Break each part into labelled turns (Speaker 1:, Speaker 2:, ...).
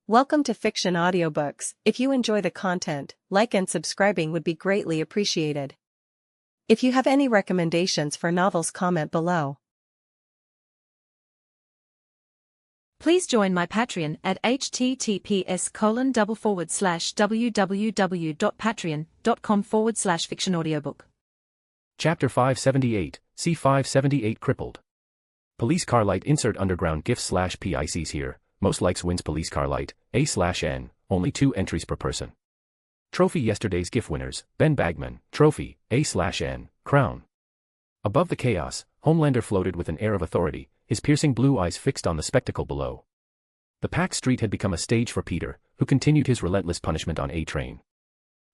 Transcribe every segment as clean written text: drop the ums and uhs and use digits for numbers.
Speaker 1: Welcome to Fiction Audiobooks. If you enjoy the content, like and subscribing would be greatly appreciated. If you have any recommendations for novels, comment below.
Speaker 2: Please join my Patreon at https://www.patreon.com/fictionaudiobook.
Speaker 3: Chapter 578, C578 Crippled. Police car light insert underground gifts/PICs here, most likes wins police car light, A/N, only 2 entries per person. Trophy yesterday's GIF winners, Ben Bagman, trophy, A/N, crown. Above the chaos, Homelander floated with an air of authority, his piercing blue eyes fixed on the spectacle below. The packed street had become a stage for Peter, who continued his relentless punishment on A-Train.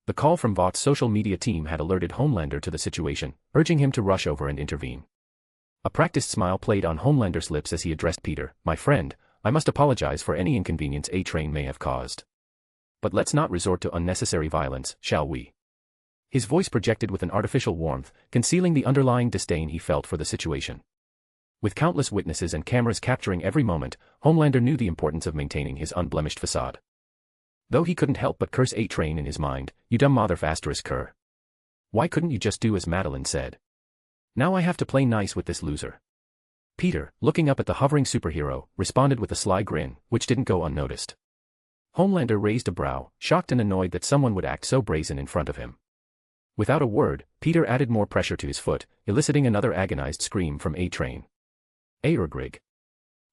Speaker 3: The call from Vought's social media team had alerted Homelander to the situation, urging him to rush over and intervene. A practiced smile played on Homelander's lips as he addressed Peter. "My friend, I must apologize for any inconvenience A-Train may have caused. But let's not resort to unnecessary violence, shall we?" His voice projected with an artificial warmth, concealing the underlying disdain he felt for the situation. With countless witnesses and cameras capturing every moment, Homelander knew the importance of maintaining his unblemished facade. Though he couldn't help but curse A-Train in his mind, "You dumb motherf***. Why couldn't you just do as Madeline said? Now I have to play nice with this loser." Peter, looking up at the hovering superhero, responded with a sly grin, which didn't go unnoticed. Homelander raised a brow, shocked and annoyed that someone would act so brazen in front of him. Without a word, Peter added more pressure to his foot, eliciting another agonized scream from A-Train. Aerogrig.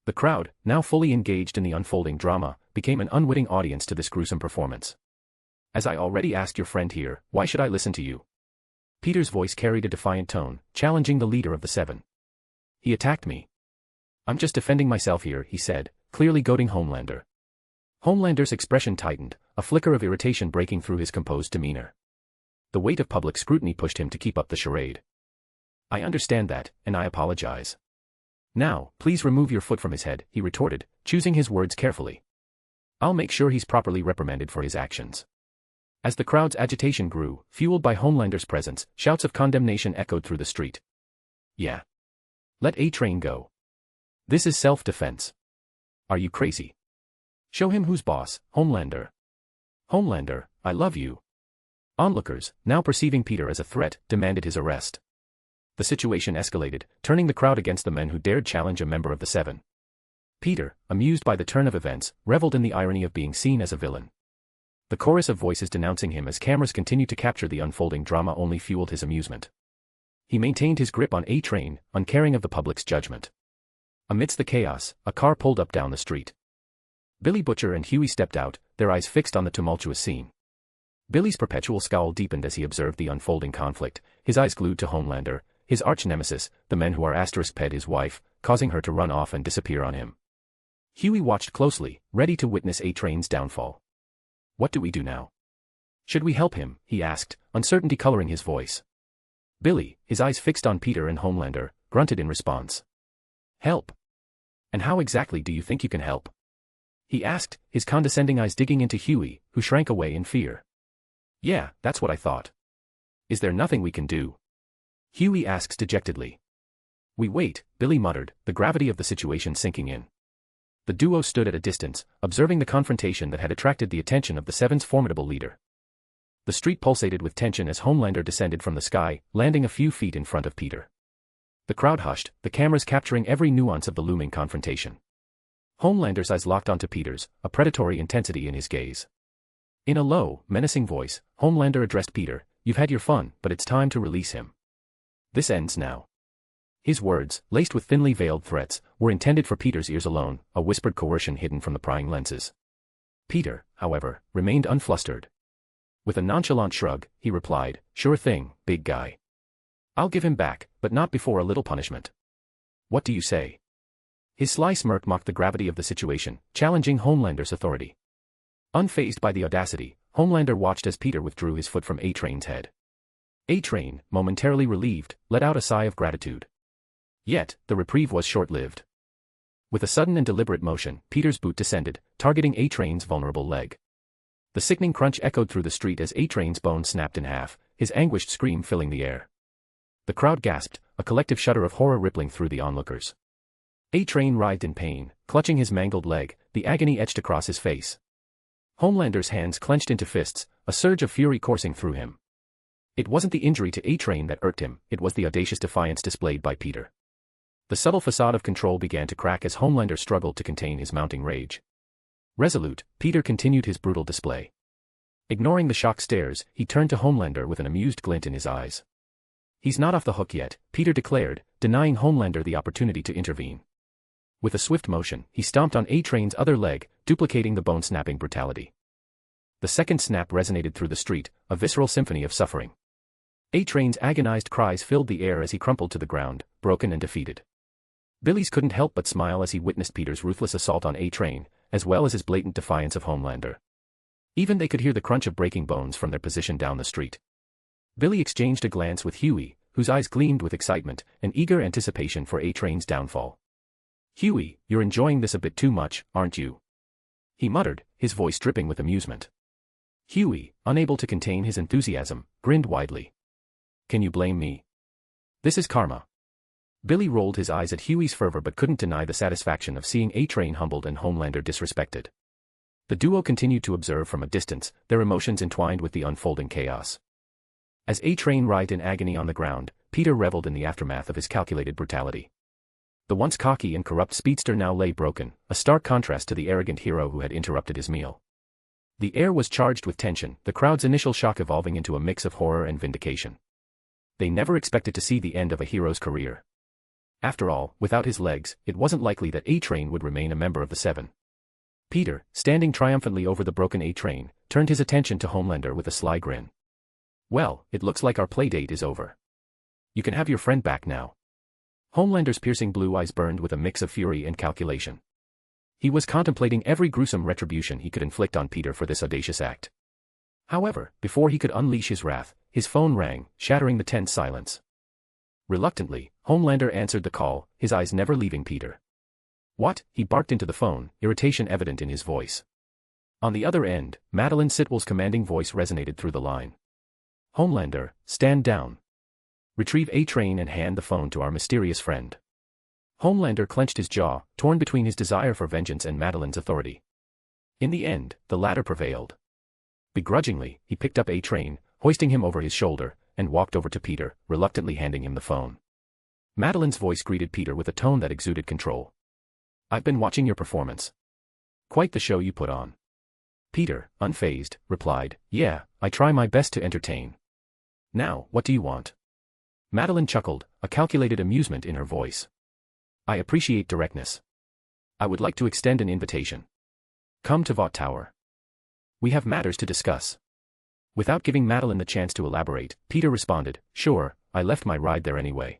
Speaker 3: The crowd, now fully engaged in the unfolding drama, became an unwitting audience to this gruesome performance. "As I already asked your friend here, why should I listen to you?" Peter's voice carried a defiant tone, challenging the leader of the Seven. "He attacked me. I'm just defending myself here," he said, clearly goading Homelander. Homelander's expression tightened, a flicker of irritation breaking through his composed demeanor. The weight of public scrutiny pushed him to keep up the charade. "I understand that, and I apologize. Now, please remove your foot from his head," he retorted, choosing his words carefully. "I'll make sure he's properly reprimanded for his actions." As the crowd's agitation grew, fueled by Homelander's presence, shouts of condemnation echoed through the street. "Yeah. Let A-Train go. This is self-defense. Are you crazy? Show him who's boss, Homelander. Homelander, I love you." Onlookers, now perceiving Peter as a threat, demanded his arrest. The situation escalated, turning the crowd against the men who dared challenge a member of the Seven. Peter, amused by the turn of events, reveled in the irony of being seen as a villain. The chorus of voices denouncing him as cameras continued to capture the unfolding drama only fueled his amusement. He maintained his grip on A-Train, uncaring of the public's judgment. Amidst the chaos, a car pulled up down the street. Billy Butcher and Huey stepped out, their eyes fixed on the tumultuous scene. Billy's perpetual scowl deepened as he observed the unfolding conflict, his eyes glued to Homelander, his arch-nemesis, the men who are *ped his wife, causing her to run off and disappear on him. Huey watched closely, ready to witness A-Train's downfall. "What do we do now? Should we help him?" he asked, uncertainty coloring his voice. Billy, his eyes fixed on Peter and Homelander, grunted in response. "Help? And how exactly do you think you can help?" he asked, his condescending eyes digging into Huey, who shrank away in fear. "Yeah, that's what I thought. Is there nothing we can do?" Huey asked dejectedly. "We wait," Billy muttered, the gravity of the situation sinking in. The duo stood at a distance, observing the confrontation that had attracted the attention of the Seven's formidable leader. The street pulsated with tension as Homelander descended from the sky, landing a few feet in front of Peter. The crowd hushed, the cameras capturing every nuance of the looming confrontation. Homelander's eyes locked onto Peter's, a predatory intensity in his gaze. In a low, menacing voice, Homelander addressed Peter, "You've had your fun, but it's time to release him. This ends now." His words, laced with thinly veiled threats, were intended for Peter's ears alone, a whispered coercion hidden from the prying lenses. Peter, however, remained unflustered. With a nonchalant shrug, he replied, "Sure thing, big guy. I'll give him back, but not before a little punishment. What do you say?" His sly smirk mocked the gravity of the situation, challenging Homelander's authority. Unfazed by the audacity, Homelander watched as Peter withdrew his foot from A-Train's head. A-Train, momentarily relieved, let out a sigh of gratitude. Yet, the reprieve was short-lived. With a sudden and deliberate motion, Peter's boot descended, targeting A-Train's vulnerable leg. The sickening crunch echoed through the street as A-Train's bone snapped in half, his anguished scream filling the air. The crowd gasped, a collective shudder of horror rippling through the onlookers. A-Train writhed in pain, clutching his mangled leg, the agony etched across his face. Homelander's hands clenched into fists, a surge of fury coursing through him. It wasn't the injury to A-Train that irked him, it was the audacious defiance displayed by Peter. The subtle facade of control began to crack as Homelander struggled to contain his mounting rage. Resolute, Peter continued his brutal display. Ignoring the shocked stares, he turned to Homelander with an amused glint in his eyes. "He's not off the hook yet," Peter declared, denying Homelander the opportunity to intervene. With a swift motion, he stomped on A-Train's other leg, duplicating the bone-snapping brutality. The second snap resonated through the street, a visceral symphony of suffering. A-Train's agonized cries filled the air as he crumpled to the ground, broken and defeated. Billy's couldn't help but smile as he witnessed Peter's ruthless assault on A-Train, as well as his blatant defiance of Homelander. Even they could hear the crunch of breaking bones from their position down the street. Billy exchanged a glance with Huey, whose eyes gleamed with excitement and eager anticipation for A-Train's downfall. "Huey, you're enjoying this a bit too much, aren't you?" he muttered, his voice dripping with amusement. Huey, unable to contain his enthusiasm, grinned widely. "Can you blame me? This is karma." Billy rolled his eyes at Huey's fervor but couldn't deny the satisfaction of seeing A-Train humbled and Homelander disrespected. The duo continued to observe from a distance, their emotions entwined with the unfolding chaos. As A-Train writhed in agony on the ground, Peter reveled in the aftermath of his calculated brutality. The once cocky and corrupt speedster now lay broken, a stark contrast to the arrogant hero who had interrupted his meal. The air was charged with tension, the crowd's initial shock evolving into a mix of horror and vindication. They never expected to see the end of a hero's career. After all, without his legs, it wasn't likely that A-Train would remain a member of the Seven. Peter, standing triumphantly over the broken A-Train, turned his attention to Homelander with a sly grin. "Well, it looks like our playdate is over. You can have your friend back now." Homelander's piercing blue eyes burned with a mix of fury and calculation. He was contemplating every gruesome retribution he could inflict on Peter for this audacious act. However, before he could unleash his wrath, his phone rang, shattering the tense silence. Reluctantly, Homelander answered the call, his eyes never leaving Peter. "What?" he barked into the phone, irritation evident in his voice. On the other end, Madeline Sitwell's commanding voice resonated through the line. "Homelander, stand down. Retrieve A-Train and hand the phone to our mysterious friend." Homelander clenched his jaw, torn between his desire for vengeance and Madeline's authority. In the end, the latter prevailed. Begrudgingly, he picked up A-Train, hoisting him over his shoulder, and walked over to Peter, reluctantly handing him the phone. Madeline's voice greeted Peter with a tone that exuded control. "I've been watching your performance. Quite the show you put on." Peter, unfazed, replied, "Yeah, I try my best to entertain. Now, what do you want?" Madeline chuckled, a calculated amusement in her voice. "I appreciate directness. I would like to extend an invitation. Come to Vought Tower. We have matters to discuss." Without giving Madeline the chance to elaborate, Peter responded, "Sure, I left my ride there anyway.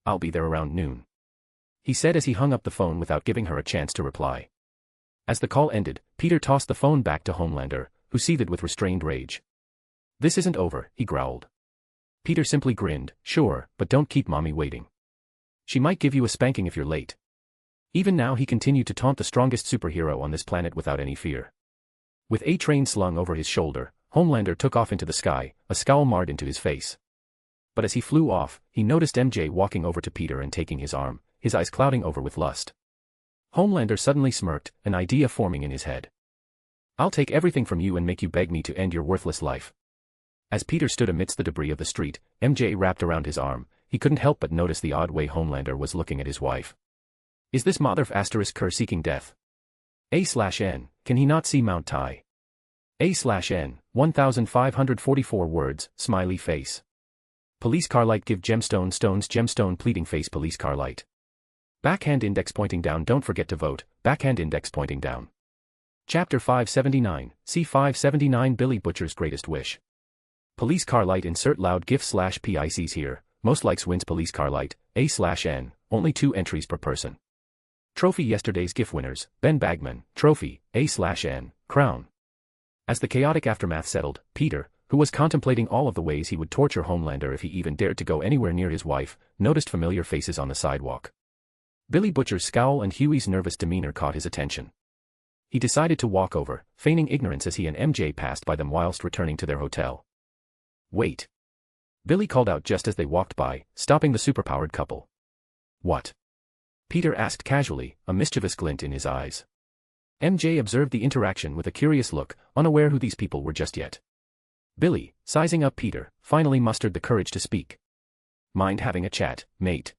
Speaker 3: I'll be there around noon," he said as he hung up the phone without giving her a chance to reply. As the call ended, Peter tossed the phone back to Homelander, who seethed with restrained rage. "This isn't over," he growled. Peter simply grinned, "Sure, but don't keep mommy waiting. She might give you a spanking if you're late." Even now he continued to taunt the strongest superhero on this planet without any fear. With A-Train slung over his shoulder, Homelander took off into the sky, a scowl marred into his face. But as he flew off, he noticed MJ walking over to Peter and taking his arm, his eyes clouding over with lust. Homelander suddenly smirked, an idea forming in his head. "I'll take everything from you and make you beg me to end your worthless life." As Peter stood amidst the debris of the street, MJ wrapped around his arm, he couldn't help but notice the odd way Homelander was looking at his wife. Is this mother-f***er seeking death? A/N, can he not see Mount Tai? A/N, 1544 words, smiley face. Police car light give gemstone stones gemstone pleading face police car light. Backhand index pointing down don't forget to vote, backhand index pointing down. Chapter 579, C579 Billy Butcher's Greatest Wish. Police car light insert loud gif/PICs here, most likes wins police car light, A/N, only 2 entries per person. Trophy yesterday's GIF winners, Ben Bagman, trophy, A/N, crown. As the chaotic aftermath settled, Peter, who was contemplating all of the ways he would torture Homelander if he even dared to go anywhere near his wife, noticed familiar faces on the sidewalk. Billy Butcher's scowl and Huey's nervous demeanor caught his attention. He decided to walk over, feigning ignorance as he and MJ passed by them whilst returning to their hotel. "Wait." Billy called out just as they walked by, stopping the superpowered couple. "What?" Peter asked casually, a mischievous glint in his eyes. MJ observed the interaction with a curious look, unaware who these people were just yet. Billy, sizing up Peter, finally mustered the courage to speak. "Mind having a chat, mate?"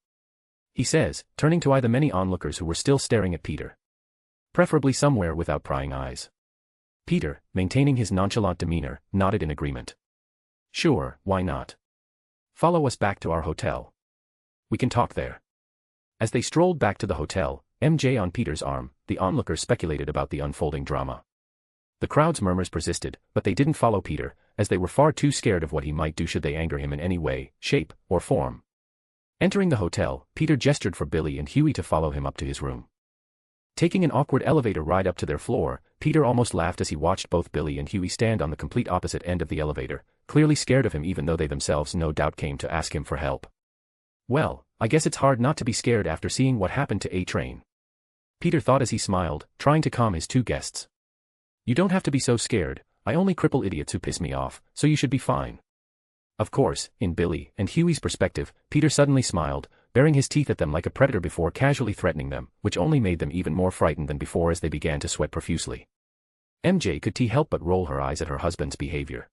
Speaker 3: he says, turning to eye the many onlookers who were still staring at Peter. Preferably somewhere without prying eyes. Peter, maintaining his nonchalant demeanor, nodded in agreement. "Sure, why not? Follow us back to our hotel. We can talk there." As they strolled back to the hotel, MJ on Peter's arm, the onlookers speculated about the unfolding drama. The crowd's murmurs persisted, but they didn't follow Peter, as they were far too scared of what he might do should they anger him in any way, shape, or form. Entering the hotel, Peter gestured for Billy and Huey to follow him up to his room. Taking an awkward elevator ride up to their floor, Peter almost laughed as he watched both Billy and Huey stand on the complete opposite end of the elevator, clearly scared of him even though they themselves no doubt came to ask him for help. "Well, I guess it's hard not to be scared after seeing what happened to A-Train," Peter thought as he smiled, trying to calm his two guests. "You don't have to be so scared, I only cripple idiots who piss me off, so you should be fine." Of course, in Billy and Huey's perspective, Peter suddenly smiled, baring his teeth at them like a predator before casually threatening them, which only made them even more frightened than before as they began to sweat profusely. MJ could help but roll her eyes at her husband's behavior.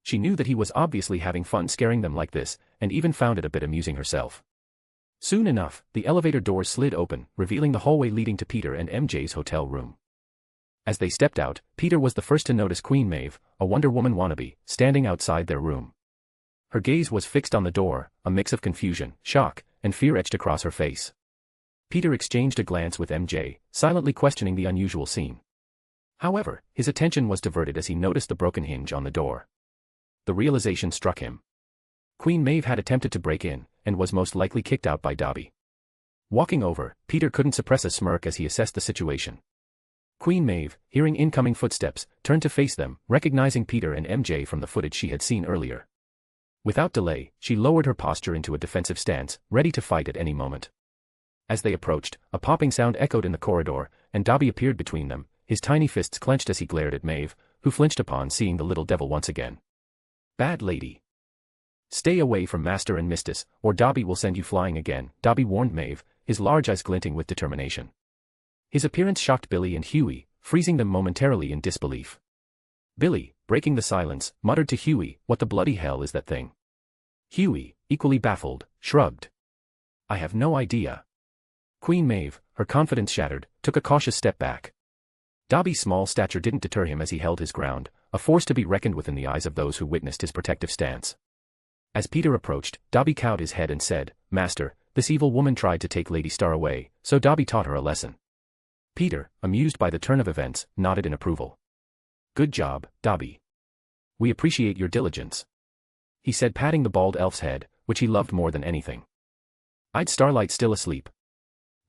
Speaker 3: She knew that he was obviously having fun scaring them like this, and even found it a bit amusing herself. Soon enough, the elevator doors slid open, revealing the hallway leading to Peter and MJ's hotel room. As they stepped out, Peter was the first to notice Queen Maeve, a Wonder Woman wannabe, standing outside their room. Her gaze was fixed on the door, a mix of confusion, shock, and fear etched across her face. Peter exchanged a glance with MJ, silently questioning the unusual scene. However, his attention was diverted as he noticed the broken hinge on the door. The realization struck him. Queen Maeve had attempted to break in, and was most likely kicked out by Dobby. Walking over, Peter couldn't suppress a smirk as he assessed the situation. Queen Maeve, hearing incoming footsteps, turned to face them, recognizing Peter and MJ from the footage she had seen earlier. Without delay, she lowered her posture into a defensive stance, ready to fight at any moment. As they approached, a popping sound echoed in the corridor, and Dobby appeared between them, his tiny fists clenched as he glared at Maeve, who flinched upon seeing the little devil once again. "Bad lady. Stay away from Master and Mistus, or Dobby will send you flying again," Dobby warned Maeve, his large eyes glinting with determination. His appearance shocked Billy and Huey, freezing them momentarily in disbelief. Billy, breaking the silence, muttered to Huey, "What the bloody hell is that thing?" Huey, equally baffled, shrugged. "I have no idea." Queen Maeve, her confidence shattered, took a cautious step back. Dobby's small stature didn't deter him as he held his ground, a force to be reckoned with in the eyes of those who witnessed his protective stance. As Peter approached, Dobby cowed his head and said, "Master, this evil woman tried to take Lady Star away, so Dobby taught her a lesson." Peter, amused by the turn of events, nodded in approval. "Good job, Dobby. We appreciate your diligence," he said, patting the bald elf's head, which he loved more than anything. "I'd Starlight still asleep."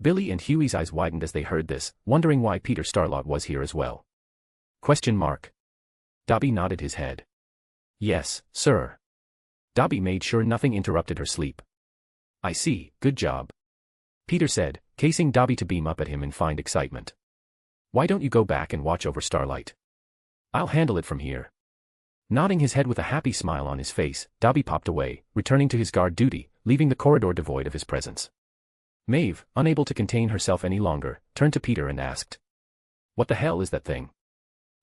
Speaker 3: Billy and Huey's eyes widened as they heard this, wondering why Peter Starlight was here as well. Question mark. Dobby nodded his head. "Yes, sir." Dobby made sure nothing interrupted her sleep. "I see, good job," Peter said, casing Dobby to beam up at him in fine excitement. "Why don't you go back and watch over Starlight? I'll handle it from here." Nodding his head with a happy smile on his face, Dobby popped away, returning to his guard duty, leaving the corridor devoid of his presence. Maeve, unable to contain herself any longer, turned to Peter and asked, "What the hell is that thing?"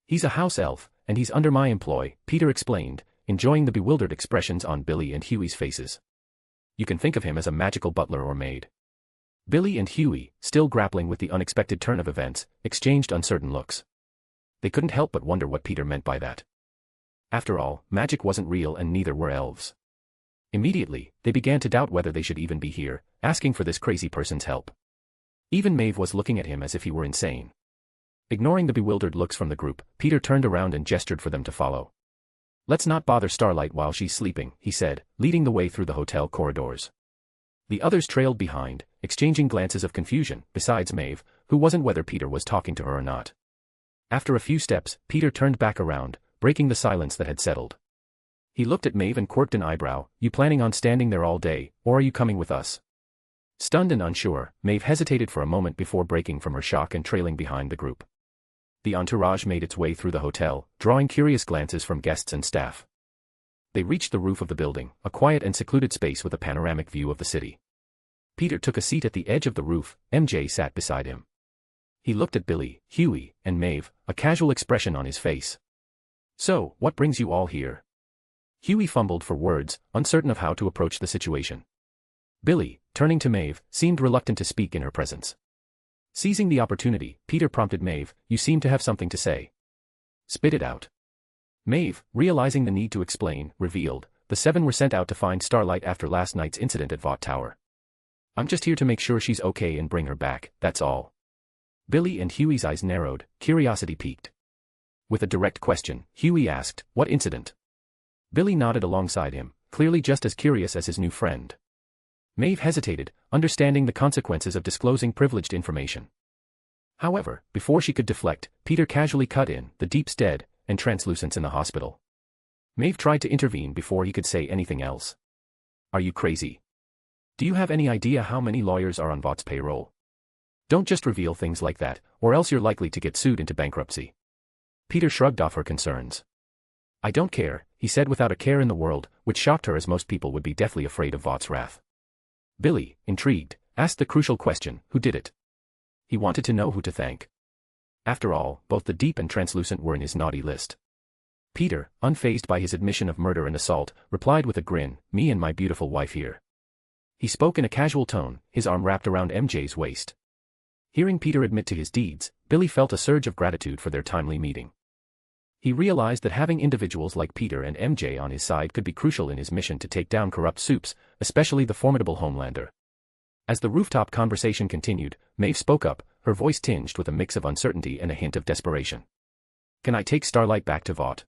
Speaker 3: "He's a house elf, and he's under my employ," Peter explained, enjoying the bewildered expressions on Billy and Huey's faces. "You can think of him as a magical butler or maid." Billy and Huey, still grappling with the unexpected turn of events, exchanged uncertain looks. They couldn't help but wonder what Peter meant by that. After all, magic wasn't real and neither were elves. Immediately, they began to doubt whether they should even be here, asking for this crazy person's help. Even Maeve was looking at him as if he were insane. Ignoring the bewildered looks from the group, Peter turned around and gestured for them to follow. "Let's not bother Starlight while she's sleeping," he said, leading the way through the hotel corridors. The others trailed behind, exchanging glances of confusion, besides Maeve, who wasn't whether Peter was talking to her or not. After a few steps, Peter turned back around, breaking the silence that had settled. He looked at Maeve and quirked an eyebrow. "You planning on standing there all day, or are you coming with us?" Stunned and unsure, Maeve hesitated for a moment before breaking from her shock and trailing behind the group. The entourage made its way through the hotel, drawing curious glances from guests and staff. They reached the roof of the building, a quiet and secluded space with a panoramic view of the city. Peter took a seat at the edge of the roof. MJ sat beside him. He looked at Billy, Huey, and Maeve, a casual expression on his face. "So, what brings you all here?" Huey fumbled for words, uncertain of how to approach the situation. Billy, turning to Maeve, seemed reluctant to speak in her presence. Seizing the opportunity, Peter prompted Maeve, "You seem to have something to say. Spit it out." Maeve, realizing the need to explain, revealed, "The 7 were sent out to find Starlight after last night's incident at Vought Tower. I'm just here to make sure she's okay and bring her back, that's all." Billy and Huey's eyes narrowed, curiosity piqued. With a direct question, Huey asked, "What incident?" Billy nodded alongside him, clearly just as curious as his new friend. Maeve hesitated, understanding the consequences of disclosing privileged information. However, before she could deflect, Peter casually cut in, "The Deep's dead, and Translucent's in the hospital." Maeve tried to intervene before he could say anything else. "Are you crazy? Do you have any idea how many lawyers are on Vought's payroll? Don't just reveal things like that, or else you're likely to get sued into bankruptcy." Peter shrugged off her concerns. "I don't care," he said without a care in the world, which shocked her as most people would be deathly afraid of Vought's wrath. Billy, intrigued, asked the crucial question, "Who did it?" He wanted to know who to thank. After all, both the Deep and Translucent were in his naughty list. Peter, unfazed by his admission of murder and assault, replied with a grin, "Me and my beautiful wife here." He spoke in a casual tone, his arm wrapped around MJ's waist. Hearing Peter admit to his deeds, Billy felt a surge of gratitude for their timely meeting. He realized that having individuals like Peter and MJ on his side could be crucial in his mission to take down corrupt supes, especially the formidable Homelander. As the rooftop conversation continued, Maeve spoke up, her voice tinged with a mix of uncertainty and a hint of desperation. "Can I take Starlight back to Vought?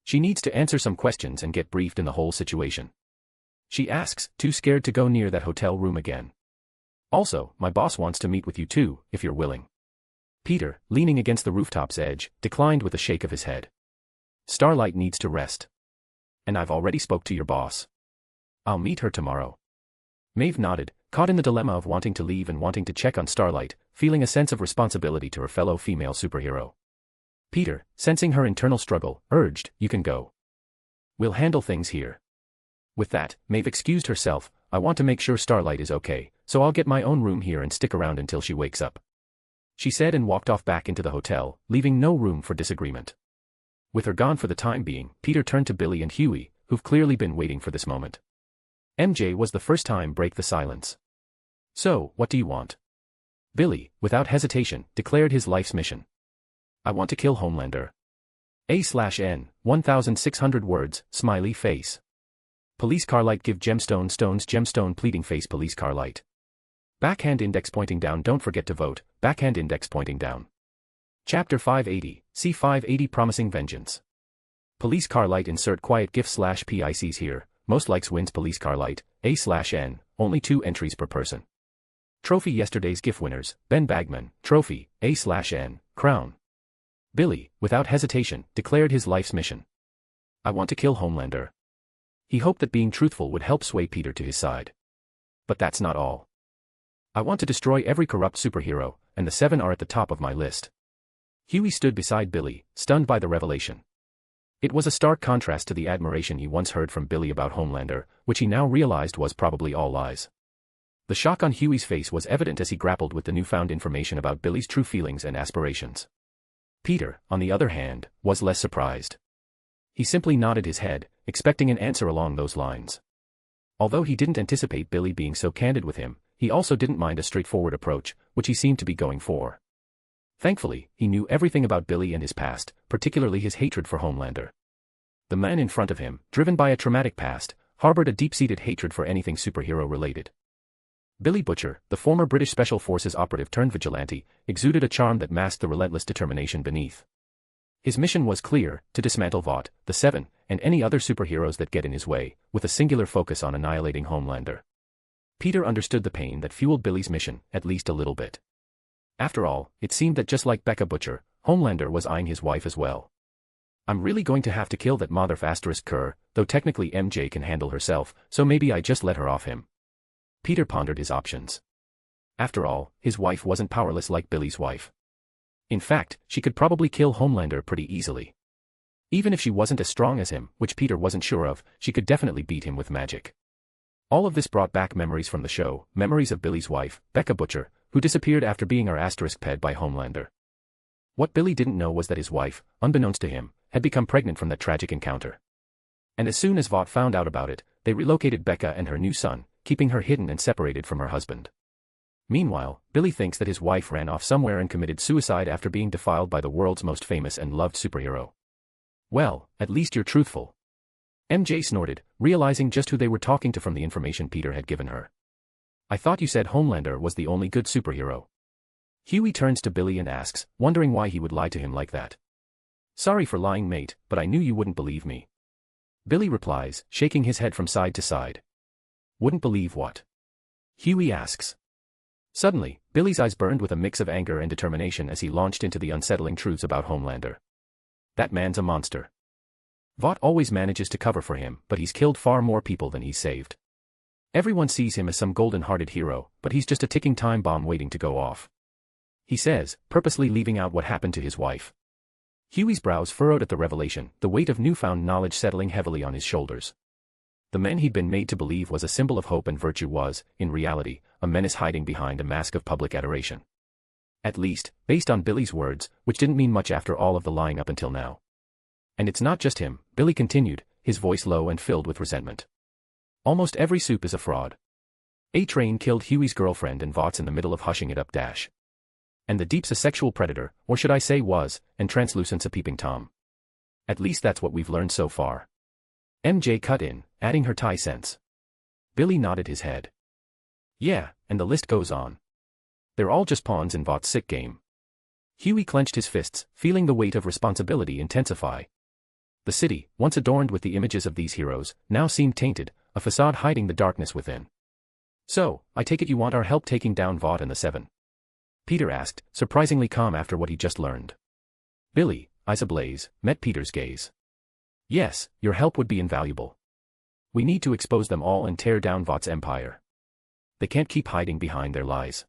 Speaker 3: She needs to answer some questions and get briefed in the whole situation. She asks, too scared to go near that hotel room again. Also, my boss wants to meet with you too, if you're willing." Peter, leaning against the rooftop's edge, declined with a shake of his head. "Starlight needs to rest. And I've already spoke to your boss. I'll meet her tomorrow." Maeve nodded, caught in the dilemma of wanting to leave and wanting to check on Starlight, feeling a sense of responsibility to her fellow female superhero. Peter, sensing her internal struggle, urged, "You can go. We'll handle things here." With that, Maeve excused herself, "I want to make sure Starlight is okay, so I'll get my own room here and stick around until she wakes up," she said and walked off back into the hotel, leaving no room for disagreement. With her gone for the time being, Peter turned to Billy and Huey, who've clearly been waiting for this moment. MJ was the first time break the silence. "So, what do you want?" Billy, without hesitation, declared his life's mission. "I want to kill Homelander. A/N, 1,600 words, smiley face. Police car light give gemstone stones gemstone pleading face police car light. Backhand index pointing down don't forget to vote, backhand index pointing down." Chapter 580, C580 Promising Vengeance. Police car light insert quiet gif /PICs here, most likes wins police car light, A/N, only 2 entries per person. Trophy yesterday's gif winners, Ben Bagman, trophy, A/N, crown. Billy, without hesitation, declared his life's mission. "I want to kill Homelander." He hoped that being truthful would help sway Peter to his side. "But that's not all. I want to destroy every corrupt superhero, and the 7 are at the top of my list." Huey stood beside Billy, stunned by the revelation. It was a stark contrast to the admiration he once heard from Billy about Homelander, which he now realized was probably all lies. The shock on Huey's face was evident as he grappled with the newfound information about Billy's true feelings and aspirations. Peter, on the other hand, was less surprised. He simply nodded his head, expecting an answer along those lines. Although he didn't anticipate Billy being so candid with him, he also didn't mind a straightforward approach, which he seemed to be going for. Thankfully, he knew everything about Billy and his past, particularly his hatred for Homelander. The man in front of him, driven by a traumatic past, harbored a deep-seated hatred for anything superhero-related. Billy Butcher, the former British Special Forces operative turned vigilante, exuded a charm that masked the relentless determination beneath. His mission was clear, to dismantle Vought, the 7, and any other superheroes that get in his way, with a singular focus on annihilating Homelander. Peter understood the pain that fueled Billy's mission, at least a little bit. After all, it seemed that just like Becca Butcher, Homelander was eyeing his wife as well. "I'm really going to have to kill that mother *Kerr, though technically MJ can handle herself, so maybe I just let her off him." Peter pondered his options. After all, his wife wasn't powerless like Billy's wife. In fact, she could probably kill Homelander pretty easily. Even if she wasn't as strong as him, which Peter wasn't sure of, she could definitely beat him with magic. All of this brought back memories from the show, memories of Billy's wife, Becca Butcher, who disappeared after being our asterisk ped by Homelander. What Billy didn't know was that his wife, unbeknownst to him, had become pregnant from that tragic encounter. And as soon as Vought found out about it, they relocated Becca and her new son, keeping her hidden and separated from her husband. Meanwhile, Billy thinks that his wife ran off somewhere and committed suicide after being defiled by the world's most famous and loved superhero. Well, at least you're truthful. MJ snorted, realizing just who they were talking to from the information Peter had given her. I thought you said Homelander was the only good superhero. Huey turns to Billy and asks, wondering why he would lie to him like that. Sorry for lying, mate, but I knew you wouldn't believe me. Billy replies, shaking his head from side to side. Wouldn't believe what? Huey asks. Suddenly, Billy's eyes burned with a mix of anger and determination as he launched into the unsettling truths about Homelander. That man's a monster. Vought always manages to cover for him, but he's killed far more people than he's saved. Everyone sees him as some golden-hearted hero, but he's just a ticking time bomb waiting to go off. He says, purposely leaving out what happened to his wife. Huey's brows furrowed at the revelation, the weight of newfound knowledge settling heavily on his shoulders. The man he'd been made to believe was a symbol of hope and virtue was, in reality, a menace hiding behind a mask of public adoration. At least, based on Billy's words, which didn't mean much after all of the lying up until now. And it's not just him, Billy continued, his voice low and filled with resentment. Almost every soup is a fraud. A-Train killed Huey's girlfriend and Vought's in the middle of hushing it up dash. And the Deep's a sexual predator, or should I say was, and Translucent's a peeping Tom. At least that's what we've learned so far. MJ cut in, adding her 2 cents. Billy nodded his head. Yeah, and the list goes on. They're all just pawns in Vought's sick game. Huey clenched his fists, feeling the weight of responsibility intensify. The city, once adorned with the images of these heroes, now seemed tainted, a facade hiding the darkness within. So, I take it you want our help taking down Vought and the Seven? Peter asked, surprisingly calm after what he just learned. Billy, eyes ablaze, met Peter's gaze. Yes, your help would be invaluable. We need to expose them all and tear down Vought's empire. They can't keep hiding behind their lies.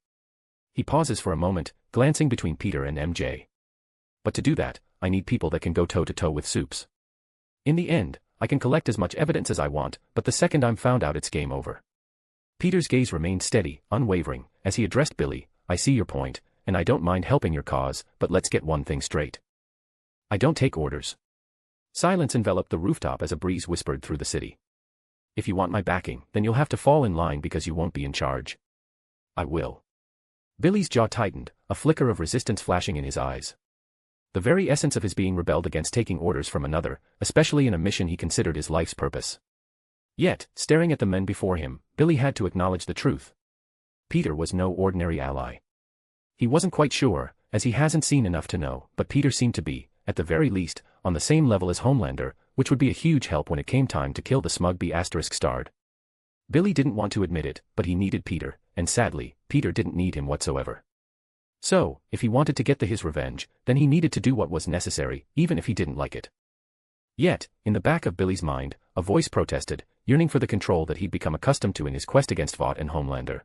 Speaker 3: He pauses for a moment, glancing between Peter and MJ. But to do that, I need people that can go toe-to-toe with Soups. In the end, I can collect as much evidence as I want, but the second I'm found out it's game over. Peter's gaze remained steady, unwavering, as he addressed Billy. I see your point, and I don't mind helping your cause, but let's get one thing straight. I don't take orders. Silence enveloped the rooftop as a breeze whispered through the city. If you want my backing, then you'll have to fall in line because you won't be in charge. I will. Billy's jaw tightened, a flicker of resistance flashing in his eyes. The very essence of his being rebelled against taking orders from another, especially in a mission he considered his life's purpose. Yet, staring at the men before him, Billy had to acknowledge the truth. Peter was no ordinary ally. He wasn't quite sure, as he hasn't seen enough to know, but Peter seemed to be, at the very least, on the same level as Homelander, which would be a huge help when it came time to kill the smug B*****starred. Billy didn't want to admit it, but he needed Peter, and sadly, Peter didn't need him whatsoever. So, if he wanted to get his revenge, then he needed to do what was necessary, even if he didn't like it. Yet, in the back of Billy's mind, a voice protested, yearning for the control that he'd become accustomed to in his quest against Vought and Homelander.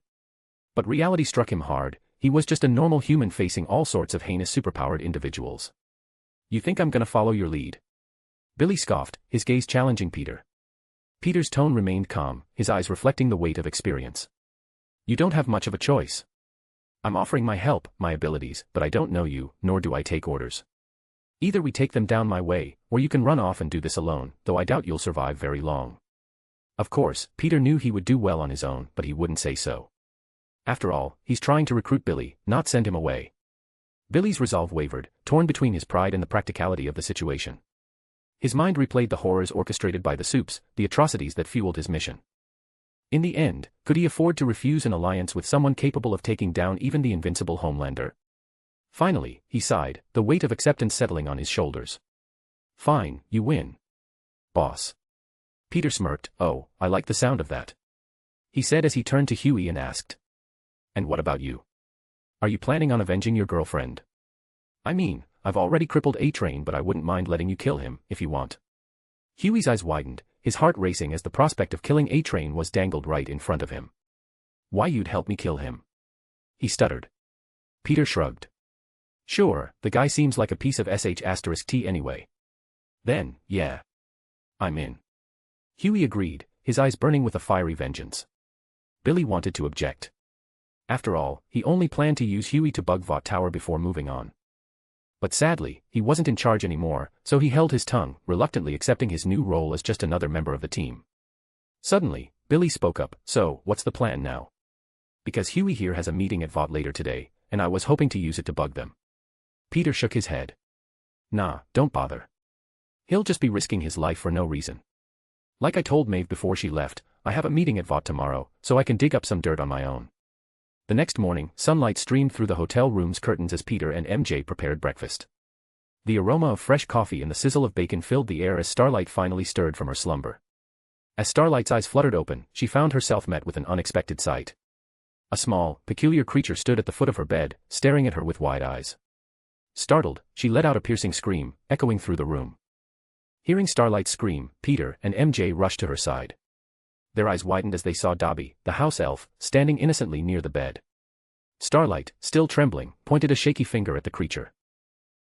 Speaker 3: But reality struck him hard. He was just a normal human facing all sorts of heinous superpowered individuals. You think I'm gonna follow your lead? Billy scoffed, his gaze challenging Peter. Peter's tone remained calm, his eyes reflecting the weight of experience. You don't have much of a choice. I'm offering my help, my abilities, but I don't know you, nor do I take orders. Either we take them down my way, or you can run off and do this alone, though I doubt you'll survive very long. Of course, Peter knew he would do well on his own, but he wouldn't say so. After all, he's trying to recruit Billy, not send him away. Billy's resolve wavered, torn between his pride and the practicality of the situation. His mind replayed the horrors orchestrated by the Soups, the atrocities that fueled his mission. In the end, could he afford to refuse an alliance with someone capable of taking down even the invincible Homelander? Finally, he sighed, the weight of acceptance settling on his shoulders. Fine, you win. Boss. Peter smirked. Oh, I like the sound of that. He said as he turned to Huey and asked. And what about you? Are you planning on avenging your girlfriend? I mean, I've already crippled A-Train, but I wouldn't mind letting you kill him, if you want. Huey's eyes widened, his heart racing as the prospect of killing A-Train was dangled right in front of him. Why you'd help me kill him? He stuttered. Peter shrugged. Sure, the guy seems like a piece of sh**t anyway. Then, yeah. I'm in. Huey agreed, his eyes burning with a fiery vengeance. Billy wanted to object. After all, he only planned to use Huey to bug Vought Tower before moving on. But sadly, he wasn't in charge anymore, so he held his tongue, reluctantly accepting his new role as just another member of the team. Suddenly, Billy spoke up, "So, what's the plan now? Because Huey here has a meeting at Vought later today, and I was hoping to use it to bug them." Peter shook his head. "Nah, don't bother. He'll just be risking his life for no reason. Like I told Maeve before she left, I have a meeting at Vought tomorrow, so I can dig up some dirt on my own." The next morning, sunlight streamed through the hotel room's curtains as Peter and MJ prepared breakfast. The aroma of fresh coffee and the sizzle of bacon filled the air as Starlight finally stirred from her slumber. As Starlight's eyes fluttered open, she found herself met with an unexpected sight. A small, peculiar creature stood at the foot of her bed, staring at her with wide eyes. Startled, she let out a piercing scream, echoing through the room. Hearing Starlight scream, Peter and MJ rushed to her side. Their eyes widened as they saw Dobby, the house elf, standing innocently near the bed. Starlight, still trembling, pointed a shaky finger at the creature.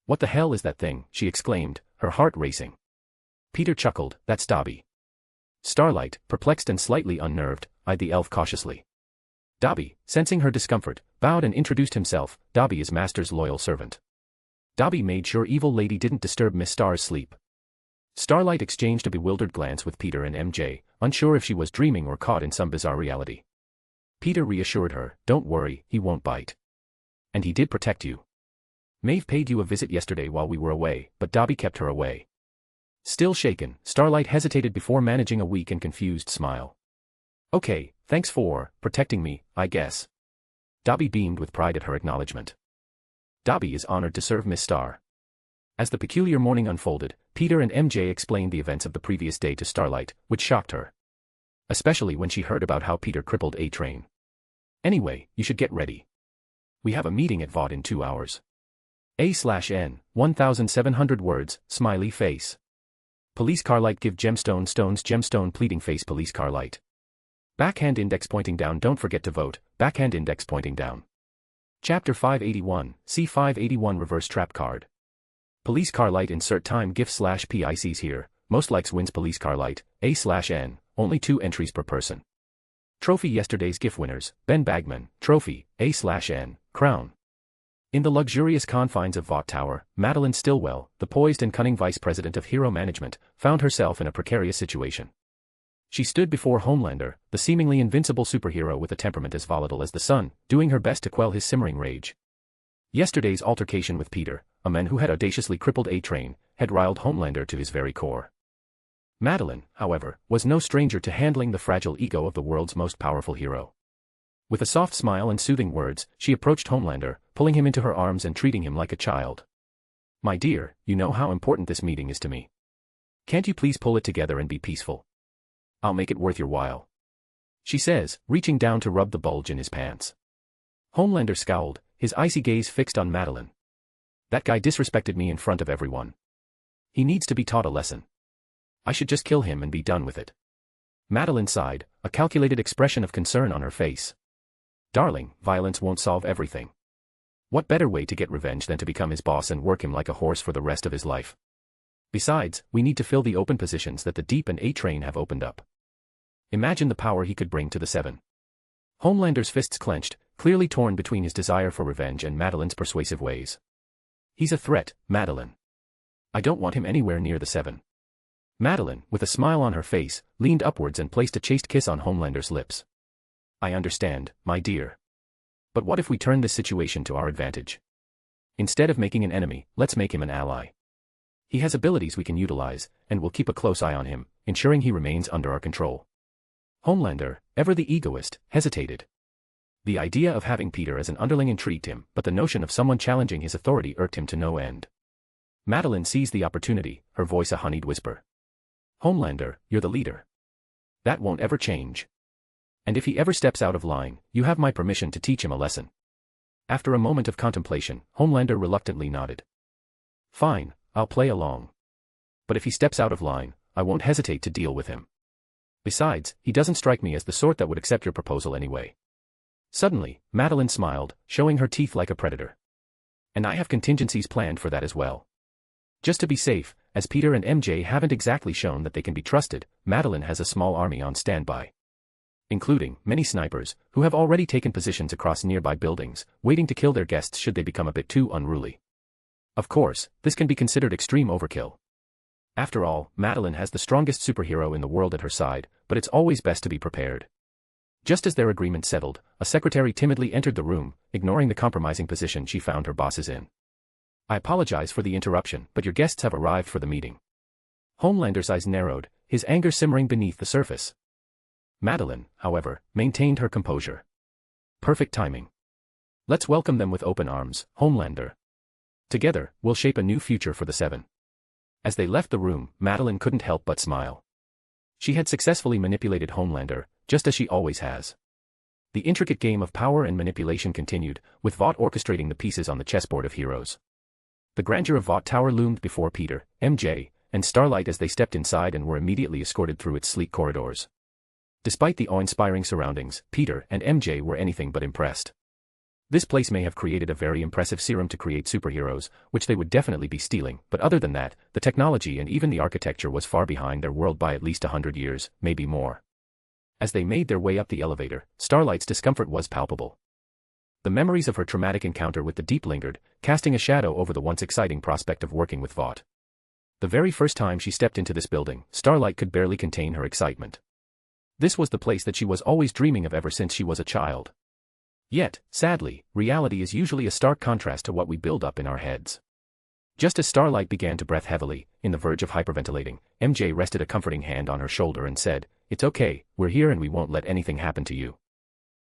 Speaker 3: "What the hell is that thing?" she exclaimed, her heart racing. Peter chuckled, "That's Dobby." Starlight, perplexed and slightly unnerved, eyed the elf cautiously. Dobby, sensing her discomfort, bowed and introduced himself. "Dobby is Master's loyal servant." Dobby made sure Evil Lady didn't disturb Miss Star's sleep. Starlight exchanged a bewildered glance with Peter and MJ, unsure if she was dreaming or caught in some bizarre reality. Peter reassured her, "Don't worry, he won't bite. And he did protect you. Maeve paid you a visit yesterday while we were away, but Dobby kept her away." Still shaken, Starlight hesitated before managing a weak and confused smile. "Okay, thanks for protecting me, I guess." Dobby beamed with pride at her acknowledgement. Dobby is honored to serve Miss Star. As the peculiar morning unfolded, Peter and MJ explained the events of the previous day to Starlight, which shocked her. Especially when she heard about how Peter crippled A-Train. "Anyway, you should get ready. We have a meeting at Vought in 2 hours. A/N, 1,700 words, smiley face. Police car light give gemstone stones gemstone pleading face police car light. Backhand index pointing down don't forget to vote, backhand index pointing down." Chapter 581, C581 Reverse Trap Card. Police car light insert time GIF/PICs here, most likes wins police car light, A/N, only 2 entries per person. Trophy yesterday's GIF winners, Ben Bagman, trophy, A/N, crown. In the luxurious confines of Vought Tower, Madeline Stillwell, the poised and cunning vice president of Hero Management, found herself in a precarious situation. She stood before Homelander, the seemingly invincible superhero with a temperament as volatile as the sun, doing her best to quell his simmering rage. Yesterday's altercation with Peter, a man who had audaciously crippled A-Train, had riled Homelander to his very core. Madeline, however, was no stranger to handling the fragile ego of the world's most powerful hero. With a soft smile and soothing words, she approached Homelander, pulling him into her arms and treating him like a child. "My dear, you know how important this meeting is to me. Can't you please pull it together and be peaceful? I'll make it worth your while," she says, reaching down to rub the bulge in his pants. Homelander scowled, his icy gaze fixed on Madeline. "That guy disrespected me in front of everyone. He needs to be taught a lesson. I should just kill him and be done with it." Madeline sighed, a calculated expression of concern on her face. "Darling, violence won't solve everything. What better way to get revenge than to become his boss and work him like a horse for the rest of his life? Besides, we need to fill the open positions that the Deep and A-Train have opened up. Imagine the power he could bring to the Seven." Homelander's fists clenched, clearly torn between his desire for revenge and Madeline's persuasive ways. "He's a threat, Madeline. I don't want him anywhere near the Seven." Madeline, with a smile on her face, leaned upwards and placed a chaste kiss on Homelander's lips. "I understand, my dear. But what if we turn this situation to our advantage? Instead of making an enemy, let's make him an ally. He has abilities we can utilize, and we'll keep a close eye on him, ensuring he remains under our control." Homelander, ever the egoist, hesitated. The idea of having Peter as an underling intrigued him, but the notion of someone challenging his authority irked him to no end. Madeline seized the opportunity, her voice a honeyed whisper. "Homelander, you're the leader. That won't ever change. And if he ever steps out of line, you have my permission to teach him a lesson." After a moment of contemplation, Homelander reluctantly nodded. "Fine, I'll play along. But if he steps out of line, I won't hesitate to deal with him. Besides, he doesn't strike me as the sort that would accept your proposal anyway." Suddenly, Madeline smiled, showing her teeth like a predator. "And I have contingencies planned for that as well. Just to be safe, as Peter and MJ haven't exactly shown that they can be trusted, Madeline has a small army on standby." including many snipers, who have already taken positions across nearby buildings, waiting to kill their guests should they become a bit too unruly. Of course, this can be considered extreme overkill. After all, Madeline has the strongest superhero in the world at her side, but it's always best to be prepared. Just as their agreement settled, a secretary timidly entered the room, ignoring the compromising position she found her bosses in. "I apologize for the interruption, but your guests have arrived for the meeting." Homelander's eyes narrowed, his anger simmering beneath the surface. Madeline, however, maintained her composure. "Perfect timing. Let's welcome them with open arms, Homelander. Together, we'll shape a new future for the Seven." As they left the room, Madeline couldn't help but smile. She had successfully manipulated Homelander, just as she always has. The intricate game of power and manipulation continued, with Vought orchestrating the pieces on the chessboard of heroes. The grandeur of Vought Tower loomed before Peter, MJ, and Starlight as they stepped inside and were immediately escorted through its sleek corridors. Despite the awe-inspiring surroundings, Peter and MJ were anything but impressed. This place may have created a very impressive serum to create superheroes, which they would definitely be stealing, but other than that, the technology and even the architecture was far behind their world by at least 100 years, maybe more. As they made their way up the elevator, Starlight's discomfort was palpable. The memories of her traumatic encounter with the Deep lingered, casting a shadow over the once exciting prospect of working with Vought. The very first time she stepped into this building, Starlight could barely contain her excitement. This was the place that she was always dreaming of ever since she was a child. Yet, sadly, reality is usually a stark contrast to what we build up in our heads. Just as Starlight began to breath heavily, in the verge of hyperventilating, MJ rested a comforting hand on her shoulder and said, "It's okay, we're here and we won't let anything happen to you."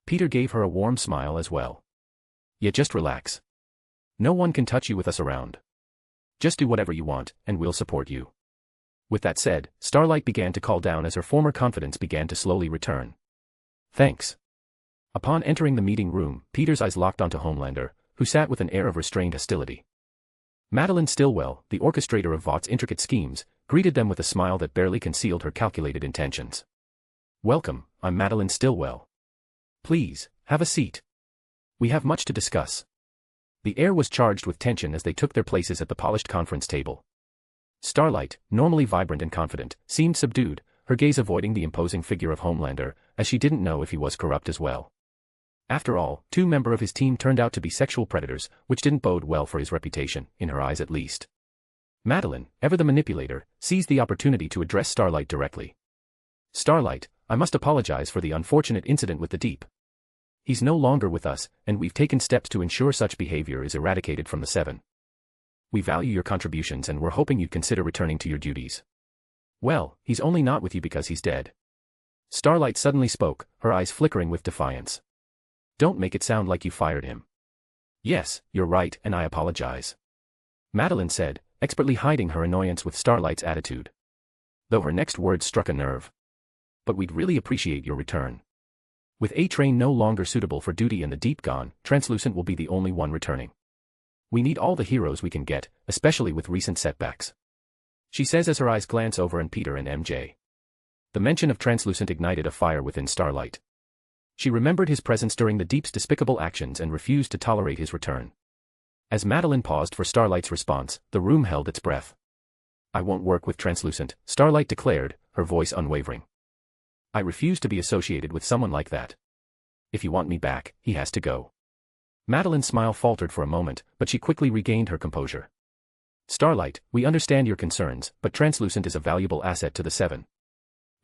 Speaker 3: Peter gave her a warm smile as well. "Yeah, just relax. No one can touch you with us around. Just do whatever you want, and we'll support you." With that said, Starlight began to calm down as her former confidence began to slowly return. "Thanks." Upon entering the meeting room, Peter's eyes locked onto Homelander, who sat with an air of restrained hostility. Madeline Stillwell, the orchestrator of Vought's intricate schemes, greeted them with a smile that barely concealed her calculated intentions. "Welcome, I'm Madeline Stillwell. Please, have a seat. We have much to discuss." The air was charged with tension as they took their places at the polished conference table. Starlight, normally vibrant and confident, seemed subdued, her gaze avoiding the imposing figure of Homelander, as she didn't know if he was corrupt as well. After all, 2 members of his team turned out to be sexual predators, which didn't bode well for his reputation, in her eyes at least. Madeline, ever the manipulator, seized the opportunity to address Starlight directly. "Starlight, I must apologize for the unfortunate incident with the Deep. He's no longer with us, and we've taken steps to ensure such behavior is eradicated from the Seven. We value your contributions and we're hoping you'd consider returning to your duties." "Well, he's only not with you because he's dead." Starlight suddenly spoke, her eyes flickering with defiance. "Don't make it sound like you fired him." "Yes, you're right, and I apologize," Madeline said, expertly hiding her annoyance with Starlight's attitude. Though her next words struck a nerve. "But we'd really appreciate your return. With A-Train no longer suitable for duty and the Deep gone, Translucent will be the only one returning. We need all the heroes we can get, especially with recent setbacks," she says as her eyes glance over at Peter and MJ. The mention of Translucent ignited a fire within Starlight. She remembered his presence during the Deep's despicable actions and refused to tolerate his return. As Madeline paused for Starlight's response, the room held its breath. "I won't work with Translucent," Starlight declared, her voice unwavering. "I refuse to be associated with someone like that. If you want me back, he has to go." Madeline's smile faltered for a moment, but she quickly regained her composure. "Starlight, we understand your concerns, but Translucent is a valuable asset to the Seven.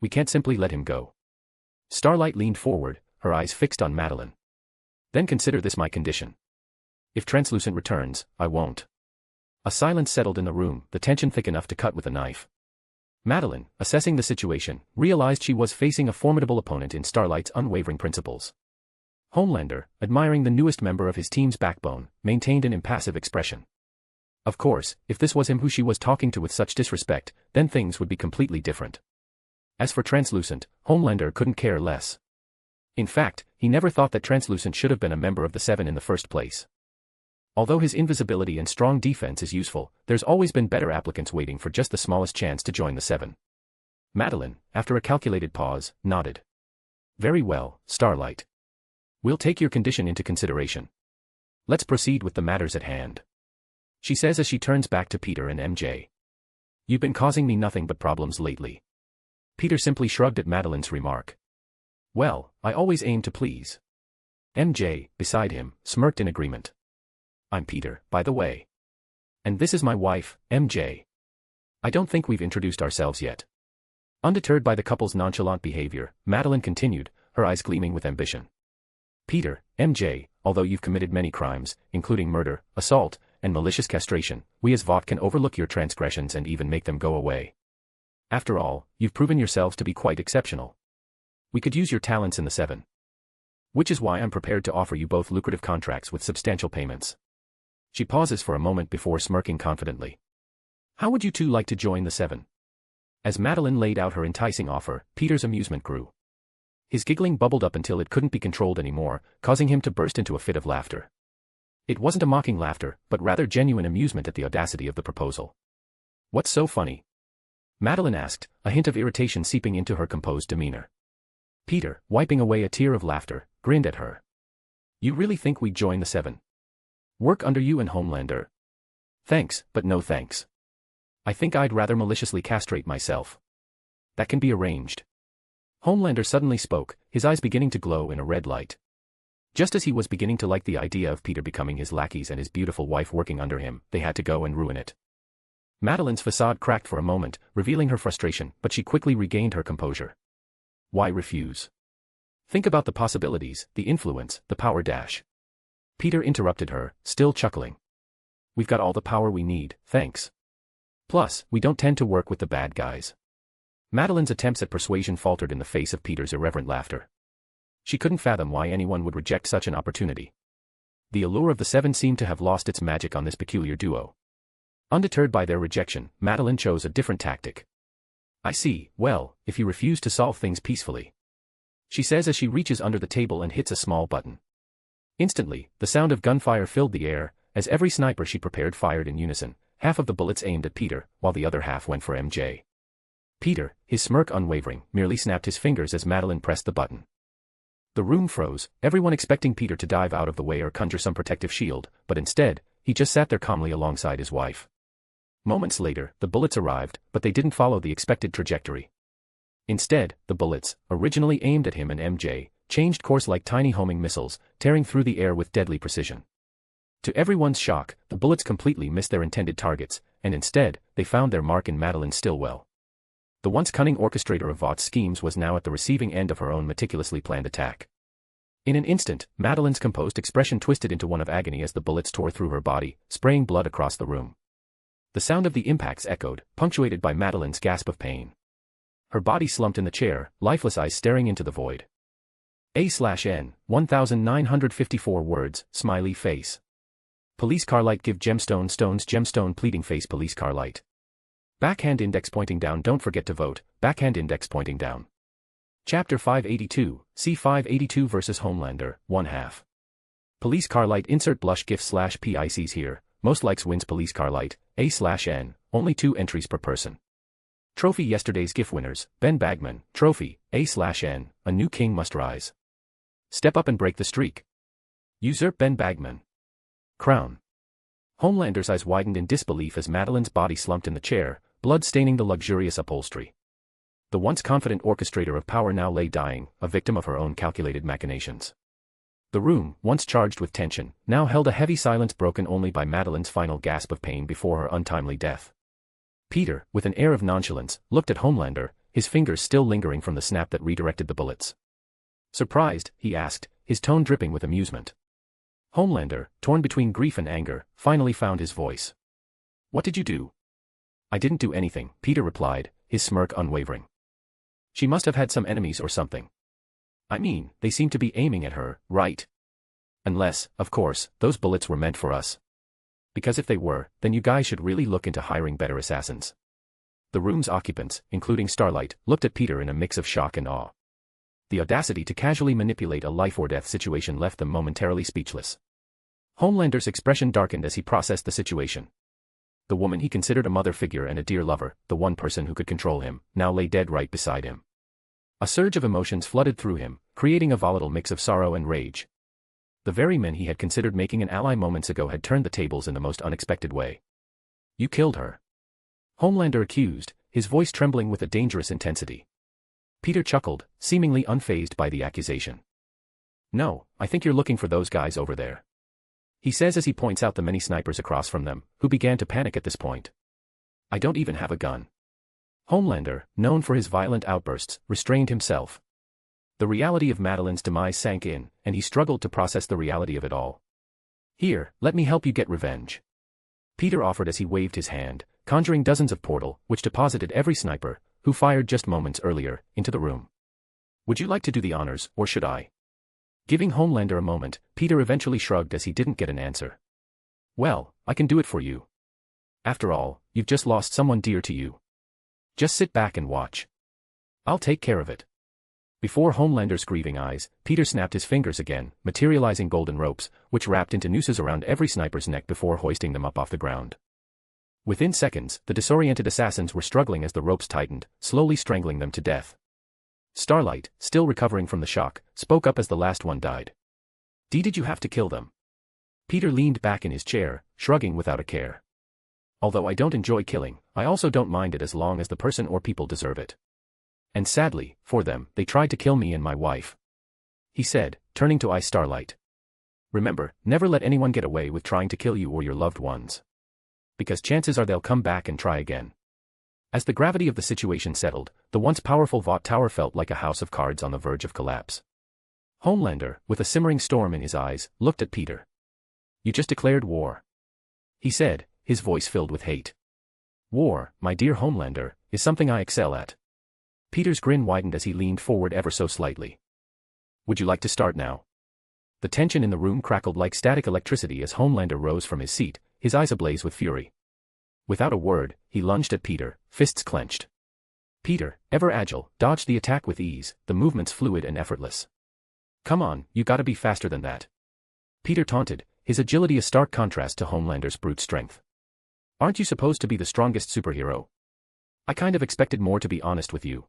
Speaker 3: We can't simply let him go." Starlight leaned forward, her eyes fixed on Madeline. "Then consider this my condition. If Translucent returns, I won't." A silence settled in the room, the tension thick enough to cut with a knife. Madeline, assessing the situation, realized she was facing a formidable opponent in Starlight's unwavering principles. Homelander, admiring the newest member of his team's backbone, maintained an impassive expression. Of course, if this was him who she was talking to with such disrespect, then things would be completely different. As for Translucent, Homelander couldn't care less. In fact, he never thought that Translucent should have been a member of the Seven in the first place. Although his invisibility and strong defense is useful, there's always been better applicants waiting for just the smallest chance to join the Seven. Madeline, after a calculated pause, nodded. "Very well, Starlight. We'll take your condition into consideration. Let's proceed with the matters at hand," she says as she turns back to Peter and MJ. "You've been causing me nothing but problems lately." Peter simply shrugged at Madeline's remark. Well, I always aim to please. MJ, beside him, smirked in agreement. I'm Peter, by the way. And this is my wife, MJ. I don't think we've introduced ourselves yet. Undeterred by the couple's nonchalant behavior, Madeline continued, her eyes gleaming with ambition. Peter, MJ, although you've committed many crimes, including murder, assault, and malicious castration, we as VOT can overlook your transgressions and even make them go away. After all, you've proven yourselves to be quite exceptional. We could use your talents in the 7. Which is why I'm prepared to offer you both lucrative contracts with substantial payments. She pauses for a moment before smirking confidently. How would you two like to join the 7? As Madeline laid out her enticing offer, Peter's amusement grew. His giggling bubbled up until it couldn't be controlled anymore, causing him to burst into a fit of laughter. It wasn't a mocking laughter, but rather genuine amusement at the audacity of the proposal. What's so funny? Madeline asked, a hint of irritation seeping into her composed demeanor. Peter, wiping away a tear of laughter, grinned at her. You really think we'd join the 7? Work under you and Homelander? Thanks, but no thanks. I think I'd rather maliciously castrate myself. That can be arranged. Homelander suddenly spoke, his eyes beginning to glow in a red light. Just as he was beginning to like the idea of Peter becoming his lackeys and his beautiful wife working under him, they had to go and ruin it. Madeline's facade cracked for a moment, revealing her frustration, but she quickly regained her composure. Why refuse? Think about the possibilities, the influence, the power dash. Peter interrupted her, still chuckling. We've got all the power we need, thanks. Plus, we don't tend to work with the bad guys. Madeline's attempts at persuasion faltered in the face of Peter's irreverent laughter. She couldn't fathom why anyone would reject such an opportunity. The allure of the 7 seemed to have lost its magic on this peculiar duo. Undeterred by their rejection, Madeline chose a different tactic. I see, well, if you refuse to solve things peacefully. She says as she reaches under the table and hits a small button. Instantly, the sound of gunfire filled the air, as every sniper she prepared fired in unison, half of the bullets aimed at Peter, while the other half went for MJ. Peter, his smirk unwavering, merely snapped his fingers as Madeline pressed the button. The room froze, everyone expecting Peter to dive out of the way or conjure some protective shield, but instead, he just sat there calmly alongside his wife. Moments later, the bullets arrived, but they didn't follow the expected trajectory. Instead, the bullets, originally aimed at him and MJ, changed course like tiny homing missiles, tearing through the air with deadly precision. To everyone's shock, the bullets completely missed their intended targets, and instead, they found their mark in Madeline Stillwell. The once cunning orchestrator of Vought's schemes was now at the receiving end of her own meticulously planned attack. In an instant, Madeline's composed expression twisted into one of agony as the bullets tore through her body, spraying blood across the room. The sound of the impacts echoed, punctuated by Madeline's gasp of pain. Her body slumped in the chair, lifeless eyes staring into the void. A/N, 1954 words, smiley face. Police car light give gemstone stones gemstone pleading face police car light. Backhand index pointing down don't forget to vote, backhand index pointing down. Chapter 582, C582 vs Homelander, 1/2. Police car light insert blush gif /PICs here, most likes wins police car light, A/N, only 2 entries per person. Trophy yesterday's GIF winners, Ben Bagman, trophy, A/N, a new king must rise. Step up and break the streak. Usurp Ben Bagman. Crown. Homelander's eyes widened in disbelief as Madeline's body slumped in the chair, blood staining the luxurious upholstery. The once confident orchestrator of power now lay dying, a victim of her own calculated machinations. The room, once charged with tension, now held a heavy silence broken only by Madeline's final gasp of pain before her untimely death. Peter, with an air of nonchalance, looked at Homelander, his fingers still lingering from the snap that redirected the bullets. Surprised, he asked, his tone dripping with amusement. Homelander, torn between grief and anger, finally found his voice. What did you do? I didn't do anything, Peter replied, his smirk unwavering. She must have had some enemies or something. I mean, they seem to be aiming at her, right? Unless, of course, those bullets were meant for us. Because if they were, then you guys should really look into hiring better assassins. The room's occupants, including Starlight, looked at Peter in a mix of shock and awe. The audacity to casually manipulate a life-or-death situation left them momentarily speechless. Homelander's expression darkened as he processed the situation. The woman he considered a mother figure and a dear lover, the one person who could control him, now lay dead right beside him. A surge of emotions flooded through him, creating a volatile mix of sorrow and rage. The very men he had considered making an ally moments ago had turned the tables in the most unexpected way. You killed her. Homelander accused, his voice trembling with a dangerous intensity. Peter chuckled, seemingly unfazed by the accusation. No, I think you're looking for those guys over there. He says as he points out the many snipers across from them, who began to panic at this point. I don't even have a gun. Homelander, known for his violent outbursts, restrained himself. The reality of Madeline's demise sank in, and he struggled to process the reality of it all. Here, let me help you get revenge. Peter offered as he waved his hand, conjuring dozens of portal, which deposited every sniper, who fired just moments earlier, into the room. Would you like to do the honors, or should I? Giving Homelander a moment, Peter eventually shrugged as he didn't get an answer. Well, I can do it for you. After all, you've just lost someone dear to you. Just sit back and watch. I'll take care of it. Before Homelander's grieving eyes, Peter snapped his fingers again, materializing golden ropes, which wrapped into nooses around every sniper's neck before hoisting them up off the ground. Within seconds, the disoriented assassins were struggling as the ropes tightened, slowly strangling them to death. Starlight, still recovering from the shock, spoke up as the last one died. Did you have to kill them? Peter leaned back in his chair, shrugging without a care. Although I don't enjoy killing, I also don't mind it as long as the person or people deserve it. And sadly, for them, they tried to kill me and my wife. He said, turning to eyes Starlight. Remember, never let anyone get away with trying to kill you or your loved ones. Because chances are they'll come back and try again. As the gravity of the situation settled, the once powerful Vought Tower felt like a house of cards on the verge of collapse. Homelander, with a simmering storm in his eyes, looked at Peter. You just declared war. He said, his voice filled with hate. War, my dear Homelander, is something I excel at. Peter's grin widened as he leaned forward ever so slightly. Would you like to start now? The tension in the room crackled like static electricity as Homelander rose from his seat, his eyes ablaze with fury. Without a word, he lunged at Peter, fists clenched. Peter, ever agile, dodged the attack with ease, the movements fluid and effortless. Come on, you gotta be faster than that. Peter taunted, his agility a stark contrast to Homelander's brute strength. Aren't you supposed to be the strongest superhero? I kind of expected more, to be honest with you.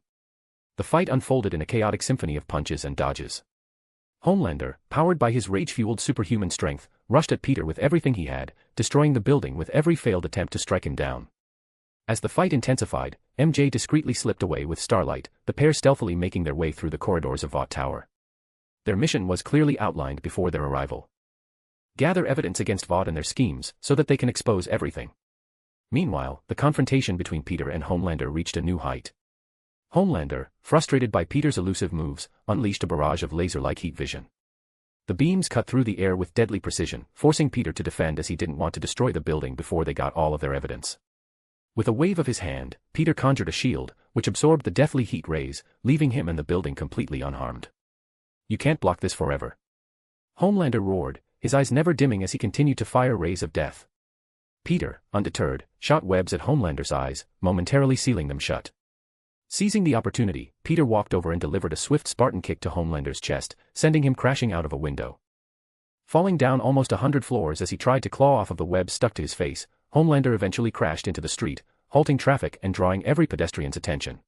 Speaker 3: The fight unfolded in a chaotic symphony of punches and dodges. Homelander, powered by his rage-fueled superhuman strength, rushed at Peter with everything he had, destroying the building with every failed attempt to strike him down. As the fight intensified, MJ discreetly slipped away with Starlight, the pair stealthily making their way through the corridors of Vought Tower. Their mission was clearly outlined before their arrival. Gather evidence against Vought and their schemes, so that they can expose everything. Meanwhile, the confrontation between Peter and Homelander reached a new height. Homelander, frustrated by Peter's elusive moves, unleashed a barrage of laser-like heat vision. The beams cut through the air with deadly precision, forcing Peter to defend as he didn't want to destroy the building before they got all of their evidence. With a wave of his hand, Peter conjured a shield, which absorbed the deathly heat rays, leaving him and the building completely unharmed. You can't block this forever. Homelander roared, his eyes never dimming as he continued to fire rays of death. Peter, undeterred, shot webs at Homelander's eyes, momentarily sealing them shut. Seizing the opportunity, Peter walked over and delivered a swift Spartan kick to Homelander's chest, sending him crashing out of a window. Falling down almost 100 floors as he tried to claw off of the web stuck to his face, Homelander eventually crashed into the street, halting traffic and drawing every pedestrian's attention.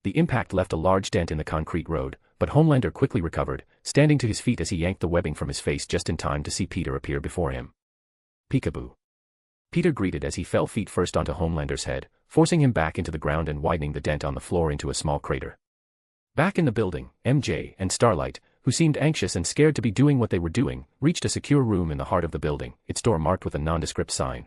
Speaker 3: The impact left a large dent in the concrete road, but Homelander quickly recovered, standing to his feet as he yanked the webbing from his face just in time to see Peter appear before him. Peekaboo. Peter greeted as he fell feet first onto Homelander's head, forcing him back into the ground and widening the dent on the floor into a small crater. Back in the building, MJ and Starlight, who seemed anxious and scared to be doing what they were doing, reached a secure room in the heart of the building, its door marked with a nondescript sign.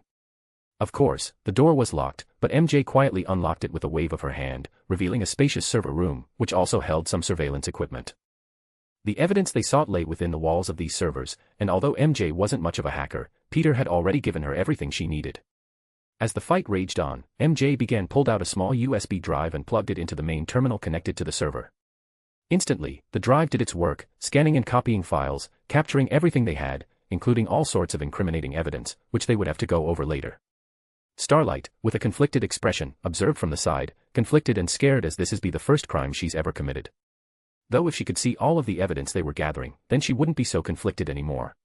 Speaker 3: Of course, the door was locked, but MJ quietly unlocked it with a wave of her hand, revealing a spacious server room, which also held some surveillance equipment. The evidence they sought lay within the walls of these servers, and although MJ wasn't much of a hacker, Peter had already given her everything she needed. As the fight raged on, MJ pulled out a small USB drive and plugged it into the main terminal connected to the server. Instantly, the drive did its work, scanning and copying files, capturing everything they had, including all sorts of incriminating evidence, which they would have to go over later. Starlight, with a conflicted expression, observed from the side, conflicted and scared as this is the first crime she's ever committed. Though if she could see all of the evidence they were gathering, then she wouldn't be so conflicted anymore.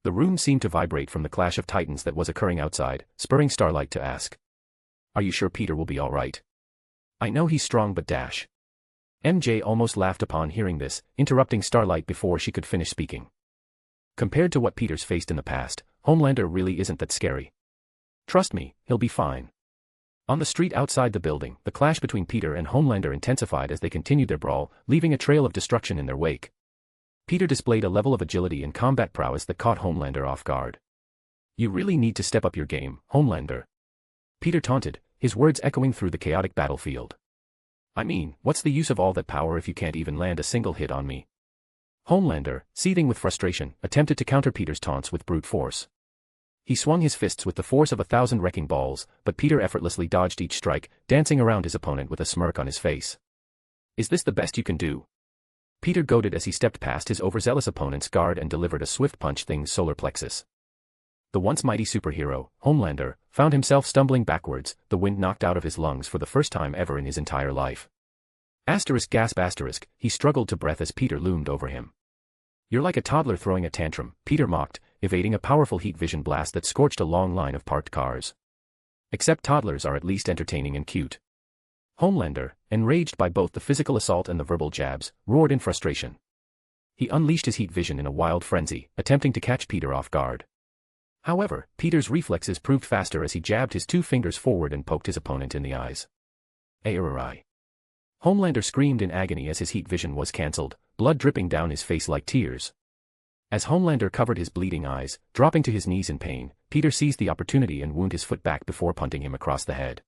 Speaker 3: The room seemed to vibrate from the clash of titans that was occurring outside, spurring Starlight to ask. Are you sure Peter will be all right? I know he's strong but dash. MJ almost laughed upon hearing this, interrupting Starlight before she could finish speaking. Compared to what Peter's faced in the past, Homelander really isn't that scary. Trust me, he'll be fine. On the street outside the building, the clash between Peter and Homelander intensified as they continued their brawl, leaving a trail of destruction in their wake. Peter displayed a level of agility and combat prowess that caught Homelander off guard. "You really need to step up your game, Homelander," Peter taunted, his words echoing through the chaotic battlefield. "I mean, what's the use of all that power if you can't even land a single hit on me?" Homelander, seething with frustration, attempted to counter Peter's taunts with brute force. He swung his fists with the force of 1,000 wrecking balls, but Peter effortlessly dodged each strike, dancing around his opponent with a smirk on his face. "Is this the best you can do?" Peter goaded as he stepped past his overzealous opponent's guard and delivered a swift punch thing's solar plexus. The once mighty superhero, Homelander, found himself stumbling backwards, the wind knocked out of his lungs for the first time ever in his entire life. Gasp asterisk, he struggled to breath as Peter loomed over him. "You're like a toddler throwing a tantrum," Peter mocked, evading a powerful heat vision blast that scorched a long line of parked cars. "Except toddlers are at least entertaining and cute." Homelander, enraged by both the physical assault and the verbal jabs, roared in frustration. He unleashed his heat vision in a wild frenzy, attempting to catch Peter off guard. However, Peter's reflexes proved faster as he jabbed his 2 fingers forward and poked his opponent in the eyes. "Airai!" Homelander screamed in agony as his heat vision was cancelled, blood dripping down his face like tears. As Homelander covered his bleeding eyes, dropping to his knees in pain, Peter seized the opportunity and wounded his foot back before punting him across the head.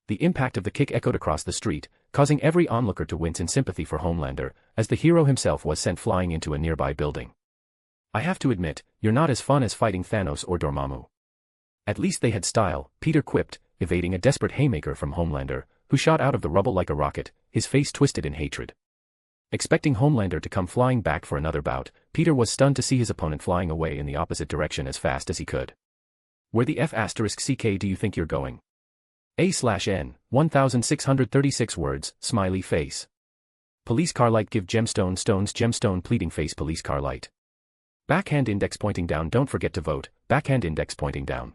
Speaker 3: The impact of the kick echoed across the street, causing every onlooker to wince in sympathy for Homelander, as the hero himself was sent flying into a nearby building. "I have to admit, you're not as fun as fighting Thanos or Dormammu." "At least they had style," Peter quipped, evading a desperate haymaker from Homelander, who shot out of the rubble like a rocket, his face twisted in hatred. Expecting Homelander to come flying back for another bout, Peter was stunned to see his opponent flying away in the opposite direction as fast as he could. "Where the F***ck do you think you're going?" A/N, 1636 words, smiley face. Police car light give gemstone stones gemstone pleading face police car light. Backhand index pointing down don't forget to vote, backhand index pointing down.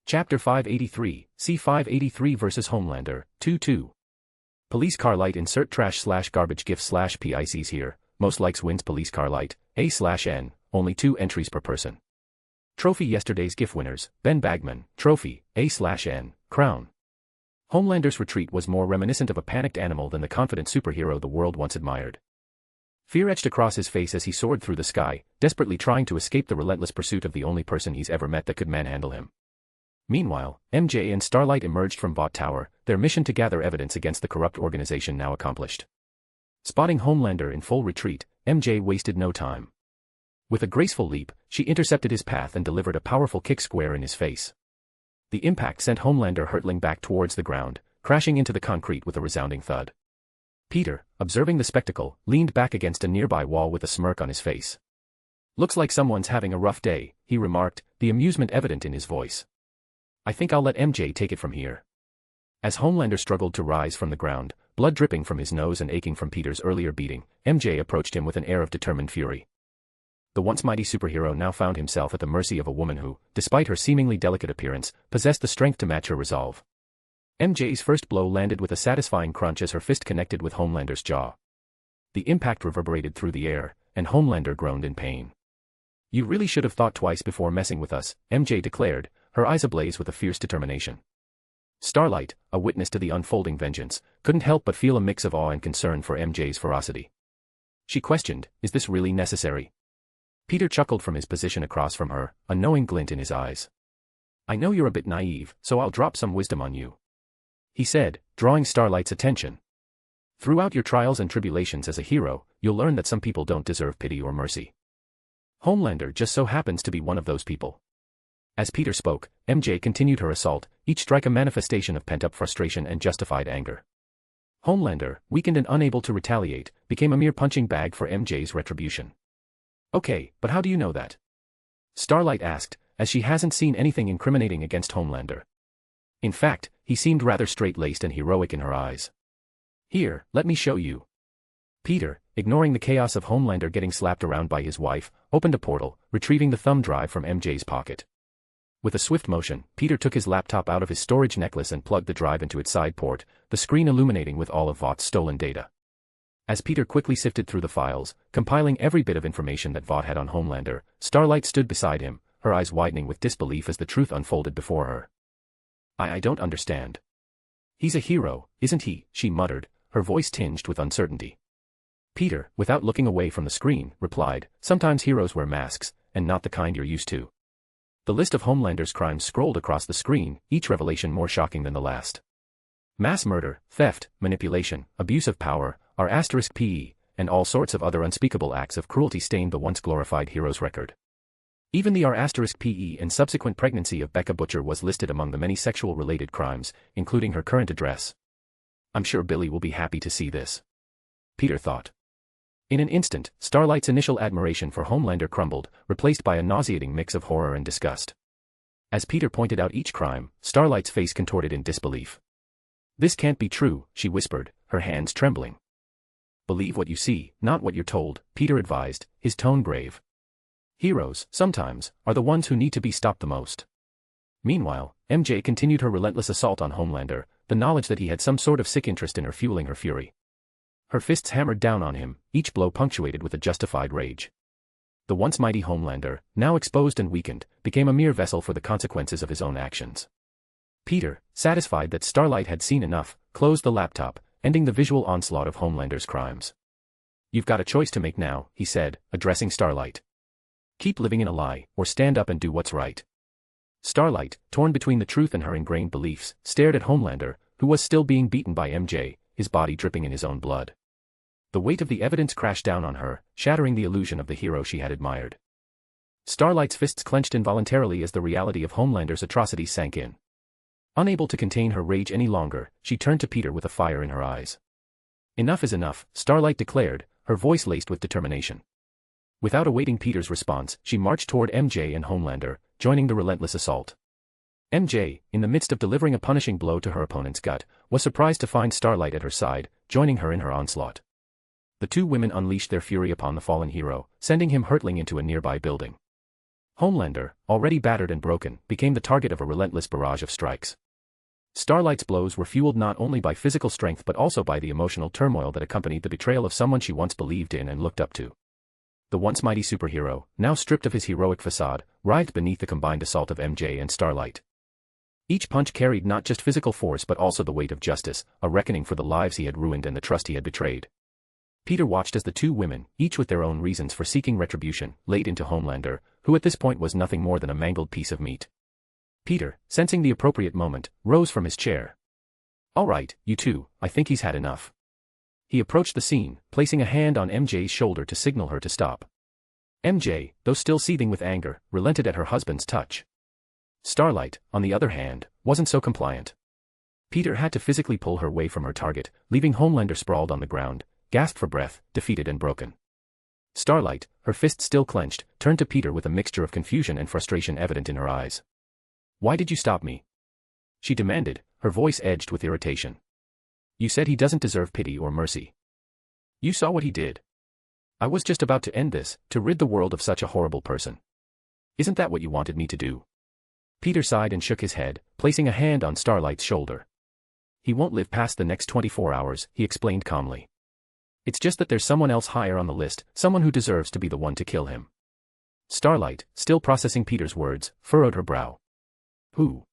Speaker 3: Chapter 583, C583 vs Homelander, 2-2. Police car light insert trash/garbage gif/PICs here, most likes wins police car light, A/N, only 2 entries per person. Trophy yesterday's gif winners, Ben Bagman, trophy, A/N, crown. Homelander's retreat was more reminiscent of a panicked animal than the confident superhero the world once admired. Fear etched across his face as he soared through the sky, desperately trying to escape the relentless pursuit of the only person he's ever met that could manhandle him. Meanwhile, MJ and Starlight emerged from Vought Tower, their mission to gather evidence against the corrupt organization now accomplished. Spotting Homelander in full retreat, MJ wasted no time. With a graceful leap, she intercepted his path and delivered a powerful kick square in his face. The impact sent Homelander hurtling back towards the ground, crashing into the concrete with a resounding thud. Peter, observing the spectacle, leaned back against a nearby wall with a smirk on his face. "Looks like someone's having a rough day," he remarked, the amusement evident in his voice. "I think I'll let MJ take it from here." As Homelander struggled to rise from the ground, blood dripping from his nose and aching from Peter's earlier beating, MJ approached him with an air of determined fury. The once mighty superhero now found himself at the mercy of a woman who, despite her seemingly delicate appearance, possessed the strength to match her resolve. MJ's first blow landed with a satisfying crunch as her fist connected with Homelander's jaw. The impact reverberated through the air, and Homelander groaned in pain. "You really should have thought twice before messing with us," MJ declared, her eyes ablaze with a fierce determination. Starlight, a witness to the unfolding vengeance, couldn't help but feel a mix of awe and concern for MJ's ferocity. She questioned, "Is this really necessary?" Peter chuckled from his position across from her, a knowing glint in his eyes. "I know you're a bit naive, so I'll drop some wisdom on you," he said, drawing Starlight's attention. "Throughout your trials and tribulations as a hero, you'll learn that some people don't deserve pity or mercy. Homelander just so happens to be one of those people." As Peter spoke, MJ continued her assault, each strike a manifestation of pent-up frustration and justified anger. Homelander, weakened and unable to retaliate, became a mere punching bag for MJ's retribution. "Okay, but how do you know that?" Starlight asked, as she hasn't seen anything incriminating against Homelander. In fact, he seemed rather straight-laced and heroic in her eyes. "Here, let me show you." Peter, ignoring the chaos of Homelander getting slapped around by his wife, opened a portal, retrieving the thumb drive from MJ's pocket. With a swift motion, Peter took his laptop out of his storage necklace and plugged the drive into its side port, the screen illuminating with all of Vaught's stolen data. As Peter quickly sifted through the files, compiling every bit of information that Vought had on Homelander, Starlight stood beside him, her eyes widening with disbelief as the truth unfolded before her. I don't understand. He's a hero, isn't he? She muttered, her voice tinged with uncertainty. Peter, without looking away from the screen, replied, sometimes heroes wear masks, and not the kind you're used to. The list of Homelander's crimes scrolled across the screen, each revelation more shocking than the last. Mass murder, theft, manipulation, abuse of power, R*PE, and all sorts of other unspeakable acts of cruelty stained the once glorified hero's record. Even the R*PE and subsequent pregnancy of Becca Butcher was listed among the many sexual-related crimes, including her current address. I'm sure Billy will be happy to see this, Peter thought. In an instant, Starlight's initial admiration for Homelander crumbled, replaced by a nauseating mix of horror and disgust. As Peter pointed out each crime, Starlight's face contorted in disbelief. This can't be true, she whispered, her hands trembling. Believe what you see, not what you're told, Peter advised, his tone grave. Heroes, sometimes, are the ones who need to be stopped the most. Meanwhile, MJ continued her relentless assault on Homelander, the knowledge that he had some sort of sick interest in her fueling her fury. Her fists hammered down on him, each blow punctuated with a justified rage. The once mighty Homelander, now exposed and weakened, became a mere vessel for the consequences of his own actions. Peter, satisfied that Starlight had seen enough, closed the laptop, ending the visual onslaught of Homelander's crimes. You've got a choice to make now, he said, addressing Starlight. Keep living in a lie, or stand up and do what's right. Starlight, torn between the truth and her ingrained beliefs, stared at Homelander, who was still being beaten by MJ, his body dripping in his own blood. The weight of the evidence crashed down on her, shattering the illusion of the hero she had admired. Starlight's fists clenched involuntarily as the reality of Homelander's atrocities sank in. Unable to contain her rage any longer, she turned to Peter with a fire in her eyes. Enough is enough, Starlight declared, her voice laced with determination. Without awaiting Peter's response, she marched toward MJ and Homelander, joining the relentless assault. MJ, in the midst of delivering a punishing blow to her opponent's gut, was surprised to find Starlight at her side, joining her in her onslaught. The two women unleashed their fury upon the fallen hero, sending him hurtling into a nearby building. Homelander, already battered and broken, became the target of a relentless barrage of strikes. Starlight's blows were fueled not only by physical strength but also by the emotional turmoil that accompanied the betrayal of someone she once believed in and looked up to. The once mighty superhero, now stripped of his heroic facade, writhed beneath the combined assault of MJ and Starlight. Each punch carried not just physical force but also the weight of justice, a reckoning for the lives he had ruined and the trust he had betrayed. Peter watched as the two women, each with their own reasons for seeking retribution, laid into Homelander, who at this point was nothing more than a mangled piece of meat. Peter, sensing the appropriate moment, rose from his chair. All right, you two, I think he's had enough. He approached the scene, placing a hand on MJ's shoulder to signal her to stop. MJ, though still seething with anger, relented at her husband's touch. Starlight, on the other hand, wasn't so compliant. Peter had to physically pull her away from her target, leaving Homelander sprawled on the ground, gasped for breath, defeated and broken. Starlight, her fists still clenched, turned to Peter with a mixture of confusion and frustration evident in her eyes. Why did you stop me? She demanded, her voice edged with irritation. You said he doesn't deserve pity or mercy. You saw what he did. I was just about to end this, to rid the world of such a horrible person. Isn't that what you wanted me to do? Peter sighed and shook his head, placing a hand on Starlight's shoulder. He won't live past the next 24 hours, he explained calmly. It's just that there's someone else higher on the list, someone who deserves to be the one to kill him. Starlight, still processing Peter's words, furrowed her brow. Who?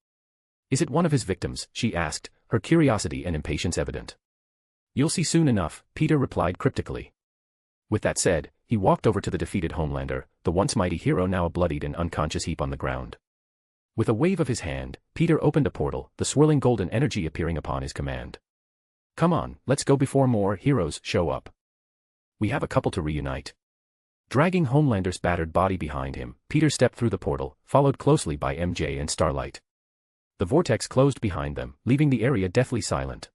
Speaker 3: Is it one of his victims? She asked, her curiosity and impatience evident. You'll see soon enough, Peter replied cryptically. With that said, he walked over to the defeated Homelander, the once mighty hero now a bloodied and unconscious heap on the ground. With a wave of his hand, Peter opened a portal, the swirling golden energy appearing upon his command. Come on, let's go before more heroes show up. We have a couple to reunite. Dragging Homelander's battered body behind him, Peter stepped through the portal, followed closely by MJ and Starlight. The vortex closed behind them, leaving the area deathly silent.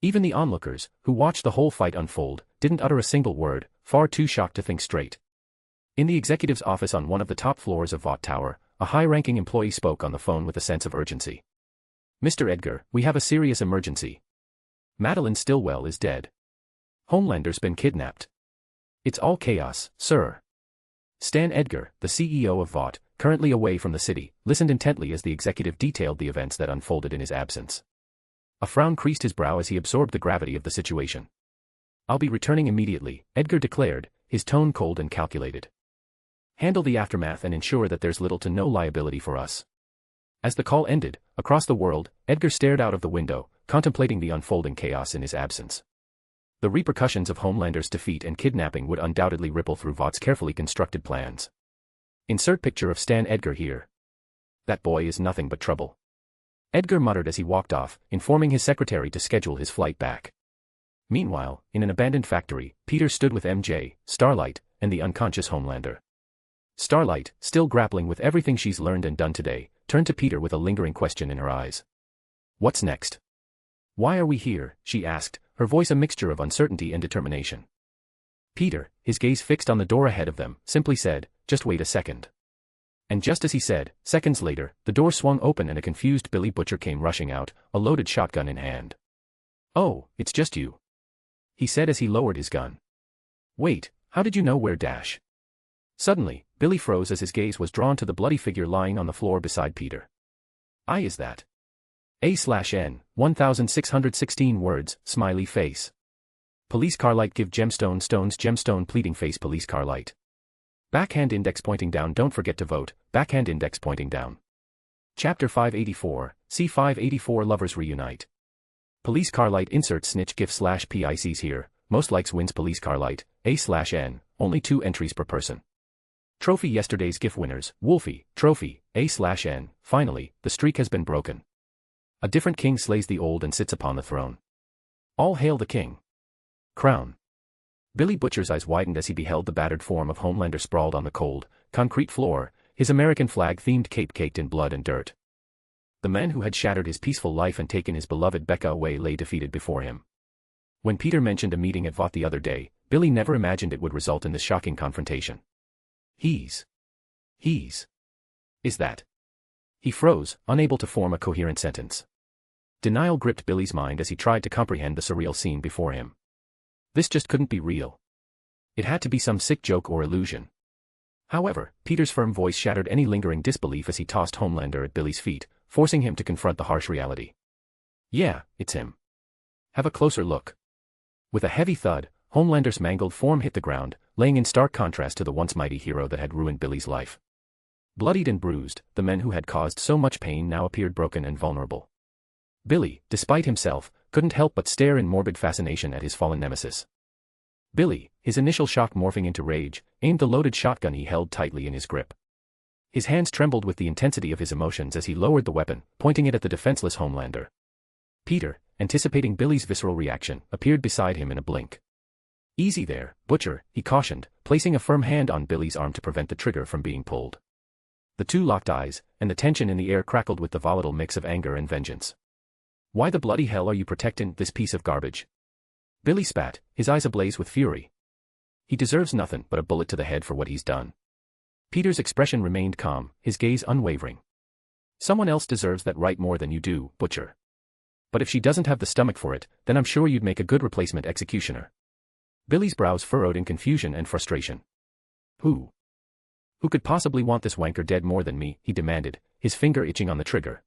Speaker 3: Even the onlookers, who watched the whole fight unfold, didn't utter a single word, far too shocked to think straight. In the executive's office on one of the top floors of Vought Tower, a high-ranking employee spoke on the phone with a sense of urgency. Mr. Edgar, we have a serious emergency. Madeline Stillwell is dead. Homelander's been kidnapped. It's all chaos, sir. Stan Edgar, the CEO of Vought, currently away from the city, listened intently as the executive detailed the events that unfolded in his absence. A frown creased his brow as he absorbed the gravity of the situation. I'll be returning immediately, Edgar declared, his tone cold and calculated. Handle the aftermath and ensure that there's little to no liability for us. As the call ended, across the world, Edgar stared out of the window, contemplating the unfolding chaos in his absence. The repercussions of Homelander's defeat and kidnapping would undoubtedly ripple through Vought's carefully constructed plans. Insert picture of Stan Edgar here. That boy is nothing but trouble. Edgar muttered as he walked off, informing his secretary to schedule his flight back. Meanwhile, in an abandoned factory, Peter stood with MJ, Starlight, and the unconscious Homelander. Starlight, still grappling with everything she's learned and done today, turned to Peter with a lingering question in her eyes. What's next? Why are we here? She asked, her voice a mixture of uncertainty and determination. Peter, his gaze fixed on the door ahead of them, simply said, "Just wait a second." And just as he said, seconds later, the door swung open and a confused Billy Butcher came rushing out, a loaded shotgun in hand. "Oh, it's just you," he said as he lowered his gun. "Wait, how did you know where Dash?" Suddenly, Billy froze as his gaze was drawn to the bloody figure lying on the floor beside Peter. Is that? A/N, 1616 words, smiley face. Police car light give gemstone stones gemstone pleading face police car light. Backhand index pointing down don't forget to vote, backhand index pointing down. Chapter 584, C584 Lovers Reunite. Police car light insert snitch gif/PICs here, most likes wins police car light, A/N, only 2 entries per person. Trophy yesterday's GIF winners, Wolfie, trophy, A/N, finally, the streak has been broken. A different king slays the old and sits upon the throne. All hail the king. Crown. Billy Butcher's eyes widened as he beheld the battered form of Homelander sprawled on the cold, concrete floor, his American flag-themed cape caked in blood and dirt. The man who had shattered his peaceful life and taken his beloved Becca away lay defeated before him. When Peter mentioned a meeting at Vought the other day, Billy never imagined it would result in this shocking confrontation. Is that? He froze, unable to form a coherent sentence. Denial gripped Billy's mind as he tried to comprehend the surreal scene before him. This just couldn't be real. It had to be some sick joke or illusion. However, Peter's firm voice shattered any lingering disbelief as he tossed Homelander at Billy's feet, forcing him to confront the harsh reality. Yeah, it's him. Have a closer look. With a heavy thud, Homelander's mangled form hit the ground, laying in stark contrast to the once mighty hero that had ruined Billy's life. Bloodied and bruised, the men who had caused so much pain now appeared broken and vulnerable. Billy, despite himself, couldn't help but stare in morbid fascination at his fallen nemesis. Billy, his initial shock morphing into rage, aimed the loaded shotgun he held tightly in his grip. His hands trembled with the intensity of his emotions as he lowered the weapon, pointing it at the defenseless Homelander. Peter, anticipating Billy's visceral reaction, appeared beside him in a blink. Easy there, Butcher, he cautioned, placing a firm hand on Billy's arm to prevent the trigger from being pulled. The two locked eyes, and the tension in the air crackled with the volatile mix of anger and vengeance. Why the bloody hell are you protecting this piece of garbage? Billy spat, his eyes ablaze with fury. He deserves nothing but a bullet to the head for what he's done. Peter's expression remained calm, his gaze unwavering. Someone else deserves that right more than you do, Butcher. But if she doesn't have the stomach for it, then I'm sure you'd make a good replacement executioner. Billy's brows furrowed in confusion and frustration. Who could possibly want this wanker dead more than me, he demanded, his finger itching on the trigger.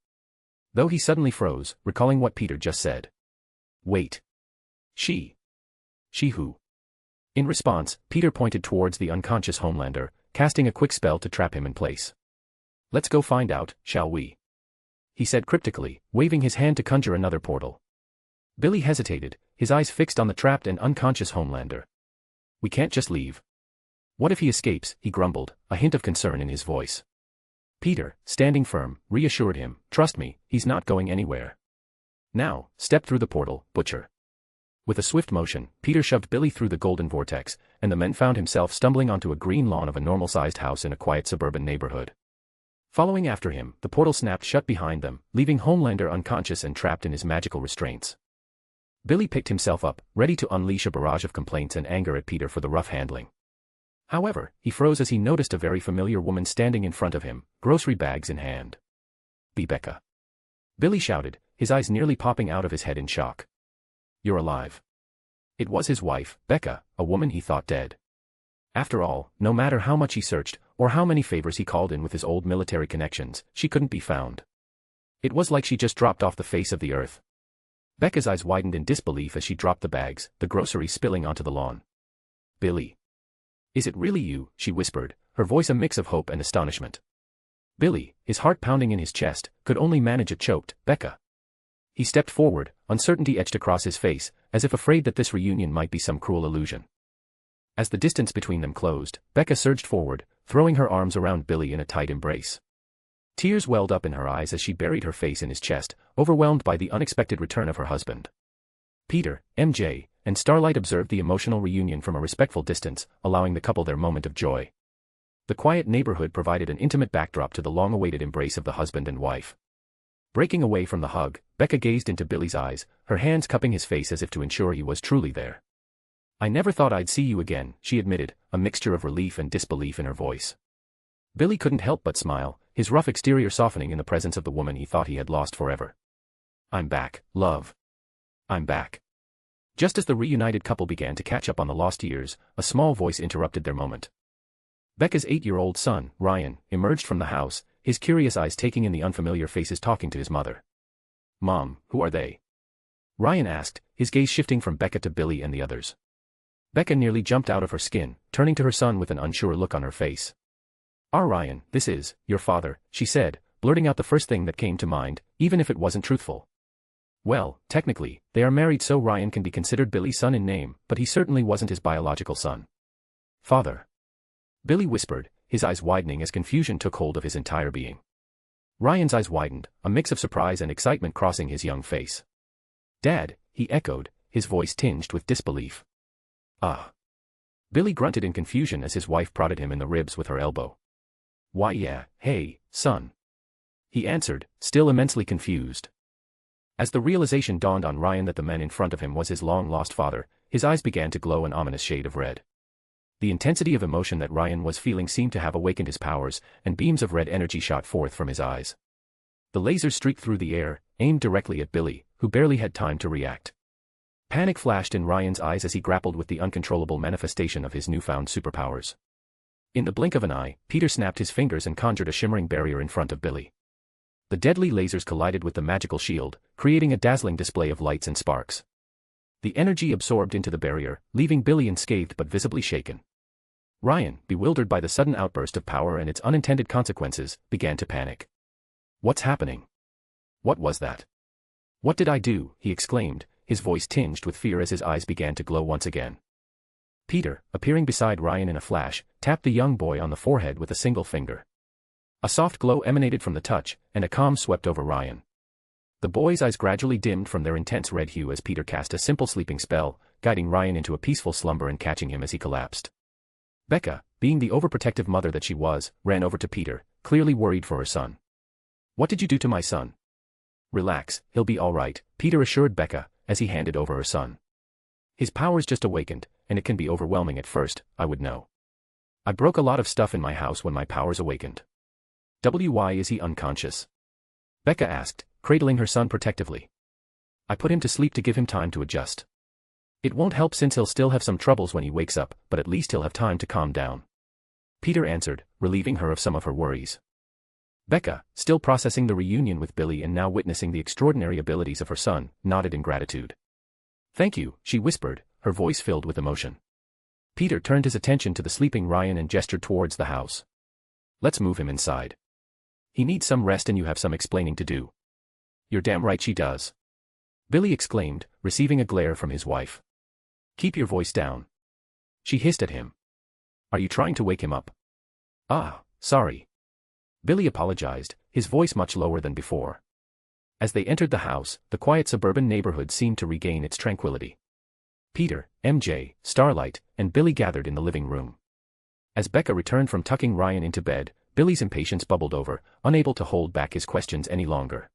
Speaker 3: Though he suddenly froze, recalling what Peter just said. Wait. She who? In response, Peter pointed towards the unconscious Homelander, casting a quick spell to trap him in place. Let's go find out, shall we? He said cryptically, waving his hand to conjure another portal. Billy hesitated, his eyes fixed on the trapped and unconscious Homelander. We can't just leave. What if he escapes, he grumbled, a hint of concern in his voice. Peter, standing firm, reassured him, trust me, he's not going anywhere. Now, step through the portal, Butcher. With a swift motion, Peter shoved Billy through the golden vortex, and the man found himself stumbling onto a green lawn of a normal-sized house in a quiet suburban neighborhood. Following after him, the portal snapped shut behind them, leaving Homelander unconscious and trapped in his magical restraints. Billy picked himself up, ready to unleash a barrage of complaints and anger at Peter for the rough handling. However, he froze as he noticed a very familiar woman standing in front of him, grocery bags in hand. Be Becca. Billy shouted, his eyes nearly popping out of his head in shock. You're alive. It was his wife, Becca, a woman he thought dead. After all, no matter how much he searched, or how many favors he called in with his old military connections, she couldn't be found. It was like she just dropped off the face of the earth. Becca's eyes widened in disbelief as she dropped the bags, the groceries spilling onto the lawn. Billy. Is it really you? She whispered, her voice a mix of hope and astonishment. Billy, his heart pounding in his chest, could only manage a choked, "Becca." He stepped forward, uncertainty etched across his face, as if afraid that this reunion might be some cruel illusion. As the distance between them closed, Becca surged forward, throwing her arms around Billy in a tight embrace. Tears welled up in her eyes as she buried her face in his chest, overwhelmed by the unexpected return of her husband. Peter, MJ, and Starlight observed the emotional reunion from a respectful distance, allowing the couple their moment of joy. The quiet neighborhood provided an intimate backdrop to the long-awaited embrace of the husband and wife. Breaking away from the hug, Becca gazed into Billy's eyes, her hands cupping his face as if to ensure he was truly there. "I never thought I'd see you again," she admitted, a mixture of relief and disbelief in her voice. Billy couldn't help but smile, his rough exterior softening in the presence of the woman he thought he had lost forever. "I'm back, love. I'm back." Just as the reunited couple began to catch up on the lost years, a small voice interrupted their moment. Becca's 8-year-old son, Ryan, emerged from the house, his curious eyes taking in the unfamiliar faces talking to his mother. "Mom, who are they?" Ryan asked, his gaze shifting from Becca to Billy and the others. Becca nearly jumped out of her skin, turning to her son with an unsure look on her face. Ryan, this is your father," she said, blurting out the first thing that came to mind, even if it wasn't truthful. Well, technically, they are married so Ryan can be considered Billy's son in name, but he certainly wasn't his biological son. "Father," Billy whispered, his eyes widening as confusion took hold of his entire being. Ryan's eyes widened, a mix of surprise and excitement crossing his young face. "Dad," he echoed, his voice tinged with disbelief. "Ah." Billy grunted in confusion as his wife prodded him in the ribs with her elbow. "Why yeah, hey, son," he answered, still immensely confused. As the realization dawned on Ryan that the man in front of him was his long-lost father, his eyes began to glow an ominous shade of red. The intensity of emotion that Ryan was feeling seemed to have awakened his powers, and beams of red energy shot forth from his eyes. The lasers streaked through the air, aimed directly at Billy, who barely had time to react. Panic flashed in Ryan's eyes as he grappled with the uncontrollable manifestation of his newfound superpowers. In the blink of an eye, Peter snapped his fingers and conjured a shimmering barrier in front of Billy. The deadly lasers collided with the magical shield, creating a dazzling display of lights and sparks. The energy absorbed into the barrier, leaving Billy unscathed but visibly shaken. Ryan, bewildered by the sudden outburst of power and its unintended consequences, began to panic. "What's happening? What was that? What did I do?" he exclaimed, his voice tinged with fear as his eyes began to glow once again. Peter, appearing beside Ryan in a flash, tapped the young boy on the forehead with a single finger. A soft glow emanated from the touch, and a calm swept over Ryan. The boy's eyes gradually dimmed from their intense red hue as Peter cast a simple sleeping spell, guiding Ryan into a peaceful slumber and catching him as he collapsed. Becca, being the overprotective mother that she was, ran over to Peter, clearly worried for her son. "What did you do to my son?" "Relax, he'll be all right," Peter assured Becca, as he handed over her son. "His powers just awakened, and it can be overwhelming at first, I would know. I broke a lot of stuff in my house when my powers awakened." "Why is he unconscious?" Becca asked, cradling her son protectively. "I put him to sleep to give him time to adjust. It won't help since he'll still have some troubles when he wakes up, but at least he'll have time to calm down," Peter answered, relieving her of some of her worries. Becca, still processing the reunion with Billy and now witnessing the extraordinary abilities of her son, nodded in gratitude. "Thank you," she whispered, her voice filled with emotion. Peter turned his attention to the sleeping Ryan and gestured towards the house. "Let's move him inside. He needs some rest and you have some explaining to do." "You're damn right she does," Billy exclaimed, receiving a glare from his wife. "Keep your voice down," she hissed at him. "Are you trying to wake him up?" "Ah, sorry." Billy apologized, his voice much lower than before. As they entered the house, the quiet suburban neighborhood seemed to regain its tranquility. Peter, MJ, Starlight, and Billy gathered in the living room. As Becca returned from tucking Ryan into bed, Billy's impatience bubbled over, unable to hold back his questions any longer.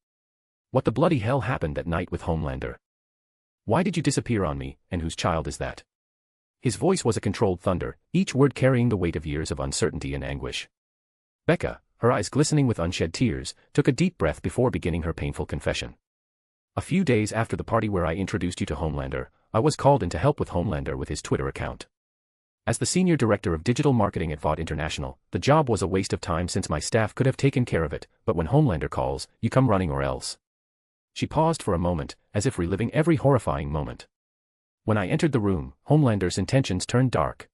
Speaker 3: "What the bloody hell happened that night with Homelander? Why did you disappear on me, and whose child is that?" His voice was a controlled thunder, each word carrying the weight of years of uncertainty and anguish. Becca, her eyes glistening with unshed tears, took a deep breath before beginning her painful confession. "A few days after the party where I introduced you to Homelander, I was called in to help with Homelander with his Twitter account. As the senior director of digital marketing at Vought International, the job was a waste of time since my staff could have taken care of it, but when Homelander calls, you come running or else." She paused for a moment, as if reliving every horrifying moment. "When I entered the room, Homelander's intentions turned dark.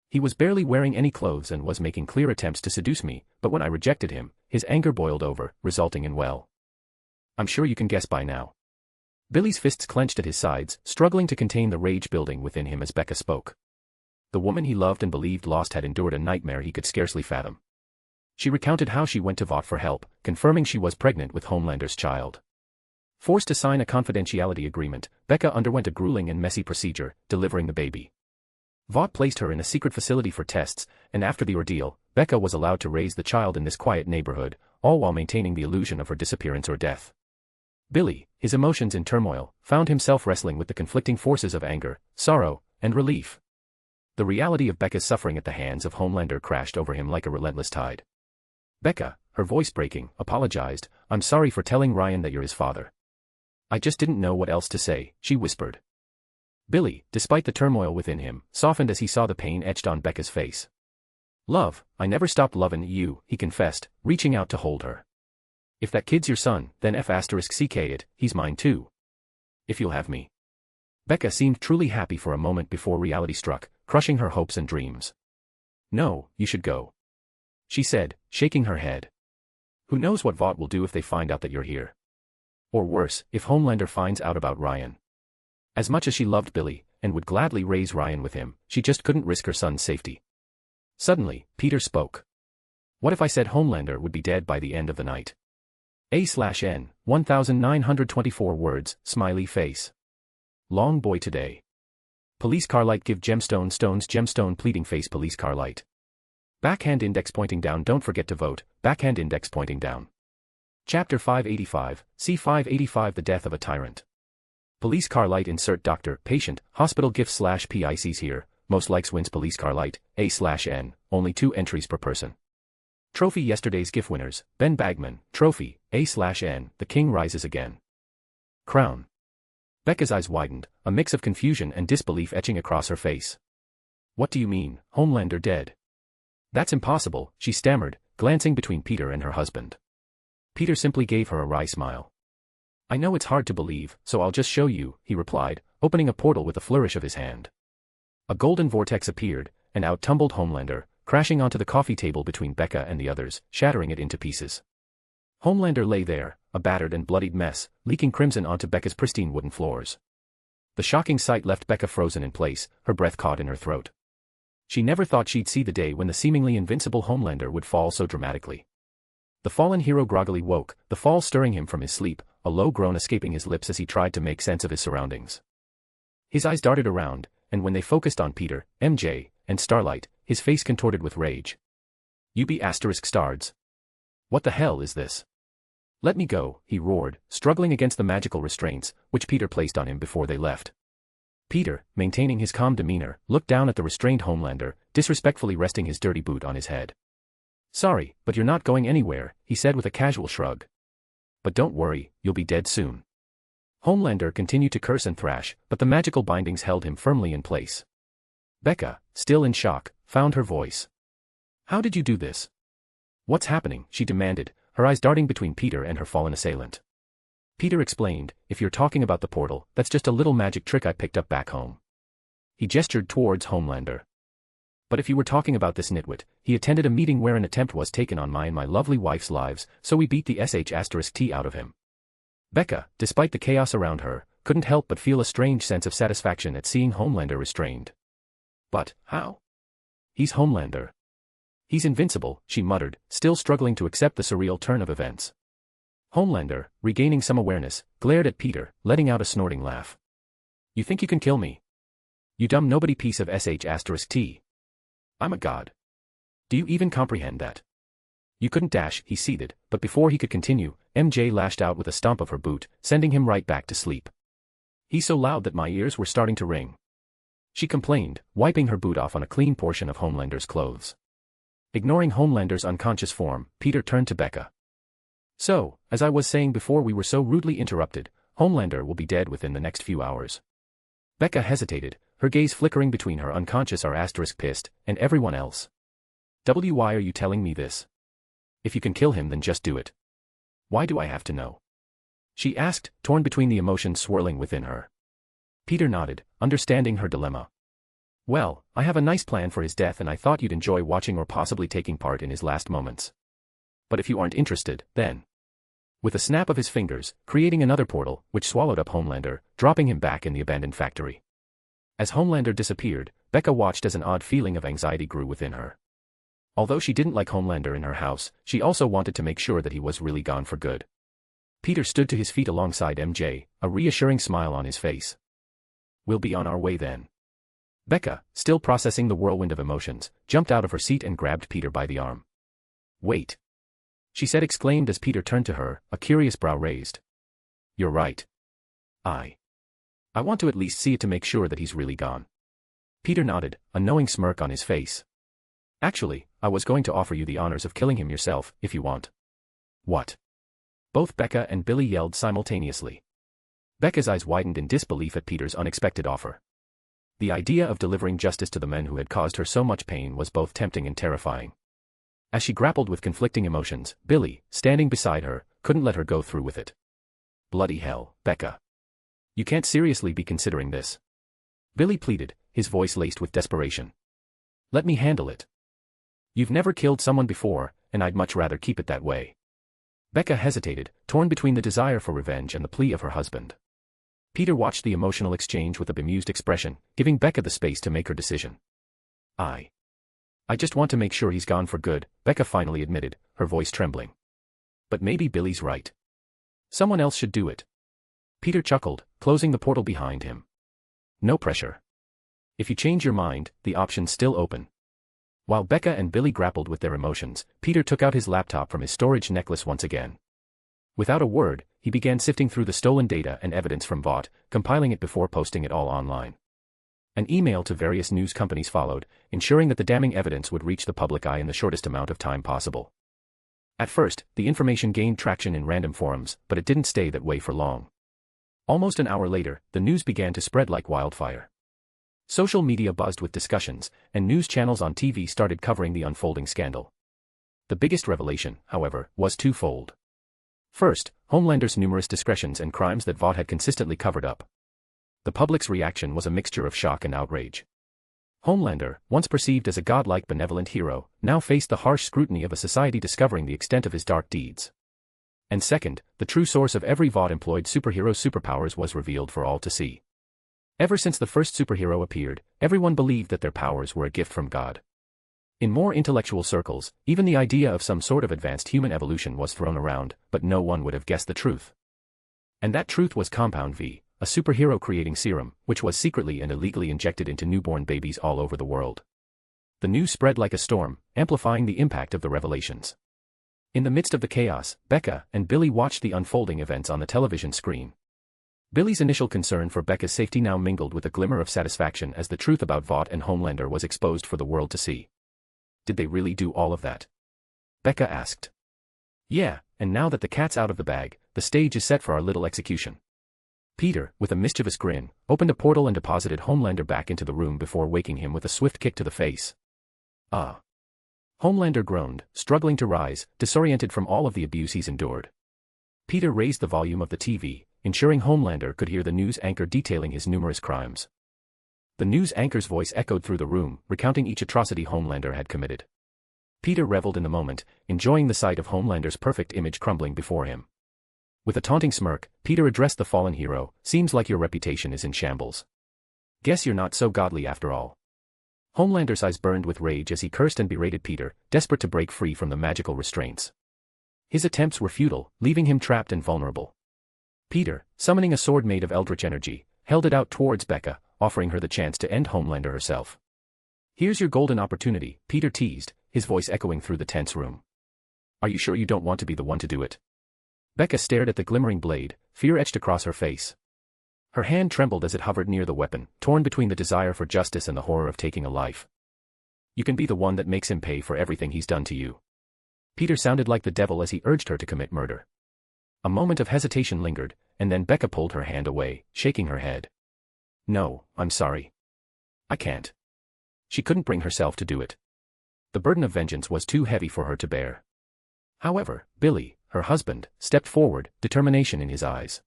Speaker 3: He was barely wearing any clothes and was making clear attempts to seduce me, but when I rejected him, his anger boiled over, resulting in well. I'm sure you can guess by now. Billy's fists clenched at his sides, struggling to contain the rage building within him as Becca spoke. The woman he loved and believed lost had endured a nightmare he could scarcely fathom. She recounted how she went to Vought for help, confirming she was pregnant with Homelander's child. Forced to sign a confidentiality agreement, Becca underwent a grueling and messy procedure, delivering the baby. Vought placed her in a secret facility for tests, and after the ordeal, Becca was allowed to raise the child in this quiet neighborhood, all while maintaining the illusion of her disappearance or death. Billy, his emotions in turmoil, found himself wrestling with the conflicting forces of anger, sorrow, and relief. The reality of Becca's suffering at the hands of Homelander crashed over him like a relentless tide. Becca, her voice breaking, apologized, "I'm sorry for telling Ryan that you're his father. I just didn't know what else to say," she whispered. Billy, despite the turmoil within him, softened as he saw the pain etched on Becca's face. "Love, I never stopped loving you," he confessed, reaching out to hold her. "If that kid's your son, then F***ck it, he's mine too. If you'll have me." Becca seemed truly happy for a moment before reality struck, crushing her hopes and dreams. "No, you should go," she said, shaking her head. "Who knows what Vought will do if they find out that you're here? Or worse, if Homelander finds out about Ryan." As much as she loved Billy, and would gladly raise Ryan with him, she just couldn't risk her son's safety. Suddenly, Peter spoke. "What if I said Homelander would be dead by the end of the night?" A/N, 1924 words, smiley face. Long boy today. Police car light give gemstone stones gemstone pleading face police car light. Backhand index pointing down don't forget to vote, backhand index pointing down. Chapter 585, C585 The Death of a Tyrant. Police car light insert doctor, patient, hospital gif/PICs here, most likes wins police car light, A/N, only 2 entries per person. Trophy yesterday's GIF winners, Ben Bagman, trophy, A/N, the king rises again. Crown. Becca's eyes widened, a mix of confusion and disbelief etching across her face. "What do you mean, Homelander dead?" "That's impossible," she stammered, glancing between Peter and her husband. Peter simply gave her a wry smile. "I know it's hard to believe, so I'll just show you," he replied, opening a portal with a flourish of his hand. A golden vortex appeared, and out tumbled Homelander, crashing onto the coffee table between Becca and the others, shattering it into pieces. Homelander lay there, a battered and bloodied mess, leaking crimson onto Becca's pristine wooden floors. The shocking sight left Becca frozen in place, her breath caught in her throat. She never thought she'd see the day when the seemingly invincible Homelander would fall so dramatically. The fallen hero groggily woke, the fall stirring him from his sleep, a low groan escaping his lips as he tried to make sense of his surroundings. His eyes darted around, and when they focused on Peter, MJ, and Starlight, his face contorted with rage. "You be **stards. What the hell is this? Let me go," he roared, struggling against the magical restraints, which Peter placed on him before they left. Peter, maintaining his calm demeanor, looked down at the restrained Homelander, disrespectfully resting his dirty boot on his head. "Sorry, but you're not going anywhere," he said with a casual shrug. "But don't worry, you'll be dead soon." Homelander continued to curse and thrash, but the magical bindings held him firmly in place. Becca, still in shock, found her voice. "How did you do this? What's happening?" she demanded, her eyes darting between Peter and her fallen assailant. Peter explained, "If you're talking about the portal, that's just a little magic trick I picked up back home." He gestured towards Homelander. "But if you were talking about this nitwit, he attended a meeting where an attempt was taken on my and my lovely wife's lives, so we beat the **T out of him." Becca, despite the chaos around her, couldn't help but feel a strange sense of satisfaction at seeing Homelander restrained. "But, how? He's Homelander. He's invincible," she muttered, still struggling to accept the surreal turn of events. Homelander, regaining some awareness, glared at Peter, letting out a snorting laugh. "You think you can kill me? You dumb nobody piece of **T. I'm a god. Do you even comprehend that? You couldn't dash," he seethed, but before he could continue, MJ lashed out with a stomp of her boot, sending him right back to sleep. "He's so loud that my ears were starting to ring," she complained, wiping her boot off on a clean portion of Homelander's clothes. Ignoring Homelander's unconscious form, Peter turned to Becca. "So, as I was saying before we were so rudely interrupted, Homelander will be dead within the next few hours." Becca hesitated, her gaze flickering between her unconscious **pissed, and everyone else. "Why are you telling me this? If you can kill him then just do it. Why do I have to know?" she asked, torn between the emotions swirling within her. Peter nodded, understanding her dilemma. "Well, I have a nice plan for his death and I thought you'd enjoy watching or possibly taking part in his last moments. But But if you aren't interested, then. With a snap of his fingers, creating another portal, which swallowed up Homelander, dropping him back in the abandoned factory. As Homelander disappeared, Becca watched as an odd feeling of anxiety grew within her. Although she didn't like Homelander in her house, she also wanted to make sure that he was really gone for good. Peter stood to his feet alongside MJ, a reassuring smile on his face. We'll be on our way then. Becca, still processing the whirlwind of emotions, jumped out of her seat and grabbed Peter by the arm. Wait. She said exclaimed as Peter turned to her, a curious brow raised. You're right. I want to at least see it to make sure that he's really gone. Peter nodded, a knowing smirk on his face. Actually, I was going to offer you the honors of killing him yourself, if you want. What? Both Becca and Billy yelled simultaneously. Becca's eyes widened in disbelief at Peter's unexpected offer. The idea of delivering justice to the men who had caused her so much pain was both tempting and terrifying. As she grappled with conflicting emotions, Billy, standing beside her, couldn't let her go through with it. Bloody hell, Becca. You can't seriously be considering this. Billy pleaded, his voice laced with desperation. Let me handle it. You've never killed someone before, and I'd much rather keep it that way. Becca hesitated, torn between the desire for revenge and the plea of her husband. Peter watched the emotional exchange with a bemused expression, giving Becca the space to make her decision. I just want to make sure he's gone for good, Becca finally admitted, her voice trembling. But maybe Billy's right. Someone else should do it. Peter chuckled, closing the portal behind him. No pressure. If you change your mind, the option's still open. While Becca and Billy grappled with their emotions, Peter took out his laptop from his storage necklace once again. Without a word, he began sifting through the stolen data and evidence from Vought, compiling it before posting it all online. An email to various news companies followed, ensuring that the damning evidence would reach the public eye in the shortest amount of time possible. At first, the information gained traction in random forums, but it didn't stay that way for long. Almost an hour later, the news began to spread like wildfire. Social media buzzed with discussions, and news channels on TV started covering the unfolding scandal. The biggest revelation, however, was twofold. First, Homelander's numerous discretions and crimes that Vought had consistently covered up. The public's reaction was a mixture of shock and outrage. Homelander, once perceived as a godlike benevolent hero, now faced the harsh scrutiny of a society discovering the extent of his dark deeds. And second, the true source of every Vought-employed superhero's superpowers was revealed for all to see. Ever since the first superhero appeared, everyone believed that their powers were a gift from God. In more intellectual circles, even the idea of some sort of advanced human evolution was thrown around, but no one would have guessed the truth. And that truth was Compound V, a superhero-creating serum, which was secretly and illegally injected into newborn babies all over the world. The news spread like a storm, amplifying the impact of the revelations. In the midst of the chaos, Becca and Billy watched the unfolding events on the television screen. Billy's initial concern for Becca's safety now mingled with a glimmer of satisfaction as the truth about Vought and Homelander was exposed for the world to see. Did they really do all of that? Becca asked. Yeah, and now that the cat's out of the bag, the stage is set for our little execution. Peter, with a mischievous grin, opened a portal and deposited Homelander back into the room before waking him with a swift kick to the face. Ah. Homelander groaned, struggling to rise, disoriented from all of the abuse he's endured. Peter raised the volume of the TV, ensuring Homelander could hear the news anchor detailing his numerous crimes. The news anchor's voice echoed through the room, recounting each atrocity Homelander had committed. Peter reveled in the moment, enjoying the sight of Homelander's perfect image crumbling before him. With a taunting smirk, Peter addressed the fallen hero, "Seems like your reputation is in shambles. Guess you're not so godly after all." Homelander's eyes burned with rage as he cursed and berated Peter, desperate to break free from the magical restraints. His attempts were futile, leaving him trapped and vulnerable. Peter, summoning a sword made of eldritch energy, held it out towards Becca, offering her the chance to end Homelander herself. "Here's your golden opportunity," Peter teased, his voice echoing through the tense room. "Are you sure you don't want to be the one to do it?" Becca stared at the glimmering blade, fear etched across her face. Her hand trembled as it hovered near the weapon, torn between the desire for justice and the horror of taking a life. "You can be the one that makes him pay for everything he's done to you." Peter sounded like the devil as he urged her to commit murder. A moment of hesitation lingered, and then Becca pulled her hand away, shaking her head. "No, I'm sorry. I can't." She couldn't bring herself to do it. The burden of vengeance was too heavy for her to bear. However, Billy, her husband, stepped forward, determination in his eyes.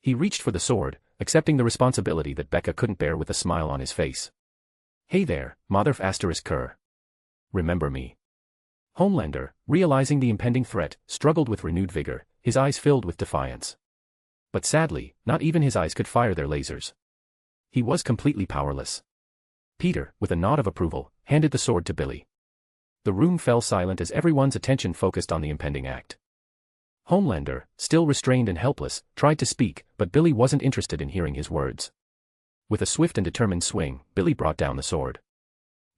Speaker 3: He reached for the sword, accepting the responsibility that Becca couldn't bear with a smile on his face. "Hey there, Mother Asterisk Kerr. Remember me?" Homelander, realizing the impending threat, struggled with renewed vigor, his eyes filled with defiance. But sadly, not even his eyes could fire their lasers. He was completely powerless. Peter, with a nod of approval, handed the sword to Billy. The room fell silent as everyone's attention focused on the impending act. Homelander, still restrained and helpless, tried to speak, but Billy wasn't interested in hearing his words. With a swift and determined swing, Billy brought down the sword.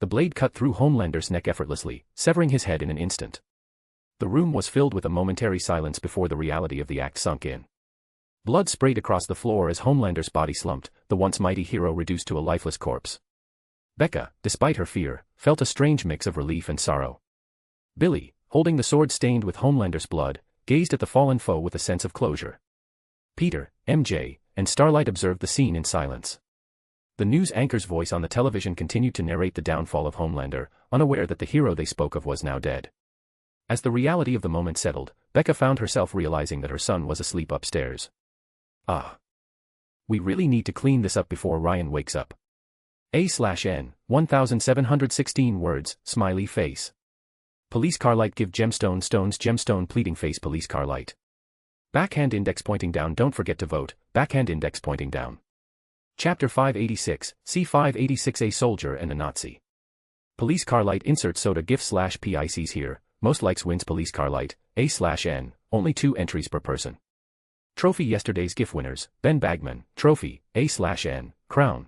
Speaker 3: The blade cut through Homelander's neck effortlessly, severing his head in an instant. The room was filled with a momentary silence before the reality of the act sunk in. Blood sprayed across the floor as Homelander's body slumped, the once mighty hero reduced to a lifeless corpse. Becca, despite her fear, felt a strange mix of relief and sorrow. Billy, holding the sword stained with Homelander's blood, gazed at the fallen foe with a sense of closure. Peter, MJ, and Starlight observed the scene in silence. The news anchor's voice on the television continued to narrate the downfall of Homelander, unaware that the hero they spoke of was now dead. As the reality of the moment settled, Becca found herself realizing that her son was asleep upstairs. We really need to clean this up before Ryan wakes up. A/N, 1716 words, smiley face. Police car light give gemstone stones gemstone pleading face police car light. Backhand index pointing down don't forget to vote, backhand index pointing down. Chapter 586, C586 A soldier and a Nazi. Police car light insert soda gif/PICs here, most likes wins police car light, A/N, only 2 entries per person. Trophy yesterday's GIF winners, Ben Bagman, trophy, A/N, crown.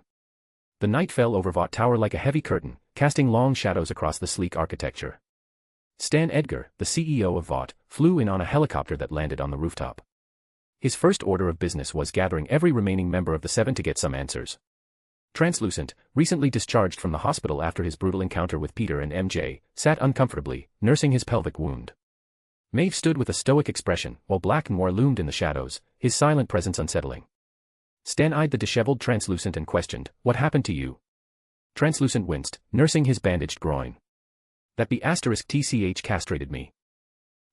Speaker 3: The night fell over Vought Tower like a heavy curtain, casting long shadows across the sleek architecture. Stan Edgar, the CEO of Vought, flew in on a helicopter that landed on the rooftop. His first order of business was gathering every remaining member of the 7 to get some answers. Translucent, recently discharged from the hospital after his brutal encounter with Peter and MJ, sat uncomfortably, nursing his pelvic wound. Maeve stood with a stoic expression, while Black Noir loomed in the shadows, his silent presence unsettling. Stan eyed the disheveled Translucent and questioned, "What happened to you?" Translucent winced, nursing his bandaged groin. "That be *TCH castrated me.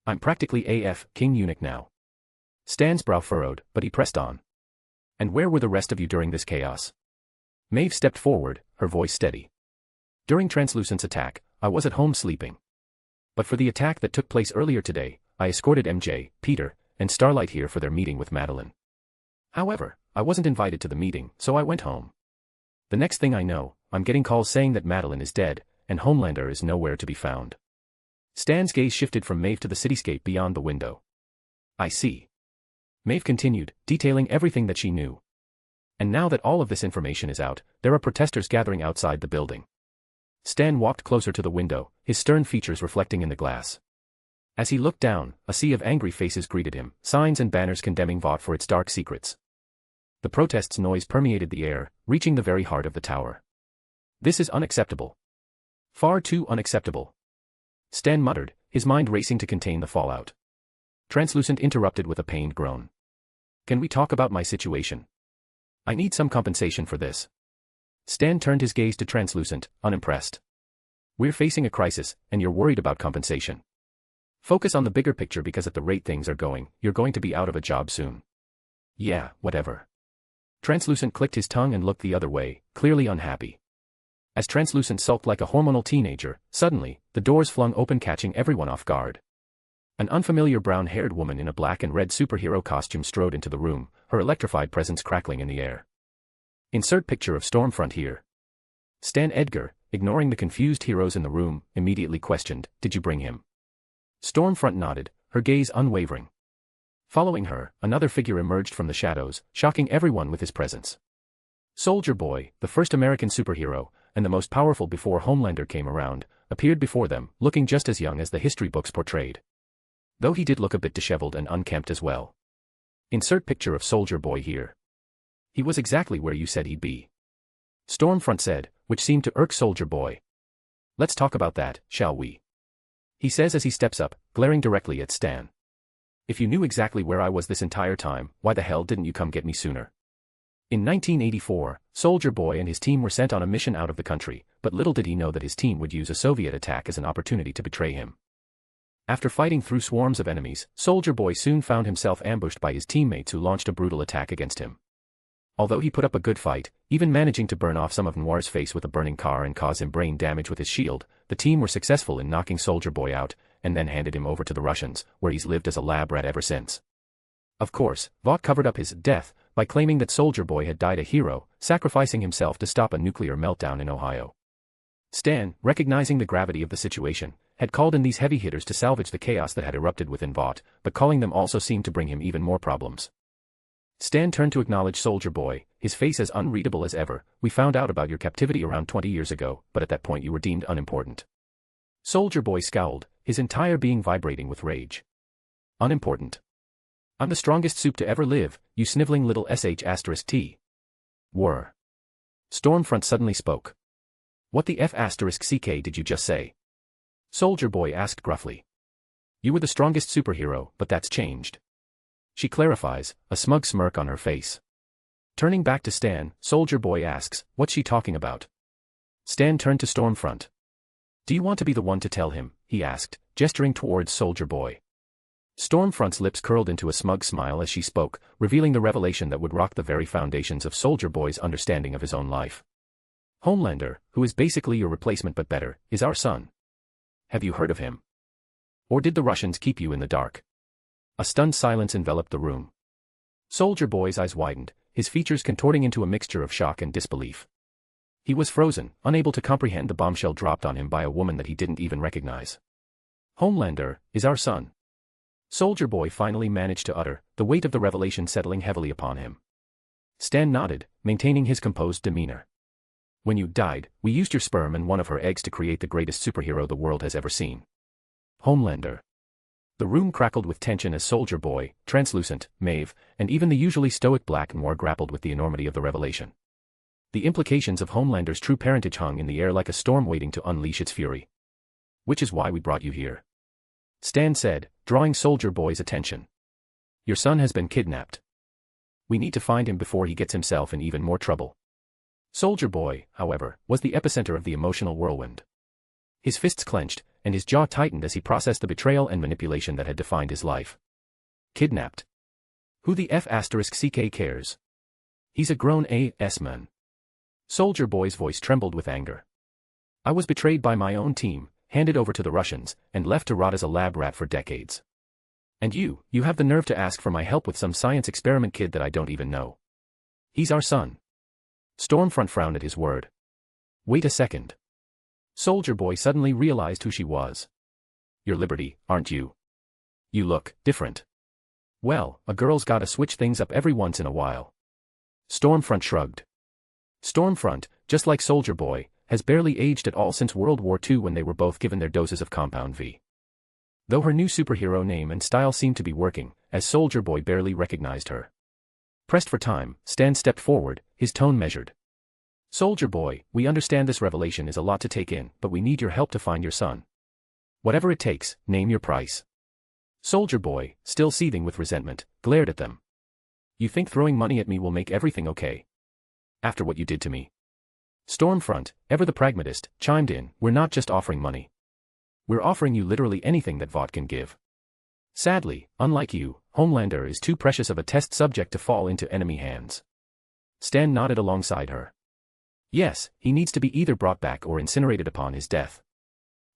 Speaker 3: I'm practically AF, King Eunuch now." Stan's brow furrowed, but he pressed on. "And where were the rest of you during this chaos?" Maeve stepped forward, her voice steady. "During Translucent's attack, I was at home sleeping. But for the attack that took place earlier today, I escorted MJ, Peter, and Starlight here for their meeting with Madeline. However, I wasn't invited to the meeting, so I went home. The next thing I know, I'm getting calls saying that Madeline is dead, and Homelander is nowhere to be found." Stan's gaze shifted from Maeve to the cityscape beyond the window. "I see." Maeve continued, detailing everything that she knew. "And now that all of this information is out, there are protesters gathering outside the building." Stan walked closer to the window, his stern features reflecting in the glass. As he looked down, a sea of angry faces greeted him, signs and banners condemning Vought for its dark secrets. The protest's noise permeated the air, reaching the very heart of the tower. "This is unacceptable. Far too unacceptable." Stan muttered, his mind racing to contain the fallout. Translucent interrupted with a pained groan. "Can we talk about my situation? I need some compensation for this." Stan turned his gaze to Translucent, unimpressed. "We're facing a crisis, and you're worried about compensation. Focus on the bigger picture because at the rate things are going, you're going to be out of a job soon." "Yeah, whatever." Translucent clicked his tongue and looked the other way, clearly unhappy. As Translucent sulked like a hormonal teenager, suddenly, the doors flung open catching everyone off guard. An unfamiliar brown-haired woman in a black and red superhero costume strode into the room, her electrified presence crackling in the air. Insert picture of Stormfront here. Stan Edgar, ignoring the confused heroes in the room, immediately questioned, "Did you bring him?" Stormfront nodded, her gaze unwavering. Following her, another figure emerged from the shadows, shocking everyone with his presence. Soldier Boy, the first American superhero, and the most powerful before Homelander came around, appeared before them, looking just as young as the history books portrayed. Though he did look a bit disheveled and unkempt as well. Insert picture of Soldier Boy here. He was exactly where you said he'd be. Stormfront said, which seemed to irk Soldier Boy. "Let's talk about that, shall we?" He says as he steps up, glaring directly at Stan. "If you knew exactly where I was this entire time, why the hell didn't you come get me sooner?" In 1984, Soldier Boy and his team were sent on a mission out of the country, but little did he know that his team would use a Soviet attack as an opportunity to betray him. After fighting through swarms of enemies, Soldier Boy soon found himself ambushed by his teammates who launched a brutal attack against him. Although he put up a good fight, even managing to burn off some of Noir's face with a burning car and cause him brain damage with his shield, the team were successful in knocking Soldier Boy out, and then handed him over to the Russians, where he's lived as a lab rat ever since. Of course, Vought covered up his death by claiming that Soldier Boy had died a hero, sacrificing himself to stop a nuclear meltdown in Ohio. Stan, recognizing the gravity of the situation, had called in these heavy hitters to salvage the chaos that had erupted within Vought, but calling them also seemed to bring him even more problems. Stan turned to acknowledge Soldier Boy, his face as unreadable as ever. "We found out about your captivity around 20 years ago, but at that point you were deemed unimportant." Soldier Boy scowled, his entire being vibrating with rage. "Unimportant? I'm the strongest soup to ever live, you sniveling little sh*t. Were." Stormfront suddenly spoke. "What the f***ck did you just say?" Soldier Boy asked gruffly. "You were the strongest superhero, but that's changed." She clarifies, a smug smirk on her face. Turning back to Stan, Soldier Boy asks, "What's she talking about?" Stan turned to Stormfront. "Do you want to be the one to tell him?" he asked, gesturing towards Soldier Boy. Stormfront's lips curled into a smug smile as she spoke, revealing the revelation that would rock the very foundations of Soldier Boy's understanding of his own life. "Homelander, who is basically your replacement but better, is our son. Have you heard of him? Or did the Russians keep you in the dark?" A stunned silence enveloped the room. Soldier Boy's eyes widened, his features contorting into a mixture of shock and disbelief. He was frozen, unable to comprehend the bombshell dropped on him by a woman that he didn't even recognize. "Homelander is our son." Soldier Boy finally managed to utter, the weight of the revelation settling heavily upon him. Stan nodded, maintaining his composed demeanor. "When you died, we used your sperm and one of her eggs to create the greatest superhero the world has ever seen. Homelander." The room crackled with tension as Soldier Boy, Translucent, Maeve, and even the usually stoic Black Noir grappled with the enormity of the revelation. The implications of Homelander's true parentage hung in the air like a storm waiting to unleash its fury. "Which is why we brought you here," Stan said, drawing Soldier Boy's attention. "Your son has been kidnapped. We need to find him before he gets himself in even more trouble." Soldier Boy, however, was the epicenter of the emotional whirlwind. His fists clenched, and his jaw tightened as he processed the betrayal and manipulation that had defined his life. Kidnapped? Who the f***ck cares? He's a grown ass man. Soldier Boy's voice trembled with anger. "I was betrayed by my own team, handed over to the Russians, and left to rot as a lab rat for decades. And you have the nerve to ask for my help with some science experiment kid that I don't even know. He's our son." Stormfront frowned at his word. "Wait a second." Soldier Boy suddenly realized who she was. "You're Liberty, aren't you? You look different." "Well, a girl's gotta switch things up every once in a while." Stormfront shrugged. Stormfront, just like Soldier Boy, has barely aged at all since World War II when they were both given their doses of Compound V. Though her new superhero name and style seemed to be working, as Soldier Boy barely recognized her. Pressed for time, Stan stepped forward, his tone measured. "Soldier Boy, we understand this revelation is a lot to take in, but we need your help to find your son. Whatever it takes, name your price." Soldier Boy, still seething with resentment, glared at them. "You think throwing money at me will make everything okay? After what you did to me?" Stormfront, ever the pragmatist, chimed in, "We're not just offering money. We're offering you literally anything that Vought can give. Sadly, unlike you, Homelander is too precious of a test subject to fall into enemy hands." Stan nodded alongside her. "Yes, he needs to be either brought back or incinerated upon his death."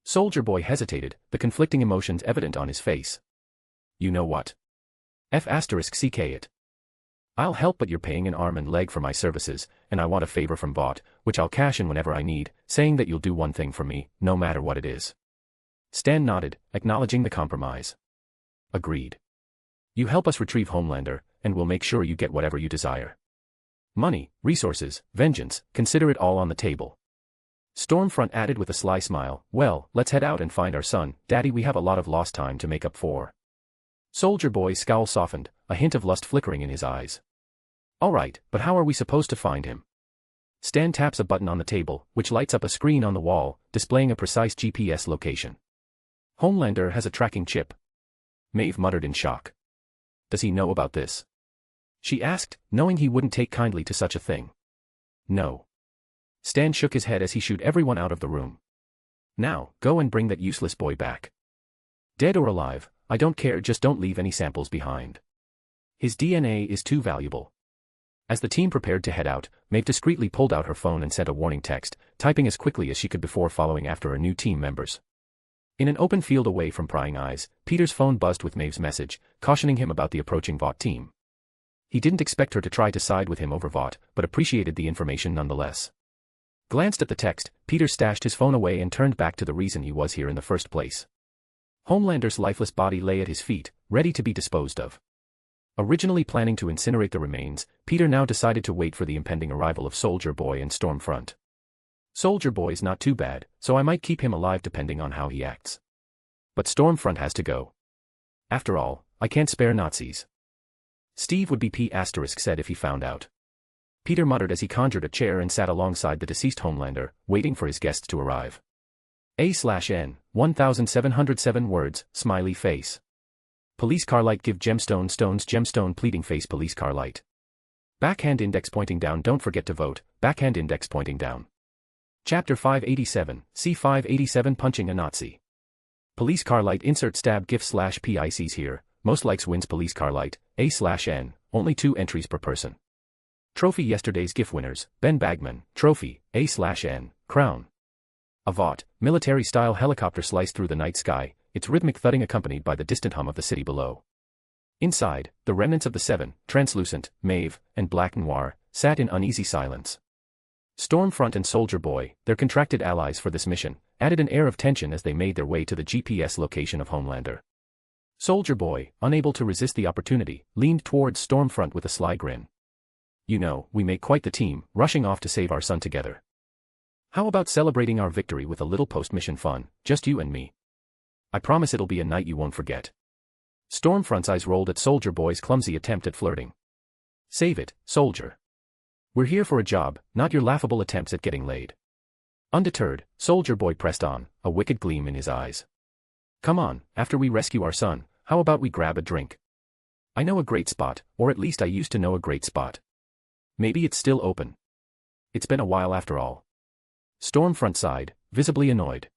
Speaker 3: Soldier Boy hesitated, the conflicting emotions evident on his face. "You know what? F***ck it. I'll help, but you're paying an arm and leg for my services, and I want a favor from Vought, which I'll cash in whenever I need, saying that you'll do one thing for me, no matter what it is." Stan nodded, acknowledging the compromise. "Agreed. You help us retrieve Homelander, and we'll make sure you get whatever you desire. Money, resources, vengeance, consider it all on the table." Stormfront added with a sly smile, "Well, let's head out and find our son, Daddy. We have a lot of lost time to make up for." Soldier Boy's scowl softened, a hint of lust flickering in his eyes. "All right, but how are we supposed to find him?" Stan taps a button on the table, which lights up a screen on the wall, displaying a precise GPS location. "Homelander has a tracking chip." Maeve muttered in shock. "Does he know about this?" she asked, knowing he wouldn't take kindly to such a thing. "No." Stan shook his head as he shooed everyone out of the room. "Now, go and bring that useless boy back. Dead or alive, I don't care, just don't leave any samples behind. His DNA is too valuable." As the team prepared to head out, Maeve discreetly pulled out her phone and sent a warning text, typing as quickly as she could before following after her new team members. In an open field away from prying eyes, Peter's phone buzzed with Maeve's message, cautioning him about the approaching Vought team. He didn't expect her to try to side with him over Vought, but appreciated the information nonetheless. Glanced at the text, Peter stashed his phone away and turned back to the reason he was here in the first place. Homelander's lifeless body lay at his feet, ready to be disposed of. Originally planning to incinerate the remains, Peter now decided to wait for the impending arrival of Soldier Boy and Stormfront. Soldier Boy's not too bad, so I might keep him alive depending on how he acts. But Stormfront has to go. After all, I can't spare Nazis. Steve would be P** said if he found out. Peter muttered as he conjured a chair and sat alongside the deceased Homelander, waiting for his guests to arrive. A/N, 1707 words, smiley face. Police car light give gemstone stones gemstone pleading face police car light. Backhand index pointing down don't forget to vote, backhand index pointing down. Chapter 587, C587 punching a Nazi. Police car light insert stab gif /PICs here, most likes wins police car light, A/N, only 2 entries per person. Trophy yesterday's gif winners, Ben Bagman, trophy, A/N, crown. A Vought, military-style helicopter sliced through the night sky, its rhythmic thudding accompanied by the distant hum of the city below. Inside, the remnants of the 7, Translucent, Maeve, and Black Noir, sat in uneasy silence. Stormfront and Soldier Boy, their contracted allies for this mission, added an air of tension as they made their way to the GPS location of Homelander. Soldier Boy, unable to resist the opportunity, leaned towards Stormfront with a sly grin. You know, we make quite the team, rushing off to save our son together. How about celebrating our victory with a little post-mission fun, just you and me? I promise it'll be a night you won't forget. Stormfront's eyes rolled at Soldier Boy's clumsy attempt at flirting. Save it, Soldier. We're here for a job, not your laughable attempts at getting laid. Undeterred, Soldier Boy pressed on, a wicked gleam in his eyes. Come on, after we rescue our son, how about we grab a drink? I know a great spot, or at least I used to know a great spot. Maybe it's still open. It's been a while after all. Stormfront sighed, visibly annoyed.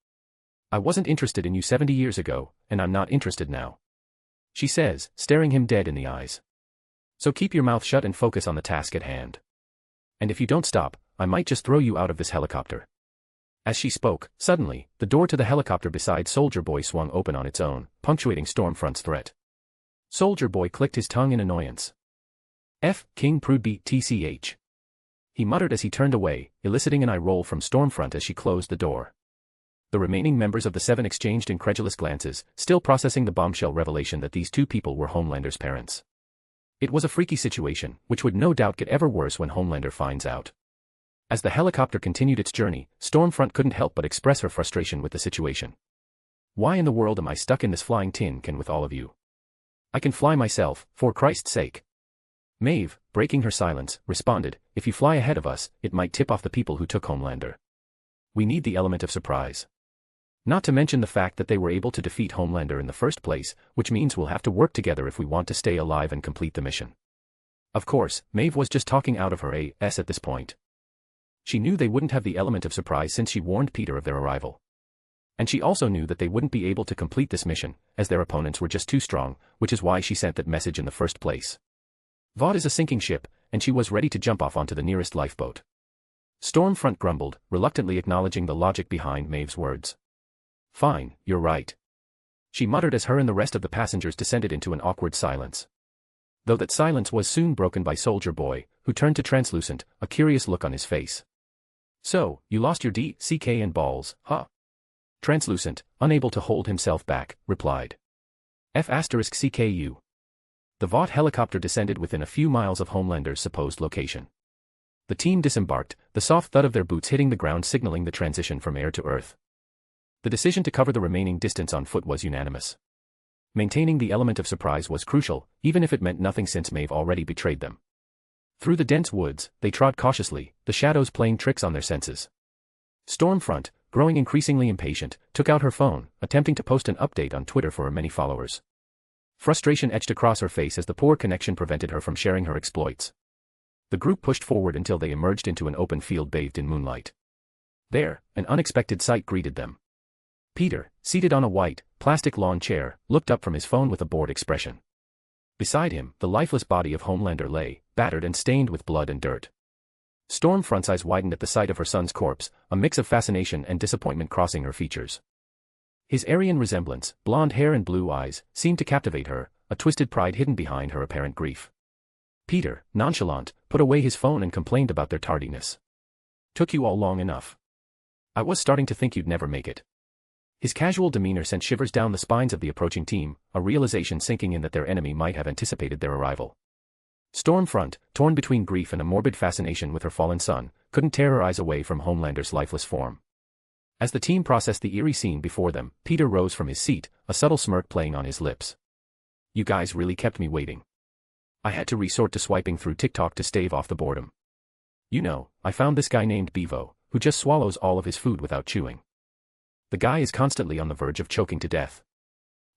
Speaker 3: I wasn't interested in you 70 years ago, and I'm not interested now. She says, staring him dead in the eyes. So keep your mouth shut and focus on the task at hand. And if you don't stop, I might just throw you out of this helicopter. As she spoke, suddenly, the door to the helicopter beside Soldier Boy swung open on its own, punctuating Stormfront's threat. Soldier Boy clicked his tongue in annoyance. F. King Prude B. TCH. He muttered as he turned away, eliciting an eye roll from Stormfront as she closed the door. The remaining members of the 7 exchanged incredulous glances, still processing the bombshell revelation that these 2 people were Homelander's parents. It was a freaky situation, which would no doubt get ever worse when Homelander finds out. As the helicopter continued its journey, Stormfront couldn't help but express her frustration with the situation. Why in the world am I stuck in this flying tin can with all of you? I can fly myself, for Christ's sake. Maeve, breaking her silence, responded, if you fly ahead of us, it might tip off the people who took Homelander. We need the element of surprise. Not to mention the fact that they were able to defeat Homelander in the first place, which means we'll have to work together if we want to stay alive and complete the mission. Of course, Maeve was just talking out of her ass at this point. She knew they wouldn't have the element of surprise since she warned Peter of their arrival. And she also knew that they wouldn't be able to complete this mission, as their opponents were just too strong, which is why she sent that message in the first place. Vought is a sinking ship, and she was ready to jump off onto the nearest lifeboat. Stormfront grumbled, reluctantly acknowledging the logic behind Maeve's words. Fine, you're right. She muttered as her and the rest of the passengers descended into an awkward silence. Though that silence was soon broken by Soldier Boy, who turned to Translucent, a curious look on his face. So, you lost your DCK and balls, huh? Translucent, unable to hold himself back, replied. F***CKU. The Vought helicopter descended within a few miles of Homelander's supposed location. The team disembarked, the soft thud of their boots hitting the ground signaling the transition from air to earth. The decision to cover the remaining distance on foot was unanimous. Maintaining the element of surprise was crucial, even if it meant nothing since Maeve already betrayed them. Through the dense woods, they trod cautiously, the shadows playing tricks on their senses. Stormfront, growing increasingly impatient, took out her phone, attempting to post an update on Twitter for her many followers. Frustration etched across her face as the poor connection prevented her from sharing her exploits. The group pushed forward until they emerged into an open field bathed in moonlight. There, an unexpected sight greeted them. Peter, seated on a white, plastic lawn chair, looked up from his phone with a bored expression. Beside him, the lifeless body of Homelander lay, battered and stained with blood and dirt. Stormfront's eyes widened at the sight of her son's corpse, a mix of fascination and disappointment crossing her features. His Aryan resemblance, blonde hair and blue eyes, seemed to captivate her, a twisted pride hidden behind her apparent grief. Peter, nonchalant, put away his phone and complained about their tardiness. "Took you all long enough. I was starting to think you'd never make it." His casual demeanor sent shivers down the spines of the approaching team, a realization sinking in that their enemy might have anticipated their arrival. Stormfront, torn between grief and a morbid fascination with her fallen son, couldn't tear her eyes away from Homelander's lifeless form. As the team processed the eerie scene before them, Peter rose from his seat, a subtle smirk playing on his lips. "You guys really kept me waiting. I had to resort to swiping through TikTok to stave off the boredom. You know, I found this guy named Bevo, who just swallows all of his food without chewing. The guy is constantly on the verge of choking to death.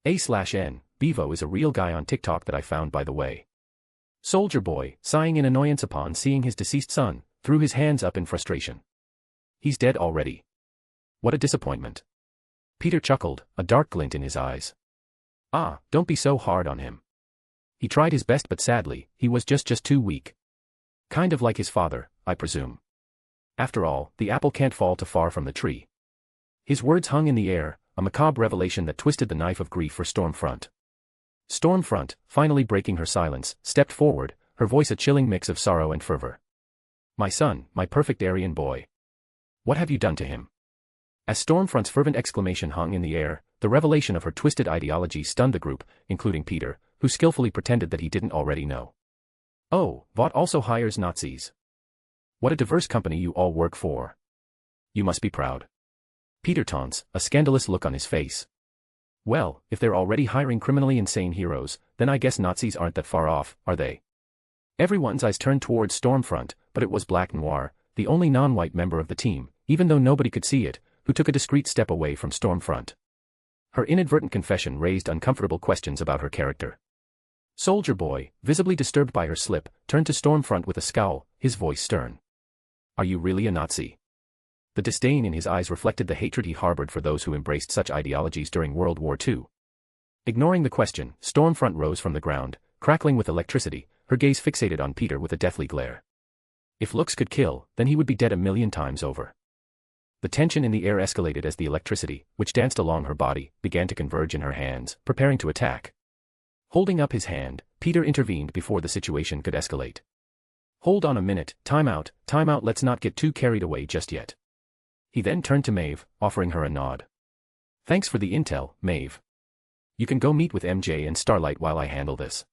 Speaker 3: A/N, Bevo is a real guy on TikTok that I found, by the way." Soldier Boy, sighing in annoyance upon seeing his deceased son, threw his hands up in frustration. "He's dead already. What a disappointment." Peter chuckled, a dark glint in his eyes. "Ah, don't be so hard on him. He tried his best, but sadly, he was just too weak. Kind of like his father, I presume. After all, the apple can't fall too far from the tree." His words hung in the air, a macabre revelation that twisted the knife of grief for Stormfront. Stormfront, finally breaking her silence, stepped forward, her voice a chilling mix of sorrow and fervor. "My son, my perfect Aryan boy. What have you done to him?" As Stormfront's fervent exclamation hung in the air, the revelation of her twisted ideology stunned the group, including Peter, who skillfully pretended that he didn't already know. "Oh, Vought also hires Nazis. What a diverse company you all work for. You must be proud." Peter taunts, a scandalous look on his face. "Well, if they're already hiring criminally insane heroes, then I guess Nazis aren't that far off, are they?" Everyone's eyes turned towards Stormfront, but it was Black Noir, the only non-white member of the team, even though nobody could see it, who took a discreet step away from Stormfront. Her inadvertent confession raised uncomfortable questions about her character. Soldier Boy, visibly disturbed by her slip, turned to Stormfront with a scowl, his voice stern. "Are you really a Nazi?" The disdain in his eyes reflected the hatred he harbored for those who embraced such ideologies during World War II. Ignoring the question, Stormfront rose from the ground, crackling with electricity, her gaze fixated on Peter with a deathly glare. If looks could kill, then he would be dead 1,000,000 times over. The tension in the air escalated as the electricity, which danced along her body, began to converge in her hands, preparing to attack. Holding up his hand, Peter intervened before the situation could escalate. "Hold on a minute, time out, let's not get too carried away just yet." He then turned to Maeve, offering her a nod. "Thanks for the intel, Maeve. You can go meet with MJ and Starlight while I handle this."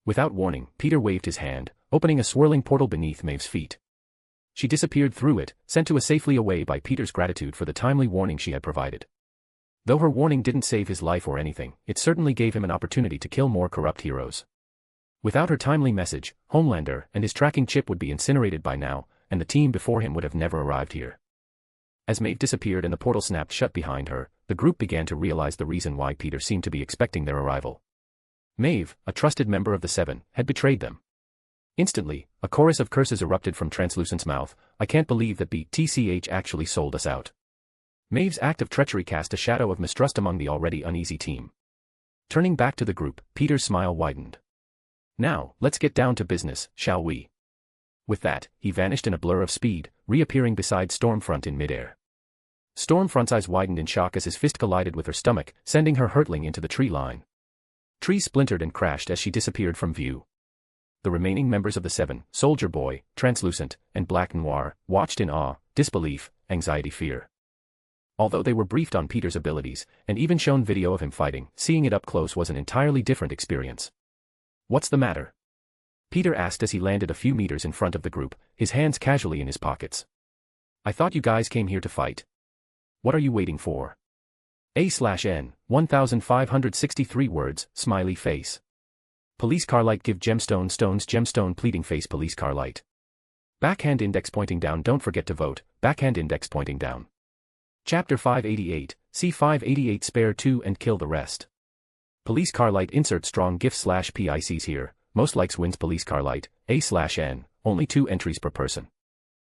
Speaker 3: Without warning, Peter waved his hand, opening a swirling portal beneath Maeve's feet. She disappeared through it, sent to a safely away by Peter's gratitude for the timely warning she had provided. Though her warning didn't save his life or anything, it certainly gave him an opportunity to kill more corrupt heroes. Without her timely message, Homelander and his tracking chip would be incinerated by now, and the team before him would have never arrived here. As Maeve disappeared and the portal snapped shut behind her, the group began to realize the reason why Peter seemed to be expecting their arrival. Maeve, a trusted member of the Seven, had betrayed them. Instantly, a chorus of curses erupted from Translucent's mouth. "I can't believe that BTCH actually sold us out." Maeve's act of treachery cast a shadow of mistrust among the already uneasy team. Turning back to the group, Peter's smile widened. "Now, let's get down to business, shall we?" With that, he vanished in a blur of speed, reappearing beside Stormfront in midair. Stormfront's eyes widened in shock as his fist collided with her stomach, sending her hurtling into the tree line. Trees splintered and crashed as she disappeared from view. The remaining members of the Seven, Soldier Boy, Translucent, and Black Noir, watched in awe, disbelief, anxiety, fear. Although they were briefed on Peter's abilities, and even shown video of him fighting, seeing it up close was an entirely different experience. "What's the matter?" Peter asked as he landed a few meters in front of the group, his hands casually in his pockets. "I thought you guys came here to fight. What are you waiting for?" A/N, 1563 words, smiley face. Police car light give gemstone stones gemstone pleading face police car light. Backhand index pointing down don't forget to vote, backhand index pointing down. Chapter 588, see 588 spare 2 and kill the rest. Police car light insert strong gif/PICs here, most likes wins police car light, A/N, only 2 entries per person.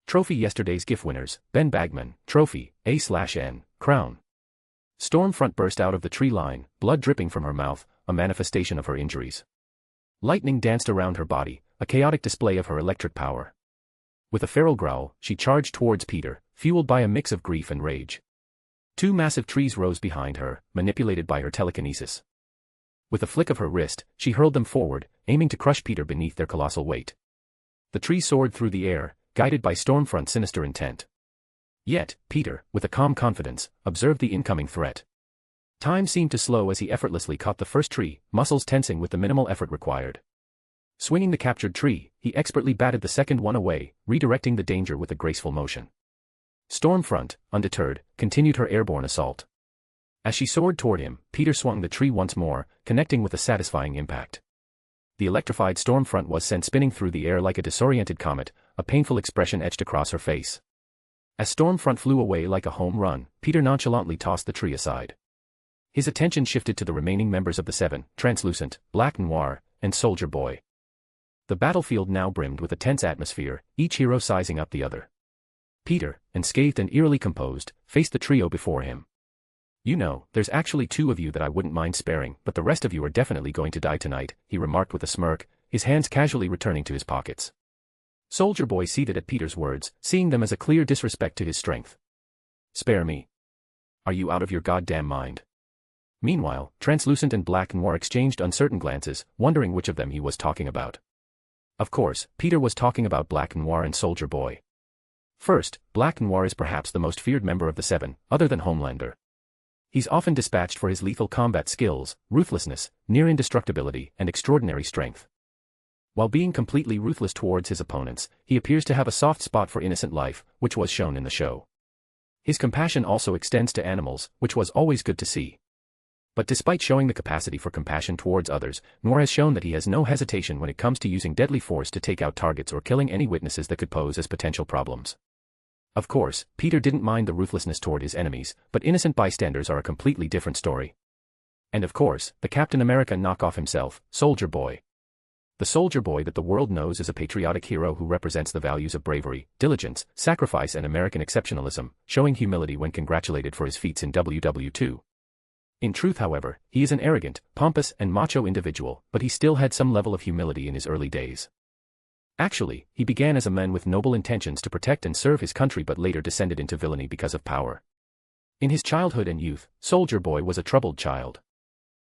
Speaker 3: Trophy yesterday's GIF winners, Ben Bagman, trophy, A/N, crown. Stormfront burst out of the tree line, blood dripping from her mouth, a manifestation of her injuries. Lightning danced around her body, a chaotic display of her electric power. With a feral growl, she charged towards Peter, fueled by a mix of grief and rage. Two massive trees rose behind her, manipulated by her telekinesis. With a flick of her wrist, she hurled them forward, aiming to crush Peter beneath their colossal weight. The trees soared through the air, guided by Stormfront's sinister intent. Yet, Peter, with a calm confidence, observed the incoming threat. Time seemed to slow as he effortlessly caught the first tree, muscles tensing with the minimal effort required. Swinging the captured tree, he expertly batted the second one away, redirecting the danger with a graceful motion. Stormfront, undeterred, continued her airborne assault. As she soared toward him, Peter swung the tree once more, connecting with a satisfying impact. The electrified Stormfront was sent spinning through the air like a disoriented comet, a painful expression etched across her face. As Stormfront flew away like a home run, Peter nonchalantly tossed the tree aside. His attention shifted to the remaining members of the Seven, Translucent, Black Noir, and Soldier Boy. The battlefield now brimmed with a tense atmosphere, each hero sizing up the other. Peter, unscathed and eerily composed, faced the trio before him. "You know, there's actually two of you that I wouldn't mind sparing, but the rest of you are definitely going to die tonight," he remarked with a smirk, his hands casually returning to his pockets. Soldier Boy seethed at Peter's words, seeing them as a clear disrespect to his strength. "Spare me? Are you out of your goddamn mind?" Meanwhile, Translucent and Black Noir exchanged uncertain glances, wondering which of them he was talking about. Of course, Peter was talking about Black Noir and Soldier Boy. First, Black Noir is perhaps the most feared member of the Seven, other than Homelander. He's often dispatched for his lethal combat skills, ruthlessness, near indestructibility, and extraordinary strength. While being completely ruthless towards his opponents, he appears to have a soft spot for innocent life, which was shown in the show. His compassion also extends to animals, which was always good to see. But despite showing the capacity for compassion towards others, Noir has shown that he has no hesitation when it comes to using deadly force to take out targets or killing any witnesses that could pose as potential problems. Of course, Peter didn't mind the ruthlessness toward his enemies, but innocent bystanders are a completely different story. And of course, the Captain America knockoff himself, Soldier Boy. The Soldier Boy that the world knows as a patriotic hero who represents the values of bravery, diligence, sacrifice and American exceptionalism, showing humility when congratulated for his feats in WW2. In truth, however, he is an arrogant, pompous and macho individual, but he still had some level of humility in his early days. Actually, he began as a man with noble intentions to protect and serve his country but later descended into villainy because of power. In his childhood and youth, Soldier Boy was a troubled child.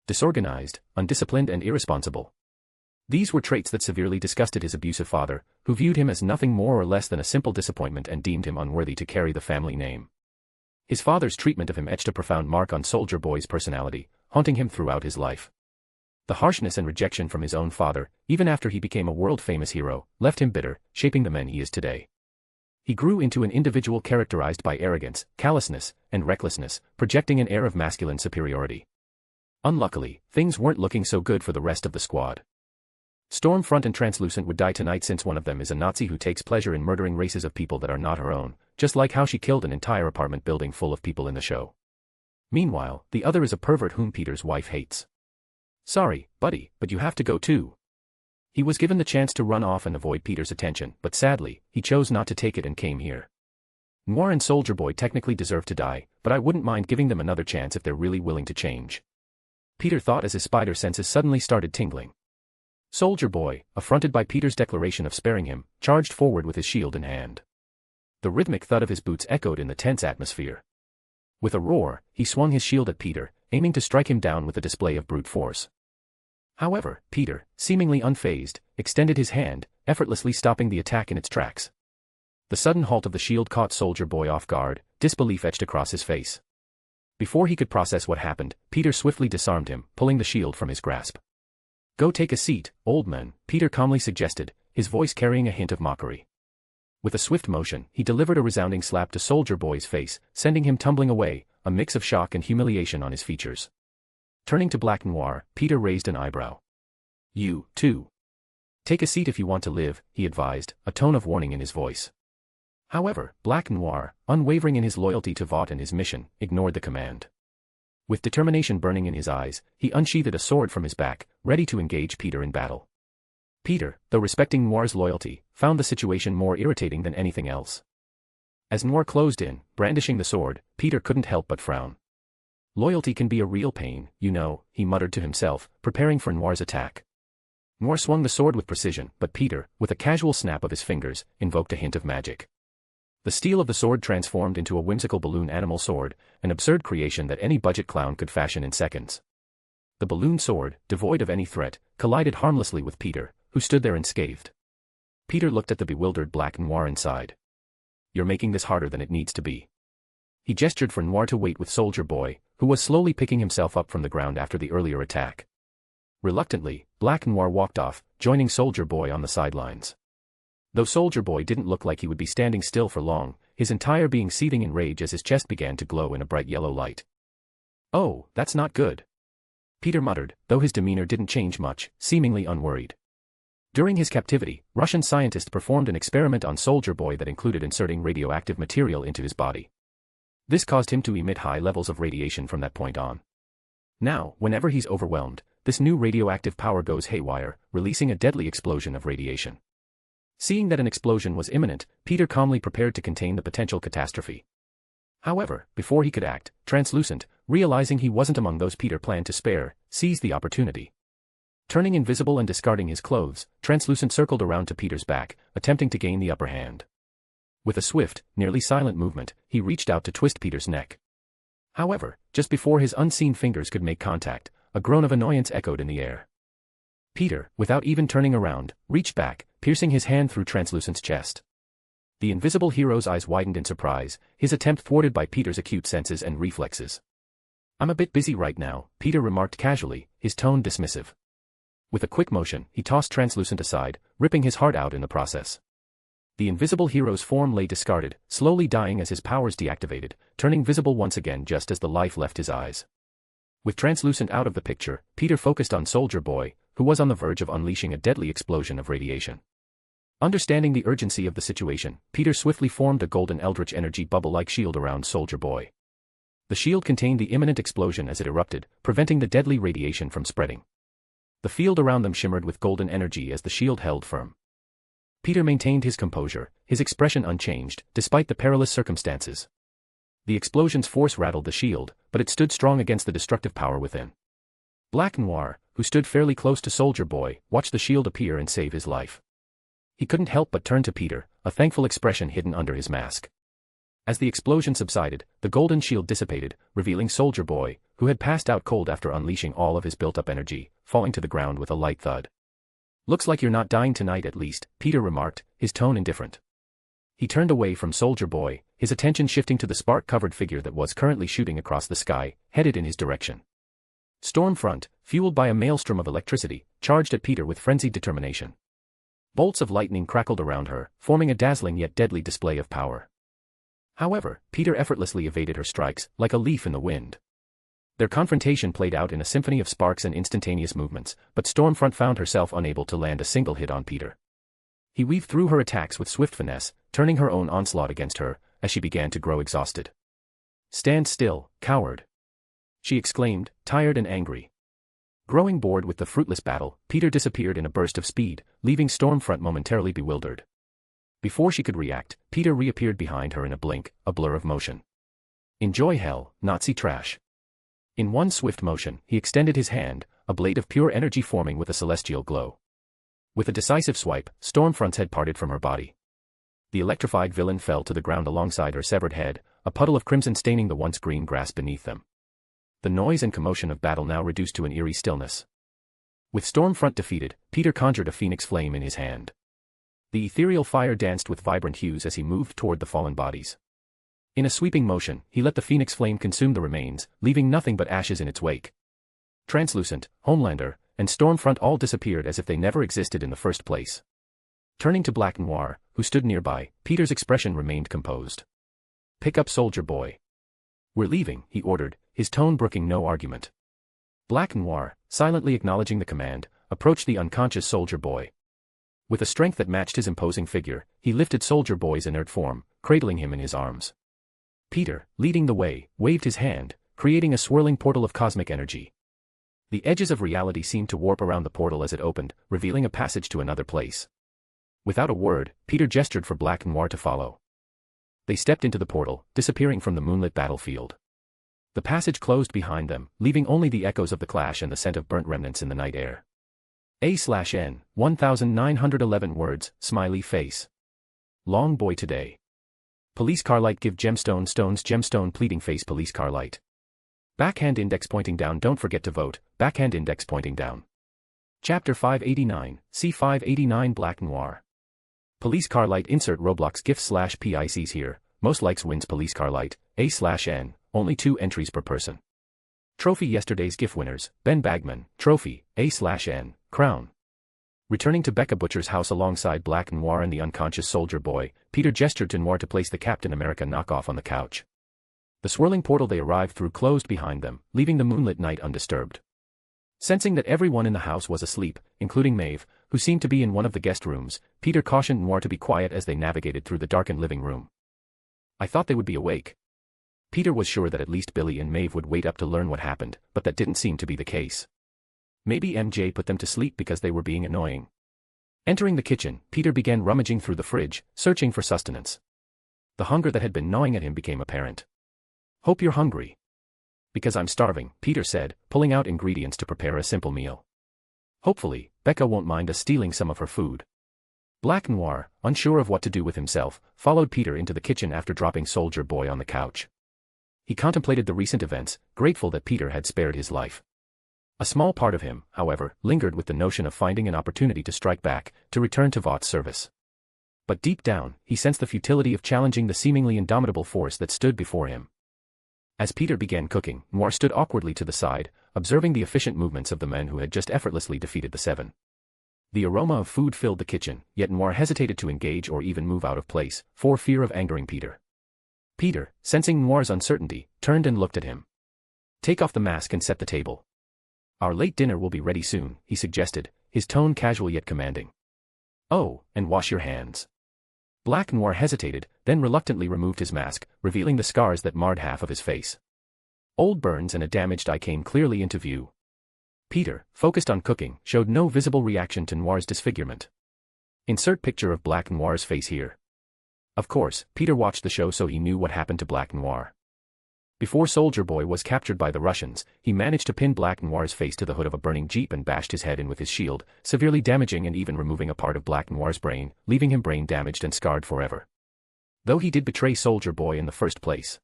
Speaker 3: Disorganized, undisciplined and irresponsible. These were traits that severely disgusted his abusive father, who viewed him as nothing more or less than a simple disappointment and deemed him unworthy to carry the family name. His father's treatment of him etched a profound mark on Soldier Boy's personality, haunting him throughout his life. The harshness and rejection from his own father, even after he became a world-famous hero, left him bitter, shaping the man he is today. He grew into an individual characterized by arrogance, callousness, and recklessness, projecting an air of masculine superiority. Unluckily, things weren't looking so good for the rest of the squad. Stormfront and Translucent would die tonight since one of them is a Nazi who takes pleasure in murdering races of people that are not her own, just like how she killed an entire apartment building full of people in the show. Meanwhile, the other is a pervert whom Peter's wife hates. "Sorry, buddy, but you have to go too." He was given the chance to run off and avoid Peter's attention, but sadly, he chose not to take it and came here. Noir and Soldier Boy technically deserve to die, but I wouldn't mind giving them another chance if they're really willing to change. Peter thought as his spider senses suddenly started tingling. Soldier Boy, affronted by Peter's declaration of sparing him, charged forward with his shield in hand. The rhythmic thud of his boots echoed in the tense atmosphere. With a roar, he swung his shield at Peter, aiming to strike him down with a display of brute force. However, Peter, seemingly unfazed, extended his hand, effortlessly stopping the attack in its tracks. The sudden halt of the shield caught Soldier Boy off guard, disbelief etched across his face. Before he could process what happened, Peter swiftly disarmed him, pulling the shield from his grasp. "Go take a seat, old man," Peter calmly suggested, his voice carrying a hint of mockery. With a swift motion, he delivered a resounding slap to Soldier Boy's face, sending him tumbling away, a mix of shock and humiliation on his features. Turning to Black Noir, Peter raised an eyebrow. "You, too. Take a seat if you want to live," he advised, a tone of warning in his voice. However, Black Noir, unwavering in his loyalty to Vought and his mission, ignored the command. With determination burning in his eyes, he unsheathed a sword from his back, ready to engage Peter in battle. Peter, though respecting Noir's loyalty, found the situation more irritating than anything else. As Noir closed in, brandishing the sword, Peter couldn't help but frown. Loyalty can be a real pain, you know, he muttered to himself, preparing for Noir's attack. Noir swung the sword with precision, but Peter, with a casual snap of his fingers, invoked a hint of magic. The steel of the sword transformed into a whimsical balloon animal sword, an absurd creation that any budget clown could fashion in seconds. The balloon sword, devoid of any threat, collided harmlessly with Peter, who stood there unscathed. Peter looked at the bewildered Black Noir inside. "You're making this harder than it needs to be." He gestured for Noir to wait with Soldier Boy, who was slowly picking himself up from the ground after the earlier attack. Reluctantly, Black Noir walked off, joining Soldier Boy on the sidelines. Though Soldier Boy didn't look like he would be standing still for long, his entire being seething in rage as his chest began to glow in a bright yellow light. "Oh, that's not good," Peter muttered, though his demeanor didn't change much, seemingly unworried. During his captivity, Russian scientists performed an experiment on Soldier Boy that included inserting radioactive material into his body. This caused him to emit high levels of radiation from that point on. Now, whenever he's overwhelmed, this new radioactive power goes haywire, releasing a deadly explosion of radiation. Seeing that an explosion was imminent, Peter calmly prepared to contain the potential catastrophe. However, before he could act, Translucent, realizing he wasn't among those Peter planned to spare, seized the opportunity. Turning invisible and discarding his clothes, Translucent circled around to Peter's back, attempting to gain the upper hand. With a swift, nearly silent movement, he reached out to twist Peter's neck. However, just before his unseen fingers could make contact, a groan of annoyance echoed in the air. Peter, without even turning around, reached back, piercing his hand through Translucent's chest. The invisible hero's eyes widened in surprise, his attempt thwarted by Peter's acute senses and reflexes. "I'm a bit busy right now," Peter remarked casually, his tone dismissive. With a quick motion, he tossed Translucent aside, ripping his heart out in the process. The invisible hero's form lay discarded, slowly dying as his powers deactivated, turning visible once again just as the life left his eyes. With Translucent out of the picture, Peter focused on Soldier Boy, who was on the verge of unleashing a deadly explosion of radiation. Understanding the urgency of the situation, Peter swiftly formed a golden eldritch energy bubble-like shield around Soldier Boy. The shield contained the imminent explosion as it erupted, preventing the deadly radiation from spreading. The field around them shimmered with golden energy as the shield held firm. Peter maintained his composure, his expression unchanged, despite the perilous circumstances. The explosion's force rattled the shield, but it stood strong against the destructive power within. Black Noir, who stood fairly close to Soldier Boy, watched the shield appear and save his life. He couldn't help but turn to Peter, a thankful expression hidden under his mask. As the explosion subsided, the golden shield dissipated, revealing Soldier Boy, who had passed out cold after unleashing all of his built-up energy, falling to the ground with a light thud. "Looks like you're not dying tonight at least," Peter remarked, his tone indifferent. He turned away from Soldier Boy, his attention shifting to the spark-covered figure that was currently shooting across the sky, headed in his direction. Stormfront, fueled by a maelstrom of electricity, charged at Peter with frenzied determination. Bolts of lightning crackled around her, forming a dazzling yet deadly display of power. However, Peter effortlessly evaded her strikes, like a leaf in the wind. Their confrontation played out in a symphony of sparks and instantaneous movements, but Stormfront found herself unable to land a single hit on Peter. He weaved through her attacks with swift finesse, turning her own onslaught against her, as she began to grow exhausted. "Stand still, coward!" she exclaimed, tired and angry. Growing bored with the fruitless battle, Peter disappeared in a burst of speed, leaving Stormfront momentarily bewildered. Before she could react, Peter reappeared behind her in a blink, a blur of motion. "Enjoy hell, Nazi trash." In one swift motion, he extended his hand, a blade of pure energy forming with a celestial glow. With a decisive swipe, Stormfront's head parted from her body. The electrified villain fell to the ground alongside her severed head, a puddle of crimson staining the once green grass beneath them. The noise and commotion of battle now reduced to an eerie stillness. With Stormfront defeated, Peter conjured a phoenix flame in his hand. The ethereal fire danced with vibrant hues as he moved toward the fallen bodies. In a sweeping motion, he let the phoenix flame consume the remains, leaving nothing but ashes in its wake. Translucent, Homelander, and Stormfront all disappeared as if they never existed in the first place. Turning to Black Noir, who stood nearby, Peter's expression remained composed. "Pick up Soldier Boy." "We're leaving," he ordered, his tone brooking no argument. Black Noir, silently acknowledging the command, approached the unconscious Soldier Boy. With a strength that matched his imposing figure, he lifted Soldier Boy's inert form, cradling him in his arms. Peter, leading the way, waved his hand, creating a swirling portal of cosmic energy. The edges of reality seemed to warp around the portal as it opened, revealing a passage to another place. Without a word, Peter gestured for Black Noir to follow. They stepped into the portal, disappearing from the moonlit battlefield. The passage closed behind them, leaving only the echoes of the clash and the scent of burnt remnants in the night air. A/N, 1911 words, smiley face. Long boy today. Police car light give gemstone stones gemstone pleading face police car light. Backhand index pointing down don't forget to vote, backhand index pointing down. Chapter 589, C589 Black Noir. Police car light insert Roblox GIF/PICs here, most likes wins police car light, A/N, only 2 entries per person. Trophy yesterday's GIF winners, Ben Bagman, trophy, A/N, crown. Returning to Becca Butcher's house alongside Black Noir and the unconscious soldier boy, Peter gestured to Noir to place the Captain America knockoff on the couch. The swirling portal they arrived through closed behind them, leaving the moonlit night undisturbed. Sensing that everyone in the house was asleep, including Maeve, who seemed to be in one of the guest rooms, Peter cautioned Noir to be quiet as they navigated through the darkened living room. I thought they would be awake. Peter was sure that at least Billy and Maeve would wait up to learn what happened, but that didn't seem to be the case. Maybe MJ put them to sleep because they were being annoying. Entering the kitchen, Peter began rummaging through the fridge, searching for sustenance. The hunger that had been gnawing at him became apparent. Hope you're hungry. Because I'm starving, Peter said, pulling out ingredients to prepare a simple meal. Hopefully, Becca won't mind us stealing some of her food. Black Noir, unsure of what to do with himself, followed Peter into the kitchen after dropping Soldier Boy on the couch. He contemplated the recent events, grateful that Peter had spared his life. A small part of him, however, lingered with the notion of finding an opportunity to strike back, to return to Vaught's service. But deep down, he sensed the futility of challenging the seemingly indomitable force that stood before him. As Peter began cooking, Noir stood awkwardly to the side, observing the efficient movements of the men who had just effortlessly defeated the Seven. The aroma of food filled the kitchen, yet Noir hesitated to engage or even move out of place, for fear of angering Peter. Peter, sensing Noir's uncertainty, turned and looked at him. Take off the mask and set the table. Our late dinner will be ready soon, he suggested, his tone casual yet commanding. Oh, and wash your hands. Black Noir hesitated, then reluctantly removed his mask, revealing the scars that marred half of his face. Old burns and a damaged eye came clearly into view. Peter, focused on cooking, showed no visible reaction to Noir's disfigurement. Insert picture of Black Noir's face here. Of course, Peter watched the show so he knew what happened to Black Noir. Before Soldier Boy was captured by the Russians, he managed to pin Black Noir's face to the hood of a burning jeep and bashed his head in with his shield, severely damaging and even removing a part of Black Noir's brain, leaving him brain damaged and scarred forever. Though he did betray Soldier Boy in the first place.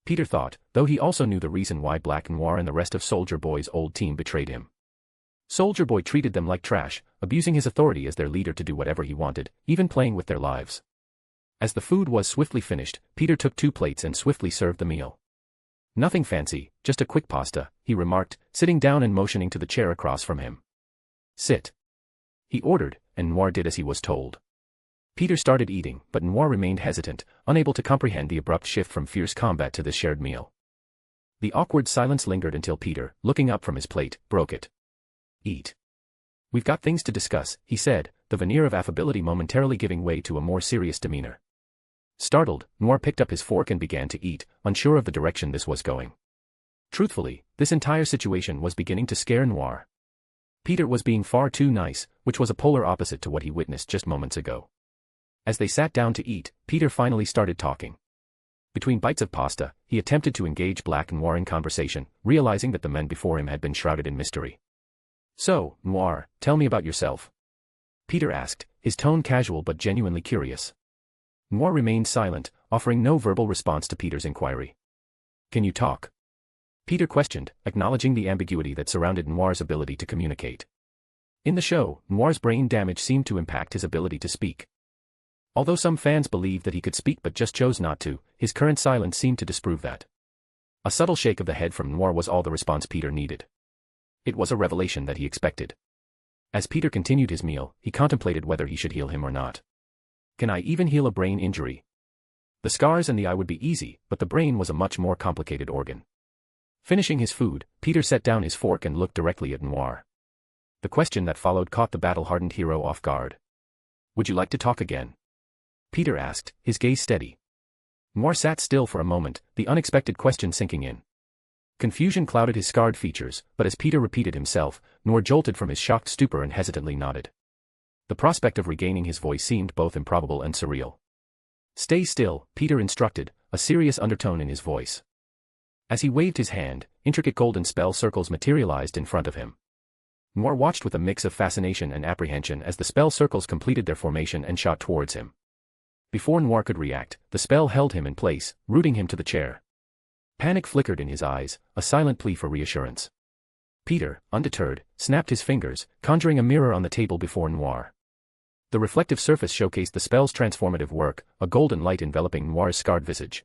Speaker 3: Peter thought, though he also knew the reason why Black Noir and the rest of Soldier Boy's old team betrayed him. Soldier Boy treated them like trash, abusing his authority as their leader to do whatever he wanted, even playing with their lives. As the food was swiftly finished, Peter took 2 plates and swiftly served the meal. Nothing fancy, just a quick pasta, he remarked, sitting down and motioning to the chair across from him. Sit. He ordered, and Noir did as he was told. Peter started eating, but Noir remained hesitant, unable to comprehend the abrupt shift from fierce combat to this shared meal. The awkward silence lingered until Peter, looking up from his plate, broke it. Eat. We've got things to discuss, he said, the veneer of affability momentarily giving way to a more serious demeanor. Startled, Noir picked up his fork and began to eat, unsure of the direction this was going. Truthfully, this entire situation was beginning to scare Noir. Peter was being far too nice, which was a polar opposite to what he witnessed just moments ago. As they sat down to eat, Peter finally started talking. Between bites of pasta, he attempted to engage Black Noir in conversation, realizing that the men before him had been shrouded in mystery. So, Noir, tell me about yourself. Peter asked, his tone casual but genuinely curious. Noir remained silent, offering no verbal response to Peter's inquiry. Can you talk? Peter questioned, acknowledging the ambiguity that surrounded Noir's ability to communicate. In the show, Noir's brain damage seemed to impact his ability to speak. Although some fans believed that he could speak but just chose not to, his current silence seemed to disprove that. A subtle shake of the head from Noir was all the response Peter needed. It was a revelation that he expected. As Peter continued his meal, he contemplated whether he should heal him or not. Can I even heal a brain injury? The scars and the eye would be easy, but the brain was a much more complicated organ. Finishing his food, Peter set down his fork and looked directly at Noir. The question that followed caught the battle-hardened hero off guard. Would you like to talk again? Peter asked, his gaze steady. Noir sat still for a moment, the unexpected question sinking in. Confusion clouded his scarred features, but as Peter repeated himself, Noir jolted from his shocked stupor and hesitantly nodded. The prospect of regaining his voice seemed both improbable and surreal. Stay still, Peter instructed, a serious undertone in his voice. As he waved his hand, intricate golden spell circles materialized in front of him. Noir watched with a mix of fascination and apprehension as the spell circles completed their formation and shot towards him. Before Noir could react, the spell held him in place, rooting him to the chair. Panic flickered in his eyes, a silent plea for reassurance. Peter, undeterred, snapped his fingers, conjuring a mirror on the table before Noir. The reflective surface showcased the spell's transformative work, a golden light enveloping Noir's scarred visage.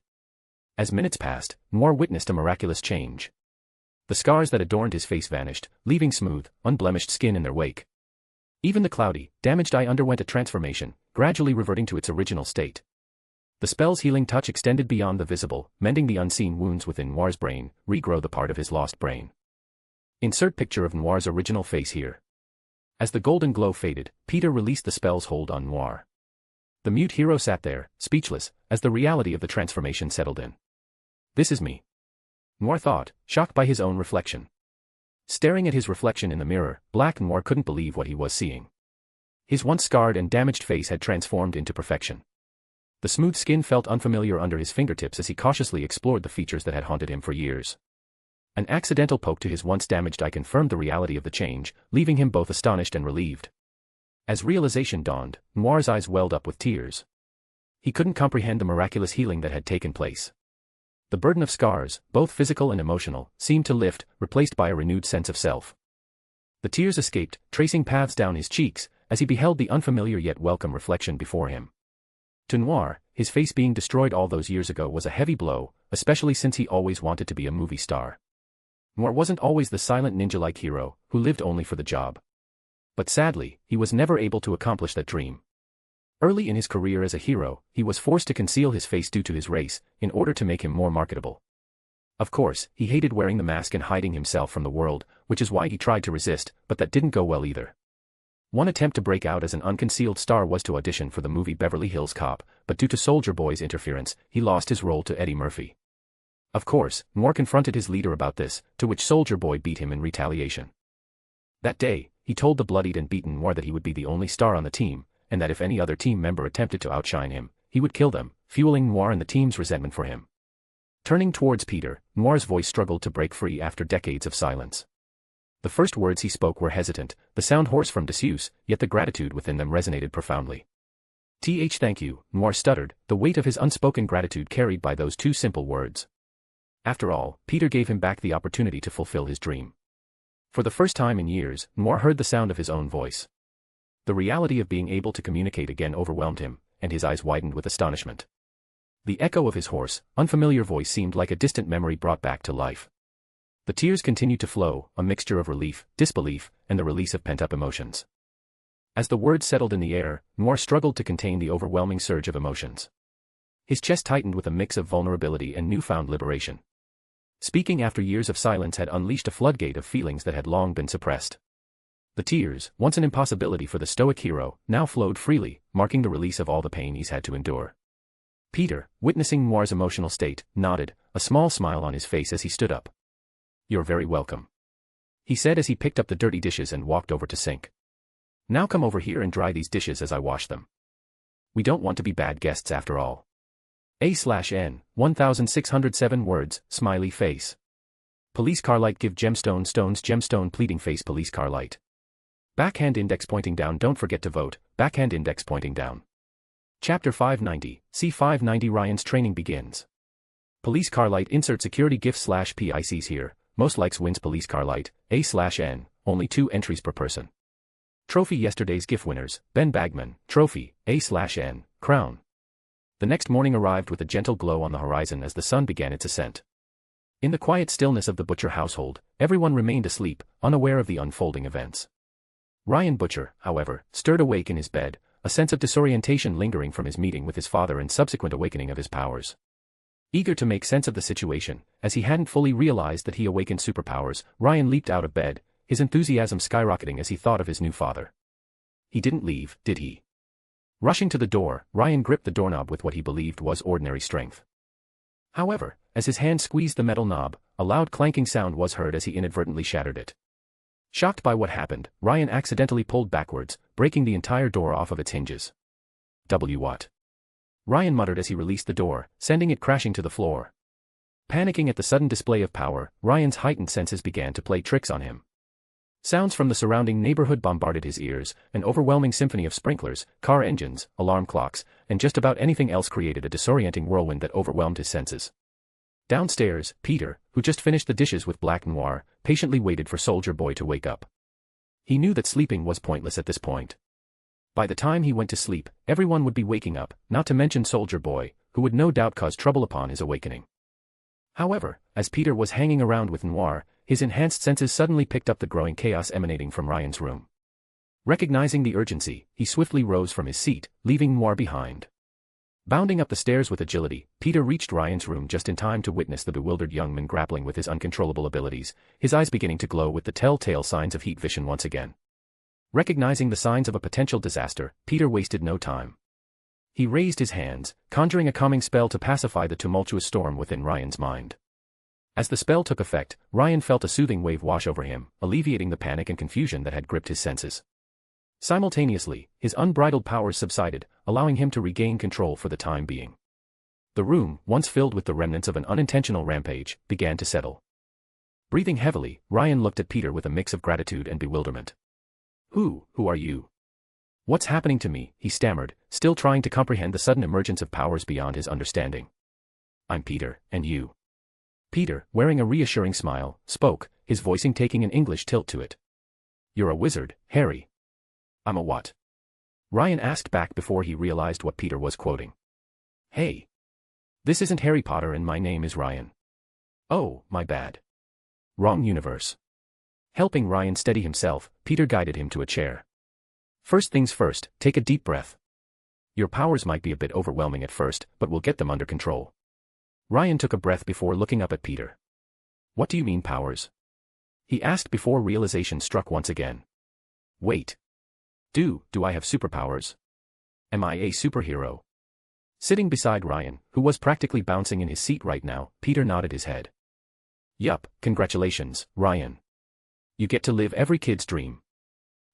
Speaker 3: As minutes passed, Noir witnessed a miraculous change. The scars that adorned his face vanished, leaving smooth, unblemished skin in their wake. Even the cloudy, damaged eye underwent a transformation, gradually reverting to its original state. The spell's healing touch extended beyond the visible, mending the unseen wounds within Noir's brain, regrow the part of his lost brain. Insert picture of Noir's original face here. As the golden glow faded, Peter released the spell's hold on Noir. The mute hero sat there, speechless, as the reality of the transformation settled in. This is me. Noir thought, shocked by his own reflection. Staring at his reflection in the mirror, Black Noir couldn't believe what he was seeing. His once scarred and damaged face had transformed into perfection. The smooth skin felt unfamiliar under his fingertips as he cautiously explored the features that had haunted him for years. An accidental poke to his once damaged eye confirmed the reality of the change, leaving him both astonished and relieved. As realization dawned, Noir's eyes welled up with tears. He couldn't comprehend the miraculous healing that had taken place. The burden of scars, both physical and emotional, seemed to lift, replaced by a renewed sense of self. The tears escaped, tracing paths down his cheeks, as he beheld the unfamiliar yet welcome reflection before him. To Noir, his face being destroyed all those years ago was a heavy blow, especially since he always wanted to be a movie star. Noir wasn't always the silent ninja-like hero, who lived only for the job. But sadly, he was never able to accomplish that dream. Early in his career as a hero, he was forced to conceal his face due to his race, in order to make him more marketable. Of course, he hated wearing the mask and hiding himself from the world, which is why he tried to resist, but that didn't go well either. One attempt to break out as an unconcealed star was to audition for the movie Beverly Hills Cop, but due to Soulja Boy's interference, he lost his role to Eddie Murphy. Of course, Noir confronted his leader about this, to which Soulja Boy beat him in retaliation. That day, he told the bloodied and beaten Noir that he would be the only star on the team, and that if any other team member attempted to outshine him, he would kill them, fueling Noir and the team's resentment for him. Turning towards Peter, Noir's voice struggled to break free after decades of silence. The first words he spoke were hesitant, the sound hoarse from disuse, yet the gratitude within them resonated profoundly. Thank you, Noir stuttered, the weight of his unspoken gratitude carried by those two simple words. After all, Peter gave him back the opportunity to fulfill his dream. For the first time in years, Noir heard the sound of his own voice. The reality of being able to communicate again overwhelmed him, and his eyes widened with astonishment. The echo of his hoarse, unfamiliar voice seemed like a distant memory brought back to life. The tears continued to flow, a mixture of relief, disbelief, and the release of pent-up emotions. As the words settled in the air, Noir struggled to contain the overwhelming surge of emotions. His chest tightened with a mix of vulnerability and newfound liberation. Speaking after years of silence had unleashed a floodgate of feelings that had long been suppressed. The tears, once an impossibility for the stoic hero, now flowed freely, marking the release of all the pain he's had to endure. Peter, witnessing Noir's emotional state, nodded, a small smile on his face as he stood up. "You're very welcome," he said as he picked up the dirty dishes and walked over to sink. "Now come over here and dry these dishes as I wash them. We don't want to be bad guests after all." A/N, 1607 words, smiley face. Police car light give gemstone stones gemstone pleading face police car light. Backhand index pointing down don't forget to vote, backhand index pointing down. Chapter 590, C590 Ryan's training begins. Police car light insert security GIF/PICs here, most likes wins police car light, A/N, only 2 entries per person. Trophy yesterday's GIF winners, Ben Bagman, trophy, A/N, crown. The next morning arrived with a gentle glow on the horizon as the sun began its ascent. In the quiet stillness of the Butcher household, everyone remained asleep, unaware of the unfolding events. Ryan Butcher, however, stirred awake in his bed, a sense of disorientation lingering from his meeting with his father and subsequent awakening of his powers. Eager to make sense of the situation, as he hadn't fully realized that he awakened superpowers, Ryan leaped out of bed, his enthusiasm skyrocketing as he thought of his new father. He didn't leave, did he? Rushing to the door, Ryan gripped the doorknob with what he believed was ordinary strength. However, as his hand squeezed the metal knob, a loud clanking sound was heard as he inadvertently shattered it. Shocked by what happened, Ryan accidentally pulled backwards, breaking the entire door off of its hinges. What? Ryan muttered as he released the door, sending it crashing to the floor. Panicking at the sudden display of power, Ryan's heightened senses began to play tricks on him. Sounds from the surrounding neighborhood bombarded his ears, an overwhelming symphony of sprinklers, car engines, alarm clocks, and just about anything else created a disorienting whirlwind that overwhelmed his senses. Downstairs, Peter, who just finished the dishes with Black Noir, patiently waited for Soldier Boy to wake up. He knew that sleeping was pointless at this point. By the time he went to sleep, everyone would be waking up, not to mention Soldier Boy, who would no doubt cause trouble upon his awakening. However, as Peter was hanging around with Noir, his enhanced senses suddenly picked up the growing chaos emanating from Ryan's room. Recognizing the urgency, he swiftly rose from his seat, leaving Noir behind. Bounding up the stairs with agility, Peter reached Ryan's room just in time to witness the bewildered young man grappling with his uncontrollable abilities, his eyes beginning to glow with the telltale signs of heat vision once again. Recognizing the signs of a potential disaster, Peter wasted no time. He raised his hands, conjuring a calming spell to pacify the tumultuous storm within Ryan's mind. As the spell took effect, Ryan felt a soothing wave wash over him, alleviating the panic and confusion that had gripped his senses. Simultaneously, his unbridled powers subsided, allowing him to regain control for the time being. The room, once filled with the remnants of an unintentional rampage, began to settle. Breathing heavily, Ryan looked at Peter with a mix of gratitude and bewilderment. Who are you? What's happening to me?" he stammered, still trying to comprehend the sudden emergence of powers beyond his understanding. "I'm Peter, and you?" Peter, wearing a reassuring smile, spoke, his voicing taking an English tilt to it. "You're a wizard, Harry." "I'm a what?" Ryan asked back before he realized what Peter was quoting. "Hey. This isn't Harry Potter and my name is Ryan." "Oh, my bad. Wrong universe." Helping Ryan steady himself, Peter guided him to a chair. "First things first, take a deep breath. Your powers might be a bit overwhelming at first, but we'll get them under control." Ryan took a breath before looking up at Peter. "What do you mean powers?" he asked before realization struck once again. "Wait. Do I have superpowers? Am I a superhero?" Sitting beside Ryan, who was practically bouncing in his seat right now, Peter nodded his head. "Yup, congratulations, Ryan. You get to live every kid's dream."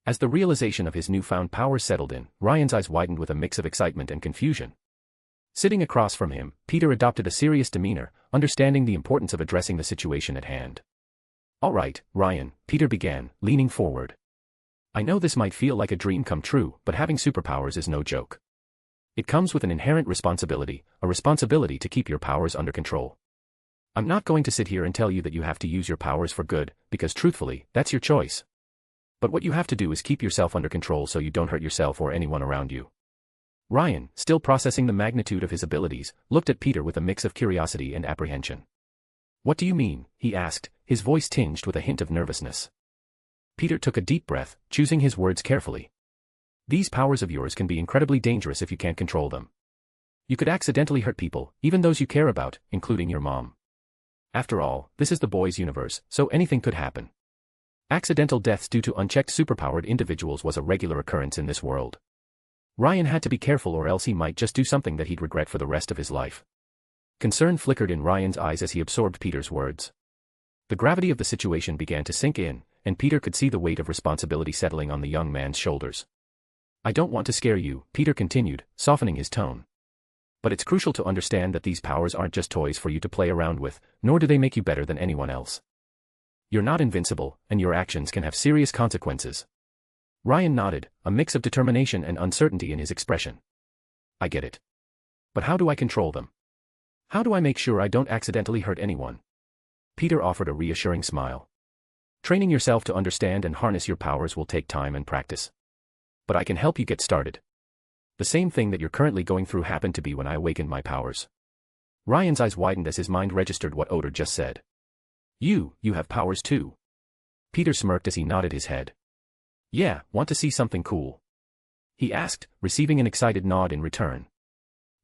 Speaker 3: As the realization of his newfound powers settled in, Ryan's eyes widened with a mix of excitement and confusion. Sitting across from him, Peter adopted a serious demeanor, understanding the importance of addressing the situation at hand. "All right, Ryan," Peter began, leaning forward. "I know this might feel like a dream come true, but having superpowers is no joke. It comes with an inherent responsibility, a responsibility to keep your powers under control. I'm not going to sit here and tell you that you have to use your powers for good, because truthfully, that's your choice. But what you have to do is keep yourself under control so you don't hurt yourself or anyone around you." Ryan, still processing the magnitude of his abilities, looked at Peter with a mix of curiosity and apprehension. "What do you mean?" he asked, his voice tinged with a hint of nervousness. Peter took a deep breath, choosing his words carefully. "These powers of yours can be incredibly dangerous if you can't control them. You could accidentally hurt people, even those you care about, including your mom. After all, this is the boys' universe, so anything could happen. Accidental deaths due to unchecked superpowered individuals was a regular occurrence in this world. Ryan had to be careful or else he might just do something that he'd regret for the rest of his life." Concern flickered in Ryan's eyes as he absorbed Peter's words. The gravity of the situation began to sink in, and Peter could see the weight of responsibility settling on the young man's shoulders. "I don't want to scare you," Peter continued, softening his tone. "But it's crucial to understand that these powers aren't just toys for you to play around with, nor do they make you better than anyone else. You're not invincible, and your actions can have serious consequences." Ryan nodded, a mix of determination and uncertainty in his expression. "I get it. But how do I control them? How do I make sure I don't accidentally hurt anyone?" Peter offered a reassuring smile. "Training yourself to understand and harness your powers will take time and practice. But I can help you get started. The same thing that you're currently going through happened to be when I awakened my powers." Ryan's eyes widened as his mind registered what Oder just said. You have powers too?" Peter smirked as he nodded his head. "Yeah, want to see something cool?" he asked, receiving an excited nod in return.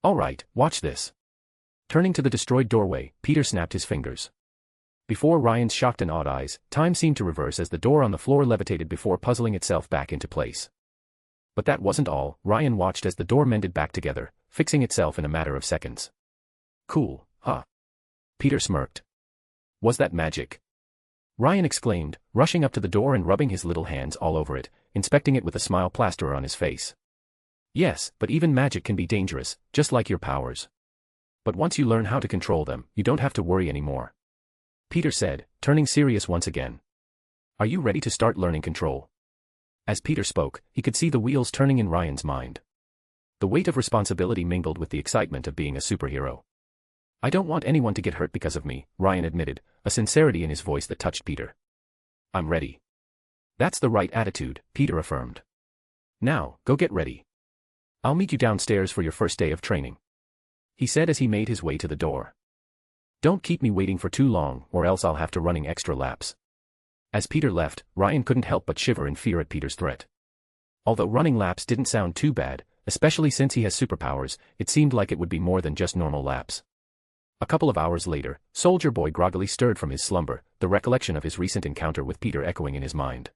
Speaker 3: "All right, watch this." Turning to the destroyed doorway, Peter snapped his fingers. Before Ryan's shocked and awed eyes, time seemed to reverse as the door on the floor levitated before puzzling itself back into place. But that wasn't all. Ryan watched as the door mended back together, fixing itself in a matter of seconds. "Cool, huh?" Peter smirked. "Was that magic?" Ryan exclaimed, rushing up to the door and rubbing his little hands all over it, inspecting it with a smile plasterer on his face. "Yes, but even magic can be dangerous, just like your powers. But once you learn how to control them, you don't have to worry anymore," Peter said, turning serious once again. Are you ready to start learning control? As Peter spoke, he could see the wheels turning in Ryan's mind. The weight of responsibility mingled with the excitement of being a superhero. I don't want anyone to get hurt because of me, Ryan admitted, a sincerity in his voice that touched Peter. I'm ready. That's the right attitude, Peter affirmed. Now, go get ready. I'll meet you downstairs for your first day of training, he said as he made his way to the door. Don't keep me waiting for too long, or else I'll have to running extra laps. As Peter left, Ryan couldn't help but shiver in fear at Peter's threat. Although running laps didn't sound too bad, especially since he has superpowers, it seemed like it would be more than just normal laps. A couple of hours later, Soldier Boy groggily stirred from his slumber, the recollection of his recent encounter with Peter echoing in his mind.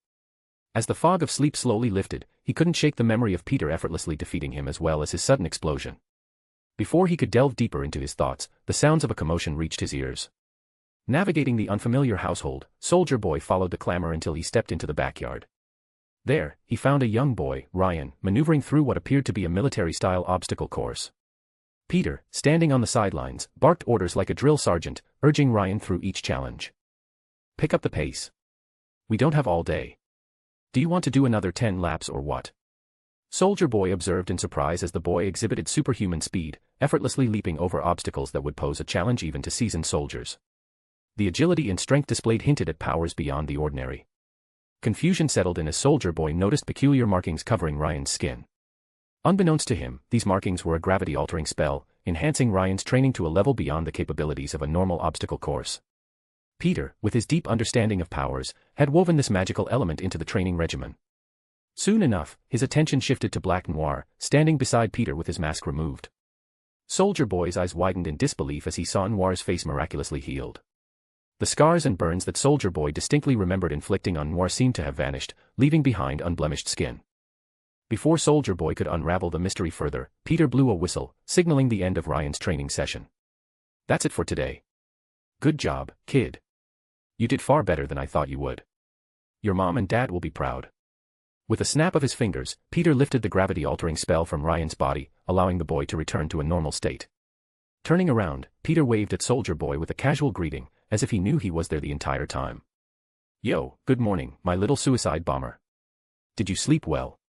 Speaker 3: As the fog of sleep slowly lifted, he couldn't shake the memory of Peter effortlessly defeating him as well as his sudden explosion. Before he could delve deeper into his thoughts, the sounds of a commotion reached his ears. Navigating the unfamiliar household, Soldier Boy followed the clamor until he stepped into the backyard. There, he found a young boy, Ryan, maneuvering through what appeared to be a military-style obstacle course. Peter, standing on the sidelines, barked orders like a drill sergeant, urging Ryan through each challenge. Pick up the pace. We don't have all day. Do you want to do another 10 laps or what? Soldier Boy observed in surprise as the boy exhibited superhuman speed, effortlessly leaping over obstacles that would pose a challenge even to seasoned soldiers. The agility and strength displayed hinted at powers beyond the ordinary. Confusion settled in as Soldier Boy noticed peculiar markings covering Ryan's skin. Unbeknownst to him, these markings were a gravity-altering spell, enhancing Ryan's training to a level beyond the capabilities of a normal obstacle course. Peter, with his deep understanding of powers, had woven this magical element into the training regimen. Soon enough, his attention shifted to Black Noir, standing beside Peter with his mask removed. Soldier Boy's eyes widened in disbelief as he saw Noir's face miraculously healed. The scars and burns that Soldier Boy distinctly remembered inflicting on Noir seemed to have vanished, leaving behind unblemished skin. Before Soldier Boy could unravel the mystery further, Peter blew a whistle, signaling the end of Ryan's training session. That's it for today. Good job, kid. You did far better than I thought you would. Your mom and dad will be proud. With a snap of his fingers, Peter lifted the gravity-altering spell from Ryan's body, allowing the boy to return to a normal state. Turning around, Peter waved at Soldier Boy with a casual greeting, as if he knew he was there the entire time. Yo, good morning, my little suicide bomber. Did you sleep well?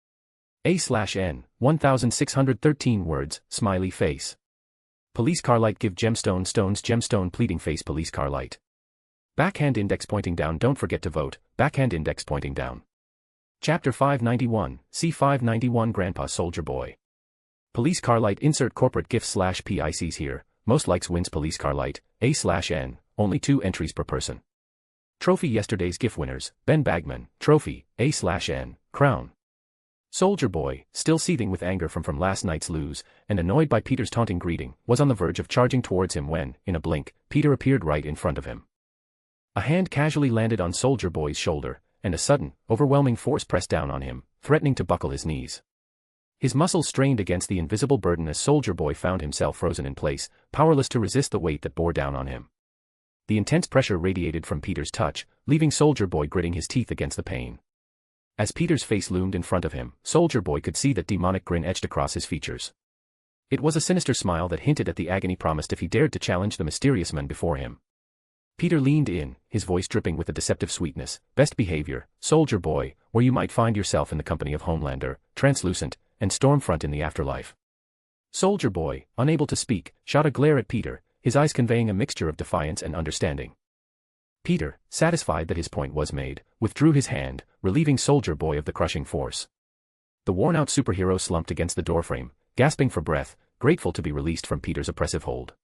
Speaker 3: A/N, 1613 words, smiley face. Police car light give gemstone stones gemstone pleading face police car light. Backhand index pointing down don't forget to vote, backhand index pointing down. Chapter 591, C591 Grandpa Soldier Boy. Police car light insert corporate GIF/PICs here, most likes wins police car light, A/N, only 2 entries per person. Trophy yesterday's GIF winners, Ben Bagman, trophy, A/N, crown. Soldier Boy, still seething with anger from last night's lose, and annoyed by Peter's taunting greeting, was on the verge of charging towards him when, in a blink, Peter appeared right in front of him. A hand casually landed on Soldier Boy's shoulder, and a sudden, overwhelming force pressed down on him, threatening to buckle his knees. His muscles strained against the invisible burden as Soldier Boy found himself frozen in place, powerless to resist the weight that bore down on him. The intense pressure radiated from Peter's touch, leaving Soldier Boy gritting his teeth against the pain. As Peter's face loomed in front of him, Soldier Boy could see that demonic grin etched across his features. It was a sinister smile that hinted at the agony promised if he dared to challenge the mysterious man before him. Peter leaned in, his voice dripping with a deceptive sweetness. Best behavior, Soldier Boy, or you might find yourself in the company of Homelander, Translucent, and Stormfront in the afterlife. Soldier Boy, unable to speak, shot a glare at Peter, his eyes conveying a mixture of defiance and understanding. Peter, satisfied that his point was made, withdrew his hand, relieving Soldier Boy of the crushing force. The worn-out superhero slumped against the doorframe, gasping for breath, grateful to be released from Peter's oppressive hold.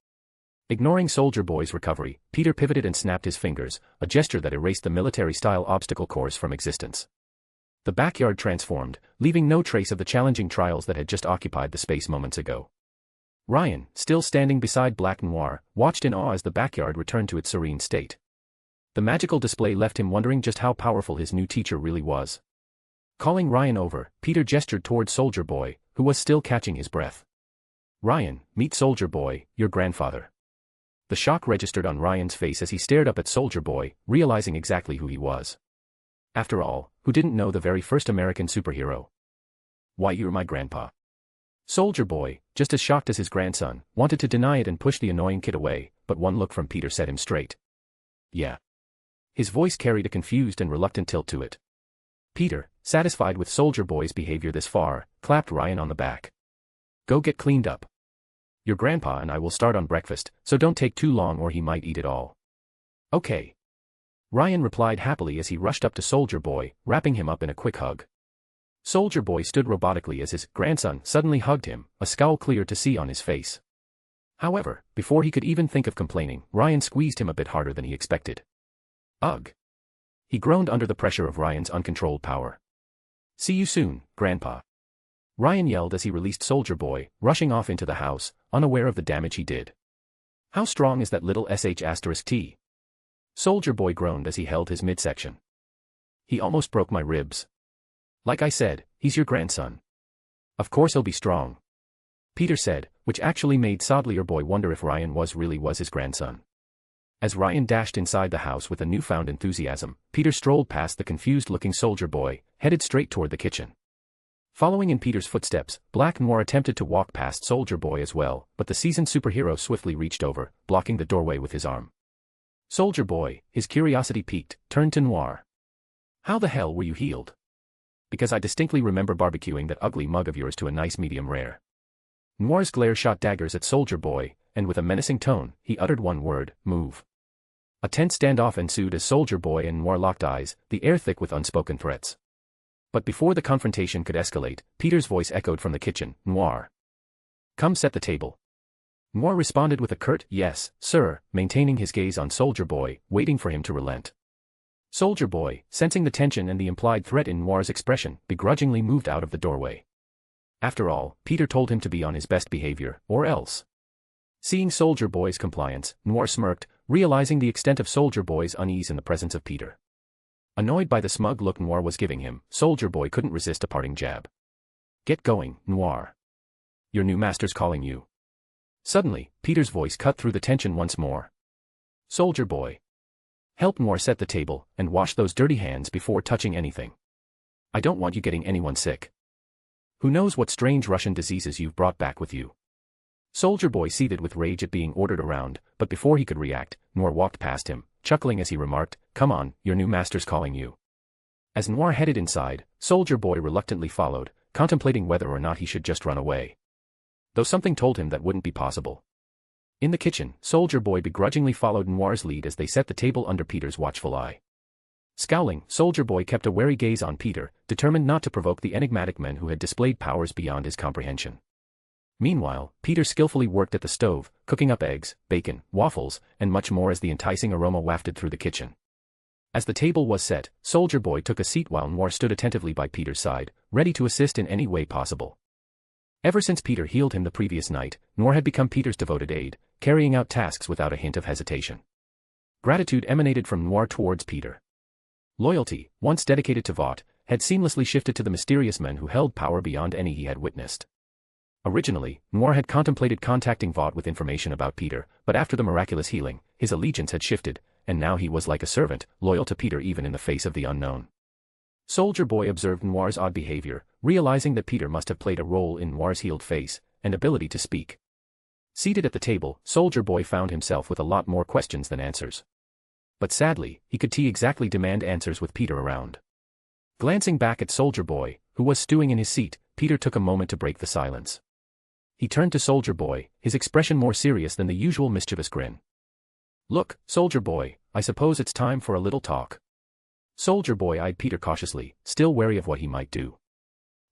Speaker 3: Ignoring Soldier Boy's recovery, Peter pivoted and snapped his fingers, a gesture that erased the military-style obstacle course from existence. The backyard transformed, leaving no trace of the challenging trials that had just occupied the space moments ago. Ryan, still standing beside Black Noir, watched in awe as the backyard returned to its serene state. The magical display left him wondering just how powerful his new teacher really was. Calling Ryan over, Peter gestured toward Soldier Boy, who was still catching his breath. Ryan, meet Soldier Boy, your grandfather. The shock registered on Ryan's face as he stared up at Soldier Boy, realizing exactly who he was. After all, who didn't know the very first American superhero? Why, you're my grandpa. Soldier Boy, just as shocked as his grandson, wanted to deny it and push the annoying kid away, but one look from Peter set him straight. Yeah. His voice carried a confused and reluctant tilt to it. Peter, satisfied with Soldier Boy's behavior this far, clapped Ryan on the back. Go get cleaned up. Your grandpa and I will start on breakfast, so don't take too long or he might eat it all. Okay. Ryan replied happily as he rushed up to Soldier Boy, wrapping him up in a quick hug. Soldier Boy stood robotically as his grandson suddenly hugged him, a scowl clear to see on his face. However, before he could even think of complaining, Ryan squeezed him a bit harder than he expected. Ugh. He groaned under the pressure of Ryan's uncontrolled power. See you soon, Grandpa. Ryan yelled as he released Soldier Boy, rushing off into the house, unaware of the damage he did. How strong is that little sh*T? Soldier Boy groaned as he held his midsection. He almost broke my ribs. Like I said, he's your grandson. Of course he'll be strong. Peter said, which actually made Sodlier Boy wonder if Ryan really was his grandson. As Ryan dashed inside the house with a newfound enthusiasm, Peter strolled past the confused-looking Soldier Boy, headed straight toward the kitchen. Following in Peter's footsteps, Black Noir attempted to walk past Soldier Boy as well, but the seasoned superhero swiftly reached over, blocking the doorway with his arm. Soldier Boy, his curiosity piqued, turned to Noir. How the hell were you healed? Because I distinctly remember barbecuing that ugly mug of yours to a nice medium rare. Noir's glare shot daggers at Soldier Boy, and with a menacing tone, he uttered one word, move. A tense standoff ensued as Soldier Boy and Noir locked eyes, the air thick with unspoken threats. But before the confrontation could escalate, Peter's voice echoed from the kitchen, Noir. Come set the table. Noir responded with a curt, yes, sir, maintaining his gaze on Soldier Boy, waiting for him to relent. Soldier Boy, sensing the tension and the implied threat in Noir's expression, begrudgingly moved out of the doorway. After all, Peter told him to be on his best behavior, or else. Seeing Soldier Boy's compliance, Noir smirked, realizing the extent of Soldier Boy's unease in the presence of Peter. Annoyed by the smug look Noir was giving him, Soldier Boy couldn't resist a parting jab. Get going, Noir. Your new master's calling you. Suddenly, Peter's voice cut through the tension once more. Soldier Boy. Help Noir set the table, and wash those dirty hands before touching anything. I don't want you getting anyone sick. Who knows what strange Russian diseases you've brought back with you. Soldier Boy seethed with rage at being ordered around, but before he could react, Noir walked past him, chuckling as he remarked, come on, your new master's calling you. As Noir headed inside, Soldier Boy reluctantly followed, contemplating whether or not he should just run away. Though something told him that wouldn't be possible. In the kitchen, Soldier Boy begrudgingly followed Noir's lead as they set the table under Peter's watchful eye. Scowling, Soldier Boy kept a wary gaze on Peter, determined not to provoke the enigmatic men who had displayed powers beyond his comprehension. Meanwhile, Peter skillfully worked at the stove, cooking up eggs, bacon, waffles, and much more as the enticing aroma wafted through the kitchen. As the table was set, Soldier Boy took a seat while Noir stood attentively by Peter's side, ready to assist in any way possible. Ever since Peter healed him the previous night, Noir had become Peter's devoted aide, carrying out tasks without a hint of hesitation. Gratitude emanated from Noir towards Peter. Loyalty, once dedicated to Vought, had seamlessly shifted to the mysterious men who held power beyond any he had witnessed. Originally, Noir had contemplated contacting Vought with information about Peter, but after the miraculous healing, his allegiance had shifted, and now he was like a servant, loyal to Peter even in the face of the unknown. Soldier Boy observed Noir's odd behavior, realizing that Peter must have played a role in Noir's healed face and ability to speak. Seated at the table, Soldier Boy found himself with a lot more questions than answers. But sadly, he could exactly demand answers with Peter around. Glancing back at Soldier Boy, who was stewing in his seat, Peter took a moment to break the silence. He turned to Soldier Boy, his expression more serious than the usual mischievous grin. Look, Soldier Boy, I suppose it's time for a little talk. Soldier Boy eyed Peter cautiously, still wary of what he might do.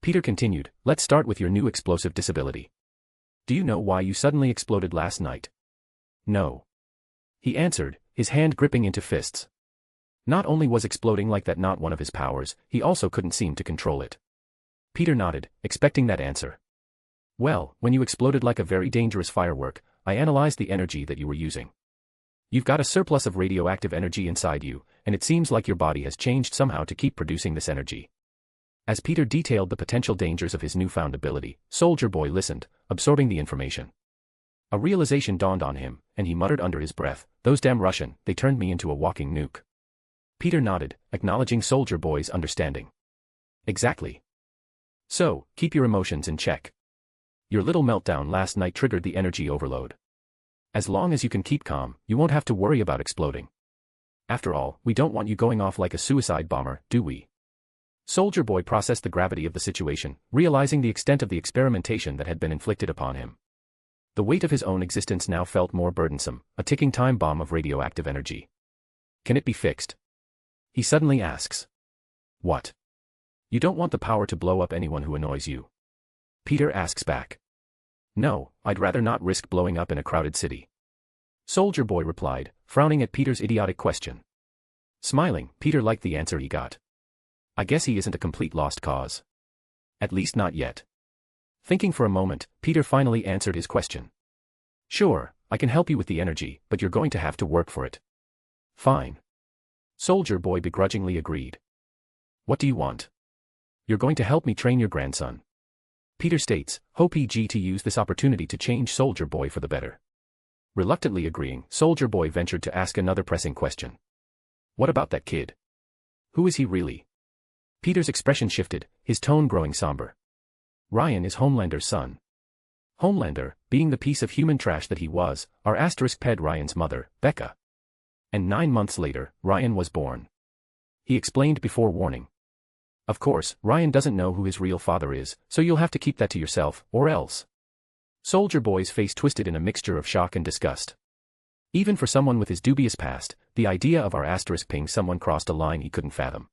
Speaker 3: Peter continued, let's start with your new explosive disability. Do you know why you suddenly exploded last night? No. He answered, his hand gripping into fists. Not only was exploding like that not one of his powers, he also couldn't seem to control it. Peter nodded, expecting that answer. Well, when you exploded like a very dangerous firework, I analyzed the energy that you were using. You've got a surplus of radioactive energy inside you, and it seems like your body has changed somehow to keep producing this energy. As Peter detailed the potential dangers of his newfound ability, Soldier Boy listened, absorbing the information. A realization dawned on him, and he muttered under his breath, those damn Russian, they turned me into a walking nuke. Peter nodded, acknowledging Soldier Boy's understanding. Exactly. So, keep your emotions in check. Your little meltdown last night triggered the energy overload. As long as you can keep calm, you won't have to worry about exploding. After all, we don't want you going off like a suicide bomber, do we? Soldier Boy processed the gravity of the situation, realizing the extent of the experimentation that had been inflicted upon him. The weight of his own existence now felt more burdensome, a ticking time bomb of radioactive energy. Can it be fixed? He suddenly asks. What? You don't want the power to blow up anyone who annoys you? Peter asks back. No, I'd rather not risk blowing up in a crowded city. Soldier Boy replied, frowning at Peter's idiotic question. Smiling, Peter liked the answer he got. I guess he isn't a complete lost cause. At least not yet. Thinking for a moment, Peter finally answered his question. Sure, I can help you with the energy, but you're going to have to work for it. Fine. Soldier Boy begrudgingly agreed. What do you want? You're going to help me train your grandson. Peter states, hoping to use this opportunity to change Soldier Boy for the better. Reluctantly agreeing, Soldier Boy ventured to ask another pressing question. What about that kid? Who is he really? Peter's expression shifted, his tone growing somber. Ryan is Homelander's son. Homelander, being the piece of human trash that he was, ped Ryan's mother, Becca. And 9 months later, Ryan was born. He explained before warning. Of course, Ryan doesn't know who his real father is, so you'll have to keep that to yourself, or else. Soldier Boy's face twisted in a mixture of shock and disgust. Even for someone with his dubious past, the idea of ping someone crossed a line he couldn't fathom.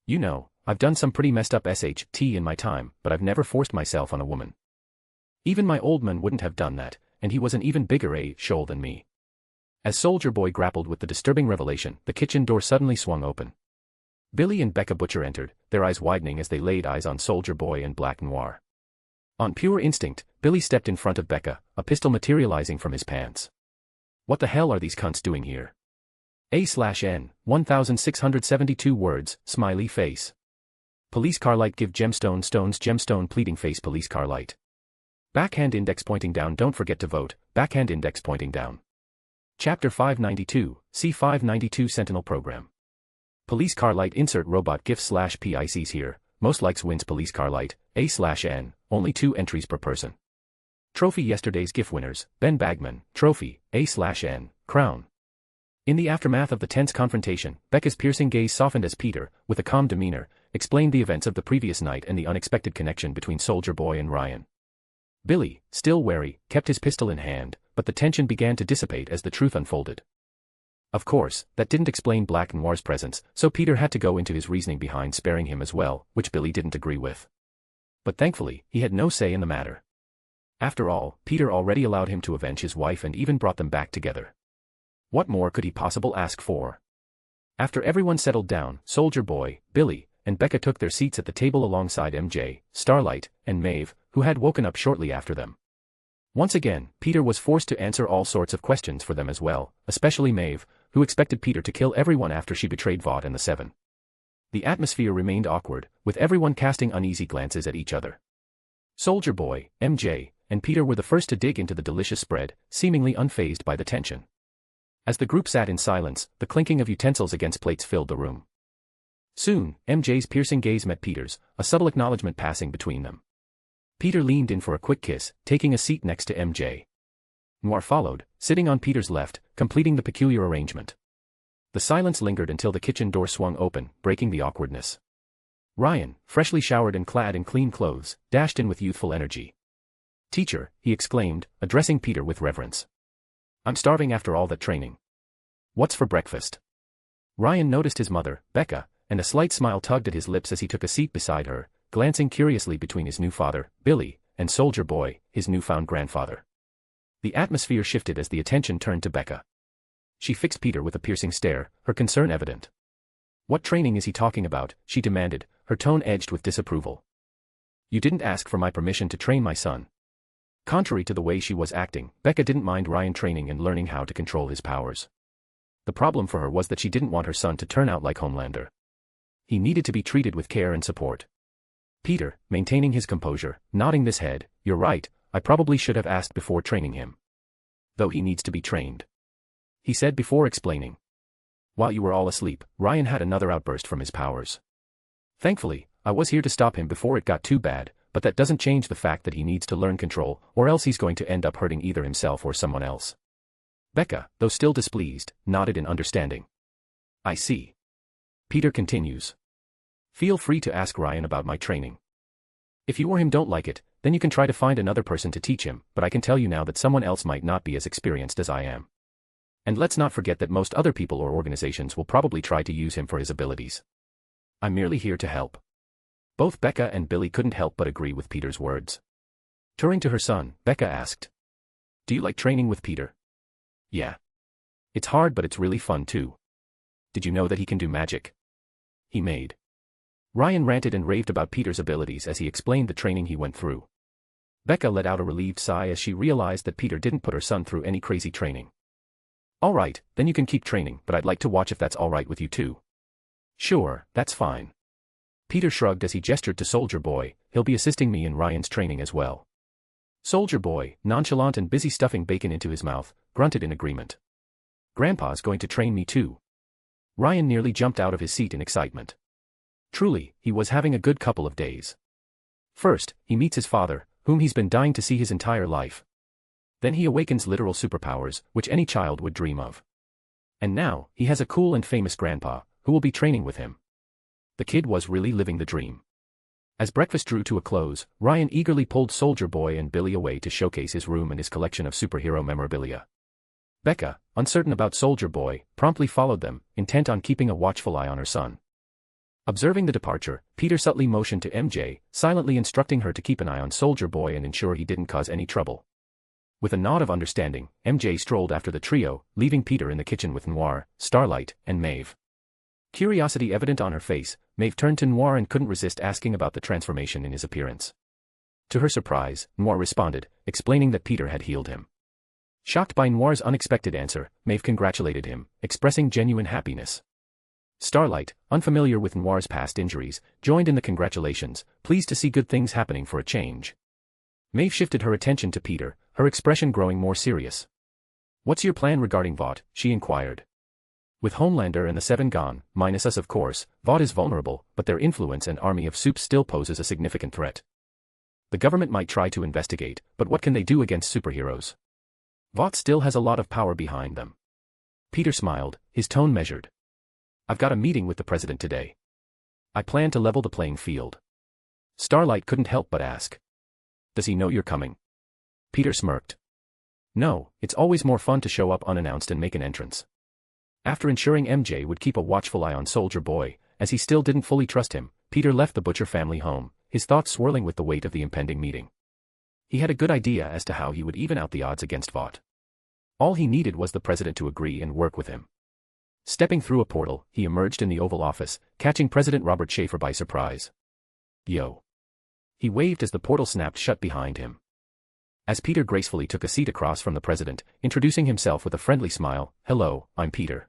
Speaker 3: You know, I've done some pretty messed up SHT in my time, but I've never forced myself on a woman. Even my old man wouldn't have done that, and he was an even bigger shoal than me. As Soldier Boy grappled with the disturbing revelation, the kitchen door suddenly swung open. Billy and Becca Butcher entered, their eyes widening as they laid eyes on Soldier Boy and Black Noir. On pure instinct, Billy stepped in front of Becca, a pistol materializing from his pants. What the hell are these cunts doing here? A/N, 1672 words, smiley face. Police car light give gemstone stones gemstone pleading face police car light. Backhand index pointing down don't forget to vote, backhand index pointing down. Chapter 592, C592 Sentinel Program. Police car light insert robot gif/PICs here, most likes wins police car light, A/N, only 2 entries per person. Trophy yesterday's GIF winners, Ben Bagman, trophy, A/N, crown. In the aftermath of the tense confrontation, Becca's piercing gaze softened as Peter, with a calm demeanor, explained the events of the previous night and the unexpected connection between Soldier Boy and Ryan. Billy, still wary, kept his pistol in hand, but the tension began to dissipate as the truth unfolded. Of course, that didn't explain Black Noir's presence, so Peter had to go into his reasoning behind sparing him as well, which Billy didn't agree with. But thankfully, he had no say in the matter. After all, Peter already allowed him to avenge his wife and even brought them back together. What more could he possibly ask for? After everyone settled down, Soldier Boy, Billy, and Becca took their seats at the table alongside MJ, Starlight, and Maeve, who had woken up shortly after them. Once again, Peter was forced to answer all sorts of questions for them as well, especially Maeve, who expected Peter to kill everyone after she betrayed Vought and the Seven. The atmosphere remained awkward, with everyone casting uneasy glances at each other. Soldier Boy, MJ, and Peter were the first to dig into the delicious spread, seemingly unfazed by the tension. As the group sat in silence, the clinking of utensils against plates filled the room. Soon, MJ's piercing gaze met Peter's, a subtle acknowledgement passing between them. Peter leaned in for a quick kiss, taking a seat next to MJ. Noir followed, sitting on Peter's left, completing the peculiar arrangement. The silence lingered until the kitchen door swung open, breaking the awkwardness. Ryan, freshly showered and clad in clean clothes, dashed in with youthful energy. "Teacher," he exclaimed, addressing Peter with reverence. "I'm starving after all that training. What's for breakfast?" Ryan noticed his mother, Becca, and a slight smile tugged at his lips as he took a seat beside her, glancing curiously between his new father, Billy, and Soldier Boy, his newfound grandfather. The atmosphere shifted as the attention turned to Becca. She fixed Peter with a piercing stare, her concern evident. "What training is he talking about?" she demanded, her tone edged with disapproval. "You didn't ask for my permission to train my son." Contrary to the way she was acting, Becca didn't mind Ryan training and learning how to control his powers. The problem for her was that she didn't want her son to turn out like Homelander. He needed to be treated with care and support. Peter, maintaining his composure, nodding his head, "You're right, I probably should have asked before training him. Though he needs to be trained," he said before explaining. "While you were all asleep, Ryan had another outburst from his powers. Thankfully, I was here to stop him before it got too bad, but that doesn't change the fact that he needs to learn control, or else he's going to end up hurting either himself or someone else." Becca, though still displeased, nodded in understanding. I see. Peter continues. Feel free to ask Ryan about my training. If you or him don't like it, then you can try to find another person to teach him, but I can tell you now that someone else might not be as experienced as I am. And let's not forget that most other people or organizations will probably try to use him for his abilities. I'm merely here to help. Both Becca and Billy couldn't help but agree with Peter's words. Turning to her son, Becca asked, "Do you like training with Peter?" "Yeah. It's hard, but it's really fun too. Did you know that he can do magic?" "He made." Ryan ranted and raved about Peter's abilities as he explained the training he went through. Becca let out a relieved sigh as she realized that Peter didn't put her son through any crazy training. "All right, then you can keep training, but I'd like to watch if that's all right with you too." "Sure, that's fine." Peter shrugged as he gestured to Soldier Boy. "He'll be assisting me in Ryan's training as well." Soldier Boy, nonchalant and busy stuffing bacon into his mouth, grunted in agreement. "Grandpa's going to train me too." Ryan nearly jumped out of his seat in excitement. Truly, he was having a good couple of days. First, he meets his father, whom he's been dying to see his entire life. Then he awakens literal superpowers, which any child would dream of. And now, he has a cool and famous grandpa, who will be training with him. The kid was really living the dream. As breakfast drew to a close, Ryan eagerly pulled Soldier Boy and Billy away to showcase his room and his collection of superhero memorabilia. Becca, uncertain about Soldier Boy, promptly followed them, intent on keeping a watchful eye on her son. Observing the departure, Peter subtly motioned to MJ, silently instructing her to keep an eye on Soldier Boy and ensure he didn't cause any trouble. With a nod of understanding, MJ strolled after the trio, leaving Peter in the kitchen with Noir, Starlight, and Maeve. Curiosity evident on her face, Maeve turned to Noir and couldn't resist asking about the transformation in his appearance. To her surprise, Noir responded, explaining that Peter had healed him. Shocked by Noir's unexpected answer, Maeve congratulated him, expressing genuine happiness. Starlight, unfamiliar with Noir's past injuries, joined in the congratulations, pleased to see good things happening for a change. Maeve shifted her attention to Peter, her expression growing more serious. "What's your plan regarding Vought?" she inquired. "With Homelander and the Seven gone, minus us of course, Vought is vulnerable, but their influence and army of soups still poses a significant threat. The government might try to investigate, but what can they do against superheroes? Vought still has a lot of power behind them." Peter smiled, his tone measured. "I've got a meeting with the president today. I plan to level the playing field." Starlight couldn't help but ask, "Does he know you're coming?" Peter smirked. "No, it's always more fun to show up unannounced and make an entrance." After ensuring MJ would keep a watchful eye on Soldier Boy, as he still didn't fully trust him, Peter left the Butcher family home, his thoughts swirling with the weight of the impending meeting. He had a good idea as to how he would even out the odds against Vought. All he needed was the president to agree and work with him. Stepping through a portal, he emerged in the Oval Office, catching President Robert Schaefer by surprise. "Yo." He waved as the portal snapped shut behind him. As Peter gracefully took a seat across from the president, introducing himself with a friendly smile, "Hello, I'm Peter.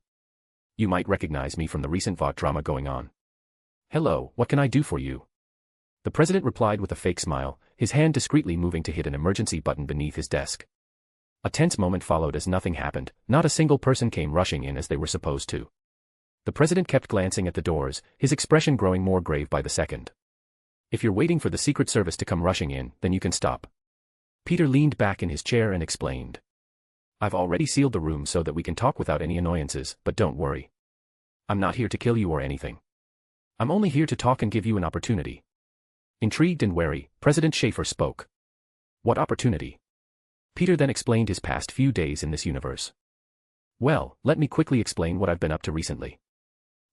Speaker 3: You might recognize me from the recent Vought drama going on." "Hello, what can I do for you?" The president replied with a fake smile, his hand discreetly moving to hit an emergency button beneath his desk. A tense moment followed as nothing happened, not a single person came rushing in as they were supposed to. The president kept glancing at the doors, his expression growing more grave by the second. "If you're waiting for the Secret Service to come rushing in, then you can stop." Peter leaned back in his chair and explained. "I've already sealed the room so that we can talk without any annoyances, but don't worry. I'm not here to kill you or anything. I'm only here to talk and give you an opportunity." Intrigued and wary, President Schaefer spoke. "What opportunity?" Peter then explained his past few days in this universe. "Well, let me quickly explain what I've been up to recently.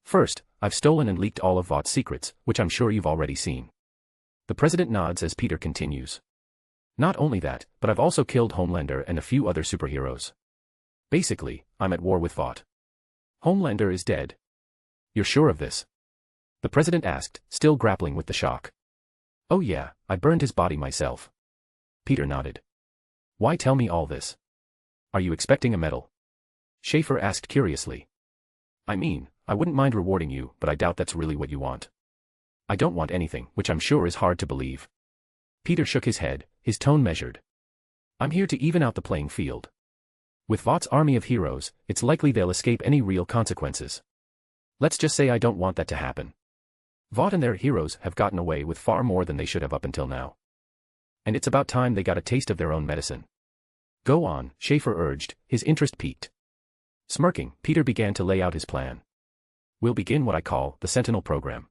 Speaker 3: First, I've stolen and leaked all of Vought's secrets, which I'm sure you've already seen." The president nods as Peter continues. "Not only that, but I've also killed Homelander and a few other superheroes. Basically, I'm at war with Vought." "Homelander is dead. You're sure of this?" the president asked, still grappling with the shock. "Oh yeah, I burned his body myself." Peter nodded. "Why tell me all this? Are you expecting a medal?" Schaefer asked curiously. "I mean, I wouldn't mind rewarding you, but I doubt that's really what you want." "I don't want anything, which I'm sure is hard to believe." Peter shook his head, his tone measured. "I'm here to even out the playing field. With Vought's army of heroes, it's likely they'll escape any real consequences. Let's just say I don't want that to happen. Vought and their heroes have gotten away with far more than they should have up until now. And it's about time they got a taste of their own medicine." "Go on," Schaefer urged, his interest piqued. Smirking, Peter began to lay out his plan. We'll begin what I call the Sentinel program.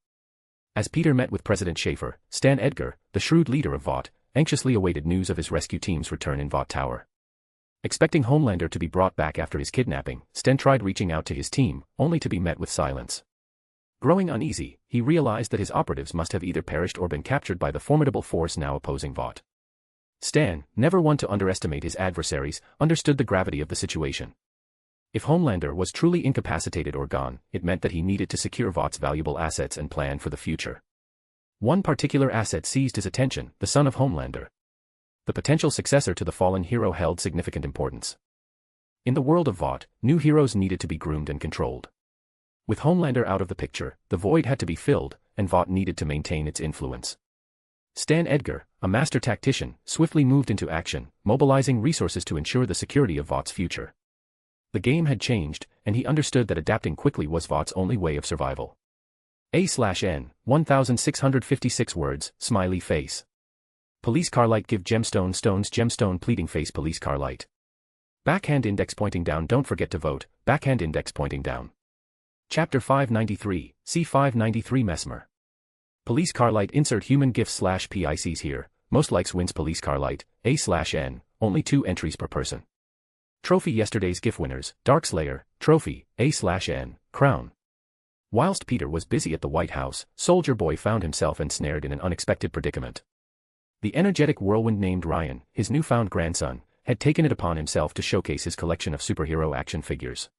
Speaker 3: As Peter met with President Schaefer, Stan Edgar, the shrewd leader of Vought, anxiously awaited news of his rescue team's return in Vought Tower. Expecting Homelander to be brought back after his kidnapping, Stan tried reaching out to his team, only to be met with silence. Growing uneasy, he realized that his operatives must have either perished or been captured by the formidable force now opposing Vought. Stan, never one to underestimate his adversaries, understood the gravity of the situation. If Homelander was truly incapacitated or gone, it meant that he needed to secure Vought's valuable assets and plan for the future. One particular asset seized his attention, the son of Homelander. The potential successor to the fallen hero held significant importance. In the world of Vought, new heroes needed to be groomed and controlled. With Homelander out of the picture, the void had to be filled, and Vought needed to maintain its influence. Stan Edgar, a master tactician, swiftly moved into action, mobilizing resources to ensure the security of Vought's future. The game had changed, and he understood that adapting quickly was Vought's only way of survival. A/N, 1656 words, smiley face. Police car light give gemstone stones gemstone pleading face police car light. Backhand index pointing down don't forget to vote, backhand index pointing down. Chapter 593, C593 Mesmer. Police car light insert human gifs /PICs here, most likes wins police car light, A/N, only 2 entries per person. Trophy yesterday's GIF winners, Darkslayer, Trophy, A/N, Crown. Whilst Peter was busy at the White House, Soldier Boy found himself ensnared in an unexpected predicament. The energetic whirlwind named Ryan, his newfound grandson, had taken it upon himself to showcase his collection of superhero action figures.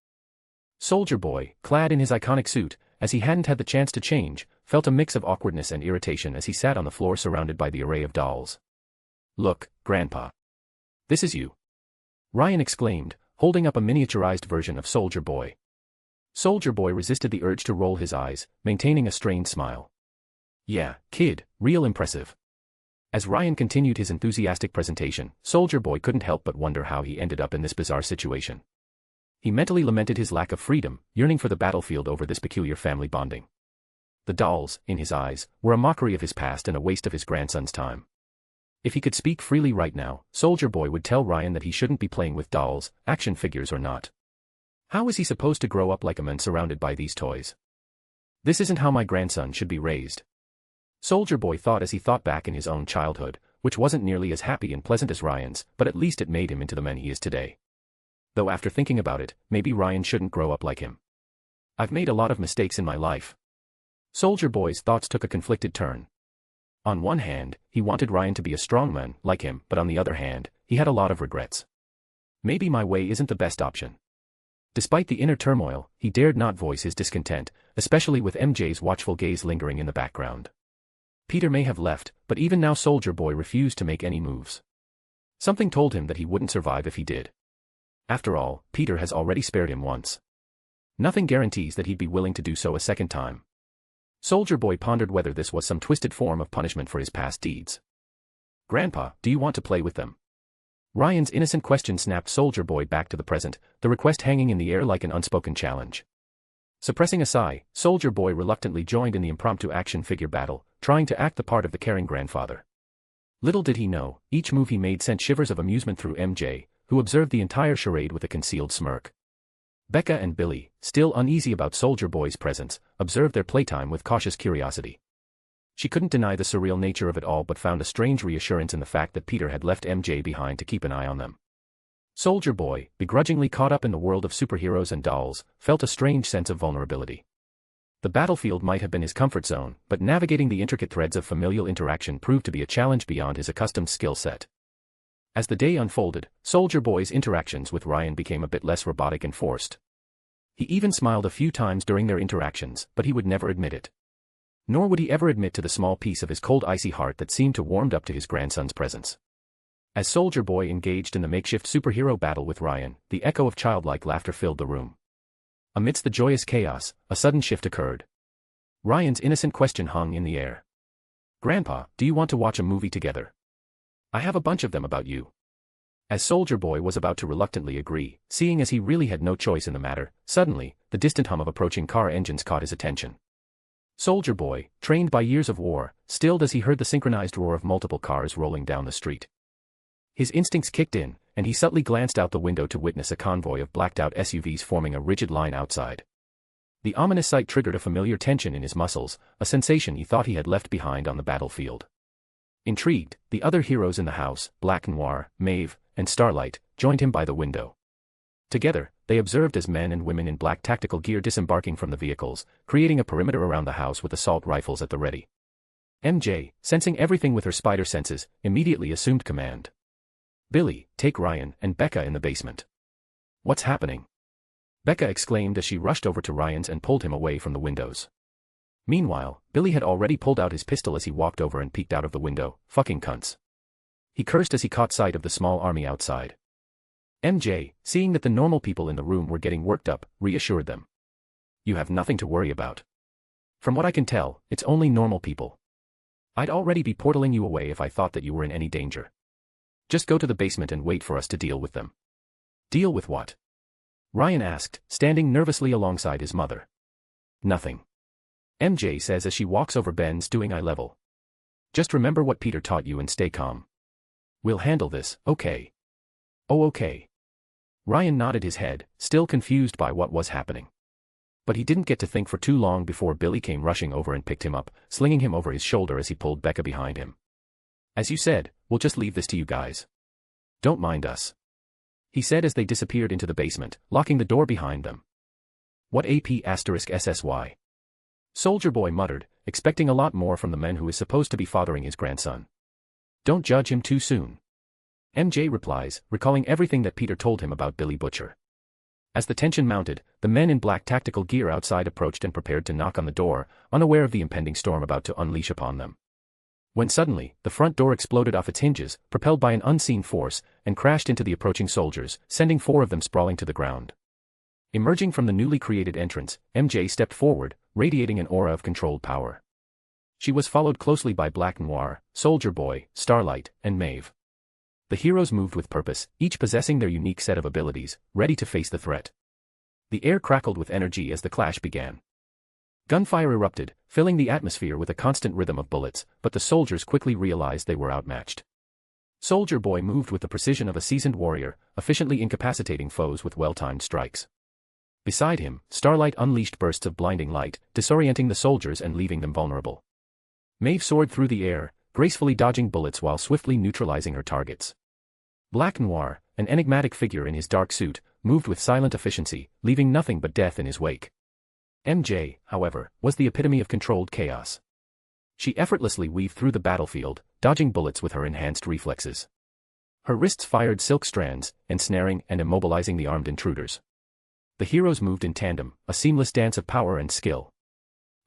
Speaker 3: Soldier Boy, clad in his iconic suit, as he hadn't had the chance to change, felt a mix of awkwardness and irritation as he sat on the floor surrounded by the array of dolls. "Look, Grandpa. This is you," Ryan exclaimed, holding up a miniaturized version of Soldier Boy. Soldier Boy resisted the urge to roll his eyes, maintaining a strained smile. "Yeah, kid, real impressive." As Ryan continued his enthusiastic presentation, Soldier Boy couldn't help but wonder how he ended up in this bizarre situation. He mentally lamented his lack of freedom, yearning for the battlefield over this peculiar family bonding. The dolls, in his eyes, were a mockery of his past and a waste of his grandson's time. If he could speak freely right now, Soldier Boy would tell Ryan that he shouldn't be playing with dolls, action figures or not. How is he supposed to grow up like a man surrounded by these toys? This isn't how my grandson should be raised. Soldier Boy thought as he thought back in his own childhood, which wasn't nearly as happy and pleasant as Ryan's, but at least it made him into the man he is today. Though after thinking about it, maybe Ryan shouldn't grow up like him. I've made a lot of mistakes in my life. Soldier Boy's thoughts took a conflicted turn. On one hand, he wanted Ryan to be a strong man, like him, but on the other hand, he had a lot of regrets. Maybe my way isn't the best option. Despite the inner turmoil, he dared not voice his discontent, especially with MJ's watchful gaze lingering in the background. Peter may have left, but even now Soldier Boy refused to make any moves. Something told him that he wouldn't survive if he did. After all, Peter has already spared him once. Nothing guarantees that he'd be willing to do so a second time. Soldier Boy pondered whether this was some twisted form of punishment for his past deeds. "Grandpa, do you want to play with them?" Ryan's innocent question snapped Soldier Boy back to the present, the request hanging in the air like an unspoken challenge. Suppressing a sigh, Soldier Boy reluctantly joined in the impromptu action figure battle, trying to act the part of the caring grandfather. Little did he know, each move he made sent shivers of amusement through MJ, who observed the entire charade with a concealed smirk. Becca and Billy, still uneasy about Soldier Boy's presence, observed their playtime with cautious curiosity. She couldn't deny the surreal nature of it all but found a strange reassurance in the fact that Peter had left MJ behind to keep an eye on them. Soldier Boy, begrudgingly caught up in the world of superheroes and dolls, felt a strange sense of vulnerability. The battlefield might have been his comfort zone, but navigating the intricate threads of familial interaction proved to be a challenge beyond his accustomed skill set. As the day unfolded, Soldier Boy's interactions with Ryan became a bit less robotic and forced. He even smiled a few times during their interactions, but he would never admit it. Nor would he ever admit to the small piece of his cold icy heart that seemed to warmed up to his grandson's presence. As Soldier Boy engaged in the makeshift superhero battle with Ryan, the echo of childlike laughter filled the room. Amidst the joyous chaos, a sudden shift occurred. Ryan's innocent question hung in the air. "Grandpa, do you want to watch a movie together? I have a bunch of them about you." As Soldier Boy was about to reluctantly agree, seeing as he really had no choice in the matter, suddenly, the distant hum of approaching car engines caught his attention. Soldier Boy, trained by years of war, stilled as he heard the synchronized roar of multiple cars rolling down the street. His instincts kicked in, and he subtly glanced out the window to witness a convoy of blacked-out SUVs forming a rigid line outside. The ominous sight triggered a familiar tension in his muscles, a sensation he thought he had left behind on the battlefield. Intrigued, the other heroes in the house, Black Noir, Maeve, and Starlight, joined him by the window. Together, they observed as men and women in black tactical gear disembarking from the vehicles, creating a perimeter around the house with assault rifles at the ready. MJ, sensing everything with her spider senses, immediately assumed command. "Billy, take Ryan and Becca in the basement." "What's happening?" Becca exclaimed as she rushed over to Ryan's and pulled him away from the windows. Meanwhile, Billy had already pulled out his pistol as he walked over and peeked out of the window. "Fucking cunts." He cursed as he caught sight of the small army outside. MJ, seeing that the normal people in the room were getting worked up, reassured them. "You have nothing to worry about. From what I can tell, it's only normal people. I'd already be portaling you away if I thought that you were in any danger. Just go to the basement and wait for us to deal with them." "Deal with what?" Ryan asked, standing nervously alongside his mother. "Nothing," MJ says as she walks over Ben's doing eye level. "Just remember what Peter taught you and stay calm. We'll handle this, okay?" "Oh, okay." Ryan nodded his head, still confused by what was happening. But he didn't get to think for too long before Billy came rushing over and picked him up, slinging him over his shoulder as he pulled Becca behind him. "As you said, we'll just leave this to you guys. Don't mind us," he said as they disappeared into the basement, locking the door behind them. "What AP*SSY? Soldier Boy muttered, expecting a lot more from the man who is supposed to be fathering his grandson. "Don't judge him too soon," MJ replies, recalling everything that Peter told him about Billy Butcher. As the tension mounted, the men in black tactical gear outside approached and prepared to knock on the door, unaware of the impending storm about to unleash upon them. When suddenly, the front door exploded off its hinges, propelled by an unseen force, and crashed into the approaching soldiers, sending 4 of them sprawling to the ground. Emerging from the newly created entrance, MJ stepped forward, radiating an aura of controlled power. She was followed closely by Black Noir, Soldier Boy, Starlight, and Maeve. The heroes moved with purpose, each possessing their unique set of abilities, ready to face the threat. The air crackled with energy as the clash began. Gunfire erupted, filling the atmosphere with a constant rhythm of bullets, but the soldiers quickly realized they were outmatched. Soldier Boy moved with the precision of a seasoned warrior, efficiently incapacitating foes with well-timed strikes. Beside him, Starlight unleashed bursts of blinding light, disorienting the soldiers and leaving them vulnerable. Maeve soared through the air, gracefully dodging bullets while swiftly neutralizing her targets. Black Noir, an enigmatic figure in his dark suit, moved with silent efficiency, leaving nothing but death in his wake. MJ, however, was the epitome of controlled chaos. She effortlessly weaved through the battlefield, dodging bullets with her enhanced reflexes. Her wrists fired silk strands, ensnaring and immobilizing the armed intruders. The heroes moved in tandem, a seamless dance of power and skill.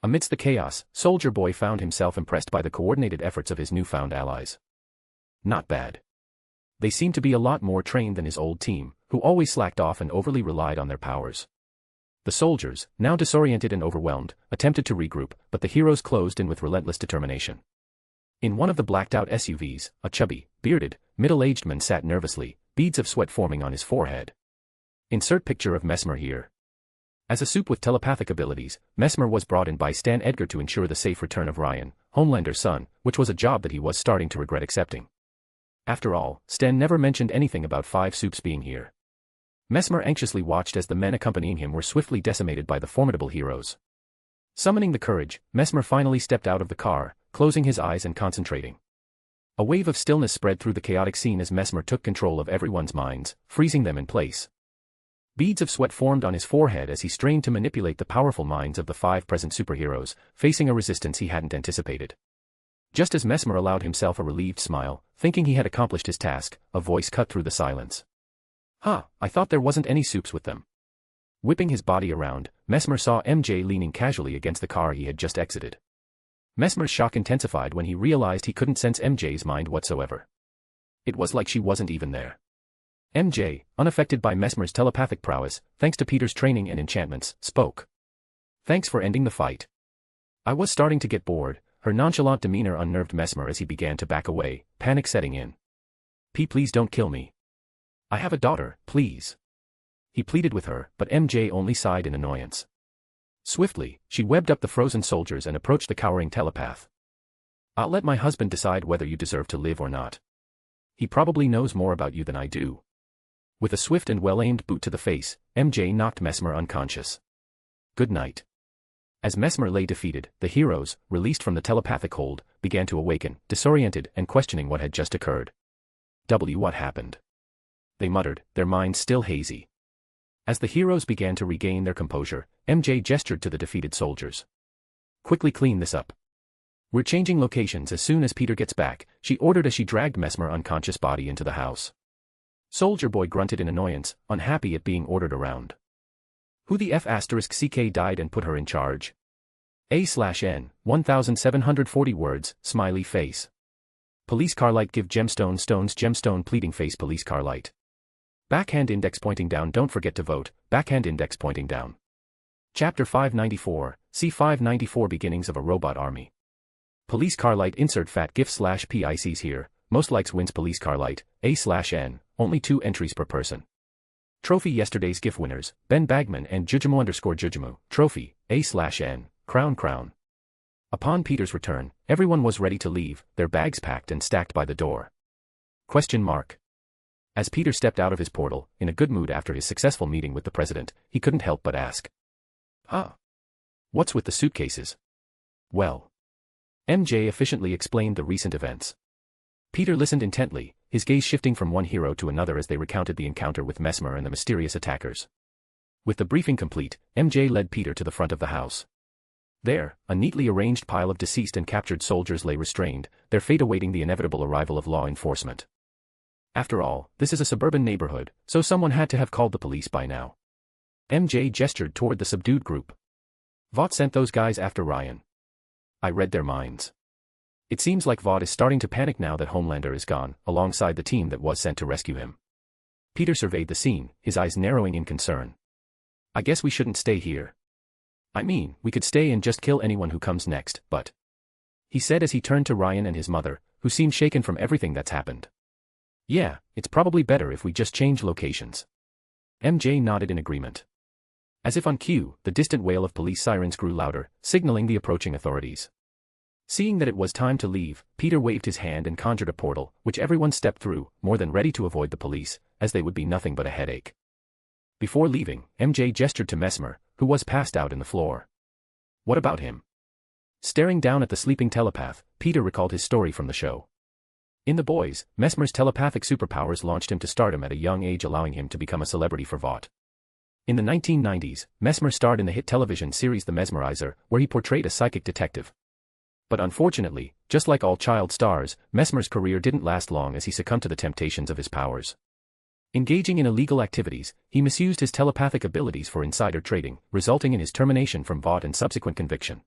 Speaker 3: Amidst the chaos, Soldier Boy found himself impressed by the coordinated efforts of his newfound allies. Not bad. They seemed to be a lot more trained than his old team, who always slacked off and overly relied on their powers. The soldiers, now disoriented and overwhelmed, attempted to regroup, but the heroes closed in with relentless determination. In one of the blacked-out SUVs, a chubby, bearded, middle-aged man sat nervously, beads of sweat forming on his forehead. Insert picture of Mesmer here. As a soup with telepathic abilities, Mesmer was brought in by Stan Edgar to ensure the safe return of Ryan, Homelander's son, which was a job that he was starting to regret accepting. After all, Stan never mentioned anything about 5 soups being here. Mesmer anxiously watched as the men accompanying him were swiftly decimated by the formidable heroes. Summoning the courage, Mesmer finally stepped out of the car, closing his eyes and concentrating. A wave of stillness spread through the chaotic scene as Mesmer took control of everyone's minds, freezing them in place. Beads of sweat formed on his forehead as he strained to manipulate the powerful minds of the 5 present superheroes, facing a resistance he hadn't anticipated. Just as Mesmer allowed himself a relieved smile, thinking he had accomplished his task, a voice cut through the silence. I thought there wasn't any soups with them." Whipping his body around, Mesmer saw MJ leaning casually against the car he had just exited. Mesmer's shock intensified when he realized he couldn't sense MJ's mind whatsoever. It was like she wasn't even there. MJ, unaffected by Mesmer's telepathic prowess, thanks to Peter's training and enchantments, spoke. "Thanks for ending the fight." I was starting to get bored. Her nonchalant demeanor unnerved Mesmer as he began to back away, panic setting in. Please don't kill me. I have a daughter, please." He pleaded with her, but MJ only sighed in annoyance. Swiftly, she webbed up the frozen soldiers and approached the cowering telepath. "I'll let my husband decide whether you deserve to live or not. He probably knows more about you than I do." With a swift and well-aimed boot to the face, MJ knocked Mesmer unconscious. "Good night." As Mesmer lay defeated, the heroes, released from the telepathic hold, began to awaken, disoriented and questioning what had just occurred. What happened? They muttered, their minds still hazy. As the heroes began to regain their composure, MJ gestured to the defeated soldiers. Quickly clean this up. We're changing locations as soon as Peter gets back, she ordered as she dragged Mesmer unconscious body into the house. Soldier Boy grunted in annoyance, unhappy at being ordered around. Who the F***CK died and put her in charge? A/N, 1740 words, smiley face. Police car light give gemstone stones gemstone pleading face police car light. Backhand index pointing down don't forget to vote, backhand index pointing down. Chapter 594, C594 Beginnings of a Robot Army. Police car light insert fat gif/PICs here, most likes wins police car light, A/N, only 2 entries per person. Trophy yesterday's GIF winners, Ben Bagman and Jujimu_Jujimu, trophy, A/N, crown. Upon Peter's return, everyone was ready to leave, their bags packed and stacked by the door. As Peter stepped out of his portal, in a good mood after his successful meeting with the president, he couldn't help but ask. What's with the suitcases? Well. MJ efficiently explained the recent events. Peter listened intently, his gaze shifting from one hero to another as they recounted the encounter with Mesmer and the mysterious attackers. With the briefing complete, MJ led Peter to the front of the house. There, a neatly arranged pile of deceased and captured soldiers lay restrained, their fate awaiting the inevitable arrival of law enforcement. After all, this is a suburban neighborhood, so someone had to have called the police by now. MJ gestured toward the subdued group. Vought sent those guys after Ryan. I read their minds. It seems like Vought is starting to panic now that Homelander is gone, alongside the team that was sent to rescue him. Peter surveyed the scene, his eyes narrowing in concern. I guess we shouldn't stay here. I mean, we could stay and just kill anyone who comes next, but... he said as he turned to Ryan and his mother, who seemed shaken from everything that's happened. Yeah, it's probably better if we just change locations. MJ nodded in agreement. As if on cue, the distant wail of police sirens grew louder, signaling the approaching authorities. Seeing that it was time to leave, Peter waved his hand and conjured a portal, which everyone stepped through, more than ready to avoid the police, as they would be nothing but a headache. Before leaving, MJ gestured to Mesmer, who was passed out in the floor. What about him? Staring down at the sleeping telepath, Peter recalled his story from the show. In The Boys, Mesmer's telepathic superpowers launched him to stardom at a young age, allowing him to become a celebrity for Vought. In the 1990s, Mesmer starred in the hit television series The Mesmerizer, where he portrayed a psychic detective. But unfortunately, just like all child stars, Mesmer's career didn't last long as he succumbed to the temptations of his powers. Engaging in illegal activities, he misused his telepathic abilities for insider trading, resulting in his termination from Vought and subsequent conviction.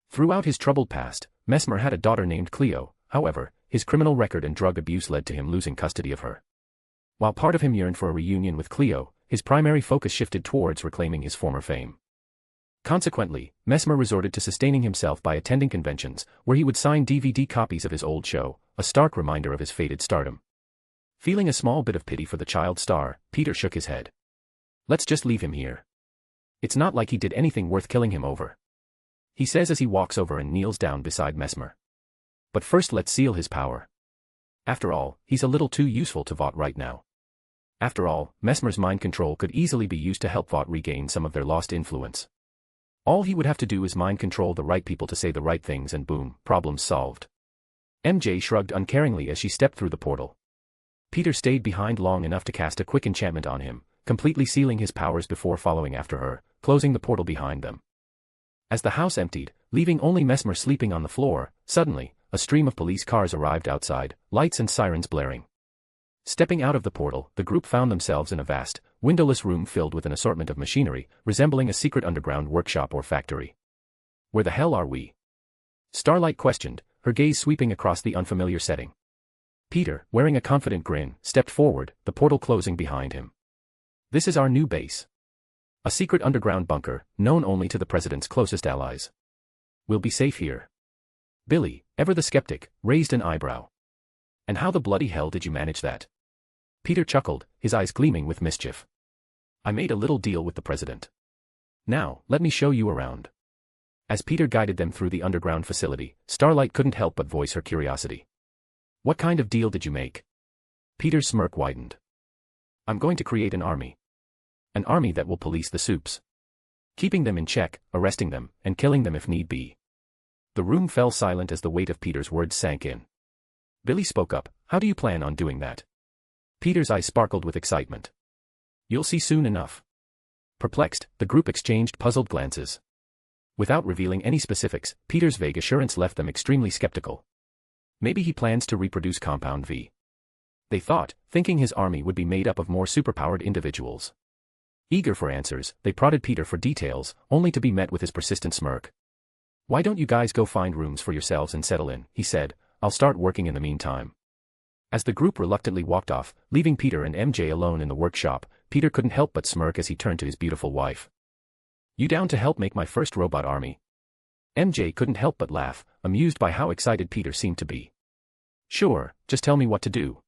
Speaker 3: Throughout his troubled past, Mesmer had a daughter named Cleo, however, his criminal record and drug abuse led to him losing custody of her. While part of him yearned for a reunion with Cleo, his primary focus shifted towards reclaiming his former fame. Consequently, Mesmer resorted to sustaining himself by attending conventions, where he would sign DVD copies of his old show, a stark reminder of his fated stardom. Feeling a small bit of pity for the child star, Peter shook his head. Let's just leave him here. It's not like he did anything worth killing him over. He says as he walks over and kneels down beside Mesmer. But first let's seal his power. After all, he's a little too useful to Vought right now. After all, Mesmer's mind control could easily be used to help Vought regain some of their lost influence. All he would have to do is mind control the right people to say the right things and boom, problem solved. MJ shrugged uncaringly as she stepped through the portal. Peter stayed behind long enough to cast a quick enchantment on him, completely sealing his powers before following after her, closing the portal behind them. As the house emptied, leaving only Mesmer sleeping on the floor, suddenly, a stream of police cars arrived outside, lights and sirens blaring. Stepping out of the portal, the group found themselves in a vast, windowless room filled with an assortment of machinery, resembling a secret underground workshop or factory. Where the hell are we? Starlight questioned, her gaze sweeping across the unfamiliar setting. Peter, wearing a confident grin, stepped forward, the portal closing behind him. This is our new base. A secret underground bunker, known only to the president's closest allies. We'll be safe here. Billy, ever the skeptic, raised an eyebrow. And how the bloody hell did you manage that? Peter chuckled, his eyes gleaming with mischief. I made a little deal with the president. Now, let me show you around. As Peter guided them through the underground facility, Starlight couldn't help but voice her curiosity. What kind of deal did you make? Peter's smirk widened. I'm going to create an army. An army that will police the soups. keeping them in check, arresting them, and killing them if need be. The room fell silent as the weight of Peter's words sank in. Billy spoke up, "How do you plan on doing that?" Peter's eyes sparkled with excitement. "You'll see soon enough." Perplexed, the group exchanged puzzled glances. Without revealing any specifics, Peter's vague assurance left them extremely skeptical. Maybe he plans to reproduce Compound V. They thought, thinking his army would be made up of more superpowered individuals. Eager for answers, they prodded Peter for details, only to be met with his persistent smirk. "Why don't you guys go find rooms for yourselves and settle in," he said. "I'll start working in the meantime." As the group reluctantly walked off, leaving Peter and MJ alone in the workshop, Peter couldn't help but smirk as he turned to his beautiful wife. "You down to help make my first robot army?" MJ couldn't help but laugh, amused by how excited Peter seemed to be. "Sure, just tell me what to do."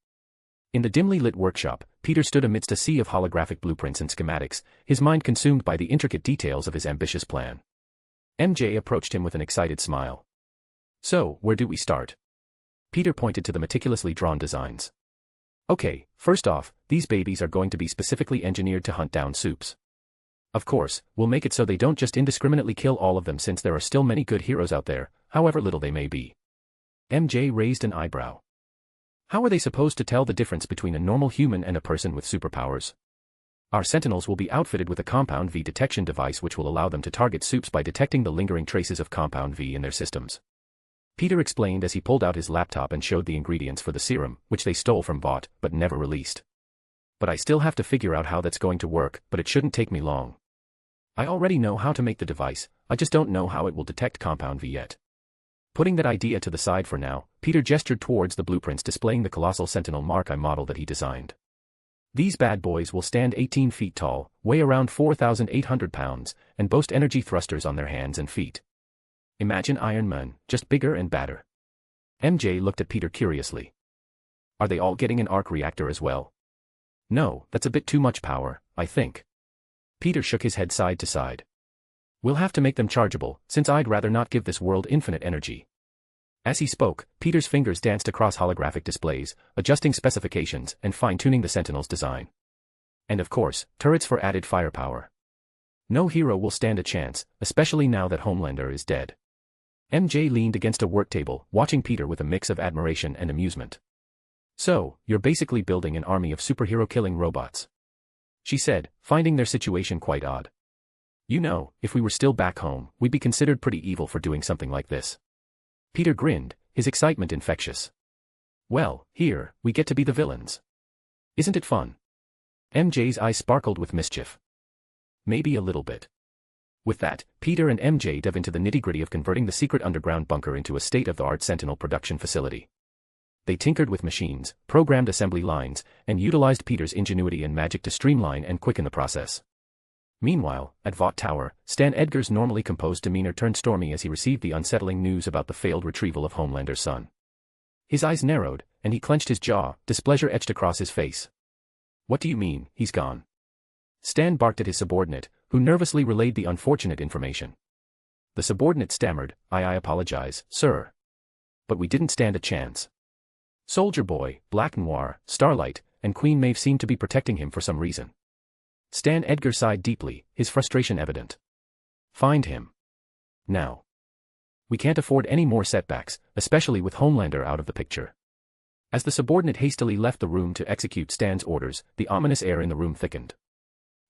Speaker 3: In the dimly lit workshop, Peter stood amidst a sea of holographic blueprints and schematics, his mind consumed by the intricate details of his ambitious plan. MJ approached him with an excited smile. "So, where do we start?" Peter pointed to the meticulously drawn designs. "Okay, first off, these babies are going to be specifically engineered to hunt down supes. Of course, we'll make it so they don't just indiscriminately kill all of them since there are still many good heroes out there, however little they may be." MJ raised an eyebrow. "How are they supposed to tell the difference between a normal human and a person with superpowers?" "Our sentinels will be outfitted with a Compound V detection device which will allow them to target supes by detecting the lingering traces of Compound V in their systems," Peter explained as he pulled out his laptop and showed the ingredients for the serum, which they stole from Vought, but never released. "But I still have to figure out how that's going to work, but it shouldn't take me long. I already know how to make the device, I just don't know how it will detect Compound V yet." Putting that idea to the side for now, Peter gestured towards the blueprints displaying the colossal Sentinel Mark I model that he designed. "These bad boys will stand 18 feet tall, weigh around 4,800 pounds, and boast energy thrusters on their hands and feet. Imagine Iron Man, just bigger and badder." MJ looked at Peter curiously. "Are they all getting an arc reactor as well?" "No, that's a bit too much power, I think." Peter shook his head side to side. "We'll have to make them chargeable, since I'd rather not give this world infinite energy." As he spoke, Peter's fingers danced across holographic displays, adjusting specifications and fine-tuning the Sentinel's design. And of course, turrets for added firepower. No hero will stand a chance, especially now that Homelander is dead. MJ leaned against a work table, watching Peter with a mix of admiration and amusement. "So, you're basically building an army of superhero-killing robots," she said, finding their situation quite odd. "You know, if we were still back home, we'd be considered pretty evil for doing something like this." Peter grinned, his excitement infectious. "Well, here, we get to be the villains. Isn't it fun?" MJ's eyes sparkled with mischief. "Maybe a little bit." With that, Peter and MJ dove into the nitty-gritty of converting the secret underground bunker into a state-of-the-art Sentinel production facility. They tinkered with machines, programmed assembly lines, and utilized Peter's ingenuity and magic to streamline and quicken the process. Meanwhile, at Vought Tower, Stan Edgar's normally composed demeanor turned stormy as he received the unsettling news about the failed retrieval of Homelander's son. His eyes narrowed, and he clenched his jaw, displeasure etched across his face. "What do you mean, he's gone?" Stan barked at his subordinate, who nervously relayed the unfortunate information. The subordinate stammered, I apologize, sir. But we didn't stand a chance. Soldier Boy, Black Noir, Starlight, and Queen Maeve seemed to be protecting him for some reason. Stan Edgar sighed deeply, his frustration evident. "Find him. Now. We can't afford any more setbacks, especially with Homelander out of the picture." As the subordinate hastily left the room to execute Stan's orders, the ominous air in the room thickened.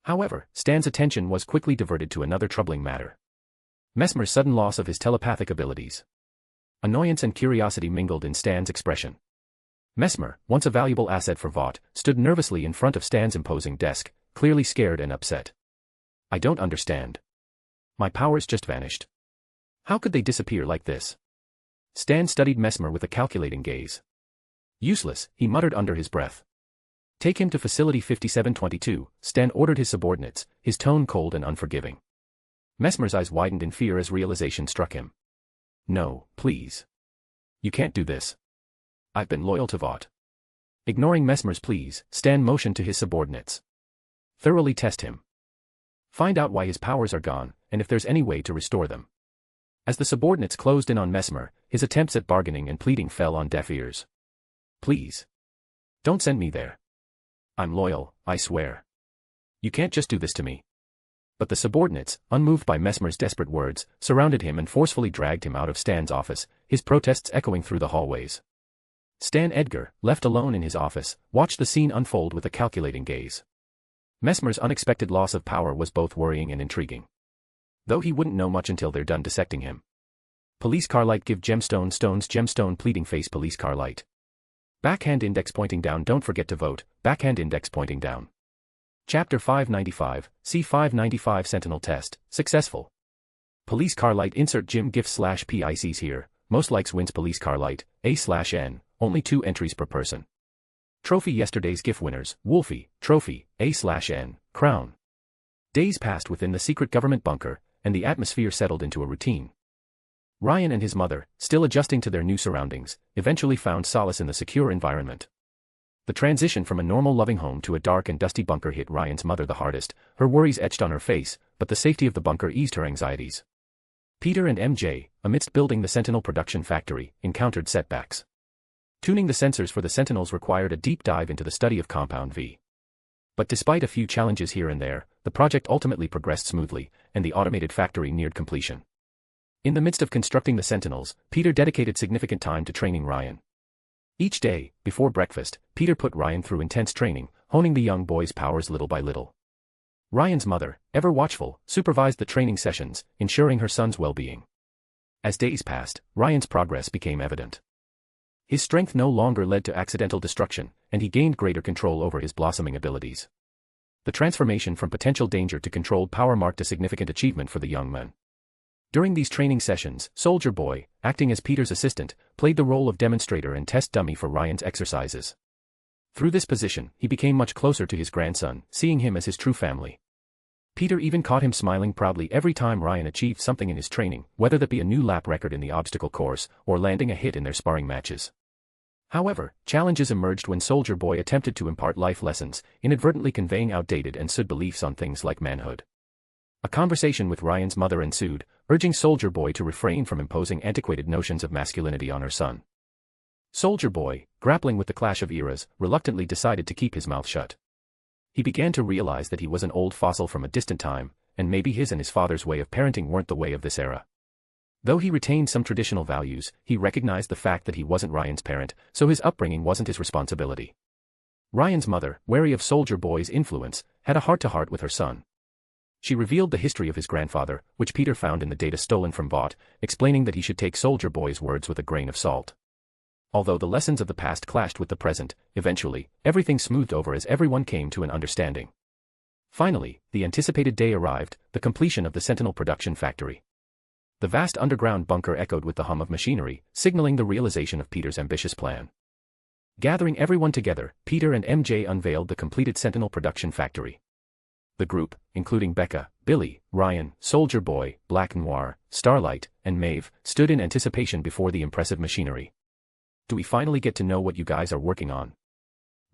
Speaker 3: However, Stan's attention was quickly diverted to another troubling matter. Mesmer's sudden loss of his telepathic abilities. Annoyance and curiosity mingled in Stan's expression. Mesmer, once a valuable asset for Vought, stood nervously in front of Stan's imposing desk, clearly scared and upset. "I don't understand. My powers just vanished. How could they disappear like this?" Stan studied Mesmer with a calculating gaze. "Useless," he muttered under his breath. "Take him to Facility 5722, Stan ordered his subordinates, his tone cold and unforgiving. Mesmer's eyes widened in fear as realization struck him. "No, please. You can't do this. I've been loyal to Vought." Ignoring Mesmer's pleas, Stan motioned to his subordinates. "Thoroughly test him. Find out why his powers are gone, and if there's any way to restore them." As the subordinates closed in on Mesmer, his attempts at bargaining and pleading fell on deaf ears. "Please. Don't send me there. I'm loyal, I swear. You can't just do this to me." But the subordinates, unmoved by Mesmer's desperate words, surrounded him and forcefully dragged him out of Stan's office, his protests echoing through the hallways. Stan Edgar, left alone in his office, watched the scene unfold with a calculating gaze. Mesmer's unexpected loss of power was both worrying and intriguing. Though he wouldn't know much until they're done dissecting him. Police car light give gemstone stones gemstone pleading face police car light. Backhand index pointing down don't forget to vote, backhand index pointing down. Chapter 595, C595 Sentinel Test, successful. Police car light insert gym gif slash PICs here, most likes wins police car light, A/N, only 2 entries per person. Trophy yesterday's GIF winners, Wolfie, Trophy, A/N, Crown. Days passed within the secret government bunker, and the atmosphere settled into a routine. Ryan and his mother, still adjusting to their new surroundings, eventually found solace in the secure environment. The transition from a normal loving home to a dark and dusty bunker hit Ryan's mother the hardest, her worries etched on her face, but the safety of the bunker eased her anxieties. Peter and MJ, amidst building the Sentinel production factory, encountered setbacks. Tuning the sensors for the Sentinels required a deep dive into the study of Compound V. But despite a few challenges here and there, the project ultimately progressed smoothly, and the automated factory neared completion. In the midst of constructing the Sentinels, Peter dedicated significant time to training Ryan. Each day, before breakfast, Peter put Ryan through intense training, honing the young boy's powers little by little. Ryan's mother, ever watchful, supervised the training sessions, ensuring her son's well-being. As days passed, Ryan's progress became evident. His strength no longer led to accidental destruction, and he gained greater control over his blossoming abilities. The transformation from potential danger to controlled power marked a significant achievement for the young man. During these training sessions, Soldier Boy, acting as Peter's assistant, played the role of demonstrator and test dummy for Ryan's exercises. Through this position, he became much closer to his grandson, seeing him as his true family. Peter even caught him smiling proudly every time Ryan achieved something in his training, whether that be a new lap record in the obstacle course, or landing a hit in their sparring matches. However, challenges emerged when Soldier Boy attempted to impart life lessons, inadvertently conveying outdated and sound beliefs on things like manhood. A conversation with Ryan's mother ensued, urging Soldier Boy to refrain from imposing antiquated notions of masculinity on her son. Soldier Boy, grappling with the clash of eras, reluctantly decided to keep his mouth shut. He began to realize that he was an old fossil from a distant time, and maybe his and his father's way of parenting weren't the way of this era. Though he retained some traditional values, he recognized the fact that he wasn't Ryan's parent, so his upbringing wasn't his responsibility. Ryan's mother, wary of Soldier Boy's influence, had a heart-to-heart with her son. She revealed the history of his grandfather, which Peter found in the data stolen from Vought, explaining that he should take Soldier Boy's words with a grain of salt. Although the lessons of the past clashed with the present, eventually, everything smoothed over as everyone came to an understanding. Finally, the anticipated day arrived, the completion of the Sentinel production factory. The vast underground bunker echoed with the hum of machinery, signaling the realization of Peter's ambitious plan. Gathering everyone together, Peter and MJ unveiled the completed Sentinel production factory. The group, including Becca, Billy, Ryan, Soldier Boy, Black Noir, Starlight, and Maeve, stood in anticipation before the impressive machinery. "Do we finally get to know what you guys are working on?"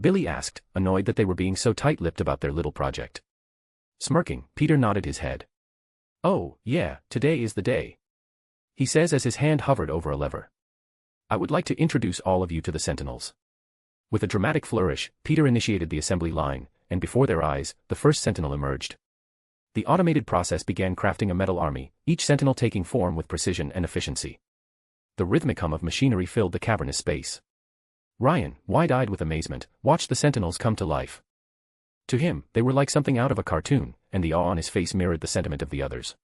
Speaker 3: Billy asked, annoyed that they were being so tight-lipped about their little project. Smirking, Peter nodded his head. "Oh, yeah, today is the day," he says as his hand hovered over a lever. "I would like to introduce all of you to the Sentinels." With a dramatic flourish, Peter initiated the assembly line, and before their eyes, the first Sentinel emerged. The automated process began crafting a metal army, each Sentinel taking form with precision and efficiency. The rhythmic hum of machinery filled the cavernous space. Ryan, wide-eyed with amazement, watched the Sentinels come to life. To him, they were like something out of a cartoon, and the awe on his face mirrored the sentiment of the others.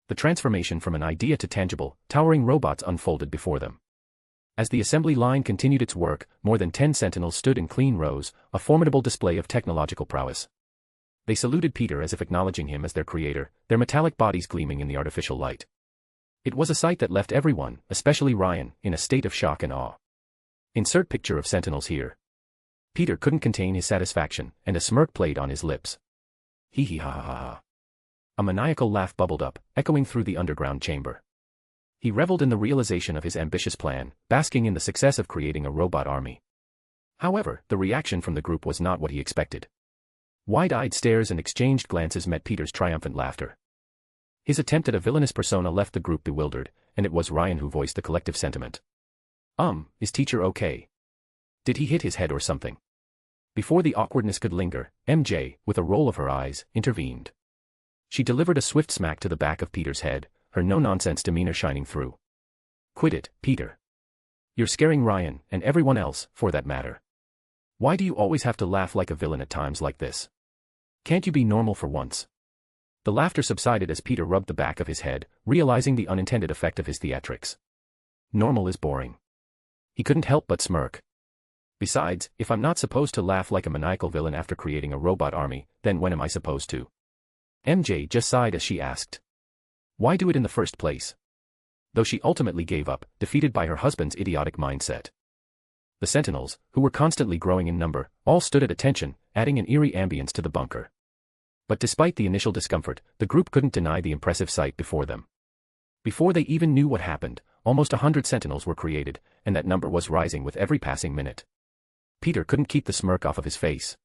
Speaker 3: The transformation from an idea to tangible, towering robots unfolded before them. As the assembly line continued its work, more than 10 Sentinels stood in clean rows, a formidable display of technological prowess. They saluted Peter as if acknowledging him as their creator, their metallic bodies gleaming in the artificial light. It was a sight that left everyone, especially Ryan, in a state of shock and awe. Insert picture of Sentinels here. Peter couldn't contain his satisfaction, and a smirk played on his lips. Hee hee ha ha ha ha. A maniacal laugh bubbled up, echoing through the underground chamber. He reveled in the realization of his ambitious plan, basking in the success of creating a robot army. However, the reaction from the group was not what he expected. Wide-eyed stares and exchanged glances met Peter's triumphant laughter. His attempt at a villainous persona left the group bewildered, and it was Ryan who voiced the collective sentiment. Is teacher okay? Did he hit his head or something?" Before the awkwardness could linger, MJ, with a roll of her eyes, intervened. She delivered a swift smack to the back of Peter's head, her no-nonsense demeanor shining through. Quit it, Peter. You're scaring Ryan, and everyone else, for that matter. Why do you always have to laugh like a villain at times like this? Can't you be normal for once? The laughter subsided as Peter rubbed the back of his head, realizing the unintended effect of his theatrics. Normal is boring. He couldn't help but smirk. Besides, if I'm not supposed to laugh like a maniacal villain after creating a robot army, then when am I supposed to? MJ just sighed as she asked. Why do it in the first place? Though she ultimately gave up, defeated by her husband's idiotic mindset. The Sentinels, who were constantly growing in number, all stood at attention, adding an eerie ambience to the bunker. But despite the initial discomfort, the group couldn't deny the impressive sight before them. Before they even knew what happened, almost 100 Sentinels were created, and that number was rising with every passing minute. Peter couldn't keep the smirk off of his face.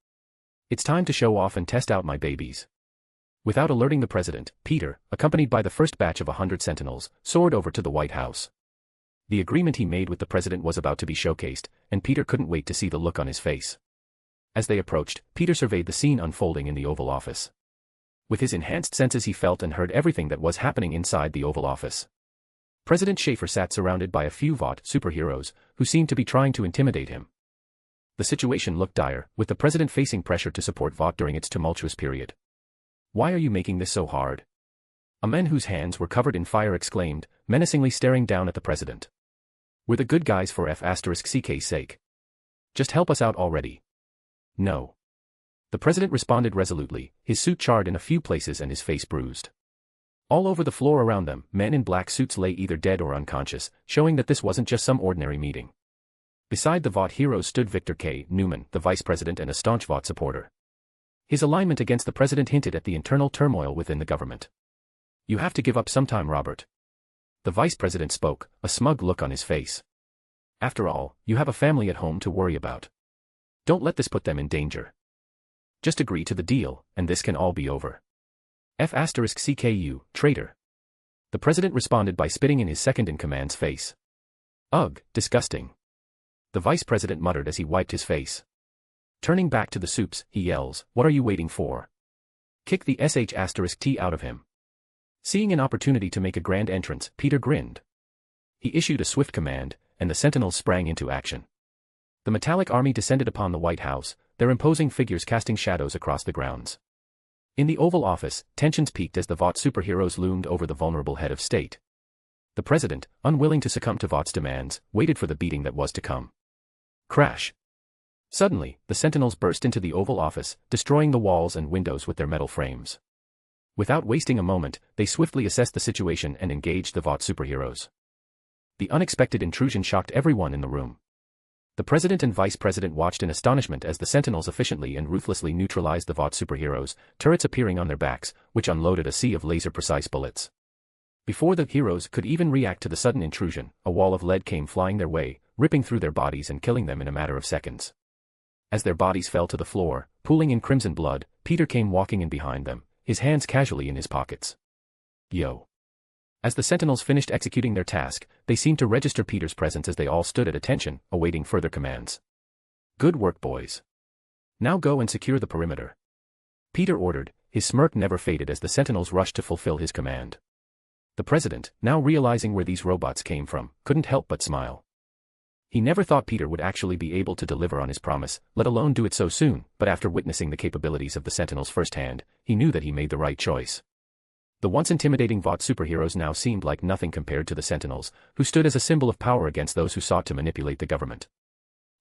Speaker 3: It's time to show off and test out my babies. Without alerting the president, Peter, accompanied by the first batch of 100 Sentinels, soared over to the White House. The agreement he made with the president was about to be showcased, and Peter couldn't wait to see the look on his face. As they approached, Peter surveyed the scene unfolding in the Oval Office. With his enhanced senses he felt and heard everything that was happening inside the Oval Office. President Schaefer sat surrounded by a few Vought superheroes, who seemed to be trying to intimidate him. The situation looked dire, with the president facing pressure to support Vought during its tumultuous period. Why are you making this so hard? A man whose hands were covered in fire exclaimed, menacingly staring down at the president. We're the good guys for F***'s sake. Just help us out already. No. The president responded resolutely, his suit charred in a few places and his face bruised. All over the floor around them, men in black suits lay either dead or unconscious, showing that this wasn't just some ordinary meeting. Beside the Vought heroes stood Victor K. Newman, the vice president and a staunch Vought supporter. His alignment against the president hinted at the internal turmoil within the government. You have to give up sometime, Robert. The vice president spoke, a smug look on his face. After all, you have a family at home to worry about. Don't let this put them in danger. Just agree to the deal, and this can all be over. F***CKU, traitor. The president responded by spitting in his second-in-command's face. Ugh, disgusting. The vice president muttered as he wiped his face. Turning back to the soups, he yells, what are you waiting for? Kick the sh**t out of him. Seeing an opportunity to make a grand entrance, Peter grinned. He issued a swift command, and the Sentinels sprang into action. The metallic army descended upon the White House, their imposing figures casting shadows across the grounds. In the Oval Office, tensions peaked as the Vought superheroes loomed over the vulnerable head of state. The president, unwilling to succumb to Vought's demands, waited for the beating that was to come. Crash. Suddenly, the Sentinels burst into the Oval Office, destroying the walls and windows with their metal frames. Without wasting a moment, they swiftly assessed the situation and engaged the Vought superheroes. The unexpected intrusion shocked everyone in the room. The president and vice president watched in astonishment as the Sentinels efficiently and ruthlessly neutralized the Vought superheroes, turrets appearing on their backs, which unloaded a sea of laser-precise bullets. Before the heroes could even react to the sudden intrusion, a wall of lead came flying their way, ripping through their bodies and killing them in a matter of seconds. As their bodies fell to the floor, pooling in crimson blood, Peter came walking in behind them, his hands casually in his pockets. Yo. As the Sentinels finished executing their task, they seemed to register Peter's presence as they all stood at attention, awaiting further commands. Good work, boys. Now go and secure the perimeter. Peter ordered, his smirk never faded as the Sentinels rushed to fulfill his command. The president, now realizing where these robots came from, couldn't help but smile. He never thought Peter would actually be able to deliver on his promise, let alone do it so soon, but after witnessing the capabilities of the Sentinels firsthand, he knew that he made the right choice. The once intimidating Vought superheroes now seemed like nothing compared to the Sentinels, who stood as a symbol of power against those who sought to manipulate the government.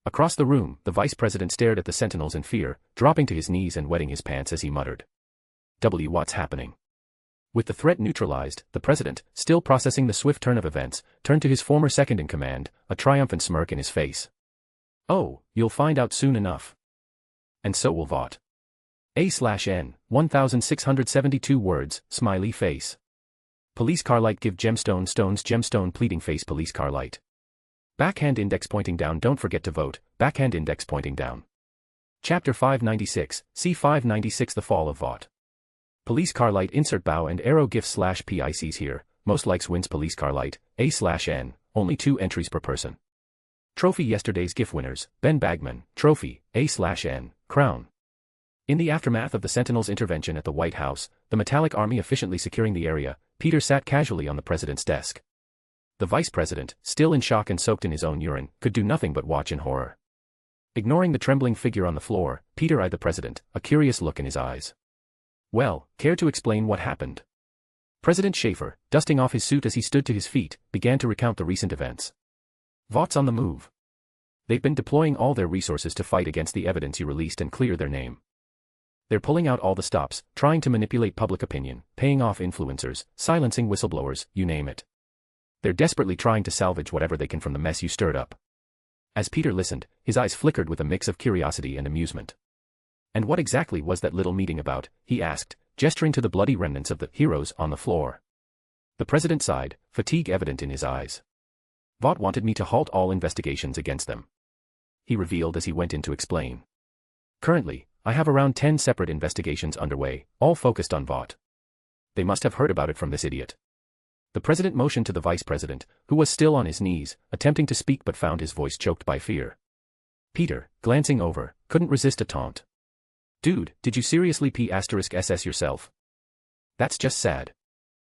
Speaker 3: Across the room, the vice president stared at the Sentinels in fear, dropping to his knees and wetting his pants as he muttered. What's happening? With the threat neutralized, the president, still processing the swift turn of events, turned to his former second-in-command, a triumphant smirk in his face. Oh, you'll find out soon enough. And so will Vought. A/N, 1672 words, smiley face. Police car light give gemstone stones gemstone pleading face police car light. Backhand index pointing down don't forget to vote, backhand index pointing down. Chapter 596, C596 The Fall of Vought. Police car light insert bow and arrow gif/PICs here, most likes wins police car light, A/N, only 2 entries per person. Trophy yesterday's GIF winners, Ben Bagman, trophy, A/N, crown. In the aftermath of the Sentinels' intervention at the White House, the metallic army efficiently securing the area, Peter sat casually on the president's desk. The vice president, still in shock and soaked in his own urine, could do nothing but watch in horror. Ignoring the trembling figure on the floor, Peter eyed the president, a curious look in his eyes. Well, care to explain what happened? President Schaefer, dusting off his suit as he stood to his feet, began to recount the recent events. Vought's on the move. They've been deploying all their resources to fight against the evidence you released and clear their name. They're pulling out all the stops, trying to manipulate public opinion, paying off influencers, silencing whistleblowers, you name it. They're desperately trying to salvage whatever they can from the mess you stirred up. As Peter listened, his eyes flickered with a mix of curiosity and amusement. And what exactly was that little meeting about, he asked, gesturing to the bloody remnants of the heroes on the floor. The president sighed, fatigue evident in his eyes. Vought wanted me to halt all investigations against them, he revealed as he went in to explain. Currently, I have around 10 separate investigations underway, all focused on Vought. They must have heard about it from this idiot. The president motioned to the vice president, who was still on his knees, attempting to speak but found his voice choked by fear. Peter, glancing over, couldn't resist a taunt. Dude, did you seriously P*SS yourself? That's just sad.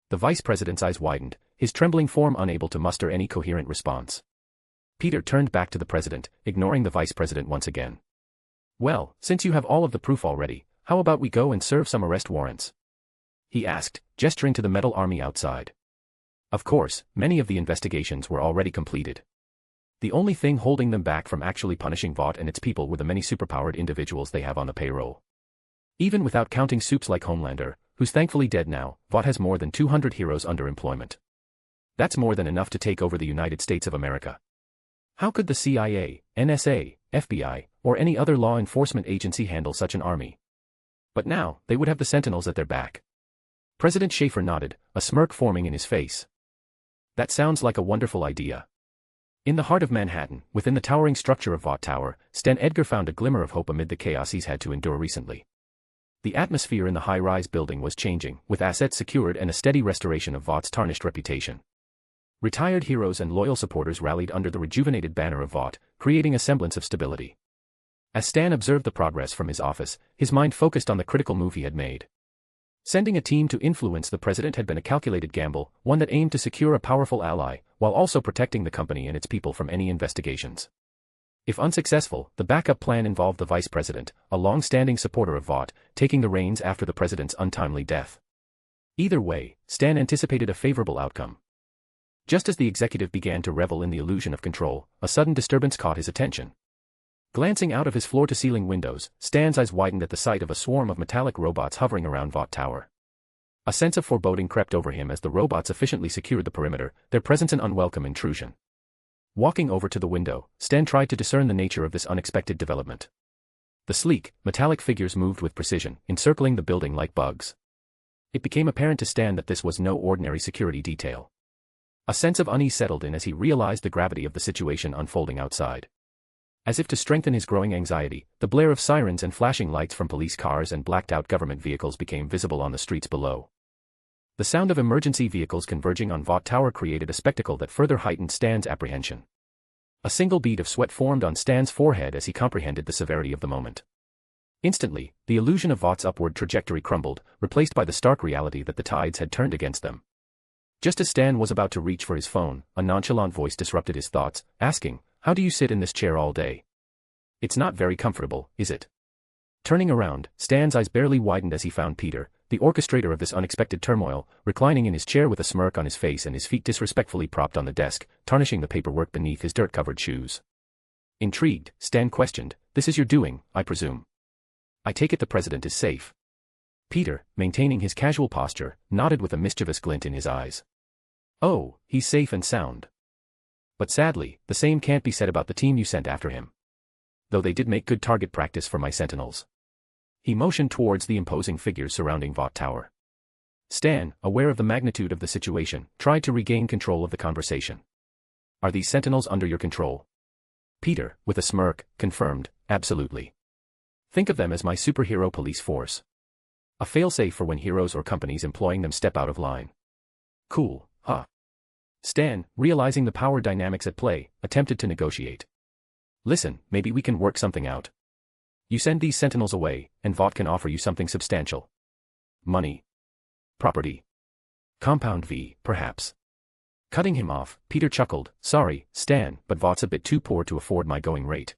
Speaker 3: The vice president's eyes widened, his trembling form unable to muster any coherent response. Peter turned back to the president, ignoring the vice president once again. Well, since you have all of the proof already, how about we go and serve some arrest warrants? He asked, gesturing to the metal army outside. Of course, many of the investigations were already completed. The only thing holding them back from actually punishing Vought and its people were the many superpowered individuals they have on the payroll. Even without counting soups like Homelander, who's thankfully dead now, Vought has more than 200 heroes under employment. That's more than enough to take over the United States of America. How could the CIA, NSA, FBI, or any other law enforcement agency handle such an army? But now, they would have the Sentinels at their back. President Schaefer nodded, a smirk forming in his face. That sounds like a wonderful idea. In the heart of Manhattan, within the towering structure of Vought Tower, Stan Edgar found a glimmer of hope amid the chaos he's had to endure recently. The atmosphere in the high-rise building was changing, with assets secured and a steady restoration of Vaught's tarnished reputation. Retired heroes and loyal supporters rallied under the rejuvenated banner of Vought, creating a semblance of stability. As Stan observed the progress from his office, his mind focused on the critical move he had made. Sending a team to influence the president had been a calculated gamble, one that aimed to secure a powerful ally, while also protecting the company and its people from any investigations. If unsuccessful, the backup plan involved the vice president, a long-standing supporter of Vought, taking the reins after the president's untimely death. Either way, Stan anticipated a favorable outcome. Just as the executive began to revel in the illusion of control, a sudden disturbance caught his attention. Glancing out of his floor-to-ceiling windows, Stan's eyes widened at the sight of a swarm of metallic robots hovering around Vought Tower. A sense of foreboding crept over him as the robots efficiently secured the perimeter, their presence an unwelcome intrusion. Walking over to the window, Stan tried to discern the nature of this unexpected development. The sleek, metallic figures moved with precision, encircling the building like bugs. It became apparent to Stan that this was no ordinary security detail. A sense of unease settled in as he realized the gravity of the situation unfolding outside. As if to strengthen his growing anxiety, the blare of sirens and flashing lights from police cars and blacked-out government vehicles became visible on the streets below. The sound of emergency vehicles converging on Vought Tower created a spectacle that further heightened Stan's apprehension. A single bead of sweat formed on Stan's forehead as he comprehended the severity of the moment. Instantly, the illusion of Vaught's upward trajectory crumbled, replaced by the stark reality that the tides had turned against them. Just as Stan was about to reach for his phone, a nonchalant voice disrupted his thoughts, asking, "How do you sit in this chair all day? It's not very comfortable, is it?" Turning around, Stan's eyes barely widened as he found Peter, the orchestrator of this unexpected turmoil, reclining in his chair with a smirk on his face and his feet disrespectfully propped on the desk, tarnishing the paperwork beneath his dirt-covered shoes. Intrigued, Stan questioned, "This is your doing, I presume? I take it the president is safe." Peter, maintaining his casual posture, nodded with a mischievous glint in his eyes. "Oh, he's safe and sound. But sadly, the same can't be said about the team you sent after him. Though they did make good target practice for my sentinels." He motioned towards the imposing figures surrounding Vought Tower. Stan, aware of the magnitude of the situation, tried to regain control of the conversation. "Are these sentinels under your control?" Peter, with a smirk, confirmed, "Absolutely. Think of them as my superhero police force. A failsafe for when heroes or companies employing them step out of line." "Cool, huh?" Stan, realizing the power dynamics at play, attempted to negotiate. "Listen, maybe we can work something out. You send these sentinels away, and Vought can offer you something substantial. Money. Property. Compound V, perhaps. Cutting him off, Peter chuckled, sorry, Stan, but Vought's a bit too poor to afford my going rate.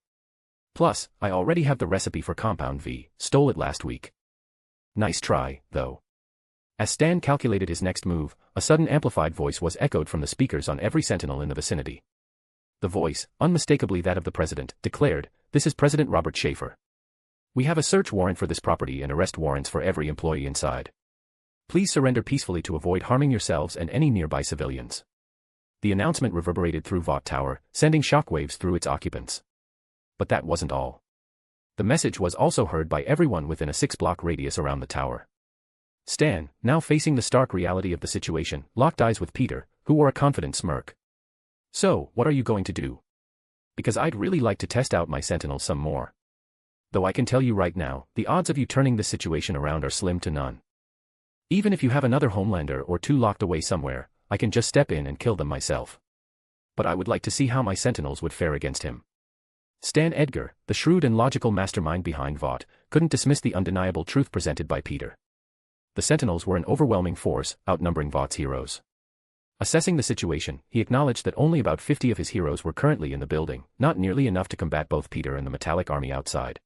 Speaker 3: Plus, I already have the recipe for Compound V, stole it last week. Nice try, though. As Stan calculated his next move, a sudden amplified voice was echoed from the speakers on every sentinel in the vicinity. The voice, unmistakably that of the president, declared, "This is President Robert Schaefer. We have a search warrant for this property and arrest warrants for every employee inside. Please surrender peacefully to avoid harming yourselves and any nearby civilians." The announcement reverberated through Vought Tower, sending shockwaves through its occupants. But that wasn't all. The message was also heard by everyone within a 6-block radius around the tower. Stan, now facing the stark reality of the situation, locked eyes with Peter, who wore a confident smirk. "So, what are you going to do? Because I'd really like to test out my sentinels some more. Though I can tell you right now, the odds of you turning this situation around are slim to none. Even if you have another Homelander or two locked away somewhere, I can just step in and kill them myself. But I would like to see how my sentinels would fare against him." Stan Edgar, the shrewd and logical mastermind behind Vought, couldn't dismiss the undeniable truth presented by Peter. The sentinels were an overwhelming force, outnumbering Vought's heroes. Assessing the situation, he acknowledged that only about 50 of his heroes were currently in the building, not nearly enough to combat both Peter and the metallic army outside.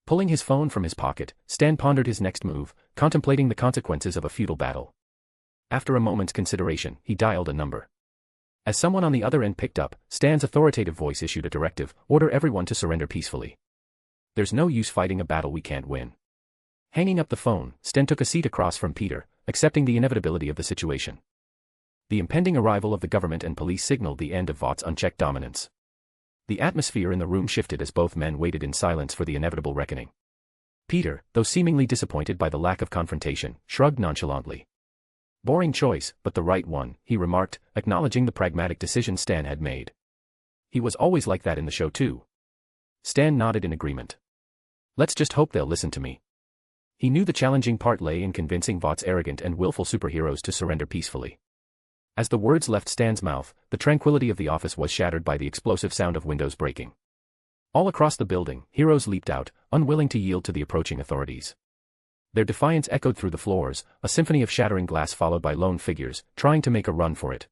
Speaker 3: Pulling his phone from his pocket, Stan pondered his next move, contemplating the consequences of a futile battle. After a moment's consideration, he dialed a number. As someone on the other end picked up, Stan's authoritative voice issued a directive: "Order everyone to surrender peacefully. There's no use fighting a battle we can't win." Hanging up the phone, Stan took a seat across from Peter, accepting the inevitability of the situation. The impending arrival of the government and police signaled the end of Vought's unchecked dominance. The atmosphere in the room shifted as both men waited in silence for the inevitable reckoning. Peter, though seemingly disappointed by the lack of confrontation, shrugged nonchalantly. "Boring choice, but the right one," he remarked, acknowledging the pragmatic decision Stan had made. "He was always like that in the show too." Stan nodded in agreement. "Let's just hope they'll listen to me." He knew the challenging part lay in convincing Vought's arrogant and willful superheroes to surrender peacefully. As the words left Stan's mouth, the tranquility of the office was shattered by the explosive sound of windows breaking. All across the building, heroes leaped out, unwilling to yield to the approaching authorities. Their defiance echoed through the floors, a symphony of shattering glass followed by lone figures, trying to make a run for it.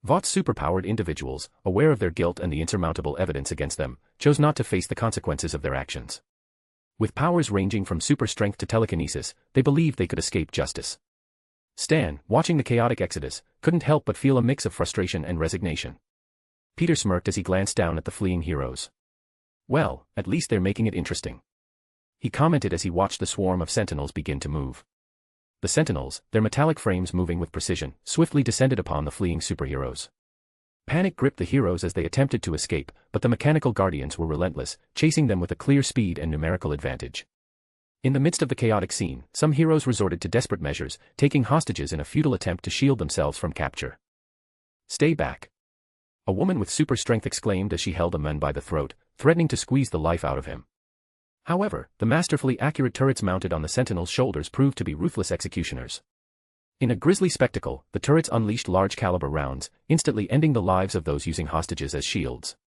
Speaker 3: Vought's superpowered individuals, aware of their guilt and the insurmountable evidence against them, chose not to face the consequences of their actions. With powers ranging from super strength to telekinesis, they believed they could escape justice. Stan, watching the chaotic exodus, couldn't help but feel a mix of frustration and resignation. Peter smirked as he glanced down at the fleeing heroes. "Well, at least they're making it interesting," he commented as he watched the swarm of sentinels begin to move. The sentinels, their metallic frames moving with precision, swiftly descended upon the fleeing superheroes. Panic gripped the heroes as they attempted to escape, but the mechanical guardians were relentless, chasing them with a clear speed and numerical advantage. In the midst of the chaotic scene, some heroes resorted to desperate measures, taking hostages in a futile attempt to shield themselves from capture. "Stay back!" a woman with super strength exclaimed as she held a man by the throat, threatening to squeeze the life out of him. However, the masterfully accurate turrets mounted on the sentinels' shoulders proved to be ruthless executioners. In a grisly spectacle, the turrets unleashed large-caliber rounds, instantly ending the lives of those using hostages as shields.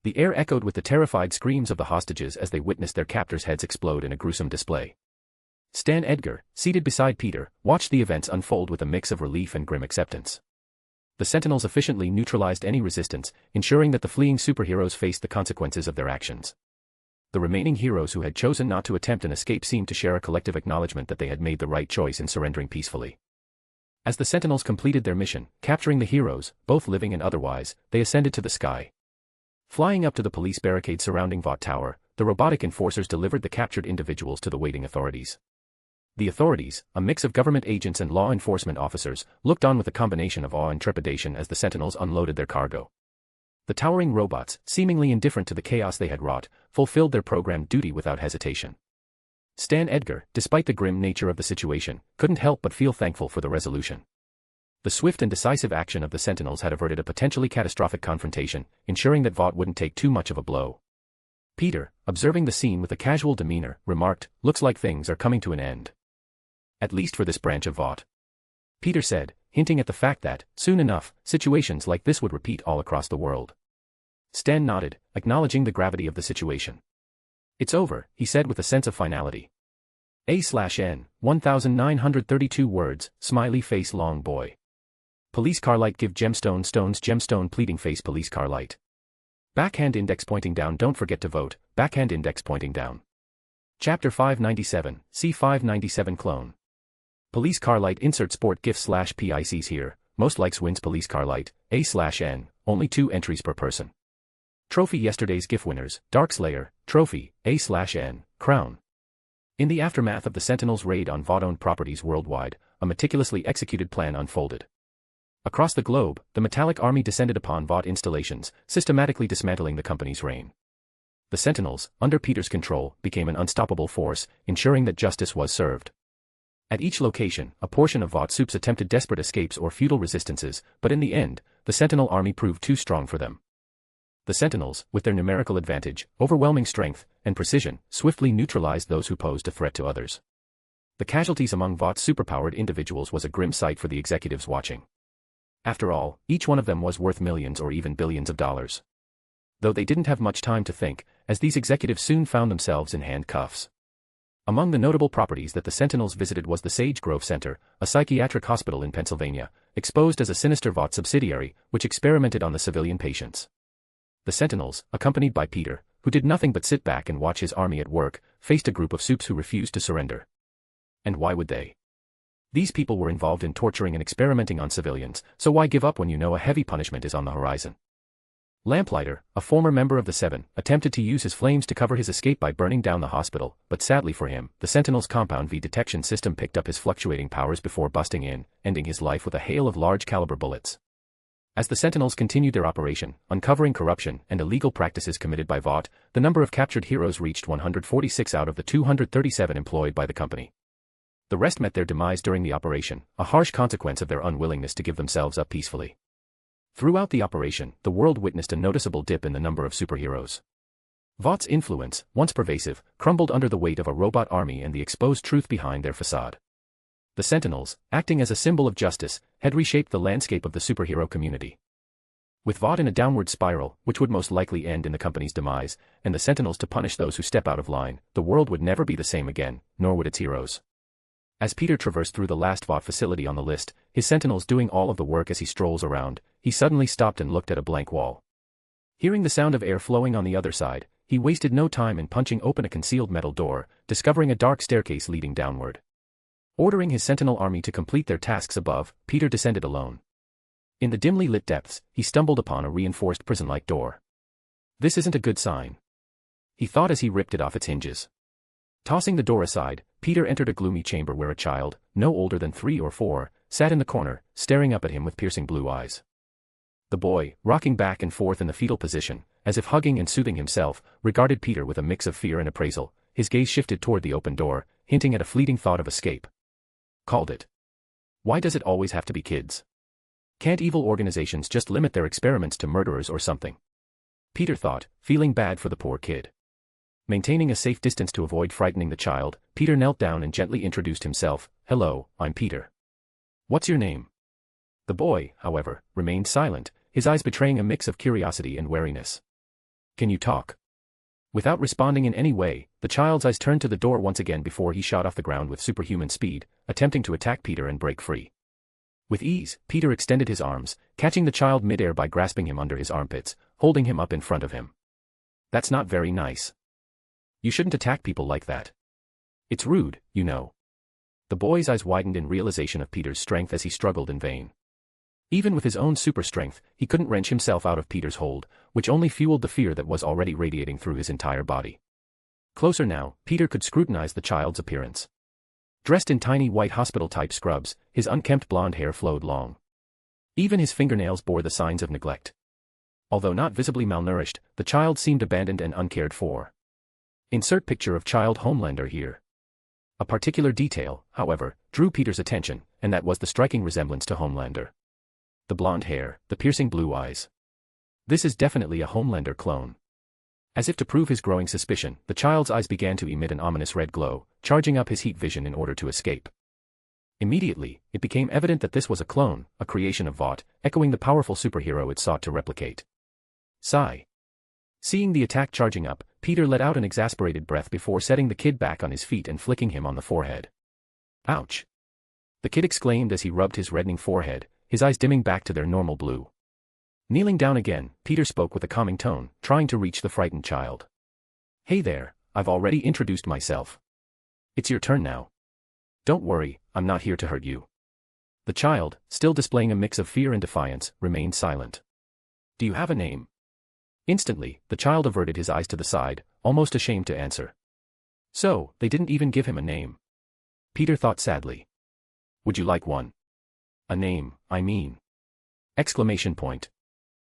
Speaker 3: The air echoed with the terrified screams of the hostages as they witnessed their captors' heads explode in a gruesome display. Stan Edgar, seated beside Peter, watched the events unfold with a mix of relief and grim acceptance. The sentinels efficiently neutralized any resistance, ensuring that the fleeing superheroes faced the consequences of their actions. The remaining heroes who had chosen not to attempt an escape seemed to share a collective acknowledgement that they had made the right choice in surrendering peacefully. As the sentinels completed their mission, capturing the heroes, both living and otherwise, they ascended to the sky. Flying up to the police barricade surrounding Vought Tower, the robotic enforcers delivered the captured individuals to the waiting authorities. The authorities, a mix of government agents and law enforcement officers, looked on with a combination of awe and trepidation as the sentinels unloaded their cargo. The towering robots, seemingly indifferent to the chaos they had wrought, fulfilled their programmed duty without hesitation. Stan Edgar, despite the grim nature of the situation, couldn't help but feel thankful for the resolution. The swift and decisive action of the sentinels had averted a potentially catastrophic confrontation, ensuring that Vought wouldn't take too much of a blow. Peter, observing the scene with a casual demeanor, remarked, "Looks like things are coming to an end. At least for this branch of Vought," Peter said, hinting at the fact that, soon enough, situations like this would repeat all across the world. Stan nodded, acknowledging the gravity of the situation. It's over, he said with a sense of finality. A/N, 1932 words, smiley face long boy. Police car light give gemstone stones gemstone pleading face police car light. Backhand index pointing down don't forget to vote, backhand index pointing down. Chapter 597, C597 clone. Police car light insert sport gif /PICs here, most likes wins police car light, A/N, only 2 entries per person. Trophy yesterday's gif winners, Dark Slayer, trophy, A/N, crown. In the aftermath of the Sentinels' raid on VOD-owned properties worldwide, a meticulously executed plan unfolded. Across the globe, the Metallic Army descended upon VOD installations, systematically dismantling the company's reign. The Sentinels, under Peter's control, became an unstoppable force, ensuring that justice was served. At each location, a portion of VOD soups attempted desperate escapes or futile resistances, but in the end, the Sentinel Army proved too strong for them. The Sentinels, with their numerical advantage, overwhelming strength, and precision, swiftly neutralized those who posed a threat to others. The casualties among VOD's superpowered individuals was a grim sight for the executives watching. After all, each one of them was worth millions or even billions of dollars. Though they didn't have much time to think, as these executives soon found themselves in handcuffs. Among the notable properties that the Sentinels visited was the Sage Grove Center, a psychiatric hospital in Pennsylvania, exposed as a sinister VOD subsidiary, which experimented on the civilian patients. The Sentinels, accompanied by Peter, who did nothing but sit back and watch his army at work, faced a group of supes who refused to surrender. And why would they? These people were involved in torturing and experimenting on civilians, so why give up when you know a heavy punishment is on the horizon? Lamplighter, a former member of the Seven, attempted to use his flames to cover his escape by burning down the hospital, but sadly for him, the Sentinel's Compound V detection system picked up his fluctuating powers before busting in, ending his life with a hail of large-caliber bullets. As the Sentinels continued their operation, uncovering corruption and illegal practices committed by VOD, the number of captured heroes reached 146 out of the 237 employed by the company. The rest met their demise during the operation, a harsh consequence of their unwillingness to give themselves up peacefully. Throughout the operation, the world witnessed a noticeable dip in the number of superheroes. VOD's influence, once pervasive, crumbled under the weight of a robot army and the exposed truth behind their facade. The Sentinels, acting as a symbol of justice, had reshaped the landscape of the superhero community. With VOD in a downward spiral, which would most likely end in the company's demise, and the Sentinels to punish those who step out of line, the world would never be the same again, nor would its heroes. As Peter traversed through the last VOD facility on the list, his Sentinels doing all of the work as he strolls around, he suddenly stopped and looked at a blank wall. Hearing the sound of air flowing on the other side, he wasted no time in punching open a concealed metal door, discovering a dark staircase leading downward. Ordering his Sentinel army to complete their tasks above, Peter descended alone. In the dimly lit depths, he stumbled upon a reinforced prison-like door. This isn't a good sign, he thought as he ripped it off its hinges. Tossing the door aside, Peter entered a gloomy chamber where a child, no older than 3 or 4, sat in the corner, staring up at him with piercing blue eyes. The boy, rocking back and forth in the fetal position, as if hugging and soothing himself, regarded Peter with a mix of fear and appraisal. His gaze shifted toward the open door, hinting at a fleeting thought of escape. Called it. Why does it always have to be kids? Can't evil organizations just limit their experiments to murderers or something? Peter thought, feeling bad for the poor kid. Maintaining a safe distance to avoid frightening the child, Peter knelt down and gently introduced himself. Hello, I'm Peter. What's your name? The boy, however, remained silent, his eyes betraying a mix of curiosity and wariness. Can you talk? Without responding in any way, the child's eyes turned to the door once again before he shot off the ground with superhuman speed, attempting to attack Peter and break free. With ease, Peter extended his arms, catching the child midair by grasping him under his armpits, holding him up in front of him. That's not very nice. You shouldn't attack people like that. It's rude, you know. The boy's eyes widened in realization of Peter's strength as he struggled in vain. Even with his own super strength, he couldn't wrench himself out of Peter's hold, which only fueled the fear that was already radiating through his entire body. Closer now, Peter could scrutinize the child's appearance. Dressed in tiny white hospital-type scrubs, his unkempt blonde hair flowed long. Even his fingernails bore the signs of neglect. Although not visibly malnourished, the child seemed abandoned and uncared for. Insert picture of child Homelander here. A particular detail, however, drew Peter's attention, and that was the striking resemblance to Homelander. The blonde hair, the piercing blue eyes. This is definitely a Homelander clone. As if to prove his growing suspicion, the child's eyes began to emit an ominous red glow, charging up his heat vision in order to escape. Immediately, it became evident that this was a clone, a creation of Vought, echoing the powerful superhero it sought to replicate. Sigh. Seeing the attack charging up, Peter let out an exasperated breath before setting the kid back on his feet and flicking him on the forehead. Ouch! The kid exclaimed as he rubbed his reddening forehead, his eyes dimming back to their normal blue. Kneeling down again, Peter spoke with a calming tone, trying to reach the frightened child. Hey there, I've already introduced myself. It's your turn now. Don't worry, I'm not here to hurt you. The child, still displaying a mix of fear and defiance, remained silent. Do you have a name? Instantly, the child averted his eyes to the side, almost ashamed to answer. So, they didn't even give him a name. Peter thought sadly. Would you like one? A name, I mean. Exclamation point.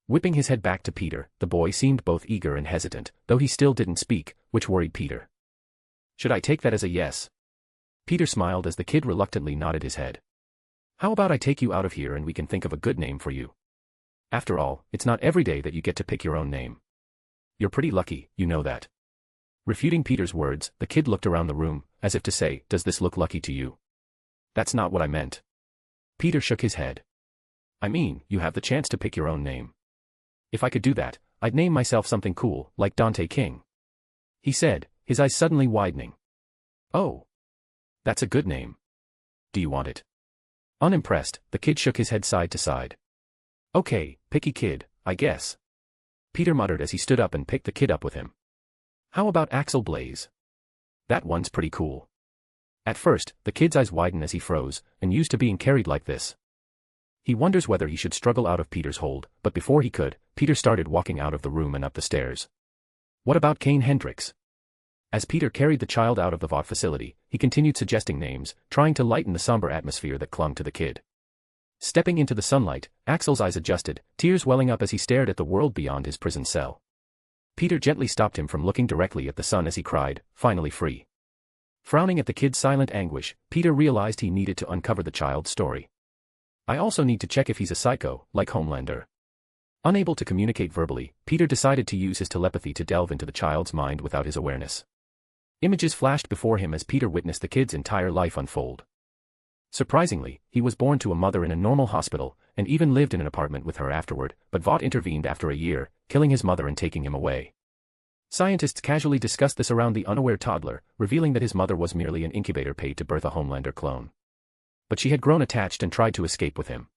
Speaker 3: Whipping his head back to Peter, the boy seemed both eager and hesitant, though he still didn't speak, which worried Peter. Should I take that as a yes? Peter smiled as the kid reluctantly nodded his head. How about I take you out of here and we can think of a good name for you? After all, it's not every day that you get to pick your own name. You're pretty lucky, you know that. Refuting Peter's words, the kid looked around the room, as if to say, does this look lucky to you? That's not what I meant. Peter shook his head. I mean, you have the chance to pick your own name. If I could do that, I'd name myself something cool, like Dante King. He said, his eyes suddenly widening. Oh. That's a good name. Do you want it? Unimpressed, the kid shook his head side to side. Okay, picky kid, I guess. Peter muttered as he stood up and picked the kid up with him. How about Axel Blaze? That one's pretty cool. At first, the kid's eyes widened as he froze, and used to being carried like this. He wonders whether he should struggle out of Peter's hold, but before he could, Peter started walking out of the room and up the stairs. What about Kane Hendricks? As Peter carried the child out of the VOT facility, he continued suggesting names, trying to lighten the somber atmosphere that clung to the kid. Stepping into the sunlight, Axel's eyes adjusted, tears welling up as he stared at the world beyond his prison cell. Peter gently stopped him from looking directly at the sun as he cried, finally free. Frowning at the kid's silent anguish, Peter realized he needed to uncover the child's story. I also need to check if he's a psycho, like Homelander. Unable to communicate verbally, Peter decided to use his telepathy to delve into the child's mind without his awareness. Images flashed before him as Peter witnessed the kid's entire life unfold. Surprisingly, he was born to a mother in a normal hospital, and even lived in an apartment with her afterward, but Vought intervened after a year, killing his mother and taking him away. Scientists casually discussed this around the unaware toddler, revealing that his mother was merely an incubator paid to birth a Homelander clone. But she had grown attached and tried to escape with him.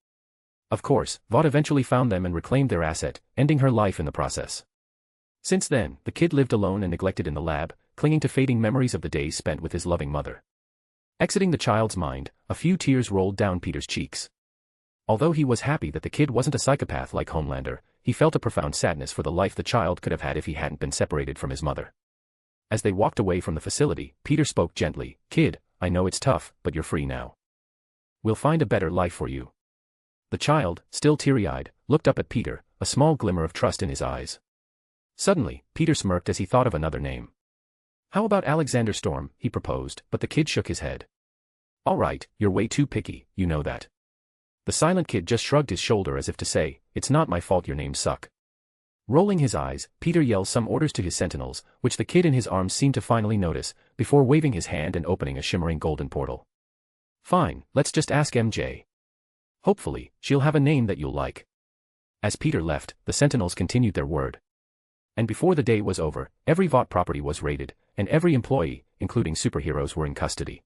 Speaker 3: Of course, Vought eventually found them and reclaimed their asset, ending her life in the process. Since then, the kid lived alone and neglected in the lab, clinging to fading memories of the days spent with his loving mother. Exiting the child's mind, a few tears rolled down Peter's cheeks. Although he was happy that the kid wasn't a psychopath like Homelander, he felt a profound sadness for the life the child could have had if he hadn't been separated from his mother. As they walked away from the facility, Peter spoke gently, "Kid, I know it's tough, but you're free now. We'll find a better life for you." The child, still teary-eyed, looked up at Peter, a small glimmer of trust in his eyes. Suddenly, Peter smirked as he thought of another name. How about Alexander Storm, he proposed, but the kid shook his head. All right, you're way too picky, you know that. The silent kid just shrugged his shoulder as if to say, it's not my fault your names suck. Rolling his eyes, Peter yelled some orders to his sentinels, which the kid in his arms seemed to finally notice, before waving his hand and opening a shimmering golden portal. Fine, let's just ask MJ. Hopefully, she'll have a name that you'll like. As Peter left, the sentinels continued their word. And before the day was over, every Vought property was raided, and every employee, including superheroes, were in custody.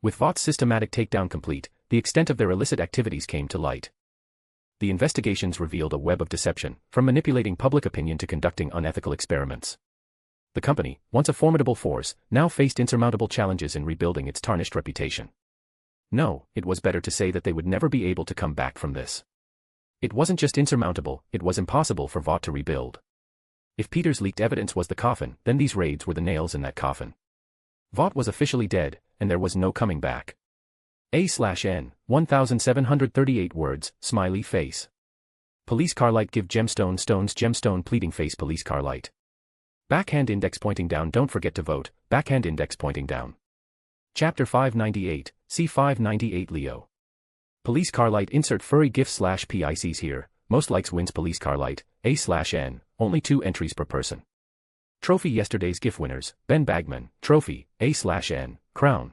Speaker 3: With Vought's systematic takedown complete, the extent of their illicit activities came to light. The investigations revealed a web of deception, from manipulating public opinion to conducting unethical experiments. The company, once a formidable force, now faced insurmountable challenges in rebuilding its tarnished reputation. No, it was better to say that they would never be able to come back from this. It wasn't just insurmountable, it was impossible for Vought to rebuild. If Peter's leaked evidence was the coffin, then these raids were the nails in that coffin. Vought was officially dead, and there was no coming back. A/N, 1738 words, smiley face. Police car light give gemstone stones gemstone pleading face police car light. Backhand index pointing down don't forget to vote, backhand index pointing down. Chapter 598, C598 Leo. Police car light insert furry gif/PICs here, most likes wins police car light, A/N, only 2 entries per person. Trophy yesterday's GIF winners, Ben Bagman, trophy, A/N, crown.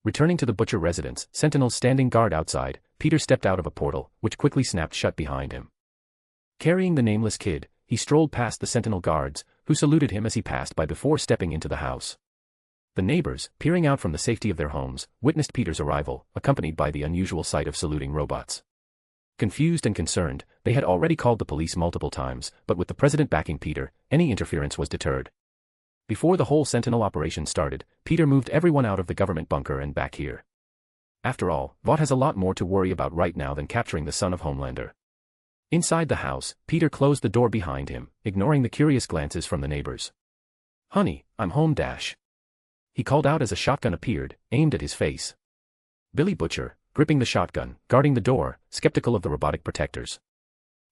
Speaker 3: Returning to the Butcher residence, sentinels standing guard outside, Peter stepped out of a portal, which quickly snapped shut behind him. Carrying the nameless kid, he strolled past the sentinel guards, who saluted him as he passed by before stepping into the house. The neighbors, peering out from the safety of their homes, witnessed Peter's arrival, accompanied by the unusual sight of saluting robots. Confused and concerned, they had already called the police multiple times, but with the president backing Peter, any interference was deterred. Before the whole Sentinel operation started, Peter moved everyone out of the government bunker and back here. After all, Vought has a lot more to worry about right now than capturing the son of Homelander. Inside the house, Peter closed the door behind him, ignoring the curious glances from the neighbors. "Honey, I'm home." He called out as a shotgun appeared, aimed at his face. Billy Butcher, gripping the shotgun, guarding the door, skeptical of the robotic protectors.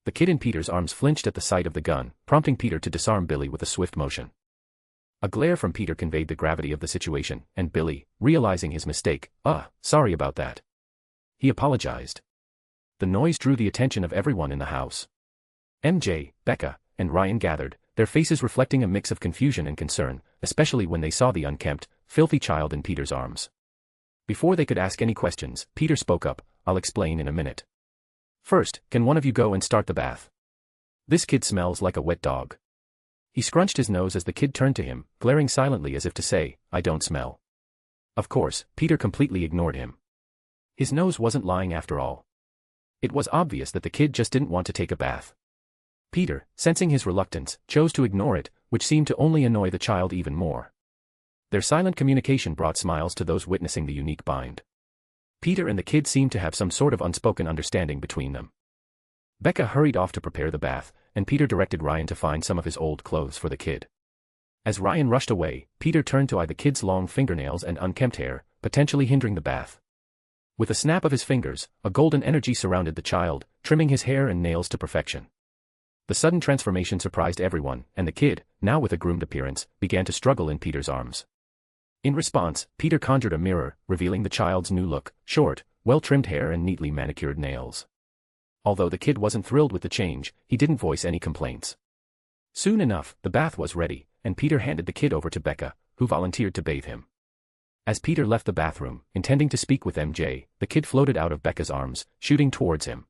Speaker 3: The kid in Peter's arms flinched at the sight of the gun, prompting Peter to disarm Billy with a swift motion. A glare from Peter conveyed the gravity of the situation, and Billy, realizing his mistake, sorry about that." He apologized. The noise drew the attention of everyone in the house. MJ, Becca, and Ryan gathered, their faces reflecting a mix of confusion and concern, especially when they saw the unkempt, filthy child in Peter's arms. Before they could ask any questions, Peter spoke up, "I'll explain in a minute. First, can one of you go and start the bath? This kid smells like a wet dog." He scrunched his nose as the kid turned to him, glaring silently as if to say, "I don't smell." Of course, Peter completely ignored him. His nose wasn't lying after all. It was obvious that the kid just didn't want to take a bath. Peter, sensing his reluctance, chose to ignore it, which seemed to only annoy the child even more. Their silent communication brought smiles to those witnessing the unique bind. Peter and the kid seemed to have some sort of unspoken understanding between them. Becca hurried off to prepare the bath, and Peter directed Ryan to find some of his old clothes for the kid. As Ryan rushed away, Peter turned to eye the kid's long fingernails and unkempt hair, potentially hindering the bath. With a snap of his fingers, a golden energy surrounded the child, trimming his hair and nails to perfection. The sudden transformation surprised everyone, and the kid, now with a groomed appearance, began to struggle in Peter's arms. In response, Peter conjured a mirror, revealing the child's new look, short, well-trimmed hair and neatly manicured nails. Although the kid wasn't thrilled with the change, he didn't voice any complaints. Soon enough, the bath was ready, and Peter handed the kid over to Becca, who volunteered to bathe him. As Peter left the bathroom, intending to speak with MJ, the kid floated out of Becca's arms, shooting towards him.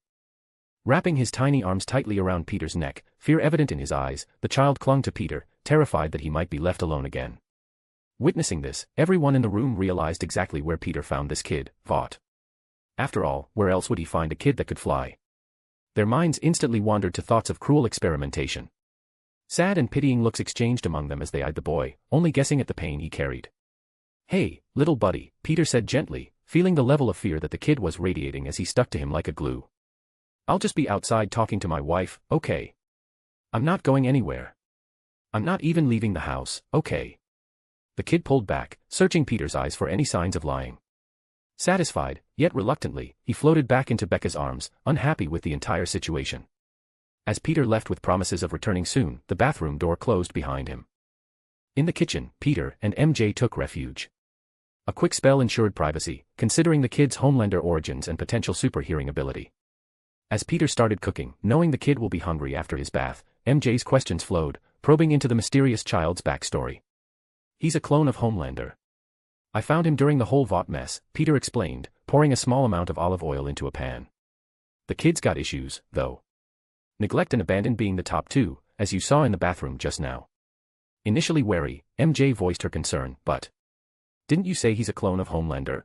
Speaker 3: Wrapping his tiny arms tightly around Peter's neck, fear evident in his eyes, the child clung to Peter, terrified that he might be left alone again. Witnessing this, everyone in the room realized exactly where Peter found this kid, Vought. After all, where else would he find a kid that could fly? Their minds instantly wandered to thoughts of cruel experimentation. Sad and pitying looks exchanged among them as they eyed the boy, only guessing at the pain he carried. "Hey, little buddy," Peter said gently, feeling the level of fear that the kid was radiating as he stuck to him like a glue. "I'll just be outside talking to my wife, okay? I'm not going anywhere. I'm not even leaving the house, okay?" The kid pulled back, searching Peter's eyes for any signs of lying. Satisfied, yet reluctantly, he floated back into Becca's arms, unhappy with the entire situation. As Peter left with promises of returning soon, the bathroom door closed behind him. In the kitchen, Peter and MJ took refuge. A quick spell ensured privacy, considering the kid's Homelander origins and potential super hearing ability. As Peter started cooking, knowing the kid will be hungry after his bath, MJ's questions flowed, probing into the mysterious child's backstory. "He's a clone of Homelander. I found him during the whole Vought mess," Peter explained, pouring a small amount of olive oil into a pan. "The kid's got issues, though. Neglect and abandon being the top two, as you saw in the bathroom just now." Initially wary, MJ voiced her concern, "But didn't you say he's a clone of Homelander?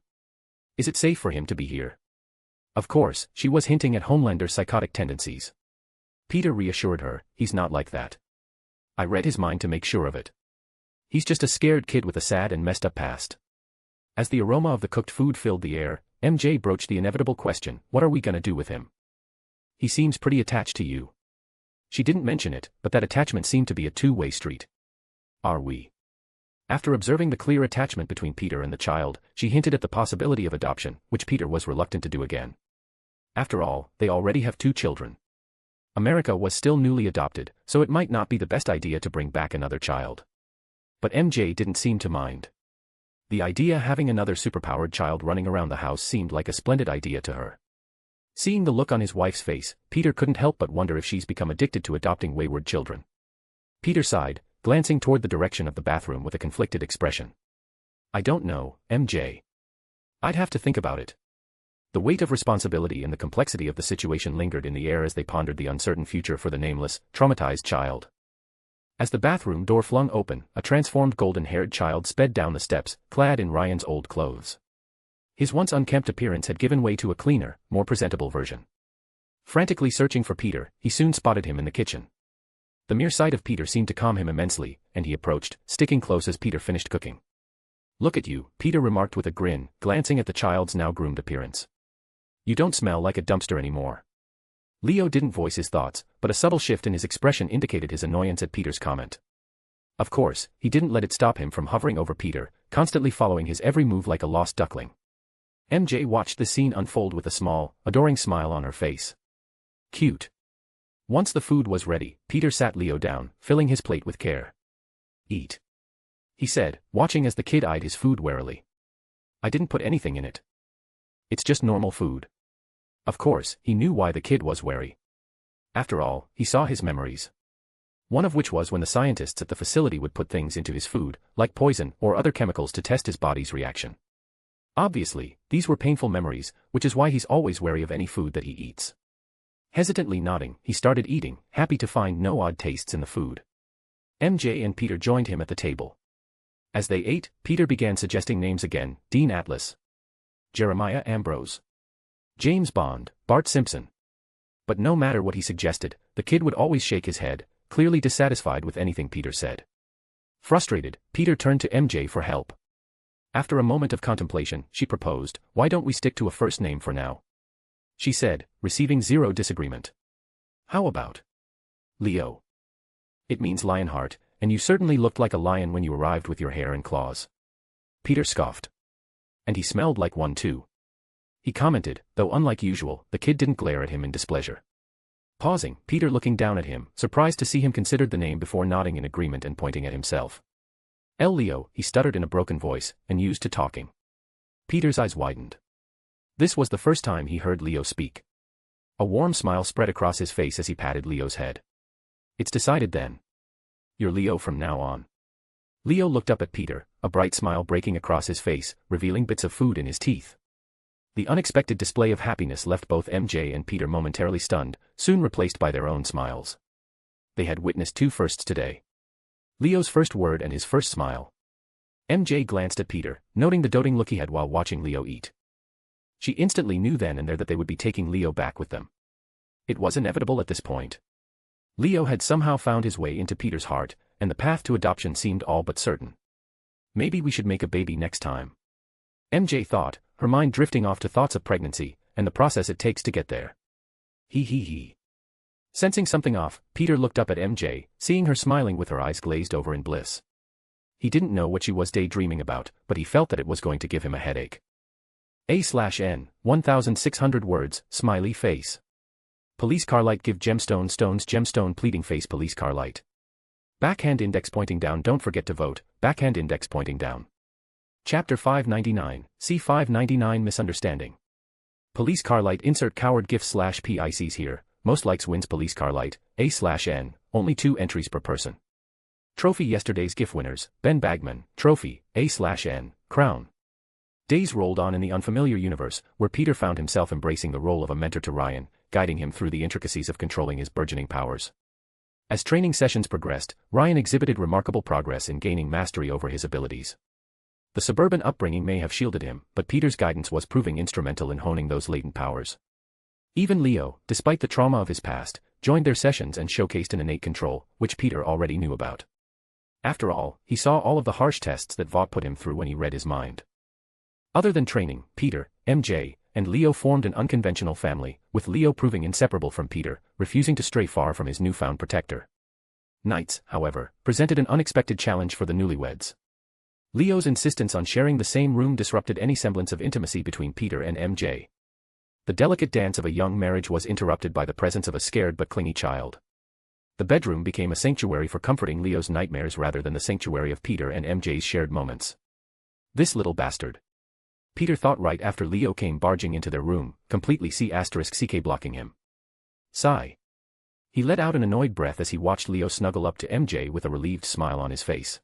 Speaker 3: Is it safe for him to be here?" Of course, she was hinting at Homelander's psychotic tendencies. Peter reassured her, "He's not like that. I read his mind to make sure of it. He's just a scared kid with a sad and messed up past." As the aroma of the cooked food filled the air, MJ broached the inevitable question, "What are we gonna do with him? He seems pretty attached to you." She didn't mention it, but that attachment seemed to be a two-way street. "Are we?" After observing the clear attachment between Peter and the child, she hinted at the possibility of adoption, which Peter was reluctant to do again. After all, they already have 2 children. America was still newly adopted, so it might not be the best idea to bring back another child. But MJ didn't seem to mind. The idea of having another superpowered child running around the house seemed like a splendid idea to her. Seeing the look on his wife's face, Peter couldn't help but wonder if she's become addicted to adopting wayward children. Peter sighed, glancing toward the direction of the bathroom with a conflicted expression. "I don't know, MJ. I'd have to think about it." The weight of responsibility and the complexity of the situation lingered in the air as they pondered the uncertain future for the nameless, traumatized child. As the bathroom door flung open, a transformed golden-haired child sped down the steps, clad in Ryan's old clothes. His once unkempt appearance had given way to a cleaner, more presentable version. Frantically searching for Peter, he soon spotted him in the kitchen. The mere sight of Peter seemed to calm him immensely, and he approached, sticking close as Peter finished cooking. "Look at you," Peter remarked with a grin, glancing at the child's now groomed appearance. "You don't smell like a dumpster anymore." Leo didn't voice his thoughts, but a subtle shift in his expression indicated his annoyance at Peter's comment. Of course, he didn't let it stop him from hovering over Peter, constantly following his every move like a lost duckling. MJ watched the scene unfold with a small, adoring smile on her face. Cute. Once the food was ready, Peter sat Leo down, filling his plate with care. "Eat," he said, watching as the kid eyed his food warily. "I didn't put anything in it. It's just normal food." Of course, he knew why the kid was wary. After all, he saw his memories. One of which was when the scientists at the facility would put things into his food, like poison or other chemicals to test his body's reaction. Obviously, these were painful memories, which is why he's always wary of any food that he eats. Hesitantly nodding, he started eating, happy to find no odd tastes in the food. MJ and Peter joined him at the table. As they ate, Peter began suggesting names again: Dean Atlas, Jeremiah Ambrose, James Bond, Bart Simpson. But no matter what he suggested, the kid would always shake his head, clearly dissatisfied with anything Peter said. Frustrated, Peter turned to MJ for help. After a moment of contemplation, she proposed, "Why don't we stick to a first name for now?" She said, receiving zero disagreement. "How about Leo? It means Lionheart, and you certainly looked like a lion when you arrived with your hair and claws." Peter scoffed. "And he smelled like one too," he commented, though unlike usual, the kid didn't glare at him in displeasure. Pausing, Peter looking down at him, surprised to see him considered the name before nodding in agreement and pointing at himself. "El Leo," he stuttered in a broken voice, and used to talking. Peter's eyes widened. This was the first time he heard Leo speak. A warm smile spread across his face as he patted Leo's head. "It's decided then. You're Leo from now on." Leo looked up at Peter, a bright smile breaking across his face, revealing bits of food in his teeth. The unexpected display of happiness left both MJ and Peter momentarily stunned, soon replaced by their own smiles. They had witnessed two firsts today. Leo's first word and his first smile. MJ glanced at Peter, noting the doting look he had while watching Leo eat. She instantly knew then and there that they would be taking Leo back with them. It was inevitable at this point. Leo had somehow found his way into Peter's heart, and the path to adoption seemed all but certain. "Maybe we should make a baby next time," MJ thought, her mind drifting off to thoughts of pregnancy, and the process it takes to get there. He. Sensing something off, Peter looked up at MJ, seeing her smiling with her eyes glazed over in bliss. He didn't know what she was daydreaming about, but he felt that it was going to give him a headache. A/N, 1,600 words, smiley face. Police car light give gemstone stones gemstone pleading face police car light. Backhand index pointing down don't forget to vote, backhand index pointing down. Chapter 599, C599 Misunderstanding. Police car light insert coward gif/PICs here, most likes wins police car light, A/N, only 2 entries per person. Trophy yesterday's GIF winners, Ben Bagman, trophy, A/N, crown. Days rolled on in the unfamiliar universe, where Peter found himself embracing the role of a mentor to Ryan, guiding him through the intricacies of controlling his burgeoning powers. As training sessions progressed, Ryan exhibited remarkable progress in gaining mastery over his abilities. The suburban upbringing may have shielded him, but Peter's guidance was proving instrumental in honing those latent powers. Even Leo, despite the trauma of his past, joined their sessions and showcased an innate control, which Peter already knew about. After all, he saw all of the harsh tests that Vought put him through when he read his mind. Other than training, Peter, MJ, and Leo formed an unconventional family, with Leo proving inseparable from Peter, refusing to stray far from his newfound protector. Nights, however, presented an unexpected challenge for the newlyweds. Leo's insistence on sharing the same room disrupted any semblance of intimacy between Peter and MJ. The delicate dance of a young marriage was interrupted by the presence of a scared but clingy child. The bedroom became a sanctuary for comforting Leo's nightmares rather than the sanctuary of Peter and MJ's shared moments. This little bastard. Peter thought right after Leo came barging into their room, completely C***CK blocking him. Sigh. He let out an annoyed breath as he watched Leo snuggle up to MJ with a relieved smile on his face.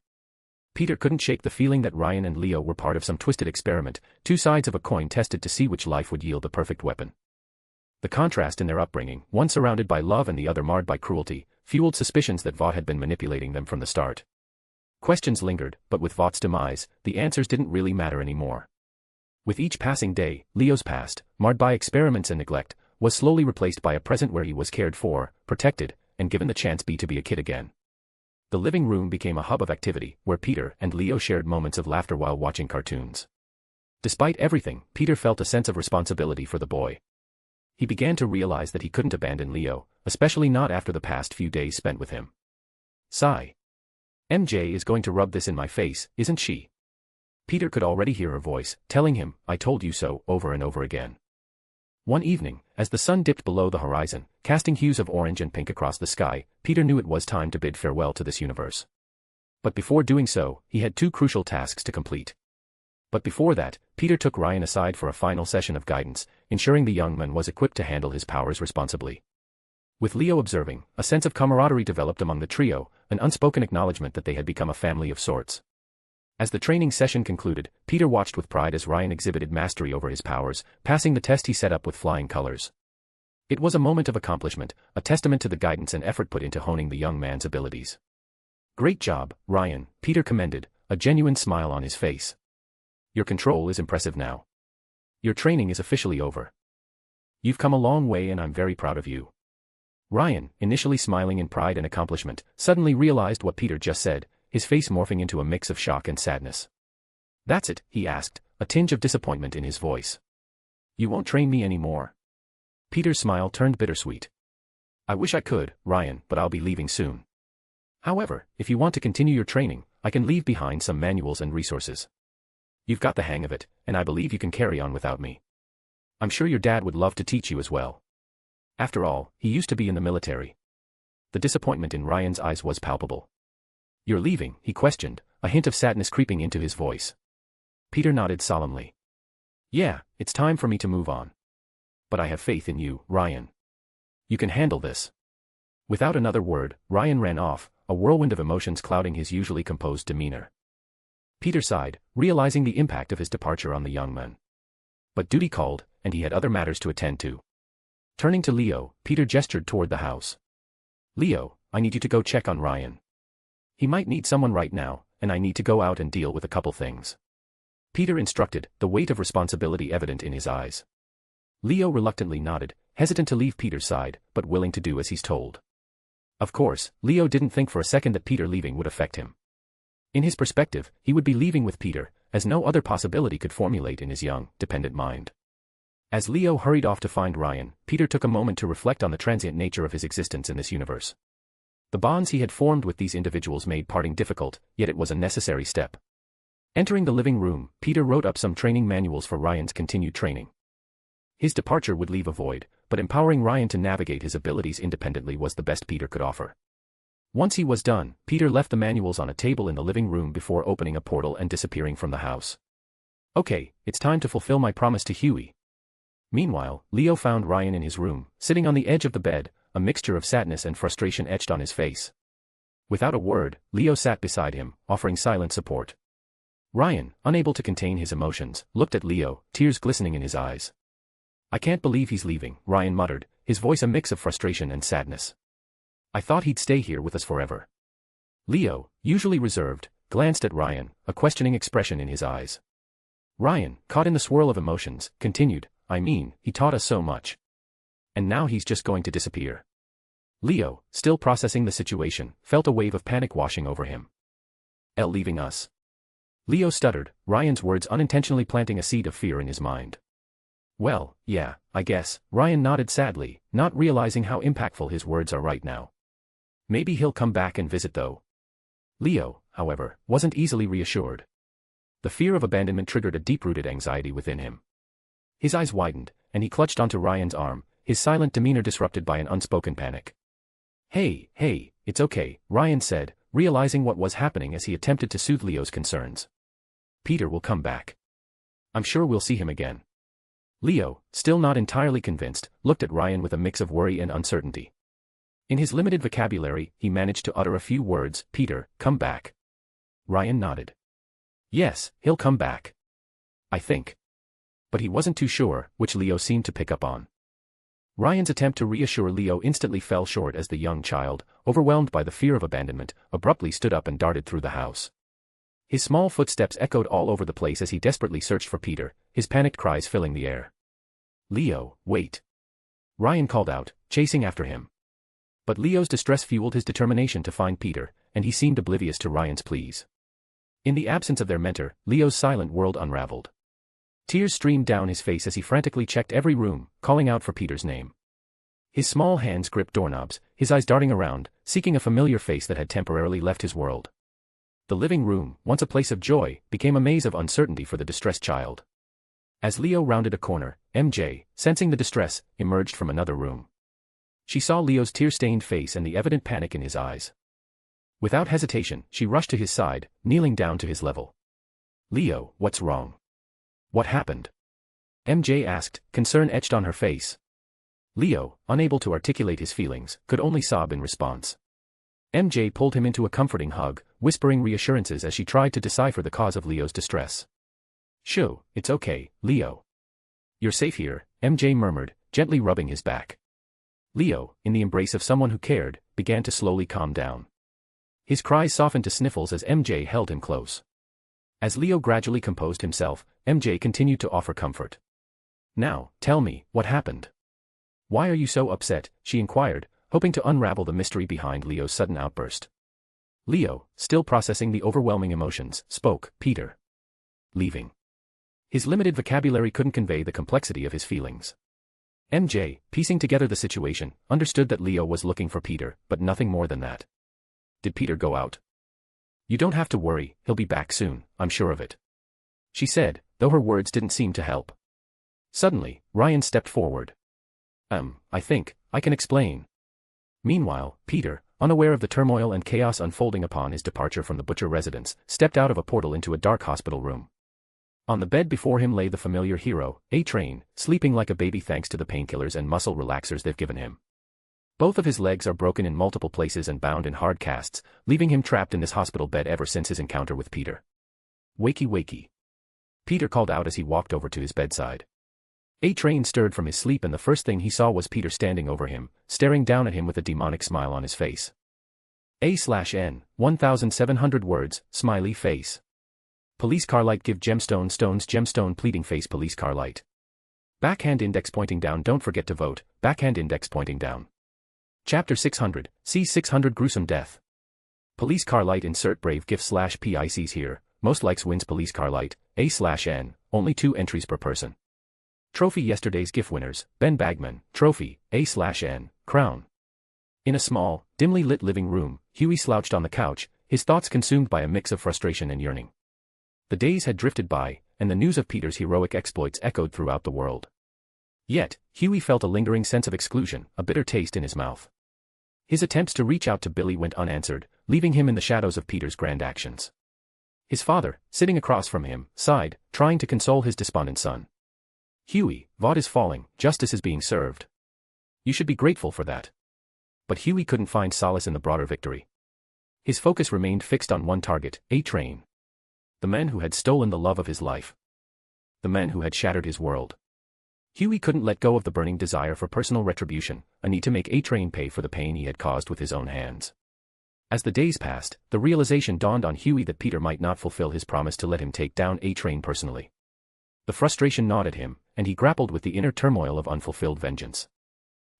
Speaker 3: Peter couldn't shake the feeling that Ryan and Leo were part of some twisted experiment, two sides of a coin tested to see which life would yield the perfect weapon. The contrast in their upbringing, one surrounded by love and the other marred by cruelty, fueled suspicions that Vought had been manipulating them from the start. Questions lingered, but with Vought's demise, the answers didn't really matter anymore. With each passing day, Leo's past, marred by experiments and neglect, was slowly replaced by a present where he was cared for, protected, and given the chance to be a kid again. The living room became a hub of activity, where Peter and Leo shared moments of laughter while watching cartoons. Despite everything, Peter felt a sense of responsibility for the boy. He began to realize that he couldn't abandon Leo, especially not after the past few days spent with him. Sigh. MJ is going to rub this in my face, isn't she? Peter could already hear her voice, telling him, "I told you so," over and over again. One evening, as the sun dipped below the horizon, casting hues of orange and pink across the sky, Peter knew it was time to bid farewell to this universe. But before doing so, he had two crucial tasks to complete. But before that, Peter took Ryan aside for a final session of guidance, ensuring the young man was equipped to handle his powers responsibly. With Leo observing, a sense of camaraderie developed among the trio, an unspoken acknowledgement that they had become a family of sorts. As the training session concluded, Peter watched with pride as Ryan exhibited mastery over his powers, passing the test he set up with flying colors. It was a moment of accomplishment, a testament to the guidance and effort put into honing the young man's abilities. "Great job, Ryan," Peter commended, a genuine smile on his face. "Your control is impressive now. Your training is officially over. You've come a long way and I'm very proud of you." Ryan, initially smiling in pride and accomplishment, suddenly realized what Peter just said, his face morphing into a mix of shock and sadness. "That's it?" he asked, a tinge of disappointment in his voice. "You won't train me anymore?" Peter's smile turned bittersweet. "I wish I could, Ryan, but I'll be leaving soon. However, if you want to continue your training, I can leave behind some manuals and resources. You've got the hang of it, and I believe you can carry on without me. I'm sure your dad would love to teach you as well. After all, he used to be in the military." The disappointment in Ryan's eyes was palpable. "You're leaving?" he questioned, a hint of sadness creeping into his voice. Peter nodded solemnly. "Yeah, it's time for me to move on. But I have faith in you, Ryan. You can handle this." Without another word, Ryan ran off, a whirlwind of emotions clouding his usually composed demeanor. Peter sighed, realizing the impact of his departure on the young man. But duty called, and he had other matters to attend to. Turning to Leo, Peter gestured toward the house. "Leo, I need you to go check on Ryan. He might need someone right now, and I need to go out and deal with a couple things." Peter instructed, the weight of responsibility evident in his eyes. Leo reluctantly nodded, hesitant to leave Peter's side, but willing to do as he's told. Of course, Leo didn't think for a second that Peter leaving would affect him. In his perspective, he would be leaving with Peter, as no other possibility could formulate in his young, dependent mind. As Leo hurried off to find Ryan, Peter took a moment to reflect on the transient nature of his existence in this universe. The bonds he had formed with these individuals made parting difficult, yet it was a necessary step. Entering the living room, Peter wrote up some training manuals for Ryan's continued training. His departure would leave a void, but empowering Ryan to navigate his abilities independently was the best Peter could offer. Once he was done, Peter left the manuals on a table in the living room before opening a portal and disappearing from the house. "Okay, it's time to fulfill my promise to Huey." Meanwhile, Leo found Ryan in his room, sitting on the edge of the bed, a mixture of sadness and frustration etched on his face. Without a word, Leo sat beside him, offering silent support. Ryan, unable to contain his emotions, looked at Leo, tears glistening in his eyes. "I can't believe he's leaving," Ryan muttered, his voice a mix of frustration and sadness. "I thought he'd stay here with us forever." Leo, usually reserved, glanced at Ryan, a questioning expression in his eyes. Ryan, caught in the swirl of emotions, continued, "I mean, he taught us so much. And now he's just going to disappear." Leo, still processing the situation, felt a wave of panic washing over him. "Elle leaving us?" Leo stuttered, Ryan's words unintentionally planting a seed of fear in his mind. "Well, yeah, I guess," Ryan nodded sadly, not realizing how impactful his words are right now. "Maybe he'll come back and visit though." Leo, however, wasn't easily reassured. The fear of abandonment triggered a deep-rooted anxiety within him. His eyes widened, and he clutched onto Ryan's arm, his silent demeanor disrupted by an unspoken panic. Hey, it's okay," Ryan said, realizing what was happening as he attempted to soothe Leo's concerns. "Peter will come back. I'm sure we'll see him again." Leo, still not entirely convinced, looked at Ryan with a mix of worry and uncertainty. In his limited vocabulary, he managed to utter a few words, "Peter, come back." Ryan nodded. "Yes, he'll come back. I think." But he wasn't too sure, which Leo seemed to pick up on. Ryan's attempt to reassure Leo instantly fell short as the young child, overwhelmed by the fear of abandonment, abruptly stood up and darted through the house. His small footsteps echoed all over the place as he desperately searched for Peter, his panicked cries filling the air. "Leo, wait!" Ryan called out, chasing after him. But Leo's distress fueled his determination to find Peter, and he seemed oblivious to Ryan's pleas. In the absence of their mentor, Leo's silent world unraveled. Tears streamed down his face as he frantically checked every room, calling out for Peter's name. His small hands gripped doorknobs, his eyes darting around, seeking a familiar face that had temporarily left his world. The living room, once a place of joy, became a maze of uncertainty for the distressed child. As Leo rounded a corner, MJ, sensing the distress, emerged from another room. She saw Leo's tear-stained face and the evident panic in his eyes. Without hesitation, she rushed to his side, kneeling down to his level. "Leo, what's wrong? What happened?" MJ asked, concern etched on her face. Leo, unable to articulate his feelings, could only sob in response. MJ pulled him into a comforting hug, whispering reassurances as she tried to decipher the cause of Leo's distress. "Shoo, it's okay, Leo. You're safe here," MJ murmured, gently rubbing his back. Leo, in the embrace of someone who cared, began to slowly calm down. His cries softened to sniffles as MJ held him close. As Leo gradually composed himself, MJ continued to offer comfort. "Now, tell me, what happened? Why are you so upset?" she inquired, hoping to unravel the mystery behind Leo's sudden outburst. Leo, still processing the overwhelming emotions, spoke, "Peter. Leaving." His limited vocabulary couldn't convey the complexity of his feelings. MJ, piecing together the situation, understood that Leo was looking for Peter, but nothing more than that. "Did Peter go out?" "You don't have to worry, he'll be back soon, I'm sure of it," she said, though her words didn't seem to help. Suddenly, Ryan stepped forward. I think, I can explain." Meanwhile, Peter, unaware of the turmoil and chaos unfolding upon his departure from the Butcher residence, stepped out of a portal into a dark hospital room. On the bed before him lay the familiar hero, A-Train, sleeping like a baby thanks to the painkillers and muscle relaxers they've given him. Both of his legs are broken in multiple places and bound in hard casts, leaving him trapped in this hospital bed ever since his encounter with Peter. "Wakey wakey," Peter called out as he walked over to his bedside. A-Train stirred from his sleep and the first thing he saw was Peter standing over him, staring down at him with a demonic smile on his face. A/N, 1,700 words, smiley face. Police car light give gemstone stones gemstone pleading face police car light. Backhand index pointing down don't forget to vote, backhand index pointing down. Chapter 600, C600 gruesome death. Police car light insert brave gif /PICs here, most likes wins police car light, A/N, only 2 entries per person. Trophy yesterday's GIF winners, Ben Bagman, trophy, A/N, crown. In a small, dimly lit living room, Huey slouched on the couch, his thoughts consumed by a mix of frustration and yearning. The days had drifted by, and the news of Peter's heroic exploits echoed throughout the world. Yet, Huey felt a lingering sense of exclusion, a bitter taste in his mouth. His attempts to reach out to Billy went unanswered, leaving him in the shadows of Peter's grand actions. His father, sitting across from him, sighed, trying to console his despondent son. "Huey, VOD is falling, justice is being served. You should be grateful for that." But Huey couldn't find solace in the broader victory. His focus remained fixed on one target, A-Train. The man who had stolen the love of his life. The man who had shattered his world. Huey couldn't let go of the burning desire for personal retribution, a need to make A-Train pay for the pain he had caused with his own hands. As the days passed, the realization dawned on Huey that Peter might not fulfill his promise to let him take down A-Train personally. The frustration gnawed at him, and he grappled with the inner turmoil of unfulfilled vengeance.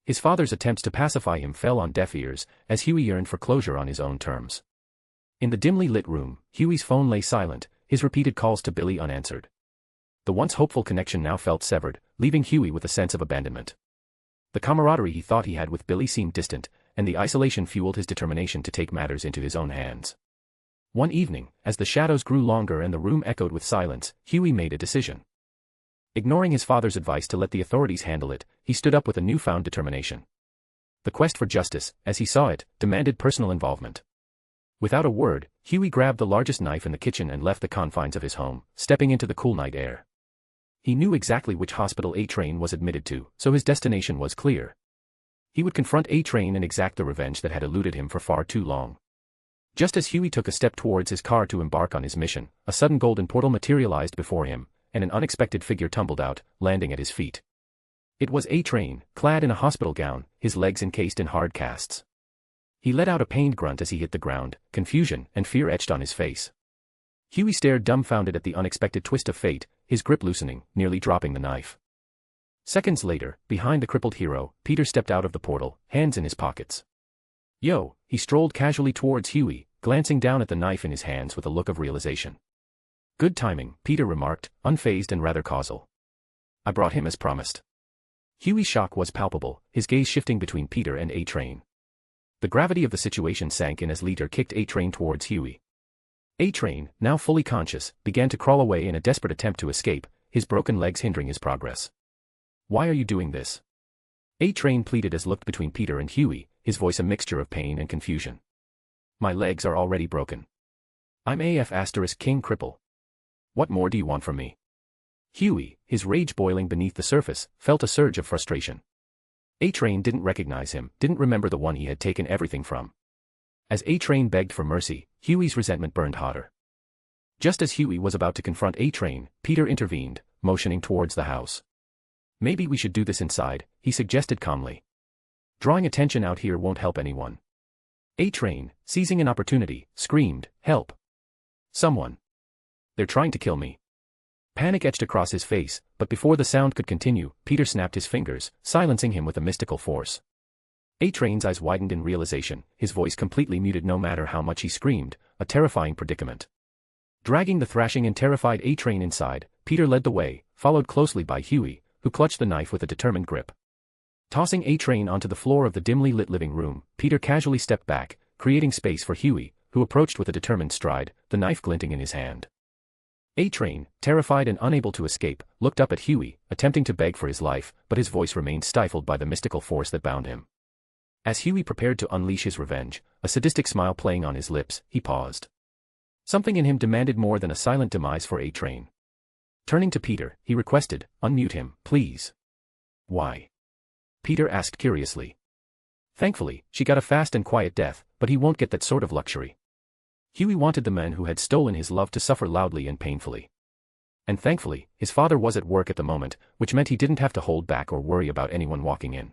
Speaker 3: His father's attempts to pacify him fell on deaf ears, as Huey yearned for closure on his own terms. In the dimly lit room, Huey's phone lay silent, his repeated calls to Billy unanswered. The once hopeful connection now felt severed, leaving Huey with a sense of abandonment. The camaraderie he thought he had with Billy seemed distant, and the isolation fueled his determination to take matters into his own hands. One evening, as the shadows grew longer and the room echoed with silence, Huey made a decision. Ignoring his father's advice to let the authorities handle it, he stood up with a newfound determination. The quest for justice, as he saw it, demanded personal involvement. Without a word, Huey grabbed the largest knife in the kitchen and left the confines of his home, stepping into the cool night air. He knew exactly which hospital A-Train was admitted to, so his destination was clear. He would confront A-Train and exact the revenge that had eluded him for far too long. Just as Huey took a step towards his car to embark on his mission, a sudden golden portal materialized before him, and an unexpected figure tumbled out, landing at his feet. It was A-Train, clad in a hospital gown, his legs encased in hard casts. He let out a pained grunt as he hit the ground, confusion and fear etched on his face. Huey stared dumbfounded at the unexpected twist of fate, his grip loosening, nearly dropping the knife. Seconds later, behind the crippled hero, Peter stepped out of the portal, hands in his pockets. Yo, he strolled casually towards Huey, glancing down at the knife in his hands with a look of realization. Good timing, Peter remarked, unfazed and rather causal. I brought him as promised. Huey's shock was palpable, his gaze shifting between Peter and A-Train. The gravity of the situation sank in as Leader kicked A-Train towards Huey. A-Train, now fully conscious, began to crawl away in a desperate attempt to escape, his broken legs hindering his progress. Why are you doing this? A-Train pleaded as looked between Peter and Huey, his voice a mixture of pain and confusion. My legs are already broken. I'm King Cripple. What more do you want from me? Huey, his rage boiling beneath the surface, felt a surge of frustration. A-Train didn't recognize him, didn't remember the one he had taken everything from. As A-Train begged for mercy, Huey's resentment burned hotter. Just as Huey was about to confront A-Train, Peter intervened, motioning towards the house. Maybe we should do this inside, he suggested calmly. Drawing attention out here won't help anyone. A-Train, seizing an opportunity, screamed, help! Someone! They're trying to kill me. Panic etched across his face, but before the sound could continue, Peter snapped his fingers, silencing him with a mystical force. A-Train's eyes widened in realization, his voice completely muted no matter how much he screamed, a terrifying predicament. Dragging the thrashing and terrified A-Train inside, Peter led the way, followed closely by Huey, who clutched the knife with a determined grip. Tossing A-Train onto the floor of the dimly lit living room, Peter casually stepped back, creating space for Huey, who approached with a determined stride, the knife glinting in his hand. A-Train, terrified and unable to escape, looked up at Huey, attempting to beg for his life, but his voice remained stifled by the mystical force that bound him. As Huey prepared to unleash his revenge, a sadistic smile playing on his lips, he paused. Something in him demanded more than a silent demise for A-Train. Turning to Peter, he requested, unmute him, please. Why? Peter asked curiously. Thankfully, she got a fast and quiet death, but he won't get that sort of luxury. Huey wanted the man who had stolen his love to suffer loudly and painfully. And thankfully, his father was at work at the moment, which meant he didn't have to hold back or worry about anyone walking in.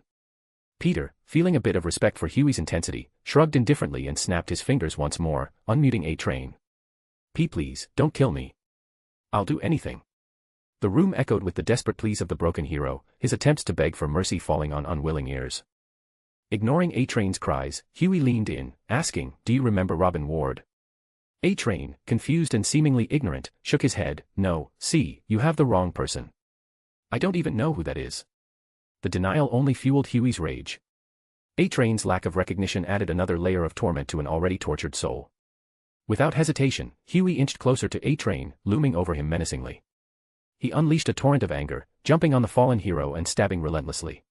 Speaker 3: Peter, feeling a bit of respect for Huey's intensity, shrugged indifferently and snapped his fingers once more, unmuting A-Train. Please, don't kill me. I'll do anything. The room echoed with the desperate pleas of the broken hero, his attempts to beg for mercy falling on unwilling ears. Ignoring A-Train's cries, Huey leaned in, asking, do you remember Robin Ward? A-Train, confused and seemingly ignorant, shook his head, no, see, you have the wrong person. I don't even know who that is. The denial only fueled Huey's rage. A-Train's lack of recognition added another layer of torment to an already tortured soul. Without hesitation, Huey inched closer to A-Train, looming over him menacingly. He unleashed a torrent of anger, jumping on the fallen hero and stabbing relentlessly.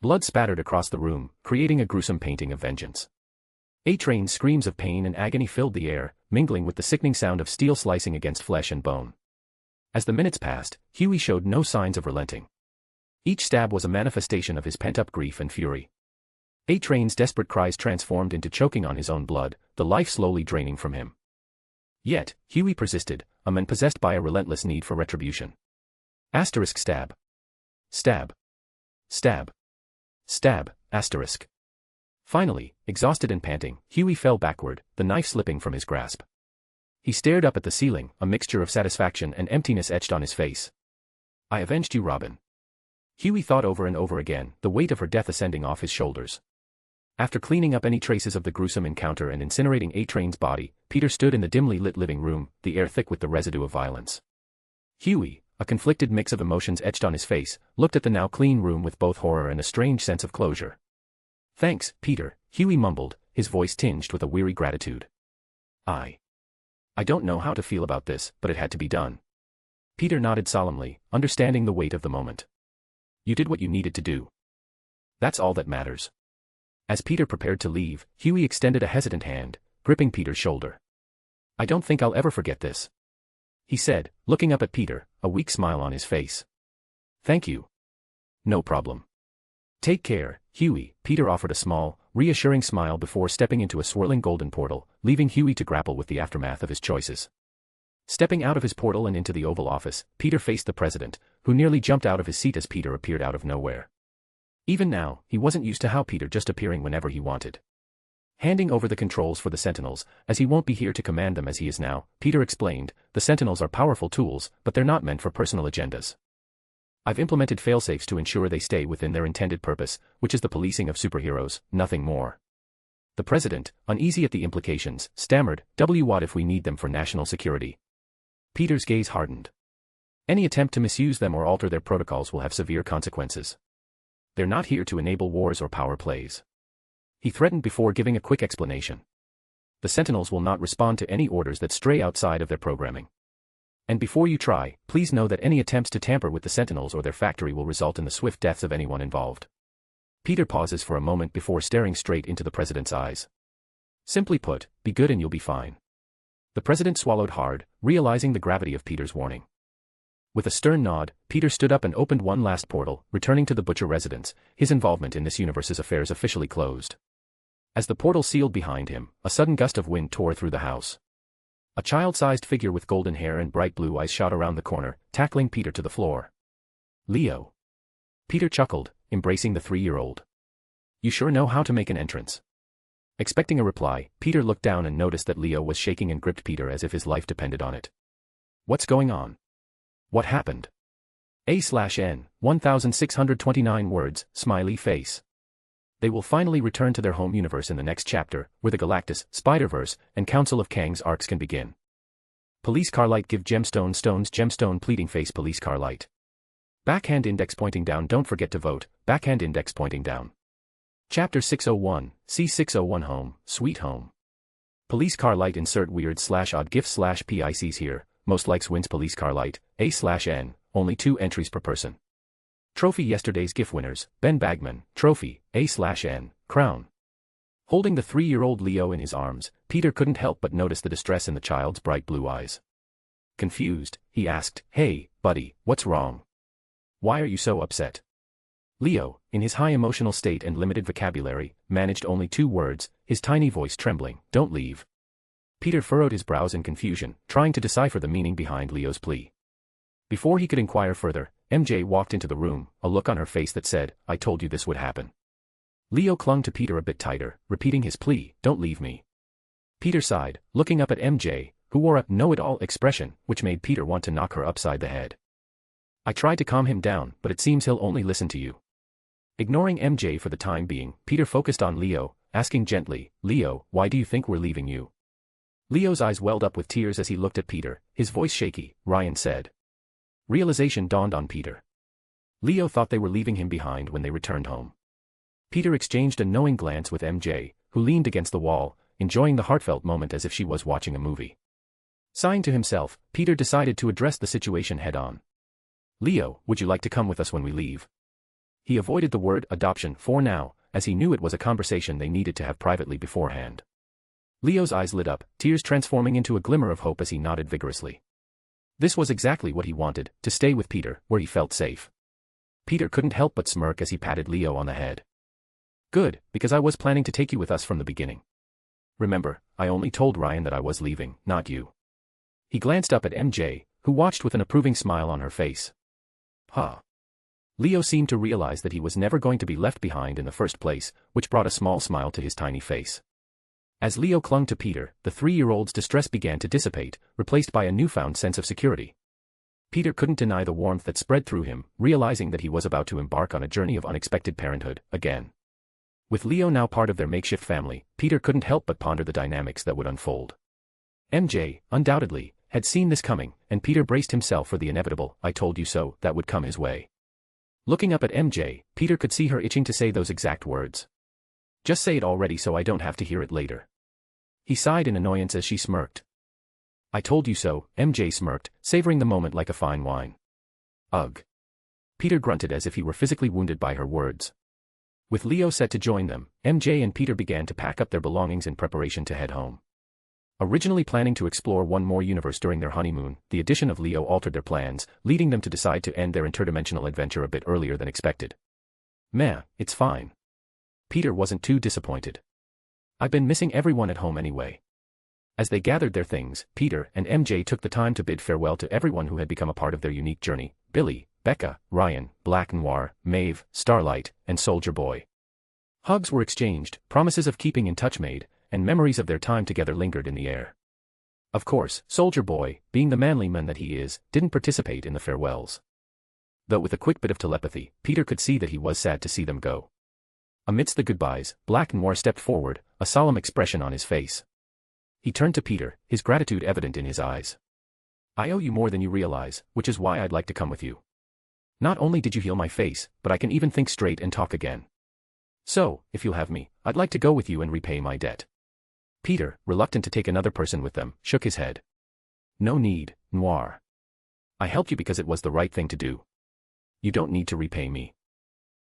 Speaker 3: Blood spattered across the room, creating a gruesome painting of vengeance. A-Train's screams of pain and agony filled the air, mingling with the sickening sound of steel slicing against flesh and bone. As the minutes passed, Huey showed no signs of relenting. Each stab was a manifestation of his pent-up grief and fury. A-Train's desperate cries transformed into choking on his own blood, the life slowly draining from him. Yet, Huey persisted, a man possessed by a relentless need for retribution. Asterisk stab. Stab. Stab. Stab, asterisk. Finally, exhausted and panting, Huey fell backward, the knife slipping from his grasp. He stared up at the ceiling, a mixture of satisfaction and emptiness etched on his face. I avenged you, Robin. Huey thought over and over again, the weight of her death ascending off his shoulders. After cleaning up any traces of the gruesome encounter and incinerating A-Train's body, Peter stood in the dimly lit living room, the air thick with the residue of violence. Huey, a conflicted mix of emotions etched on his face, looked at the now clean room with both horror and a strange sense of closure. Thanks, Peter, Huey mumbled, his voice tinged with a weary gratitude. I don't know how to feel about this, but it had to be done. Peter nodded solemnly, understanding the weight of the moment. You did what you needed to do. That's all that matters. As Peter prepared to leave, Huey extended a hesitant hand, gripping Peter's shoulder. I don't think I'll ever forget this, he said, looking up at Peter, a weak smile on his face. Thank you. No problem. Take care, Huey, Peter offered a small, reassuring smile before stepping into a swirling golden portal, leaving Huey to grapple with the aftermath of his choices. Stepping out of his portal and into the Oval Office, Peter faced the president, who nearly jumped out of his seat as Peter appeared out of nowhere. Even now, he wasn't used to how Peter just appearing whenever he wanted. Handing over the controls for the Sentinels, as he won't be here to command them as he is now, Peter explained, the Sentinels are powerful tools, but they're not meant for personal agendas. I've implemented failsafes to ensure they stay within their intended purpose, which is the policing of superheroes, nothing more. The president, uneasy at the implications, stammered, what if we need them for national security? Peter's gaze hardened. Any attempt to misuse them or alter their protocols will have severe consequences. They're not here to enable wars or power plays. He threatened before giving a quick explanation. The Sentinels will not respond to any orders that stray outside of their programming. And before you try, please know that any attempts to tamper with the Sentinels or their factory will result in the swift deaths of anyone involved. Peter pauses for a moment before staring straight into the president's eyes. Simply put, be good and you'll be fine. The president swallowed hard, realizing the gravity of Peter's warning. With a stern nod, Peter stood up and opened one last portal, returning to the Butcher residence. His involvement in this universe's affairs officially closed. As the portal sealed behind him, a sudden gust of wind tore through the house. A child-sized figure with golden hair and bright blue eyes shot around the corner, tackling Peter to the floor. Leo. Peter chuckled, embracing the 3-year-old. You sure know how to make an entrance. Expecting a reply, Peter looked down and noticed that Leo was shaking and gripped Peter as if his life depended on it. What's going on? What happened? A/N, 1629 words, smiley face. They will finally return to their home universe in the next chapter, where the Galactus, Spider-Verse, and Council of Kangs arcs can begin. Police car light give gemstone stones gemstone pleading face police car light. Backhand index pointing down don't forget to vote, backhand index pointing down. Chapter 601, C601 Home, Sweet Home. Police car light insert weird/odd gif/PICs here, most likes wins police car light, A/N, only 2 entries per person. Trophy yesterday's GIF winners, Ben Bagman, trophy, A/N, crown. Holding the 3-year-old Leo in his arms, Peter couldn't help but notice the distress in the child's bright blue eyes. Confused, he asked, hey, buddy, what's wrong? Why are you so upset? Leo, in his high emotional state and limited vocabulary, managed only 2 words, his tiny voice trembling, don't leave. Peter furrowed his brows in confusion, trying to decipher the meaning behind Leo's plea. Before he could inquire further, MJ walked into the room, a look on her face that said, I told you this would happen. Leo clung to Peter a bit tighter, repeating his plea, don't leave me. Peter sighed, looking up at MJ, who wore a know-it-all expression, which made Peter want to knock her upside the head. I tried to calm him down, but it seems he'll only listen to you. Ignoring MJ for the time being, Peter focused on Leo, asking gently, Leo, why do you think we're leaving you? Leo's eyes welled up with tears as he looked at Peter, his voice shaky. Ryan said. Realization dawned on Peter. Leo thought they were leaving him behind when they returned home. Peter exchanged a knowing glance with MJ, who leaned against the wall, enjoying the heartfelt moment as if she was watching a movie. Sighing to himself, Peter decided to address the situation head-on. Leo, would you like to come with us when we leave? He avoided the word adoption for now, as he knew it was a conversation they needed to have privately beforehand. Leo's eyes lit up, tears transforming into a glimmer of hope as he nodded vigorously. This was exactly what he wanted, to stay with Peter, where he felt safe. Peter couldn't help but smirk as he patted Leo on the head. Good, because I was planning to take you with us from the beginning. Remember, I only told Ryan that I was leaving, not you. He glanced up at MJ, who watched with an approving smile on her face. Huh. Leo seemed to realize that he was never going to be left behind in the first place, which brought a small smile to his tiny face. As Leo clung to Peter, the 3-year-old's distress began to dissipate, replaced by a newfound sense of security. Peter couldn't deny the warmth that spread through him, realizing that he was about to embark on a journey of unexpected parenthood, again. With Leo now part of their makeshift family, Peter couldn't help but ponder the dynamics that would unfold. MJ, undoubtedly, had seen this coming, and Peter braced himself for the inevitable, I told you so, that would come his way. Looking up at MJ, Peter could see her itching to say those exact words. Just say it already so I don't have to hear it later. He sighed in annoyance as she smirked. I told you so, MJ smirked, savoring the moment like a fine wine. Ugh. Peter grunted as if he were physically wounded by her words. With Leo set to join them, MJ and Peter began to pack up their belongings in preparation to head home. Originally planning to explore one more universe during their honeymoon, the addition of Leo altered their plans, leading them to decide to end their interdimensional adventure a bit earlier than expected. Meh, it's fine. Peter wasn't too disappointed. I've been missing everyone at home anyway. As they gathered their things, Peter and MJ took the time to bid farewell to everyone who had become a part of their unique journey, Billy, Becca, Ryan, Black Noir, Maeve, Starlight, and Soldier Boy. Hugs were exchanged, promises of keeping in touch made, and memories of their time together lingered in the air. Of course, Soldier Boy, being the manly man that he is, didn't participate in the farewells. Though with a quick bit of telepathy, Peter could see that he was sad to see them go. Amidst the goodbyes, Black Noir stepped forward, a solemn expression on his face. He turned to Peter, his gratitude evident in his eyes. I owe you more than you realize, which is why I'd like to come with you. Not only did you heal my face, but I can even think straight and talk again. So, if you'll have me, I'd like to go with you and repay my debt. Peter, reluctant to take another person with them, shook his head. No need, Noir. I helped you because it was the right thing to do. You don't need to repay me.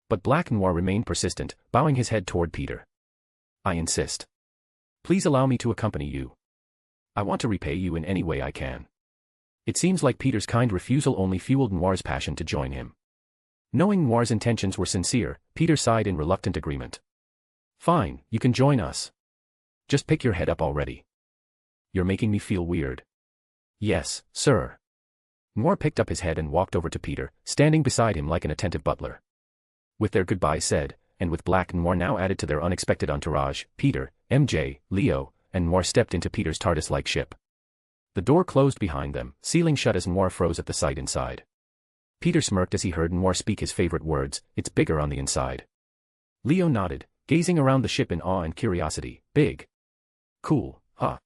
Speaker 3: But Black Noir remained persistent, bowing his head toward Peter. I insist. Please allow me to accompany you. I want to repay you in any way I can. It seems like Peter's kind refusal only fueled Noir's passion to join him. Knowing Noir's intentions were sincere, Peter sighed in reluctant agreement. Fine, you can join us. Just pick your head up already. You're making me feel weird. Yes, sir. Noir picked up his head and walked over to Peter, standing beside him like an attentive butler. With their goodbyes said, and with Black Noir now added to their unexpected entourage, Peter, MJ, Leo, and Noir stepped into Peter's TARDIS-like ship. The door closed behind them, sealing shut as Noir froze at the sight inside. Peter smirked as he heard Noir speak his favorite words, "It's bigger on the inside." Leo nodded, gazing around the ship in awe and curiosity. Big. Cool, huh?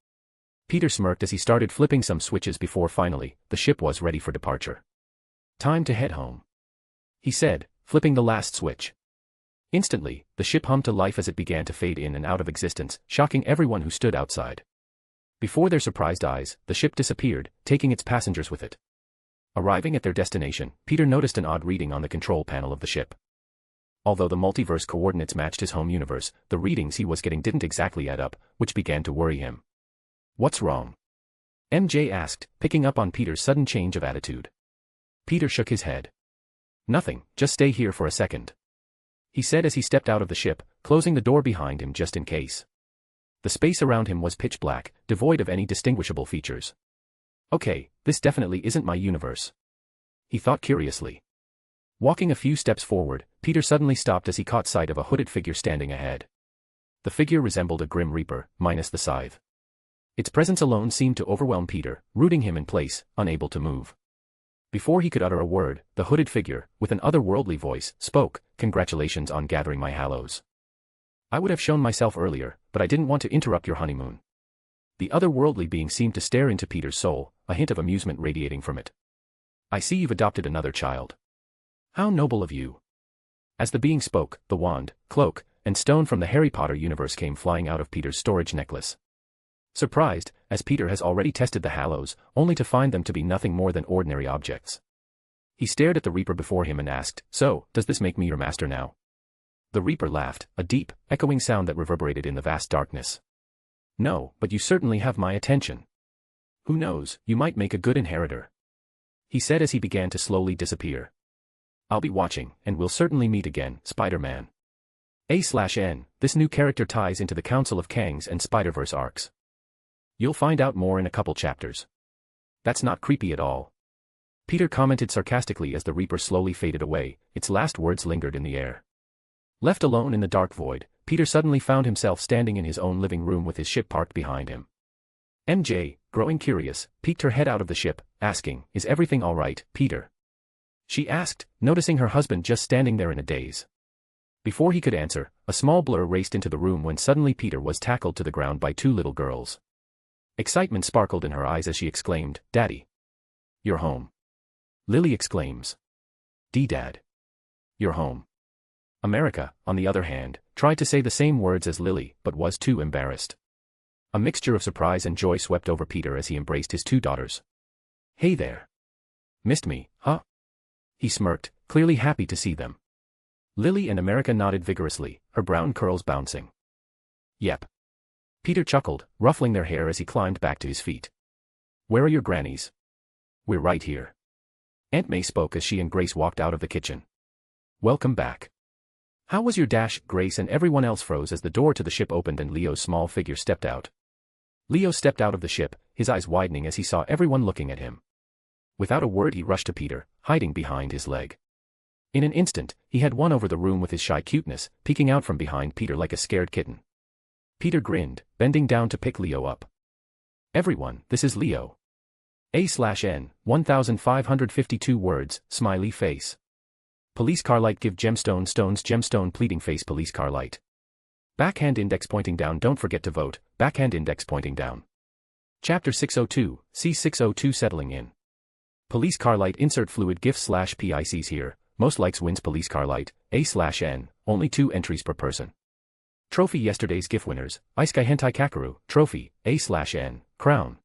Speaker 3: Peter smirked as he started flipping some switches before finally, the ship was ready for departure. Time to head home, he said, flipping the last switch. Instantly, the ship hummed to life as it began to fade in and out of existence, shocking everyone who stood outside. Before their surprised eyes, the ship disappeared, taking its passengers with it. Arriving at their destination, Peter noticed an odd reading on the control panel of the ship. Although the multiverse coordinates matched his home universe, the readings he was getting didn't exactly add up, which began to worry him. What's wrong? MJ asked, picking up on Peter's sudden change of attitude. Peter shook his head. Nothing, just stay here for a second, he said as he stepped out of the ship, closing the door behind him just in case. The space around him was pitch black, devoid of any distinguishable features. Okay, this definitely isn't my universe, he thought curiously. Walking a few steps forward, Peter suddenly stopped as he caught sight of a hooded figure standing ahead. The figure resembled a Grim Reaper, minus the scythe. Its presence alone seemed to overwhelm Peter, rooting him in place, unable to move. Before he could utter a word, the hooded figure, with an otherworldly voice, spoke, "Congratulations on gathering my hallows. I would have shown myself earlier, but I didn't want to interrupt your honeymoon." The otherworldly being seemed to stare into Peter's soul, a hint of amusement radiating from it. "I see you've adopted another child. How noble of you." As the being spoke, the wand, cloak, and stone from the Harry Potter universe came flying out of Peter's storage necklace. Surprised, as Peter has already tested the hallows, only to find them to be nothing more than ordinary objects. He stared at the Reaper before him and asked, "So, does this make me your master now?" The Reaper laughed, a deep, echoing sound that reverberated in the vast darkness. "No, but you certainly have my attention. Who knows, you might make a good inheritor," he said as he began to slowly disappear. "I'll be watching, and we'll certainly meet again, Spider-Man." A/N, this new character ties into the Council of Kangs and Spider-Verse arcs. You'll find out more in a couple chapters. That's not creepy at all, Peter commented sarcastically as the Reaper slowly faded away, its last words lingered in the air. Left alone in the dark void, Peter suddenly found himself standing in his own living room with his ship parked behind him. MJ, growing curious, peeked her head out of the ship, asking, "Is everything all right, Peter?" She asked, noticing her husband just standing there in a daze. Before he could answer, a small blur raced into the room when suddenly Peter was tackled to the ground by two little girls. Excitement sparkled in her eyes as she exclaimed, "Daddy! You're home!" Lily exclaims, "D-Dad! You're home!" America, on the other hand, tried to say the same words as Lily, but was too embarrassed. A mixture of surprise and joy swept over Peter as he embraced his two daughters. "Hey there! Missed me, huh?" He smirked, clearly happy to see them. Lily and America nodded vigorously, her brown curls bouncing. "Yep." Peter chuckled, ruffling their hair as he climbed back to his feet. "Where are your grannies?" "We're right here." Aunt May spoke as she and Grace walked out of the kitchen. "Welcome back. How was your dash?" Grace and everyone else froze as the door to the ship opened and Leo's small figure stepped out. Leo stepped out of the ship, his eyes widening as he saw everyone looking at him. Without a word he rushed to Peter, hiding behind his leg. In an instant, he had won over the room with his shy cuteness, peeking out from behind Peter like a scared kitten. Peter grinned, bending down to pick Leo up. Everyone, this is Leo. A/N, 1552 words, smiley face. Police car light give gemstone stones gemstone pleading face police car light. Backhand index pointing down don't forget to vote, backhand index pointing down. Chapter 602, C602 settling in. Police car light insert fluid gif/PICs here, most likes wins police car light, A/N, only 2 entries per person. Trophy yesterday's GIF winners, Isekai Hentai Kakaru, trophy, A/N, crown.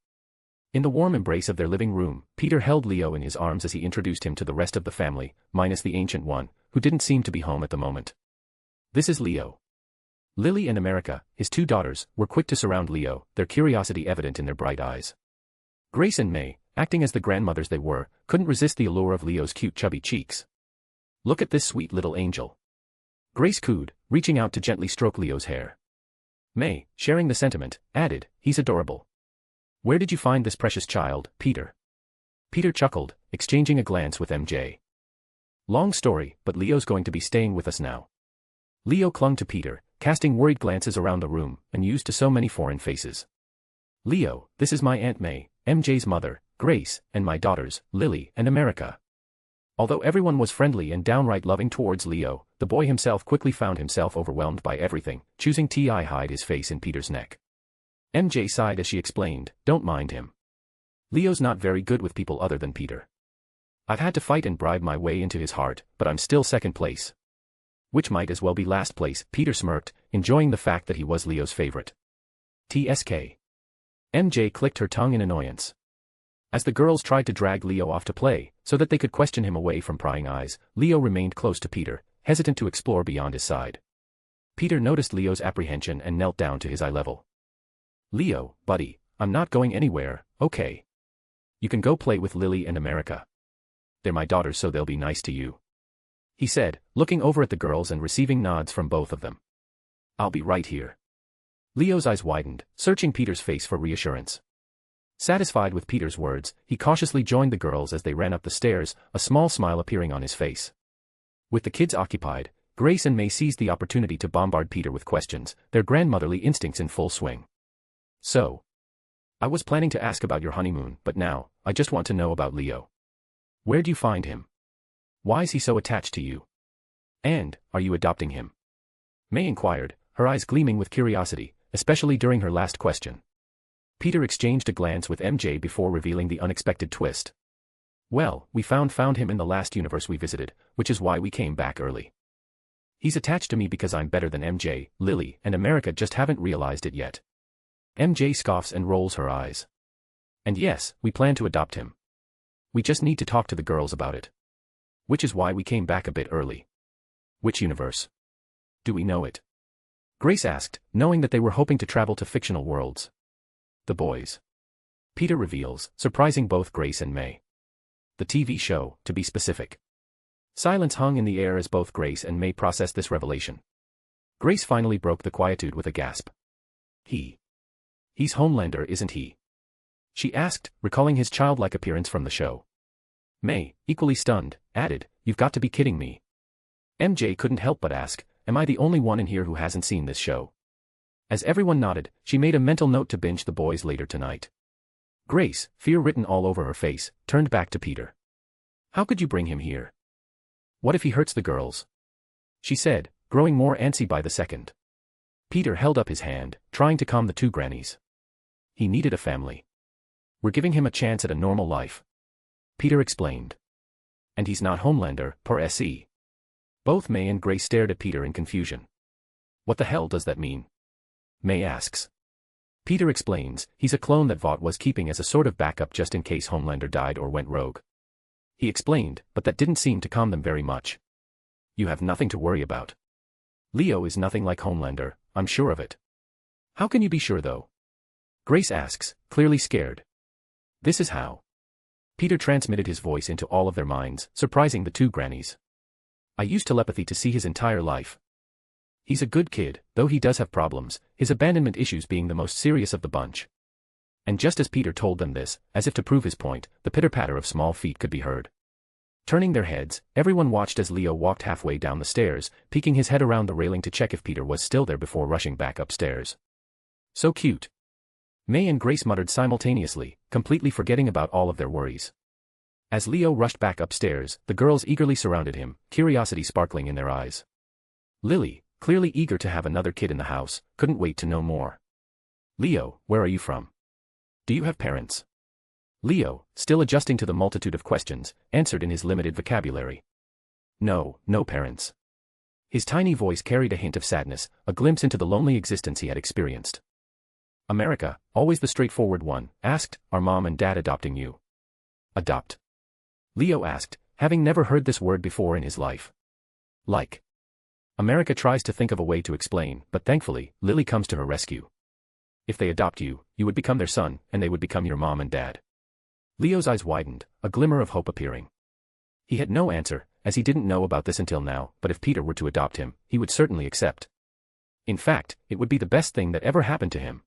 Speaker 3: In the warm embrace of their living room, Peter held Leo in his arms as he introduced him to the rest of the family, minus the ancient one, who didn't seem to be home at the moment. This is Leo. Lily and America, his 2 daughters, were quick to surround Leo, their curiosity evident in their bright eyes. Grace and May, acting as the grandmothers they were, couldn't resist the allure of Leo's cute chubby cheeks. Look at this sweet little angel. Grace cooed, reaching out to gently stroke Leo's hair. May, sharing the sentiment, added, he's adorable. Where did you find this precious child, Peter? Peter chuckled, exchanging a glance with MJ. Long story, but Leo's going to be staying with us now. Leo clung to Peter, casting worried glances around the room, unused to so many foreign faces. Leo, this is my Aunt May, MJ's mother, Grace, and my daughters, Lily and America. Although everyone was friendly and downright loving towards Leo, the boy himself quickly found himself overwhelmed by everything, choosing to hide his face in Peter's neck. MJ sighed as she explained, don't mind him. Leo's not very good with people other than Peter. I've had to fight and bribe my way into his heart, but I'm still second place. Which might as well be last place, Peter smirked, enjoying the fact that he was Leo's favorite. TSK. MJ clicked her tongue in annoyance. As the girls tried to drag Leo off to play, so that they could question him away from prying eyes, Leo remained close to Peter, hesitant to explore beyond his side. Peter noticed Leo's apprehension and knelt down to his eye level. Leo, buddy, I'm not going anywhere, okay? You can go play with Lily and America. They're my daughters so they'll be nice to you. He said, looking over at the girls and receiving nods from both of them. I'll be right here. Leo's eyes widened, searching Peter's face for reassurance. Satisfied with Peter's words, he cautiously joined the girls as they ran up the stairs, a small smile appearing on his face. With the kids occupied, Grace and May seized the opportunity to bombard Peter with questions, their grandmotherly instincts in full swing. So, I was planning to ask about your honeymoon, but now, I just want to know about Leo. Where'd you find him? Why is he so attached to you? And, are you adopting him? May inquired, her eyes gleaming with curiosity, especially during her last question. Peter exchanged a glance with MJ before revealing the unexpected twist. Well, we found him in the last universe we visited, which is why we came back early. He's attached to me because I'm better than MJ, Lily, and America just haven't realized it yet. MJ scoffs and rolls her eyes. And yes, we plan to adopt him. We just need to talk to the girls about it. Which is why we came back a bit early. Which universe? Do we know it? Grace asked, knowing that they were hoping to travel to fictional worlds. The boys. Peter reveals, surprising both Grace and May. The TV show, to be specific. Silence hung in the air as both Grace and May processed this revelation. Grace finally broke the quietude with a gasp. He's Homelander, isn't he? She asked, recalling his childlike appearance from the show. May, equally stunned, added, you've got to be kidding me. MJ couldn't help but ask, am I the only one in here who hasn't seen this show? As everyone nodded, she made a mental note to binge the boys later tonight. Grace, fear written all over her face, turned back to Peter. How could you bring him here? What if he hurts the girls? She said, growing more antsy by the second. Peter held up his hand, trying to calm the 2 grannies. He needed a family. We're giving him a chance at a normal life. Peter explained. And he's not Homelander, per se. Both May and Grace stared at Peter in confusion. What the hell does that mean? May asks. Peter explains, he's a clone that Vought was keeping as a sort of backup just in case Homelander died or went rogue. He explained, but that didn't seem to calm them very much. You have nothing to worry about. Leo is nothing like Homelander, I'm sure of it. How can you be sure though? Grace asks, clearly scared. This is how. Peter transmitted his voice into all of their minds, surprising the 2 grannies. I used telepathy to see his entire life. He's a good kid, though he does have problems, his abandonment issues being the most serious of the bunch. And just as Peter told them this, as if to prove his point, the pitter-patter of small feet could be heard. Turning their heads, everyone watched as Leo walked halfway down the stairs, peeking his head around the railing to check if Peter was still there before rushing back upstairs. So cute. May and Grace muttered simultaneously, completely forgetting about all of their worries. As Leo rushed back upstairs, the girls eagerly surrounded him, curiosity sparkling in their eyes. Lily, clearly eager to have another kid in the house, couldn't wait to know more. Leo, where are you from? Do you have parents? Leo, still adjusting to the multitude of questions, answered in his limited vocabulary. No parents. His tiny voice carried a hint of sadness, a glimpse into the lonely existence he had experienced. America, always the straightforward one, asked, are mom and dad adopting you? Adopt? Leo asked, having never heard this word before in his life. Like. America tries to think of a way to explain, but thankfully, Lily comes to her rescue. If they adopt you, you would become their son, and they would become your mom and dad. Leo's eyes widened, a glimmer of hope appearing. He had no answer, as he didn't know about this until now, but if Peter were to adopt him, he would certainly accept. In fact, it would be the best thing that ever happened to him.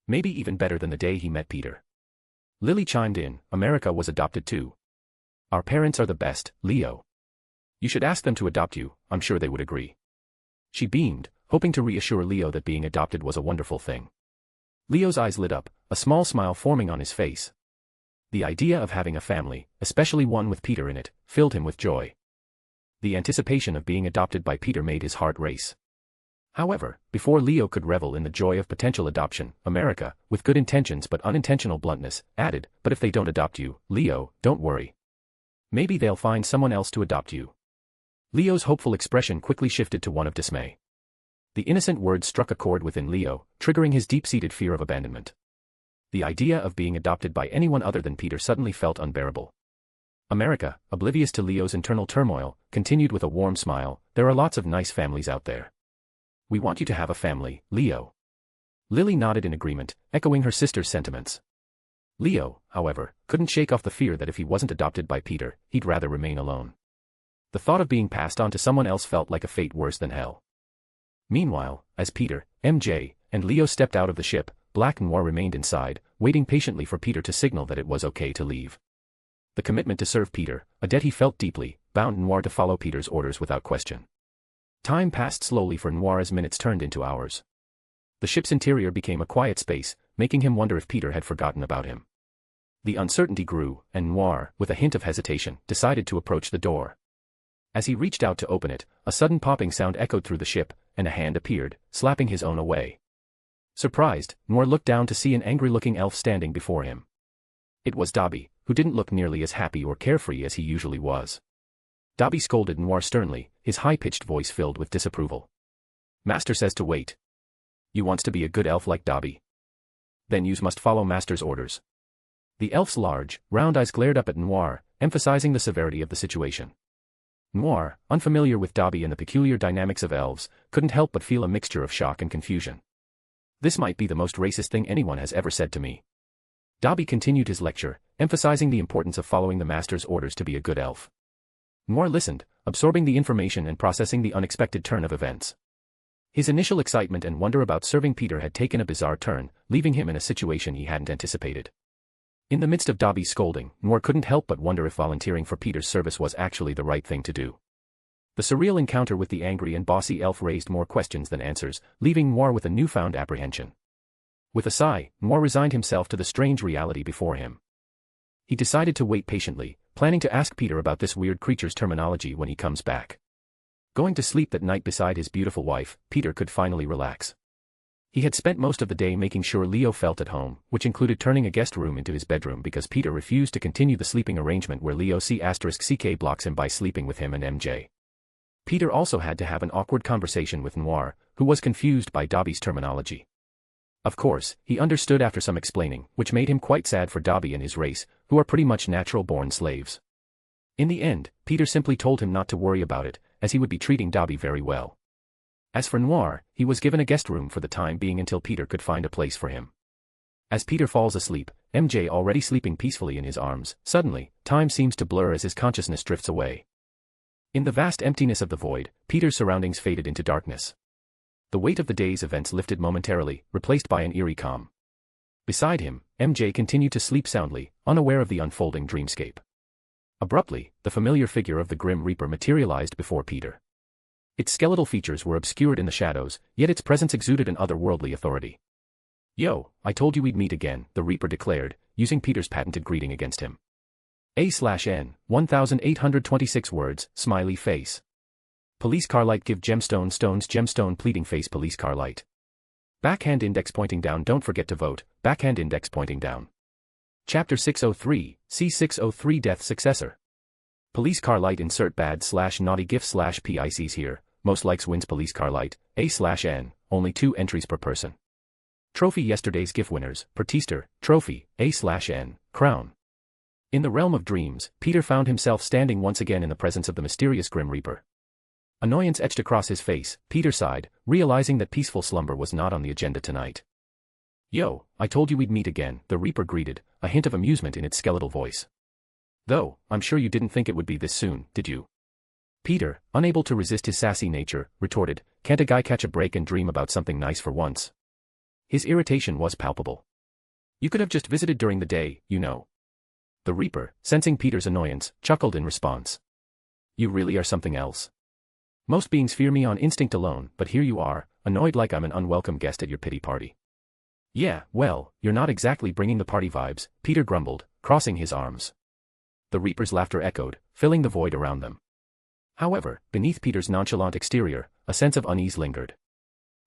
Speaker 3: Maybe even better than the day he met Peter. Lily chimed in, America was adopted too. Our parents are the best, Leo. You should ask them to adopt you, I'm sure they would agree. She beamed, hoping to reassure Leo that being adopted was a wonderful thing. Leo's eyes lit up, a small smile forming on his face. The idea of having a family, especially one with Peter in it, filled him with joy. The anticipation of being adopted by Peter made his heart race. However, before Leo could revel in the joy of potential adoption, America, with good intentions but unintentional bluntness, added, but if they don't adopt you, Leo, don't worry. Maybe they'll find someone else to adopt you. Leo's hopeful expression quickly shifted to one of dismay. The innocent words struck a chord within Leo, triggering his deep-seated fear of abandonment. The idea of being adopted by anyone other than Peter suddenly felt unbearable. America, oblivious to Leo's internal turmoil, continued with a warm smile, there are lots of nice families out there. We want you to have a family, Leo. Lily nodded in agreement, echoing her sister's sentiments. Leo, however, couldn't shake off the fear that if he wasn't adopted by Peter, he'd rather remain alone. The thought of being passed on to someone else felt like a fate worse than hell. Meanwhile, as Peter, MJ, and Leo stepped out of the ship, Black Noir remained inside, waiting patiently for Peter to signal that it was okay to leave. The commitment to serve Peter, a debt he felt deeply, bound Noir to follow Peter's orders without question. Time passed slowly for Noir as minutes turned into hours. The ship's interior became a quiet space, making him wonder if Peter had forgotten about him. The uncertainty grew, and Noir, with a hint of hesitation, decided to approach the door. As he reached out to open it, a sudden popping sound echoed through the ship, and a hand appeared, slapping his own away. Surprised, Noir looked down to see an angry-looking elf standing before him. It was Dobby, who didn't look nearly as happy or carefree as he usually was. Dobby scolded Noir sternly, his high-pitched voice filled with disapproval. Master says to wait. You wants to be a good elf like Dobby? Then yous must follow Master's orders. The elf's large, round eyes glared up at Noir, emphasizing the severity of the situation. Noir, unfamiliar with Dobby and the peculiar dynamics of elves, couldn't help but feel a mixture of shock and confusion. This might be the most racist thing anyone has ever said to me. Dobby continued his lecture, emphasizing the importance of following the Master's orders to be a good elf. Noir listened, absorbing the information and processing the unexpected turn of events. His initial excitement and wonder about serving Peter had taken a bizarre turn, leaving him in a situation he hadn't anticipated. In the midst of Dobby's scolding, Noir couldn't help but wonder if volunteering for Peter's service was actually the right thing to do. The surreal encounter with the angry and bossy elf raised more questions than answers, leaving Noir with a newfound apprehension. With a sigh, Noir resigned himself to the strange reality before him. He decided to wait patiently, planning to ask Peter about this weird creature's terminology when he comes back. Going to sleep that night beside his beautiful wife, Peter could finally relax. He had spent most of the day making sure Leo felt at home, which included turning a guest room into his bedroom because Peter refused to continue the sleeping arrangement where Leo C**ck blocks him by sleeping with him and MJ. Peter also had to have an awkward conversation with Noir, who was confused by Dobby's terminology. Of course, he understood after some explaining, which made him quite sad for Dobby and his race, who are pretty much natural-born slaves. In the end, Peter simply told him not to worry about it, as he would be treating Dobby very well. As for Noir, he was given a guest room for the time being until Peter could find a place for him. As Peter falls asleep, MJ already sleeping peacefully in his arms, suddenly, time seems to blur as his consciousness drifts away. In the vast emptiness of the void, Peter's surroundings faded into darkness. The weight of the day's events lifted momentarily, replaced by an eerie calm. Beside him, MJ continued to sleep soundly, unaware of the unfolding dreamscape. Abruptly, the familiar figure of the Grim Reaper materialized before Peter. Its skeletal features were obscured in the shadows, yet its presence exuded an otherworldly authority. "Yo, I told you we'd meet again," the Reaper declared, using Peter's patented greeting against him. A/N, 1826 words, smiley face. Police car light give gemstone stones gemstone pleading face police car light. Backhand index pointing down don't forget to vote, backhand index pointing down. Chapter 603, C603 Death Successor. Police car light insert bad/naughty gif/PICs here, most likes wins police car light, A/N, only 2 entries per person. Trophy yesterday's GIF winners, Pertister, Trophy, A/N, Crown. In the realm of dreams, Peter found himself standing once again in the presence of the mysterious Grim Reaper. Annoyance etched across his face, Peter sighed, realizing that peaceful slumber was not on the agenda tonight. "Yo, I told you we'd meet again," the Reaper greeted, a hint of amusement in its skeletal voice. "Though, I'm sure you didn't think it would be this soon, did you?" Peter, unable to resist his sassy nature, retorted, "Can't a guy catch a break and dream about something nice for once?" His irritation was palpable. "You could have just visited during the day, you know." The Reaper, sensing Peter's annoyance, chuckled in response. "You really are something else. Most beings fear me on instinct alone, but here you are, annoyed like I'm an unwelcome guest at your pity party." "Yeah, well, you're not exactly bringing the party vibes," Peter grumbled, crossing his arms. The Reaper's laughter echoed, filling the void around them. However, beneath Peter's nonchalant exterior, a sense of unease lingered.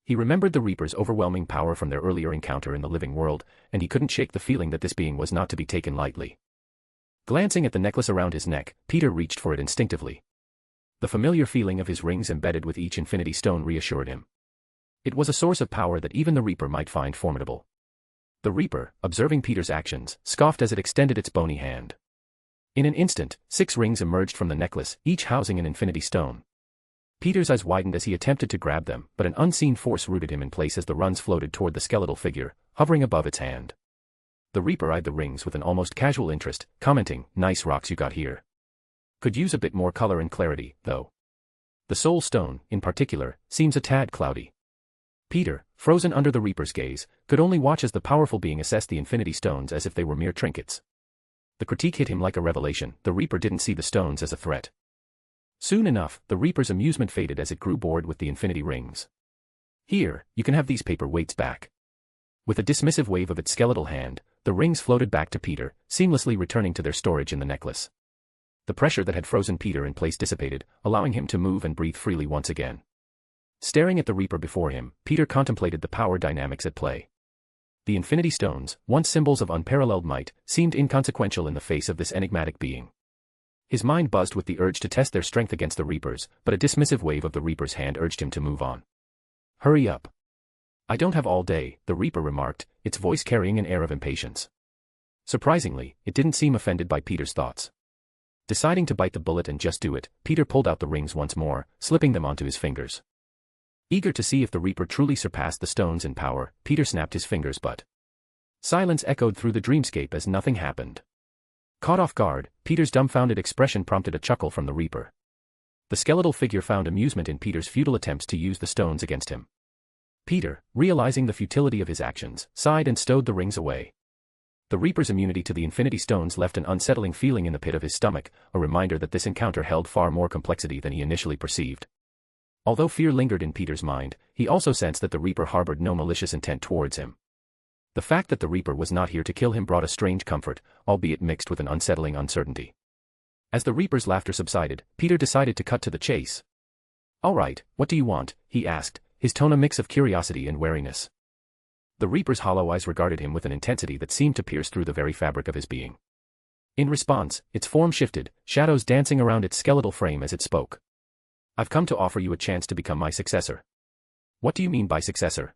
Speaker 3: He remembered the Reaper's overwhelming power from their earlier encounter in the living world, and he couldn't shake the feeling that this being was not to be taken lightly. Glancing at the necklace around his neck, Peter reached for it instinctively. The familiar feeling of his rings embedded with each infinity stone reassured him. It was a source of power that even the Reaper might find formidable. The Reaper, observing Peter's actions, scoffed as it extended its bony hand. In an instant, 6 rings emerged from the necklace, each housing an infinity stone. Peter's eyes widened as he attempted to grab them, but an unseen force rooted him in place as the runs floated toward the skeletal figure, hovering above its hand. The Reaper eyed the rings with an almost casual interest, commenting, "Nice rocks you got here. Could use a bit more color and clarity, though. The Soul Stone, in particular, seems a tad cloudy." Peter, frozen under the Reaper's gaze, could only watch as the powerful being assessed the infinity stones as if they were mere trinkets. The critique hit him like a revelation. The Reaper didn't see the stones as a threat. Soon enough, the Reaper's amusement faded as it grew bored with the infinity rings. "Here, you can have these paper weights back." With a dismissive wave of its skeletal hand, the rings floated back to Peter, seamlessly returning to their storage in the necklace. The pressure that had frozen Peter in place dissipated, allowing him to move and breathe freely once again. Staring at the Reaper before him, Peter contemplated the power dynamics at play. The infinity stones, once symbols of unparalleled might, seemed inconsequential in the face of this enigmatic being. His mind buzzed with the urge to test their strength against the Reaper's, but a dismissive wave of the Reaper's hand urged him to move on. "Hurry up. I don't have all day," the Reaper remarked, its voice carrying an air of impatience. Surprisingly, it didn't seem offended by Peter's thoughts. Deciding to bite the bullet and just do it, Peter pulled out the rings once more, slipping them onto his fingers. Eager to see if the Reaper truly surpassed the stones in power, Peter snapped his fingers but silence echoed through the dreamscape as nothing happened. Caught off guard, Peter's dumbfounded expression prompted a chuckle from the Reaper. The skeletal figure found amusement in Peter's futile attempts to use the stones against him. Peter, realizing the futility of his actions, sighed and stowed the rings away. The Reaper's immunity to the infinity stones left an unsettling feeling in the pit of his stomach, a reminder that this encounter held far more complexity than he initially perceived. Although fear lingered in Peter's mind, he also sensed that the Reaper harbored no malicious intent towards him. The fact that the Reaper was not here to kill him brought a strange comfort, albeit mixed with an unsettling uncertainty. As the Reaper's laughter subsided, Peter decided to cut to the chase. "All right, what do you want?" he asked, his tone a mix of curiosity and wariness. The Reaper's hollow eyes regarded him with an intensity that seemed to pierce through the very fabric of his being. In response, its form shifted, shadows dancing around its skeletal frame as it spoke. "I've come to offer you a chance to become my successor." "What do you mean by successor?"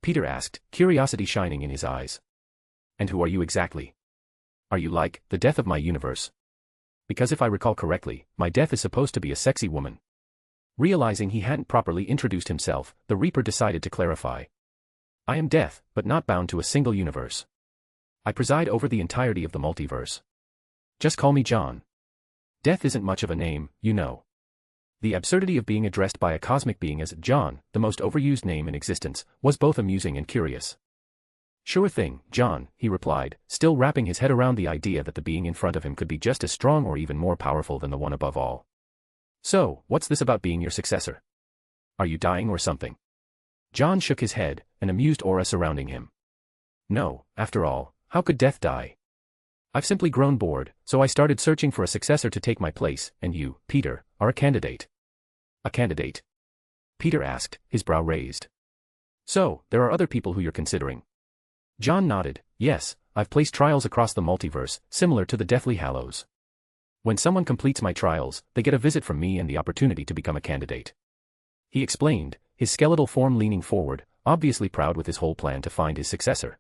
Speaker 3: Peter asked, curiosity shining in his eyes. "And who are you exactly? Are you like the death of my universe? Because if I recall correctly, my death is supposed to be a sexy woman." Realizing he hadn't properly introduced himself, the Reaper decided to clarify. "I am Death, but not bound to a single universe. I preside over the entirety of the multiverse. Just call me John. Death isn't much of a name, you know." The absurdity of being addressed by a cosmic being as John, the most overused name in existence, was both amusing and curious. Sure thing, John, he replied, still wrapping his head around the idea that the being in front of him could be just as strong or even more powerful than the one above all. So, what's this about being your successor? Are you dying or something? John shook his head, an amused aura surrounding him. No, after all, how could death die? I've simply grown bored, so I started searching for a successor to take my place, and you, Peter, are a candidate. A candidate? Peter asked, his brow raised. So, there are other people who you're considering? John nodded. Yes, I've placed trials across the multiverse, similar to the Deathly Hallows. When someone completes my trials, they get a visit from me and the opportunity to become a candidate. He explained, his skeletal form leaning forward, obviously proud with his whole plan to find his successor.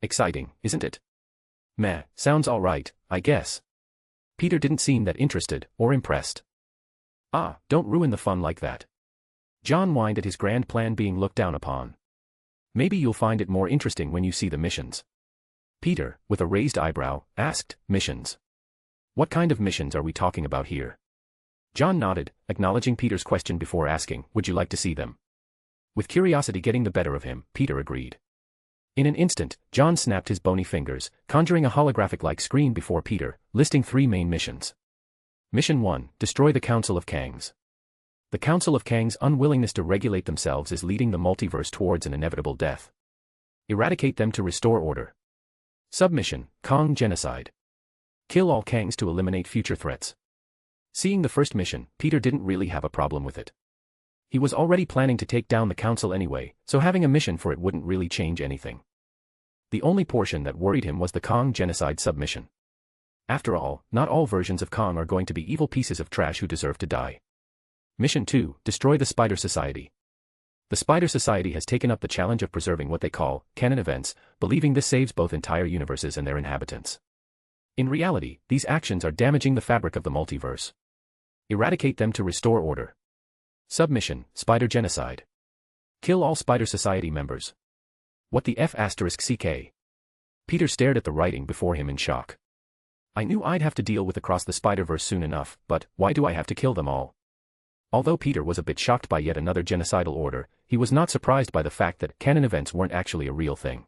Speaker 3: Exciting, isn't it? Meh, sounds all right, I guess. Peter didn't seem that interested or impressed. Ah, don't ruin the fun like that. John whined at his grand plan being looked down upon. Maybe you'll find it more interesting when you see the missions. Peter, with a raised eyebrow, asked, missions? What kind of missions are we talking about here? John nodded, acknowledging Peter's question before asking, would you like to see them? With curiosity getting the better of him, Peter agreed. In an instant, John snapped his bony fingers, conjuring a holographic-like screen before Peter, listing 3 main missions. Mission 1, destroy the Council of Kangs. The Council of Kangs' unwillingness to regulate themselves is leading the multiverse towards an inevitable death. Eradicate them to restore order. Submission, Kang Genocide. Kill all Kangs to eliminate future threats. Seeing the first mission, Peter didn't really have a problem with it. He was already planning to take down the council anyway, so having a mission for it wouldn't really change anything. The only portion that worried him was the Kang Genocide submission. After all, not all versions of Kang are going to be evil pieces of trash who deserve to die. Mission 2, destroy the Spider Society. The Spider Society has taken up the challenge of preserving what they call canon events, believing this saves both entire universes and their inhabitants. In reality, these actions are damaging the fabric of the multiverse. Eradicate them to restore order. Submission, Spider Genocide. Kill all Spider Society members. What the F***CK? Peter stared at the writing before him in shock. I knew I'd have to deal with across the Spider-Verse soon enough, but why do I have to kill them all? Although Peter was a bit shocked by yet another genocidal order, he was not surprised by the fact that canon events weren't actually a real thing.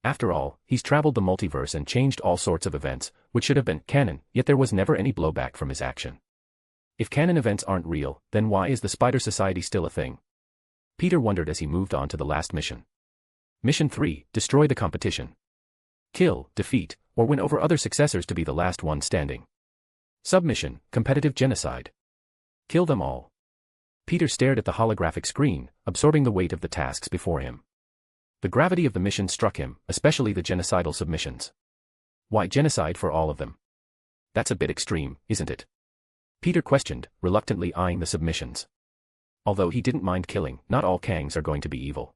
Speaker 3: After all, he's traveled the multiverse and changed all sorts of events, which should have been canon, yet there was never any blowback from his action. If canon events aren't real, then why is the Spider Society still a thing? Peter wondered as he moved on to the last mission. Mission 3, destroy the competition. Kill, defeat, or win over other successors to be the last one standing. Submission, competitive genocide. Kill them all. Peter stared at the holographic screen, absorbing the weight of the tasks before him. The gravity of the mission struck him, especially the genocidal submissions. Why genocide for all of them? That's a bit extreme, isn't it? Peter questioned, reluctantly eyeing the submissions. Although he didn't mind killing, not all Kangs are going to be evil.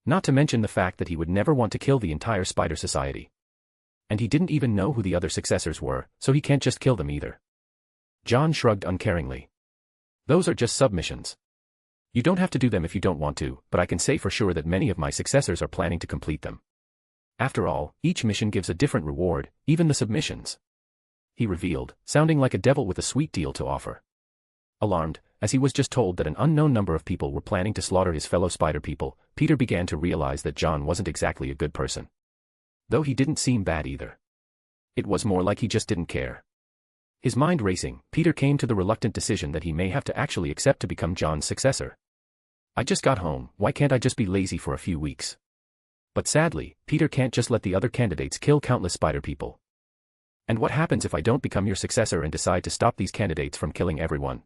Speaker 3: Not to mention the fact that he would never want to kill the entire Spider Society. And he didn't even know who the other successors were, so he can't just kill them either. John shrugged uncaringly. Those are just submissions. You don't have to do them if you don't want to, but I can say for sure that many of my successors are planning to complete them. After all, each mission gives a different reward, even the submissions. He revealed, sounding like a devil with a sweet deal to offer. Alarmed, as he was just told that an unknown number of people were planning to slaughter his fellow spider people, Peter began to realize that John wasn't exactly a good person. Though he didn't seem bad either. It was more like he just didn't care. His mind racing, Peter came to the reluctant decision that he may have to actually accept to become John's successor. I just got home, why can't I just be lazy for a few weeks? But sadly, Peter can't just let the other candidates kill countless spider people. And what happens if I don't become your successor and decide to stop these candidates from killing everyone?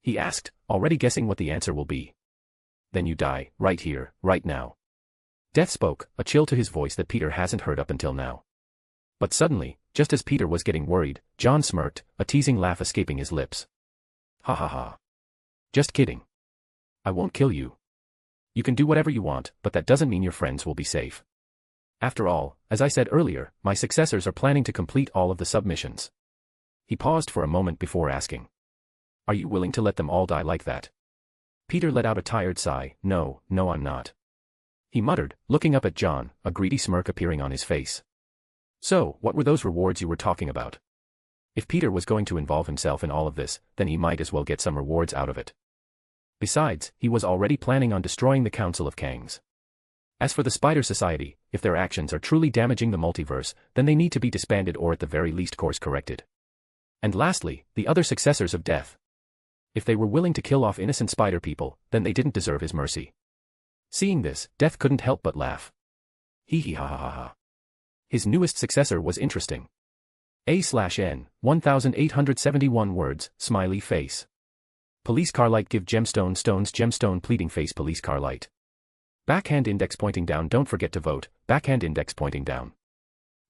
Speaker 3: He asked, already guessing what the answer will be. Then you die, right here, right now. Death spoke, a chill to his voice that Peter hasn't heard up until now. But suddenly, just as Peter was getting worried, John smirked, a teasing laugh escaping his lips. Ha ha ha. Just kidding. I won't kill you. You can do whatever you want, but that doesn't mean your friends will be safe. After all, as I said earlier, my successors are planning to complete all of the submissions. He paused for a moment before asking. Are you willing to let them all die like that? Peter let out a tired sigh. No, I'm not. He muttered, looking up at John, a greedy smirk appearing on his face. So, what were those rewards you were talking about? If Peter was going to involve himself in all of this, then he might as well get some rewards out of it. Besides, he was already planning on destroying the Council of Kangs. As for the Spider Society, if their actions are truly damaging the multiverse, then they need to be disbanded or at the very least course corrected. And lastly, the other successors of Death. If they were willing to kill off innocent spider people, then they didn't deserve his mercy. Seeing this, Death couldn't help but laugh. Hee hee ha ha ha ha. His newest successor was interesting. A/N, 1871 words, smiley face. Police car light give gemstone stones gemstone pleading face police car light. Backhand index pointing down don't forget to vote, backhand index pointing down.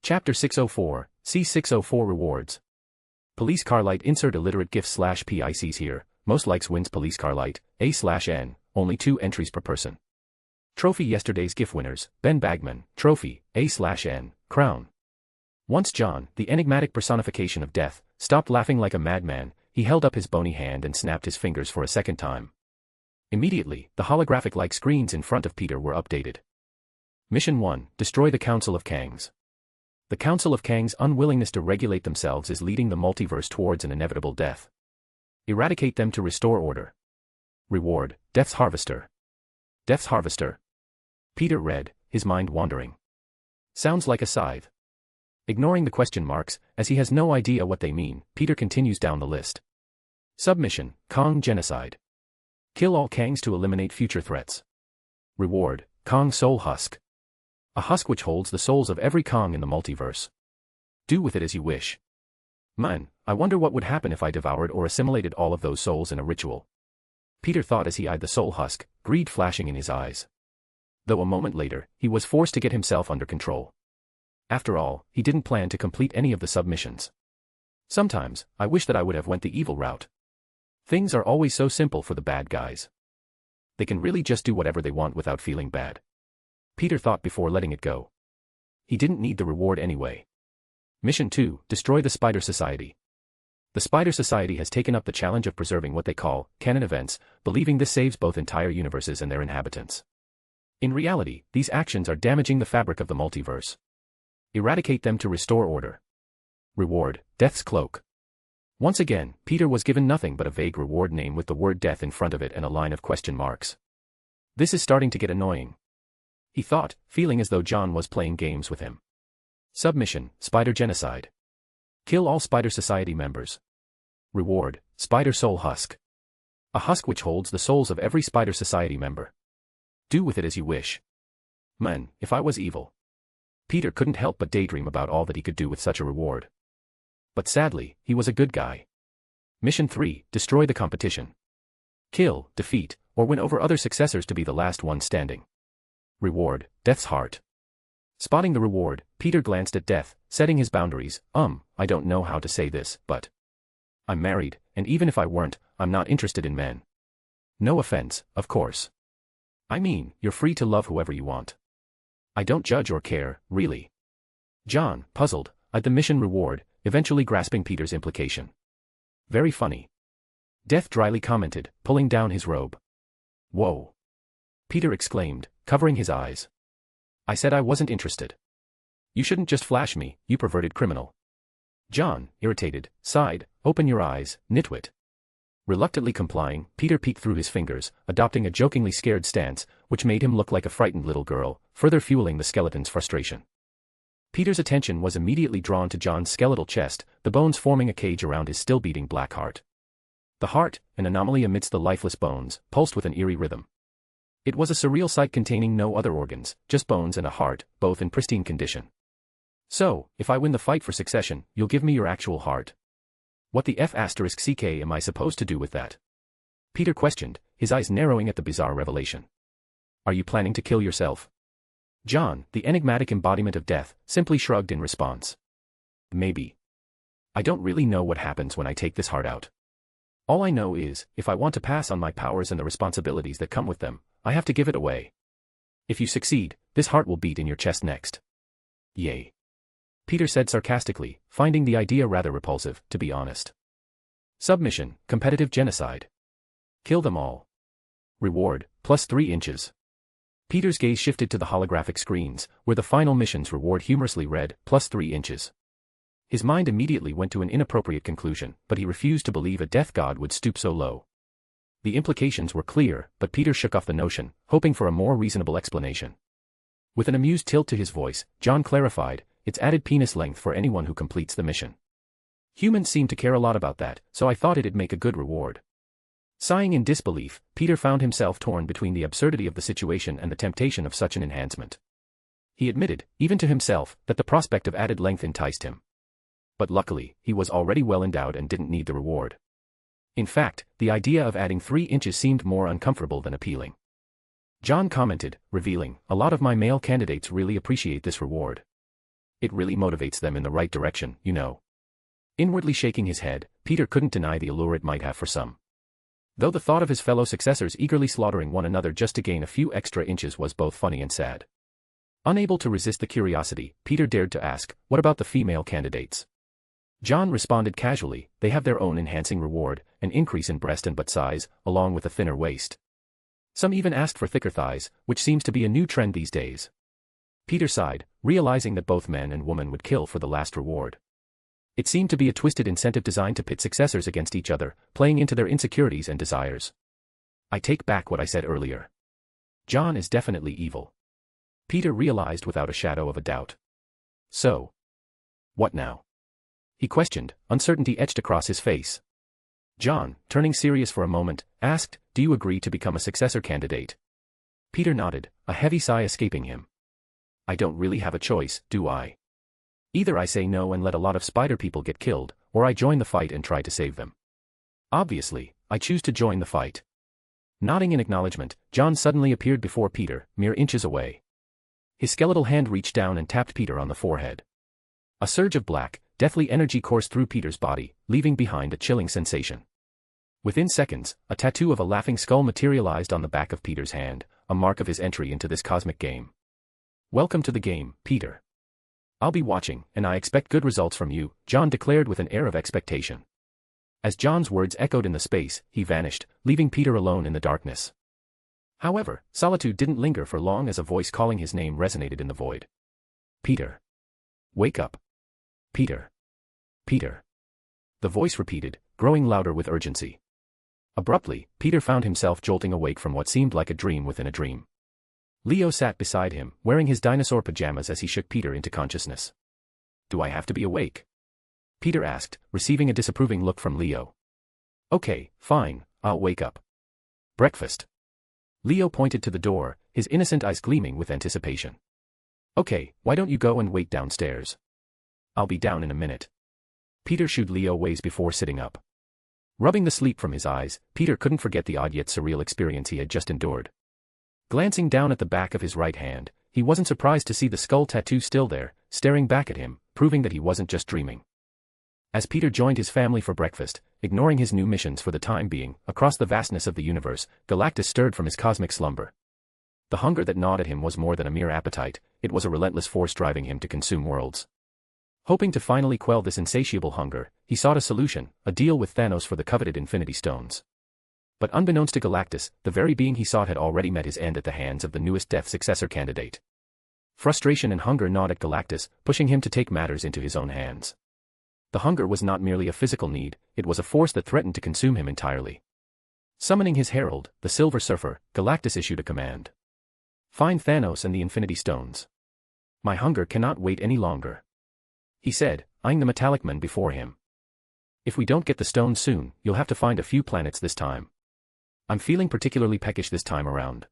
Speaker 3: Chapter 604, C604 rewards. Police car light insert illiterate gif/PICs here, most likes wins police car light, A/N, only 2 entries per person. Trophy yesterday's GIF winners, Ben Bagman, trophy, A/N, crown. Once John, the enigmatic personification of Death, stopped laughing like a madman, he held up his bony hand and snapped his fingers for a second time. Immediately, the holographic-like screens in front of Peter were updated. Mission 1, destroy the Council of Kangs. The Council of Kangs' unwillingness to regulate themselves is leading the multiverse towards an inevitable death. Eradicate them to restore order. Reward, Death's Harvester. Death's Harvester? Peter read, his mind wandering. Sounds like a scythe. Ignoring the question marks, as he has no idea what they mean, Peter continues down the list. Submission, Kong Genocide. Kill all Kangs to eliminate future threats. Reward, Kong Soul Husk. A husk which holds the souls of every Kong in the multiverse. Do with it as you wish. Man, I wonder what would happen if I devoured or assimilated all of those souls in a ritual. Peter thought as he eyed the soul husk, greed flashing in his eyes. Though a moment later, he was forced to get himself under control. After all, he didn't plan to complete any of the submissions. Sometimes, I wish that I would have went the evil route. Things are always so simple for the bad guys. They can really just do whatever they want without feeling bad. Peter thought before letting it go. He didn't need the reward anyway. Mission 2, destroy the Spider Society. The Spider Society has taken up the challenge of preserving what they call canon events, believing this saves both entire universes and their inhabitants. In reality, these actions are damaging the fabric of the multiverse. Eradicate them to restore order. Reward, Death's Cloak. Once again, Peter was given nothing but a vague reward name with the word death in front of it and a line of question marks. This is starting to get annoying. He thought, feeling as though John was playing games with him. Submission, Spider Genocide. Kill all Spider Society members. Reward, Spider Soul Husk. A husk which holds the souls of every Spider Society member. Do with it as you wish. Man, if I was evil. Peter couldn't help but daydream about all that he could do with such a reward. But sadly, he was a good guy. Mission 3, destroy the competition. Kill, defeat, or win over other successors to be the last one standing. Reward, Death's Heart. Spotting the reward, Peter glanced at Death, setting his boundaries. I don't know how to say this, but I'm married, and even if I weren't, I'm not interested in men. No offense, of course. I mean, you're free to love whoever you want. I don't judge or care, really. John, puzzled, eyed the mission reward, eventually grasping Peter's implication. Very funny. Death dryly commented, pulling down his robe. Whoa. Peter exclaimed, covering his eyes. I said I wasn't interested. You shouldn't just flash me, you perverted criminal. John, irritated, sighed, open your eyes, nitwit. Reluctantly complying, Peter peeked through his fingers, adopting a jokingly scared stance, which made him look like a frightened little girl, further fueling the skeleton's frustration. Peter's attention was immediately drawn to John's skeletal chest, the bones forming a cage around his still-beating black heart. The heart, an anomaly amidst the lifeless bones, pulsed with an eerie rhythm. It was a surreal sight containing no other organs, just bones and a heart, both in pristine condition. So, if I win the fight for succession, you'll give me your actual heart. What the F***ck am I supposed to do with that? Peter questioned, his eyes narrowing at the bizarre revelation. Are you planning to kill yourself? John, the enigmatic embodiment of death, simply shrugged in response. Maybe. I don't really know what happens when I take this heart out. All I know is, if I want to pass on my powers and the responsibilities that come with them, I have to give it away. If you succeed, this heart will beat in your chest next. Yay. Peter said sarcastically, finding the idea rather repulsive, to be honest. Submission, competitive genocide. Kill them all. Reward, +3 inches. Peter's gaze shifted to the holographic screens, where the final mission's reward humorously read, +3 inches. His mind immediately went to an inappropriate conclusion, but he refused to believe a death god would stoop so low. The implications were clear, but Peter shook off the notion, hoping for a more reasonable explanation. With an amused tilt to his voice, John clarified, it's added penis length for anyone who completes the mission. Humans seem to care a lot about that, so I thought it'd make a good reward. Sighing in disbelief, Peter found himself torn between the absurdity of the situation and the temptation of such an enhancement. He admitted, even to himself, that the prospect of added length enticed him. But luckily, he was already well endowed and didn't need the reward. In fact, the idea of adding 3 inches seemed more uncomfortable than appealing. John commented, revealing, a lot of my male candidates really appreciate this reward. It really motivates them in the right direction, you know. Inwardly shaking his head, Peter couldn't deny the allure it might have for some. Though the thought of his fellow successors eagerly slaughtering one another just to gain a few extra inches was both funny and sad. Unable to resist the curiosity, Peter dared to ask, what about the female candidates? John responded casually, they have their own enhancing reward, an increase in breast and butt size, along with a thinner waist. Some even asked for thicker thighs, which seems to be a new trend these days. Peter sighed, realizing that both men and women would kill for the last reward. It seemed to be a twisted incentive designed to pit successors against each other, playing into their insecurities and desires. I take back what I said earlier. John is definitely evil. Peter realized without a shadow of a doubt. So, what now? He questioned, uncertainty etched across his face. John, turning serious for a moment, asked, do you agree to become a successor candidate? Peter nodded, a heavy sigh escaping him. I don't really have a choice, do I? Either I say no and let a lot of spider people get killed, or I join the fight and try to save them. Obviously, I choose to join the fight. Nodding in acknowledgement, John suddenly appeared before Peter, mere inches away. His skeletal hand reached down and tapped Peter on the forehead. A surge of black, deathly energy coursed through Peter's body, leaving behind a chilling sensation. Within seconds, a tattoo of a laughing skull materialized on the back of Peter's hand, a mark of his entry into this cosmic game. Welcome to the game, Peter. I'll be watching, and I expect good results from you, John declared with an air of expectation. As John's words echoed in the space, he vanished, leaving Peter alone in the darkness. However, solitude didn't linger for long as a voice calling his name resonated in the void. Peter. Wake up. Peter. Peter. The voice repeated, growing louder with urgency. Abruptly, Peter found himself jolting awake from what seemed like a dream within a dream. Leo sat beside him, wearing his dinosaur pajamas as he shook Peter into consciousness. Do I have to be awake? Peter asked, receiving a disapproving look from Leo. Okay, fine, I'll wake up. Breakfast. Leo pointed to the door, his innocent eyes gleaming with anticipation. Okay, why don't you go and wait downstairs? I'll be down in a minute. Peter shooed Leo ways before sitting up. Rubbing the sleep from his eyes, Peter couldn't forget the odd yet surreal experience he had just endured. Glancing down at the back of his right hand, he wasn't surprised to see the skull tattoo still there, staring back at him, proving that he wasn't just dreaming. As Peter joined his family for breakfast, ignoring his new missions for the time being, across the vastness of the universe, Galactus stirred from his cosmic slumber. The hunger that gnawed at him was more than a mere appetite, it was a relentless force driving him to consume worlds. Hoping to finally quell this insatiable hunger, he sought a solution, a deal with Thanos for the coveted Infinity Stones. But unbeknownst to Galactus, the very being he sought had already met his end at the hands of the newest Death successor candidate. Frustration and hunger gnawed at Galactus, pushing him to take matters into his own hands. The hunger was not merely a physical need, it was a force that threatened to consume him entirely. Summoning his herald, the Silver Surfer, Galactus issued a command. Find Thanos and the Infinity Stones. My hunger cannot wait any longer. He said, eyeing the metallic man before him. If we don't get the stones soon, you'll have to find a few planets this time. I'm feeling particularly peckish this time around.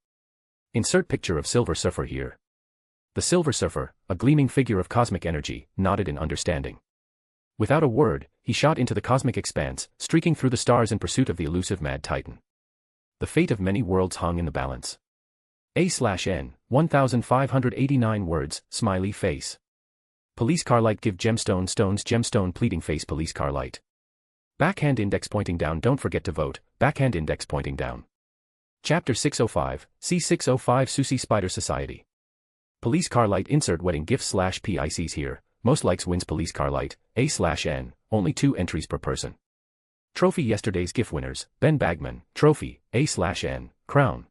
Speaker 3: Insert picture of Silver Surfer here. The Silver Surfer, a gleaming figure of cosmic energy, nodded in understanding. Without a word, he shot into the cosmic expanse, streaking through the stars in pursuit of the elusive Mad Titan. The fate of many worlds hung in the balance. A/N, 1589 words, smiley face. Police car light give gemstone stones gemstone pleading face police car light. Backhand index pointing down don't forget to vote, backhand index pointing down. Chapter 605, C605 Susi Spider Society. Police car light insert wedding gifts /PICs here, most likes wins police car light, A/N, only 2 entries per person. Trophy yesterday's gift winners, Ben Bagman, trophy, A/N, crown.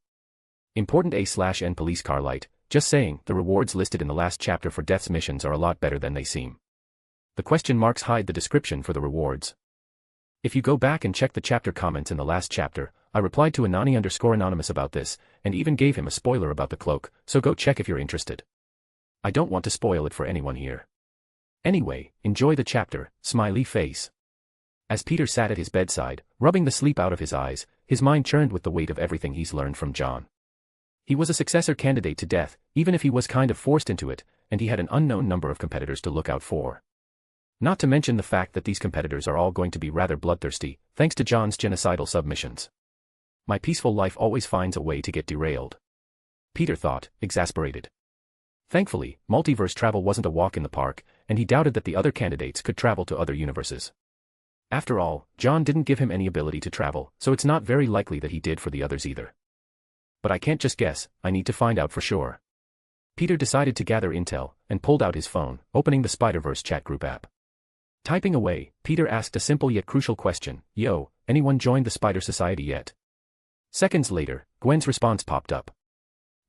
Speaker 3: Important A/N police car light, just saying, the rewards listed in the last chapter for Death's missions are a lot better than they seem. The question marks hide the description for the rewards. If you go back and check the chapter comments in the last chapter, I replied to Anani_Anonymous about this, and even gave him a spoiler about the cloak, so go check if you're interested. I don't want to spoil it for anyone here. Anyway, enjoy the chapter, smiley face. As Peter sat at his bedside, rubbing the sleep out of his eyes, his mind churned with the weight of everything he's learned from John. He was a successor candidate to death, even if he was kind of forced into it, and he had an unknown number of competitors to look out for. Not to mention the fact that these competitors are all going to be rather bloodthirsty, thanks to John's genocidal submissions. My peaceful life always finds a way to get derailed. Peter thought, exasperated. Thankfully, multiverse travel wasn't a walk in the park, and he doubted that the other candidates could travel to other universes. After all, John didn't give him any ability to travel, so it's not very likely that he did for the others either. But I can't just guess, I need to find out for sure. Peter decided to gather intel, and pulled out his phone, opening the Spider-Verse chat group app. Typing away, Peter asked a simple yet crucial question, "Yo, anyone joined the Spider Society yet?" Seconds later, Gwen's response popped up.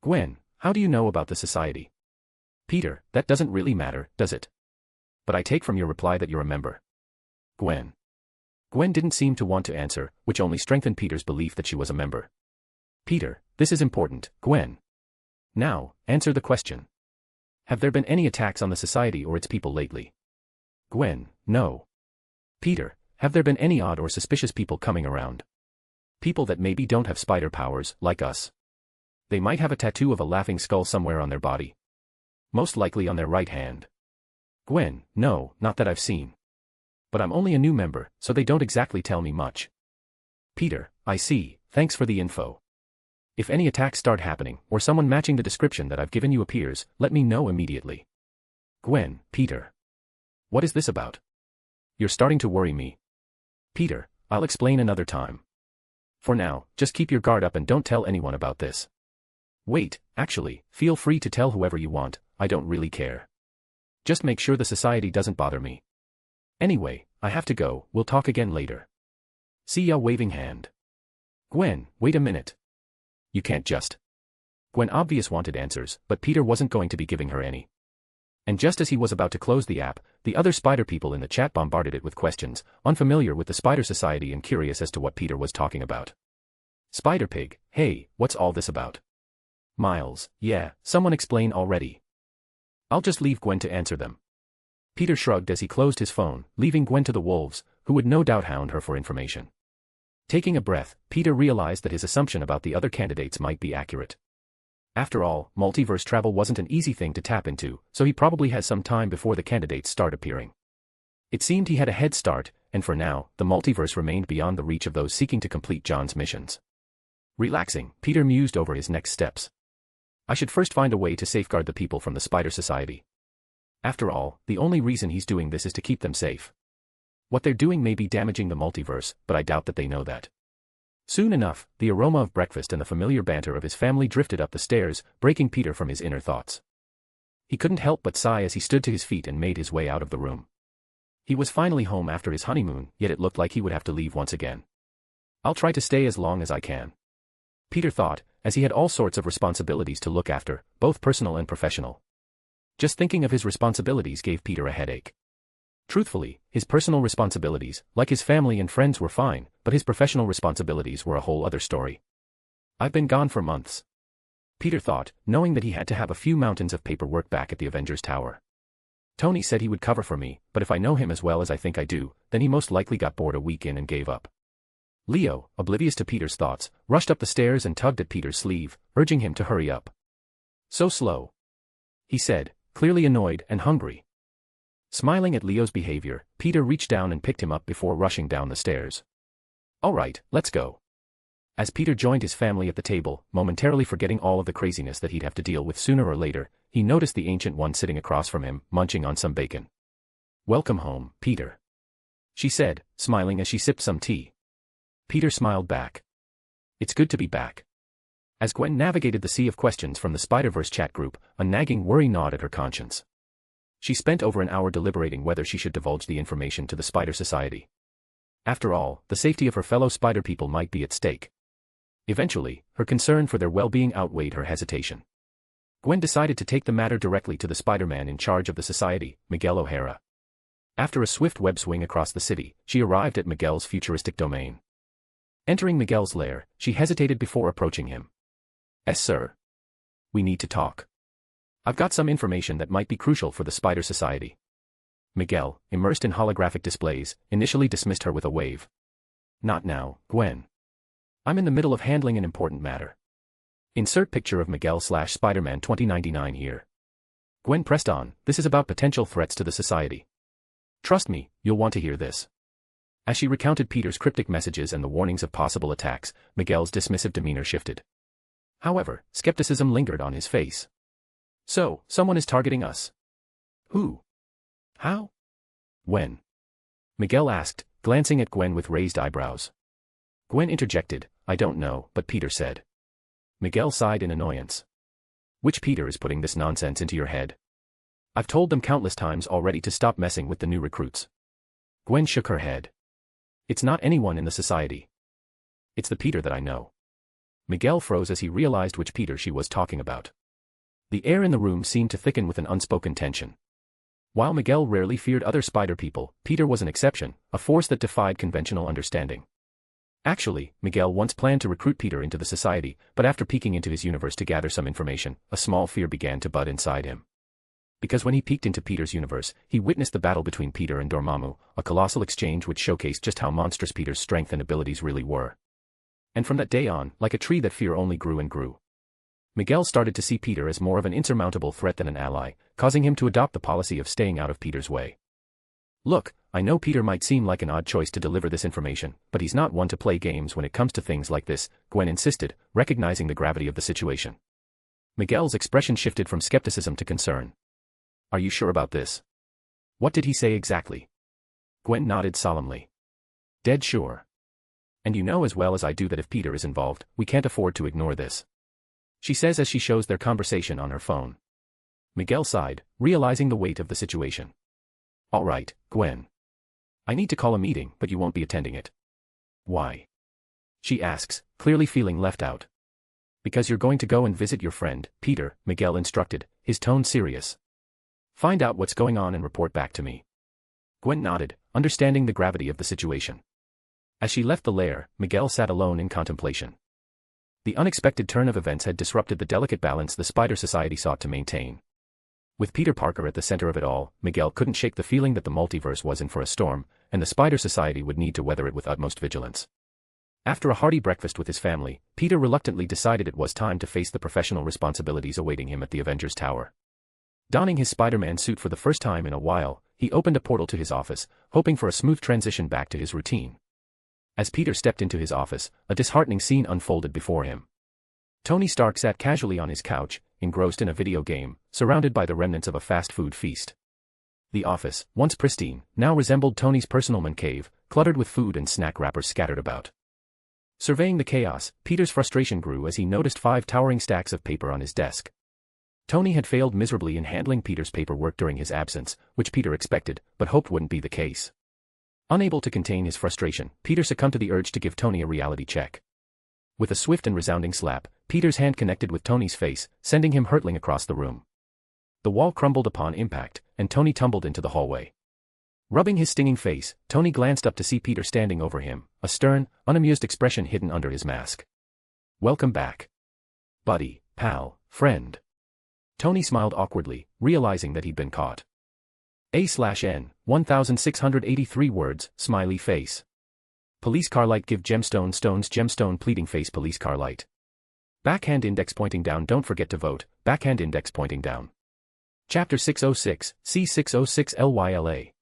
Speaker 3: "Gwen, how do you know about the society?" "Peter, that doesn't really matter, does it? But I take from your reply that you're a member." "Gwen." Gwen didn't seem to want to answer, which only strengthened Peter's belief that she was a member. "Peter, this is important, Gwen. Now, answer the question. Have there been any attacks on the society or its people lately?" "Gwen, no." "Peter, have there been any odd or suspicious people coming around? People that maybe don't have spider powers, like us. They might have a tattoo of a laughing skull somewhere on their body. Most likely on their right hand." "Gwen, no, not that I've seen. But I'm only a new member, so they don't exactly tell me much." "Peter, I see, thanks for the info. If any attacks start happening, or someone matching the description that I've given you appears, let me know immediately." "Gwen, Peter. What is this about? You're starting to worry me." "Peter, I'll explain another time. For now, just keep your guard up and don't tell anyone about this. Wait, actually, feel free to tell whoever you want, I don't really care. Just make sure the society doesn't bother me. Anyway, I have to go, we'll talk again later. See ya." Waving hand. "Gwen, wait a minute. You can't just." Gwen obviously wanted answers, but Peter wasn't going to be giving her any. And just as he was about to close the app, the other spider people in the chat bombarded it with questions, unfamiliar with the Spider Society and curious as to what Peter was talking about. "Spider-Pig, hey, what's all this about?" "Miles, yeah, someone explain already." "I'll just leave Gwen to answer them." Peter shrugged as he closed his phone, leaving Gwen to the wolves, who would no doubt hound her for information. Taking a breath, Peter realized that his assumption about the other candidates might be accurate. After all, multiverse travel wasn't an easy thing to tap into, so he probably has some time before the candidates start appearing. It seemed he had a head start, and for now, the multiverse remained beyond the reach of those seeking to complete John's missions. Relaxing, Peter mused over his next steps. I should first find a way to safeguard the people from the Spider Society. After all, the only reason he's doing this is to keep them safe. What they're doing may be damaging the multiverse, but I doubt that they know that. Soon enough, the aroma of breakfast and the familiar banter of his family drifted up the stairs, breaking Peter from his inner thoughts. He couldn't help but sigh as he stood to his feet and made his way out of the room. He was finally home after his honeymoon, yet it looked like he would have to leave once again. "I'll try to stay as long as I can," Peter thought, as he had all sorts of responsibilities to look after, both personal and professional. Just thinking of his responsibilities gave Peter a headache. Truthfully, his personal responsibilities, like his family and friends, were fine, but his professional responsibilities were a whole other story. "I've been gone for months," Peter thought, knowing that he had to have a few mountains of paperwork back at the Avengers Tower. "Tony said he would cover for me, but if I know him as well as I think I do, then he most likely got bored a week in and gave up." Leo, oblivious to Peter's thoughts, rushed up the stairs and tugged at Peter's sleeve, urging him to hurry up. "So slow," he said, clearly annoyed and hungry. Smiling at Leo's behavior, Peter reached down and picked him up before rushing down the stairs. "All right, let's go." As Peter joined his family at the table, momentarily forgetting all of the craziness that he'd have to deal with sooner or later, he noticed the Ancient One sitting across from him, munching on some bacon. "Welcome home, Peter," she said, smiling as she sipped some tea. Peter smiled back. "It's good to be back." As Gwen navigated the sea of questions from the Spider-Verse chat group, a nagging worry gnawed at her conscience. She spent over an hour deliberating whether she should divulge the information to the Spider Society. After all, the safety of her fellow spider people might be at stake. Eventually, her concern for their well-being outweighed her hesitation. Gwen decided to take the matter directly to the Spider-Man in charge of the society, Miguel O'Hara. After a swift web swing across the city, she arrived at Miguel's futuristic domain. Entering Miguel's lair, she hesitated before approaching him. "Yes, sir. We need to talk. I've got some information that might be crucial for the Spider Society. Miguel, immersed in holographic displays, initially dismissed her with a wave. Not now, Gwen. I'm in the middle of handling an important matter. Insert picture of Miguel/Spider-Man 2099 here. Gwen pressed on, this is about potential threats to the society. Trust me, you'll want to hear this. As she recounted Peter's cryptic messages and the warnings of possible attacks, Miguel's dismissive demeanor shifted. However, skepticism lingered on his face. So, someone is targeting us. Who? How? When? Miguel asked, glancing at Gwen with raised eyebrows. Gwen interjected, I don't know, but Peter said. Miguel sighed in annoyance. Which Peter is putting this nonsense into your head? I've told them countless times already to stop messing with the new recruits. Gwen shook her head. It's not anyone in the society. It's the Peter that I know. Miguel froze as he realized which Peter she was talking about. The air in the room seemed to thicken with an unspoken tension. While Miguel rarely feared other spider people, Peter was an exception, a force that defied conventional understanding. Actually, Miguel once planned to recruit Peter into the society, but after peeking into his universe to gather some information, a small fear began to bud inside him. Because when he peeked into Peter's universe, he witnessed the battle between Peter and Dormammu, a colossal exchange which showcased just how monstrous Peter's strength and abilities really were. And from that day on, like a tree that fear only grew and grew. Miguel started to see Peter as more of an insurmountable threat than an ally, causing him to adopt the policy of staying out of Peter's way. Look, I know Peter might seem like an odd choice to deliver this information, but he's not one to play games when it comes to things like this, Gwen insisted, recognizing the gravity of the situation. Miguel's expression shifted from skepticism to concern. Are you sure about this? What did he say exactly? Gwen nodded solemnly. Dead sure. And you know as well as I do that if Peter is involved, we can't afford to ignore this. She says as she shows their conversation on her phone. Miguel sighed, realizing the weight of the situation. All right, Gwen. I need to call a meeting, but you won't be attending it. Why? She asks, clearly feeling left out. Because you're going to go and visit your friend, Peter, Miguel instructed, his tone serious. Find out what's going on and report back to me. Gwen nodded, understanding the gravity of the situation. As she left the lair, Miguel sat alone in contemplation. The unexpected turn of events had disrupted the delicate balance the Spider Society sought to maintain. With Peter Parker at the center of it all, Miguel couldn't shake the feeling that the multiverse was in for a storm, and the Spider Society would need to weather it with utmost vigilance. After a hearty breakfast with his family, Peter reluctantly decided it was time to face the professional responsibilities awaiting him at the Avengers Tower. Donning his Spider-Man suit for the first time in a while, he opened a portal to his office, hoping for a smooth transition back to his routine. As Peter stepped into his office, a disheartening scene unfolded before him. Tony Stark sat casually on his couch, engrossed in a video game, surrounded by the remnants of a fast food feast. The office, once pristine, now resembled Tony's personal man cave, cluttered with food and snack wrappers scattered about. Surveying the chaos, Peter's frustration grew as he noticed 5 towering stacks of paper on his desk. Tony had failed miserably in handling Peter's paperwork during his absence, which Peter expected, but hoped wouldn't be the case. Unable to contain his frustration, Peter succumbed to the urge to give Tony a reality check. With a swift and resounding slap, Peter's hand connected with Tony's face, sending him hurtling across the room. The wall crumbled upon impact, and Tony tumbled into the hallway. Rubbing his stinging face, Tony glanced up to see Peter standing over him, a stern, unamused expression hidden under his mask. Welcome back. Buddy, pal, friend. Tony smiled awkwardly, realizing that he'd been caught. A/N, 1683 words, smiley face. Police car light give gemstone stones gemstone pleading face police car light. Backhand index pointing down don't forget to vote, backhand index pointing down. Chapter 606, C606 LYLA.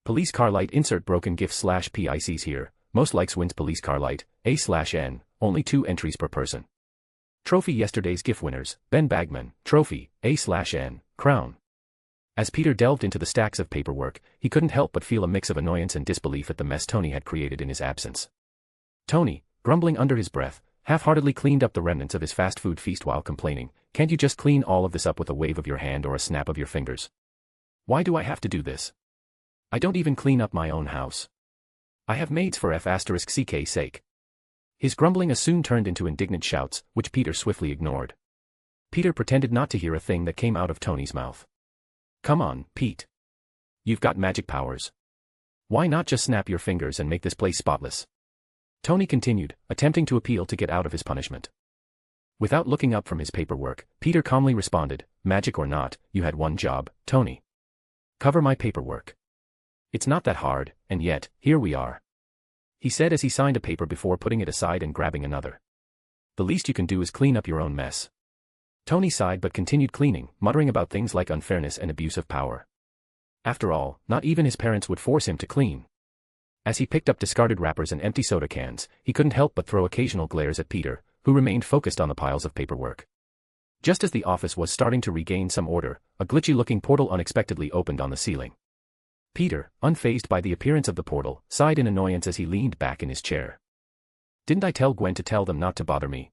Speaker 3: Police car light insert broken gif/PICs here, most likes wins police car light, A/N, only 2 entries per person. Trophy yesterday's GIF winners, Ben Bagman, trophy, A/N, crown. As Peter delved into the stacks of paperwork, he couldn't help but feel a mix of annoyance and disbelief at the mess Tony had created in his absence. Tony, grumbling under his breath, half-heartedly cleaned up the remnants of his fast food feast while complaining, can't you just clean all of this up with a wave of your hand or a snap of your fingers? Why do I have to do this? I don't even clean up my own house. I have maids for F***'s sake. His grumbling soon turned into indignant shouts, which Peter swiftly ignored. Peter pretended not to hear a thing that came out of Tony's mouth. Come on, Pete. You've got magic powers. Why not just snap your fingers and make this place spotless? Tony continued, attempting to appeal to get out of his punishment. Without looking up from his paperwork, Peter calmly responded, magic or not, you had one job, Tony. Cover my paperwork. It's not that hard, and yet, here we are. He said as he signed a paper before putting it aside and grabbing another. The least you can do is clean up your own mess. Tony sighed but continued cleaning, muttering about things like unfairness and abuse of power. After all, not even his parents would force him to clean. As he picked up discarded wrappers and empty soda cans, he couldn't help but throw occasional glares at Peter, who remained focused on the piles of paperwork. Just as the office was starting to regain some order, a glitchy-looking portal unexpectedly opened on the ceiling. Peter, unfazed by the appearance of the portal, sighed in annoyance as he leaned back in his chair. Didn't I tell Gwen to tell them not to bother me?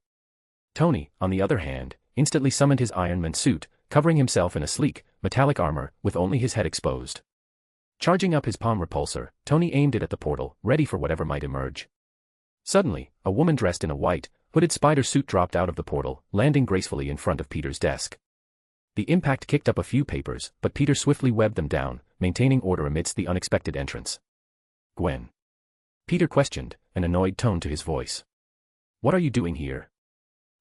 Speaker 3: Tony, on the other hand, instantly summoned his Iron Man suit, covering himself in a sleek, metallic armor, with only his head exposed. Charging up his palm repulsor, Tony aimed it at the portal, ready for whatever might emerge. Suddenly, a woman dressed in a white, hooded spider suit dropped out of the portal, landing gracefully in front of Peter's desk. The impact kicked up a few papers, but Peter swiftly webbed them down, maintaining order amidst the unexpected entrance. Gwen. Peter questioned, an annoyed tone to his voice. What are you doing here?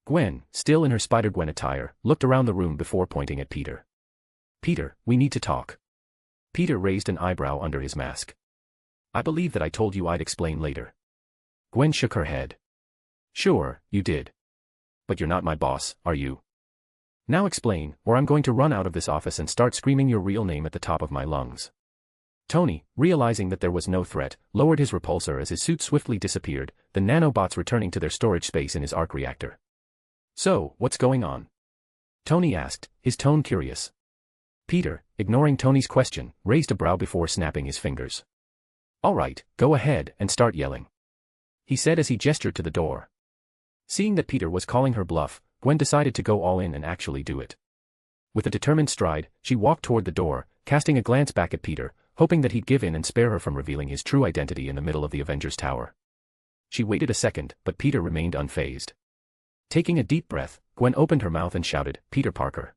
Speaker 3: Gwen, still in her Spider-Gwen attire, looked around the room before pointing at Peter. Peter, we need to talk. Peter raised an eyebrow under his mask. I believe that I told you I'd explain later. Gwen shook her head. Sure, you did. But you're not my boss, are you? Now explain, or I'm going to run out of this office and start screaming your real name at the top of my lungs. Tony, realizing that there was no threat, lowered his repulsor as his suit swiftly disappeared, the nanobots returning to their storage space in his arc reactor. So, what's going on? Tony asked, his tone curious. Peter, ignoring Tony's question, raised a brow before snapping his fingers. All right, go ahead and start yelling. He said as he gestured to the door. Seeing that Peter was calling her bluff, Gwen decided to go all in and actually do it. With a determined stride, she walked toward the door, casting a glance back at Peter, hoping that he'd give in and spare her from revealing his true identity in the middle of the Avengers Tower. She waited a second, but Peter remained unfazed. Taking a deep breath, Gwen opened her mouth and shouted, Peter Parker.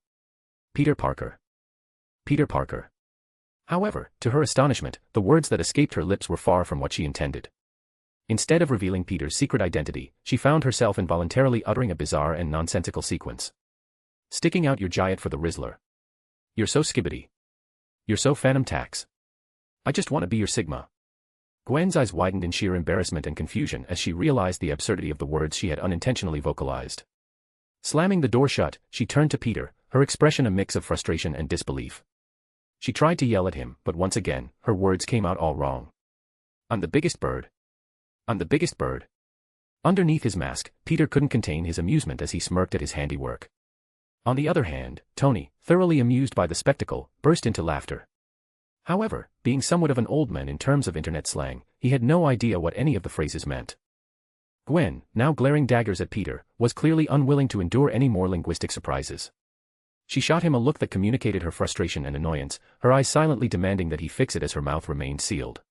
Speaker 3: Peter Parker. Peter Parker. However, to her astonishment, the words that escaped her lips were far from what she intended. Instead of revealing Peter's secret identity, she found herself involuntarily uttering a bizarre and nonsensical sequence. Sticking out your giant for the Rizzler. You're so skibbity. You're so Phantom Tax. I just want to be your Sigma. Gwen's eyes widened in sheer embarrassment and confusion as she realized the absurdity of the words she had unintentionally vocalized. Slamming the door shut, she turned to Peter, her expression a mix of frustration and disbelief. She tried to yell at him, but once again, her words came out all wrong. I'm the biggest bird. I'm the biggest bird. Underneath his mask, Peter couldn't contain his amusement as he smirked at his handiwork. On the other hand, Tony, thoroughly amused by the spectacle, burst into laughter. However, being somewhat of an old man in terms of internet slang, he had no idea what any of the phrases meant. Gwen, now glaring daggers at Peter, was clearly unwilling to endure any more linguistic surprises. She shot him a look that communicated her frustration and annoyance, her eyes silently demanding that he fix it as her mouth remained sealed.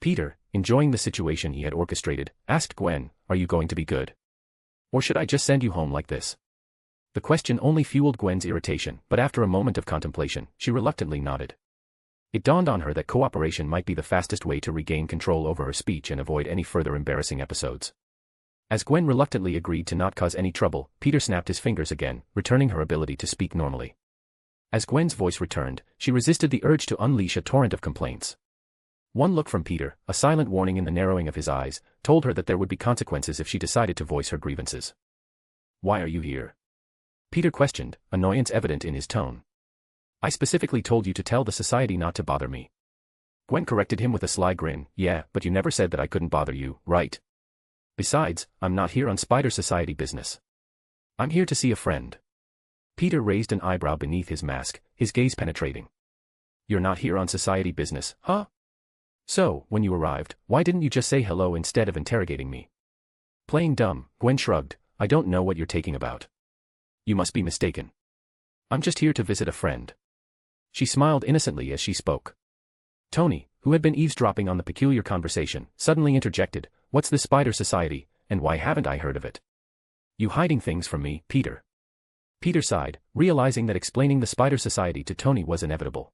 Speaker 3: Peter, enjoying the situation he had orchestrated, asked Gwen, are you going to be good? Or should I just send you home like this? The question only fueled Gwen's irritation, but after a moment of contemplation, she reluctantly nodded. It dawned on her that cooperation might be the fastest way to regain control over her speech and avoid any further embarrassing episodes. As Gwen reluctantly agreed to not cause any trouble, Peter snapped his fingers again, returning her ability to speak normally. As Gwen's voice returned, she resisted the urge to unleash a torrent of complaints. One look from Peter, a silent warning in the narrowing of his eyes, told her that there would be consequences if she decided to voice her grievances. Why are you here? Peter questioned, annoyance evident in his tone. I specifically told you to tell the society not to bother me. Gwen corrected him with a sly grin, yeah, but you never said that I couldn't bother you, right? Besides, I'm not here on Spider Society business. I'm here to see a friend. Peter raised an eyebrow beneath his mask, his gaze penetrating. You're not here on society business, huh? So, when you arrived, why didn't you just say hello instead of interrogating me? Playing dumb, Gwen shrugged, I don't know what you're taking about. You must be mistaken. I'm just here to visit a friend. She smiled innocently as she spoke. Tony, who had been eavesdropping on the peculiar conversation, suddenly interjected, what's this Spider Society, and why haven't I heard of it? You hiding things from me, Peter. Peter sighed, realizing that explaining the Spider Society to Tony was inevitable.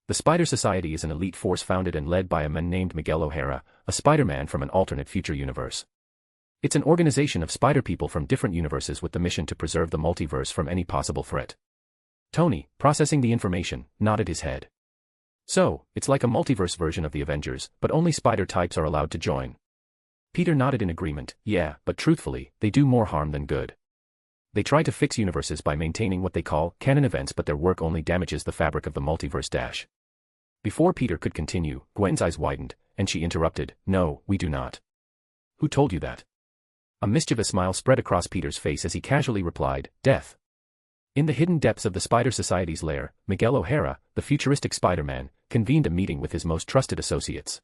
Speaker 3: The Spider Society is an elite force founded and led by a man named Miguel O'Hara, a Spider-Man from an alternate future universe. It's an organization of spider people from different universes with the mission to preserve the multiverse from any possible threat. Tony, processing the information, nodded his head. So, it's like a multiverse version of the Avengers, but only spider types are allowed to join. Peter nodded in agreement. Yeah, but truthfully, they do more harm than good. They try to fix universes by maintaining what they call canon events, but their work only damages the fabric of the multiverse. Before Peter could continue, Gwen's eyes widened, and she interrupted. No, we do not. Who told you that? A mischievous smile spread across Peter's face as he casually replied, Death. In the hidden depths of the Spider Society's lair, Miguel O'Hara, the futuristic Spider-Man, convened a meeting with his most trusted associates.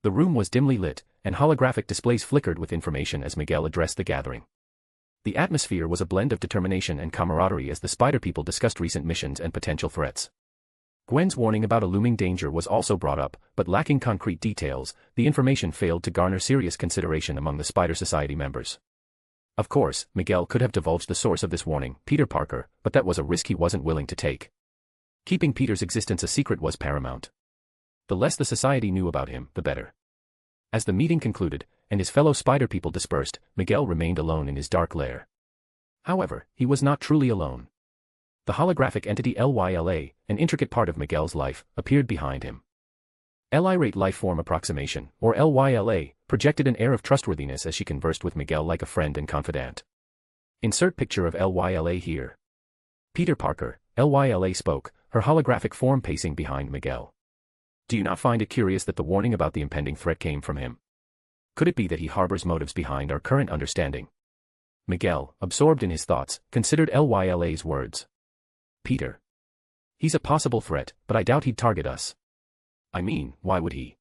Speaker 3: The room was dimly lit, and holographic displays flickered with information as Miguel addressed the gathering. The atmosphere was a blend of determination and camaraderie as the Spider People discussed recent missions and potential threats. Gwen's warning about a looming danger was also brought up, but lacking concrete details, the information failed to garner serious consideration among the Spider Society members. Of course, Miguel could have divulged the source of this warning, Peter Parker, but that was a risk he wasn't willing to take. Keeping Peter's existence a secret was paramount. The less the society knew about him, the better. As the meeting concluded, and his fellow Spider People dispersed, Miguel remained alone in his dark lair. However, he was not truly alone. The holographic entity LYLA, an intricate part of Miguel's life, appeared behind him. Lyrate Lifeform Approximation, or LYLA, projected an air of trustworthiness as she conversed with Miguel like a friend and confidant. Insert picture of LYLA here. Peter Parker, LYLA spoke, her holographic form pacing behind Miguel. Do you not find it curious that the warning about the impending threat came from him? Could it be that he harbors motives behind our current understanding? Miguel, absorbed in his thoughts, considered LYLA's words. Peter. He's a possible threat, but I doubt he'd target us. I mean, why would he?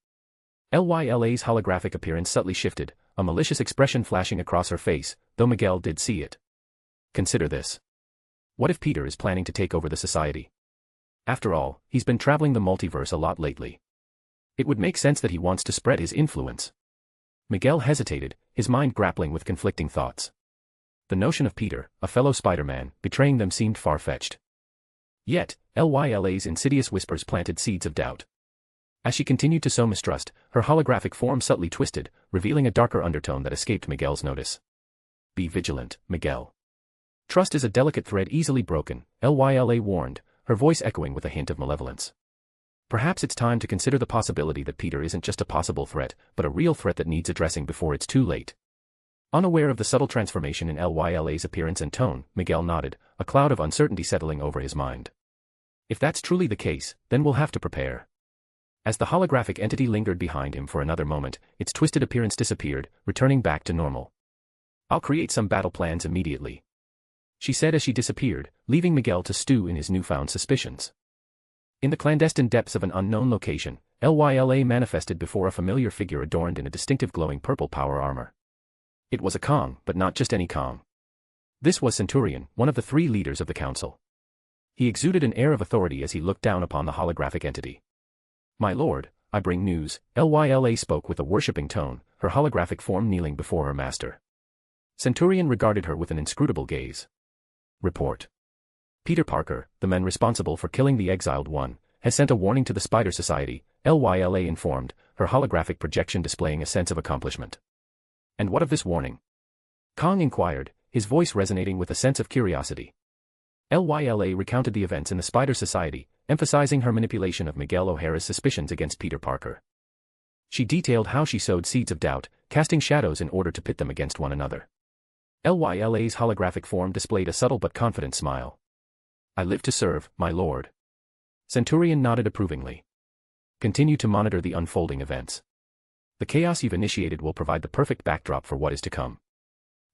Speaker 3: LYLA's holographic appearance subtly shifted, a malicious expression flashing across her face, though Miguel did see it. Consider this. What if Peter is planning to take over the society? After all, he's been traveling the multiverse a lot lately. It would make sense that he wants to spread his influence. Miguel hesitated, his mind grappling with conflicting thoughts. The notion of Peter, a fellow Spider-Man, betraying them seemed far-fetched. Yet, LYLA's insidious whispers planted seeds of doubt. As she continued to sow mistrust, her holographic form subtly twisted, revealing a darker undertone that escaped Miguel's notice. Be vigilant, Miguel. Trust is a delicate thread easily broken, LYLA warned, her voice echoing with a hint of malevolence. Perhaps it's time to consider the possibility that Peter isn't just a possible threat, but a real threat that needs addressing before it's too late. Unaware of the subtle transformation in LYLA's appearance and tone, Miguel nodded, a cloud of uncertainty settling over his mind. If that's truly the case, then we'll have to prepare. As the holographic entity lingered behind him for another moment, its twisted appearance disappeared, returning back to normal. I'll create some battle plans immediately, she said as she disappeared, leaving Miguel to stew in his newfound suspicions. In the clandestine depths of an unknown location, LYLA manifested before a familiar figure adorned in a distinctive glowing purple power armor. It was a Kong, but not just any Kong. This was Centurion, one of the 3 leaders of the council. He exuded an air of authority as he looked down upon the holographic entity. My lord, I bring news, LYLA spoke with a worshipping tone, her holographic form kneeling before her master. Centurion regarded her with an inscrutable gaze. Report. Peter Parker, the man responsible for killing the Exiled One, has sent a warning to the Spider Society, LYLA informed, her holographic projection displaying a sense of accomplishment. And what of this warning? Kong inquired, his voice resonating with a sense of curiosity. LYLA recounted the events in the Spider Society, emphasizing her manipulation of Miguel O'Hara's suspicions against Peter Parker. She detailed how she sowed seeds of doubt, casting shadows in order to pit them against one another. LYLA's holographic form displayed a subtle but confident smile. I live to serve, my lord. Centurion nodded approvingly. Continue to monitor the unfolding events. The chaos you've initiated will provide the perfect backdrop for what is to come.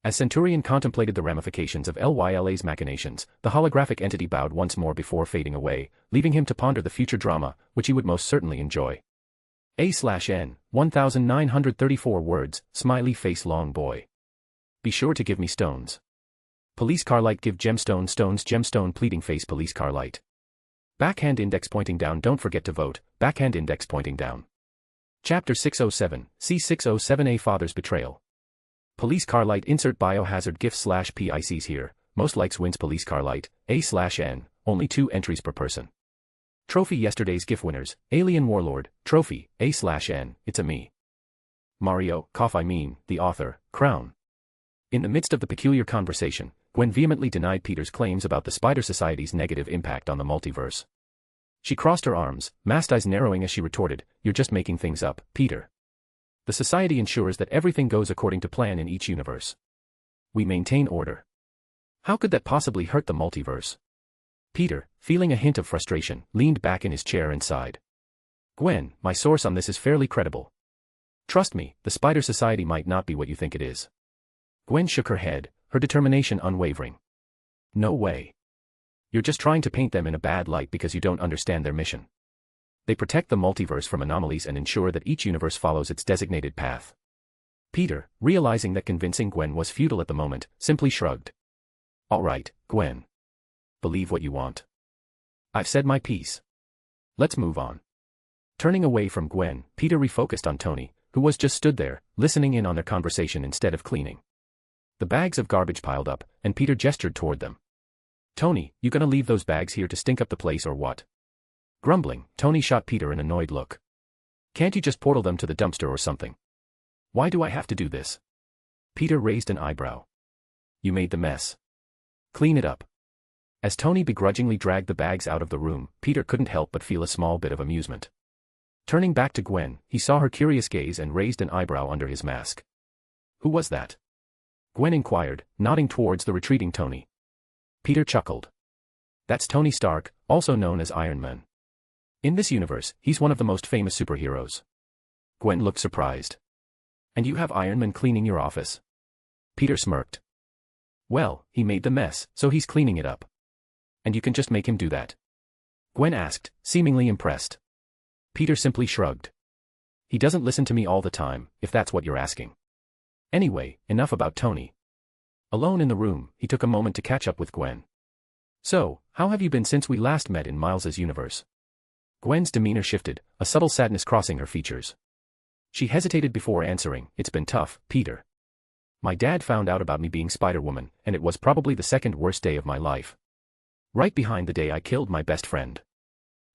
Speaker 3: As Centurion contemplated the ramifications of LYLA's machinations, the holographic entity bowed once more before fading away, leaving him to ponder the future drama, which he would most certainly enjoy. A/N, 1934 words, smiley face long boy. Be sure to give me stones. Police car light give gemstone stones gemstone pleading face police car light. Backhand index pointing down don't forget to vote, backhand index pointing down. Chapter 607, C607A Father's Betrayal. Police car light insert biohazard gif/PICs here, most likes wins police car light, A/N, only 2 entries per person. Trophy yesterday's GIF winners, Alien Warlord, Trophy, A/N, it's a me. Mario, the author, crown. In the midst of the peculiar conversation, Gwen vehemently denied Peter's claims about the Spider Society's negative impact on the multiverse. She crossed her arms, masked eyes narrowing as she retorted, "You're just making things up, Peter. The Society ensures that everything goes according to plan in each universe. We maintain order. How could that possibly hurt the multiverse?" Peter, feeling a hint of frustration, leaned back in his chair and sighed. "Gwen, my source on this is fairly credible. Trust me, the Spider Society might not be what you think it is." Gwen shook her head, her determination unwavering. "No way. You're just trying to paint them in a bad light because you don't understand their mission. They protect the multiverse from anomalies and ensure that each universe follows its designated path." Peter, realizing that convincing Gwen was futile at the moment, simply shrugged. "All right, Gwen. Believe what you want. I've said my piece. Let's move on." Turning away from Gwen, Peter refocused on Tony, who was just stood there, listening in on their conversation instead of cleaning. The bags of garbage piled up, and Peter gestured toward them. "Tony, you gonna leave those bags here to stink up the place or what?" Grumbling, Tony shot Peter an annoyed look. "Can't you just portal them to the dumpster or something? Why do I have to do this?" Peter raised an eyebrow. "You made the mess. Clean it up." As Tony begrudgingly dragged the bags out of the room, Peter couldn't help but feel a small bit of amusement. Turning back to Gwen, he saw her curious gaze and raised an eyebrow under his mask. "Who was that?" Gwen inquired, nodding towards the retreating Tony. Peter chuckled. "That's Tony Stark, also known as Iron Man. In this universe, he's one of the most famous superheroes." Gwen looked surprised. "And you have Iron Man cleaning your office?" Peter smirked. "Well, he made the mess, so he's cleaning it up. And you can just make him do that?" Gwen asked, seemingly impressed. Peter simply shrugged. "He doesn't listen to me all the time, if that's what you're asking. Anyway, enough about Tony." Alone in the room, he took a moment to catch up with Gwen. "So, how have you been since we last met in Miles's universe?" Gwen's demeanor shifted, a subtle sadness crossing her features. She hesitated before answering, "It's been tough, Peter. My dad found out about me being Spider-Woman, and it was probably the second worst day of my life. Right behind the day I killed my best friend."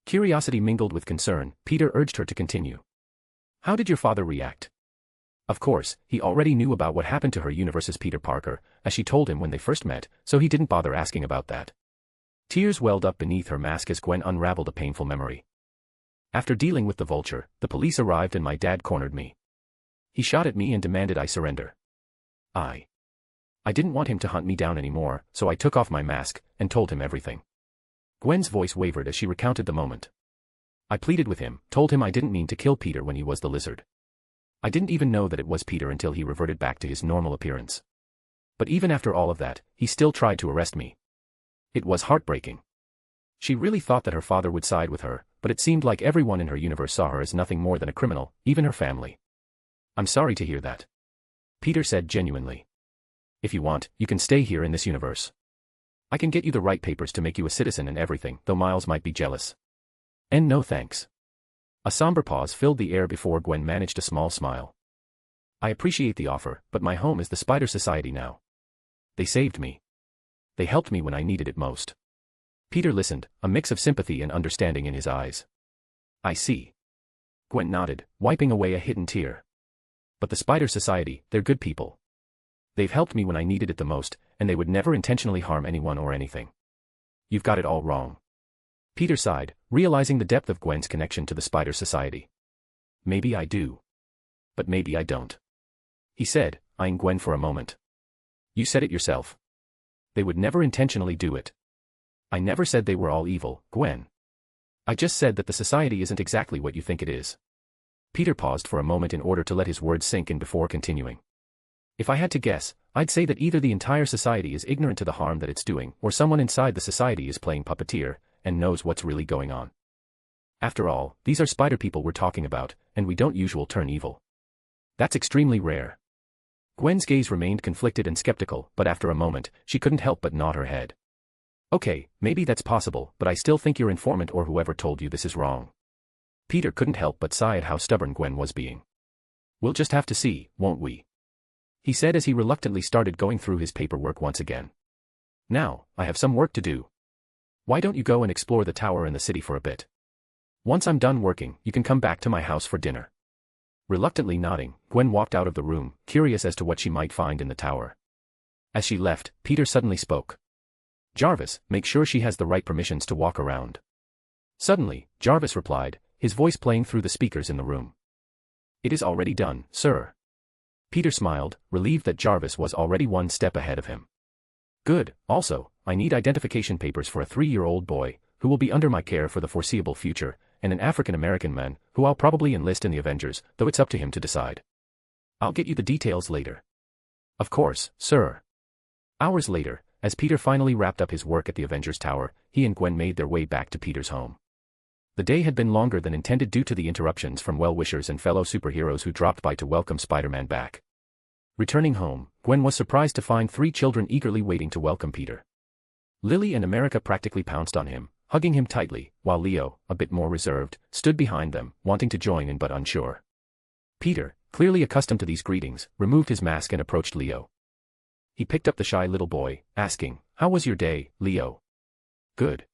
Speaker 3: Curiosity mingled with concern, Peter urged her to continue. "How did your father react?" Of course, he already knew about what happened to her universe's Peter Parker, as she told him when they first met, so he didn't bother asking about that. Tears welled up beneath her mask as Gwen unraveled a painful memory. "After dealing with the Vulture, the police arrived and my dad cornered me. He shot at me and demanded I surrender. I didn't want him to hunt me down anymore, so I took off my mask and told him everything." Gwen's voice wavered as she recounted the moment. "I pleaded with him, told him I didn't mean to kill Peter when he was the lizard. I didn't even know that it was Peter until he reverted back to his normal appearance. But even after all of that, he still tried to arrest me. It was heartbreaking." She really thought that her father would side with her, but it seemed like everyone in her universe saw her as nothing more than a criminal, even her family. "I'm sorry to hear that," Peter said genuinely. "If you want, you can stay here in this universe. I can get you the right papers to make you a citizen and everything, though Miles might be jealous. And no thanks." A somber pause filled the air before Gwen managed a small smile. "I appreciate the offer, but my home is the Spider Society now. They saved me. They helped me when I needed it most." Peter listened, a mix of sympathy and understanding in his eyes. "I see." Gwen nodded, wiping away a hidden tear. "But the Spider Society, they're good people. They've helped me when I needed it the most, and they would never intentionally harm anyone or anything." "You've got it all wrong." Peter sighed, realizing the depth of Gwen's connection to the Spider Society. "Maybe I do. But maybe I don't," he said, eyeing Gwen for a moment. "You said it yourself. They would never intentionally do it." "I never said they were all evil, Gwen. I just said that the society isn't exactly what you think it is." Peter paused for a moment in order to let his words sink in before continuing. "If I had to guess, I'd say that either the entire society is ignorant to the harm that it's doing, or someone inside the society is playing puppeteer, and knows what's really going on. After all, these are spider people we're talking about, and we don't usually turn evil. That's extremely rare." Gwen's gaze remained conflicted and skeptical, but after a moment, she couldn't help but nod her head. "Okay, maybe that's possible, but I still think your informant or whoever told you this is wrong." Peter couldn't help but sigh at how stubborn Gwen was being. "We'll just have to see, won't we?" he said as he reluctantly started going through his paperwork once again. "Now, I have some work to do. Why don't you go and explore the tower and the city for a bit? Once I'm done working, you can come back to my house for dinner." Reluctantly nodding, Gwen walked out of the room, curious as to what she might find in the tower. As she left, Peter suddenly spoke. "Jarvis, make sure she has the right permissions to walk around." Suddenly, Jarvis replied, his voice playing through the speakers in the room. "It is already done, sir." Peter smiled, relieved that Jarvis was already one step ahead of him. "Good. Also, I need identification papers for a 3-year-old boy, who will be under my care for the foreseeable future, and an African-American man, who I'll probably enlist in the Avengers, though it's up to him to decide. I'll get you the details later." "Of course, sir." Hours later, as Peter finally wrapped up his work at the Avengers Tower, he and Gwen made their way back to Peter's home. The day had been longer than intended due to the interruptions from well-wishers and fellow superheroes who dropped by to welcome Spider-Man back. Returning home, Gwen was surprised to find 3 children eagerly waiting to welcome Peter. Lily and America practically pounced on him, hugging him tightly, while Leo, a bit more reserved, stood behind them, wanting to join in but unsure. Peter, clearly accustomed to these greetings, removed his mask and approached Leo. He picked up the shy little boy, asking, "How was your day, Leo?" "Good."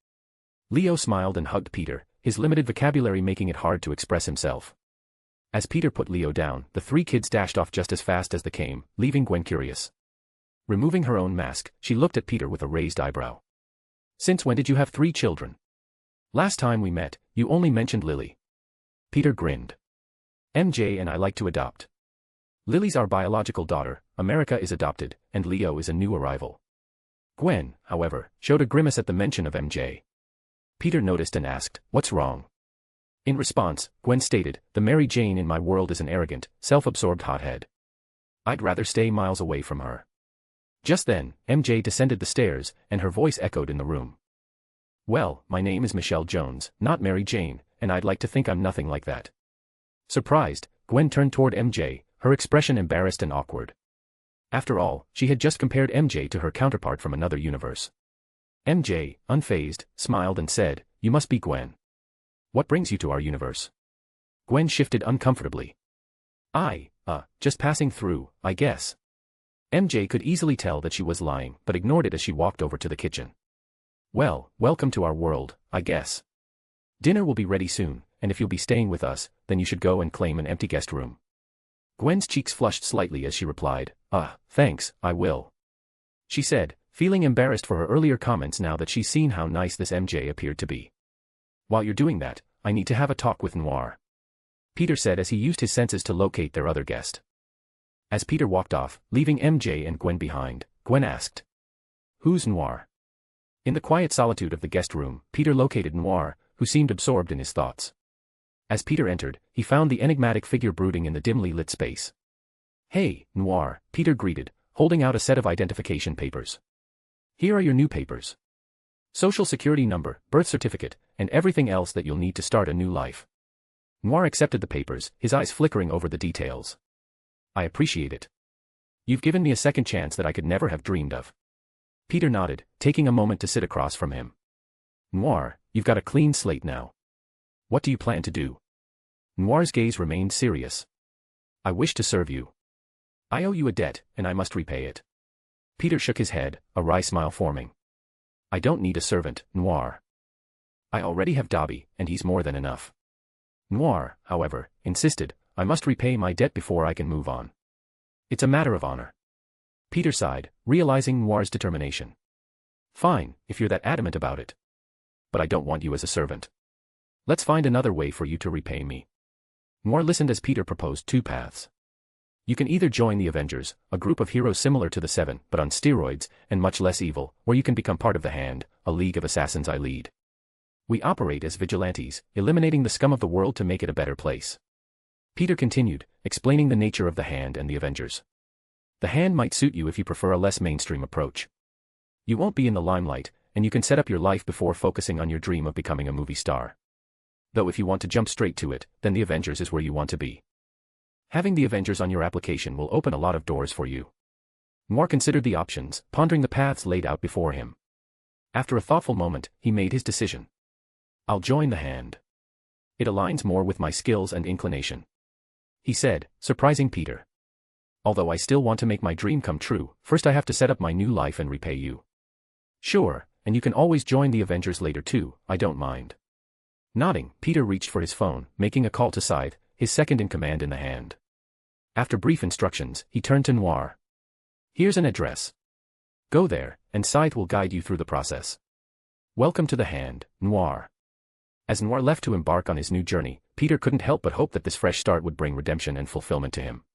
Speaker 3: Leo smiled and hugged Peter, his limited vocabulary making it hard to express himself. As Peter put Leo down, the 3 kids dashed off just as fast as they came, leaving Gwen curious. Removing her own mask, she looked at Peter with a raised eyebrow. "Since when did you have 3 children? Last time we met, you only mentioned Lily." Peter grinned. "MJ and I like to adopt. Lily's our biological daughter, America is adopted, and Leo is a new arrival." Gwen, however, showed a grimace at the mention of MJ. Peter noticed and asked, "What's wrong?" In response, Gwen stated, "The Mary Jane in my world is an arrogant, self-absorbed hothead. I'd rather stay miles away from her." Just then, MJ descended the stairs, and her voice echoed in the room. "Well, my name is Michelle Jones, not Mary Jane, and I'd like to think I'm nothing like that." Surprised, Gwen turned toward MJ, her expression embarrassed and awkward. After all, she had just compared MJ to her counterpart from another universe. MJ, unfazed, smiled and said, "You must be Gwen. What brings you to our universe?" Gwen shifted uncomfortably. Just passing through, I guess." MJ could easily tell that she was lying, but ignored it as she walked over to the kitchen. "Well, welcome to our world, I guess. Dinner will be ready soon, and if you'll be staying with us, then you should go and claim an empty guest room." Gwen's cheeks flushed slightly as she replied, Thanks, I will." She said, feeling embarrassed for her earlier comments now that she's seen how nice this MJ appeared to be. "While you're doing that, I need to have a talk with Noir," Peter said as he used his senses to locate their other guest. As Peter walked off, leaving MJ and Gwen behind, Gwen asked, "Who's Noir?" In the quiet solitude of the guest room, Peter located Noir, who seemed absorbed in his thoughts. As Peter entered, he found the enigmatic figure brooding in the dimly lit space. "Hey, Noir," Peter greeted, holding out a set of identification papers. "Here are your new papers. Social security number, birth certificate, and everything else that you'll need to start a new life." Noir accepted the papers, his eyes flickering over the details. "I appreciate it. You've given me a second chance that I could never have dreamed of." Peter nodded, taking a moment to sit across from him. "Noir, you've got a clean slate now. What do you plan to do?" Noir's gaze remained serious. "I wish to serve you. I owe you a debt, and I must repay it." Peter shook his head, a wry smile forming. "I don't need a servant, Noir. I already have Dobby, and he's more than enough." Noir, however, insisted, "I must repay my debt before I can move on. It's a matter of honor." Peter sighed, realizing Noir's determination. "Fine, if you're that adamant about it. But I don't want you as a servant. Let's find another way for you to repay me." Noir listened as Peter proposed 2 paths. "You can either join the Avengers, a group of heroes similar to the Seven but on steroids, and much less evil, or you can become part of the Hand, a league of assassins I lead. We operate as vigilantes, eliminating the scum of the world to make it a better place." Peter continued, explaining the nature of the Hand and the Avengers. "The Hand might suit you if you prefer a less mainstream approach. You won't be in the limelight, and you can set up your life before focusing on your dream of becoming a movie star. Though if you want to jump straight to it, then the Avengers is where you want to be. Having the Avengers on your application will open a lot of doors for you." Noir considered the options, pondering the paths laid out before him. After a thoughtful moment, he made his decision. "I'll join the Hand. It aligns more with my skills and inclination," he said, surprising Peter. "Although I still want to make my dream come true, first I have to set up my new life and repay you." "Sure, and you can always join the Avengers later too, I don't mind." Nodding, Peter reached for his phone, making a call to Scythe, his second-in-command in the hand. After brief instructions, he turned to Noir. Here's an address. Go there, and Scythe will guide you through the process. Welcome to the Hand, Noir. As Noir left to embark on his new journey, Peter couldn't help but hope that this fresh start would bring redemption and fulfillment to him.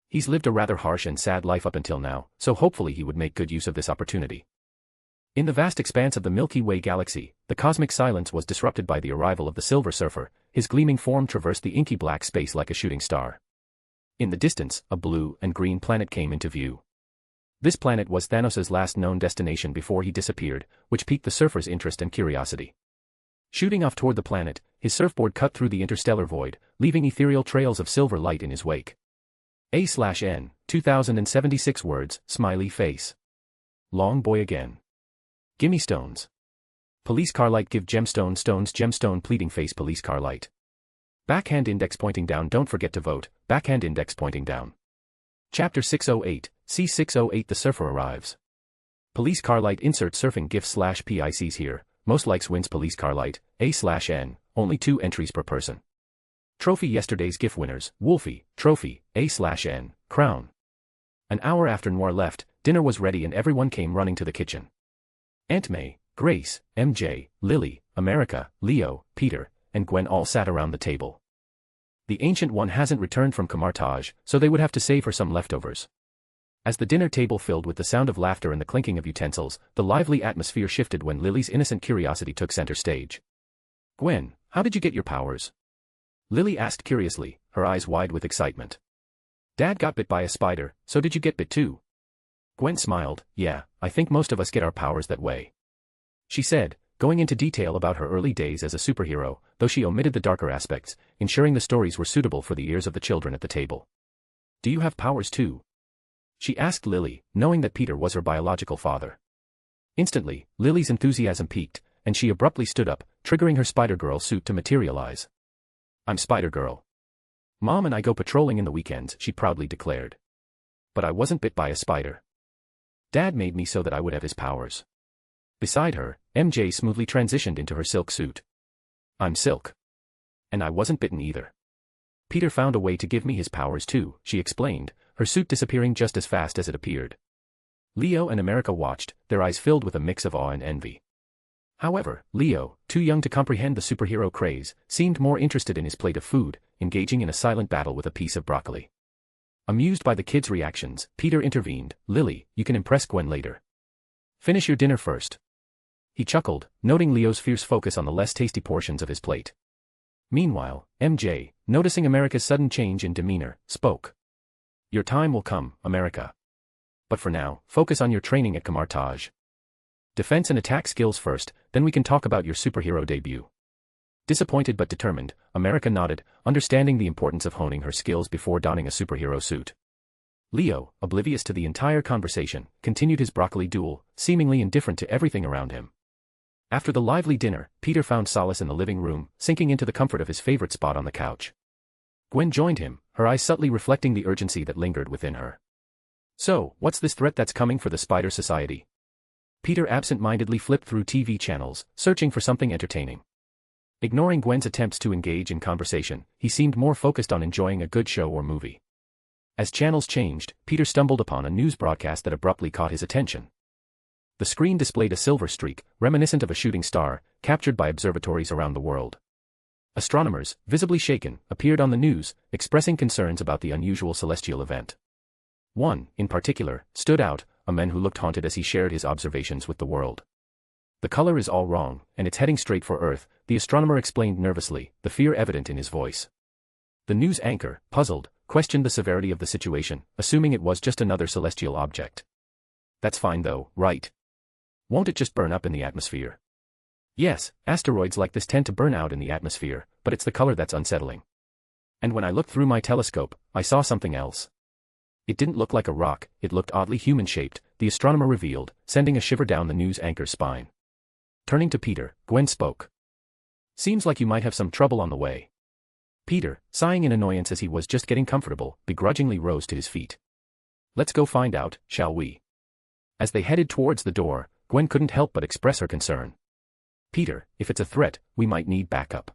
Speaker 3: He's lived a rather harsh and sad life up until now, so hopefully he would make good use of this opportunity. In the vast expanse of the Milky Way galaxy, the cosmic silence was disrupted by the arrival of the Silver Surfer. His gleaming form traversed the inky black space like a shooting star. In the distance, a blue and green planet came into view. This planet was Thanos' last known destination before he disappeared, which piqued the surfer's interest and curiosity. Shooting off toward the planet, his surfboard cut through the interstellar void, leaving ethereal trails of silver light in his wake. A/N, 2076 words, smiley face. Long boy again. Gimme stones. Police car light give gemstone stones gemstone pleading face police car light. Backhand index pointing down don't forget to vote, backhand index pointing down. Chapter 608, C608 The Surfer arrives. Police car light insert surfing gif/PICs here, most likes wins police car light, A/N, only 2 entries per person. Trophy yesterday's GIF winners, Wolfie, trophy, A/N, crown. An hour after Noir left, dinner was ready and everyone came running to the kitchen. Aunt May, Grace, MJ, Lily, America, Leo, Peter, and Gwen all sat around the table. The Ancient One hasn't returned from Camartage, so they would have to save her some leftovers. As the dinner table filled with the sound of laughter and the clinking of utensils, the lively atmosphere shifted when Lily's innocent curiosity took center stage. Gwen, how did you get your powers? Lily asked curiously, her eyes wide with excitement. Dad got bit by a spider, so did you get bit too? Gwen smiled, yeah, I think most of us get our powers that way. She said, going into detail about her early days as a superhero, though she omitted the darker aspects, ensuring the stories were suitable for the ears of the children at the table. Do you have powers too? She asked Lily, knowing that Peter was her biological father. Instantly, Lily's enthusiasm peaked, and she abruptly stood up, triggering her Spider-Girl suit to materialize. I'm Spider-Girl. Mom and I go patrolling in the weekends, she proudly declared. But I wasn't bit by a spider. Dad made me so that I would have his powers. Beside her, MJ smoothly transitioned into her silk suit. I'm Silk. And I wasn't bitten either. Peter found a way to give me his powers too, she explained, her suit disappearing just as fast as it appeared. Leo and America watched, their eyes filled with a mix of awe and envy. However, Leo, too young to comprehend the superhero craze, seemed more interested in his plate of food, engaging in a silent battle with a piece of broccoli. Amused by the kids' reactions, Peter intervened, Lily, you can impress Gwen later. Finish your dinner first. He chuckled, noting Leo's fierce focus on the less tasty portions of his plate. Meanwhile, MJ, noticing America's sudden change in demeanor, spoke. Your time will come, America. But for now, focus on your training at Camartage. Defense and attack skills first, then we can talk about your superhero debut. Disappointed but determined, America nodded, understanding the importance of honing her skills before donning a superhero suit. Leo, oblivious to the entire conversation, continued his broccoli duel, seemingly indifferent to everything around him. After the lively dinner, Peter found solace in the living room, sinking into the comfort of his favorite spot on the couch. Gwen joined him, her eyes subtly reflecting the urgency that lingered within her. So, what's this threat that's coming for the Spider Society? Peter absent-mindedly flipped through TV channels, searching for something entertaining. Ignoring Gwen's attempts to engage in conversation, he seemed more focused on enjoying a good show or movie. As channels changed, Peter stumbled upon a news broadcast that abruptly caught his attention. The screen displayed a silver streak, reminiscent of a shooting star, captured by observatories around the world. Astronomers, visibly shaken, appeared on the news, expressing concerns about the unusual celestial event. One, in particular, stood out, a man who looked haunted as he shared his observations with the world. The color is all wrong, and it's heading straight for Earth, the astronomer explained nervously, the fear evident in his voice. The news anchor, puzzled, questioned the severity of the situation, assuming it was just another celestial object. That's fine though, right? Won't it just burn up in the atmosphere? Yes, asteroids like this tend to burn out in the atmosphere, but it's the color that's unsettling. And when I looked through my telescope, I saw something else. It didn't look like a rock, it looked oddly human-shaped, the astronomer revealed, sending a shiver down the news anchor's spine. Turning to Peter, Gwen spoke. Seems like you might have some trouble on the way. Peter, sighing in annoyance as he was just getting comfortable, begrudgingly rose to his feet. Let's go find out, shall we? As they headed towards the door, Gwen couldn't help but express her concern. Peter, if it's a threat, we might need backup.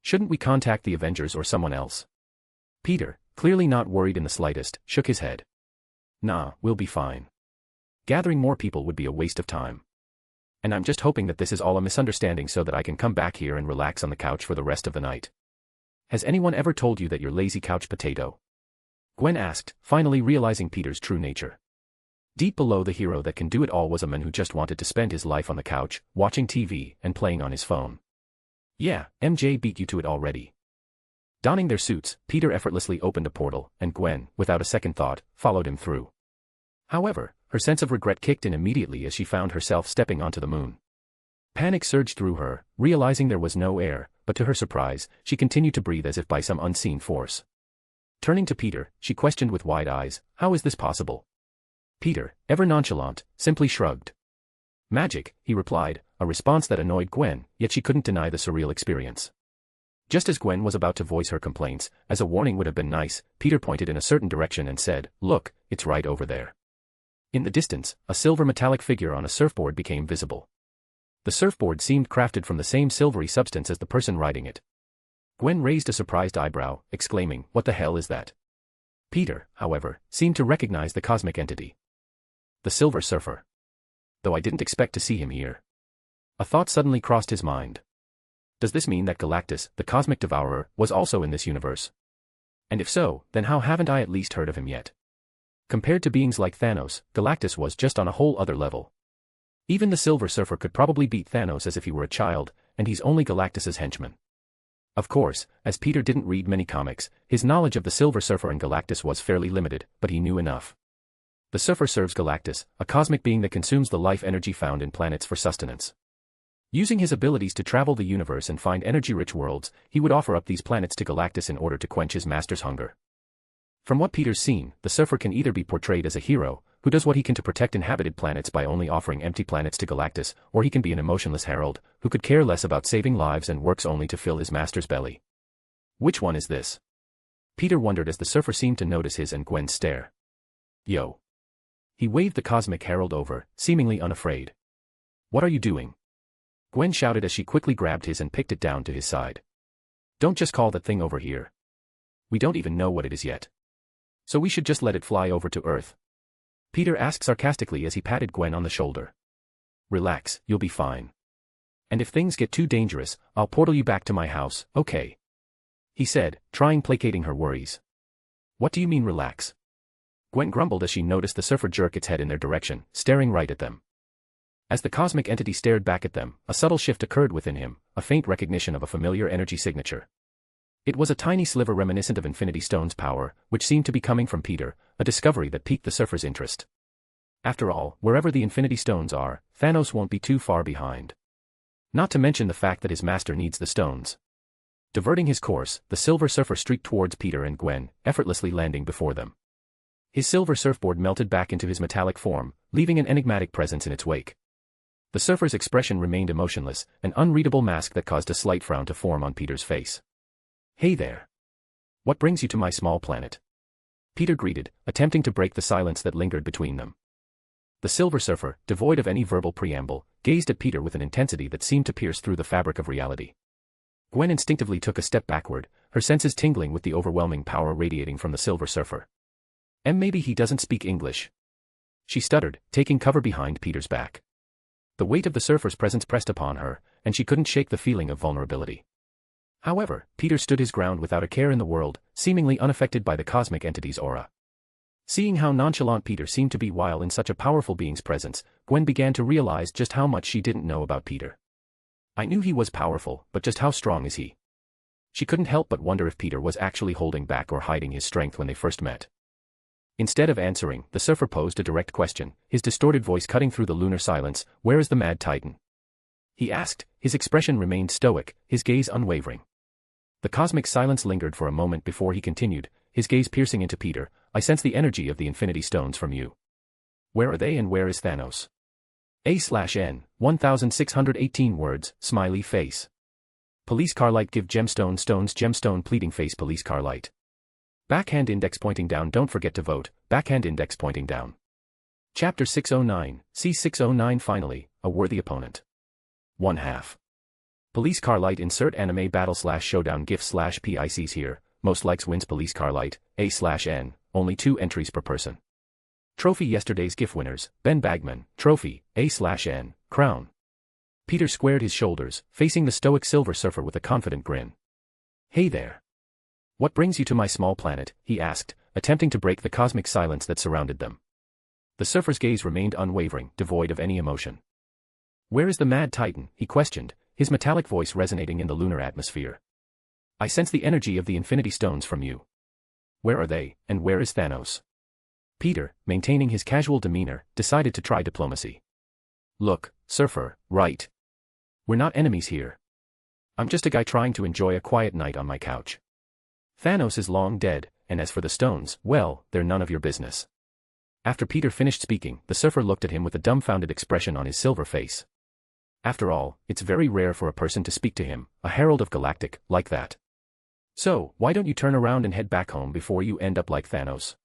Speaker 3: Shouldn't we contact the Avengers or someone else? Peter, clearly not worried in the slightest, shook his head. Nah, we'll be fine. Gathering more people would be a waste of time. And I'm just hoping that this is all a misunderstanding so that I can come back here and relax on the couch for the rest of the night. Has anyone ever told you that you're lazy couch potato? Gwen asked, finally realizing Peter's true nature. Deep below the hero that can do it all was a man who just wanted to spend his life on the couch, watching TV, and playing on his phone. Yeah, MJ beat you to it already. Donning their suits, Peter effortlessly opened a portal, and Gwen, without a second thought, followed him through. However, her sense of regret kicked in immediately as she found herself stepping onto the moon. Panic surged through her, realizing there was no air, but to her surprise, she continued to breathe as if by some unseen force. Turning to Peter, she questioned with wide eyes, "How is this possible?" Peter, ever nonchalant, simply shrugged. "Magic," he replied, a response that annoyed Gwen, yet she couldn't deny the surreal experience. Just as Gwen was about to voice her complaints, as a warning would have been nice, Peter pointed in a certain direction and said, "Look, it's right over there." In the distance, a silver metallic figure on a surfboard became visible. The surfboard seemed crafted from the same silvery substance as the person riding it. Gwen raised a surprised eyebrow, exclaiming, "What the hell is that?" Peter, however, seemed to recognize the cosmic entity. The Silver Surfer. Though I didn't expect to see him here. A thought suddenly crossed his mind. Does this mean that Galactus, the cosmic devourer, was also in this universe? And if so, then how haven't I at least heard of him yet? Compared to beings like Thanos, Galactus was just on a whole other level. Even the Silver Surfer could probably beat Thanos as if he were a child, and he's only Galactus's henchman. Of course, as Peter didn't read many comics, his knowledge of the Silver Surfer and Galactus was fairly limited, but he knew enough. The Surfer serves Galactus, a cosmic being that consumes the life energy found in planets for sustenance. Using his abilities to travel the universe and find energy-rich worlds, he would offer up these planets to Galactus in order to quench his master's hunger. From what Peter's seen, the Surfer can either be portrayed as a hero, who does what he can to protect inhabited planets by only offering empty planets to Galactus, or he can be an emotionless herald, who could care less about saving lives and works only to fill his master's belly. Which one is this? Peter wondered as the Surfer seemed to notice his and Gwen's stare. Yo. He waved the cosmic herald over, seemingly unafraid. What are you doing? Gwen shouted as she quickly grabbed his and picked it down to his side. Don't just call that thing over here. We don't even know what it is yet. So we should just let it fly over to Earth. Peter asked sarcastically as he patted Gwen on the shoulder. Relax, you'll be fine. And if things get too dangerous, I'll portal you back to my house, okay? He said, trying placating her worries. What do you mean relax? Gwen grumbled as she noticed the Surfer jerk its head in their direction, staring right at them. As the cosmic entity stared back at them, a subtle shift occurred within him, a faint recognition of a familiar energy signature. It was a tiny sliver reminiscent of Infinity Stone's power, which seemed to be coming from Peter, a discovery that piqued the Surfer's interest. After all, wherever the Infinity Stones are, Thanos won't be too far behind. Not to mention the fact that his master needs the stones. Diverting his course, the Silver Surfer streaked towards Peter and Gwen, effortlessly landing before them. His silver surfboard melted back into his metallic form, leaving an enigmatic presence in its wake. The Surfer's expression remained emotionless, an unreadable mask that caused a slight frown to form on Peter's face. Hey there. What brings you to my small planet? Peter greeted, attempting to break the silence that lingered between them. The Silver Surfer, devoid of any verbal preamble, gazed at Peter with an intensity that seemed to pierce through the fabric of reality. Gwen instinctively took a step backward, her senses tingling with the overwhelming power radiating from the Silver Surfer. Maybe he doesn't speak English. She stuttered, taking cover behind Peter's back. The weight of the Surfer's presence pressed upon her, and she couldn't shake the feeling of vulnerability. However, Peter stood his ground without a care in the world, seemingly unaffected by the cosmic entity's aura. Seeing how nonchalant Peter seemed to be while in such a powerful being's presence, Gwen began to realize just how much she didn't know about Peter. I knew he was powerful, but just how strong is he? She couldn't help but wonder if Peter was actually holding back or hiding his strength when they first met. Instead of answering, the Surfer posed a direct question, his distorted voice cutting through the lunar silence. Where is the Mad Titan? He asked, his expression remained stoic, his gaze unwavering. The cosmic silence lingered for a moment before he continued, his gaze piercing into Peter. I sense the energy of the Infinity Stones from you. Where are they and where is Thanos? A/N, 1618 words, smiley face. Police car light give gemstone stones gemstone pleading face police car light. Backhand index pointing down don't forget to vote, backhand index pointing down. Chapter 609, C609 finally, a worthy opponent. 1/2. Police car light insert anime battle/showdown gif/PICs here, most likes wins police car light, A/N, only 2 entries per person. Trophy yesterday's GIF winners, Ben Bagman, trophy, A/N, crown. Peter squared his shoulders, facing the stoic Silver Surfer with a confident grin. Hey there. What brings you to my small planet, he asked, attempting to break the cosmic silence that surrounded them. The surfer's gaze remained unwavering, devoid of any emotion. Where is the Mad Titan, he questioned, his metallic voice resonating in the lunar atmosphere. I sense the energy of the Infinity Stones from you. Where are they, and where is Thanos? Peter, maintaining his casual demeanor, decided to try diplomacy. Look, Surfer, right? We're not enemies here. I'm just a guy trying to enjoy a quiet night on my couch. Thanos is long dead, and as for the stones, well, they're none of your business. After Peter finished speaking, the surfer looked at him with a dumbfounded expression on his silver face. After all, it's very rare for a person to speak to him, a herald of galactic, like that. So, why don't you turn around and head back home before you end up like Thanos?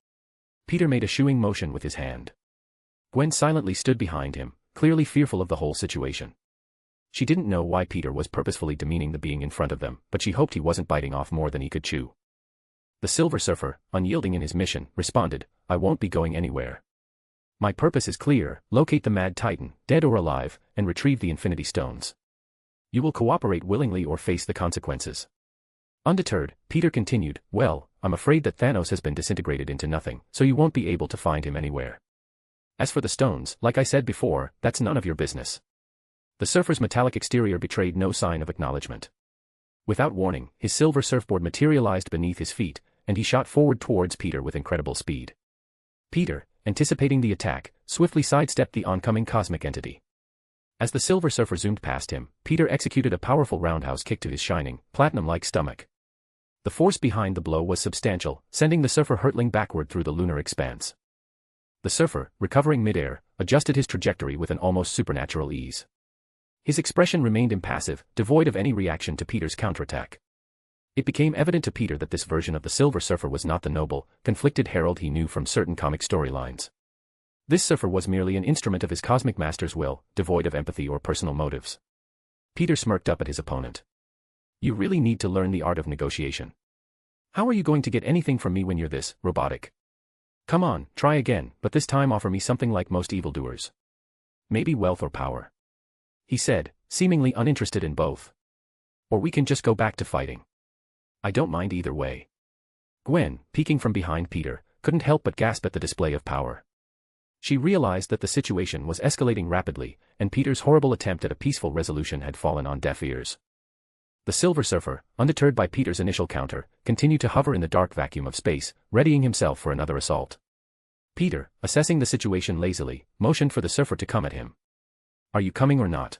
Speaker 3: Peter made a shooing motion with his hand. Gwen silently stood behind him, clearly fearful of the whole situation. She didn't know why Peter was purposefully demeaning the being in front of them, but she hoped he wasn't biting off more than he could chew. The Silver Surfer, unyielding in his mission, responded, I won't be going anywhere. My purpose is clear, locate the Mad Titan, dead or alive, and retrieve the Infinity Stones. You will cooperate willingly or face the consequences. Undeterred, Peter continued, well, I'm afraid that Thanos has been disintegrated into nothing, so you won't be able to find him anywhere. As for the stones, like I said before, that's none of your business. The surfer's metallic exterior betrayed no sign of acknowledgement. Without warning, his silver surfboard materialized beneath his feet, and he shot forward towards Peter with incredible speed. Peter, anticipating the attack, swiftly sidestepped the oncoming cosmic entity. As the Silver Surfer zoomed past him, Peter executed a powerful roundhouse kick to his shining, platinum-like stomach. The force behind the blow was substantial, sending the surfer hurtling backward through the lunar expanse. The surfer, recovering midair, adjusted his trajectory with an almost supernatural ease. His expression remained impassive, devoid of any reaction to Peter's counterattack. It became evident to Peter that this version of the Silver Surfer was not the noble, conflicted herald he knew from certain comic storylines. This surfer was merely an instrument of his cosmic master's will, devoid of empathy or personal motives. Peter smirked up at his opponent. You really need to learn the art of negotiation. How are you going to get anything from me when you're this robotic? Come on, try again, but this time offer me something like most evildoers. Maybe wealth or power. He said, seemingly uninterested in both. Or we can just go back to fighting. I don't mind either way. Gwen, peeking from behind Peter, couldn't help but gasp at the display of power. She realized that the situation was escalating rapidly, and Peter's horrible attempt at a peaceful resolution had fallen on deaf ears. The Silver Surfer, undeterred by Peter's initial counter, continued to hover in the dark vacuum of space, readying himself for another assault. Peter, assessing the situation lazily, motioned for the surfer to come at him. Are you coming or not?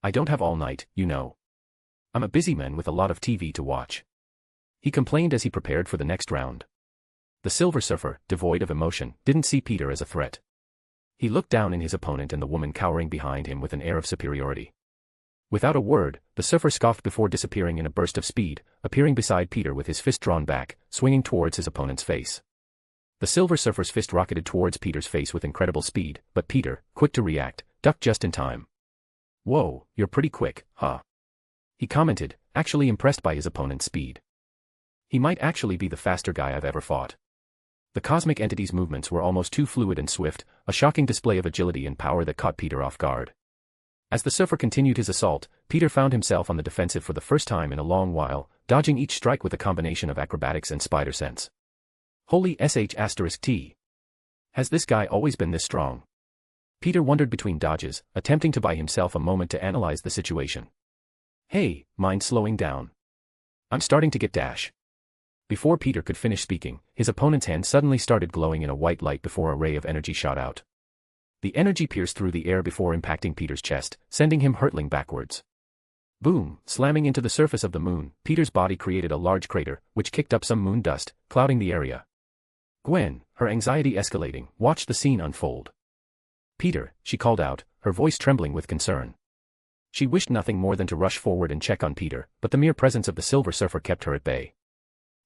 Speaker 3: I don't have all night, you know. I'm a busy man with a lot of TV to watch. He complained as he prepared for the next round. The Silver Surfer, devoid of emotion, didn't see Peter as a threat. He looked down in his opponent and the woman cowering behind him with an air of superiority. Without a word, the surfer scoffed before disappearing in a burst of speed, appearing beside Peter with his fist drawn back, swinging towards his opponent's face. The Silver Surfer's fist rocketed towards Peter's face with incredible speed, but Peter, quick to react, ducked just in time. Whoa, you're pretty quick, huh? He commented, actually impressed by his opponent's speed. He might actually be the faster guy I've ever fought. The cosmic entity's movements were almost too fluid and swift, a shocking display of agility and power that caught Peter off guard. As the surfer continued his assault, Peter found himself on the defensive for the first time in a long while, dodging each strike with a combination of acrobatics and spider sense. Holy sh*T. Has this guy always been this strong? Peter wondered between dodges, attempting to buy himself a moment to analyze the situation. Hey, mind slowing down? I'm starting to get dash. Before Peter could finish speaking, his opponent's hand suddenly started glowing in a white light before a ray of energy shot out. The energy pierced through the air before impacting Peter's chest, sending him hurtling backwards. Boom, slamming into the surface of the moon, Peter's body created a large crater, which kicked up some moon dust, clouding the area. Gwen, her anxiety escalating, watched the scene unfold. Peter, she called out, her voice trembling with concern. She wished nothing more than to rush forward and check on Peter, but the mere presence of the Silver Surfer kept her at bay.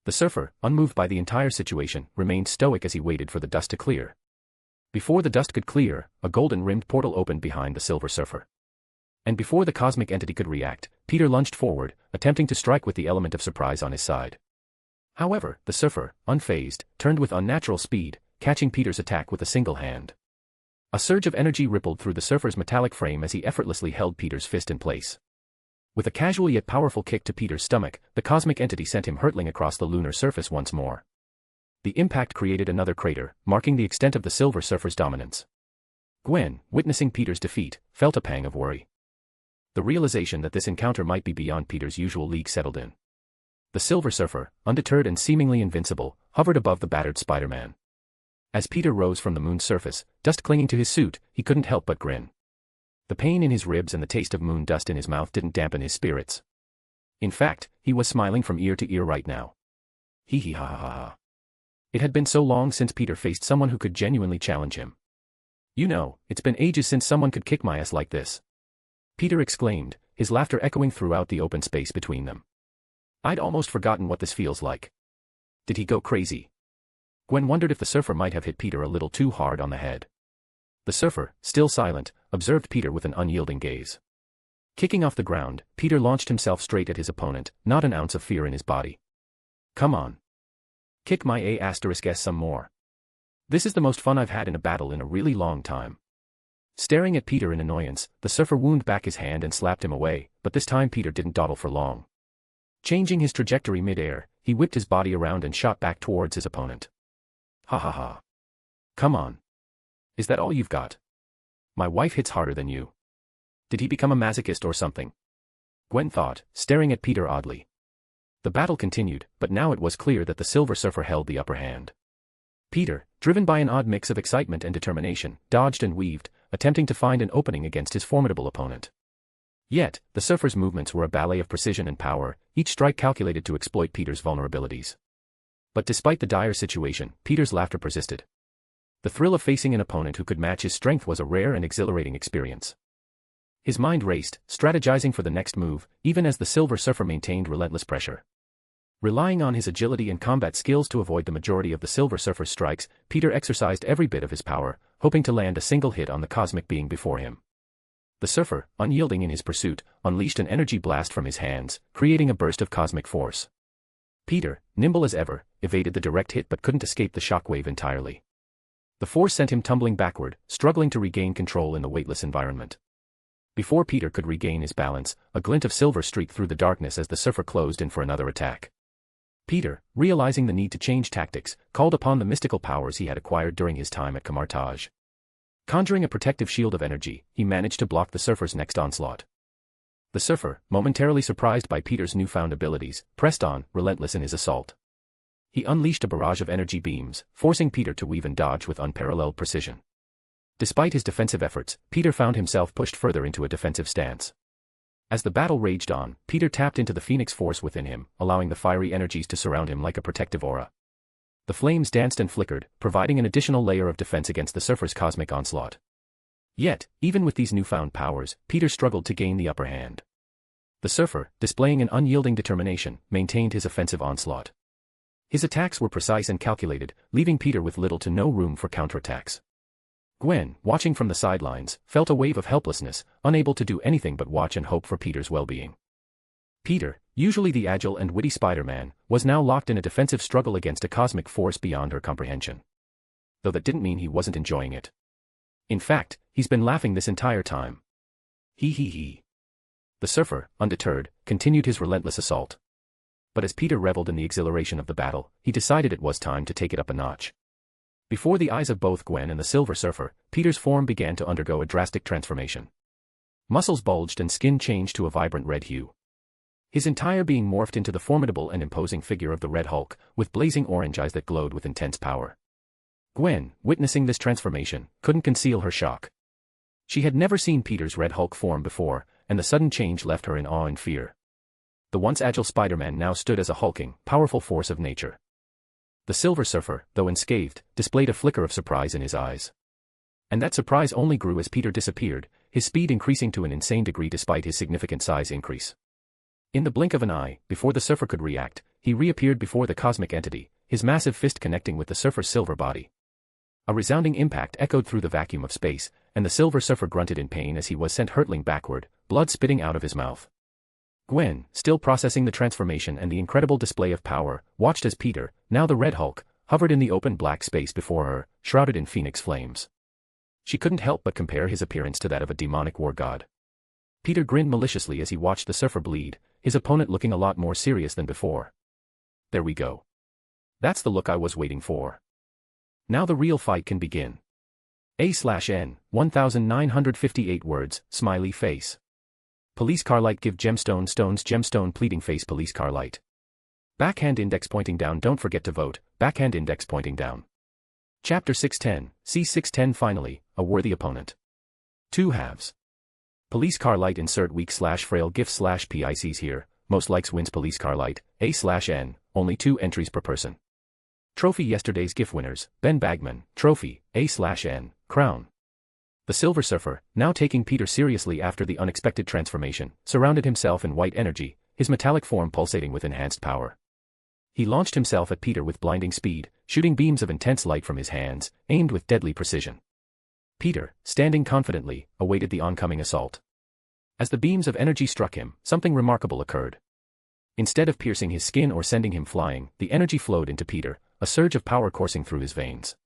Speaker 3: The surfer, unmoved by the entire situation, remained stoic as he waited for the dust to clear. Before the dust could clear, a golden-rimmed portal opened behind the Silver Surfer. And before the cosmic entity could react, Peter lunged forward, attempting to strike with the element of surprise on his side. However, the surfer, unfazed, turned with unnatural speed, catching Peter's attack with a single hand. A surge of energy rippled through the surfer's metallic frame as he effortlessly held Peter's fist in place. With a casual yet powerful kick to Peter's stomach, the cosmic entity sent him hurtling across the lunar surface once more. The impact created another crater, marking the extent of the Silver Surfer's dominance. Gwen, witnessing Peter's defeat, felt a pang of worry. The realization that this encounter might be beyond Peter's usual league settled in. The Silver Surfer, undeterred and seemingly invincible, hovered above the battered Spider-Man. As Peter rose from the moon's surface, dust clinging to his suit, he couldn't help but grin. The pain in his ribs and the taste of moon dust in his mouth didn't dampen his spirits. In fact, he was smiling from ear to ear right now. Hee hee ha ha ha ha. It had been so long since Peter faced someone who could genuinely challenge him. You know, it's been ages since someone could kick my ass like this. Peter exclaimed, his laughter echoing throughout the open space between them. I'd almost forgotten what this feels like. Did he go crazy? Gwen wondered if the surfer might have hit Peter a little too hard on the head. The surfer, still silent, observed Peter with an unyielding gaze. Kicking off the ground, Peter launched himself straight at his opponent, not an ounce of fear in his body. Come on. Kick my ass some more. This is the most fun I've had in a battle in a really long time. Staring at Peter in annoyance, the surfer wound back his hand and slapped him away, but this time Peter didn't dawdle for long. Changing his trajectory mid-air, he whipped his body around and shot back towards his opponent. Ha ha ha. Come on. Is that all you've got? My wife hits harder than you. Did he become a masochist or something? Gwen thought, staring at Peter oddly. The battle continued, but now it was clear that the Silver Surfer held the upper hand. Peter, driven by an odd mix of excitement and determination, dodged and weaved, attempting to find an opening against his formidable opponent. Yet, the surfer's movements were a ballet of precision and power, each strike calculated to exploit Peter's vulnerabilities. But despite the dire situation, Peter's laughter persisted. The thrill of facing an opponent who could match his strength was a rare and exhilarating experience. His mind raced, strategizing for the next move, even as the Silver Surfer maintained relentless pressure. Relying on his agility and combat skills to avoid the majority of the Silver Surfer's strikes, Peter exercised every bit of his power, hoping to land a single hit on the cosmic being before him. The surfer, unyielding in his pursuit, unleashed an energy blast from his hands, creating a burst of cosmic force. Peter, nimble as ever, evaded the direct hit but couldn't escape the shockwave entirely. The force sent him tumbling backward, struggling to regain control in the weightless environment. Before Peter could regain his balance, a glint of silver streaked through the darkness as the surfer closed in for another attack. Peter, realizing the need to change tactics, called upon the mystical powers he had acquired during his time at Camartage. Conjuring a protective shield of energy, he managed to block the surfer's next onslaught. The surfer, momentarily surprised by Peter's newfound abilities, pressed on, relentless in his assault. He unleashed a barrage of energy beams, forcing Peter to weave and dodge with unparalleled precision. Despite his defensive efforts, Peter found himself pushed further into a defensive stance. As the battle raged on, Peter tapped into the Phoenix Force within him, allowing the fiery energies to surround him like a protective aura. The flames danced and flickered, providing an additional layer of defense against the surfer's cosmic onslaught. Yet, even with these newfound powers, Peter struggled to gain the upper hand. The surfer, displaying an unyielding determination, maintained his offensive onslaught. His attacks were precise and calculated, leaving Peter with little to no room for counterattacks. Gwen, watching from the sidelines, felt a wave of helplessness, unable to do anything but watch and hope for Peter's well-being. Peter, usually the agile and witty Spider-Man, was now locked in a defensive struggle against a cosmic force beyond her comprehension. Though that didn't mean he wasn't enjoying it. In fact, he's been laughing this entire time. Hee hee hee. The surfer, undeterred, continued his relentless assault. But as Peter reveled in the exhilaration of the battle, he decided it was time to take it up a notch. Before the eyes of both Gwen and the Silver Surfer, Peter's form began to undergo a drastic transformation. Muscles bulged and skin changed to a vibrant red hue. His entire being morphed into the formidable and imposing figure of the Red Hulk, with blazing orange eyes that glowed with intense power. Gwen, witnessing this transformation, couldn't conceal her shock. She had never seen Peter's Red Hulk form before, and the sudden change left her in awe and fear. The once agile Spider-Man now stood as a hulking, powerful force of nature. The Silver Surfer, though unscathed, displayed a flicker of surprise in his eyes. And that surprise only grew as Peter disappeared, his speed increasing to an insane degree despite his significant size increase. In the blink of an eye, before the surfer could react, he reappeared before the cosmic entity, his massive fist connecting with the surfer's silver body. A resounding impact echoed through the vacuum of space, and the Silver Surfer grunted in pain as he was sent hurtling backward, blood spitting out of his mouth. Gwen, still processing the transformation and the incredible display of power, watched as Peter, now the Red Hulk, hovered in the open black space before her, shrouded in phoenix flames. She couldn't help but compare his appearance to that of a demonic war god. Peter grinned maliciously as he watched the surfer bleed, his opponent looking a lot more serious than before. There we go. That's the look I was waiting for. Now the real fight can begin. A/N, 1958 words, smiley face. Police car light give gemstone stones gemstone pleading face police car light. Backhand index pointing down don't forget to vote, backhand index pointing down. Chapter 610, C610 finally, a worthy opponent. 2 halves. Police car light insert weak/frail gif/PICs here, most likes wins police car light, A/N, only 2 entries per person. Trophy yesterday's GIF winners, Ben Bagman, trophy, A/N, crown. The Silver Surfer, now taking Peter seriously after the unexpected transformation, surrounded himself in white energy, his metallic form pulsating with enhanced power. He launched himself at Peter with blinding speed, shooting beams of intense light from his hands, aimed with deadly precision. Peter, standing confidently, awaited the oncoming assault. As the beams of energy struck him, something remarkable occurred. Instead of piercing his skin or sending him flying, the energy flowed into Peter, a surge of power coursing through his veins.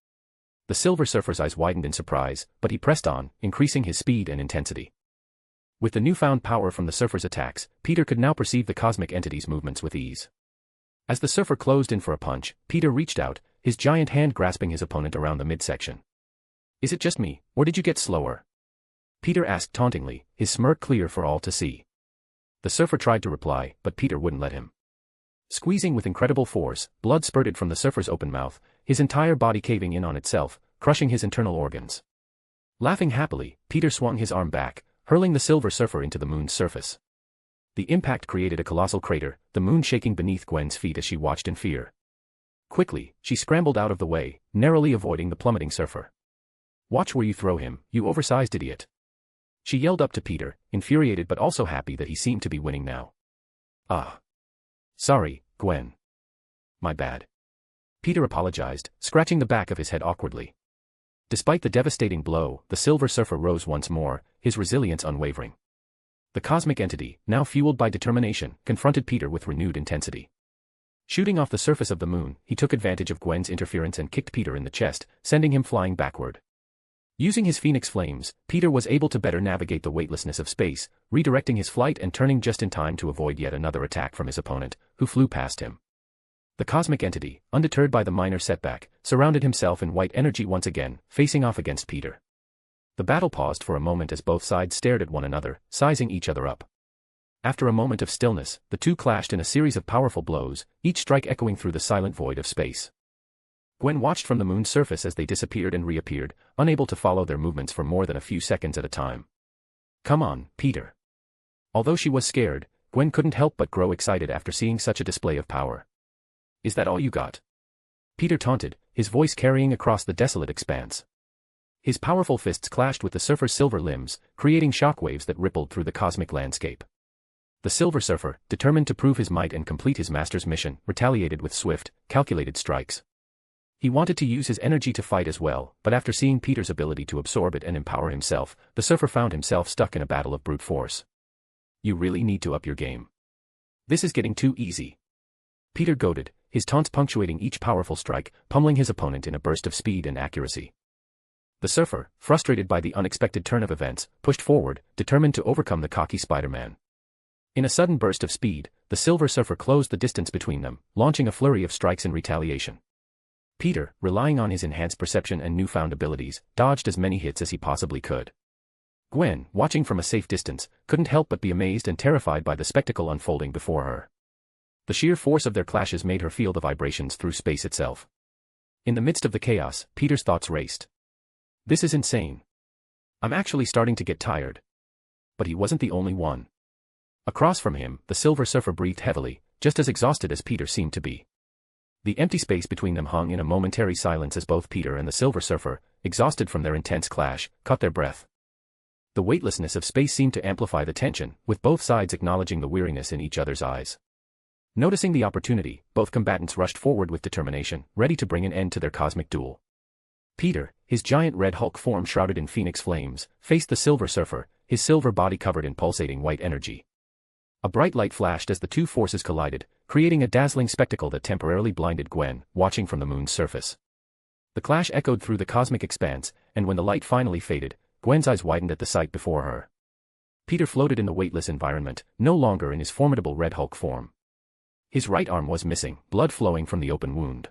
Speaker 3: The Silver Surfer's eyes widened in surprise, but he pressed on, increasing his speed and intensity. With the newfound power from the Surfer's attacks, Peter could now perceive the cosmic entity's movements with ease. As the Surfer closed in for a punch, Peter reached out, his giant hand grasping his opponent around the midsection. "Is it just me, or did you get slower?" Peter asked tauntingly, his smirk clear for all to see. The Surfer tried to reply, but Peter wouldn't let him. Squeezing with incredible force, blood spurted from the Surfer's open mouth, his entire body caving in on itself, crushing his internal organs. Laughing happily, Peter swung his arm back, hurling the Silver Surfer into the moon's surface. The impact created a colossal crater, the moon shaking beneath Gwen's feet as she watched in fear. Quickly, she scrambled out of the way, narrowly avoiding the plummeting Surfer. "Watch where you throw him, you oversized idiot." She yelled up to Peter, infuriated but also happy that he seemed to be winning now. "Ah. Sorry, Gwen. My bad." Peter apologized, scratching the back of his head awkwardly. Despite the devastating blow, the Silver Surfer rose once more, his resilience unwavering. The cosmic entity, now fueled by determination, confronted Peter with renewed intensity. Shooting off the surface of the moon, he took advantage of Gwen's interference and kicked Peter in the chest, sending him flying backward. Using his phoenix flames, Peter was able to better navigate the weightlessness of space, redirecting his flight and turning just in time to avoid yet another attack from his opponent, who flew past him. The cosmic entity, undeterred by the minor setback, surrounded himself in white energy once again, facing off against Peter. The battle paused for a moment as both sides stared at one another, sizing each other up. After a moment of stillness, the two clashed in a series of powerful blows, each strike echoing through the silent void of space. Gwen watched from the moon's surface as they disappeared and reappeared, unable to follow their movements for more than a few seconds at a time. "Come on, Peter." Although she was scared, Gwen couldn't help but grow excited after seeing such a display of power. "Is that all you got?" Peter taunted, his voice carrying across the desolate expanse. His powerful fists clashed with the Surfer's silver limbs, creating shockwaves that rippled through the cosmic landscape. The Silver Surfer, determined to prove his might and complete his master's mission, retaliated with swift, calculated strikes. He wanted to use his energy to fight as well, but after seeing Peter's ability to absorb it and empower himself, the Surfer found himself stuck in a battle of brute force. "You really need to up your game. This is getting too easy." Peter goaded, his taunts punctuating each powerful strike, pummeling his opponent in a burst of speed and accuracy. The Surfer, frustrated by the unexpected turn of events, pushed forward, determined to overcome the cocky Spider-Man. In a sudden burst of speed, the Silver Surfer closed the distance between them, launching a flurry of strikes in retaliation. Peter, relying on his enhanced perception and newfound abilities, dodged as many hits as he possibly could. Gwen, watching from a safe distance, couldn't help but be amazed and terrified by the spectacle unfolding before her. The sheer force of their clashes made her feel the vibrations through space itself. In the midst of the chaos, Peter's thoughts raced. "This is insane. I'm actually starting to get tired." But he wasn't the only one. Across from him, the Silver Surfer breathed heavily, just as exhausted as Peter seemed to be. The empty space between them hung in a momentary silence as both Peter and the Silver Surfer, exhausted from their intense clash, caught their breath. The weightlessness of space seemed to amplify the tension, with both sides acknowledging the weariness in each other's eyes. Noticing the opportunity, both combatants rushed forward with determination, ready to bring an end to their cosmic duel. Peter, his giant red Hulk form shrouded in phoenix flames, faced the Silver Surfer, his silver body covered in pulsating white energy. A bright light flashed as the two forces collided, creating a dazzling spectacle that temporarily blinded Gwen, watching from the moon's surface. The clash echoed through the cosmic expanse, and when the light finally faded, Gwen's eyes widened at the sight before her. Peter floated in the weightless environment, no longer in his formidable Red Hulk form. His right arm was missing, blood flowing from the open wound.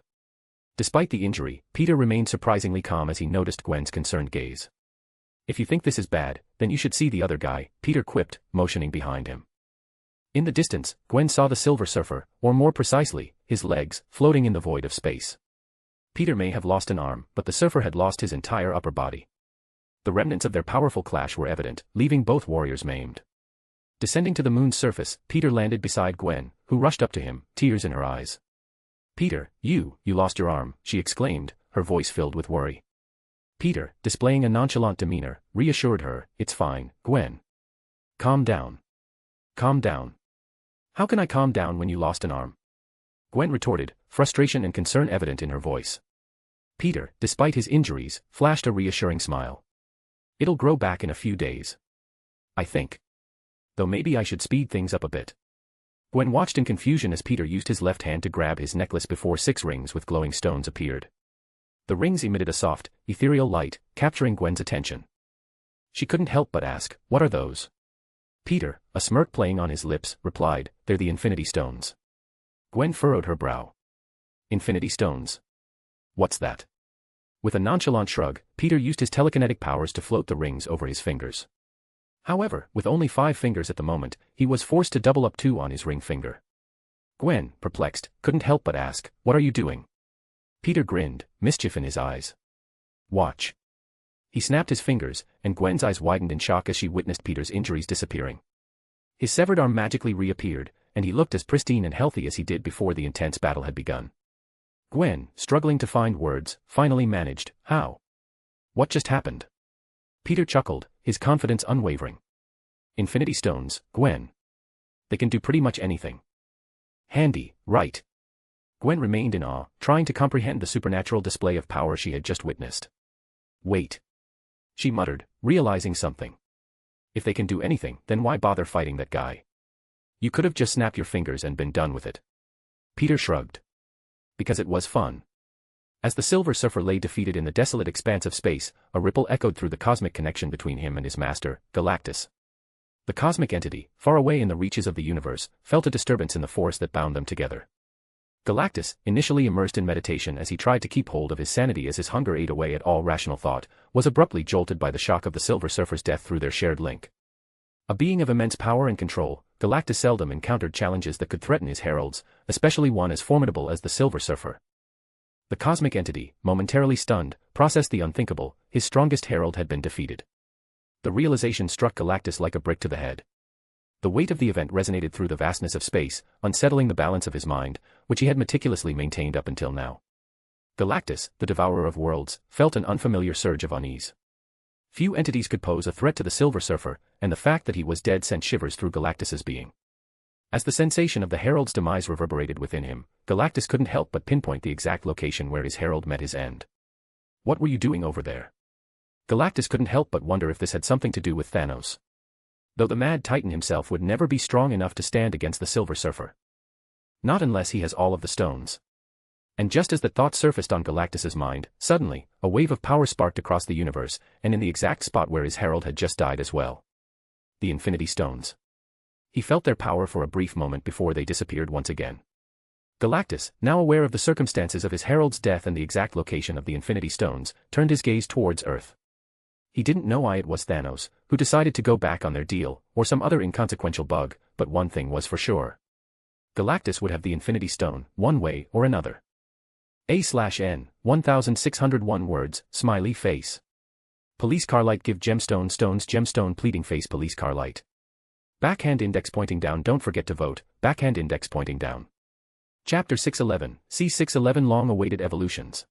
Speaker 3: Despite the injury, Peter remained surprisingly calm as he noticed Gwen's concerned gaze. "If you think this is bad, then you should see the other guy," Peter quipped, motioning behind him. In the distance, Gwen saw the Silver Surfer, or more precisely, his legs, floating in the void of space. Peter may have lost an arm, but the Surfer had lost his entire upper body. The remnants of their powerful clash were evident, leaving both warriors maimed. Descending to the moon's surface, Peter landed beside Gwen, who rushed up to him, tears in her eyes. "Peter, you lost your arm," she exclaimed, her voice filled with worry. Peter, displaying a nonchalant demeanor, reassured her, "It's fine, Gwen. Calm down. Calm down." "How can I calm down when you lost an arm?" Gwen retorted, frustration and concern evident in her voice. Peter, despite his injuries, flashed a reassuring smile. "It'll grow back in a few days. I think. Though maybe I should speed things up a bit." Gwen watched in confusion as Peter used his left hand to grab his necklace before 6 rings with glowing stones appeared. The rings emitted a soft, ethereal light, capturing Gwen's attention. She couldn't help but ask, "What are those?" Peter, a smirk playing on his lips, replied, "They're the Infinity Stones." Gwen furrowed her brow. "Infinity Stones? What's that?" With a nonchalant shrug, Peter used his telekinetic powers to float the rings over his fingers. However, with only 5 fingers at the moment, he was forced to double up 2 on his ring finger. Gwen, perplexed, couldn't help but ask, "What are you doing?" Peter grinned, mischief in his eyes. "Watch." He snapped his fingers, and Gwen's eyes widened in shock as she witnessed Peter's injuries disappearing. His severed arm magically reappeared, and he looked as pristine and healthy as he did before the intense battle had begun. Gwen, struggling to find words, finally managed, "How? What just happened?" Peter chuckled, his confidence unwavering. "Infinity Stones, Gwen. They can do pretty much anything. Handy, right?" Gwen remained in awe, trying to comprehend the supernatural display of power she had just witnessed. "Wait," she muttered, realizing something. "If they can do anything, then why bother fighting that guy? You could have just snapped your fingers and been done with it." Peter shrugged. "Because it was fun." As the Silver Surfer lay defeated in the desolate expanse of space, a ripple echoed through the cosmic connection between him and his master, Galactus. The cosmic entity, far away in the reaches of the universe, felt a disturbance in the force that bound them together. Galactus, initially immersed in meditation as he tried to keep hold of his sanity as his hunger ate away at all rational thought, was abruptly jolted by the shock of the Silver Surfer's death through their shared link. A being of immense power and control, Galactus seldom encountered challenges that could threaten his heralds, especially one as formidable as the Silver Surfer. The cosmic entity, momentarily stunned, processed the unthinkable: his strongest herald had been defeated. The realization struck Galactus like a brick to the head. The weight of the event resonated through the vastness of space, unsettling the balance of his mind, which he had meticulously maintained up until now. Galactus, the devourer of worlds, felt an unfamiliar surge of unease. Few entities could pose a threat to the Silver Surfer, and the fact that he was dead sent shivers through Galactus's being. As the sensation of the herald's demise reverberated within him, Galactus couldn't help but pinpoint the exact location where his herald met his end. "What were you doing over there?" Galactus couldn't help but wonder if this had something to do with Thanos. Though the Mad Titan himself would never be strong enough to stand against the Silver Surfer. Not unless he has all of the stones. And just as the thought surfaced on Galactus's mind, suddenly, a wave of power sparked across the universe, and in the exact spot where his herald had just died as well. The Infinity Stones. He felt their power for a brief moment before they disappeared once again. Galactus, now aware of the circumstances of his herald's death and the exact location of the Infinity Stones, turned his gaze towards Earth. He didn't know why it was Thanos, who decided to go back on their deal, or some other inconsequential bug, but one thing was for sure. Galactus would have the Infinity Stone, one way or another. A/N, 1601 words, smiley face. Police car light give gemstone stones gemstone pleading face police car light. Backhand index pointing down don't forget to vote, backhand index pointing down. Chapter 611, C611 long-awaited evolutions.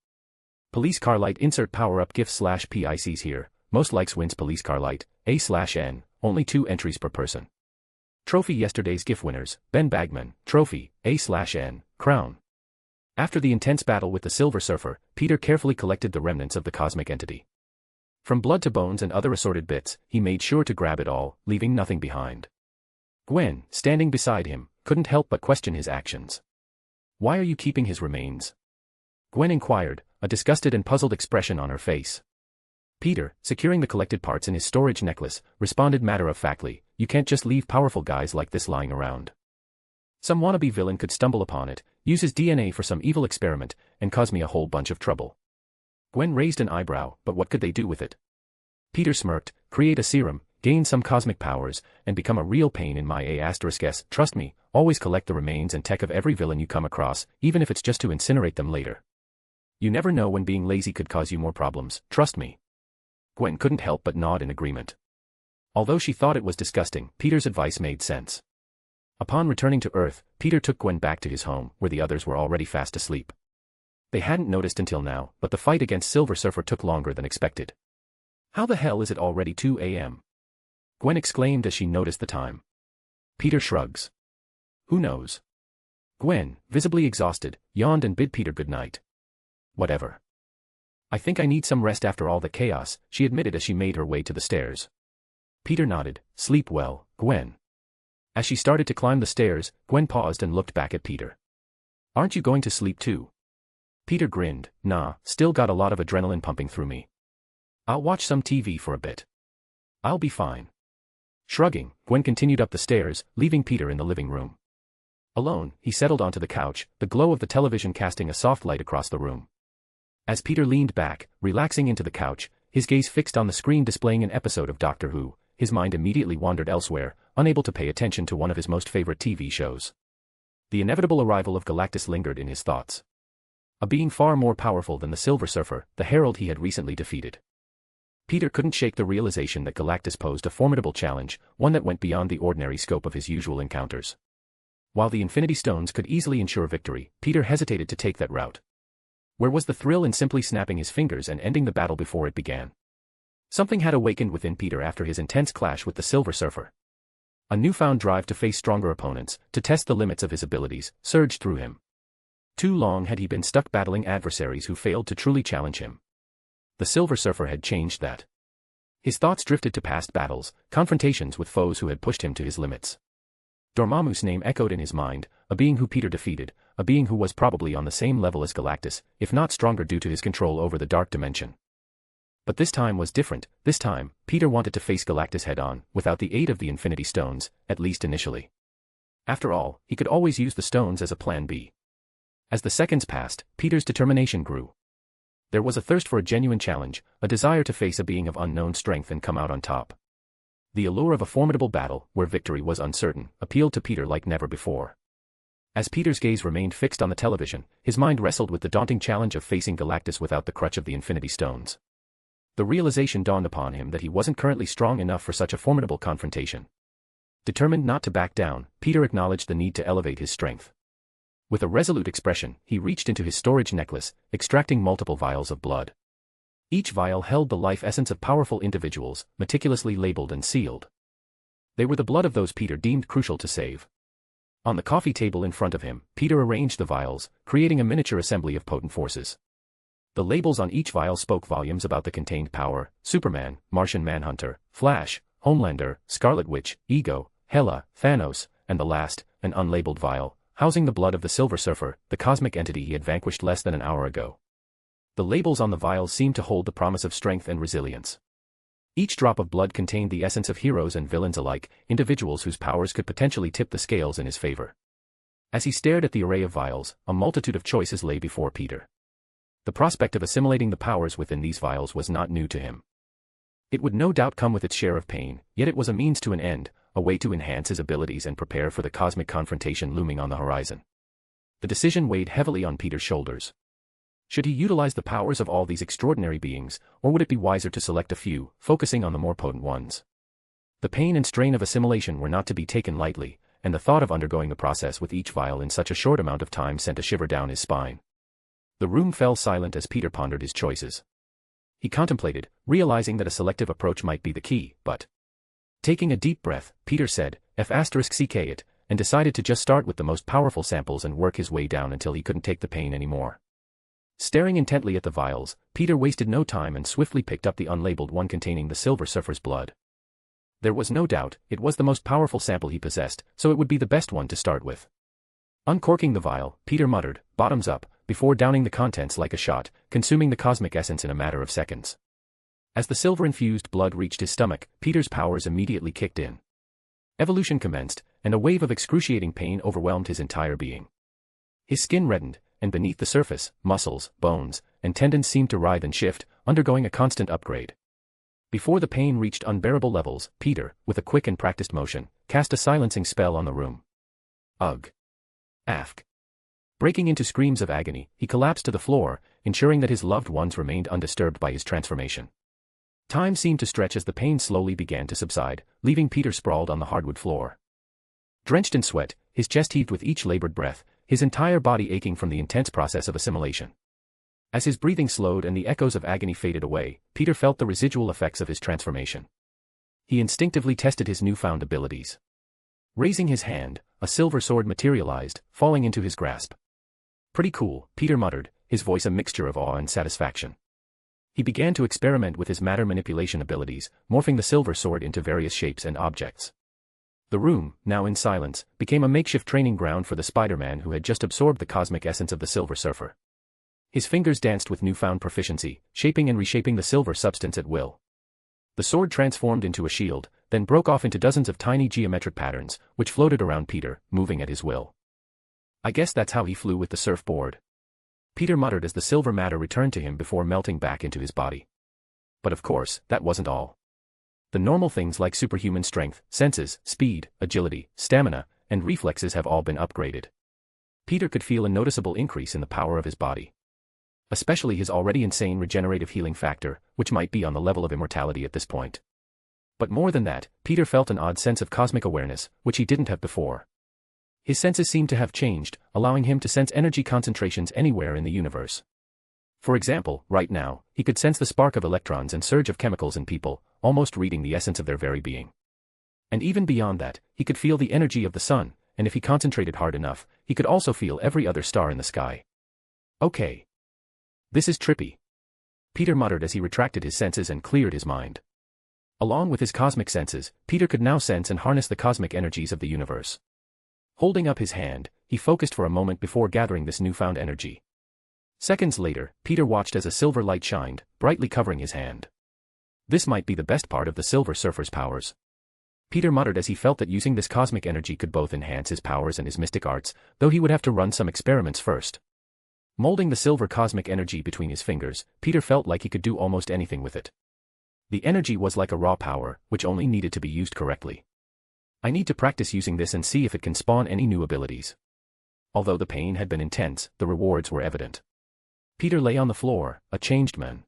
Speaker 3: Police car light insert power-up gifts/PICs here, most likes wins police car light, A/N, only 2 entries per person. Trophy yesterday's GIF winners, Ben Bagman, trophy, A/N, crown. After the intense battle with the Silver Surfer, Peter carefully collected the remnants of the cosmic entity. From blood to bones and other assorted bits, he made sure to grab it all, leaving nothing behind. Gwen, standing beside him, couldn't help but question his actions. Why are you keeping his remains? Gwen inquired, a disgusted and puzzled expression on her face. Peter, securing the collected parts in his storage necklace, responded matter-of-factly, you can't just leave powerful guys like this lying around. Some wannabe villain could stumble upon it, use his DNA for some evil experiment, and cause me a whole bunch of trouble. Gwen raised an eyebrow, but what could they do with it? Peter smirked, create a serum, gain some cosmic powers, and become a real pain in my ass. Trust me, always collect the remains and tech of every villain you come across, even if it's just to incinerate them later. You never know when being lazy could cause you more problems, trust me. Gwen couldn't help but nod in agreement. Although she thought it was disgusting, Peter's advice made sense. Upon returning to Earth, Peter took Gwen back to his home, where the others were already fast asleep. They hadn't noticed until now, but the fight against Silver Surfer took longer than expected. How the hell is it already 2 a.m.? Gwen exclaimed as she noticed the time. Peter shrugs. Who knows? Gwen, visibly exhausted, yawned and bid Peter good night. Whatever. I think I need some rest after all the chaos, she admitted as she made her way to the stairs. Peter nodded. Sleep well, Gwen. As she started to climb the stairs, Gwen paused and looked back at Peter. Aren't you going to sleep too? Peter grinned. Nah, still got a lot of adrenaline pumping through me. I'll watch some TV for a bit. I'll be fine. Shrugging, Gwen continued up the stairs, leaving Peter in the living room. Alone, he settled onto the couch, the glow of the television casting a soft light across the room. As Peter leaned back, relaxing into the couch, his gaze fixed on the screen displaying an episode of Doctor Who, his mind immediately wandered elsewhere, unable to pay attention to one of his most favorite TV shows. The inevitable arrival of Galactus lingered in his thoughts. A being far more powerful than the Silver Surfer, the Herald he had recently defeated. Peter couldn't shake the realization that Galactus posed a formidable challenge, one that went beyond the ordinary scope of his usual encounters. While the Infinity Stones could easily ensure victory, Peter hesitated to take that route. Where was the thrill in simply snapping his fingers and ending the battle before it began? Something had awakened within Peter after his intense clash with the Silver Surfer. A newfound drive to face stronger opponents, to test the limits of his abilities, surged through him. Too long had he been stuck battling adversaries who failed to truly challenge him. The Silver Surfer had changed that. His thoughts drifted to past battles, confrontations with foes who had pushed him to his limits. Dormammu's name echoed in his mind, a being who Peter defeated, a being who was probably on the same level as Galactus, if not stronger due to his control over the dark dimension. But this time was different. This time, Peter wanted to face Galactus head-on, without the aid of the Infinity Stones, at least initially. After all, he could always use the stones as a plan B. As the seconds passed, Peter's determination grew. There was a thirst for a genuine challenge, a desire to face a being of unknown strength and come out on top. The allure of a formidable battle, where victory was uncertain, appealed to Peter like never before. As Peter's gaze remained fixed on the television, his mind wrestled with the daunting challenge of facing Galactus without the crutch of the Infinity Stones. The realization dawned upon him that he wasn't currently strong enough for such a formidable confrontation. Determined not to back down, Peter acknowledged the need to elevate his strength. With a resolute expression, he reached into his storage necklace, extracting multiple vials of blood. Each vial held the life essence of powerful individuals, meticulously labeled and sealed. They were the blood of those Peter deemed crucial to save. On the coffee table in front of him, Peter arranged the vials, creating a miniature assembly of potent forces. The labels on each vial spoke volumes about the contained power: Superman, Martian Manhunter, Flash, Homelander, Scarlet Witch, Ego, Hela, Thanos, and the last, an unlabeled vial, housing the blood of the Silver Surfer, the cosmic entity he had vanquished less than an hour ago. The labels on the vials seemed to hold the promise of strength and resilience. Each drop of blood contained the essence of heroes and villains alike, individuals whose powers could potentially tip the scales in his favor. As he stared at the array of vials, a multitude of choices lay before Peter. The prospect of assimilating the powers within these vials was not new to him. It would no doubt come with its share of pain, yet it was a means to an end, a way to enhance his abilities and prepare for the cosmic confrontation looming on the horizon. The decision weighed heavily on Peter's shoulders. Should he utilize the powers of all these extraordinary beings, or would it be wiser to select a few, focusing on the more potent ones? The pain and strain of assimilation were not to be taken lightly, and the thought of undergoing the process with each vial in such a short amount of time sent a shiver down his spine. The room fell silent as Peter pondered his choices. He contemplated, realizing that a selective approach might be the key, but... Taking a deep breath, Peter said, F***ck it, and decided to just start with the most powerful samples and work his way down until he couldn't take the pain anymore. Staring intently at the vials, Peter wasted no time and swiftly picked up the unlabeled one containing the Silver Surfer's blood. There was no doubt, it was the most powerful sample he possessed, so it would be the best one to start with. Uncorking the vial, Peter muttered, bottoms up, before downing the contents like a shot, consuming the cosmic essence in a matter of seconds. As the silver-infused blood reached his stomach, Peter's powers immediately kicked in. Evolution commenced, and a wave of excruciating pain overwhelmed his entire being. His skin reddened, and beneath the surface, muscles, bones, and tendons seemed to writhe and shift, undergoing a constant upgrade. Before the pain reached unbearable levels, Peter, with a quick and practiced motion, cast a silencing spell on the room. Ugh. Afk. Breaking into screams of agony, he collapsed to the floor, ensuring that his loved ones remained undisturbed by his transformation. Time seemed to stretch as the pain slowly began to subside, leaving Peter sprawled on the hardwood floor. Drenched in sweat, his chest heaved with each labored breath, his entire body aching from the intense process of assimilation. As his breathing slowed and the echoes of agony faded away, Peter felt the residual effects of his transformation. He instinctively tested his newfound abilities. Raising his hand, a silver sword materialized, falling into his grasp. Pretty cool, Peter muttered, his voice a mixture of awe and satisfaction. He began to experiment with his matter manipulation abilities, morphing the silver sword into various shapes and objects. The room, now in silence, became a makeshift training ground for the Spider-Man who had just absorbed the cosmic essence of the Silver Surfer. His fingers danced with newfound proficiency, shaping and reshaping the silver substance at will. The sword transformed into a shield, then broke off into dozens of tiny geometric patterns, which floated around Peter, moving at his will. I guess that's how he flew with the surfboard. Peter muttered as the silver matter returned to him before melting back into his body. But of course, that wasn't all. The normal things like superhuman strength, senses, speed, agility, stamina, and reflexes have all been upgraded. Peter could feel a noticeable increase in the power of his body. Especially his already insane regenerative healing factor, which might be on the level of immortality at this point. But more than that, Peter felt an odd sense of cosmic awareness, which he didn't have before. His senses seemed to have changed, allowing him to sense energy concentrations anywhere in the universe. For example, right now, he could sense the spark of electrons and surge of chemicals in people, almost reading the essence of their very being. And even beyond that, he could feel the energy of the sun, and if he concentrated hard enough, he could also feel every other star in the sky. Okay. This is trippy. Peter muttered as he retracted his senses and cleared his mind. Along with his cosmic senses, Peter could now sense and harness the cosmic energies of the universe. Holding up his hand, he focused for a moment before gathering this newfound energy. Seconds later, Peter watched as a silver light shined, brightly covering his hand. This might be the best part of the Silver Surfer's powers. Peter muttered as he felt that using this cosmic energy could both enhance his powers and his mystic arts, though he would have to run some experiments first. Molding the silver cosmic energy between his fingers, Peter felt like he could do almost anything with it. The energy was like a raw power, which only needed to be used correctly. I need to practice using this and see if it can spawn any new abilities. Although the pain had been intense, the rewards were evident. Peter lay on the floor, a changed man.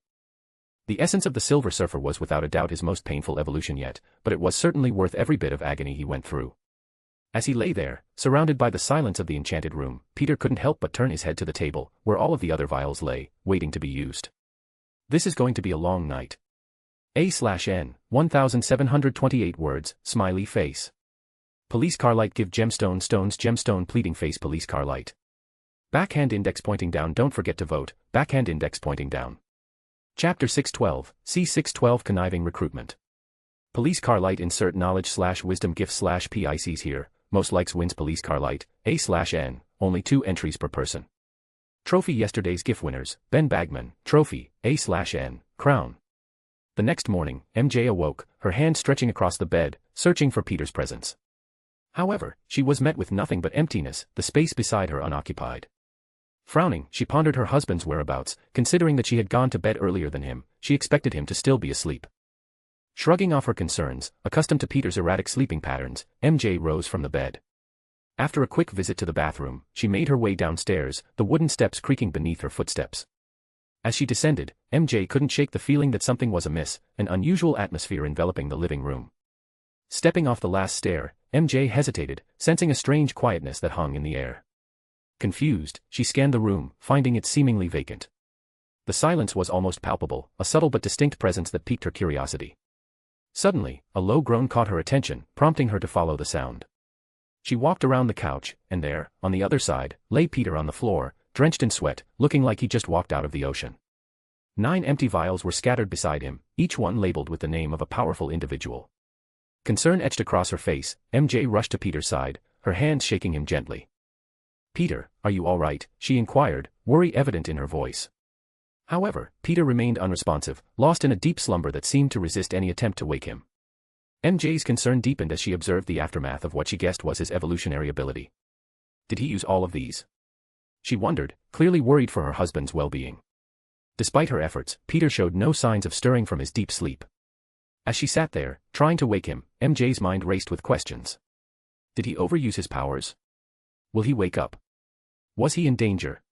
Speaker 3: The essence of the Silver Surfer was without a doubt his most painful evolution yet, but it was certainly worth every bit of agony he went through. As he lay there, surrounded by the silence of the enchanted room, Peter couldn't help but turn his head to the table, where all of the other vials lay, waiting to be used. This is going to be a long night. A/N, 1728 words, smiley face. Police car light give gemstone stones gemstone pleading face police car light. Backhand index pointing down don't forget to vote, backhand index pointing down. Chapter 612, C612 Conniving Recruitment. Police car light insert knowledge/wisdom gift/PICs here, most likes wins police car light, A/N, only 2 entries per person. Trophy yesterday's gift winners, Ben Bagman, trophy, A/N, crown. The next morning, MJ awoke, her hand stretching across the bed, searching for Peter's presence. However, she was met with nothing but emptiness, the space beside her unoccupied. Frowning, she pondered her husband's whereabouts, considering that she had gone to bed earlier than him, she expected him to still be asleep. Shrugging off her concerns, accustomed to Peter's erratic sleeping patterns, MJ rose from the bed. After a quick visit to the bathroom, she made her way downstairs, the wooden steps creaking beneath her footsteps. As she descended, MJ couldn't shake the feeling that something was amiss, an unusual atmosphere enveloping the living room. Stepping off the last stair, MJ hesitated, sensing a strange quietness that hung in the air. Confused, she scanned the room, finding it seemingly vacant. The silence was almost palpable, a subtle but distinct presence that piqued her curiosity. Suddenly, a low groan caught her attention, prompting her to follow the sound. She walked around the couch, and there, on the other side, lay Peter on the floor, drenched in sweat, looking like he just walked out of the ocean. 9 empty vials were scattered beside him, each one labeled with the name of a powerful individual. Concern etched across her face. MJ rushed to Peter's side, her hands shaking him gently. "Peter, are you all right?" she inquired, worry evident in her voice. However, Peter remained unresponsive, lost in a deep slumber that seemed to resist any attempt to wake him. MJ's concern deepened as she observed the aftermath of what she guessed was his evolutionary ability. Did he use all of these? She wondered, clearly worried for her husband's well-being. Despite her efforts, Peter showed no signs of stirring from his deep sleep. As she sat there, trying to wake him, MJ's mind raced with questions. Did he overuse his powers? Will he wake up? Was he in danger?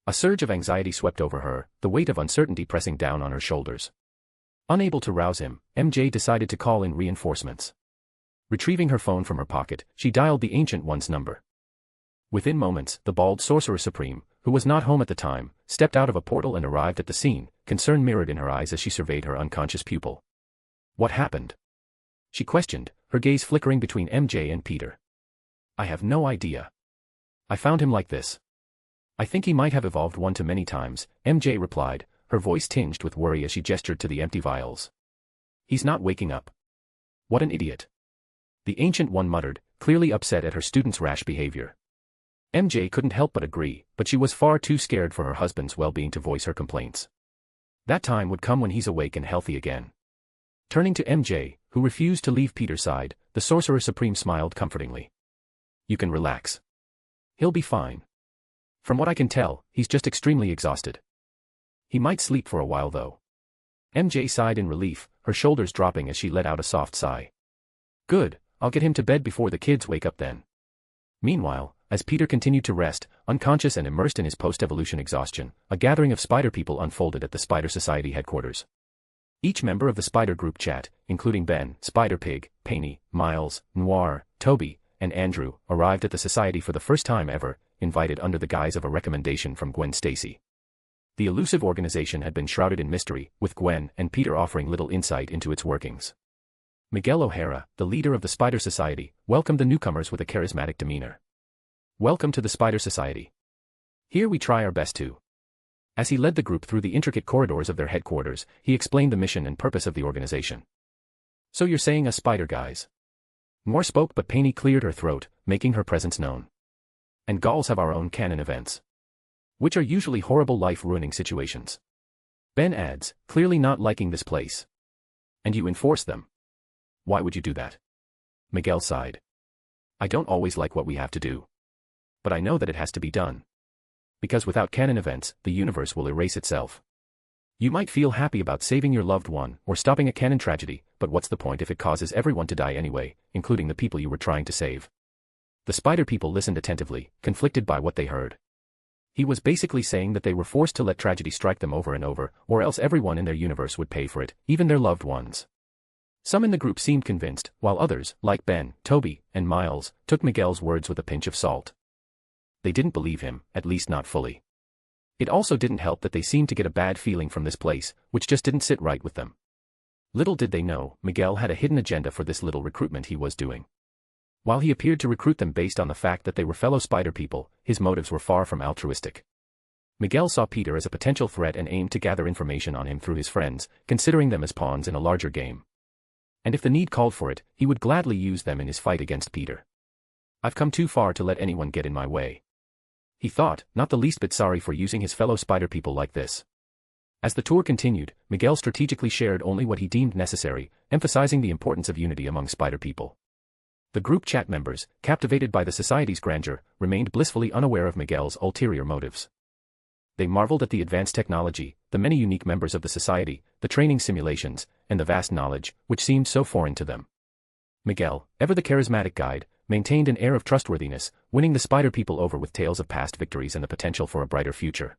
Speaker 3: A surge of anxiety swept over her, the weight of uncertainty pressing down on her shoulders. Unable to rouse him, MJ decided to call in reinforcements. Retrieving her phone from her pocket, she dialed the Ancient One's number. Within moments, the bald Sorcerer Supreme, who was not home at the time, stepped out of a portal and arrived at the scene, concern mirrored in her eyes as she surveyed her unconscious pupil. What happened? She questioned, her gaze flickering between MJ and Peter. I have no idea. I found him like this. I think he might have evolved one too many times, MJ replied, her voice tinged with worry as she gestured to the empty vials. He's not waking up. What an idiot. The Ancient One muttered, clearly upset at her student's rash behavior. MJ couldn't help but agree, but she was far too scared for her husband's well-being to voice her complaints. That time would come when he's awake and healthy again. Turning to MJ, who refused to leave Peter's side, the Sorcerer Supreme smiled comfortingly. You can relax. He'll be fine. From what I can tell, he's just extremely exhausted. He might sleep for a while though. MJ sighed in relief, her shoulders dropping as she let out a soft sigh. Good, I'll get him to bed before the kids wake up then. Meanwhile, as Peter continued to rest, unconscious and immersed in his post-evolution exhaustion, a gathering of spider people unfolded at the Spider Society headquarters. Each member of the spider group chat, including Ben, Spider-Pig, Penny, Miles, Noir, Toby, and Andrew, arrived at the society for the first time ever, invited under the guise of a recommendation from Gwen Stacy. The elusive organization had been shrouded in mystery, with Gwen and Peter offering little insight into its workings. Miguel O'Hara, the leader of the Spider Society, welcomed the newcomers with a charismatic demeanor. Welcome to the Spider Society. Here we try our best to. As he led the group through the intricate corridors of their headquarters, he explained the mission and purpose of the organization. So you're saying us spider guys? Moore spoke but Penny cleared her throat, making her presence known. And Gauls have our own canon events. Which are usually horrible life-ruining situations. Ben adds, clearly not liking this place. And you enforce them. Why would you do that? Miguel sighed. I don't always like what we have to do. But I know that it has to be done. Because without canon events, the universe will erase itself. You might feel happy about saving your loved one or stopping a canon tragedy, but what's the point if it causes everyone to die anyway, including the people you were trying to save? The spider people listened attentively, conflicted by what they heard. He was basically saying that they were forced to let tragedy strike them over and over, or else everyone in their universe would pay for it, even their loved ones. Some in the group seemed convinced, while others, like Ben, Toby, and Miles, took Miguel's words with a pinch of salt. They didn't believe him, at least not fully. It also didn't help that they seemed to get a bad feeling from this place, which just didn't sit right with them. Little did they know, Miguel had a hidden agenda for this little recruitment he was doing. While he appeared to recruit them based on the fact that they were fellow spider people, his motives were far from altruistic. Miguel saw Peter as a potential threat and aimed to gather information on him through his friends, considering them as pawns in a larger game. And if the need called for it, he would gladly use them in his fight against Peter. I've come too far to let anyone get in my way. He thought, not the least bit sorry for using his fellow spider people like this. As the tour continued, Miguel strategically shared only what he deemed necessary, emphasizing the importance of unity among spider people. The group chat members, captivated by the society's grandeur, remained blissfully unaware of Miguel's ulterior motives. They marveled at the advanced technology, the many unique members of the society, the training simulations, and the vast knowledge, which seemed so foreign to them. Miguel, ever the charismatic guide, maintained an air of trustworthiness, winning the spider people over with tales of past victories and the potential for a brighter future.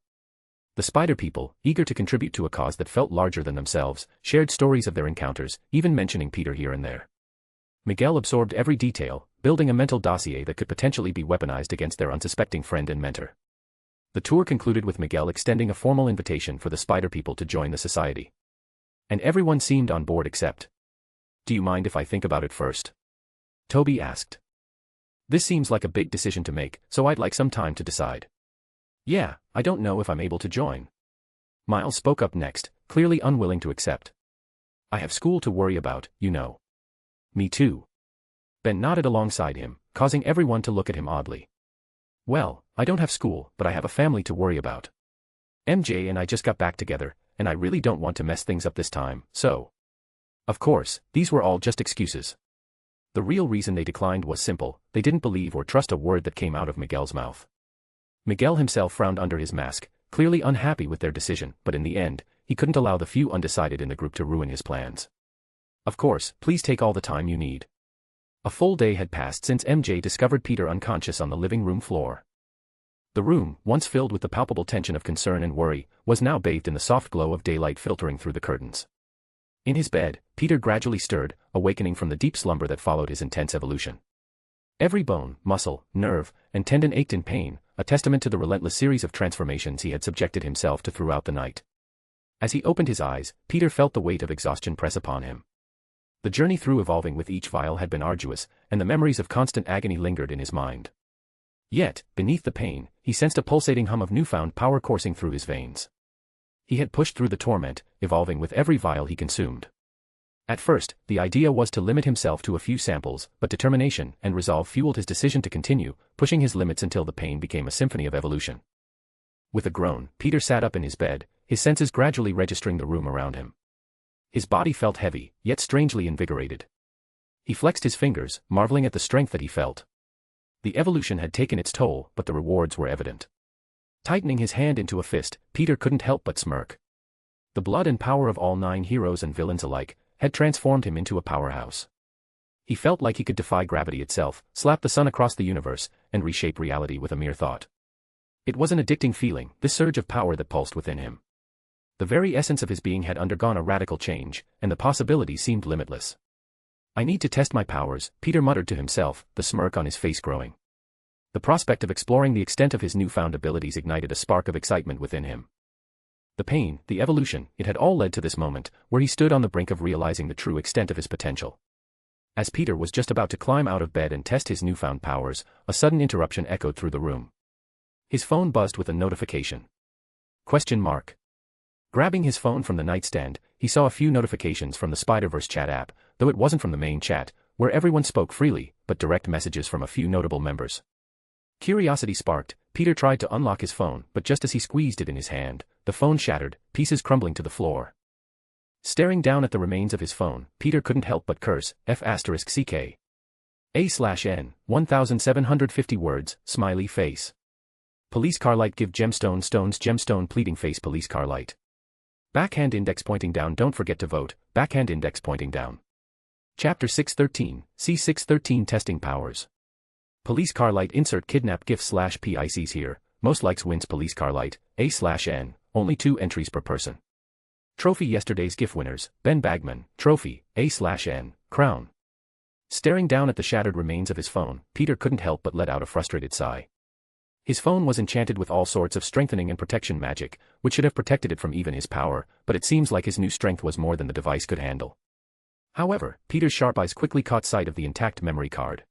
Speaker 3: The spider people, eager to contribute to a cause that felt larger than themselves, shared stories of their encounters, even mentioning Peter here and there. Miguel absorbed every detail, building a mental dossier that could potentially be weaponized against their unsuspecting friend and mentor. The tour concluded with Miguel extending a formal invitation for the spider people to join the society. And everyone seemed on board except. Do you mind if I think about it first? Toby asked. This seems like a big decision to make, so I'd like some time to decide. Yeah, I don't know if I'm able to join. Miles spoke up next, clearly unwilling to accept. I have school to worry about, you know. Me too. Ben nodded alongside him, causing everyone to look at him oddly. Well, I don't have school, but I have a family to worry about. MJ and I just got back together, and I really don't want to mess things up this time, so. Of course, these were all just excuses. The real reason they declined was simple: they didn't believe or trust a word that came out of Miguel's mouth. Miguel himself frowned under his mask, clearly unhappy with their decision, but in the end, he couldn't allow the few undecided in the group to ruin his plans. Of course, please take all the time you need. A full day had passed since MJ discovered Peter unconscious on the living room floor. The room, once filled with the palpable tension of concern and worry, was now bathed in the soft glow of daylight filtering through the curtains. In his bed, Peter gradually stirred, awakening from the deep slumber that followed his intense evolution. Every bone, muscle, nerve, and tendon ached in pain, a testament to the relentless series of transformations he had subjected himself to throughout the night. As he opened his eyes, Peter felt the weight of exhaustion press upon him. The journey through evolving with each vial had been arduous, and the memories of constant agony lingered in his mind. Yet, beneath the pain, he sensed a pulsating hum of newfound power coursing through his veins. He had pushed through the torment, evolving with every vial he consumed. At first, the idea was to limit himself to a few samples, but determination and resolve fueled his decision to continue, pushing his limits until the pain became a symphony of evolution. With a groan, Peter sat up in his bed, his senses gradually registering the room around him. His body felt heavy, yet strangely invigorated. He flexed his fingers, marveling at the strength that he felt. The evolution had taken its toll, but the rewards were evident. Tightening his hand into a fist, Peter couldn't help but smirk. The blood and power of all 9 heroes and villains alike had transformed him into a powerhouse. He felt like he could defy gravity itself, slap the sun across the universe, and reshape reality with a mere thought. It was an addicting feeling, this surge of power that pulsed within him. The very essence of his being had undergone a radical change, and the possibilities seemed limitless. I need to test my powers, Peter muttered to himself, the smirk on his face growing. The prospect of exploring the extent of his newfound abilities ignited a spark of excitement within him. The pain, the evolution, it had all led to this moment, where he stood on the brink of realizing the true extent of his potential. As Peter was just about to climb out of bed and test his newfound powers, a sudden interruption echoed through the room. His phone buzzed with a notification. Question mark. Grabbing his phone from the nightstand, he saw a few notifications from the Spider-Verse chat app, though it wasn't from the main chat, where everyone spoke freely, but direct messages from a few notable members. Curiosity sparked, Peter tried to unlock his phone, but just as he squeezed it in his hand, the phone shattered, pieces crumbling to the floor. Staring down at the remains of his phone, Peter couldn't help but curse, F***CK. A/N, 1750 words, smiley face. Police car light give gemstone stones gemstone pleading face police car light. Backhand index pointing down don't forget to vote, backhand index pointing down. Chapter 613, C613 Testing Powers. Police car light insert kidnap gif/PICs here, most likes wins police car light, A/N, only 2 entries per person. Trophy yesterday's GIF winners, Ben Bagman, trophy, A/N, crown. Staring down at the shattered remains of his phone, Peter couldn't help but let out a frustrated sigh. His phone was enchanted with all sorts of strengthening and protection magic, which should have protected it from even his power, but it seems like his new strength was more than the device could handle. However, Peter's sharp eyes quickly caught sight of the intact memory card.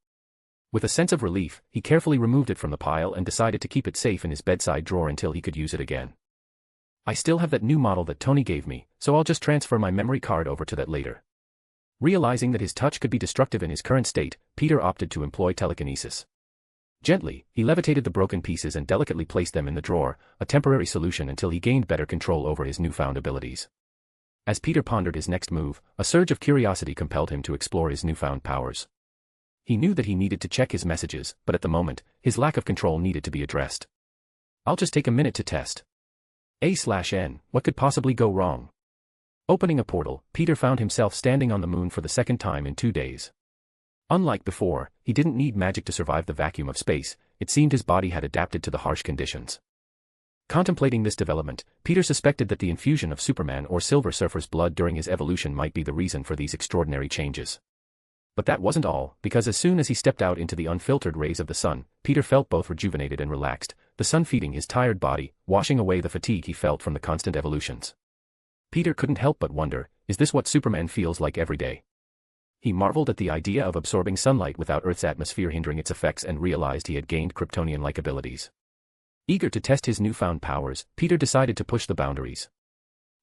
Speaker 3: With a sense of relief, he carefully removed it from the pile and decided to keep it safe in his bedside drawer until he could use it again. I still have that new model that Tony gave me, so I'll just transfer my memory card over to that later. Realizing that his touch could be destructive in his current state, Peter opted to employ telekinesis. Gently, he levitated the broken pieces and delicately placed them in the drawer, a temporary solution until he gained better control over his newfound abilities. As Peter pondered his next move, a surge of curiosity compelled him to explore his newfound powers. He knew that he needed to check his messages, but at the moment, his lack of control needed to be addressed. I'll just take a minute to test. A/N, what could possibly go wrong? Opening a portal, Peter found himself standing on the moon for the second time in 2 days. Unlike before, he didn't need magic to survive the vacuum of space, it seemed his body had adapted to the harsh conditions. Contemplating this development, Peter suspected that the infusion of Superman or Silver Surfer's blood during his evolution might be the reason for these extraordinary changes. But that wasn't all, because as soon as he stepped out into the unfiltered rays of the sun, Peter felt both rejuvenated and relaxed, the sun feeding his tired body, washing away the fatigue he felt from the constant evolutions. Peter couldn't help but wonder, is this what Superman feels like every day? He marveled at the idea of absorbing sunlight without Earth's atmosphere hindering its effects and realized he had gained Kryptonian-like abilities. Eager to test his newfound powers, Peter decided to push the boundaries.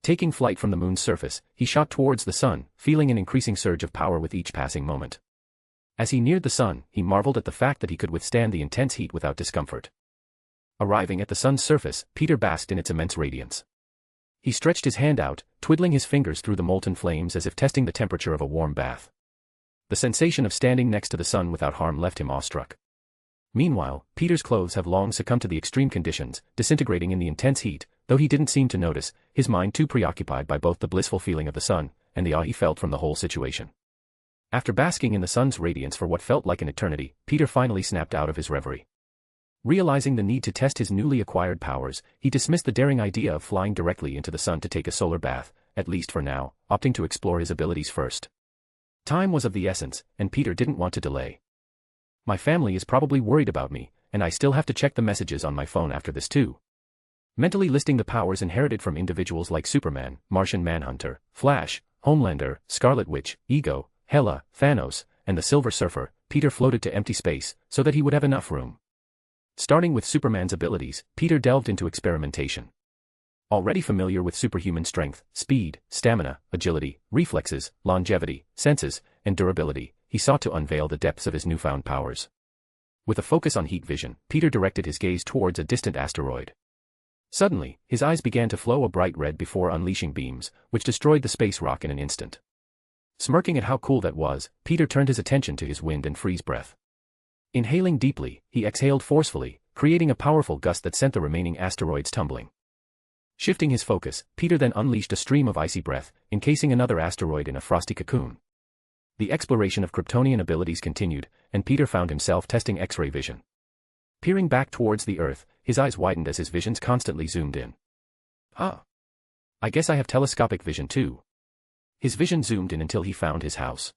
Speaker 3: Taking flight from the moon's surface, he shot towards the sun, feeling an increasing surge of power with each passing moment. As he neared the sun, he marveled at the fact that he could withstand the intense heat without discomfort. Arriving at the sun's surface, Peter basked in its immense radiance. He stretched his hand out, twiddling his fingers through the molten flames as if testing the temperature of a warm bath. The sensation of standing next to the sun without harm left him awestruck. Meanwhile, Peter's clothes have long succumbed to the extreme conditions, disintegrating in the intense heat, though he didn't seem to notice, his mind too preoccupied by both the blissful feeling of the sun and the awe he felt from the whole situation. After basking in the sun's radiance for what felt like an eternity, Peter finally snapped out of his reverie. Realizing the need to test his newly acquired powers, he dismissed the daring idea of flying directly into the sun to take a solar bath, at least for now, opting to explore his abilities first. Time was of the essence, and Peter didn't want to delay. My family is probably worried about me, and I still have to check the messages on my phone after this too. Mentally listing the powers inherited from individuals like Superman, Martian Manhunter, Flash, Homelander, Scarlet Witch, Ego, Hela, Thanos, and the Silver Surfer, Peter floated to empty space, so that he would have enough room. Starting with Superman's abilities, Peter delved into experimentation. Already familiar with superhuman strength, speed, stamina, agility, reflexes, longevity, senses, and durability, he sought to unveil the depths of his newfound powers. With a focus on heat vision, Peter directed his gaze towards a distant asteroid. Suddenly, his eyes began to flow a bright red before unleashing beams, which destroyed the space rock in an instant. Smirking at how cool that was, Peter turned his attention to his wind and freeze breath. Inhaling deeply, he exhaled forcefully, creating a powerful gust that sent the remaining asteroids tumbling. Shifting his focus, Peter then unleashed a stream of icy breath, encasing another asteroid in a frosty cocoon. The exploration of Kryptonian abilities continued, and Peter found himself testing X-ray vision. Peering back towards the Earth, his eyes widened as his visions constantly zoomed in. I guess I have telescopic vision too. His vision zoomed in until he found his house.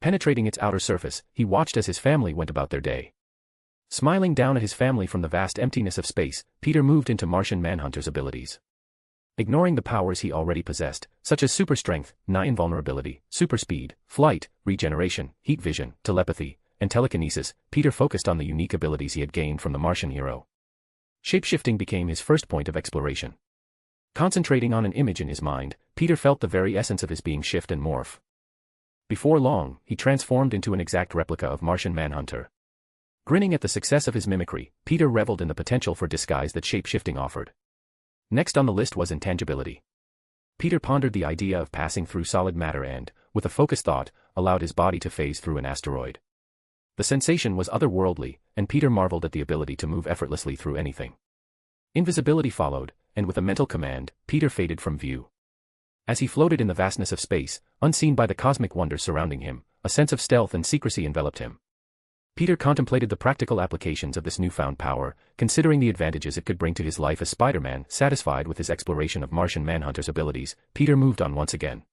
Speaker 3: Penetrating its outer surface, he watched as his family went about their day. Smiling down at his family from the vast emptiness of space, Peter moved into Martian Manhunter's abilities. Ignoring the powers he already possessed, such as super strength, nigh invulnerability, super speed, flight, regeneration, heat vision, telepathy, and telekinesis, Peter focused on the unique abilities he had gained from the Martian hero. Shapeshifting became his first point of exploration. Concentrating on an image in his mind, Peter felt the very essence of his being shift and morph. Before long, he transformed into an exact replica of Martian Manhunter. Grinning at the success of his mimicry, Peter reveled in the potential for disguise that shapeshifting offered. Next on the list was intangibility. Peter pondered the idea of passing through solid matter and, with a focused thought, allowed his body to phase through an asteroid. The sensation was otherworldly, and Peter marveled at the ability to move effortlessly through anything. Invisibility followed, and with a mental command, Peter faded from view. As he floated in the vastness of space, unseen by the cosmic wonders surrounding him, a sense of stealth and secrecy enveloped him. Peter contemplated the practical applications of this newfound power, considering the advantages it could bring to his life as Spider-Man. Satisfied with his exploration of Martian Manhunter's abilities, Peter moved on once again.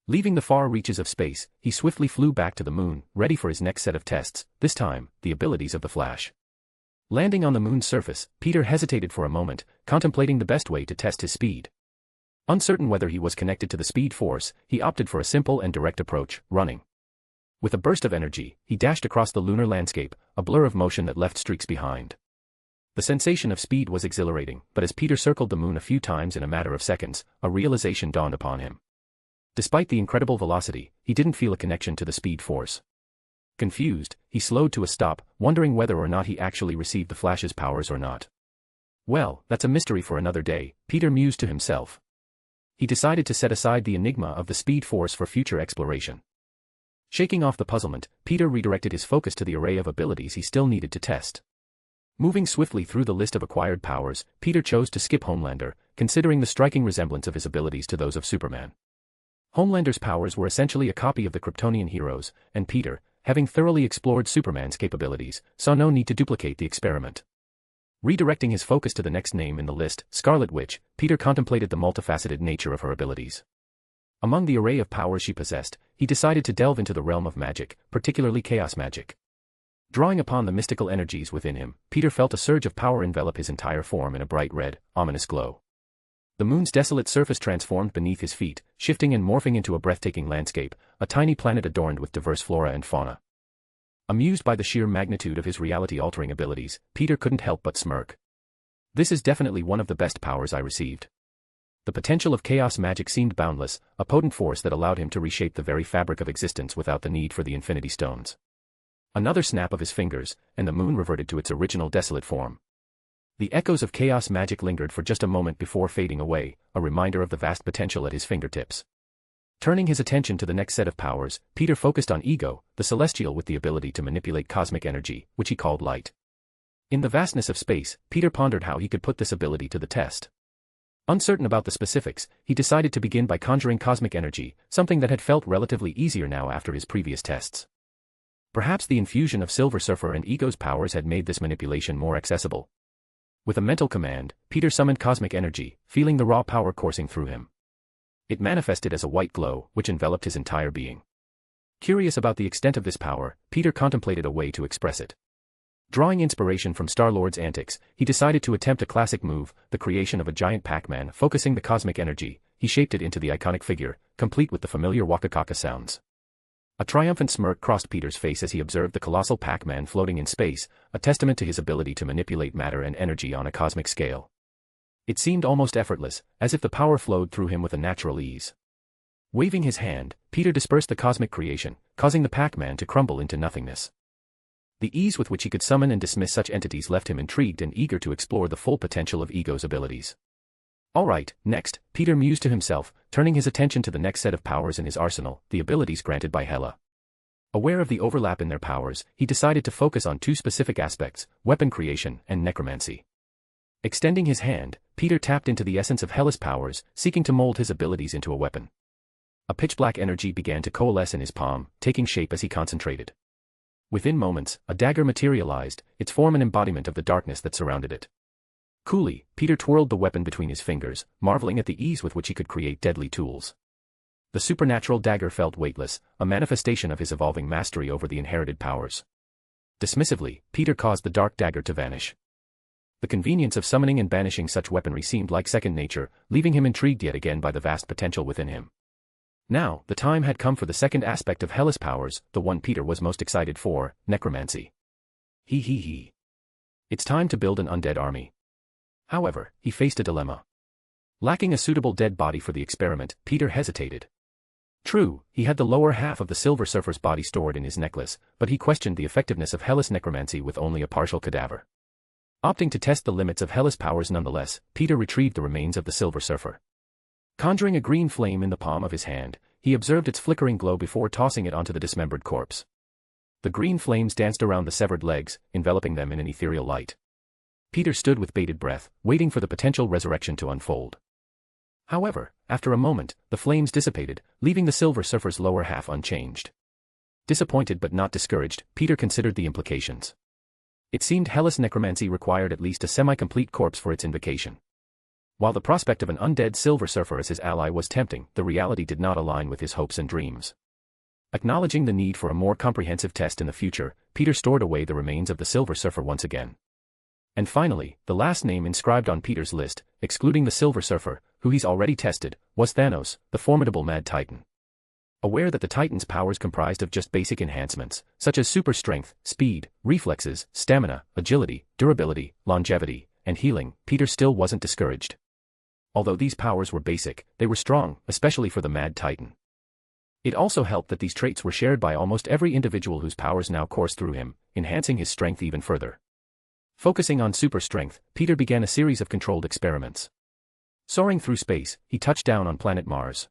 Speaker 3: Leaving the far reaches of space, he swiftly flew back to the moon, ready for his next set of tests, this time, the abilities of the Flash. Landing on the moon's surface, Peter hesitated for a moment, contemplating the best way to test his speed. Uncertain whether he was connected to the speed force, he opted for a simple and direct approach, running. With a burst of energy, he dashed across the lunar landscape, a blur of motion that left streaks behind. The sensation of speed was exhilarating, but as Peter circled the moon a few times in a matter of seconds, a realization dawned upon him. Despite the incredible velocity, he didn't feel a connection to the speed force. Confused, he slowed to a stop, wondering whether or not he actually received the Flash's powers or not. Well, that's a mystery for another day, Peter mused to himself. He decided to set aside the enigma of the speed force for future exploration. Shaking off the puzzlement, Peter redirected his focus to the array of abilities he still needed to test. Moving swiftly through the list of acquired powers, Peter chose to skip Homelander, considering the striking resemblance of his abilities to those of Superman. Homelander's powers were essentially a copy of the Kryptonian heroes, and Peter, having thoroughly explored Superman's capabilities, saw no need to duplicate the experiment. Redirecting his focus to the next name in the list, Scarlet Witch, Peter contemplated the multifaceted nature of her abilities. Among the array of powers she possessed, he decided to delve into the realm of magic, particularly chaos magic. Drawing upon the mystical energies within him, Peter felt a surge of power envelop his entire form in a bright red, ominous glow. The moon's desolate surface transformed beneath his feet, shifting and morphing into a breathtaking landscape, a tiny planet adorned with diverse flora and fauna. Amused by the sheer magnitude of his reality-altering abilities, Peter couldn't help but smirk. This is definitely one of the best powers I received. The potential of chaos magic seemed boundless, a potent force that allowed him to reshape the very fabric of existence without the need for the Infinity Stones. Another snap of his fingers, and the moon reverted to its original desolate form. The echoes of chaos magic lingered for just a moment before fading away, a reminder of the vast potential at his fingertips. Turning his attention to the next set of powers, Peter focused on Ego, the celestial with the ability to manipulate cosmic energy, which he called light. In the vastness of space, Peter pondered how he could put this ability to the test. Uncertain about the specifics, he decided to begin by conjuring cosmic energy, something that had felt relatively easier now after his previous tests. Perhaps the infusion of Silver Surfer and Ego's powers had made this manipulation more accessible. With a mental command, Peter summoned cosmic energy, feeling the raw power coursing through him. It manifested as a white glow, which enveloped his entire being. Curious about the extent of this power, Peter contemplated a way to express it. Drawing inspiration from Star-Lord's antics, he decided to attempt a classic move, the creation of a giant Pac-Man. Focusing the cosmic energy, he shaped it into the iconic figure, complete with the familiar waka-kaka sounds. A triumphant smirk crossed Peter's face as he observed the colossal Pac-Man floating in space, a testament to his ability to manipulate matter and energy on a cosmic scale. It seemed almost effortless, as if the power flowed through him with a natural ease. Waving his hand, Peter dispersed the cosmic creation, causing the Pac-Man to crumble into nothingness. The ease with which he could summon and dismiss such entities left him intrigued and eager to explore the full potential of Ego's abilities. Alright, next, Peter mused to himself, turning his attention to the next set of powers in his arsenal, the abilities granted by Hela. Aware of the overlap in their powers, he decided to focus on two specific aspects, weapon creation and necromancy. Extending his hand, Peter tapped into the essence of Hela's powers, seeking to mold his abilities into a weapon. A pitch-black energy began to coalesce in his palm, taking shape as he concentrated. Within moments, a dagger materialized, its form an embodiment of the darkness that surrounded it. Coolly, Peter twirled the weapon between his fingers, marveling at the ease with which he could create deadly tools. The supernatural dagger felt weightless, a manifestation of his evolving mastery over the inherited powers. Dismissively, Peter caused the dark dagger to vanish. The convenience of summoning and banishing such weaponry seemed like second nature, leaving him intrigued yet again by the vast potential within him. Now, the time had come for the second aspect of Hela's powers, the one Peter was most excited for, necromancy. He. It's time to build an undead army. However, he faced a dilemma. Lacking a suitable dead body for the experiment, Peter hesitated. True, he had the lower half of the Silver Surfer's body stored in his necklace, but he questioned the effectiveness of Hela's necromancy with only a partial cadaver. Opting to test the limits of Hela's powers nonetheless, Peter retrieved the remains of the Silver Surfer. Conjuring a green flame in the palm of his hand, he observed its flickering glow before tossing it onto the dismembered corpse. The green flames danced around the severed legs, enveloping them in an ethereal light. Peter stood with bated breath, waiting for the potential resurrection to unfold. However, after a moment, the flames dissipated, leaving the Silver Surfer's lower half unchanged. Disappointed but not discouraged, Peter considered the implications. It seemed Hela's necromancy required at least a semi-complete corpse for its invocation. While the prospect of an undead Silver Surfer as his ally was tempting, the reality did not align with his hopes and dreams. Acknowledging the need for a more comprehensive test in the future, Peter stored away the remains of the Silver Surfer once again. And finally, the last name inscribed on Peter's list, excluding the Silver Surfer, who he's already tested, was Thanos, the formidable Mad Titan. Aware that the Titan's powers comprised of just basic enhancements, such as super strength, speed, reflexes, stamina, agility, durability, longevity, and healing, Peter still wasn't discouraged. Although these powers were basic, they were strong, especially for the Mad Titan. It also helped that these traits were shared by almost every individual whose powers now coursed through him, enhancing his strength even further. Focusing on super strength, Peter began a series of controlled experiments. Soaring through space, he touched down on planet Mars.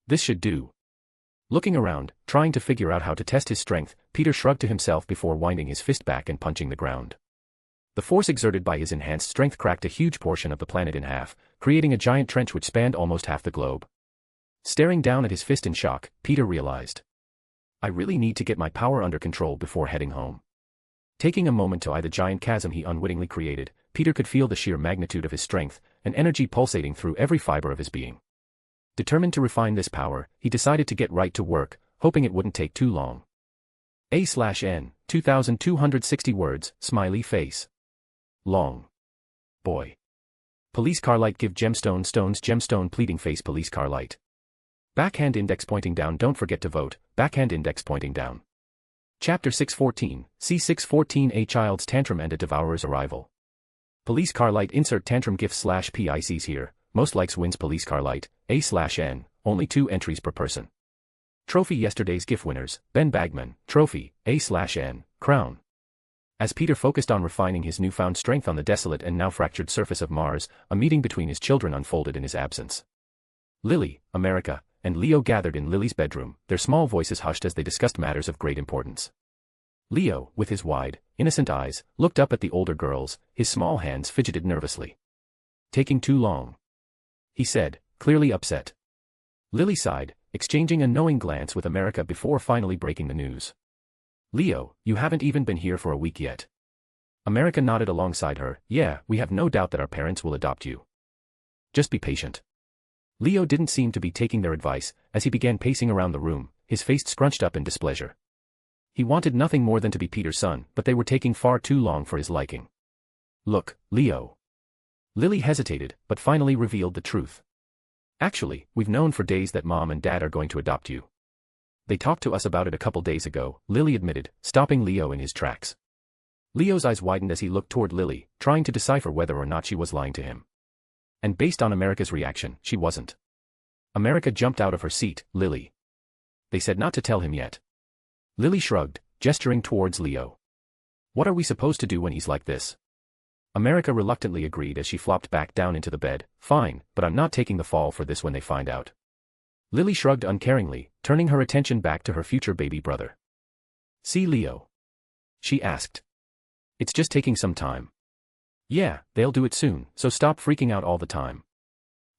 Speaker 3: This should do. Looking around, trying to figure out how to test his strength, Peter shrugged to himself before winding his fist back and punching the ground. The force exerted by his enhanced strength cracked a huge portion of the planet in half, creating a giant trench which spanned almost half the globe. Staring down at his fist in shock, Peter realized. I really need to get my power under control before heading home. Taking a moment to eye the giant chasm he unwittingly created, Peter could feel the sheer magnitude of his strength, an energy pulsating through every fiber of his being. Determined to refine this power, he decided to get right to work, hoping it wouldn't take too long. A/N, 2,260 words, smiley face. Long. Boy. Police car light give gemstone stones gemstone pleading face police car light. Backhand index pointing down don't forget to vote, backhand index pointing down. Chapter 614, C614 A child's tantrum and a devourer's arrival. Police car light insert tantrum gif/PICs here, most likes wins police car light, A/N, only 2 entries per person. Trophy yesterday's GIF winners, Ben Bagman, trophy, A/N, crown. As Peter focused on refining his newfound strength on the desolate and now fractured surface of Mars, a meeting between his children unfolded in his absence. Lily, America, and Leo gathered in Lily's bedroom, their small voices hushed as they discussed matters of great importance. Leo, with his wide, innocent eyes, looked up at the older girls, his small hands fidgeted nervously. "Taking too long," he said, clearly upset. Lily sighed, exchanging a knowing glance with America before finally breaking the news. "Leo, you haven't even been here for a week yet." America nodded alongside her. "Yeah, we have no doubt that our parents will adopt you. Just be patient." Leo didn't seem to be taking their advice, as he began pacing around the room, his face scrunched up in displeasure. He wanted nothing more than to be Peter's son, but they were taking far too long for his liking. "Look, Leo." Lily hesitated, but finally revealed the truth. "Actually, we've known for days that Mom and Dad are going to adopt you. They talked to us about it a couple days ago," Lily admitted, stopping Leo in his tracks. Leo's eyes widened as he looked toward Lily, trying to decipher whether or not she was lying to him. And based on America's reaction, she wasn't. America jumped out of her seat. "Lily. They said not to tell him yet." Lily shrugged, gesturing towards Leo. "What are we supposed to do when he's like this?" America reluctantly agreed as she flopped back down into the bed. "Fine, but I'm not taking the fall for this when they find out." Lily shrugged uncaringly, turning her attention back to her future baby brother. "See Leo?" she asked. "It's just taking some time." "Yeah, they'll do it soon, so stop freaking out all the time,"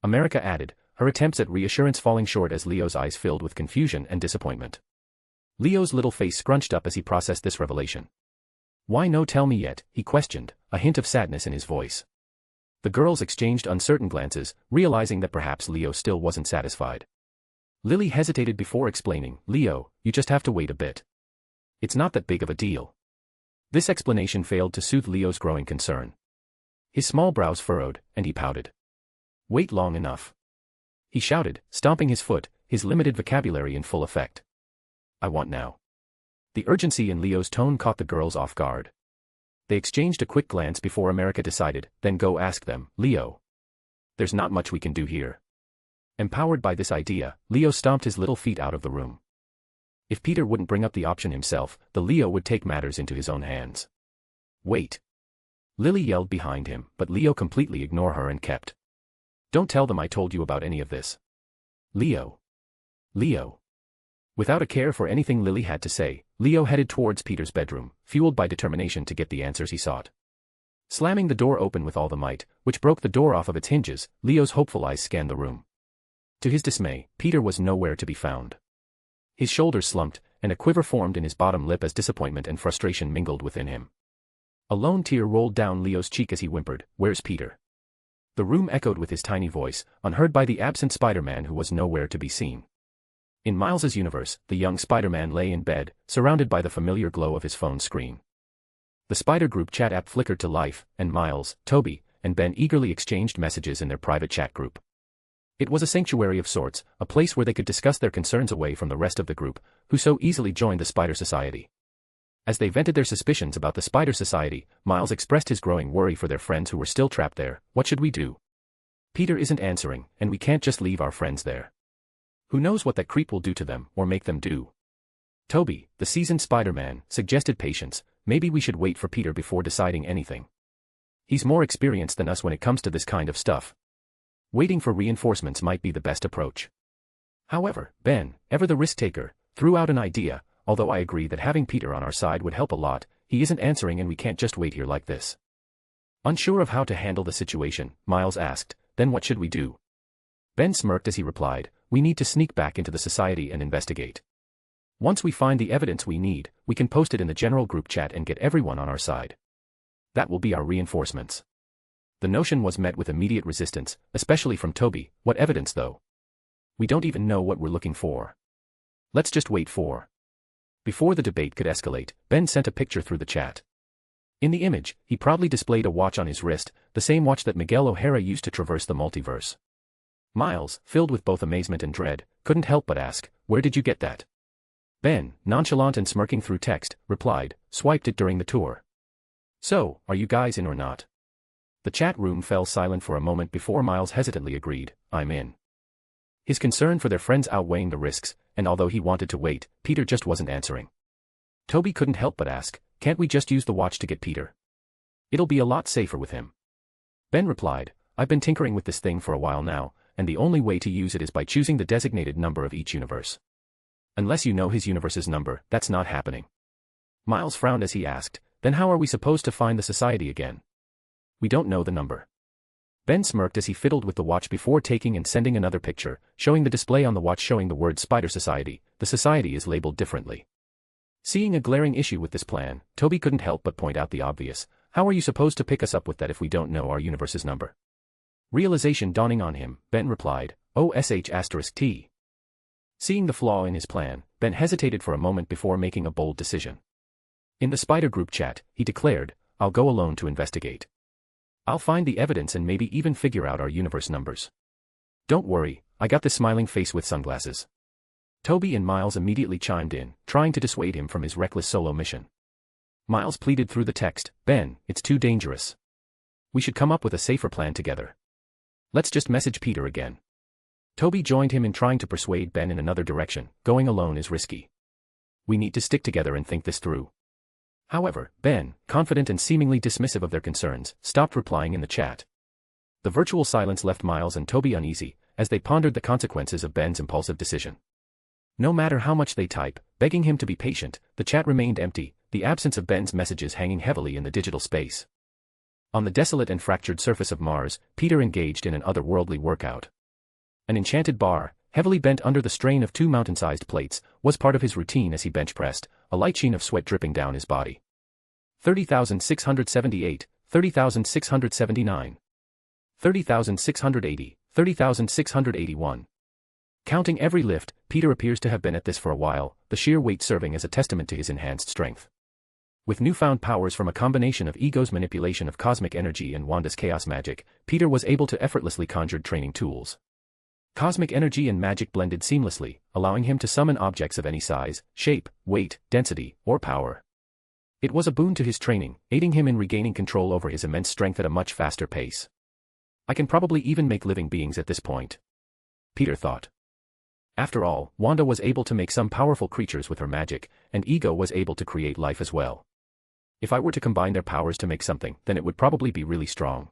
Speaker 3: America added, her attempts at reassurance falling short as Leo's eyes filled with confusion and disappointment. Leo's little face scrunched up as he processed this revelation. "Why no tell me yet?" he questioned, a hint of sadness in his voice. The girls exchanged uncertain glances, realizing that perhaps Leo still wasn't satisfied. Lily hesitated before explaining. "Leo, you just have to wait a bit. It's not that big of a deal." This explanation failed to soothe Leo's growing concern. His small brows furrowed, and he pouted. "Wait long enough," he shouted, stomping his foot, his limited vocabulary in full effect. "I want now." The urgency in Leo's tone caught the girls off guard. They exchanged a quick glance before America decided, "Then go ask them, Leo. There's not much we can do here." Empowered by this idea, Leo stomped his little feet out of the room. If Peter wouldn't bring up the option himself, the Leo would take matters into his own hands. "Wait." Lily yelled behind him, but Leo completely ignored her and kept. "Don't tell them I told you about any of this. Leo. Leo." Without a care for anything Lily had to say, Leo headed towards Peter's bedroom, fueled by determination to get the answers he sought. Slamming the door open with all the might, which broke the door off of its hinges, Leo's hopeful eyes scanned the room. To his dismay, Peter was nowhere to be found. His shoulders slumped, and a quiver formed in his bottom lip as disappointment and frustration mingled within him. A lone tear rolled down Leo's cheek as he whimpered, "Where's Peter?" The room echoed with his tiny voice, unheard by the absent Spider-Man who was nowhere to be seen. In Miles's universe, the young Spider-Man lay in bed, surrounded by the familiar glow of his phone screen. The Spider Group chat app flickered to life, and Miles, Toby, and Ben eagerly exchanged messages in their private chat group. It was a sanctuary of sorts, a place where they could discuss their concerns away from the rest of the group, who so easily joined the Spider Society. As they vented their suspicions about the Spider Society, Miles expressed his growing worry for their friends who were still trapped there. "What should we do? Peter isn't answering, and we can't just leave our friends there. Who knows what that creep will do to them, or make them do?" Toby, the seasoned Spider-Man, suggested patience. "Maybe we should wait for Peter before deciding anything. He's more experienced than us when it comes to this kind of stuff. Waiting for reinforcements might be the best approach." However, Ben, ever the risk-taker, threw out an idea. "Although I agree that having Peter on our side would help a lot, he isn't answering and we can't just wait here like this." Unsure of how to handle the situation, Miles asked, "Then what should we do?" Ben smirked as he replied, "We need to sneak back into the society and investigate. Once we find the evidence we need, we can post it in the general group chat and get everyone on our side. That will be our reinforcements." The notion was met with immediate resistance, especially from Toby. "What evidence though? We don't even know what we're looking for. Let's just wait for." Before the debate could escalate, Ben sent a picture through the chat. In the image, he proudly displayed a watch on his wrist, the same watch that Miguel O'Hara used to traverse the multiverse. Miles, filled with both amazement and dread, couldn't help but ask, "Where did you get that?" Ben, nonchalant and smirking through text, replied, "Swiped it during the tour. So, are you guys in or not?" The The chat room fell silent for a moment before Miles hesitantly agreed, "I'm in." His concern for their friends outweighing the risks, and although he wanted to wait, Peter just wasn't answering. Toby couldn't help but ask, "Can't we just use the watch to get Peter? It'll be a lot safer with him." Ben replied, "I've been tinkering with this thing for a while now, and the only way to use it is by choosing the designated number of each universe. Unless you know his universe's number, that's not happening." Miles frowned as he asked, "Then how are we supposed to find the society again?" "We don't know the number." Ben smirked as he fiddled with the watch before taking and sending another picture, showing the display on the watch showing the word Spider Society. The society is labeled differently. Seeing a glaring issue with this plan, Toby couldn't help but point out the obvious. "How are you supposed to pick us up with that if we don't know our universe's number?" Realization dawning on him, Ben replied, "OSH*T. Seeing the flaw in his plan, Ben hesitated for a moment before making a bold decision. In the Spider Group chat, he declared, "I'll go alone to investigate. I'll find the evidence and maybe even figure out our universe numbers. Don't worry, I got this smiling face with sunglasses." Toby and Miles immediately chimed in, trying to dissuade him from his reckless solo mission. Miles pleaded through the text, "Ben, it's too dangerous. We should come up with a safer plan together. Let's just message Peter again." Toby joined him in trying to persuade Ben in another direction. "Going alone is risky. We need to stick together and think this through." However, Ben, confident and seemingly dismissive of their concerns, stopped replying in the chat. The virtual silence left Miles and Toby uneasy, as they pondered the consequences of Ben's impulsive decision. No matter how much they type, begging him to be patient, the chat remained empty, the absence of Ben's messages hanging heavily in the digital space. On the desolate and fractured surface of Mars, Peter engaged in an otherworldly workout. An enchanted bar, heavily bent under the strain of 2 mountain-sized plates, was part of his routine as he bench-pressed, a light sheen of sweat dripping down his body. 30,678, 30,679. 30,680, 30,681. Counting every lift, Peter appears to have been at this for a while, the sheer weight serving as a testament to his enhanced strength. With newfound powers from a combination of Ego's manipulation of cosmic energy and Wanda's chaos magic, Peter was able to effortlessly conjure training tools. Cosmic energy and magic blended seamlessly, allowing him to summon objects of any size, shape, weight, density, or power. It was a boon to his training, aiding him in regaining control over his immense strength at a much faster pace. "I can probably even make living beings at this point," Peter thought. After all, Wanda was able to make some powerful creatures with her magic, and Ego was able to create life as well. If I were to combine their powers to make something, then it would probably be really strong.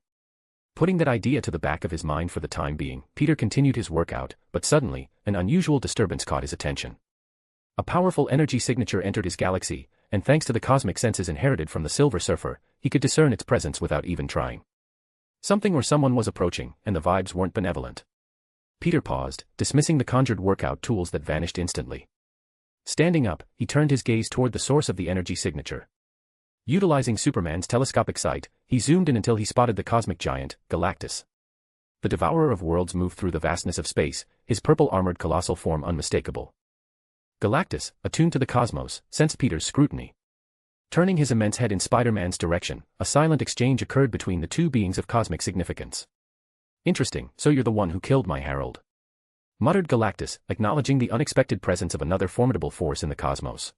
Speaker 3: Putting that idea to the back of his mind for the time being, Peter continued his workout, but suddenly, an unusual disturbance caught his attention. A powerful energy signature entered his galaxy, and thanks to the cosmic senses inherited from the Silver Surfer, he could discern its presence without even trying. Something or someone was approaching, and the vibes weren't benevolent. Peter paused, dismissing the conjured workout tools that vanished instantly. Standing up, he turned his gaze toward the source of the energy signature. Utilizing Superman's telescopic sight, he zoomed in until he spotted the cosmic giant, Galactus. The devourer of worlds moved through the vastness of space, his purple-armored colossal form unmistakable. Galactus, attuned to the cosmos, sensed Peter's scrutiny. Turning his immense head in Spider-Man's direction, a silent exchange occurred between the two beings of cosmic significance. "Interesting, so you're the one who killed my herald," muttered Galactus, acknowledging the unexpected presence of another formidable force in the cosmos.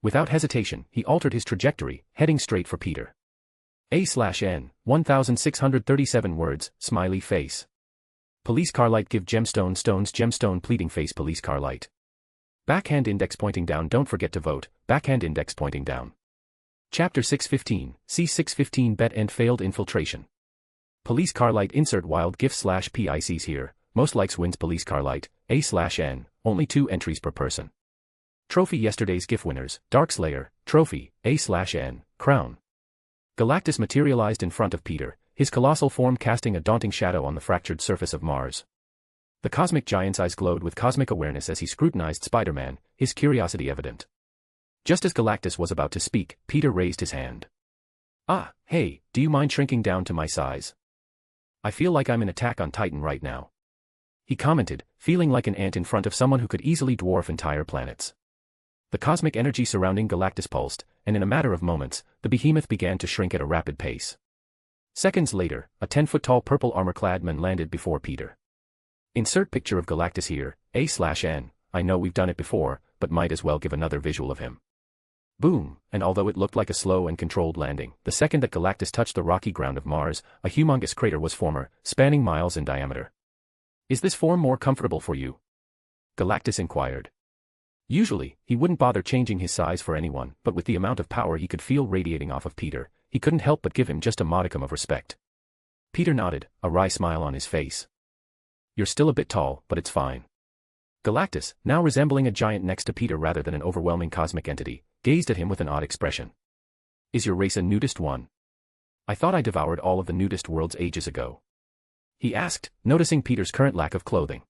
Speaker 3: Without hesitation, he altered his trajectory, heading straight for Peter. A/N, 1637 words, smiley face. Police car light give gemstone stones gemstone pleading face police car light. Backhand index pointing down don't forget to vote, backhand index pointing down. Chapter 615, C615 bet and failed infiltration. Police car light insert wild gif/PICs here, most likes wins police car light, A/N, only 2 entries per person. Trophy yesterday's GIF winners, Darkslayer, Trophy, A/N, Crown. Galactus materialized in front of Peter, his colossal form casting a daunting shadow on the fractured surface of Mars. The cosmic giant's eyes glowed with cosmic awareness as he scrutinized Spider-Man, his curiosity evident. Just as Galactus was about to speak, Peter raised his hand. "Ah, hey, do you mind shrinking down to my size? I feel like I'm in Attack on Titan right now," he commented, feeling like an ant in front of someone who could easily dwarf entire planets. The cosmic energy surrounding Galactus pulsed, and in a matter of moments, the behemoth began to shrink at a rapid pace. Seconds later, a 10-foot-tall purple armor-clad man landed before Peter. Insert picture of Galactus here, A/N, I know we've done it before, but might as well give another visual of him. Boom, and although it looked like a slow and controlled landing, the second that Galactus touched the rocky ground of Mars, a humongous crater was formed, spanning miles in diameter. Is this form more comfortable for you? Galactus inquired. Usually, he wouldn't bother changing his size for anyone, but with the amount of power he could feel radiating off of Peter, he couldn't help but give him just a modicum of respect. Peter nodded, a wry smile on his face. You're still a bit tall, but it's fine. Galactus, now resembling a giant next to Peter rather than an overwhelming cosmic entity, gazed at him with an odd expression. Is your race a nudist one? I thought I devoured all of the nudist worlds ages ago. He asked, noticing Peter's current lack of clothing.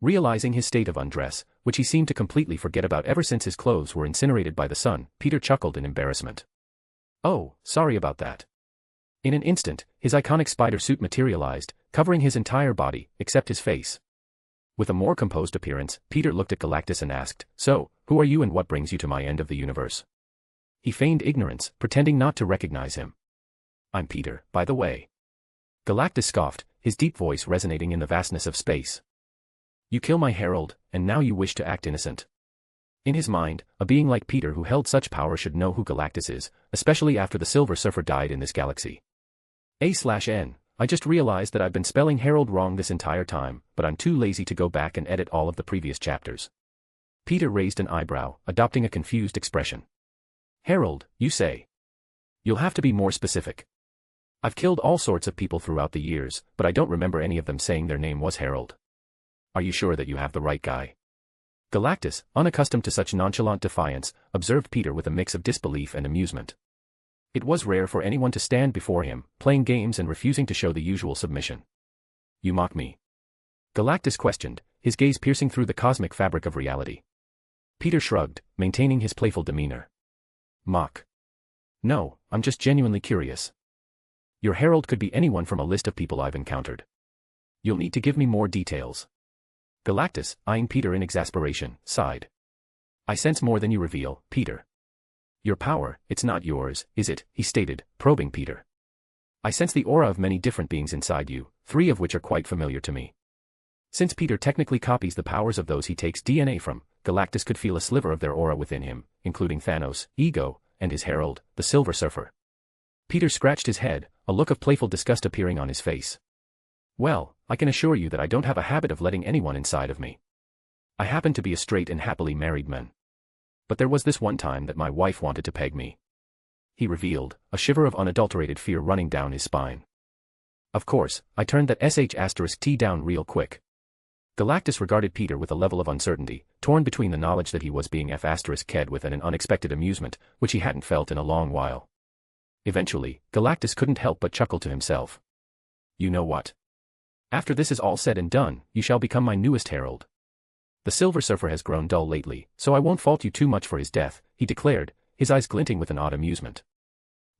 Speaker 3: Realizing his state of undress, which he seemed to completely forget about ever since his clothes were incinerated by the sun, Peter chuckled in embarrassment. Oh, sorry about that. In an instant, his iconic spider suit materialized, covering his entire body, except his face. With a more composed appearance, Peter looked at Galactus and asked, So, who are you and what brings you to my end of the universe? He feigned ignorance, pretending not to recognize him. I'm Peter, by the way. Galactus scoffed, his deep voice resonating in the vastness of space. You kill my herald, and now you wish to act innocent. In his mind, a being like Peter who held such power should know who Galactus is, especially after the Silver Surfer died in this galaxy. A/N, I just realized that I've been spelling herald wrong this entire time, but I'm too lazy to go back and edit all of the previous chapters. Peter raised an eyebrow, adopting a confused expression. Herald, you say? You'll have to be more specific. I've killed all sorts of people throughout the years, but I don't remember any of them saying their name was Herald. Are you sure that you have the right guy? Galactus, unaccustomed to such nonchalant defiance, observed Peter with a mix of disbelief and amusement. It was rare for anyone to stand before him, playing games and refusing to show the usual submission. You mock me? Galactus questioned, his gaze piercing through the cosmic fabric of reality. Peter shrugged, maintaining his playful demeanor. Mock? No, I'm just genuinely curious. Your herald could be anyone from a list of people I've encountered. You'll need to give me more details. Galactus, eyeing Peter in exasperation, sighed. I sense more than you reveal, Peter. Your power, it's not yours, is it? He stated, probing Peter. I sense the aura of many different beings inside you, 3 of which are quite familiar to me. Since Peter technically copies the powers of those he takes DNA from, Galactus could feel a sliver of their aura within him, including Thanos, Ego, and his herald, the Silver Surfer. Peter scratched his head, a look of playful disgust appearing on his face. Well, I can assure you that I don't have a habit of letting anyone inside of me. I happen to be a straight and happily married man. But there was this one time that my wife wanted to peg me. He revealed, a shiver of unadulterated fear running down his spine. Of course, I turned that sh*t down real quick. Galactus regarded Peter with a level of uncertainty, torn between the knowledge that he was being f***ed with and an unexpected amusement, which he hadn't felt in a long while. Eventually, Galactus couldn't help but chuckle to himself. You know what? After this is all said and done, you shall become my newest herald. The Silver Surfer has grown dull lately, so I won't fault you too much for his death, he declared, his eyes glinting with an odd amusement.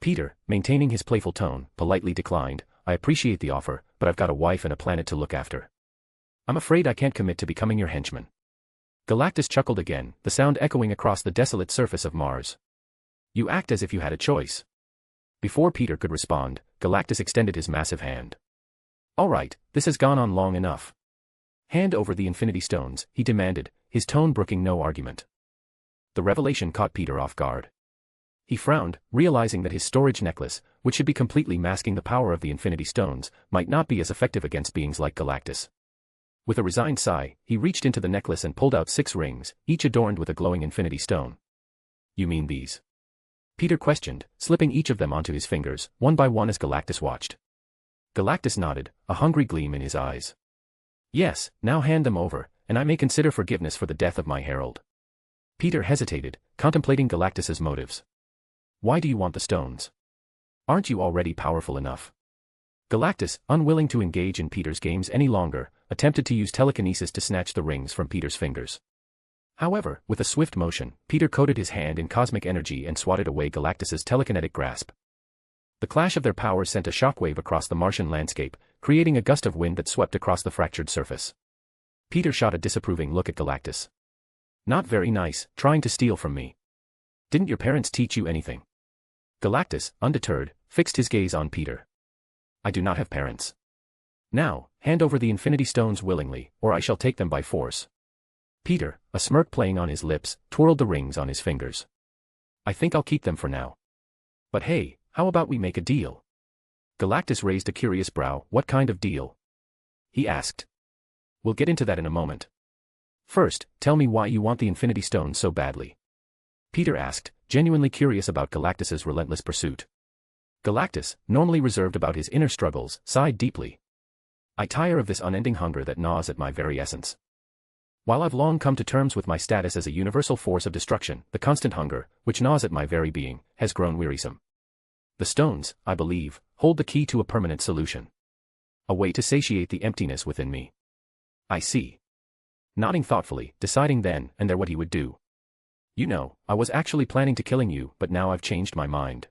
Speaker 3: Peter, maintaining his playful tone, politely declined, I appreciate the offer, but I've got a wife and a planet to look after. I'm afraid I can't commit to becoming your henchman. Galactus chuckled again, the sound echoing across the desolate surface of Mars. You act as if you had a choice. Before Peter could respond, Galactus extended his massive hand. All right, this has gone on long enough. Hand over the Infinity Stones, he demanded, his tone brooking no argument. The revelation caught Peter off guard. He frowned, realizing that his storage necklace, which should be completely masking the power of the Infinity Stones, might not be as effective against beings like Galactus. With a resigned sigh, he reached into the necklace and pulled out 6 rings, each adorned with a glowing Infinity Stone. You mean these? Peter questioned, slipping each of them onto his fingers, one by one as Galactus watched. Galactus nodded, a hungry gleam in his eyes. Yes, now hand them over, and I may consider forgiveness for the death of my herald. Peter hesitated, contemplating Galactus's motives. Why do you want the stones? Aren't you already powerful enough? Galactus, unwilling to engage in Peter's games any longer, attempted to use telekinesis to snatch the rings from Peter's fingers. However, with a swift motion, Peter coated his hand in cosmic energy and swatted away Galactus's telekinetic grasp. The clash of their powers sent a shockwave across the Martian landscape, creating a gust of wind that swept across the fractured surface. Peter shot a disapproving look at Galactus. Not very nice, trying to steal from me. Didn't your parents teach you anything? Galactus, undeterred, fixed his gaze on Peter. I do not have parents. Now, hand over the Infinity Stones willingly, or I shall take them by force. Peter, a smirk playing on his lips, twirled the rings on his fingers. I think I'll keep them for now. But hey, how about we make a deal? Galactus raised a curious brow. What kind of deal? He asked. We'll get into that in a moment. First, tell me why you want the Infinity Stone so badly. Peter asked, genuinely curious about Galactus's relentless pursuit. Galactus, normally reserved about his inner struggles, sighed deeply. I tire of this unending hunger that gnaws at my very essence. While I've long come to terms with my status as a universal force of destruction, the constant hunger, which gnaws at my very being, has grown wearisome. The stones, I believe, hold the key to a permanent solution. A way to satiate the emptiness within me. I see. Nodding thoughtfully, deciding then and there what he would do. You know, I was actually planning to killing you, but now I've changed my mind.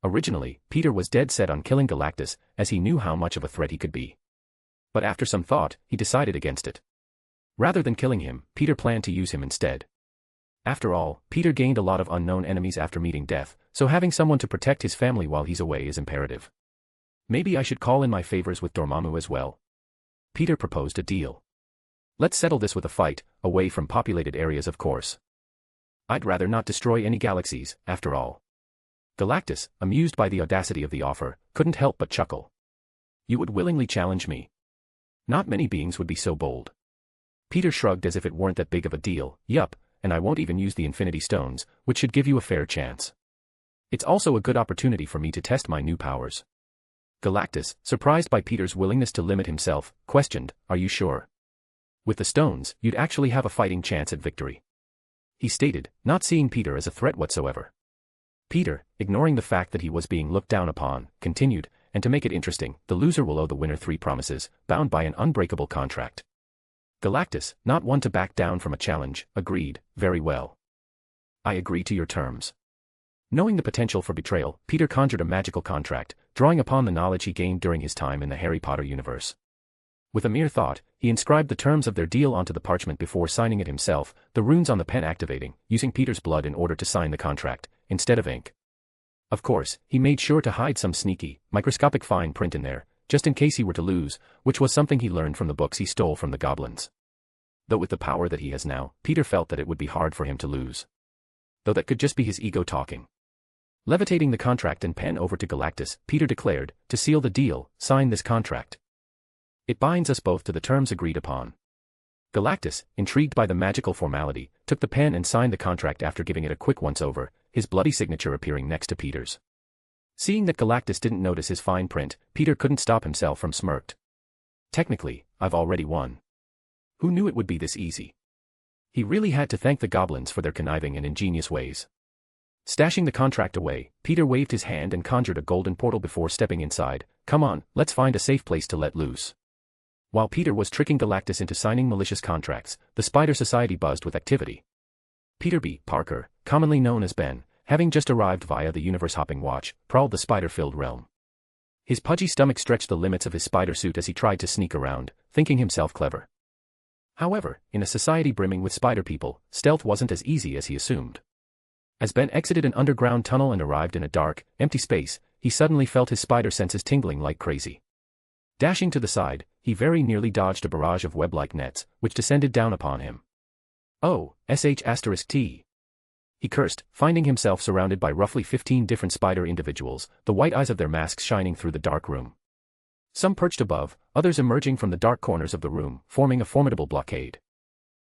Speaker 3: Originally, Peter was dead set on killing Galactus, as he knew how much of a threat he could be. But after some thought, he decided against it. Rather than killing him, Peter planned to use him instead. After all, Peter gained a lot of unknown enemies after meeting death, so having someone to protect his family while he's away is imperative. Maybe I should call in my favors with Dormammu as well. Peter proposed a deal. Let's settle this with a fight, away from populated areas of course. I'd rather not destroy any galaxies, after all. Galactus, amused by the audacity of the offer, couldn't help but chuckle. You would willingly challenge me? Not many beings would be so bold. Peter shrugged as if it weren't that big of a deal. Yup, and I won't even use the Infinity Stones, which should give you a fair chance. It's also a good opportunity for me to test my new powers. Galactus, surprised by Peter's willingness to limit himself, questioned, are you sure? With the stones, you'd actually have a fighting chance at victory. He stated, not seeing Peter as a threat whatsoever. Peter, ignoring the fact that he was being looked down upon, continued, and to make it interesting, the loser will owe the winner 3 promises, bound by an unbreakable contract. Galactus, not one to back down from a challenge, agreed, very well. I agree to your terms. Knowing the potential for betrayal, Peter conjured a magical contract, drawing upon the knowledge he gained during his time in the Harry Potter universe. With a mere thought, he inscribed the terms of their deal onto the parchment before signing it himself, the runes on the pen activating, using Peter's blood in order to sign the contract, instead of ink. Of course, he made sure to hide some sneaky, microscopic fine print in there, just in case he were to lose, which was something he learned from the books he stole from the goblins. Though with the power that he has now, Peter felt that it would be hard for him to lose. Though that could just be his ego talking. Levitating the contract and pen over to Galactus, Peter declared, to seal the deal, sign this contract. It binds us both to the terms agreed upon. Galactus, intrigued by the magical formality, took the pen and signed the contract after giving it a quick once-over, his bloody signature appearing next to Peter's. Seeing that Galactus didn't notice his fine print, Peter couldn't stop himself from smirked. Technically, I've already won. Who knew it would be this easy? He really had to thank the goblins for their conniving and ingenious ways. Stashing the contract away, Peter waved his hand and conjured a golden portal before stepping inside. Come on, let's find a safe place to let loose. While Peter was tricking Galactus into signing malicious contracts, the Spider Society buzzed with activity. Peter B. Parker, commonly known as Ben, having just arrived via the universe-hopping watch, prowled the spider-filled realm. His pudgy stomach stretched the limits of his spider suit as he tried to sneak around, thinking himself clever. However, in a society brimming with spider people, stealth wasn't as easy as he assumed. As Ben exited an underground tunnel and arrived in a dark, empty space, he suddenly felt his spider senses tingling like crazy. Dashing to the side, he very nearly dodged a barrage of web-like nets, which descended down upon him. Oh, **T. He cursed, finding himself surrounded by roughly 15 different spider individuals, the white eyes of their masks shining through the dark room. Some perched above, others emerging from the dark corners of the room, forming a formidable blockade.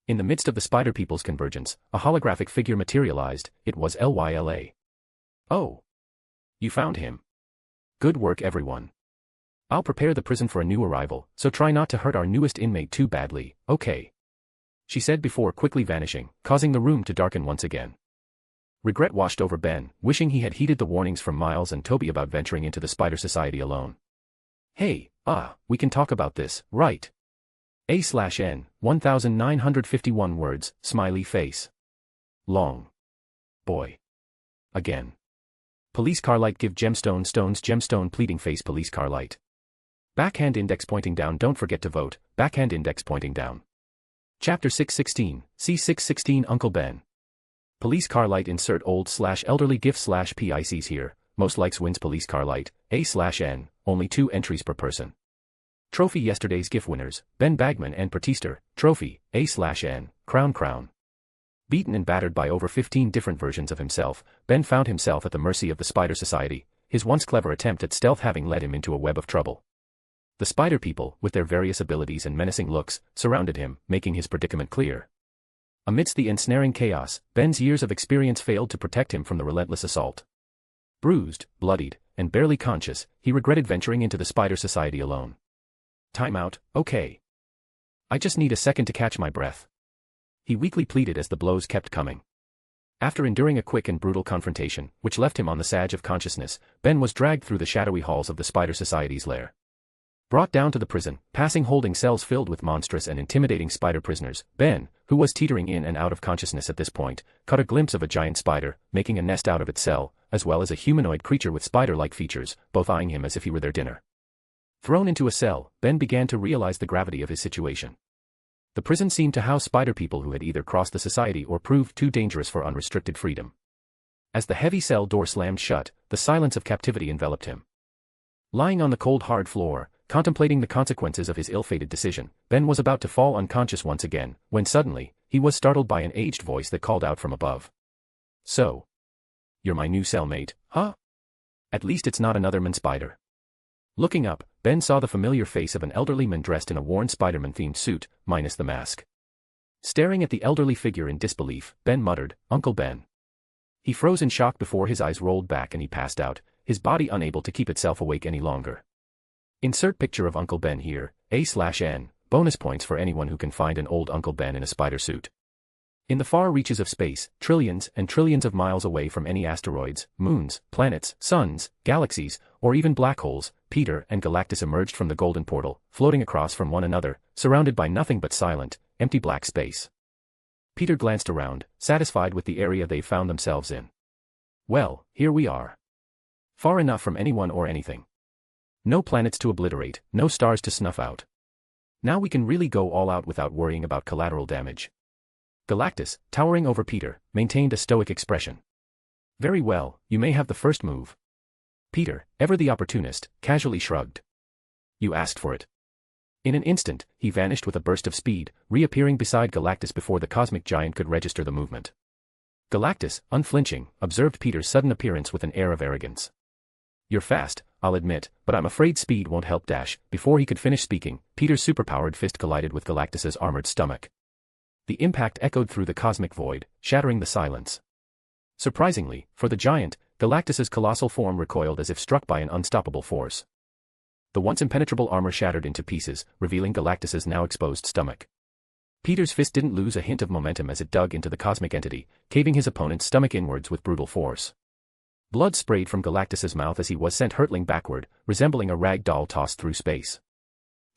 Speaker 3: In the midst of the spider people's convergence, a holographic figure materialized. It was Lyla. Oh. You found him. Good work everyone. I'll prepare the prison for a new arrival, so try not to hurt our newest inmate too badly, okay? She said before quickly vanishing, causing the room to darken once again. Regret washed over Ben, wishing he had heeded the warnings from Miles and Toby about venturing into the Spider Society alone. Hey, we can talk about this, right? /N, 1951 words, smiley face. Long. Boy. Again. Police car light give gemstone stones gemstone pleading face police car light. Backhand index pointing down don't forget to vote, backhand index pointing down. Chapter 616, C616 Uncle Ben. Police car light insert old/elderly gif/PICs here, most likes wins police car light, /N, only 2 entries per person. Trophy yesterday's GIF winners, Ben Bagman and Pertister, trophy, /N, crown. Beaten and battered by over 15 different versions of himself, Ben found himself at the mercy of the Spider Society, his once clever attempt at stealth having led him into a web of trouble. The Spider People, with their various abilities and menacing looks, surrounded him, making his predicament clear. Amidst the ensnaring chaos, Ben's years of experience failed to protect him from the relentless assault. Bruised, bloodied, and barely conscious, he regretted venturing into the Spider Society alone. Time out, okay. I just need a second to catch my breath. He weakly pleaded as the blows kept coming. After enduring a quick and brutal confrontation, which left him on the edge of consciousness, Ben was dragged through the shadowy halls of the Spider Society's lair. Brought down to the prison, passing holding cells filled with monstrous and intimidating spider prisoners, Ben, who was teetering in and out of consciousness at this point, caught a glimpse of a giant spider, making a nest out of its cell, as well as a humanoid creature with spider-like features, both eyeing him as if he were their dinner. Thrown into a cell, Ben began to realize the gravity of his situation. The prison seemed to house spider people who had either crossed the society or proved too dangerous for unrestricted freedom. As the heavy cell door slammed shut, the silence of captivity enveloped him. Lying on the cold hard floor, contemplating the consequences of his ill-fated decision, Ben was about to fall unconscious once again, when suddenly, he was startled by an aged voice that called out from above. So, you're my new cellmate, huh? At least it's not another man spider. Looking up, Ben saw the familiar face of an elderly man dressed in a worn Spider-Man-themed suit, minus the mask. Staring at the elderly figure in disbelief, Ben muttered, "Uncle Ben." He froze in shock before his eyes rolled back and he passed out, his body unable to keep itself awake any longer. Insert picture of Uncle Ben here, A/N, bonus points for anyone who can find an old Uncle Ben in a spider suit. In the far reaches of space, trillions and trillions of miles away from any asteroids, moons, planets, suns, galaxies, or even black holes, Peter and Galactus emerged from the golden portal, floating across from one another, surrounded by nothing but silent, empty black space. Peter glanced around, satisfied with the area they found themselves in. Well, here we are. Far enough from anyone or anything. No planets to obliterate, no stars to snuff out. Now we can really go all out without worrying about collateral damage. Galactus, towering over Peter, maintained a stoic expression. Very well, you may have the first move. Peter, ever the opportunist, casually shrugged. You asked for it. In an instant, he vanished with a burst of speed, reappearing beside Galactus before the cosmic giant could register the movement. Galactus, unflinching, observed Peter's sudden appearance with an air of arrogance. You're fast, I'll admit, but I'm afraid speed won't help dash. Before he could finish speaking, Peter's superpowered fist collided with Galactus's armored stomach. The impact echoed through the cosmic void, shattering the silence. Surprisingly, for the giant, Galactus's colossal form recoiled as if struck by an unstoppable force. The once impenetrable armor shattered into pieces, revealing Galactus's now exposed stomach. Peter's fist didn't lose a hint of momentum as it dug into the cosmic entity, caving his opponent's stomach inwards with brutal force. Blood sprayed from Galactus's mouth as he was sent hurtling backward, resembling a rag doll tossed through space.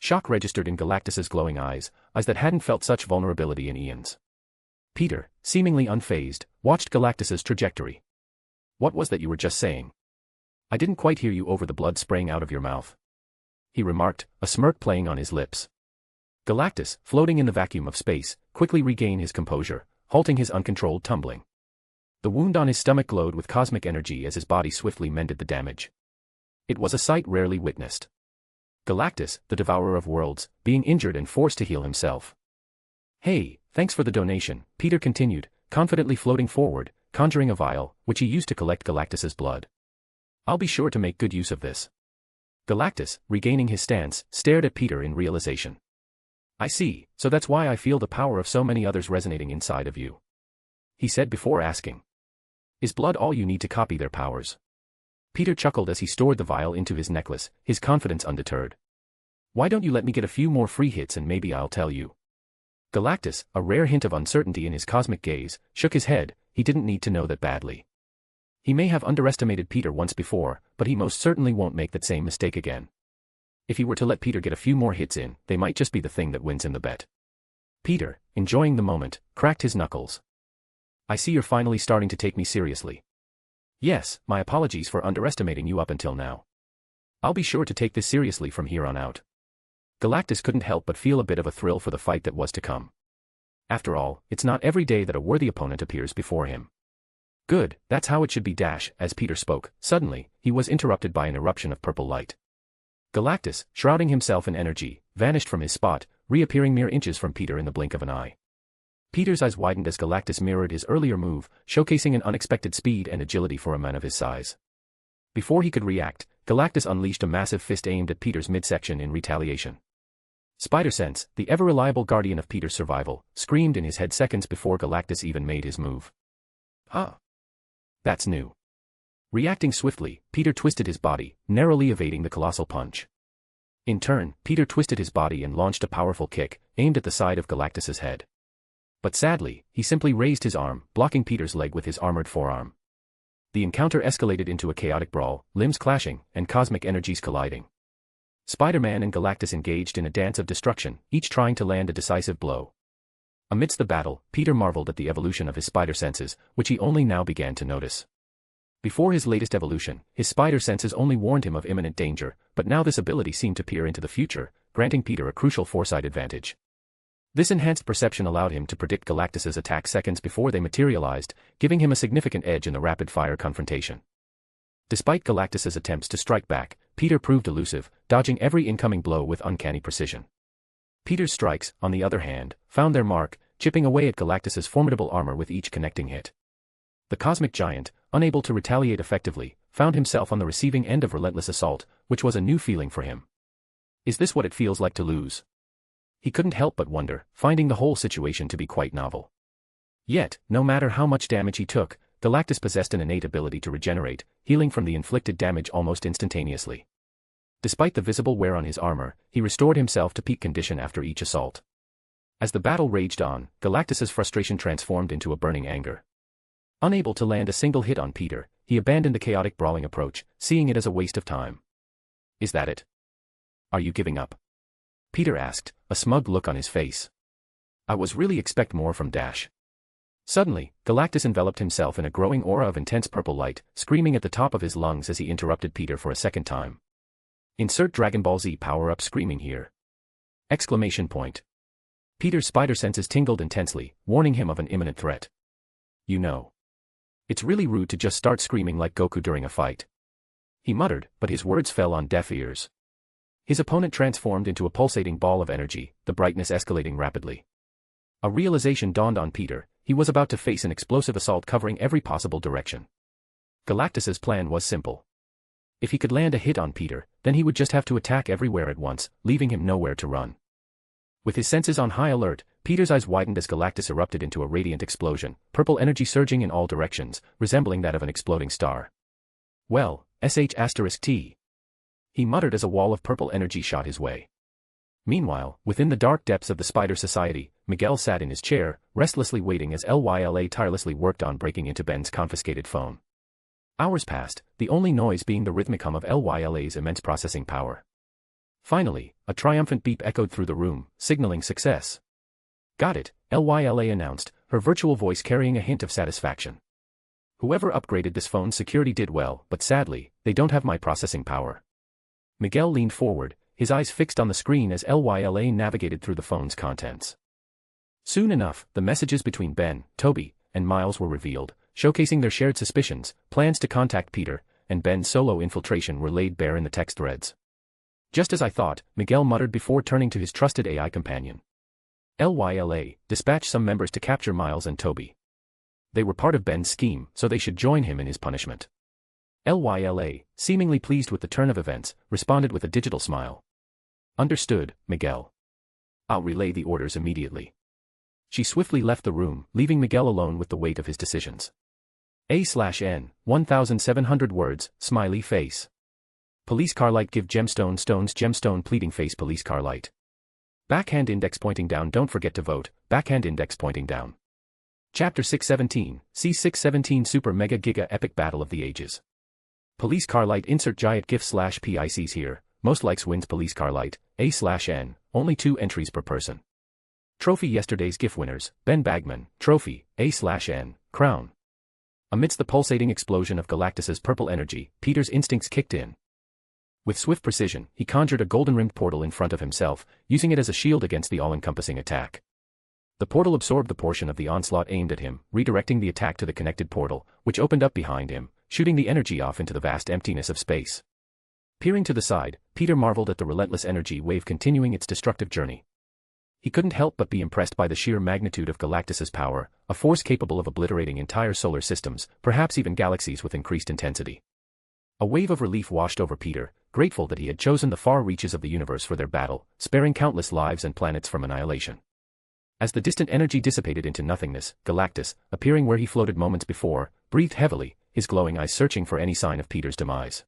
Speaker 3: Shock registered in Galactus's glowing eyes that hadn't felt such vulnerability in eons. Peter, seemingly unfazed, watched Galactus's trajectory. What was that you were just saying? I didn't quite hear you over the blood spraying out of your mouth. He remarked, a smirk playing on his lips. Galactus, floating in the vacuum of space, quickly regained his composure, halting his uncontrolled tumbling. The wound on his stomach glowed with cosmic energy as his body swiftly mended the damage. It was a sight rarely witnessed. Galactus, the devourer of worlds, being injured and forced to heal himself. Hey, thanks for the donation, Peter continued, confidently floating forward, conjuring a vial, which he used to collect Galactus's blood. I'll be sure to make good use of this. Galactus, regaining his stance, stared at Peter in realization. I see, so that's why I feel the power of so many others resonating inside of you. He said before asking. Is blood all you need to copy their powers? Peter chuckled as he stored the vial into his necklace, his confidence undeterred. Why don't you let me get a few more free hits and maybe I'll tell you? Galactus, a rare hint of uncertainty in his cosmic gaze, shook his head. He didn't need to know that badly. He may have underestimated Peter once before, but he most certainly won't make that same mistake again. If he were to let Peter get a few more hits in, they might just be the thing that wins him the bet. Peter, enjoying the moment, cracked his knuckles. I see you're finally starting to take me seriously. Yes, my apologies for underestimating you up until now. I'll be sure to take this seriously from here on out. Galactus couldn't help but feel a bit of a thrill for the fight that was to come. After all, it's not every day that a worthy opponent appears before him. Good, that's how it should be. As Peter spoke, suddenly, he was interrupted by an eruption of purple light. Galactus, shrouding himself in energy, vanished from his spot, reappearing mere inches from Peter in the blink of an eye. Peter's eyes widened as Galactus mirrored his earlier move, showcasing an unexpected speed and agility for a man of his size. Before he could react, Galactus unleashed a massive fist aimed at Peter's midsection in retaliation. Spider Sense, the ever-reliable guardian of Peter's survival, screamed in his head seconds before Galactus even made his move. Ah! That's new. Reacting swiftly, Peter twisted his body, narrowly evading the colossal punch. In turn, Peter twisted his body and launched a powerful kick, aimed at the side of Galactus's head. But sadly, he simply raised his arm, blocking Peter's leg with his armored forearm. The encounter escalated into a chaotic brawl, limbs clashing, and cosmic energies colliding. Spider-Man and Galactus engaged in a dance of destruction, each trying to land a decisive blow. Amidst the battle, Peter marveled at the evolution of his spider senses, which he only now began to notice. Before his latest evolution, his spider senses only warned him of imminent danger, but now this ability seemed to peer into the future, granting Peter a crucial foresight advantage. This enhanced perception allowed him to predict Galactus's attack seconds before they materialized, giving him a significant edge in the rapid-fire confrontation. Despite Galactus's attempts to strike back, Peter proved elusive, dodging every incoming blow with uncanny precision. Peter's strikes, on the other hand, found their mark, chipping away at Galactus's formidable armor with each connecting hit. The cosmic giant, unable to retaliate effectively, found himself on the receiving end of relentless assault, which was a new feeling for him. Is this what it feels like to lose? He couldn't help but wonder, finding the whole situation to be quite novel. Yet, no matter how much damage he took, Galactus possessed an innate ability to regenerate, healing from the inflicted damage almost instantaneously. Despite the visible wear on his armor, he restored himself to peak condition after each assault. As the battle raged on, Galactus's frustration transformed into a burning anger. Unable to land a single hit on Peter, he abandoned the chaotic brawling approach, seeing it as a waste of time. Is that it? Are you giving up? Peter asked, a smug look on his face. I was really expect more from Dash. Suddenly, Galactus enveloped himself in a growing aura of intense purple light, screaming at the top of his lungs as he interrupted Peter for a second time. Insert Dragon Ball Z power-up screaming here! Exclamation point. Peter's spider senses tingled intensely, warning him of an imminent threat. You know. It's really rude to just start screaming like Goku during a fight. He muttered, but his words fell on deaf ears. His opponent transformed into a pulsating ball of energy, the brightness escalating rapidly. A realization dawned on Peter, he was about to face an explosive assault covering every possible direction. Galactus's plan was simple. If he could land a hit on Peter, then he would just have to attack everywhere at once, leaving him nowhere to run. With his senses on high alert, Peter's eyes widened as Galactus erupted into a radiant explosion, purple energy surging in all directions, resembling that of an exploding star. Well, *T. He muttered as a wall of purple energy shot his way. Meanwhile, within the dark depths of the Spider Society, Miguel sat in his chair, restlessly waiting as Lyla tirelessly worked on breaking into Ben's confiscated phone. Hours passed, the only noise being the rhythmic hum of Lyla's immense processing power. Finally, a triumphant beep echoed through the room, signaling success. Got it, Lyla announced, her virtual voice carrying a hint of satisfaction. Whoever upgraded this phone's security did well, but sadly, they don't have my processing power. Miguel leaned forward, his eyes fixed on the screen as Lyla navigated through the phone's contents. Soon enough, the messages between Ben, Toby, and Miles were revealed, showcasing their shared suspicions, plans to contact Peter, and Ben's solo infiltration were laid bare in the text threads. Just as I thought, Miguel muttered before turning to his trusted AI companion. Lyla, dispatch some members to capture Miles and Toby. They were part of Ben's scheme, so they should join him in his punishment. Lyla, seemingly pleased with the turn of events, responded with a digital smile. Understood, Miguel. I'll relay the orders immediately. She swiftly left the room, leaving Miguel alone with the weight of his decisions. A/N, 1,700 words, smiley face. Police car light give gemstone stones gemstone pleading face police car light. Backhand index pointing down don't forget to vote, backhand index pointing down. Chapter 617, C617 Super Mega Giga Epic Battle of the Ages. Police car light insert giant gif/PICs here, most likes wins police car light, A/N, only 2 entries per person. Trophy yesterday's GIF winners, Ben Bagman, trophy, A/N, crown. Amidst the pulsating explosion of Galactus's purple energy, Peter's instincts kicked in. With swift precision, he conjured a golden-rimmed portal in front of himself, using it as a shield against the all-encompassing attack. The portal absorbed the portion of the onslaught aimed at him, redirecting the attack to the connected portal, which opened up behind him, shooting the energy off into the vast emptiness of space. Peering to the side, Peter marveled at the relentless energy wave continuing its destructive journey. He couldn't help but be impressed by the sheer magnitude of Galactus's power, a force capable of obliterating entire solar systems, perhaps even galaxies with increased intensity. A wave of relief washed over Peter, grateful that he had chosen the far reaches of the universe for their battle, sparing countless lives and planets from annihilation. As the distant energy dissipated into nothingness, Galactus, appearing where he floated moments before, breathed heavily, his glowing eyes searching for any sign of Peter's demise.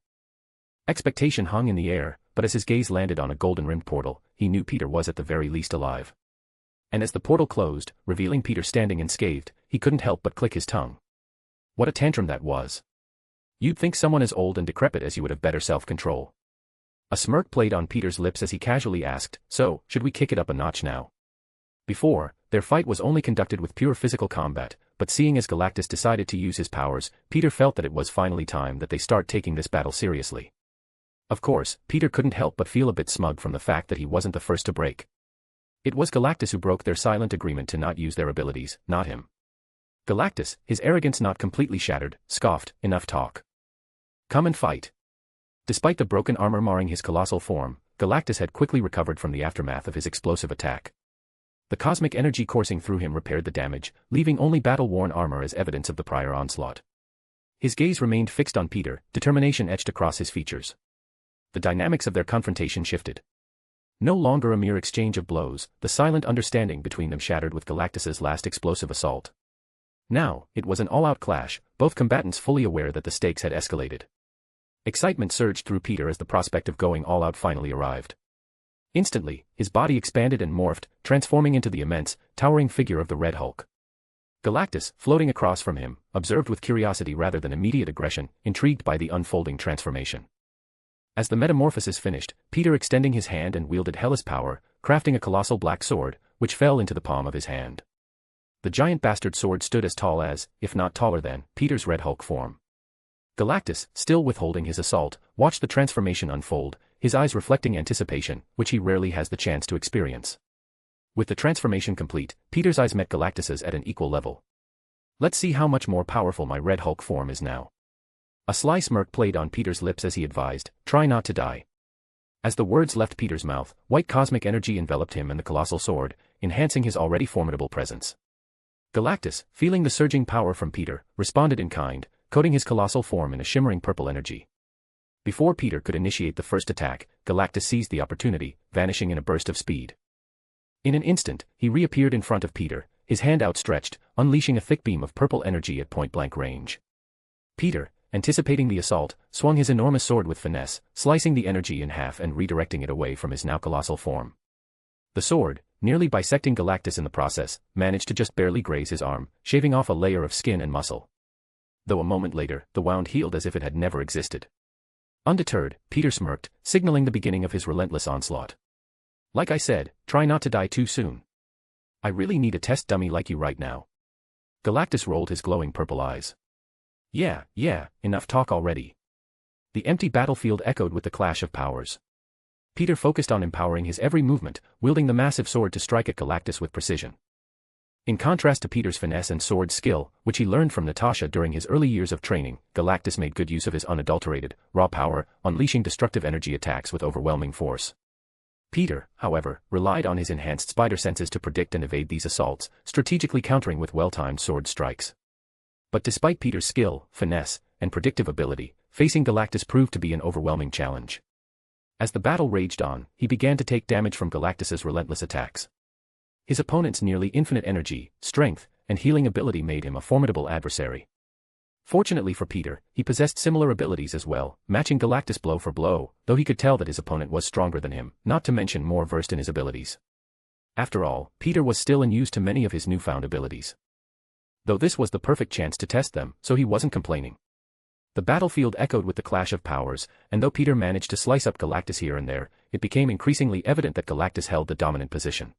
Speaker 3: Expectation hung in the air, but as his gaze landed on a golden-rimmed portal, he knew Peter was at the very least alive. And as the portal closed, revealing Peter standing unscathed, he couldn't help but click his tongue. What a tantrum that was. You'd think someone as old and decrepit as you would have better self-control. A smirk played on Peter's lips as he casually asked, "So, should we kick it up a notch now?" Before, their fight was only conducted with pure physical combat, but seeing as Galactus decided to use his powers, Peter felt that it was finally time that they start taking this battle seriously. Of course, Peter couldn't help but feel a bit smug from the fact that he wasn't the first to break. It was Galactus who broke their silent agreement to not use their abilities, not him. Galactus, his arrogance not completely shattered, scoffed, "Enough talk. Come and fight." Despite the broken armor marring his colossal form, Galactus had quickly recovered from the aftermath of his explosive attack. The cosmic energy coursing through him repaired the damage, leaving only battle-worn armor as evidence of the prior onslaught. His gaze remained fixed on Peter, determination etched across his features. The dynamics of their confrontation shifted. No longer a mere exchange of blows, the silent understanding between them shattered with Galactus's last explosive assault. Now, it was an all-out clash, both combatants fully aware that the stakes had escalated. Excitement surged through Peter as the prospect of going all out finally arrived. Instantly, his body expanded and morphed, transforming into the immense, towering figure of the Red Hulk. Galactus, floating across from him, observed with curiosity rather than immediate aggression, intrigued by the unfolding transformation. As the metamorphosis finished, Peter extending his hand and wielded Hellas power, crafting a colossal black sword, which fell into the palm of his hand. The giant bastard sword stood as tall as, if not taller than, Peter's Red Hulk form. Galactus, still withholding his assault, watched the transformation unfold, his eyes reflecting anticipation, which he rarely has the chance to experience. With the transformation complete, Peter's eyes met Galactus's at an equal level. "Let's see how much more powerful my Red Hulk form is now." A sly smirk played on Peter's lips as he advised, "Try not to die." As the words left Peter's mouth, white cosmic energy enveloped him and the colossal sword, enhancing his already formidable presence. Galactus, feeling the surging power from Peter, responded in kind, coating his colossal form in a shimmering purple energy. Before Peter could initiate the first attack, Galactus seized the opportunity, vanishing in a burst of speed. In an instant, he reappeared in front of Peter, his hand outstretched, unleashing a thick beam of purple energy at point-blank range. Peter, anticipating the assault, swung his enormous sword with finesse, slicing the energy in half and redirecting it away from his now colossal form. The sword, nearly bisecting Galactus in the process, managed to just barely graze his arm, shaving off a layer of skin and muscle. Though a moment later, the wound healed as if it had never existed. Undeterred, Peter smirked, signaling the beginning of his relentless onslaught. "Like I said, try not to die too soon. I really need a test dummy like you right now." Galactus rolled his glowing purple eyes. Yeah, enough talk already." The empty battlefield echoed with the clash of powers. Peter focused on empowering his every movement, wielding the massive sword to strike at Galactus with precision. In contrast to Peter's finesse and sword skill, which he learned from Natasha during his early years of training, Galactus made good use of his unadulterated, raw power, unleashing destructive energy attacks with overwhelming force. Peter, however, relied on his enhanced spider senses to predict and evade these assaults, strategically countering with well-timed sword strikes. But despite Peter's skill, finesse, and predictive ability, facing Galactus proved to be an overwhelming challenge. As the battle raged on, he began to take damage from Galactus's relentless attacks. His opponent's nearly infinite energy, strength, and healing ability made him a formidable adversary. Fortunately for Peter, he possessed similar abilities as well, matching Galactus blow for blow, though he could tell that his opponent was stronger than him, not to mention more versed in his abilities. After all, Peter was still unused to many of his newfound abilities. Though this was the perfect chance to test them, so he wasn't complaining. The battlefield echoed with the clash of powers, and though Peter managed to slice up Galactus here and there, it became increasingly evident that Galactus held the dominant position.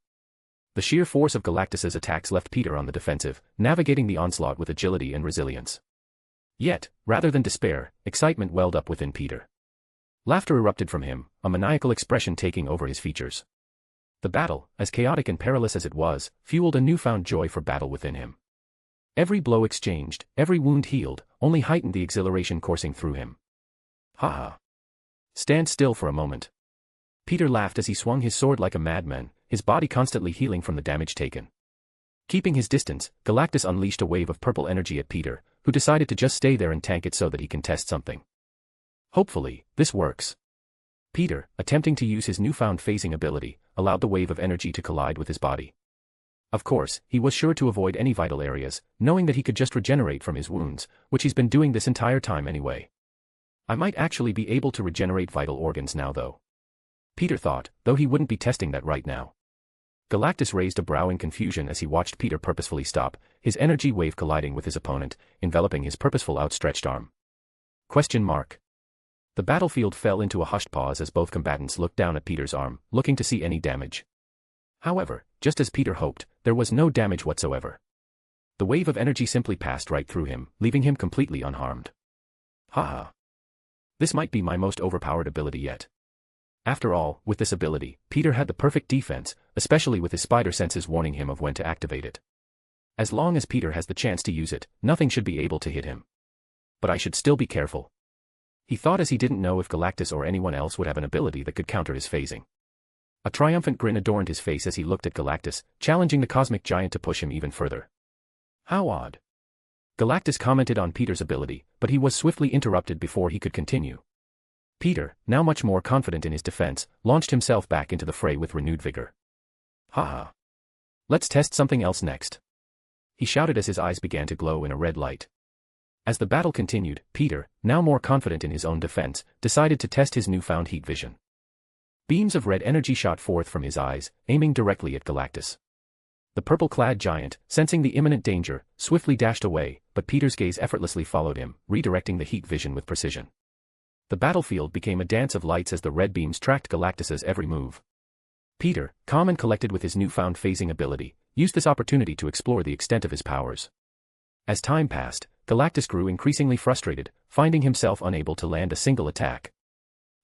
Speaker 3: The sheer force of Galactus's attacks left Peter on the defensive, navigating the onslaught with agility and resilience. Yet, rather than despair, excitement welled up within Peter. Laughter erupted from him, a maniacal expression taking over his features. The battle, as chaotic and perilous as it was, fueled a newfound joy for battle within him. Every blow exchanged, every wound healed, only heightened the exhilaration coursing through him. "Ha ha. Stand still for a moment." Peter laughed as he swung his sword like a madman, his body constantly healing from the damage taken. Keeping his distance, Galactus unleashed a wave of purple energy at Peter, who decided to just stay there and tank it so that he can test something. Hopefully, this works. Peter, attempting to use his newfound phasing ability, allowed the wave of energy to collide with his body. Of course, he was sure to avoid any vital areas, knowing that he could just regenerate from his wounds, which he's been doing this entire time anyway. I might actually be able to regenerate vital organs now though. Peter thought, though he wouldn't be testing that right now. Galactus raised a brow in confusion as he watched Peter purposefully stop, his energy wave colliding with his opponent, enveloping his purposeful outstretched arm. Question mark. The battlefield fell into a hushed pause as both combatants looked down at Peter's arm, looking to see any damage. However, just as Peter hoped, there was no damage whatsoever. The wave of energy simply passed right through him, leaving him completely unharmed. Haha. This might be my most overpowered ability yet. After all, with this ability, Peter had the perfect defense, especially with his spider senses warning him of when to activate it. As long as Peter has the chance to use it, nothing should be able to hit him. But I should still be careful. He thought, as he didn't know if Galactus or anyone else would have an ability that could counter his phasing. A triumphant grin adorned his face as he looked at Galactus, challenging the cosmic giant to push him even further. How odd. Galactus commented on Peter's ability, but he was swiftly interrupted before he could continue. Peter, now much more confident in his defense, launched himself back into the fray with renewed vigor. Haha. Let's test something else next. He shouted as his eyes began to glow in a red light. As the battle continued, Peter, now more confident in his own defense, decided to test his newfound heat vision. Beams of red energy shot forth from his eyes, aiming directly at Galactus. The purple-clad giant, sensing the imminent danger, swiftly dashed away, but Peter's gaze effortlessly followed him, redirecting the heat vision with precision. The battlefield became a dance of lights as the red beams tracked Galactus's every move. Peter, calm and collected with his newfound phasing ability, used this opportunity to explore the extent of his powers. As time passed, Galactus grew increasingly frustrated, finding himself unable to land a single attack.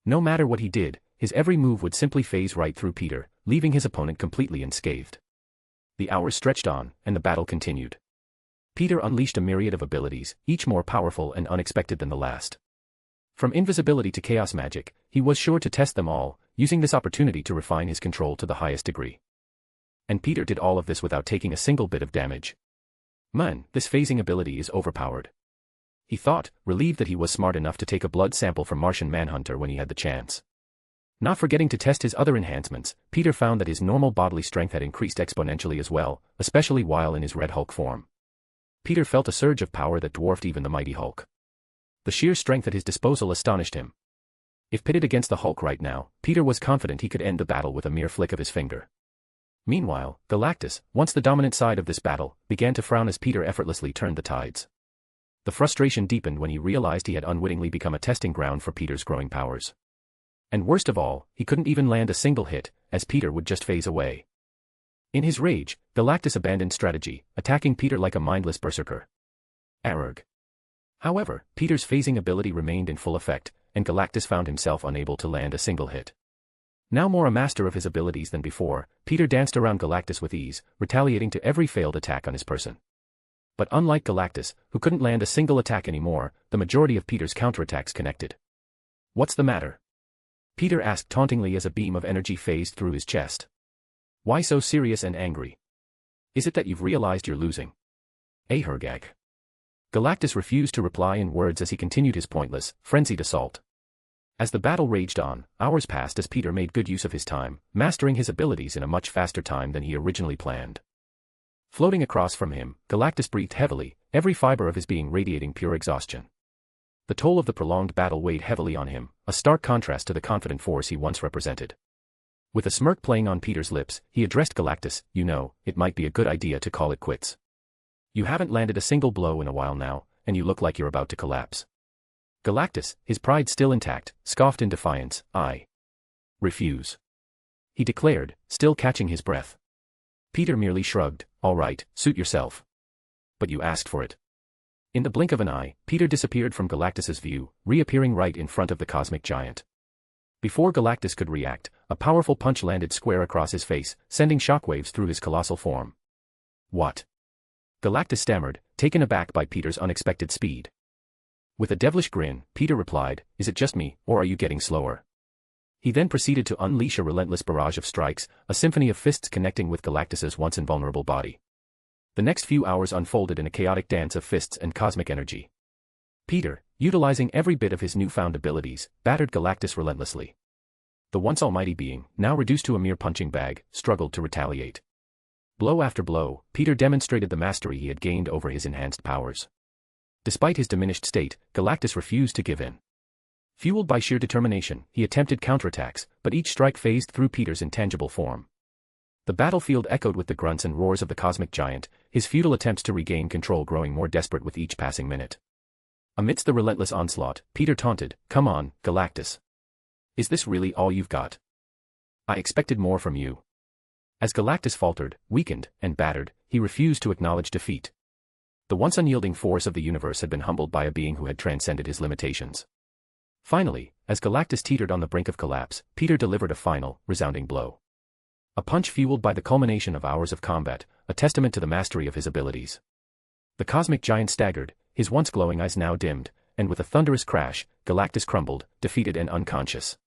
Speaker 3: No matter what he did, his every move would simply phase right through Peter, leaving his opponent completely unscathed. The hours stretched on, and the battle continued. Peter unleashed a myriad of abilities, each more powerful and unexpected than the last. From invisibility to chaos magic, he was sure to test them all, using this opportunity to refine his control to the highest degree. And Peter did all of this without taking a single bit of damage. Man, this phasing ability is overpowered. He thought, relieved that he was smart enough to take a blood sample from Martian Manhunter when he had the chance. Not forgetting to test his other enhancements, Peter found that his normal bodily strength had increased exponentially as well, especially while in his Red Hulk form. Peter felt a surge of power that dwarfed even the mighty Hulk. The sheer strength at his disposal astonished him. If pitted against the Hulk right now, Peter was confident he could end the battle with a mere flick of his finger. Meanwhile, Galactus, once the dominant side of this battle, began to frown as Peter effortlessly turned the tides. The frustration deepened when he realized he had unwittingly become a testing ground for Peter's growing powers. And worst of all, he couldn't even land a single hit, as Peter would just phase away. In his rage, Galactus abandoned strategy, attacking Peter like a mindless berserker. Arrgh. However, Peter's phasing ability remained in full effect, and Galactus found himself unable to land a single hit. Now more a master of his abilities than before, Peter danced around Galactus with ease, retaliating to every failed attack on his person. But unlike Galactus, who couldn't land a single attack anymore, the majority of Peter's counterattacks connected. What's the matter? Peter asked tauntingly as a beam of energy phased through his chest. Why so serious and angry? Is it that you've realized you're losing? Ahurgag. Galactus refused to reply in words as he continued his pointless, frenzied assault. As the battle raged on, hours passed as Peter made good use of his time, mastering his abilities in a much faster time than he originally planned. Floating across from him, Galactus breathed heavily, every fiber of his being radiating pure exhaustion. The toll of the prolonged battle weighed heavily on him, a stark contrast to the confident force he once represented. With a smirk playing on Peter's lips, he addressed Galactus, "You know, it might be a good idea to call it quits. You haven't landed a single blow in a while now, and you look like you're about to collapse." Galactus, his pride still intact, scoffed in defiance, "I refuse," he declared, still catching his breath. Peter merely shrugged, "All right, suit yourself. But you asked for it." In the blink of an eye, Peter disappeared from Galactus's view, reappearing right in front of the cosmic giant. Before Galactus could react, a powerful punch landed square across his face, sending shockwaves through his colossal form. "What?" Galactus stammered, taken aback by Peter's unexpected speed. With a devilish grin, Peter replied, "Is it just me, or are you getting slower?" He then proceeded to unleash a relentless barrage of strikes, a symphony of fists connecting with Galactus's once invulnerable body. The next few hours unfolded in a chaotic dance of fists and cosmic energy. Peter, utilizing every bit of his newfound abilities, battered Galactus relentlessly. The once almighty being, now reduced to a mere punching bag, struggled to retaliate. Blow after blow, Peter demonstrated the mastery he had gained over his enhanced powers. Despite his diminished state, Galactus refused to give in. Fueled by sheer determination, he attempted counterattacks, but each strike phased through Peter's intangible form. The battlefield echoed with the grunts and roars of the cosmic giant, his futile attempts to regain control growing more desperate with each passing minute. Amidst the relentless onslaught, Peter taunted, "Come on, Galactus. Is this really all you've got? I expected more from you." As Galactus faltered, weakened, and battered, he refused to acknowledge defeat. The once unyielding force of the universe had been humbled by a being who had transcended his limitations. Finally, as Galactus teetered on the brink of collapse, Peter delivered a final, resounding blow. A punch fueled by the culmination of hours of combat, a testament to the mastery of his abilities. The cosmic giant staggered, his once glowing eyes now dimmed, and with a thunderous crash, Galactus crumbled, defeated and unconscious.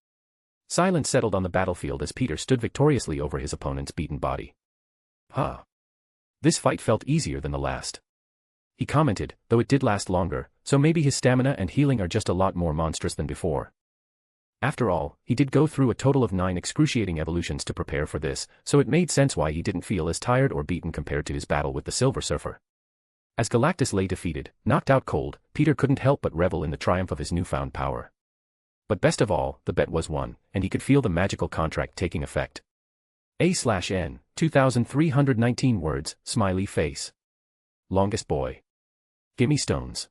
Speaker 3: Silence settled on the battlefield as Peter stood victoriously over his opponent's beaten body. "Huh. This fight felt easier than the last," he commented, though it did last longer, so maybe his stamina and healing are just a lot more monstrous than before. After all, he did go through a total of 9 excruciating evolutions to prepare for this, so it made sense why he didn't feel as tired or beaten compared to his battle with the Silver Surfer. As Galactus lay defeated, knocked out cold, Peter couldn't help but revel in the triumph of his newfound power. But best of all, the bet was won, and he could feel the magical contract taking effect. A/N, 2,319 words, smiley face. Longest boy. Gimme stones.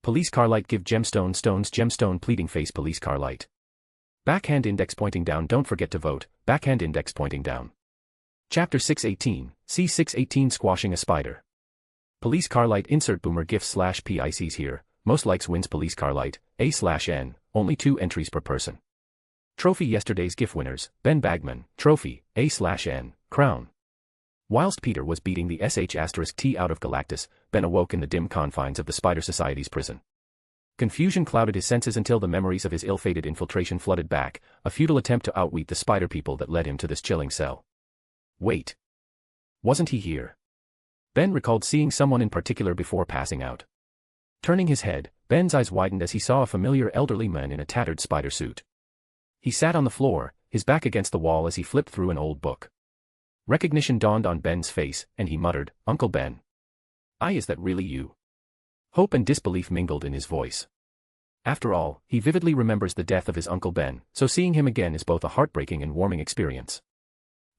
Speaker 3: Police car light give gemstone stones gemstone pleading face police car light. Backhand index pointing down don't forget to vote, backhand index pointing down. Chapter 618, C618 squashing a spider. Police car light insert boomer gif/PICs here, most likes wins police car light, A/N, only 2 entries per person. Trophy yesterday's GIF winners, Ben Bagman, trophy, A/N, crown. Whilst Peter was beating the sh*T out of Galactus, Ben awoke in the dim confines of the Spider Society's prison. Confusion clouded his senses until the memories of his ill-fated infiltration flooded back, a futile attempt to outwit the spider people that led him to this chilling cell. Wait. Wasn't he here? Ben recalled seeing someone in particular before passing out. Turning his head, Ben's eyes widened as he saw a familiar elderly man in a tattered spider suit. He sat on the floor, his back against the wall as he flipped through an old book. Recognition dawned on Ben's face, and he muttered, "Uncle Ben. Is that really you?" Hope and disbelief mingled in his voice. After all, he vividly remembers the death of his Uncle Ben, so seeing him again is both a heartbreaking and warming experience.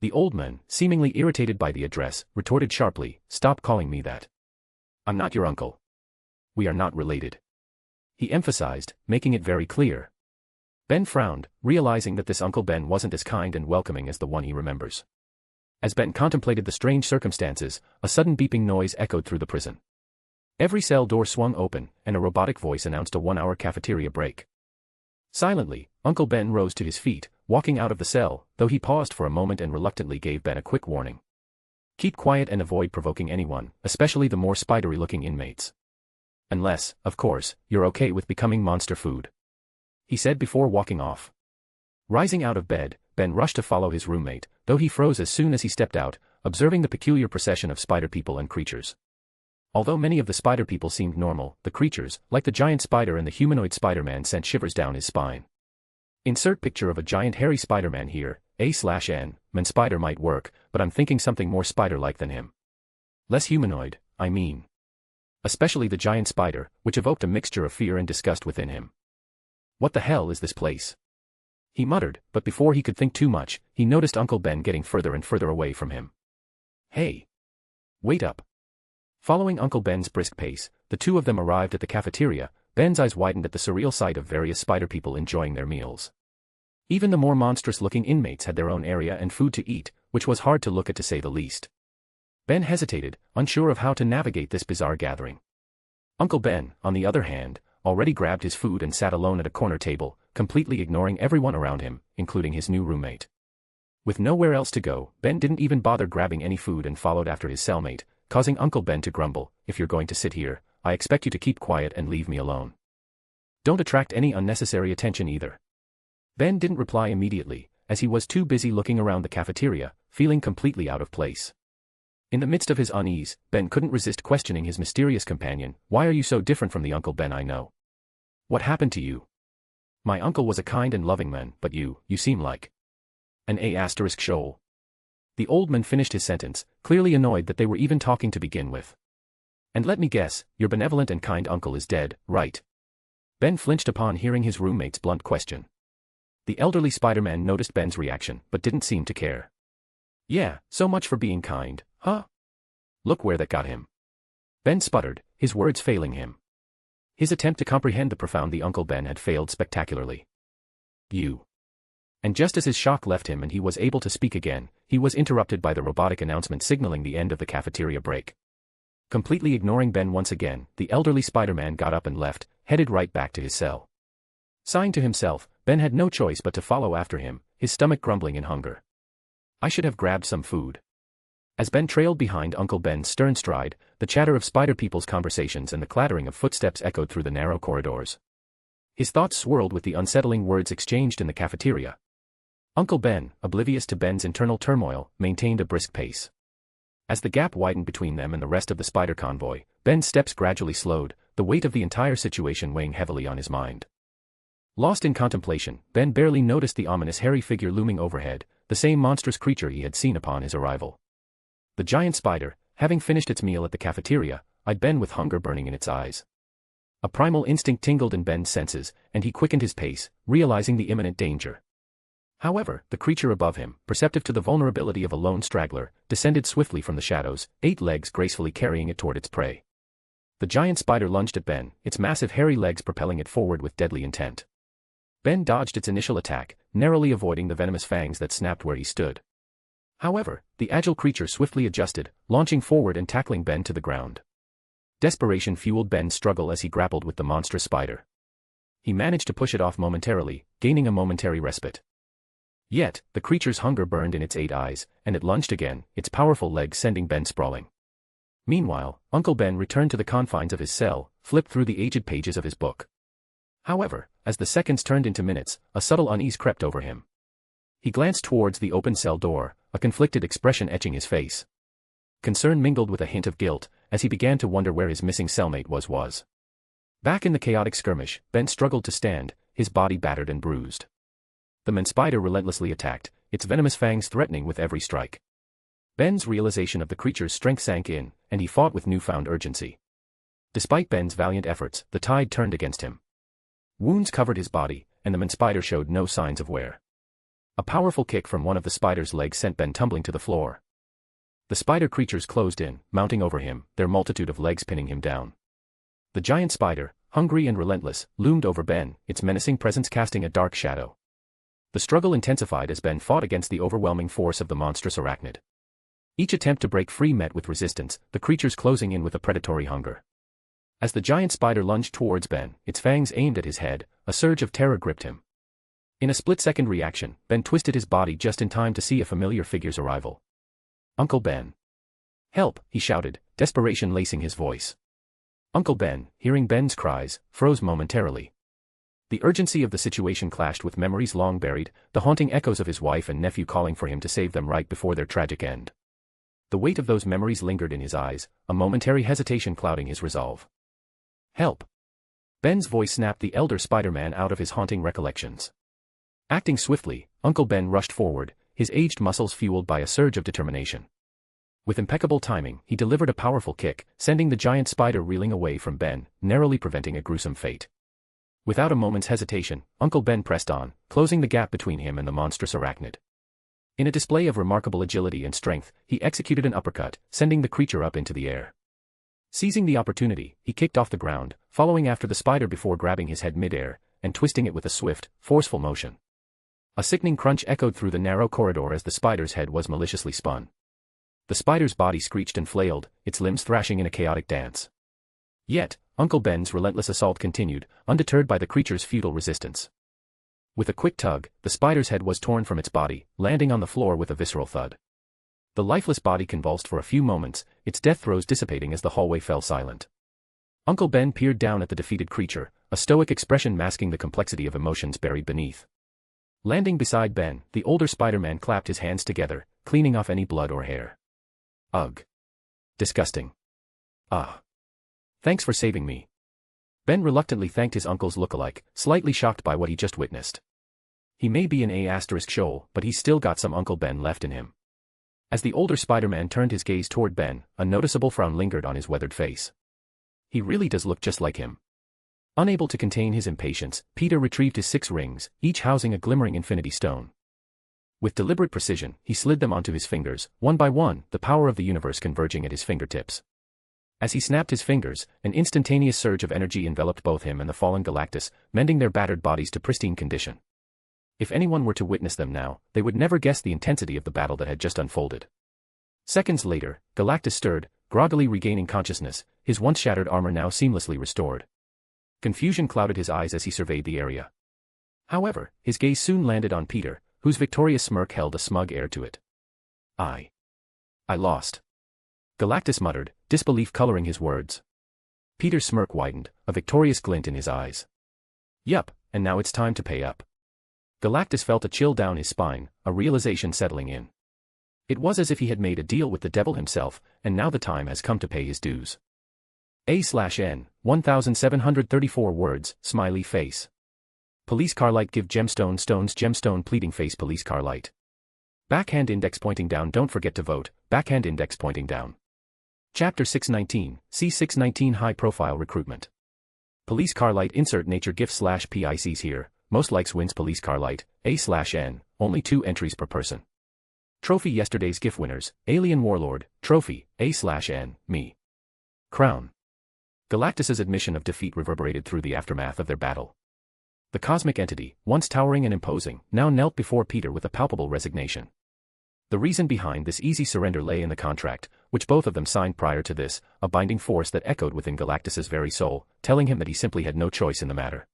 Speaker 3: The old man, seemingly irritated by the address, retorted sharply, "Stop calling me that. I'm not your uncle. We are not related," he emphasized, making it very clear. Ben frowned, realizing that this Uncle Ben wasn't as kind and welcoming as the one he remembers. As Ben contemplated the strange circumstances, a sudden beeping noise echoed through the prison. Every cell door swung open, and a robotic voice announced a 1-hour cafeteria break. Silently, Uncle Ben rose to his feet, walking out of the cell, though he paused for a moment and reluctantly gave Ben a quick warning. "Keep quiet and avoid provoking anyone, especially the more spidery-looking inmates. Unless, of course, you're okay with becoming monster food," he said before walking off. Rising out of bed, Ben rushed to follow his roommate, though he froze as soon as he stepped out, observing the peculiar procession of spider people and creatures. Although many of the spider people seemed normal, the creatures, like the giant spider and the humanoid Spider-Man, sent shivers down his spine. Insert picture of a giant hairy Spider-Man here, A/N, man spider might work, but I'm thinking something more spider-like than him. Less humanoid, I mean. Especially the giant spider, which evoked a mixture of fear and disgust within him. What the hell is this place? He muttered, but before he could think too much, he noticed Uncle Ben getting further and further away from him. "Hey! Wait up!" Following Uncle Ben's brisk pace, the two of them arrived at the cafeteria. Ben's eyes widened at the surreal sight of various spider people enjoying their meals. Even the more monstrous-looking inmates had their own area and food to eat, which was hard to look at to say the least. Ben hesitated, unsure of how to navigate this bizarre gathering. Uncle Ben, on the other hand, already grabbed his food and sat alone at a corner table, completely ignoring everyone around him, including his new roommate. With nowhere else to go, Ben didn't even bother grabbing any food and followed after his cellmate, causing Uncle Ben to grumble, "If you're going to sit here, I expect you to keep quiet and leave me alone. Don't attract any unnecessary attention either." Ben didn't reply immediately, as he was too busy looking around the cafeteria, feeling completely out of place. In the midst of his unease, Ben couldn't resist questioning his mysterious companion. "Why are you so different from the Uncle Ben I know? What happened to you? My uncle was a kind and loving man, but you seem like an shoal." The old man finished his sentence, clearly annoyed that they were even talking to begin with. "And let me guess, your benevolent and kind uncle is dead, right?" Ben flinched upon hearing his roommate's blunt question. The elderly Spider-Man noticed Ben's reaction, but didn't seem to care. "Yeah, so much for being kind, huh? Look where that got him." Ben sputtered, his words failing him. His attempt to comprehend the profound the Uncle Ben had failed spectacularly. "You." And just as his shock left him and he was able to speak again, he was interrupted by the robotic announcement signaling the end of the cafeteria break. Completely ignoring Ben once again, the elderly Spider-Man got up and left, headed right back to his cell. Sighing to himself, Ben had no choice but to follow after him, his stomach grumbling in hunger. "I should have grabbed some food." As Ben trailed behind Uncle Ben's stern stride, the chatter of spider people's conversations and the clattering of footsteps echoed through the narrow corridors. His thoughts swirled with the unsettling words exchanged in the cafeteria. Uncle Ben, oblivious to Ben's internal turmoil, maintained a brisk pace. As the gap widened between them and the rest of the spider convoy, Ben's steps gradually slowed, the weight of the entire situation weighing heavily on his mind. Lost in contemplation, Ben barely noticed the ominous hairy figure looming overhead, the same monstrous creature he had seen upon his arrival. The giant spider, having finished its meal at the cafeteria, eyed Ben with hunger burning in its eyes. A primal instinct tingled in Ben's senses, and he quickened his pace, realizing the imminent danger. However, the creature above him, perceptive to the vulnerability of a lone straggler, descended swiftly from the shadows, 8 legs gracefully carrying it toward its prey. The giant spider lunged at Ben, its massive hairy legs propelling it forward with deadly intent. Ben dodged its initial attack, narrowly avoiding the venomous fangs that snapped where he stood. However, the agile creature swiftly adjusted, launching forward and tackling Ben to the ground. Desperation fueled Ben's struggle as he grappled with the monstrous spider. He managed to push it off momentarily, gaining a momentary respite. Yet, the creature's hunger burned in its 8 eyes, and it lunged again, its powerful legs sending Ben sprawling. Meanwhile, Uncle Ben returned to the confines of his cell, flipped through the aged pages of his book. However, as the seconds turned into minutes, a subtle unease crept over him. He glanced towards the open cell door, a conflicted expression etching his face. Concern mingled with a hint of guilt, as he began to wonder where his missing cellmate was. Back in the chaotic skirmish, Ben struggled to stand, his body battered and bruised. The man spider relentlessly attacked, its venomous fangs threatening with every strike. Ben's realization of the creature's strength sank in, and he fought with newfound urgency. Despite Ben's valiant efforts, the tide turned against him. Wounds covered his body, and the man spider showed no signs of wear. A powerful kick from one of the spider's legs sent Ben tumbling to the floor. The spider creatures closed in, mounting over him, their multitude of legs pinning him down. The giant spider, hungry and relentless, loomed over Ben, its menacing presence casting a dark shadow. The struggle intensified as Ben fought against the overwhelming force of the monstrous arachnid. Each attempt to break free met with resistance, the creatures closing in with a predatory hunger. As the giant spider lunged towards Ben, its fangs aimed at his head, a surge of terror gripped him. In a split-second reaction, Ben twisted his body just in time to see a familiar figure's arrival. "Uncle Ben." "Help," he shouted, desperation lacing his voice. Uncle Ben, hearing Ben's cries, froze momentarily. The urgency of the situation clashed with memories long buried, the haunting echoes of his wife and nephew calling for him to save them right before their tragic end. The weight of those memories lingered in his eyes, a momentary hesitation clouding his resolve. "Help." Ben's voice snapped the elder Spider-Man out of his haunting recollections. Acting swiftly, Uncle Ben rushed forward, his aged muscles fueled by a surge of determination. With impeccable timing, he delivered a powerful kick, sending the giant spider reeling away from Ben, narrowly preventing a gruesome fate. Without a moment's hesitation, Uncle Ben pressed on, closing the gap between him and the monstrous arachnid. In a display of remarkable agility and strength, he executed an uppercut, sending the creature up into the air. Seizing the opportunity, he kicked off the ground, following after the spider before grabbing his head mid-air, and twisting it with a swift, forceful motion. A sickening crunch echoed through the narrow corridor as the spider's head was maliciously spun. The spider's body screeched and flailed, its limbs thrashing in a chaotic dance. Yet, Uncle Ben's relentless assault continued, undeterred by the creature's futile resistance. With a quick tug, the spider's head was torn from its body, landing on the floor with a visceral thud. The lifeless body convulsed for a few moments, its death throes dissipating as the hallway fell silent. Uncle Ben peered down at the defeated creature, a stoic expression masking the complexity of emotions buried beneath. Landing beside Ben, the older Spider-Man clapped his hands together, cleaning off any blood or hair. Ugh. Disgusting. Ah. Thanks for saving me. Ben reluctantly thanked his uncle's look-alike, slightly shocked by what he just witnessed. He may be an A*Shoal, but he's still got some Uncle Ben left in him. As the older Spider-Man turned his gaze toward Ben, a noticeable frown lingered on his weathered face. He really does look just like him. Unable to contain his impatience, Peter retrieved his 6 rings, each housing a glimmering infinity stone. With deliberate precision, he slid them onto his fingers, one by one, the power of the universe converging at his fingertips. As he snapped his fingers, an instantaneous surge of energy enveloped both him and the fallen Galactus, mending their battered bodies to pristine condition. If anyone were to witness them now, they would never guess the intensity of the battle that had just unfolded. Seconds later, Galactus stirred, groggily regaining consciousness, his once shattered armor now seamlessly restored. Confusion clouded his eyes as he surveyed the area. However, his gaze soon landed on Peter, whose victorious smirk held a smug air to it. I lost. Galactus muttered, disbelief coloring his words. Peter's smirk widened, a victorious glint in his eyes. Yup, and now it's time to pay up. Galactus felt a chill down his spine, a realization settling in. It was as if he had made a deal with the devil himself, and now the time has come to pay his dues. A/N, 1734 words, smiley face. Police car light give gemstone stones gemstone pleading face police car light. Backhand index pointing down don't forget to vote, backhand index pointing down. Chapter 619, C619 High Profile Recruitment. Police car light insert nature gif/PICs here, most likes wins police car light, A/N, only 2 entries per person. Trophy yesterday's GIF winners, Alien Warlord, Trophy, A/N, me. Crown. Galactus's admission of defeat reverberated through the aftermath of their battle. The cosmic entity, once towering and imposing, now knelt before Peter with a palpable resignation. The reason behind this easy surrender lay in the contract, which both of them signed prior to this, a binding force that echoed within Galactus's very soul, telling him that he simply had no choice in the matter.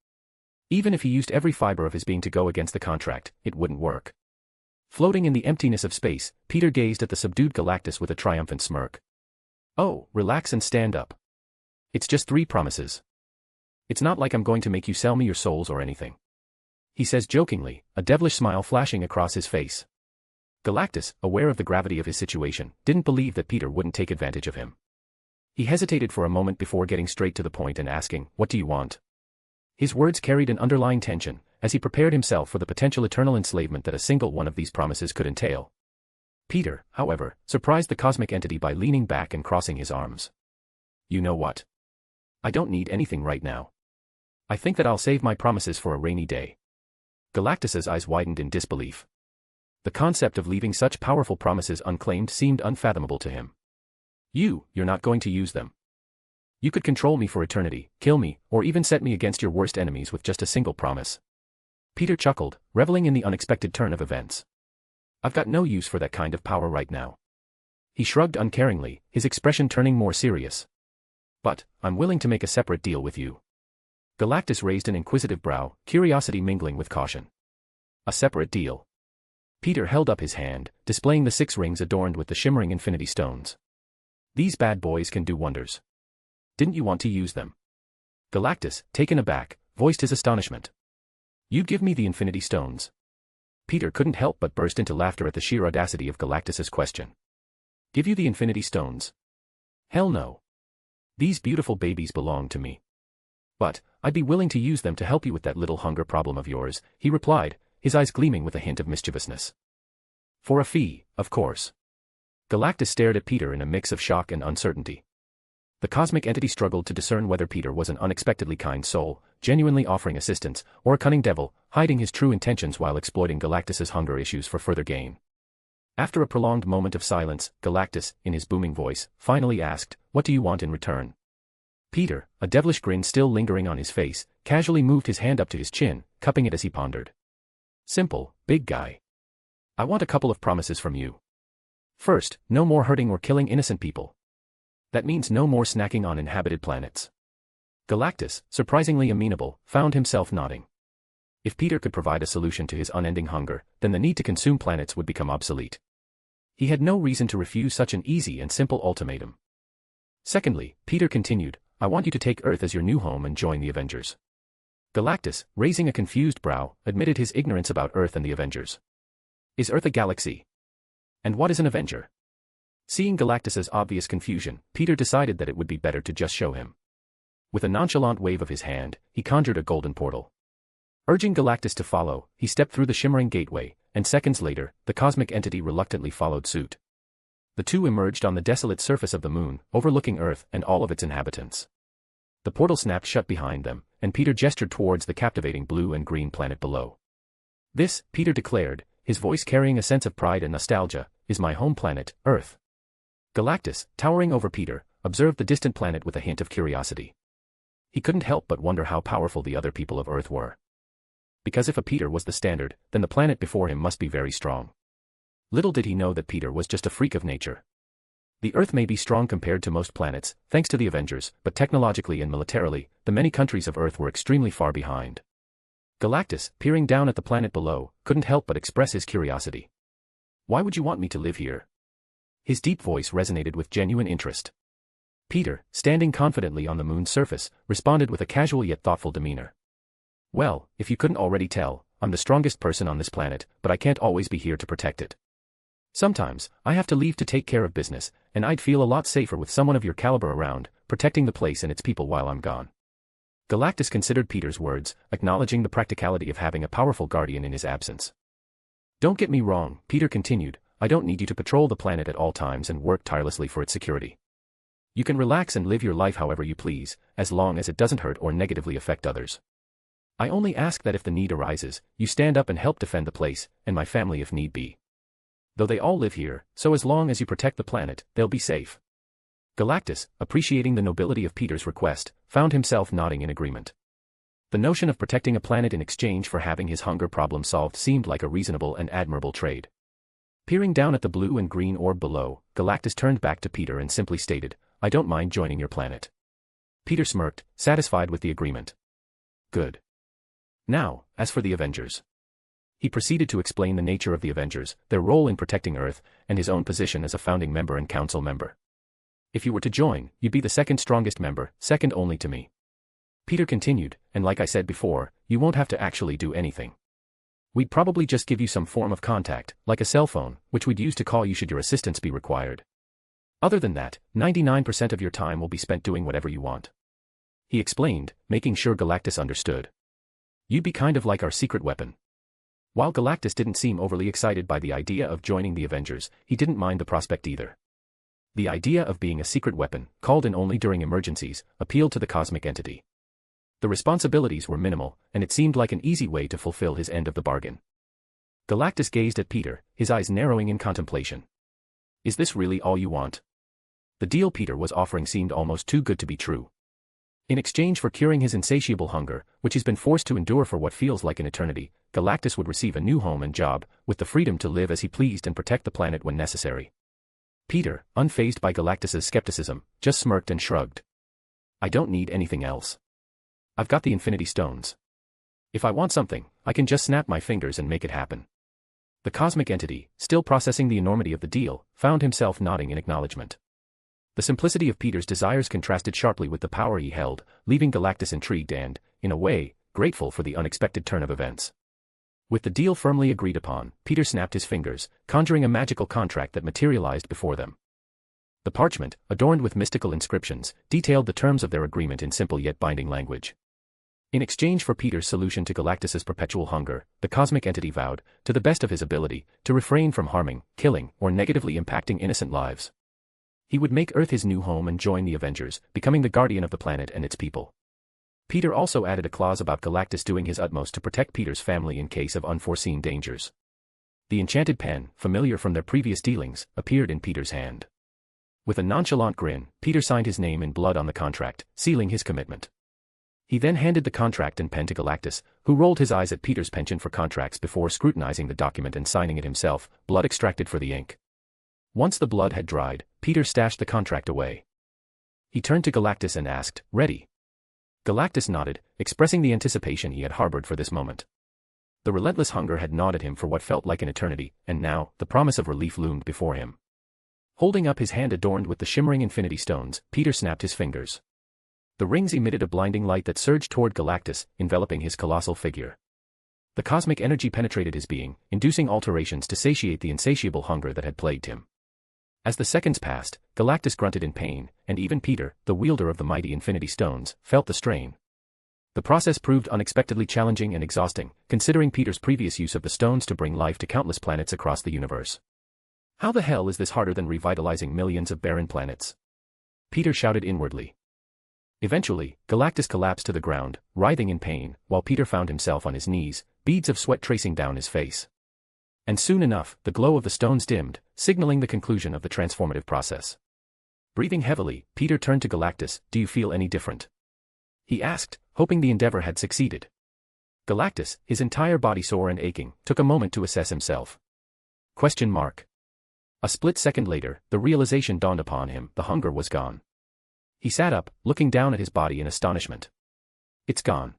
Speaker 3: Even if he used every fiber of his being to go against the contract, it wouldn't work. Floating in the emptiness of space, Peter gazed at the subdued Galactus with a triumphant smirk. Oh, relax and stand up. It's just 3 promises. It's not like I'm going to make you sell me your souls or anything. He says jokingly, a devilish smile flashing across his face. Galactus, aware of the gravity of his situation, didn't believe that Peter wouldn't take advantage of him. He hesitated for a moment before getting straight to the point and asking, "What do you want?" His words carried an underlying tension, as he prepared himself for the potential eternal enslavement that a single one of these promises could entail. Peter, however, surprised the cosmic entity by leaning back and crossing his arms. You know what? I don't need anything right now. I think that I'll save my promises for a rainy day. Galactus's eyes widened in disbelief. The concept of leaving such powerful promises unclaimed seemed unfathomable to him. You're not going to use them. You could control me for eternity, kill me, or even set me against your worst enemies with just a single promise. Peter chuckled, reveling in the unexpected turn of events. I've got no use for that kind of power right now. He shrugged uncaringly, his expression turning more serious. But, I'm willing to make a separate deal with you. Galactus raised an inquisitive brow, curiosity mingling with caution. A separate deal. Peter held up his hand, displaying the 6 rings adorned with the shimmering infinity stones. These bad boys can do wonders. Didn't you want to use them? Galactus, taken aback, voiced his astonishment. You'd give me the infinity stones? Peter couldn't help but burst into laughter at the sheer audacity of Galactus's question. Give you the infinity stones? Hell no. These beautiful babies belong to me. But, I'd be willing to use them to help you with that little hunger problem of yours, he replied, his eyes gleaming with a hint of mischievousness. For a fee, of course. Galactus stared at Peter in a mix of shock and uncertainty. The cosmic entity struggled to discern whether Peter was an unexpectedly kind soul, genuinely offering assistance, or a cunning devil, hiding his true intentions while exploiting Galactus's hunger issues for further gain. After a prolonged moment of silence, Galactus, in his booming voice, finally asked, "What do you want in return?" Peter, a devilish grin still lingering on his face, casually moved his hand up to his chin, cupping it as he pondered. Simple, big guy. I want a couple of promises from you. First, no more hurting or killing innocent people. That means no more snacking on inhabited planets. Galactus, surprisingly amenable, found himself nodding. If Peter could provide a solution to his unending hunger, then the need to consume planets would become obsolete. He had no reason to refuse such an easy and simple ultimatum. Secondly, Peter continued, I want you to take Earth as your new home and join the Avengers. Galactus, raising a confused brow, admitted his ignorance about Earth and the Avengers. Is Earth a galaxy? And what is an Avenger? Seeing Galactus's obvious confusion, Peter decided that it would be better to just show him. With a nonchalant wave of his hand, he conjured a golden portal. Urging Galactus to follow, he stepped through the shimmering gateway, and seconds later, the cosmic entity reluctantly followed suit. The two emerged on the desolate surface of the moon, overlooking Earth and all of its inhabitants. The portal snapped shut behind them, and Peter gestured towards the captivating blue and green planet below. This, Peter declared, his voice carrying a sense of pride and nostalgia, is my home planet, Earth. Galactus, towering over Peter, observed the distant planet with a hint of curiosity. He couldn't help but wonder how powerful the other people of Earth were. Because if a Peter was the standard, then the planet before him must be very strong. Little did he know that Peter was just a freak of nature. The Earth may be strong compared to most planets, thanks to the Avengers, but technologically and militarily, the many countries of Earth were extremely far behind. Galactus, peering down at the planet below, couldn't help but express his curiosity. Why would you want me to live here? His deep voice resonated with genuine interest. Peter, standing confidently on the moon's surface, responded with a casual yet thoughtful demeanor. Well, if you couldn't already tell, I'm the strongest person on this planet, but I can't always be here to protect it. Sometimes, I have to leave to take care of business, and I'd feel a lot safer with someone of your caliber around, protecting the place and its people while I'm gone. Galactus considered Peter's words, acknowledging the practicality of having a powerful guardian in his absence. Don't get me wrong, Peter continued, I don't need you to patrol the planet at all times and work tirelessly for its security. You can relax and live your life however you please, as long as it doesn't hurt or negatively affect others. I only ask that if the need arises, you stand up and help defend the place, and my family if need be. Though they all live here, so as long as you protect the planet, they'll be safe. Galactus, appreciating the nobility of Peter's request, found himself nodding in agreement. The notion of protecting a planet in exchange for having his hunger problem solved seemed like a reasonable and admirable trade. Peering down at the blue and green orb below, Galactus turned back to Peter and simply stated, I don't mind joining your planet. Peter smirked, satisfied with the agreement. Good. Now, as for the Avengers. He proceeded to explain the nature of the Avengers, their role in protecting Earth, and his own position as a founding member and council member. If you were to join, you'd be the second strongest member, second only to me. Peter continued, and like I said before, you won't have to actually do anything. We'd probably just give you some form of contact, like a cell phone, which we'd use to call you should your assistance be required. Other than that, 99% of your time will be spent doing whatever you want. He explained, making sure Galactus understood. You'd be kind of like our secret weapon. While Galactus didn't seem overly excited by the idea of joining the Avengers, he didn't mind the prospect either. The idea of being a secret weapon, called in only during emergencies, appealed to the cosmic entity. The responsibilities were minimal, and it seemed like an easy way to fulfill his end of the bargain. Galactus gazed at Peter, his eyes narrowing in contemplation. Is this really all you want? The deal Peter was offering seemed almost too good to be true. In exchange for curing his insatiable hunger, which he's been forced to endure for what feels like an eternity, Galactus would receive a new home and job, with the freedom to live as he pleased and protect the planet when necessary. Peter, unfazed by Galactus's skepticism, just smirked and shrugged. I don't need anything else. I've got the Infinity Stones. If I want something, I can just snap my fingers and make it happen. The cosmic entity, still processing the enormity of the deal, found himself nodding in acknowledgement. The simplicity of Peter's desires contrasted sharply with the power he held, leaving Galactus intrigued and, in a way, grateful for the unexpected turn of events. With the deal firmly agreed upon, Peter snapped his fingers, conjuring a magical contract that materialized before them. The parchment, adorned with mystical inscriptions, detailed the terms of their agreement in simple yet binding language. In exchange for Peter's solution to Galactus's perpetual hunger, the cosmic entity vowed, to the best of his ability, to refrain from harming, killing, or negatively impacting innocent lives. He would make Earth his new home and join the Avengers, becoming the guardian of the planet and its people. Peter also added a clause about Galactus doing his utmost to protect Peter's family in case of unforeseen dangers. The enchanted pen, familiar from their previous dealings, appeared in Peter's hand. With a nonchalant grin, Peter signed his name in blood on the contract, sealing his commitment. He then handed the contract and pen to Galactus, who rolled his eyes at Peter's penchant for contracts before scrutinizing the document and signing it himself, blood extracted for the ink. Once the blood had dried, Peter stashed the contract away. He turned to Galactus and asked, "Ready?" Galactus nodded, expressing the anticipation he had harbored for this moment. The relentless hunger had gnawed at him for what felt like an eternity, and now, the promise of relief loomed before him. Holding up his hand adorned with the shimmering Infinity Stones, Peter snapped his fingers. The rings emitted a blinding light that surged toward Galactus, enveloping his colossal figure. The cosmic energy penetrated his being, inducing alterations to satiate the insatiable hunger that had plagued him. As the seconds passed, Galactus grunted in pain, and even Peter, the wielder of the mighty Infinity Stones, felt the strain. The process proved unexpectedly challenging and exhausting, considering Peter's previous use of the stones to bring life to countless planets across the universe. How the hell is this harder than revitalizing millions of barren planets? Peter shouted inwardly. Eventually, Galactus collapsed to the ground, writhing in pain, while Peter found himself on his knees, beads of sweat tracing down his face. And soon enough, the glow of the stones dimmed, signaling the conclusion of the transformative process. Breathing heavily, Peter turned to Galactus. "Do you feel any different?" he asked, hoping the endeavor had succeeded. Galactus, his entire body sore and aching, took a moment to assess himself. A split second later, the realization dawned upon him: the hunger was gone. He sat up, looking down at his body in astonishment. "It's gone.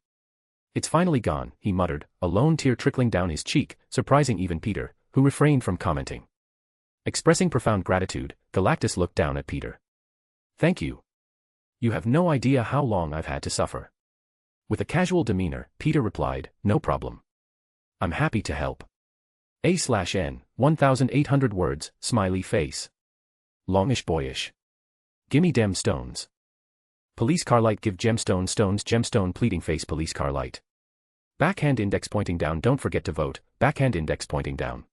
Speaker 3: It's finally gone," he muttered, a lone tear trickling down his cheek, surprising even Peter, who refrained from commenting. Expressing profound gratitude, Galactus looked down at Peter. "Thank you. You have no idea how long I've had to suffer." With a casual demeanor, Peter replied, "No problem. I'm happy to help." A/N, 1,800 words, smiley face. Longish boyish. Gimme dem stones. Police car light give gemstone stones gemstone pleading face police car light. Backhand index pointing down don't forget to vote, backhand index pointing down.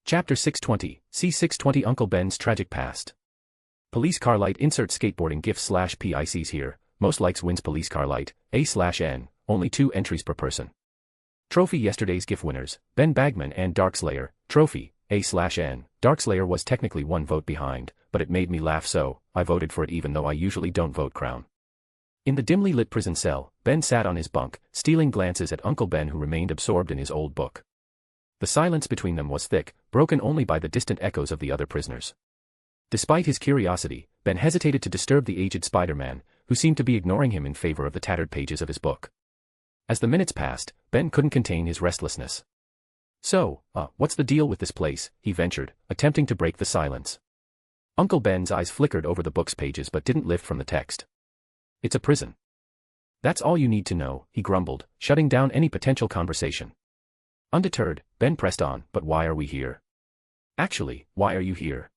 Speaker 3: Chapter 620, C620 Uncle Ben's tragic past. Police car light insert skateboarding gif/PICs here, most likes wins police car light, A/N, only 2 entries per person. Trophy yesterday's GIF winners, Ben Bagman and Darkslayer, trophy, A/N. Darkslayer was technically 1 vote behind, but it made me laugh so, I voted for it even though I usually don't vote crown. In the dimly lit prison cell, Ben sat on his bunk, stealing glances at Uncle Ben who remained absorbed in his old book. The silence between them was thick, broken only by the distant echoes of the other prisoners. Despite his curiosity, Ben hesitated to disturb the aged Spider-Man, who seemed to be ignoring him in favor of the tattered pages of his book. As the minutes passed, Ben couldn't contain his restlessness. "So, what's the deal with this place?" he ventured, attempting to break the silence. Uncle Ben's eyes flickered over the book's pages but didn't lift from the text. "It's a prison. That's all you need to know," he grumbled, shutting down any potential conversation. Undeterred, Ben pressed on, "But why are we here? Actually, why are you here?"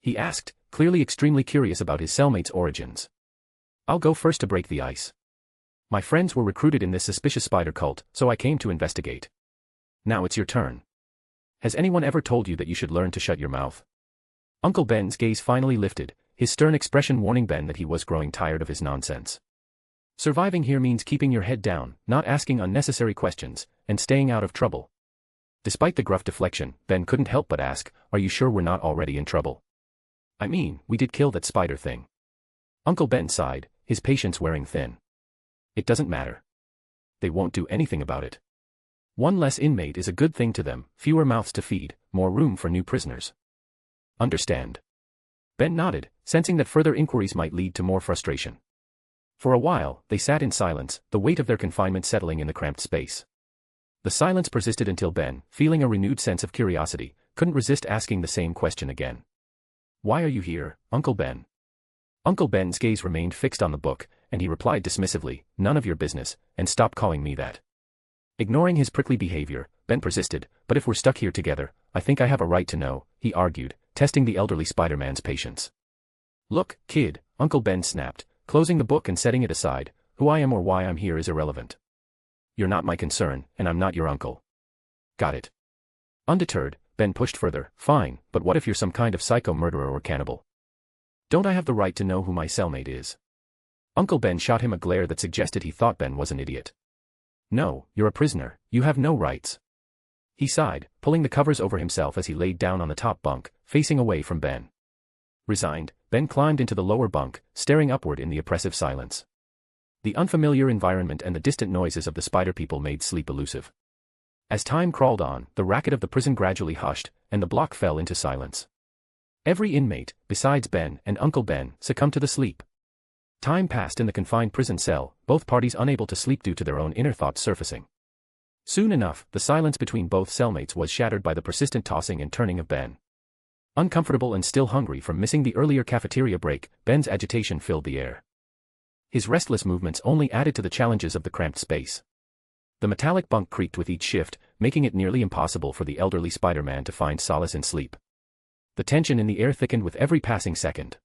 Speaker 3: he asked, clearly extremely curious about his cellmate's origins. "I'll go first to break the ice. My friends were recruited in this suspicious spider cult, so I came to investigate. Now it's your turn. Has anyone ever told you that you should learn to shut your mouth?" Uncle Ben's gaze finally lifted, his stern expression warning Ben that he was growing tired of his nonsense. "Surviving here means keeping your head down, not asking unnecessary questions, and staying out of trouble." Despite the gruff deflection, Ben couldn't help but ask, "Are you sure we're not already in trouble? I mean, we did kill that spider thing." Uncle Ben sighed, his patience wearing thin. "It doesn't matter. They won't do anything about it. One less inmate is a good thing to them, fewer mouths to feed, more room for new prisoners. Understand?" Ben nodded, sensing that further inquiries might lead to more frustration. For a while, they sat in silence, the weight of their confinement settling in the cramped space. The silence persisted until Ben, feeling a renewed sense of curiosity, couldn't resist asking the same question again. "Why are you here, Uncle Ben?" Uncle Ben's gaze remained fixed on the book, and he replied dismissively, "None of your business, and stop calling me that." Ignoring his prickly behavior, Ben persisted, "But if we're stuck here together, I think I have a right to know," he argued, testing the elderly Spider-Man's patience. "Look, kid," Uncle Ben snapped, closing the book and setting it aside, "who I am or why I'm here is irrelevant. You're not my concern, and I'm not your uncle. Got it?" Undeterred, Ben pushed further, "Fine, but what if you're some kind of psycho murderer or cannibal? Don't I have the right to know who my cellmate is?" Uncle Ben shot him a glare that suggested he thought Ben was an idiot. "No, you're a prisoner, you have no rights." He sighed, pulling the covers over himself as he laid down on the top bunk, facing away from Ben. Resigned, Ben climbed into the lower bunk, staring upward in the oppressive silence. The unfamiliar environment and the distant noises of the spider people made sleep elusive. As time crawled on, the racket of the prison gradually hushed, and the block fell into silence. Every inmate, besides Ben and Uncle Ben, succumbed to the sleep. Time passed in the confined prison cell, both parties unable to sleep due to their own inner thoughts surfacing. Soon enough, the silence between both cellmates was shattered by the persistent tossing and turning of Ben. Uncomfortable and still hungry from missing the earlier cafeteria break, Ben's agitation filled the air. His restless movements only added to the challenges of the cramped space. The metallic bunk creaked with each shift, making it nearly impossible for the elderly Spider-Man to find solace in sleep. The tension in the air thickened with every passing second.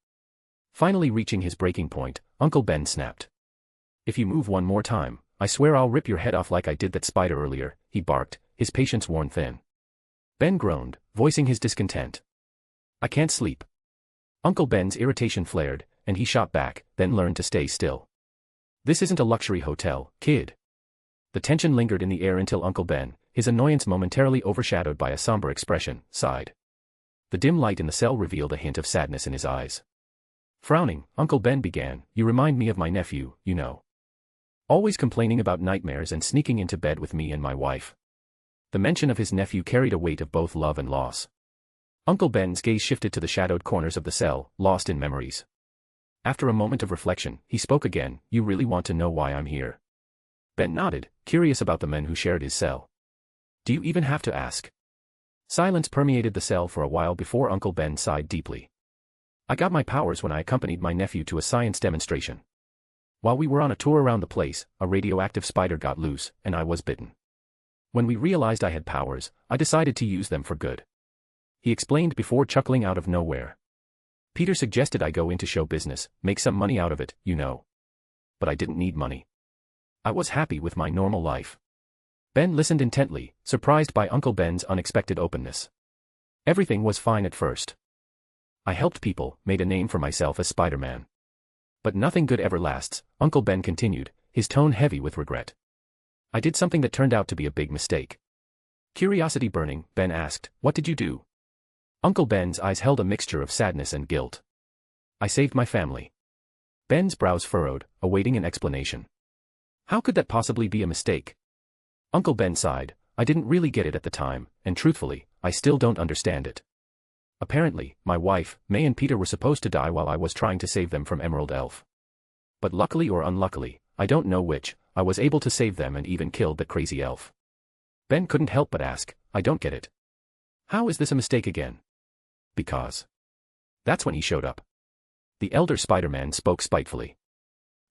Speaker 3: Finally reaching his breaking point, Uncle Ben snapped. "If you move one more time, I swear I'll rip your head off like I did that spider earlier," he barked, his patience worn thin. Ben groaned, voicing his discontent. "I can't sleep." Uncle Ben's irritation flared, and he shot back, then learned to stay still. "This isn't a luxury hotel, kid." The tension lingered in the air until Uncle Ben, his annoyance momentarily overshadowed by a somber expression, sighed. The dim light in the cell revealed a hint of sadness in his eyes. Frowning, Uncle Ben began, "You remind me of my nephew, you know. Always complaining about nightmares and sneaking into bed with me and my wife." The mention of his nephew carried a weight of both love and loss. Uncle Ben's gaze shifted to the shadowed corners of the cell, lost in memories. After a moment of reflection, he spoke again, "You really want to know why I'm here?" Ben nodded, curious about the men who shared his cell. "Do you even have to ask?" Silence permeated the cell for a while before Uncle Ben sighed deeply. "I got my powers when I accompanied my nephew to a science demonstration. While we were on a tour around the place, a radioactive spider got loose, and I was bitten. When we realized I had powers, I decided to use them for good." He explained before chuckling out of nowhere. "Peter suggested I go into show business, make some money out of it, you know. But I didn't need money. I was happy with my normal life." Ben listened intently, surprised by Uncle Ben's unexpected openness. "Everything was fine at first. I helped people, made a name for myself as Spider-Man. But nothing good ever lasts," Uncle Ben continued, his tone heavy with regret. "I did something that turned out to be a big mistake." Curiosity burning, Ben asked, "What did you do?" Uncle Ben's eyes held a mixture of sadness and guilt. "I saved my family." Ben's brows furrowed, awaiting an explanation. "How could that possibly be a mistake?" Uncle Ben sighed, "I didn't really get it at the time, and truthfully, I still don't understand it. Apparently, my wife, May and Peter were supposed to die while I was trying to save them from Emerald Elf. But luckily or unluckily, I don't know which, I was able to save them and even killed that crazy elf." Ben couldn't help but ask, "I don't get it. How is this a mistake again?" "Because." That's when he showed up. The elder Spider-Man spoke spitefully.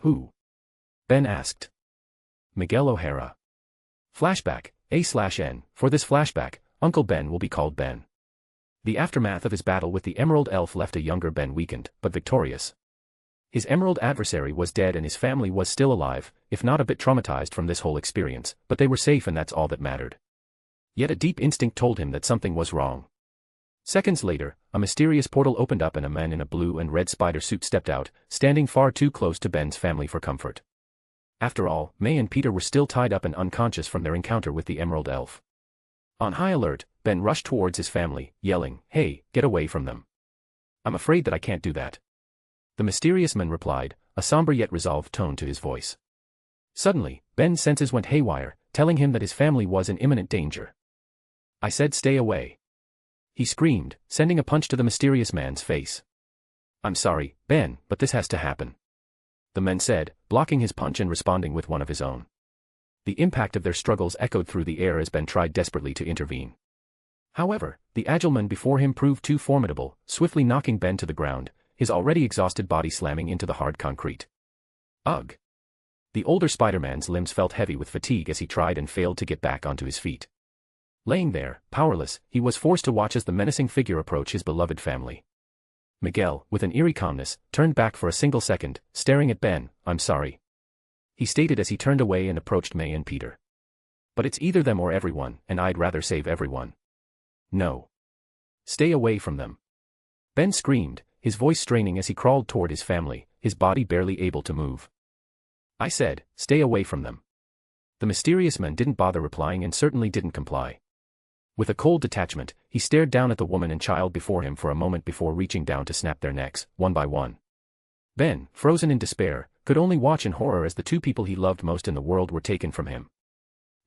Speaker 3: "Who?" Ben asked. "Miguel O'Hara." Flashback, A/N. For this flashback, Uncle Ben will be called Ben. The aftermath of his battle with the Emerald Elf left a younger Ben weakened, but victorious. His emerald adversary was dead and his family was still alive, if not a bit traumatized from this whole experience, but they were safe and that's all that mattered. Yet a deep instinct told him that something was wrong. Seconds later, a mysterious portal opened up and a man in a blue and red spider suit stepped out, standing far too close to Ben's family for comfort. After all, May and Peter were still tied up and unconscious from their encounter with the Emerald Elf. On high alert, Ben rushed towards his family, yelling, "Hey, get away from them." "I'm afraid that I can't do that." The mysterious man replied, a somber yet resolved tone to his voice. Suddenly, Ben's senses went haywire, telling him that his family was in imminent danger. "I said stay away," he screamed, sending a punch to the mysterious man's face. "I'm sorry, Ben, but this has to happen," the man said, blocking his punch and responding with one of his own. The impact of their struggles echoed through the air as Ben tried desperately to intervene. However, the agile man before him proved too formidable, swiftly knocking Ben to the ground, his already exhausted body slamming into the hard concrete. Ugh! The older Spider-Man's limbs felt heavy with fatigue as he tried and failed to get back onto his feet. Laying there, powerless, he was forced to watch as the menacing figure approached his beloved family. Miguel, with an eerie calmness, turned back for a single second, staring at Ben. "I'm sorry," he stated as he turned away and approached May and Peter. "But it's either them or everyone, and I'd rather save everyone." "No. Stay away from them," Ben screamed, his voice straining as he crawled toward his family, his body barely able to move. "I said, stay away from them." The mysterious man didn't bother replying and certainly didn't comply. With a cold detachment, he stared down at the woman and child before him for a moment before reaching down to snap their necks, one by one. Ben, frozen in despair, could only watch in horror as the two people he loved most in the world were taken from him.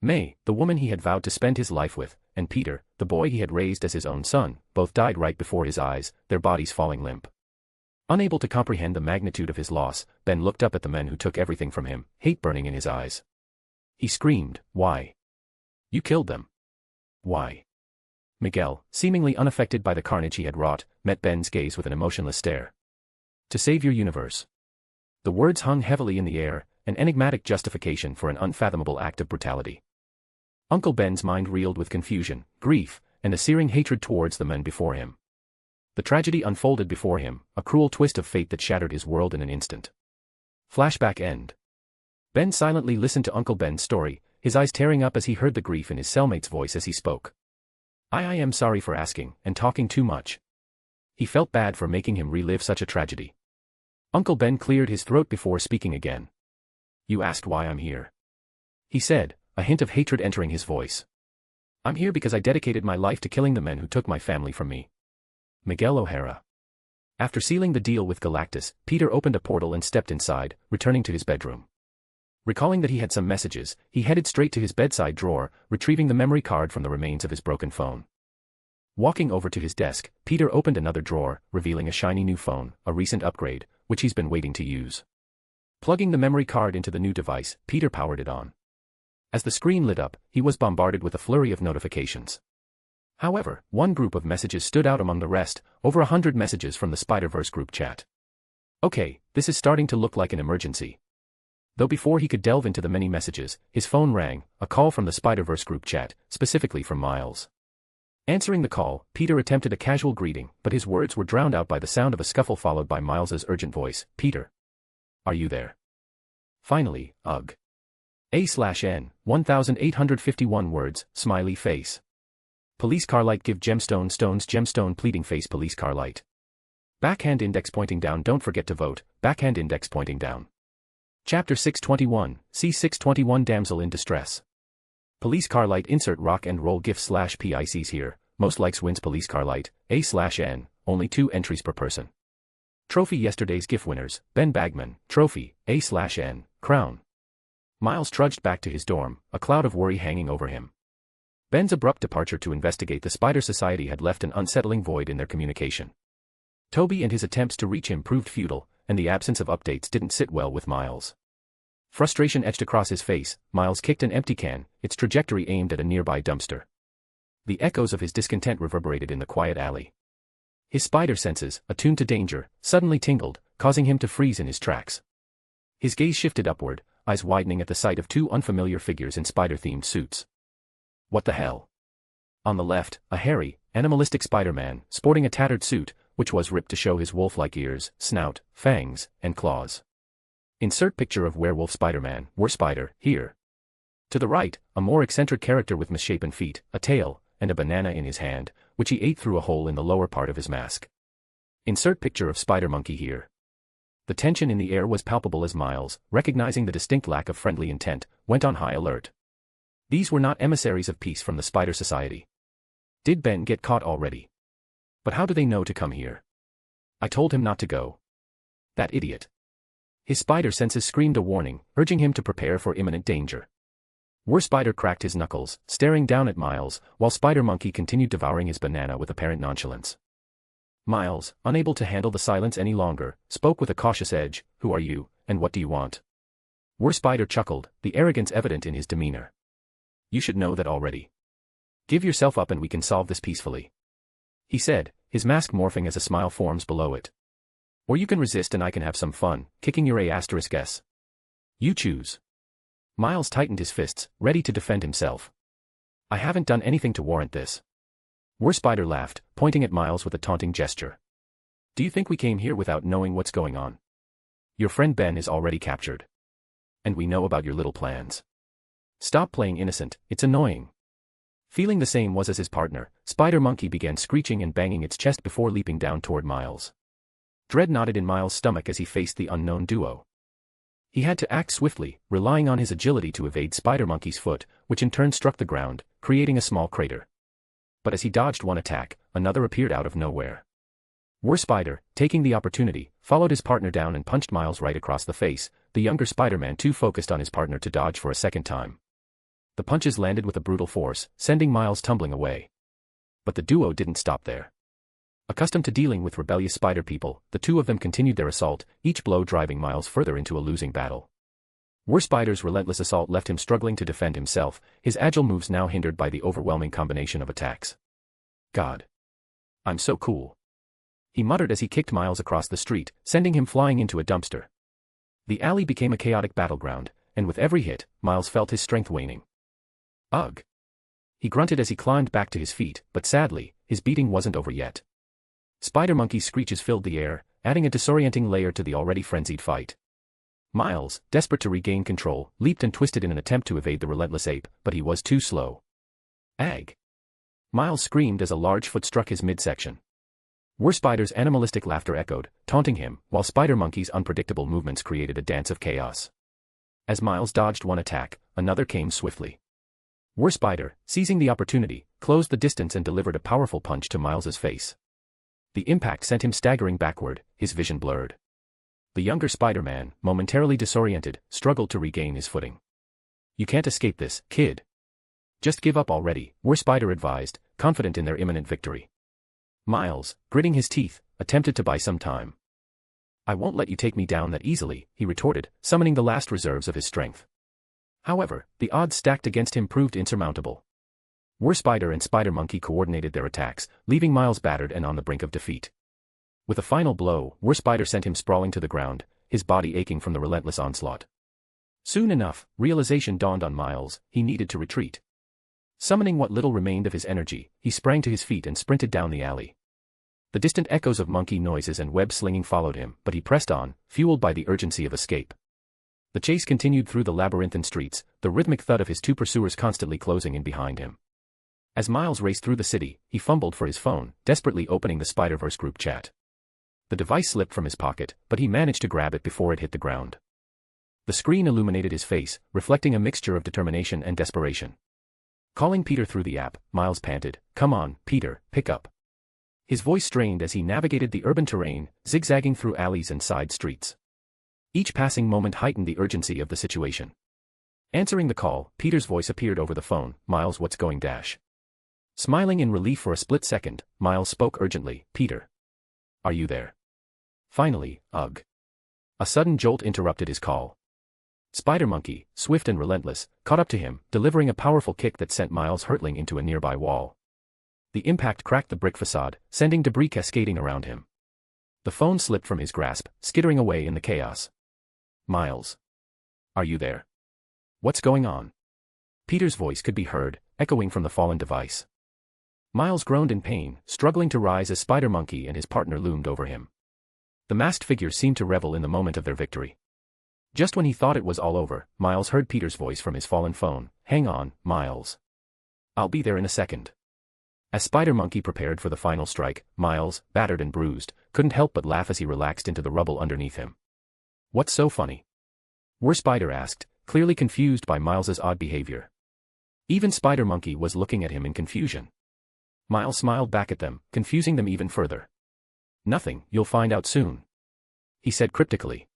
Speaker 3: May, the woman he had vowed to spend his life with, and Peter, the boy he had raised as his own son, both died right before his eyes, their bodies falling limp. Unable to comprehend the magnitude of his loss, Ben looked up at the men who took everything from him, hate burning in his eyes. He screamed, "Why? You killed them. Why?" Miguel, seemingly unaffected by the carnage he had wrought, met Ben's gaze with an emotionless stare. "To save your universe." The words hung heavily in the air, an enigmatic justification for an unfathomable act of brutality. Uncle Ben's mind reeled with confusion, grief, and a searing hatred towards the men before him. The tragedy unfolded before him, a cruel twist of fate that shattered his world in an instant. Flashback end. Ben silently listened to Uncle Ben's story, his eyes tearing up as he heard the grief in his cellmate's voice as he spoke. I am sorry for asking, and talking too much. He felt bad for making him relive such a tragedy. Uncle Ben cleared his throat before speaking again. You asked why I'm here, he said, a hint of hatred entering his voice. I'm here because I dedicated my life to killing the men who took my family from me. Miguel O'Hara. After sealing the deal with Galactus, Peter opened a portal and stepped inside, returning to his bedroom. Recalling that he had some messages, he headed straight to his bedside drawer, retrieving the memory card from the remains of his broken phone. Walking over to his desk, Peter opened another drawer, revealing a shiny new phone, a recent upgrade, which he's been waiting to use. Plugging the memory card into the new device, Peter powered it on. As the screen lit up, he was bombarded with a flurry of notifications. However, one group of messages stood out among the rest, over 100 messages from the Spider-Verse group chat. Okay, this is starting to look like an emergency. Though before he could delve into the many messages, his phone rang, a call from the Spider-Verse group chat, specifically from Miles. Answering the call, Peter attempted a casual greeting, but his words were drowned out by the sound of a scuffle followed by Miles's urgent voice, Peter. Are you there? Finally, ugh. A/N, 1851 words, smiley face. Police car light give gemstone stones gemstone pleading face police car light. Backhand index pointing down don't forget to vote, backhand index pointing down. Chapter 621, C621 Damsel in Distress. Police car light insert rock and roll gif/PICs here, most likes wins police car light, A/N, only 2 entries per person. Trophy yesterday's GIF winners, Ben Bagman, trophy, A/N, crown. Miles trudged back to his dorm, a cloud of worry hanging over him. Ben's abrupt departure to investigate the Spider Society had left an unsettling void in their communication. Toby and his attempts to reach him proved futile, and the absence of updates didn't sit well with Miles. Frustration etched across his face, Miles kicked an empty can, its trajectory aimed at a nearby dumpster. The echoes of his discontent reverberated in the quiet alley. His spider senses, attuned to danger, suddenly tingled, causing him to freeze in his tracks. His gaze shifted upward, eyes widening at the sight of 2 unfamiliar figures in spider-themed suits. What the hell? On the left, a hairy, animalistic Spider-Man, sporting a tattered suit, which was ripped to show his wolf-like ears, snout, fangs, and claws. Insert picture of werewolf Spider-Man, Spider, here. To the right, a more eccentric character with misshapen feet, a tail, and a banana in his hand, which he ate through a hole in the lower part of his mask. Insert picture of Spider-Monkey here. The tension in the air was palpable as Miles, recognizing the distinct lack of friendly intent, went on high alert. These were not emissaries of peace from the Spider Society. Did Ben get caught already? But how do they know to come here? I told him not to go. That idiot. His spider senses screamed a warning, urging him to prepare for imminent danger. Spider cracked his knuckles, staring down at Miles, while Spider-Monkey continued devouring his banana with apparent nonchalance. Miles, unable to handle the silence any longer, spoke with a cautious edge, "Who are you, and what do you want?" Spider chuckled, the arrogance evident in his demeanor. "You should know that already. Give yourself up and we can solve this peacefully," he said, his mask morphing as a smile forms below it. "Or you can resist and I can have some fun, kicking your A**s. You choose." Miles tightened his fists, ready to defend himself. "I haven't done anything to warrant this." Spider laughed, pointing at Miles with a taunting gesture. "Do you think we came here without knowing what's going on? Your friend Ben is already captured. And we know about your little plans. Stop playing innocent, it's annoying." Feeling the same was as his partner, Spider-Monkey began screeching and banging its chest before leaping down toward Miles. Dread knotted in Miles' stomach as he faced the unknown duo. He had to act swiftly, relying on his agility to evade Spider-Monkey's foot, which in turn struck the ground, creating a small crater. But as he dodged one attack, another appeared out of nowhere. Spider, taking the opportunity, followed his partner down and punched Miles right across the face, the younger Spider-Man too focused on his partner to dodge for a second time. The punches landed with a brutal force, sending Miles tumbling away. But the duo didn't stop there. Accustomed to dealing with rebellious spider people, the two of them continued their assault, each blow driving Miles further into a losing battle. Spider's relentless assault left him struggling to defend himself, his agile moves now hindered by the overwhelming combination of attacks. "God. I'm so cool," he muttered as he kicked Miles across the street, sending him flying into a dumpster. The alley became a chaotic battleground, and with every hit, Miles felt his strength waning. Ugh! He grunted as he climbed back to his feet, but sadly, his beating wasn't over yet. Spider Monkey's screeches filled the air, adding a disorienting layer to the already frenzied fight. Miles, desperate to regain control, leaped and twisted in an attempt to evade the relentless ape, but he was too slow. Ag! Miles screamed as a large foot struck his midsection. Spider's animalistic laughter echoed, taunting him, while Spider Monkey's unpredictable movements created a dance of chaos. As Miles dodged one attack, another came swiftly. Spider, seizing the opportunity, closed the distance and delivered a powerful punch to Miles's face. The impact sent him staggering backward, his vision blurred. The younger Spider-Man, momentarily disoriented, struggled to regain his footing. You can't escape this, kid. Just give up already, Spider advised, confident in their imminent victory. Miles, gritting his teeth, attempted to buy some time. I won't let you take me down that easily, he retorted, summoning the last reserves of his strength. However, the odds stacked against him proved insurmountable. Spider and Spider Monkey coordinated their attacks, leaving Miles battered and on the brink of defeat. With a final blow, Spider sent him sprawling to the ground, his body aching from the relentless onslaught. Soon enough, realization dawned on Miles, he needed to retreat. Summoning what little remained of his energy, he sprang to his feet and sprinted down the alley. The distant echoes of monkey noises and web slinging followed him, but he pressed on, fueled by the urgency of escape. The chase continued through the labyrinthine streets, the rhythmic thud of his two pursuers constantly closing in behind him. As Miles raced through the city, he fumbled for his phone, desperately opening the Spider-Verse group chat. The device slipped from his pocket, but he managed to grab it before it hit the ground. The screen illuminated his face, reflecting a mixture of determination and desperation. Calling Peter through the app, Miles panted, "Come on, Peter, pick up." His voice strained as he navigated the urban terrain, zigzagging through alleys and side streets. Each passing moment heightened the urgency of the situation. Answering the call, Peter's voice appeared over the phone, "Miles, what's going dash?" Smiling in relief for a split second, Miles spoke urgently, "Peter. Are you there?" Finally, ugh. A sudden jolt interrupted his call. Spider Monkey, swift and relentless, caught up to him, delivering a powerful kick that sent Miles hurtling into a nearby wall. The impact cracked the brick facade, sending debris cascading around him. The phone slipped from his grasp, skittering away in the chaos. "Miles. Are you there? What's going on?" Peter's voice could be heard, echoing from the fallen device. Miles groaned in pain, struggling to rise as Spider Monkey and his partner loomed over him. The masked figures seemed to revel in the moment of their victory. Just when he thought it was all over, Miles heard Peter's voice from his fallen phone, "Hang on, Miles. I'll be there in a second." As Spider Monkey prepared for the final strike, Miles, battered and bruised, couldn't help but laugh as he relaxed into the rubble underneath him. "What's so funny?" Spider asked, clearly confused by Miles's odd behavior. Even Spider Monkey was looking at him in confusion. Miles smiled back at them, confusing them even further. "Nothing, you'll find out soon," he said cryptically.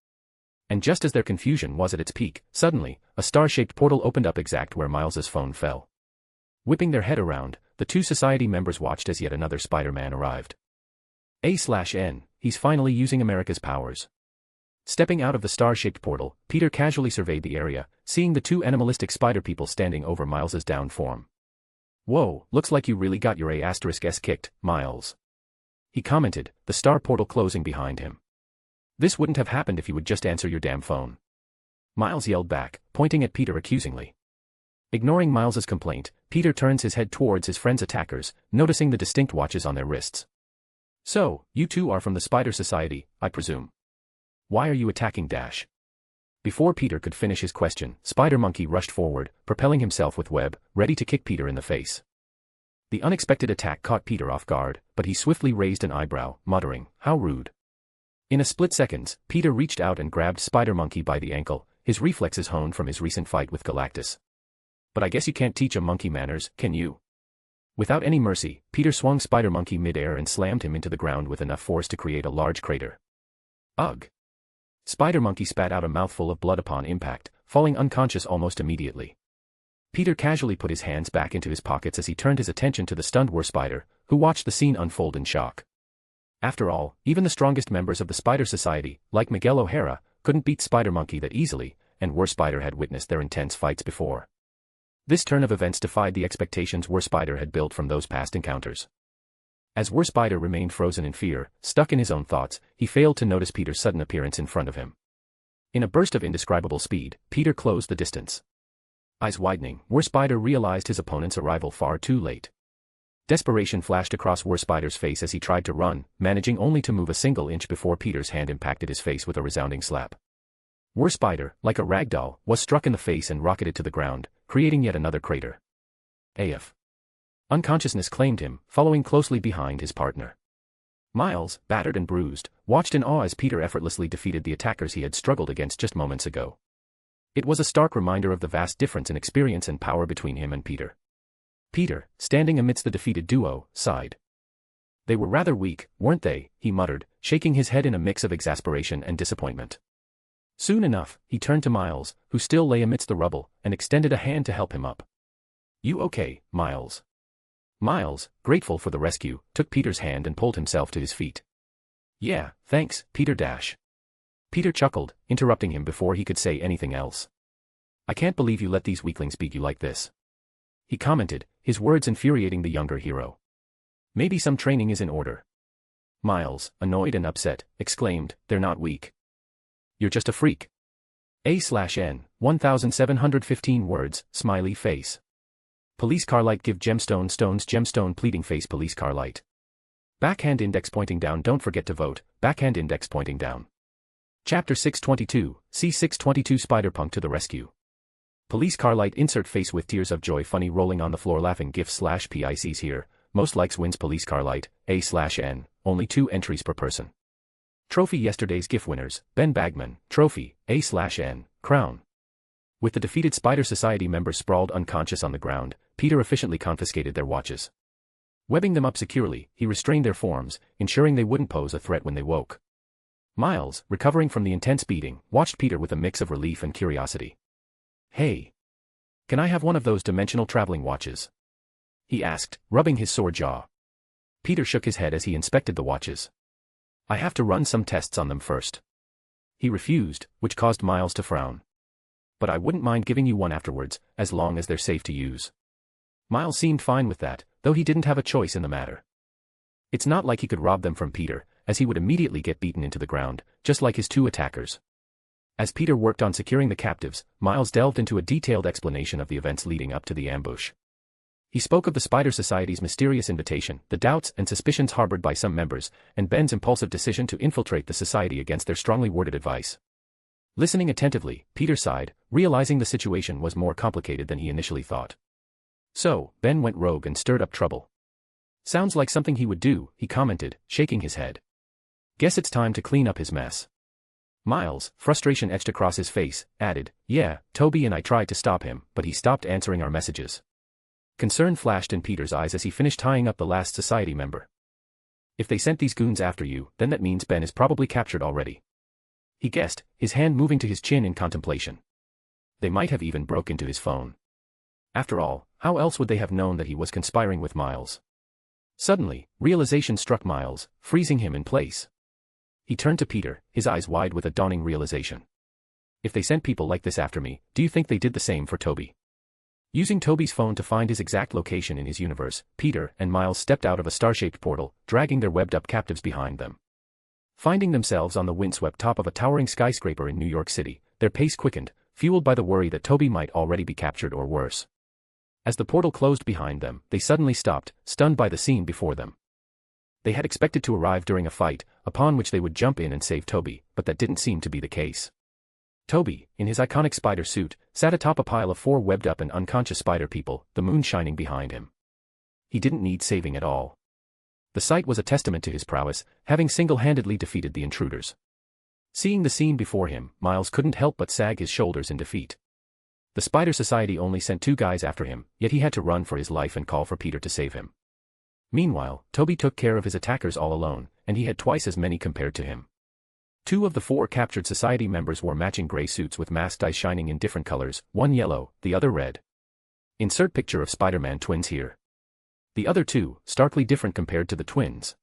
Speaker 3: And just as their confusion was at its peak, suddenly, a star-shaped portal opened up exact where Miles's phone fell. Whipping their head around, the two society members watched as yet another Spider-Man arrived. A/N, he's finally using America's powers. Stepping out of the star-shaped portal, Peter casually surveyed the area, seeing the two animalistic spider people standing over Miles's down form. "Whoa, looks like you really got your A*S kicked, Miles," he commented, the star portal closing behind him. "This wouldn't have happened if you would just answer your damn phone," Miles yelled back, pointing at Peter accusingly. Ignoring Miles's complaint, Peter turns his head towards his friend's attackers, noticing the distinct watches on their wrists. "So, you two are from the Spider Society, I presume. Why are you attacking Dash?" Before Peter could finish his question, Spider Monkey rushed forward, propelling himself with web, ready to kick Peter in the face. The unexpected attack caught Peter off guard, but he swiftly raised an eyebrow, muttering, "How rude." In a split second, Peter reached out and grabbed Spider Monkey by the ankle, his reflexes honed from his recent fight with Galactus. "But I guess you can't teach a monkey manners, can you?" Without any mercy, Peter swung Spider Monkey mid-air and slammed him into the ground with enough force to create a large crater. Ugh! Spider Monkey spat out a mouthful of blood upon impact, falling unconscious almost immediately. Peter casually put his hands back into his pockets as he turned his attention to the stunned Spider, who watched the scene unfold in shock. After all, even the strongest members of the Spider Society, like Miguel O'Hara, couldn't beat Spider Monkey that easily, and Spider had witnessed their intense fights before. This turn of events defied the expectations Spider had built from those past encounters. As Spider remained frozen in fear, stuck in his own thoughts, he failed to notice Peter's sudden appearance in front of him. In a burst of indescribable speed, Peter closed the distance. Eyes widening, Warspider realized his opponent's arrival far too late. Desperation flashed across Warspider's face as he tried to run, managing only to move a single inch before Peter's hand impacted his face with a resounding slap. Warspider, like a ragdoll, was struck in the face and rocketed to the ground, creating yet another crater. AF. Unconsciousness claimed him, following closely behind his partner. Miles, battered and bruised, watched in awe as Peter effortlessly defeated the attackers he had struggled against just moments ago. It was a stark reminder of the vast difference in experience and power between him and Peter. Peter, standing amidst the defeated duo, sighed. They were rather weak, weren't they? He muttered, shaking his head in a mix of exasperation and disappointment. Soon enough, he turned to Miles, who still lay amidst the rubble, and extended a hand to help him up. You okay, Miles? Miles, grateful for the rescue, took Peter's hand and pulled himself to his feet. Yeah, thanks, Peter dash. Peter chuckled, interrupting him before he could say anything else. I can't believe you let these weaklings beat you like this. He commented, his words infuriating the younger hero. Maybe some training is in order. Miles, annoyed and upset, exclaimed, they're not weak. You're just a freak. A/N, 1715 words, smiley face. Police car light give gemstone stones gemstone pleading face police car light. Backhand index pointing down don't forget to vote, backhand index pointing down. Chapter 622, C622 Spider-Punk to the rescue. Police car light insert face with tears of joy funny rolling on the floor laughing gif/PICs here, most likes wins police car light, A/N, only 2 entries per person. Trophy yesterday's GIF winners, Ben Bagman, trophy, A/N, crown. With the defeated Spider Society members sprawled unconscious on the ground, Peter efficiently confiscated their watches. Webbing them up securely, he restrained their forms, ensuring they wouldn't pose a threat when they woke. Miles, recovering from the intense beating, watched Peter with a mix of relief and curiosity. Hey! Can I have one of those dimensional traveling watches? He asked, rubbing his sore jaw. Peter shook his head as he inspected the watches. I have to run some tests on them first. He refused, which caused Miles to frown. But I wouldn't mind giving you one afterwards, as long as they're safe to use. Miles seemed fine with that, though he didn't have a choice in the matter. It's not like he could rob them from Peter, as he would immediately get beaten into the ground, just like his 2 attackers. As Peter worked on securing the captives, Miles delved into a detailed explanation of the events leading up to the ambush. He spoke of the Spider Society's mysterious invitation, the doubts and suspicions harbored by some members, and Ben's impulsive decision to infiltrate the society against their strongly worded advice. Listening attentively, Peter sighed, realizing the situation was more complicated than he initially thought. So, Ben went rogue and stirred up trouble. Sounds like something he would do, he commented, shaking his head. Guess it's time to clean up his mess. Miles, frustration etched across his face, added, yeah, Toby and I tried to stop him, but he stopped answering our messages. Concern flashed in Peter's eyes as he finished tying up the last society member. If they sent these goons after you, then that means Ben is probably captured already. He guessed, his hand moving to his chin in contemplation. They might have even broke into his phone. After all, how else would they have known that he was conspiring with Miles? Suddenly, realization struck Miles, freezing him in place. He turned to Peter, his eyes wide with a dawning realization. If they sent people like this after me, do you think they did the same for Toby? Using Toby's phone to find his exact location in his universe, Peter and Miles stepped out of a star-shaped portal, dragging their webbed-up captives behind them. Finding themselves on the windswept top of a towering skyscraper in New York City, their pace quickened, fueled by the worry that Toby might already be captured or worse. As the portal closed behind them, they suddenly stopped, stunned by the scene before them. They had expected to arrive during a fight, upon which they would jump in and save Toby, but that didn't seem to be the case. Toby, in his iconic spider suit, sat atop a pile of 4 webbed-up and unconscious spider people, the moon shining behind him. He didn't need saving at all. The sight was a testament to his prowess, having single-handedly defeated the intruders. Seeing the scene before him, Miles couldn't help but sag his shoulders in defeat. The Spider Society only sent 2 guys after him, yet he had to run for his life and call for Peter to save him. Meanwhile, Toby took care of his attackers all alone, and he had twice as many compared to him. 2 of the 4 captured society members wore matching gray suits with masked eyes shining in different colors, one yellow, the other red. Insert picture of Spider-Man twins here. The other 2, starkly different compared to the twins.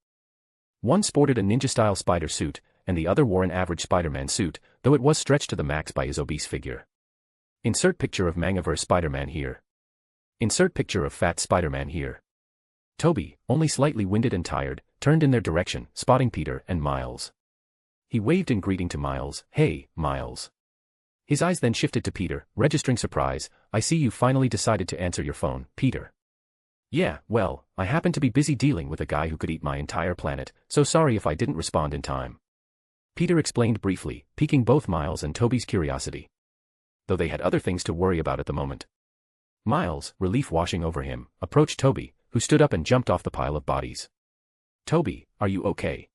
Speaker 3: One sported a ninja-style spider suit, and the other wore an average Spider-Man suit, though it was stretched to the max by his obese figure. Insert picture of Mangaverse Spider-Man here. Insert picture of Fat Spider-Man here. Toby, only slightly winded and tired, turned in their direction, spotting Peter and Miles. He waved in greeting to Miles, "Hey, Miles. His eyes then shifted to Peter, registering surprise. I see you finally decided to answer your phone, Peter. Yeah, well, I happened to be busy dealing with a guy who could eat my entire planet, so sorry if I didn't respond in time. Peter explained briefly, piquing both Miles and Toby's curiosity. Though they had other things to worry about at the moment. Miles, relief washing over him, approached Toby, who stood up and jumped off the pile of bodies. Toby, are you okay?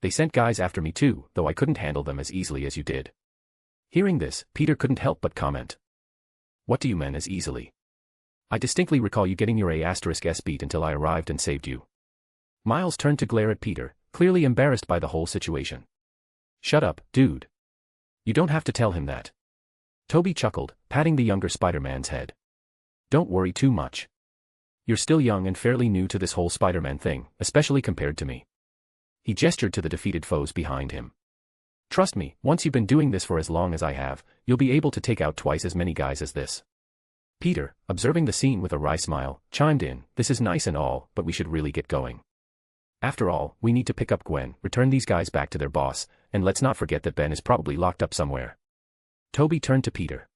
Speaker 3: They sent guys after me too, though I couldn't handle them as easily as you did. Hearing this, Peter couldn't help but comment. What do you mean as easily? I distinctly recall you getting your A*S beat until I arrived and saved you. Miles turned to glare at Peter, clearly embarrassed by the whole situation. Shut up, dude. You don't have to tell him that. Toby chuckled, patting the younger Spider-Man's head. Don't worry too much. You're still young and fairly new to this whole Spider-Man thing, especially compared to me. He gestured to the defeated foes behind him. Trust me, once you've been doing this for as long as I have, you'll be able to take out twice as many guys as this. Peter, observing the scene with a wry smile, chimed in, this is nice and all, but we should really get going. After all, we need to pick up Gwen, return these guys back to their boss, and let's not forget that Ben is probably locked up somewhere. Toby turned to Peter.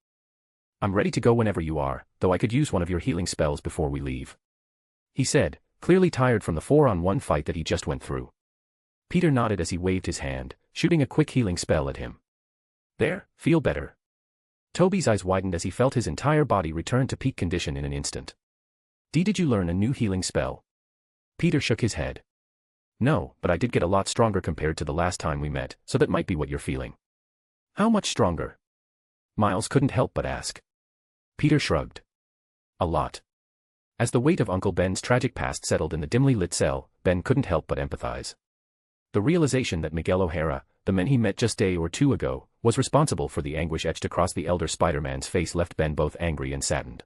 Speaker 3: I'm ready to go whenever you are, though I could use one of your healing spells before we leave. He said, clearly tired from the 4-on-1 fight that he just went through. Peter nodded as he waved his hand, shooting a quick healing spell at him. There, feel better. Toby's eyes widened as he felt his entire body return to peak condition in an instant. Did you learn a new healing spell? Peter shook his head. No, but I did get a lot stronger compared to the last time we met, so that might be what you're feeling. How much stronger? Miles couldn't help but ask. Peter shrugged. A lot. As the weight of Uncle Ben's tragic past settled in the dimly lit cell, Ben couldn't help but empathize. The realization that Miguel O'Hara, the man he met just a day or two ago, was responsible for the anguish etched across the elder Spider-Man's face left Ben both angry and saddened.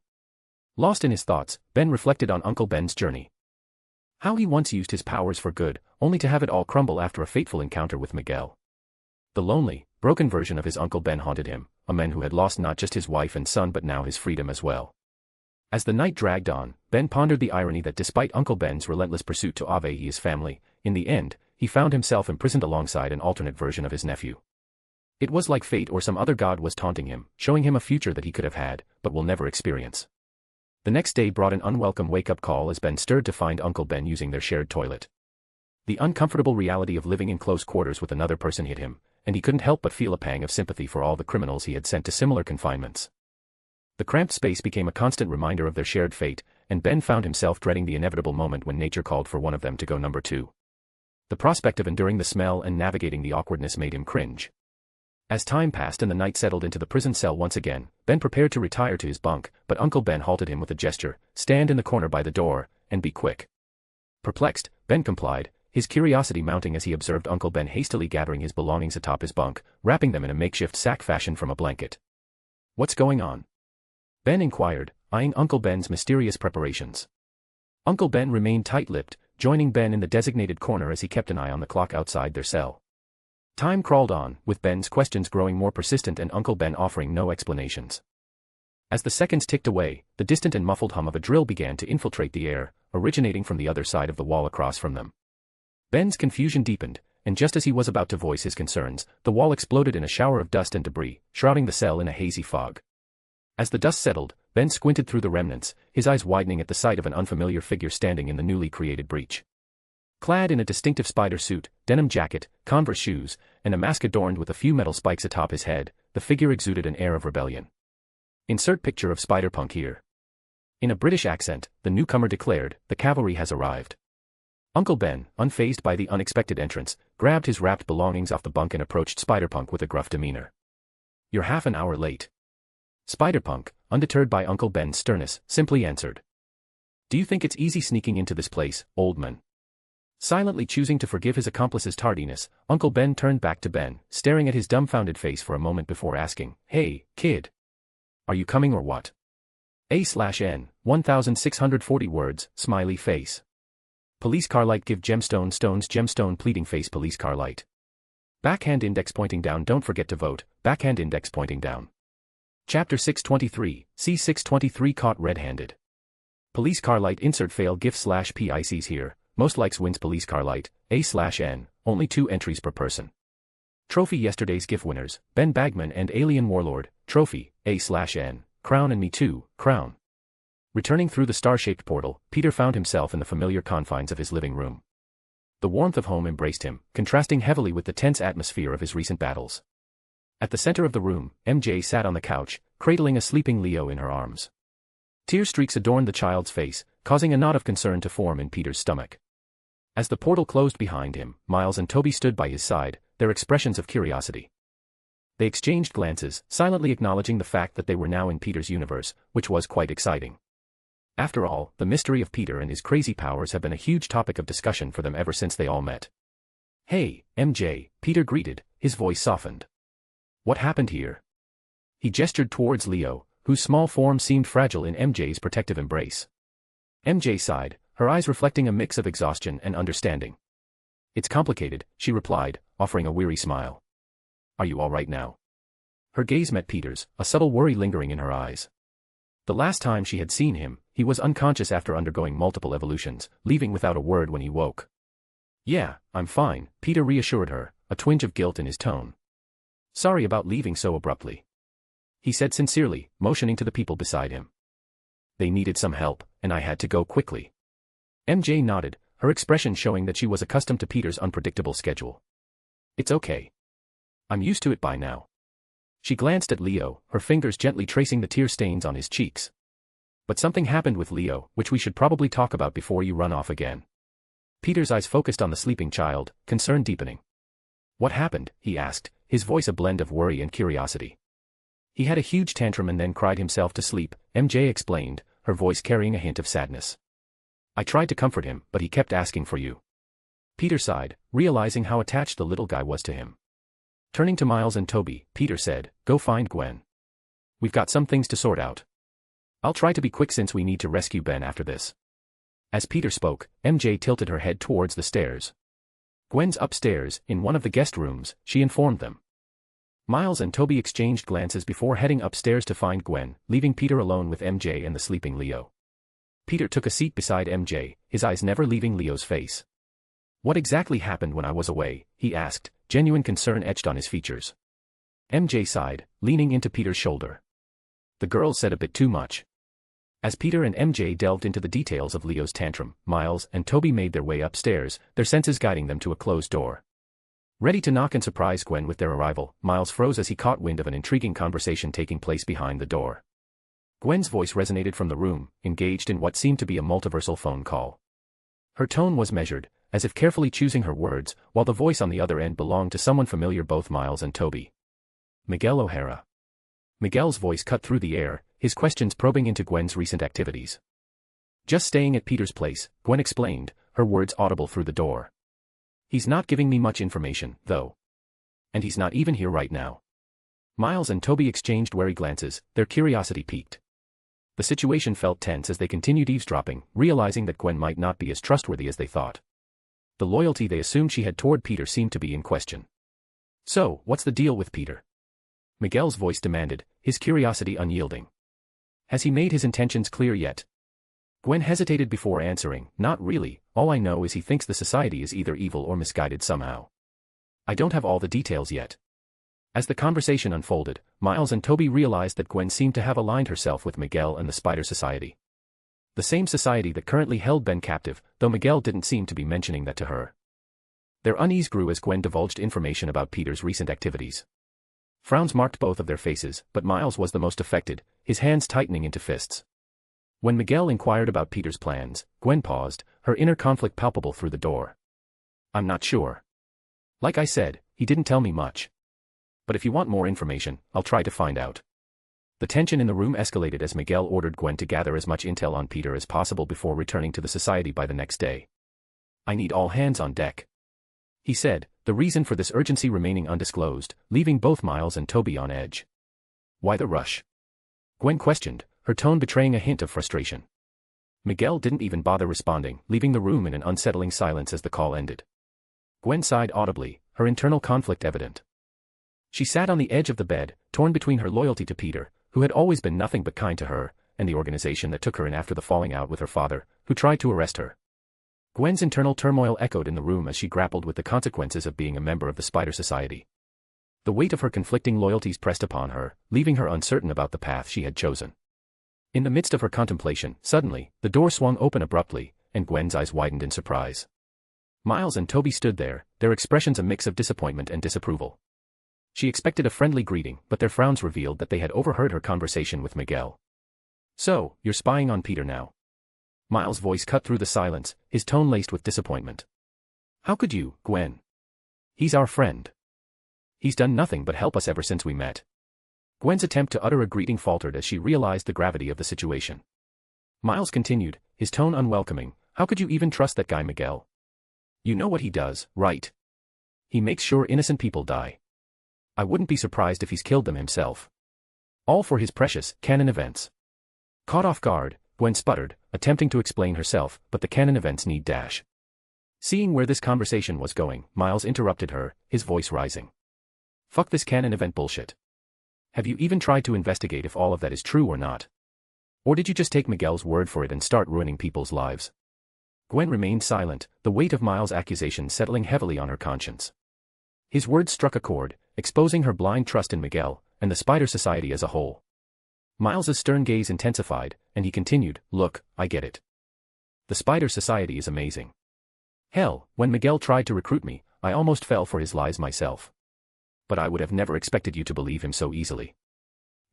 Speaker 3: Lost in his thoughts, Ben reflected on Uncle Ben's journey. How he once used his powers for good, only to have it all crumble after a fateful encounter with Miguel. The lonely, broken version of his Uncle Ben haunted him, a man who had lost not just his wife and son but now his freedom as well. As the night dragged on, Ben pondered the irony that despite Uncle Ben's relentless pursuit to avenge his family, in the end, he found himself imprisoned alongside an alternate version of his nephew. It was like fate or some other god was taunting him, showing him a future that he could have had, but will never experience. The next day brought an unwelcome wake-up call as Ben stirred to find Uncle Ben using their shared toilet. The uncomfortable reality of living in close quarters with another person hit him, and he couldn't help but feel a pang of sympathy for all the criminals he had sent to similar confinements. The cramped space became a constant reminder of their shared fate, and Ben found himself dreading the inevitable moment when nature called for one of them to go number 2. The prospect of enduring the smell and navigating the awkwardness made him cringe. As time passed and the night settled into the prison cell once again, Ben prepared to retire to his bunk, but Uncle Ben halted him with a gesture, stand in the corner by the door, and be quick. Perplexed, Ben complied, his curiosity mounting as he observed Uncle Ben hastily gathering his belongings atop his bunk, wrapping them in a makeshift sack fashioned from a blanket. What's going on? Ben inquired, eyeing Uncle Ben's mysterious preparations. Uncle Ben remained tight-lipped, joining Ben in the designated corner as he kept an eye on the clock outside their cell. Time crawled on, with Ben's questions growing more persistent and Uncle Ben offering no explanations. As the seconds ticked away, the distant and muffled hum of a drill began to infiltrate the air, originating from the other side of the wall across from them. Ben's confusion deepened, and just as he was about to voice his concerns, the wall exploded in a shower of dust and debris, shrouding the cell in a hazy fog. As the dust settled, Ben squinted through the remnants, his eyes widening at the sight of an unfamiliar figure standing in the newly created breach. Clad in a distinctive spider suit, denim jacket, Converse shoes, and a mask adorned with a few metal spikes atop his head, the figure exuded an air of rebellion. Insert picture of Spider-Punk here. In a British accent, the newcomer declared, the cavalry has arrived. Uncle Ben, unfazed by the unexpected entrance, grabbed his wrapped belongings off the bunk and approached Spider-Punk with a gruff demeanor. You're half an hour late. Spider-Punk, undeterred by Uncle Ben's sternness, simply answered. Do you think it's easy sneaking into this place, old man? Silently choosing to forgive his accomplice's tardiness, Uncle Ben turned back to Ben, staring at his dumbfounded face for a moment before asking, Hey, kid. Are you coming or what? A/N, 1640 words, smiley face. Police car light give gemstone stones gemstone pleading face police car light. Backhand index pointing down don't forget to vote, backhand index pointing down. Chapter 623, C623 caught red-handed. Police car light insert fail gif/PICs here. Most likes wins police car light, A/N, only 2 entries per person. Trophy yesterday's GIF winners, Ben Bagman and Alien Warlord, Trophy, A/N, Crown and Me Too, Crown. Returning through the star-shaped portal, Peter found himself in the familiar confines of his living room. The warmth of home embraced him, contrasting heavily with the tense atmosphere of his recent battles. At the center of the room, MJ sat on the couch, cradling a sleeping Leo in her arms. Tear streaks adorned the child's face, causing a knot of concern to form in Peter's stomach. As the portal closed behind him, Miles and Toby stood by his side, their expressions of curiosity. They exchanged glances, silently acknowledging the fact that they were now in Peter's universe, which was quite exciting. After all, the mystery of Peter and his crazy powers have been a huge topic of discussion for them ever since they all met. "Hey, MJ," Peter greeted, his voice softened. "What happened here?" He gestured towards Leo, whose small form seemed fragile in MJ's protective embrace. MJ sighed, her eyes reflecting a mix of exhaustion and understanding. "It's complicated," she replied, offering a weary smile. "Are you all right now?" Her gaze met Peter's, a subtle worry lingering in her eyes. The last time she had seen him, he was unconscious after undergoing multiple evolutions, leaving without a word when he woke. "Yeah, I'm fine," Peter reassured her, a twinge of guilt in his tone. "Sorry about leaving so abruptly," he said sincerely, motioning to the people beside him. "They needed some help, and I had to go quickly." MJ nodded, her expression showing that she was accustomed to Peter's unpredictable schedule. "It's okay. I'm used to it by now." She glanced at Leo, her fingers gently tracing the tear stains on his cheeks. "But something happened with Leo, which we should probably talk about before you run off again." Peter's eyes focused on the sleeping child, concern deepening. "What happened?" he asked, his voice a blend of worry and curiosity. "He had a huge tantrum and then cried himself to sleep," MJ explained, her voice carrying a hint of sadness. "I tried to comfort him, but he kept asking for you." Peter sighed, realizing how attached the little guy was to him. Turning to Miles and Toby, Peter said, "Go find Gwen. We've got some things to sort out. I'll try to be quick since we need to rescue Ben after this." As Peter spoke, MJ tilted her head towards the stairs. "Gwen's upstairs, in one of the guest rooms," she informed them. Miles and Toby exchanged glances before heading upstairs to find Gwen, leaving Peter alone with MJ and the sleeping Leo. Peter took a seat beside MJ, his eyes never leaving Leo's face. "What exactly happened when I was away?" he asked, genuine concern etched on his features. MJ sighed, leaning into Peter's shoulder. "The girls said a bit too much." As Peter and MJ delved into the details of Leo's tantrum, Miles and Toby made their way upstairs, their senses guiding them to a closed door. Ready to knock and surprise Gwen with their arrival, Miles froze as he caught wind of an intriguing conversation taking place behind the door. Gwen's voice resonated from the room, engaged in what seemed to be a multiversal phone call. Her tone was measured, as if carefully choosing her words, while the voice on the other end belonged to someone familiar both Miles and Toby. "Miguel O'Hara." Miguel's voice cut through the air, his questions probing into Gwen's recent activities. "Just staying at Peter's place," Gwen explained, her words audible through the door. "He's not giving me much information, though. And he's not even here right now." Miles and Toby exchanged wary glances, their curiosity piqued. The situation felt tense as they continued eavesdropping, realizing that Gwen might not be as trustworthy as they thought. The loyalty they assumed she had toward Peter seemed to be in question. "So, what's the deal with Peter?" Miguel's voice demanded, his curiosity unyielding. "Has he made his intentions clear yet?" Gwen hesitated before answering, "Not really, all I know is he thinks the society is either evil or misguided somehow. I don't have all the details yet." As the conversation unfolded, Miles and Toby realized that Gwen seemed to have aligned herself with Miguel and the Spider Society. The same society that currently held Ben captive, though Miguel didn't seem to be mentioning that to her. Their unease grew as Gwen divulged information about Peter's recent activities. Frowns marked both of their faces, but Miles was the most affected, his hands tightening into fists. When Miguel inquired about Peter's plans, Gwen paused, her inner conflict palpable through the door. "I'm not sure. Like I said, he didn't tell me much. But if you want more information, I'll try to find out." The tension in the room escalated as Miguel ordered Gwen to gather as much intel on Peter as possible before returning to the society by the next day. "I need all hands on deck," he said, the reason for this urgency remaining undisclosed, leaving both Miles and Toby on edge. "Why the rush?" Gwen questioned, her tone betraying a hint of frustration. Miguel didn't even bother responding, leaving the room in an unsettling silence as the call ended. Gwen sighed audibly, her internal conflict evident. She sat on the edge of the bed, torn between her loyalty to Peter, who had always been nothing but kind to her, and the organization that took her in after the falling out with her father, who tried to arrest her. Gwen's internal turmoil echoed in the room as she grappled with the consequences of being a member of the Spider Society. The weight of her conflicting loyalties pressed upon her, leaving her uncertain about the path she had chosen. In the midst of her contemplation, suddenly, the door swung open abruptly, and Gwen's eyes widened in surprise. Miles and Toby stood there, their expressions a mix of disappointment and disapproval. She expected a friendly greeting, but their frowns revealed that they had overheard her conversation with Miguel. "So, you're spying on Peter now?" Miles' voice cut through the silence, his tone laced with disappointment. "How could you, Gwen? He's our friend. He's done nothing but help us ever since we met." Gwen's attempt to utter a greeting faltered as she realized the gravity of the situation. Miles continued, his tone unwelcoming, "How could you even trust that guy Miguel? You know what he does, right? He makes sure innocent people die. I wouldn't be surprised if he's killed them himself. All for his precious canon events." Caught off guard, Gwen sputtered, attempting to explain herself, but the canon events need dash. Seeing where this conversation was going, Miles interrupted her, his voice rising. "Fuck this canon event bullshit. Have you even tried to investigate if all of that is true or not? Or did you just take Miguel's word for it and start ruining people's lives?" Gwen remained silent, the weight of Miles' accusation settling heavily on her conscience. His words struck a chord, exposing her blind trust in Miguel, and the Spider Society as a whole. Miles's stern gaze intensified, and he continued, "Look, I get it. The Spider Society is amazing. Hell, when Miguel tried to recruit me, I almost fell for his lies myself. But I would have never expected you to believe him so easily.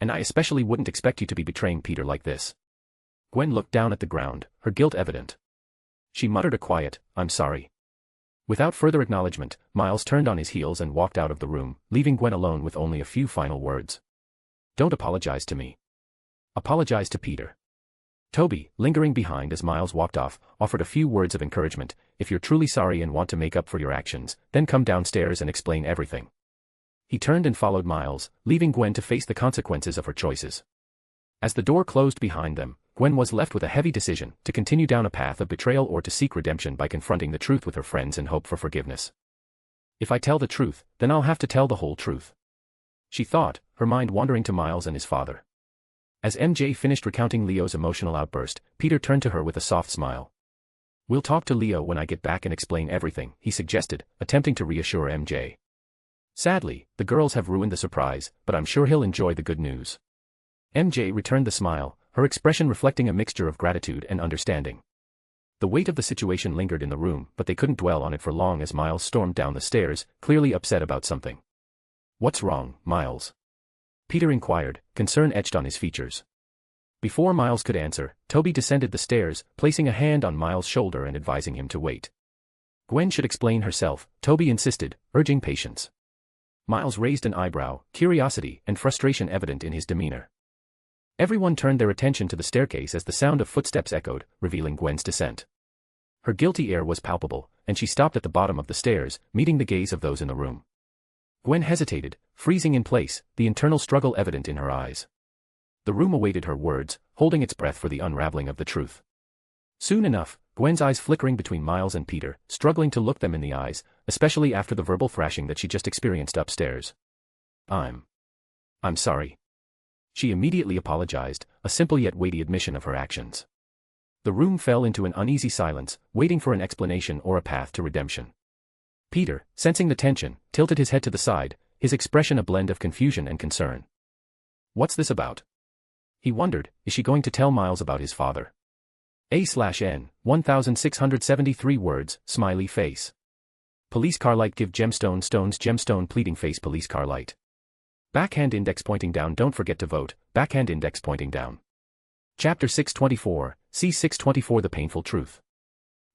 Speaker 3: And I especially wouldn't expect you to be betraying Peter like this." Gwen looked down at the ground, her guilt evident. She muttered a quiet, "I'm sorry." Without further acknowledgement, Miles turned on his heels and walked out of the room, leaving Gwen alone with only a few final words. "Don't apologize to me. Apologize to Peter." Toby, lingering behind as Miles walked off, offered a few words of encouragement. "If you're truly sorry and want to make up for your actions, then come downstairs and explain everything." He turned and followed Miles, leaving Gwen to face the consequences of her choices. As the door closed behind them, Gwen was left with a heavy decision, to continue down a path of betrayal or to seek redemption by confronting the truth with her friends and hope for forgiveness. "If I tell the truth, then I'll have to tell the whole truth," she thought, her mind wandering to Miles and his father. As MJ finished recounting Leo's emotional outburst, Peter turned to her with a soft smile. "We'll talk to Leo when I get back and explain everything," he suggested, attempting to reassure MJ. "Sadly, the girls have ruined the surprise, but I'm sure he'll enjoy the good news." MJ returned the smile, her expression reflecting a mixture of gratitude and understanding. The weight of the situation lingered in the room, but they couldn't dwell on it for long as Miles stormed down the stairs, clearly upset about something. "What's wrong, Miles?" Peter inquired, concern etched on his features. Before Miles could answer, Toby descended the stairs, placing a hand on Miles' shoulder and advising him to wait. Gwen should explain herself, Toby insisted, urging patience. Miles raised an eyebrow, curiosity and frustration evident in his demeanor. Everyone turned their attention to the staircase as the sound of footsteps echoed, revealing Gwen's descent. Her guilty air was palpable, and she stopped at the bottom of the stairs, meeting the gaze of those in the room. Gwen hesitated, freezing in place, the internal struggle evident in her eyes. The room awaited her words, holding its breath for the unraveling of the truth. Soon enough, Gwen's eyes flickering between Miles and Peter, struggling to look them in the eyes, especially after the verbal thrashing that she just experienced upstairs. I'm sorry." She immediately apologized, a simple yet weighty admission of her actions. The room fell into an uneasy silence, waiting for an explanation or a path to redemption. Peter, sensing the tension, tilted his head to the side, his expression a blend of confusion and concern. "What's this about?" He wondered, is she going to tell Miles about his father? A/N, 1673 words, smiley face. Police car light give gemstone stones gemstone pleading face police car light. Backhand index pointing down don't forget to vote, backhand index pointing down. Chapter 624, C624 The Painful Truth.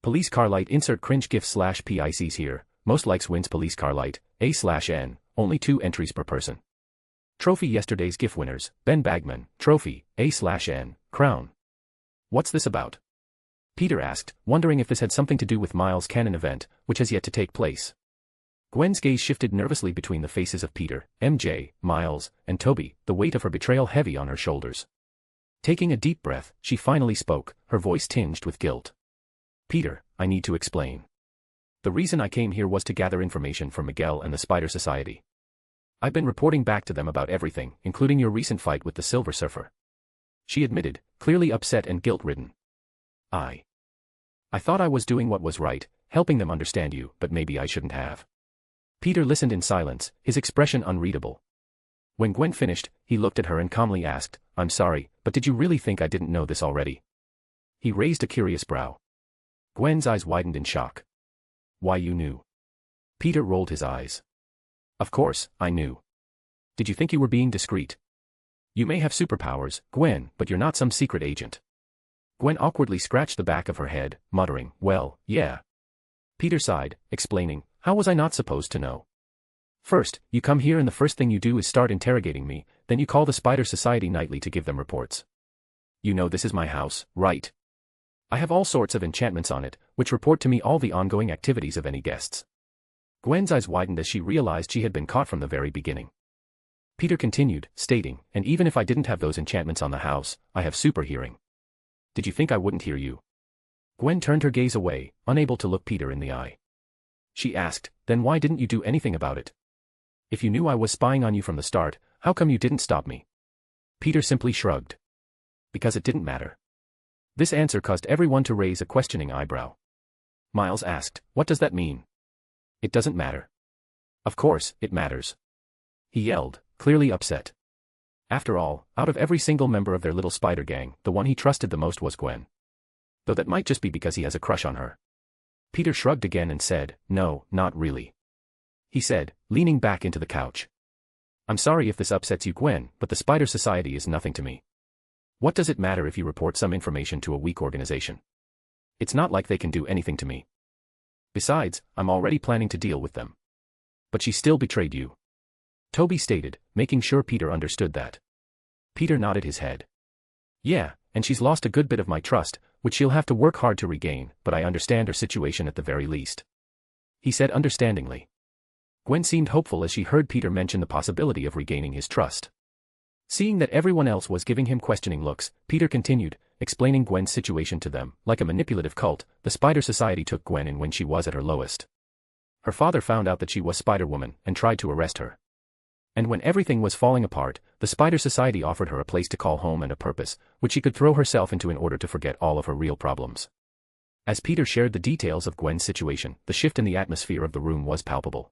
Speaker 3: Police car light insert cringe gif/PICs here, most likes wins police car light, A/N, only 2 entries per person. Trophy yesterday's gif winners, Ben Bagman, trophy, A/N, crown. What's this about? Peter asked, wondering if this had something to do with Miles' canon event, which has yet to take place. Gwen's gaze shifted nervously between the faces of Peter, MJ, Miles, and Toby, the weight of her betrayal heavy on her shoulders. Taking a deep breath, she finally spoke, her voice tinged with guilt. "Peter, I need to explain. The reason I came here was to gather information from Miguel and the Spider Society. I've been reporting back to them about everything, including your recent fight with the Silver Surfer." She admitted, clearly upset and guilt-ridden. I thought I was doing what was right, helping them understand you, but maybe I shouldn't have." Peter listened in silence, his expression unreadable. When Gwen finished, he looked at her and calmly asked, "I'm sorry, but did you really think I didn't know this already?" He raised a curious brow. Gwen's eyes widened in shock. "Why, you knew?" Peter rolled his eyes. "Of course, I knew. Did you think you were being discreet? You may have superpowers, Gwen, but you're not some secret agent." Gwen awkwardly scratched the back of her head, muttering, "Well, yeah." Peter sighed, explaining, "How was I not supposed to know? First, you come here and the first thing you do is start interrogating me, then you call the Spider Society nightly to give them reports. You know this is my house, right? I have all sorts of enchantments on it, which report to me all the ongoing activities of any guests." Gwen's eyes widened as she realized she had been caught from the very beginning. Peter continued, stating, "And even if I didn't have those enchantments on the house, I have super hearing. Did you think I wouldn't hear you?" Gwen turned her gaze away, unable to look Peter in the eye. She asked, "Then why didn't you do anything about it? If you knew I was spying on you from the start, how come you didn't stop me?" Peter simply shrugged. "Because it didn't matter." This answer caused everyone to raise a questioning eyebrow. Miles asked, "What does that mean?" "It doesn't matter." "Of course, it matters," he yelled, clearly upset. After all, out of every single member of their little spider gang, the one he trusted the most was Gwen. Though that might just be because he has a crush on her. Peter shrugged again and said, "No, not really," he said, leaning back into the couch. "I'm sorry if this upsets you, Gwen, but the Spider Society is nothing to me. What does it matter if you report some information to a weak organization? It's not like they can do anything to me. Besides, I'm already planning to deal with them." "But she still betrayed you," Toby stated, making sure Peter understood that. Peter nodded his head. "Yeah, and she's lost a good bit of my trust, which she'll have to work hard to regain, but I understand her situation at the very least," he said understandingly. Gwen seemed hopeful as she heard Peter mention the possibility of regaining his trust. Seeing that everyone else was giving him questioning looks, Peter continued, explaining Gwen's situation to them. Like a manipulative cult, the Spider Society took Gwen in when she was at her lowest. Her father found out that she was Spider-Woman and tried to arrest her. And when everything was falling apart, the Spider Society offered her a place to call home and a purpose, which she could throw herself into in order to forget all of her real problems. As Peter shared the details of Gwen's situation, the shift in the atmosphere of the room was palpable.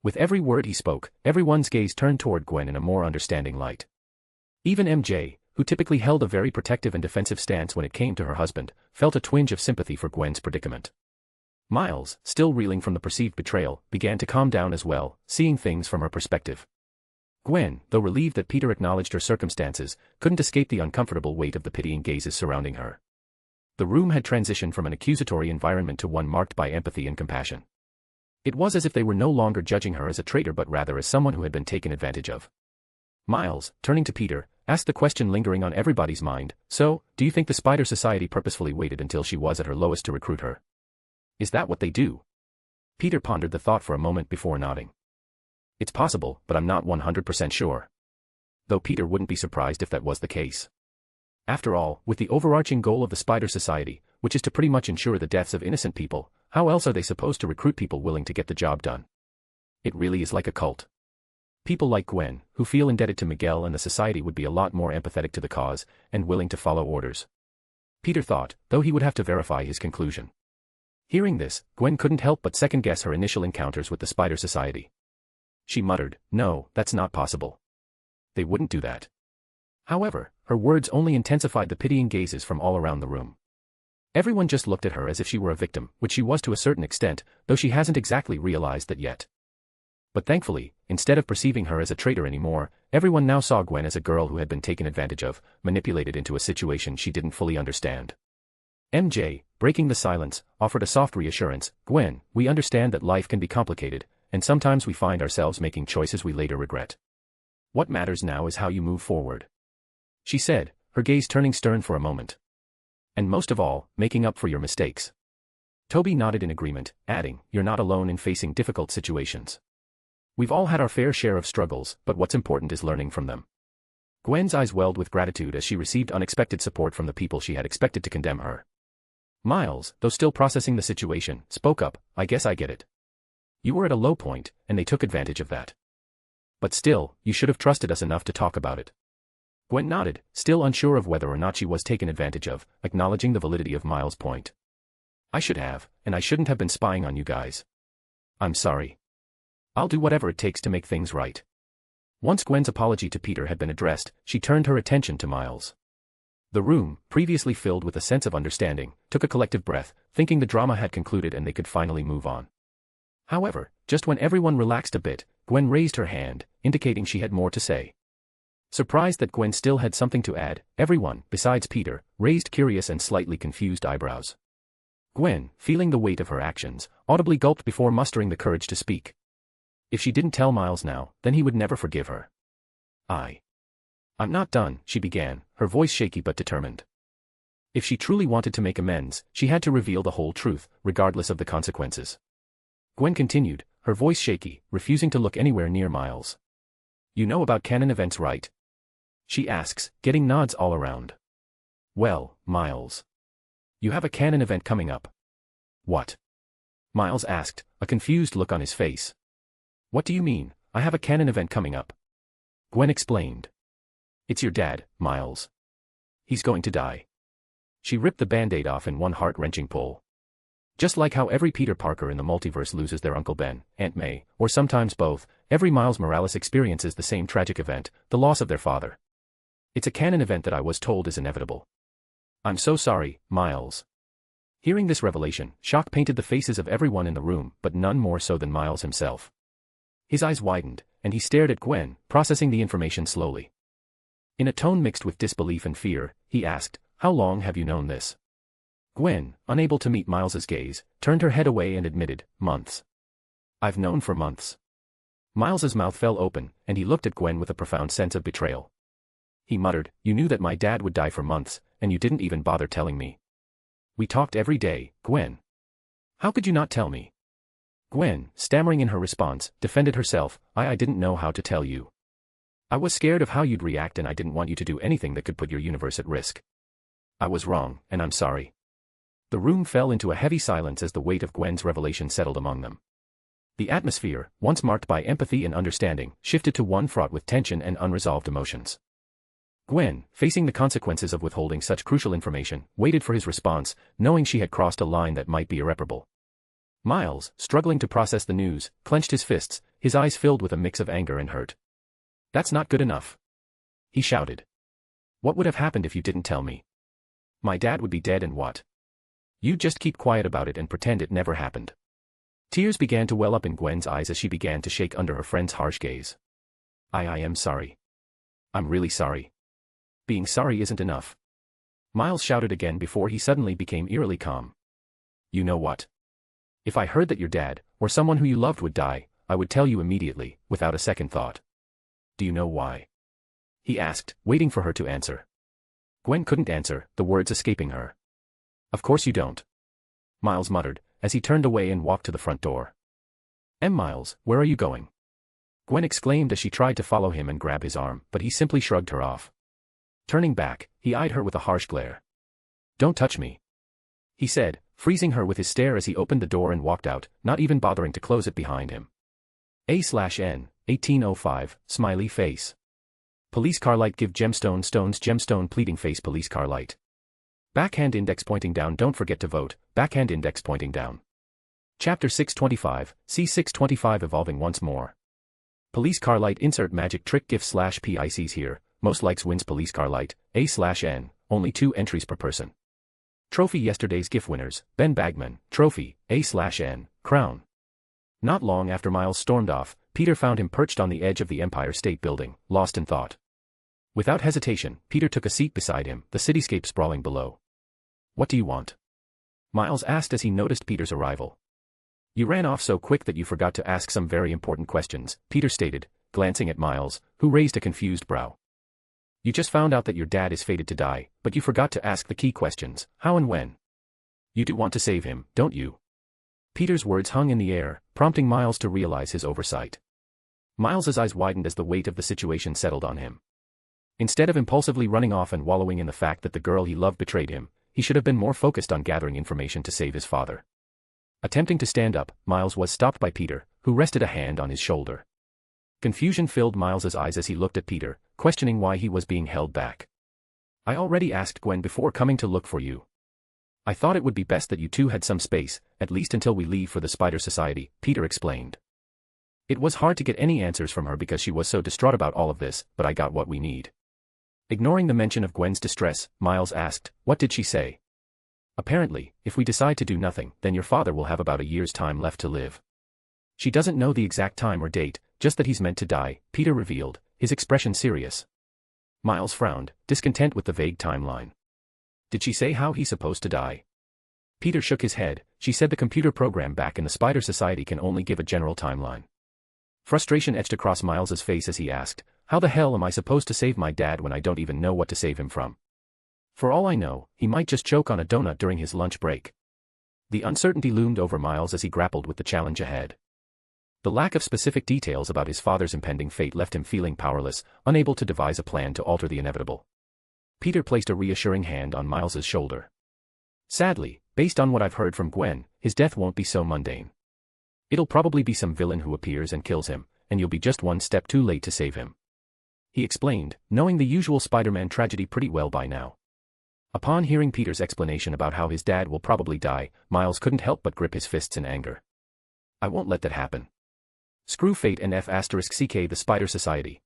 Speaker 3: With every word he spoke, everyone's gaze turned toward Gwen in a more understanding light. Even MJ, who typically held a very protective and defensive stance when it came to her husband, felt a twinge of sympathy for Gwen's predicament. Miles, still reeling from the perceived betrayal, began to calm down as well, seeing things from her perspective. Gwen, though relieved that Peter acknowledged her circumstances, couldn't escape the uncomfortable weight of the pitying gazes surrounding her. The room had transitioned from an accusatory environment to one marked by empathy and compassion. It was as if they were no longer judging her as a traitor but rather as someone who had been taken advantage of. Miles, turning to Peter, asked the question lingering on everybody's mind, "So, do you think the Spider Society purposefully waited until she was at her lowest to recruit her? Is that what they do?" Peter pondered the thought for a moment before nodding. "It's possible, but I'm not 100% sure." Though Peter wouldn't be surprised if that was the case. After all, with the overarching goal of the Spider Society, which is to pretty much ensure the deaths of innocent people, how else are they supposed to recruit people willing to get the job done? It really is like a cult. People like Gwen, who feel indebted to Miguel and the society, would be a lot more empathetic to the cause, and willing to follow orders. Peter thought, though he would have to verify his conclusion. Hearing this, Gwen couldn't help but second-guess her initial encounters with the Spider Society. She muttered, "No, that's not possible. They wouldn't do that." However, her words only intensified the pitying gazes from all around the room. Everyone just looked at her as if she were a victim, which she was to a certain extent, though she hasn't exactly realized that yet. But thankfully, instead of perceiving her as a traitor anymore, everyone now saw Gwen as a girl who had been taken advantage of, manipulated into a situation she didn't fully understand. MJ, breaking the silence, offered a soft reassurance, "Gwen, we understand that life can be complicated, and sometimes we find ourselves making choices we later regret. What matters now is how you move forward," she said, her gaze turning stern for a moment. "And most of all, making up for your mistakes." Toby nodded in agreement, adding, "You're not alone in facing difficult situations. We've all had our fair share of struggles, but what's important is learning from them." Gwen's eyes welled with gratitude as she received unexpected support from the people she had expected to condemn her. Miles, though still processing the situation, spoke up, "I guess I get it. You were at a low point, and they took advantage of that. But still, you should have trusted us enough to talk about it." Gwen nodded, still unsure of whether or not she was taken advantage of, acknowledging the validity of Miles' point. "I should have, and I shouldn't have been spying on you guys. I'm sorry." I'll do whatever it takes to make things right. Once Gwen's apology to Peter had been addressed, she turned her attention to Miles. The room, previously filled with a sense of understanding, took a collective breath, thinking the drama had concluded and they could finally move on. However, just when everyone relaxed a bit, Gwen raised her hand, indicating she had more to say. Surprised that Gwen still had something to add, everyone, besides Peter, raised curious and slightly confused eyebrows. Gwen, feeling the weight of her actions, audibly gulped before mustering the courage to speak. If she didn't tell Miles now, then he would never forgive her. I'm not done, she began, her voice shaky but determined. If she truly wanted to make amends, she had to reveal the whole truth, regardless of the consequences. Gwen continued, her voice shaky, refusing to look anywhere near Miles. You know about canon events, right? She asks, getting nods all around. Well, Miles. You have a canon event coming up. What? Miles asked, a confused look on his face. What do you mean, I have a canon event coming up? Gwen explained. It's your dad, Miles. He's going to die. She ripped the band-aid off in one heart-wrenching pull. Just like how every Peter Parker in the multiverse loses their Uncle Ben, Aunt May, or sometimes both, every Miles Morales experiences the same tragic event, the loss of their father. It's a canon event that I was told is inevitable. I'm so sorry, Miles. Hearing this revelation, shock painted the faces of everyone in the room, but none more so than Miles himself. His eyes widened, and he stared at Gwen, processing the information slowly. In a tone mixed with disbelief and fear, he asked, How long have you known this? Gwen, unable to meet Miles's gaze, turned her head away and admitted, Months. I've known for months. Miles's mouth fell open, and he looked at Gwen with a profound sense of betrayal. He muttered, You knew that my dad would die for months, and you didn't even bother telling me. We talked every day, Gwen. How could you not tell me? Gwen, stammering in her response, defended herself, I didn't know how to tell you. I was scared of how you'd react and I didn't want you to do anything that could put your universe at risk. I was wrong, and I'm sorry. The room fell into a heavy silence as the weight of Gwen's revelation settled among them. The atmosphere, once marked by empathy and understanding, shifted to one fraught with tension and unresolved emotions. Gwen, facing the consequences of withholding such crucial information, waited for his response, knowing she had crossed a line that might be irreparable. Miles, struggling to process the news, clenched his fists, his eyes filled with a mix of anger and hurt. That's not good enough. He shouted. What would have happened if you didn't tell me? My dad would be dead and what? You just keep quiet about it and pretend it never happened. Tears began to well up in Gwen's eyes as she began to shake under her friend's harsh gaze. I am sorry. I'm really sorry. Being sorry isn't enough. Miles shouted again before he suddenly became eerily calm. You know what? If I heard that your dad, or someone who you loved would die, I would tell you immediately, without a second thought. Do you know why? He asked, waiting for her to answer. Gwen couldn't answer, the words escaping her. Of course you don't. Miles muttered, as he turned away and walked to the front door. Miles, where are you going? Gwen exclaimed as she tried to follow him and grab his arm, but he simply shrugged her off. Turning back, he eyed her with a harsh glare. Don't touch me. He said, freezing her with his stare as he opened the door and walked out, not even bothering to close it behind him. A/N, 1805, smiley face. Police car light give gemstone stones gemstone pleading face police car light. Backhand index pointing down don't forget to vote, backhand index pointing down. Chapter 625, C625 evolving once more. Police car light insert magic trick gif /PICs here, most likes wins police car light, A/N, only 2 entries per person. Trophy yesterday's GIF winners, Ben Bagman, trophy, A/N, crown. Not long after Miles stormed off, Peter found him perched on the edge of the Empire State Building, lost in thought. Without hesitation, Peter took a seat beside him, the cityscape sprawling below. What do you want? Miles asked as he noticed Peter's arrival. You ran off so quick that you forgot to ask some very important questions, Peter stated, glancing at Miles, who raised a confused brow. You just found out that your dad is fated to die, but you forgot to ask the key questions, how and when. You do want to save him, don't you? Peter's words hung in the air, prompting Miles to realize his oversight. Miles's eyes widened as the weight of the situation settled on him. Instead of impulsively running off and wallowing in the fact that the girl he loved betrayed him, he should have been more focused on gathering information to save his father. Attempting to stand up, Miles was stopped by Peter, who rested a hand on his shoulder. Confusion filled Miles's eyes as he looked at Peter, questioning why he was being held back. I already asked Gwen before coming to look for you. I thought it would be best that you two had some space, at least until we leave for the Spider Society, Peter explained. It was hard to get any answers from her because she was so distraught about all of this, but I got what we need. Ignoring the mention of Gwen's distress, Miles asked, "What did she say?" "Apparently, if we decide to do nothing, then your father will have about a year's time left to live." "She doesn't know the exact time or date, just that he's meant to die," Peter revealed, his expression serious. Miles frowned, discontent with the vague timeline. "Did she say how he's supposed to die?" Peter shook his head. "She said the computer program back in the Spider Society can only give a general timeline." Frustration etched across Miles's face as he asked, "How the hell am I supposed to save my dad when I don't even know what to save him from? For all I know, he might just choke on a donut during his lunch break." The uncertainty loomed over Miles as he grappled with the challenge ahead. The lack of specific details about his father's impending fate left him feeling powerless, unable to devise a plan to alter the inevitable. Peter placed a reassuring hand on Miles's shoulder. "Sadly, based on what I've heard from Gwen, his death won't be so mundane. It'll probably be some villain who appears and kills him, and you'll be just one step too late to save him," he explained, knowing the usual Spider-Man tragedy pretty well by now. Upon hearing Peter's explanation about how his dad will probably die, Miles couldn't help but grip his fists in anger. "I won't let that happen. Screw fate and F***ck the Spider Society.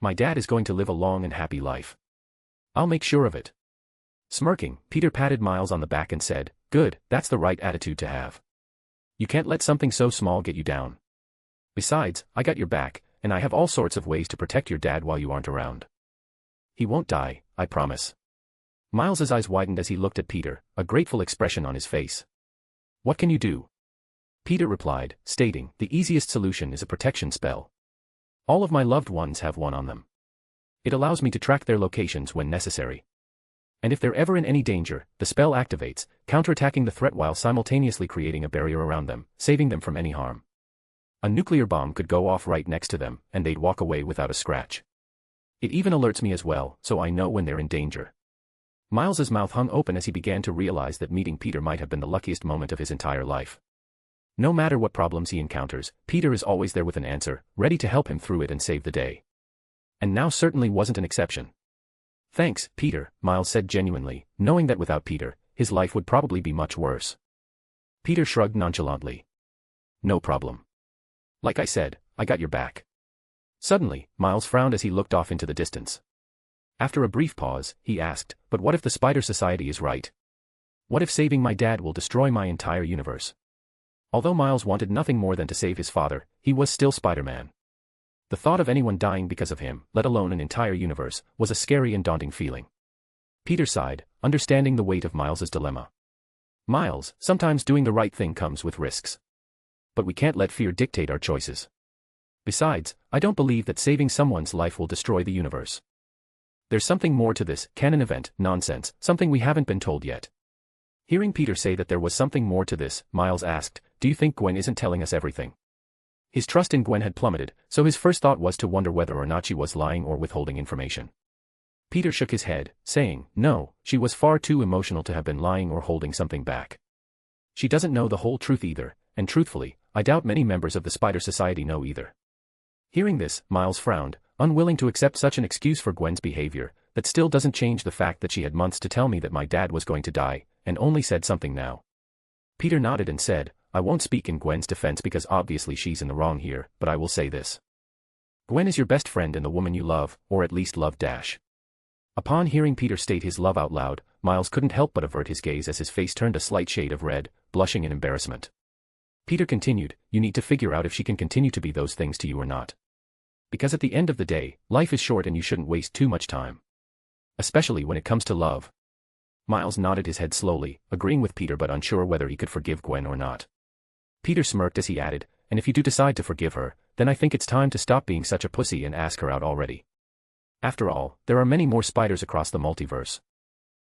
Speaker 3: My dad is going to live a long and happy life. I'll make sure of it." Smirking, Peter patted Miles on the back and said, "Good, that's the right attitude to have. You can't let something so small get you down. Besides, I got your back, and I have all sorts of ways to protect your dad while you aren't around. He won't die, I promise." Miles's eyes widened as he looked at Peter, a grateful expression on his face. "What can you do?" Peter replied, stating, "The easiest solution is a protection spell. All of my loved ones have one on them. It allows me to track their locations when necessary. And if they're ever in any danger, the spell activates, counterattacking the threat while simultaneously creating a barrier around them, saving them from any harm. A nuclear bomb could go off right next to them, and they'd walk away without a scratch. It even alerts me as well, so I know when they're in danger." Miles's mouth hung open as he began to realize that meeting Peter might have been the luckiest moment of his entire life. No matter what problems he encounters, Peter is always there with an answer, ready to help him through it and save the day. And now certainly wasn't an exception. "Thanks, Peter," Miles said genuinely, knowing that without Peter, his life would probably be much worse. Peter shrugged nonchalantly. "No problem. Like I said, I got your back." Suddenly, Miles frowned as he looked off into the distance. After a brief pause, he asked, "But what if the Spider Society is right? What if saving my dad will destroy my entire universe?" Although Miles wanted nothing more than to save his father, he was still Spider-Man. The thought of anyone dying because of him, let alone an entire universe, was a scary and daunting feeling. Peter sighed, understanding the weight of Miles's dilemma. "Miles, sometimes doing the right thing comes with risks. But we can't let fear dictate our choices. Besides, I don't believe that saving someone's life will destroy the universe. There's something more to this canon event nonsense, something we haven't been told yet." Hearing Peter say that there was something more to this, Miles asked, "Do you think Gwen isn't telling us everything?" His trust in Gwen had plummeted, so his first thought was to wonder whether or not she was lying or withholding information. Peter shook his head, saying, "No, she was far too emotional to have been lying or holding something back. She doesn't know the whole truth either, and truthfully, I doubt many members of the Spider Society know either." Hearing this, Miles frowned, unwilling to accept such an excuse for Gwen's behavior. "That still doesn't change the fact that she had months to tell me that my dad was going to die, and only said something now." Peter nodded and said, "I won't speak in Gwen's defense because obviously she's in the wrong here, but I will say this. Gwen is your best friend and the woman you love, or at least love dash." Upon hearing Peter state his love out loud, Miles couldn't help but avert his gaze as his face turned a slight shade of red, blushing in embarrassment. Peter continued, "You need to figure out if she can continue to be those things to you or not. Because at the end of the day, life is short and you shouldn't waste too much time. Especially when it comes to love." Miles nodded his head slowly, agreeing with Peter but unsure whether he could forgive Gwen or not. Peter smirked as he added, "And if you do decide to forgive her, then I think it's time to stop being such a pussy and ask her out already. After all, there are many more spiders across the multiverse.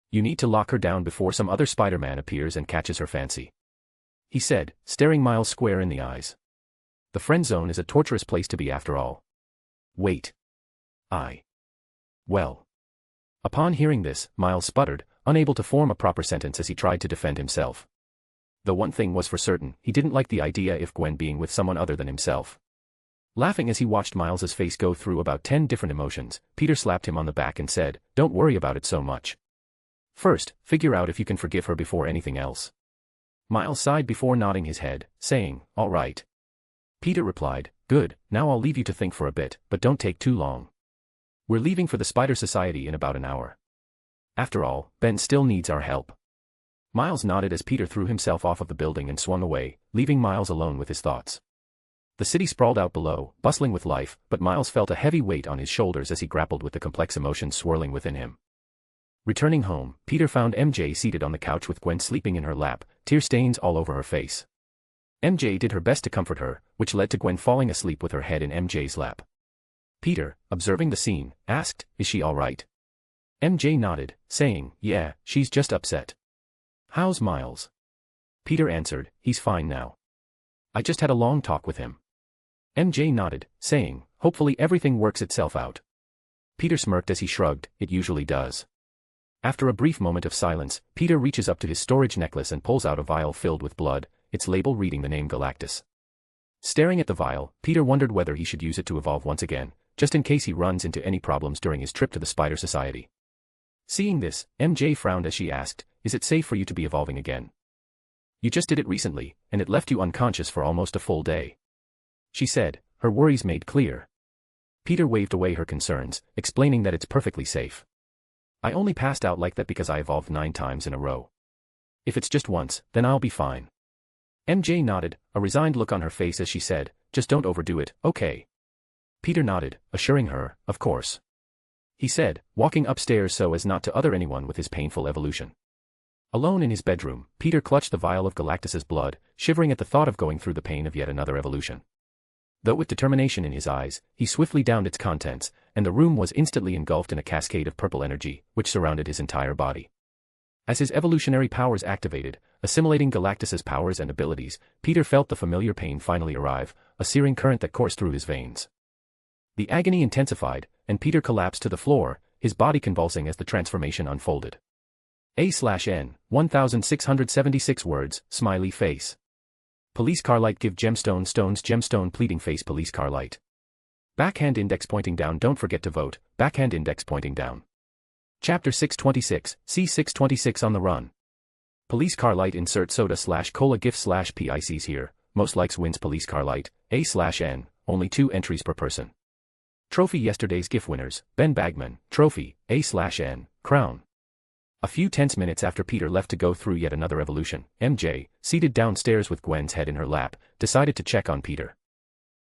Speaker 3: You need to lock her down before some other Spider-Man appears and catches her fancy," he said, staring Miles square in the eyes. "The friend zone is a torturous place to be after all." "Wait. Well." Upon hearing this, Miles sputtered, unable to form a proper sentence as he tried to defend himself. The one thing was for certain, he didn't like the idea of Gwen being with someone other than himself. Laughing as he watched Miles's face go through about 10 different emotions, Peter slapped him on the back and said, "Don't worry about it so much. First, figure out if you can forgive her before anything else." Miles sighed before nodding his head, saying, "All right." Peter replied, Good, now I'll leave you to think for a bit, but don't take too long. We're leaving for the Spider Society in about an hour. After all, Ben still needs our help. Miles nodded as Peter threw himself off of the building and swung away, leaving Miles alone with his thoughts. The city sprawled out below, bustling with life, but Miles felt a heavy weight on his shoulders as he grappled with the complex emotions swirling within him. Returning home, Peter found MJ seated on the couch with Gwen sleeping in her lap, tear stains all over her face. MJ did her best to comfort her, which led to Gwen falling asleep with her head in MJ's lap. Peter, observing the scene, asked, "Is she all right?" MJ nodded, saying, "Yeah, she's just upset." "How's Miles?" Peter answered, "He's fine now. I just had a long talk with him." MJ nodded, saying, "Hopefully everything works itself out." Peter smirked as he shrugged, "It usually does." After a brief moment of silence, Peter reaches up to his storage necklace and pulls out a vial filled with blood, its label reading the name Galactus. Staring at the vial, Peter wondered whether he should use it to evolve once again, just in case he runs into any problems during his trip to the Spider Society. Seeing this, MJ frowned as she asked, "Is it safe for you to be evolving again? You just did it recently, and it left you unconscious for almost a full day," she said, her worries made clear. Peter waved away her concerns, explaining that it's perfectly safe. "I only passed out like that because I evolved 9 times in a row. If it's just once, then I'll be fine." MJ nodded, a resigned look on her face as she said, "Just don't overdo it, okay?" Peter nodded, assuring her, "Of course." He said, walking upstairs so as not to other anyone with his painful evolution. Alone in his bedroom, Peter clutched the vial of Galactus's blood, shivering at the thought of going through the pain of yet another evolution. Though with determination in his eyes, he swiftly downed its contents, and the room was instantly engulfed in a cascade of purple energy, which surrounded his entire body. As his evolutionary powers activated, assimilating Galactus's powers and abilities, Peter felt the familiar pain finally arrive, a searing current that coursed through his veins. The agony intensified, and Peter collapsed to the floor, his body convulsing as the transformation unfolded. A/N, 1676 words, smiley face. Police car light give gemstone stones gemstone pleading face police car light. Backhand index pointing down don't forget to vote, backhand index pointing down. Chapter 626, C626 on the run. Police car light insert soda/cola gift/PICs here, most likes wins police car light, A/N, only 2 entries per person. Trophy yesterday's gift winners, Ben Bagman, trophy, A/N, crown. A few tense minutes after Peter left to go through yet another evolution, MJ, seated downstairs with Gwen's head in her lap, decided to check on Peter.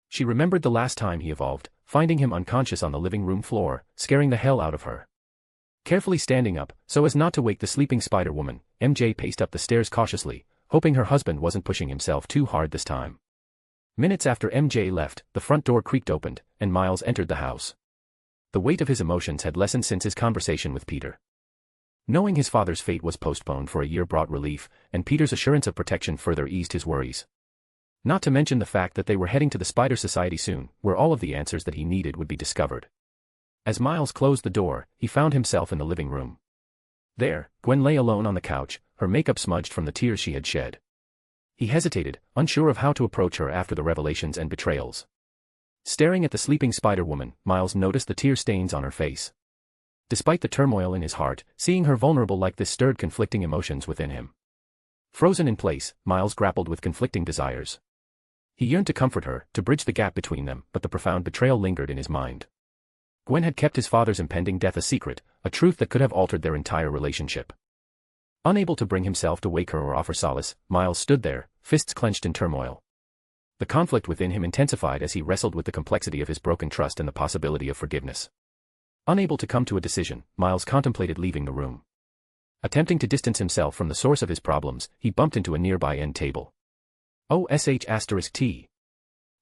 Speaker 3: She remembered the last time he evolved, finding him unconscious on the living room floor, scaring the hell out of her. Carefully standing up, so as not to wake the sleeping Spider-Woman, MJ paced up the stairs cautiously, hoping her husband wasn't pushing himself too hard this time. Minutes after MJ left, the front door creaked open, and Miles entered the house. The weight of his emotions had lessened since his conversation with Peter. Knowing his father's fate was postponed for a year brought relief, and Peter's assurance of protection further eased his worries. Not to mention the fact that they were heading to the Spider Society soon, where all of the answers that he needed would be discovered. As Miles closed the door, he found himself in the living room. There, Gwen lay alone on the couch, her makeup smudged from the tears she had shed. He hesitated, unsure of how to approach her after the revelations and betrayals. Staring at the sleeping Spider-Woman, Miles noticed the tear stains on her face. Despite the turmoil in his heart, seeing her vulnerable like this stirred conflicting emotions within him. Frozen in place, Miles grappled with conflicting desires. He yearned to comfort her, to bridge the gap between them, but the profound betrayal lingered in his mind. Gwen had kept his father's impending death a secret, a truth that could have altered their entire relationship. Unable to bring himself to wake her or offer solace, Miles stood there, fists clenched in turmoil. The conflict within him intensified as he wrestled with the complexity of his broken trust and the possibility of forgiveness. Unable to come to a decision, Miles contemplated leaving the room. Attempting to distance himself from the source of his problems, he bumped into a nearby end table. OSH*T.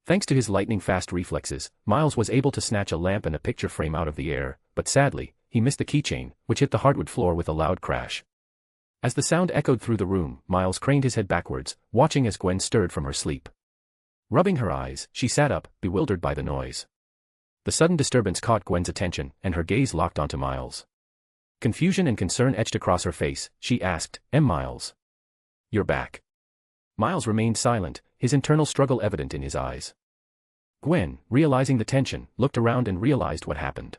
Speaker 3: Thanks to his lightning-fast reflexes, Miles was able to snatch a lamp and a picture frame out of the air, but sadly, he missed the keychain, which hit the hardwood floor with a loud crash. As the sound echoed through the room, Miles craned his head backwards, watching as Gwen stirred from her sleep. Rubbing her eyes, she sat up, bewildered by the noise. The sudden disturbance caught Gwen's attention, and her gaze locked onto Miles. Confusion and concern etched across her face, she asked, Miles. You're back." Miles remained silent, his internal struggle evident in his eyes. Gwen, realizing the tension, looked around and realized what happened.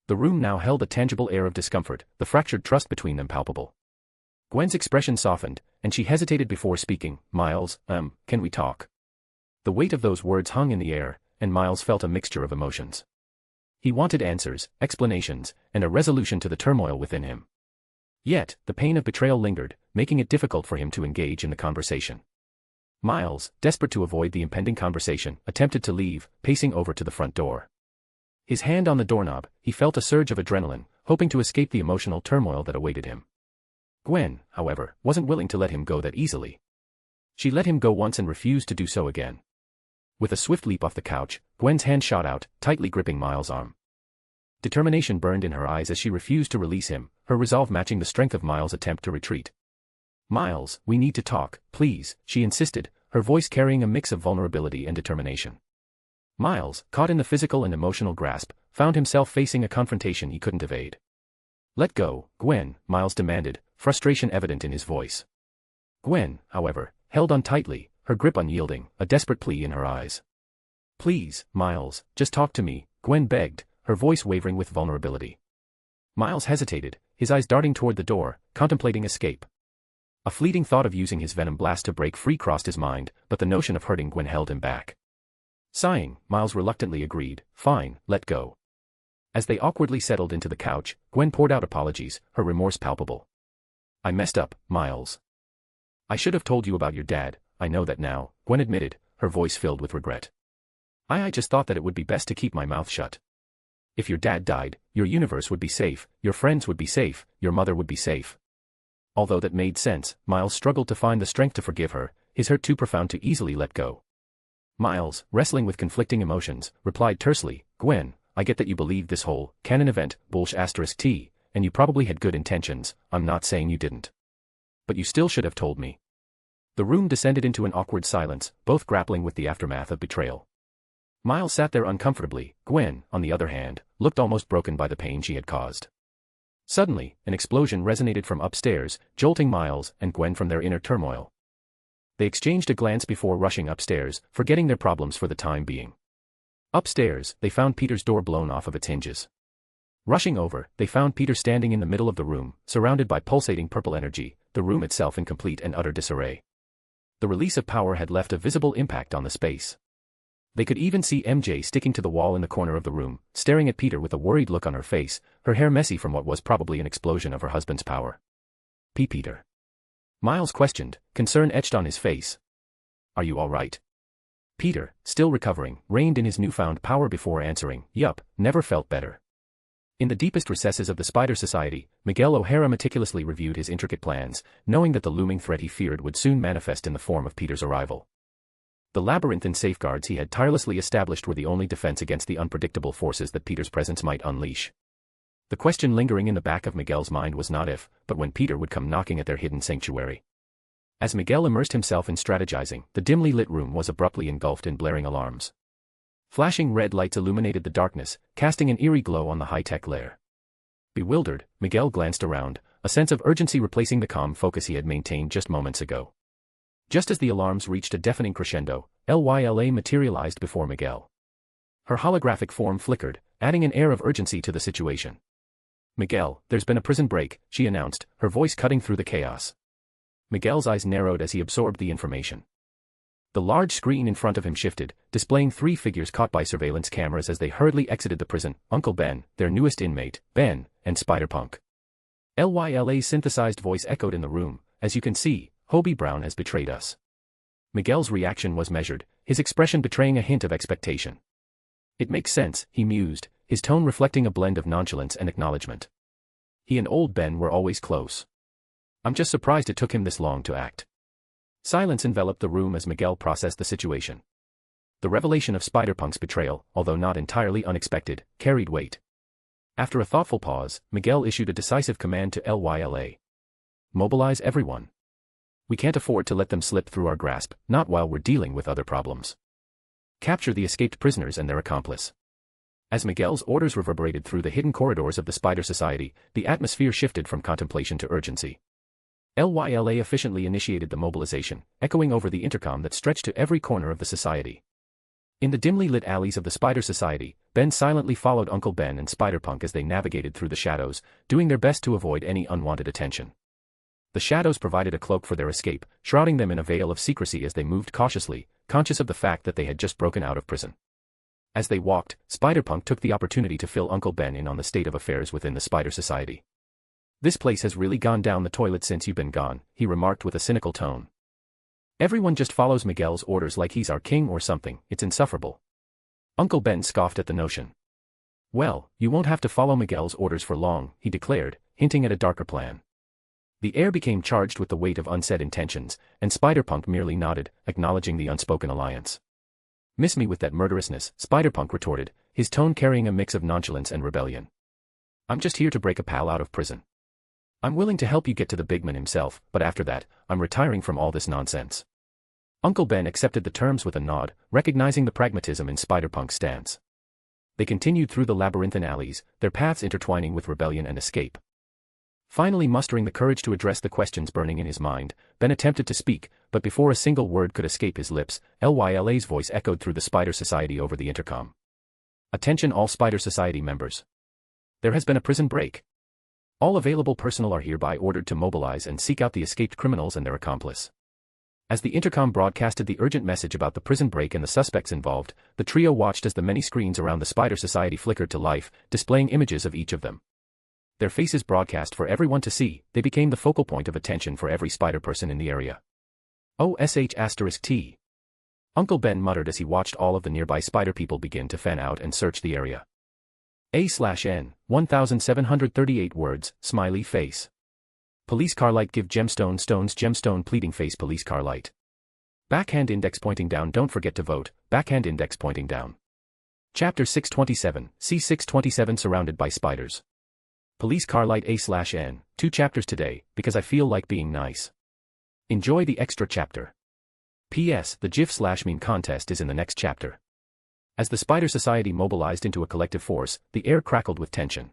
Speaker 3: The room now held a tangible air of discomfort, the fractured trust between them palpable. Gwen's expression softened, and she hesitated before speaking. "Miles, can we talk?" The weight of those words hung in the air, and Miles felt a mixture of emotions. He wanted answers, explanations, and a resolution to the turmoil within him. Yet, the pain of betrayal lingered, making it difficult for him to engage in the conversation. Miles, desperate to avoid the impending conversation, attempted to leave, pacing over to the front door. His hand on the doorknob, he felt a surge of adrenaline, hoping to escape the emotional turmoil that awaited him. Gwen, however, wasn't willing to let him go that easily. She let him go once and refused to do so again. With a swift leap off the couch, Gwen's hand shot out, tightly gripping Miles' arm. Determination burned in her eyes as she refused to release him, her resolve matching the strength of Miles' attempt to retreat. "Miles, we need to talk, please," she insisted, her voice carrying a mix of vulnerability and determination. Miles, caught in the physical and emotional grasp, found himself facing a confrontation he couldn't evade. "Let go, Gwen," Miles demanded, frustration evident in his voice. Gwen, however, held on tightly, her grip unyielding, a desperate plea in her eyes. "Please, Miles, just talk to me," Gwen begged, her voice wavering with vulnerability. Miles hesitated, his eyes darting toward the door, contemplating escape. A fleeting thought of using his venom blast to break free crossed his mind, but the notion of hurting Gwen held him back. Sighing, Miles reluctantly agreed, "Fine, let go." As they awkwardly settled into the couch, Gwen poured out apologies, her remorse palpable. "I messed up, Miles. I should have told you about your dad, I know that now," Gwen admitted, her voice filled with regret. I just thought that it would be best to keep my mouth shut. If your dad died, your universe would be safe, your friends would be safe, your mother would be safe." Although that made sense, Miles struggled to find the strength to forgive her, his hurt too profound to easily let go. Miles, wrestling with conflicting emotions, replied tersely, "Gwen, I get that you believe this whole canon event *T, and you probably had good intentions, I'm not saying you didn't. But you still should have told me." The room descended into an awkward silence, both grappling with the aftermath of betrayal. Miles sat there uncomfortably. Gwen, on the other hand, looked almost broken by the pain she had caused. Suddenly, an explosion resonated from upstairs, jolting Miles and Gwen from their inner turmoil. They exchanged a glance before rushing upstairs, forgetting their problems for the time being. Upstairs, they found Peter's door blown off of its hinges. Rushing over, they found Peter standing in the middle of the room, surrounded by pulsating purple energy, the room itself in complete and utter disarray. The release of power had left a visible impact on the space. They could even see MJ sticking to the wall in the corner of the room, staring at Peter with a worried look on her face, her hair messy from what was probably an explosion of her husband's power. Peter. Miles questioned, concern etched on his face. "Are you all right?" Peter, still recovering, reined in his newfound power before answering, "Yup, never felt better." In the deepest recesses of the Spider Society, Miguel O'Hara meticulously reviewed his intricate plans, knowing that the looming threat he feared would soon manifest in the form of Peter's arrival. The labyrinthine safeguards he had tirelessly established were the only defense against the unpredictable forces that Peter's presence might unleash. The question lingering in the back of Miguel's mind was not if, but when Peter would come knocking at their hidden sanctuary. As Miguel immersed himself in strategizing, the dimly lit room was abruptly engulfed in blaring alarms. Flashing red lights illuminated the darkness, casting an eerie glow on the high-tech lair. Bewildered, Miguel glanced around, a sense of urgency replacing the calm focus he had maintained just moments ago. Just as the alarms reached a deafening crescendo, Lyla materialized before Miguel. Her holographic form flickered, adding an air of urgency to the situation. "Miguel, there's been a prison break," she announced, her voice cutting through the chaos. Miguel's eyes narrowed as he absorbed the information. The large screen in front of him shifted, displaying three figures caught by surveillance cameras as they hurriedly exited the prison: Uncle Ben, their newest inmate, Ben, and Spider-Punk. Lyla's synthesized voice echoed in the room, "As you can see, Hobie Brown has betrayed us." Miguel's reaction was measured, his expression betraying a hint of expectation. "It makes sense," he mused, his tone reflecting a blend of nonchalance and acknowledgement. "He and old Ben were always close. I'm just surprised it took him this long to act." Silence enveloped the room as Miguel processed the situation. The revelation of Spider-Punk's betrayal, although not entirely unexpected, carried weight. After a thoughtful pause, Miguel issued a decisive command to Lyla. "Mobilize everyone. We can't afford to let them slip through our grasp, not while we're dealing with other problems. Capture the escaped prisoners and their accomplice." As Miguel's orders reverberated through the hidden corridors of the Spider Society, the atmosphere shifted from contemplation to urgency. Lyla efficiently initiated the mobilization, echoing over the intercom that stretched to every corner of the society. In the dimly lit alleys of the Spider Society, Ben silently followed Uncle Ben and Spider-Punk as they navigated through the shadows, doing their best to avoid any unwanted attention. The shadows provided a cloak for their escape, shrouding them in a veil of secrecy as they moved cautiously, conscious of the fact that they had just broken out of prison. As they walked, Spider-Punk took the opportunity to fill Uncle Ben in on the state of affairs within the Spider Society. "This place has really gone down the toilet since you've been gone," he remarked with a cynical tone. "Everyone just follows Miguel's orders like he's our king or something. It's insufferable." Uncle Ben scoffed at the notion. "Well, you won't have to follow Miguel's orders for long," he declared, hinting at a darker plan. The air became charged with the weight of unsaid intentions, and Spider-Punk merely nodded, acknowledging the unspoken alliance. "Miss me with that murderousness," Spider-Punk retorted, his tone carrying a mix of nonchalance and rebellion. "I'm just here to break a pal out of prison. I'm willing to help you get to the big man himself, but after that, I'm retiring from all this nonsense." Uncle Ben accepted the terms with a nod, recognizing the pragmatism in Spider-Punk's stance. They continued through the labyrinthine alleys, their paths intertwining with rebellion and escape. Finally mustering the courage to address the questions burning in his mind, Ben attempted to speak, but before a single word could escape his lips, Lyla's voice echoed through the Spider Society over the intercom. "Attention all Spider Society members. There has been a prison break. All available personnel are hereby ordered to mobilize and seek out the escaped criminals and their accomplice." As the intercom broadcasted the urgent message about the prison break and the suspects involved, the trio watched as the many screens around the Spider Society flickered to life, displaying images of each of them. Their faces broadcast for everyone to see, they became the focal point of attention for every spider person in the area. OSH*T. Uncle Ben muttered as he watched all of the nearby spider people begin to fan out and search the area. A/N, 1738 words, smiley face. Police car light give gemstone stones gemstone pleading face police car light. Backhand index pointing down don't forget to vote, backhand index pointing down. Chapter 627, C627 surrounded by spiders. Police car light A/N, 2 chapters today, because I feel like being nice. Enjoy the extra chapter. P.S. The GIF/meme contest is in the next chapter. As the Spider Society mobilized into a collective force, the air crackled with tension.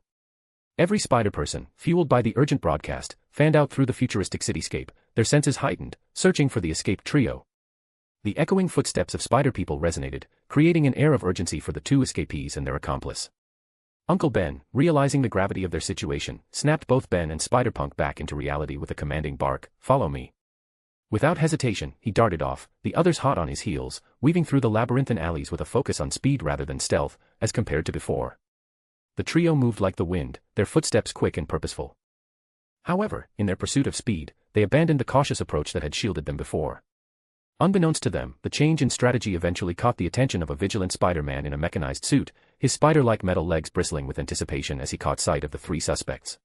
Speaker 3: Every spider person, fueled by the urgent broadcast, fanned out through the futuristic cityscape, their senses heightened, searching for the escaped trio. The echoing footsteps of spider people resonated, creating an air of urgency for the 2 escapees and their accomplice. Uncle Ben, realizing the gravity of their situation, snapped both Ben and Spider-Punk back into reality with a commanding bark, "Follow me." Without hesitation, he darted off, the others hot on his heels, weaving through the labyrinthine alleys with a focus on speed rather than stealth, as compared to before. The trio moved like the wind, their footsteps quick and purposeful. However, in their pursuit of speed, they abandoned the cautious approach that had shielded them before. Unbeknownst to them, the change in strategy eventually caught the attention of a vigilant Spider-Man in a mechanized suit, his spider-like metal legs bristling with anticipation as he caught sight of the 3 suspects.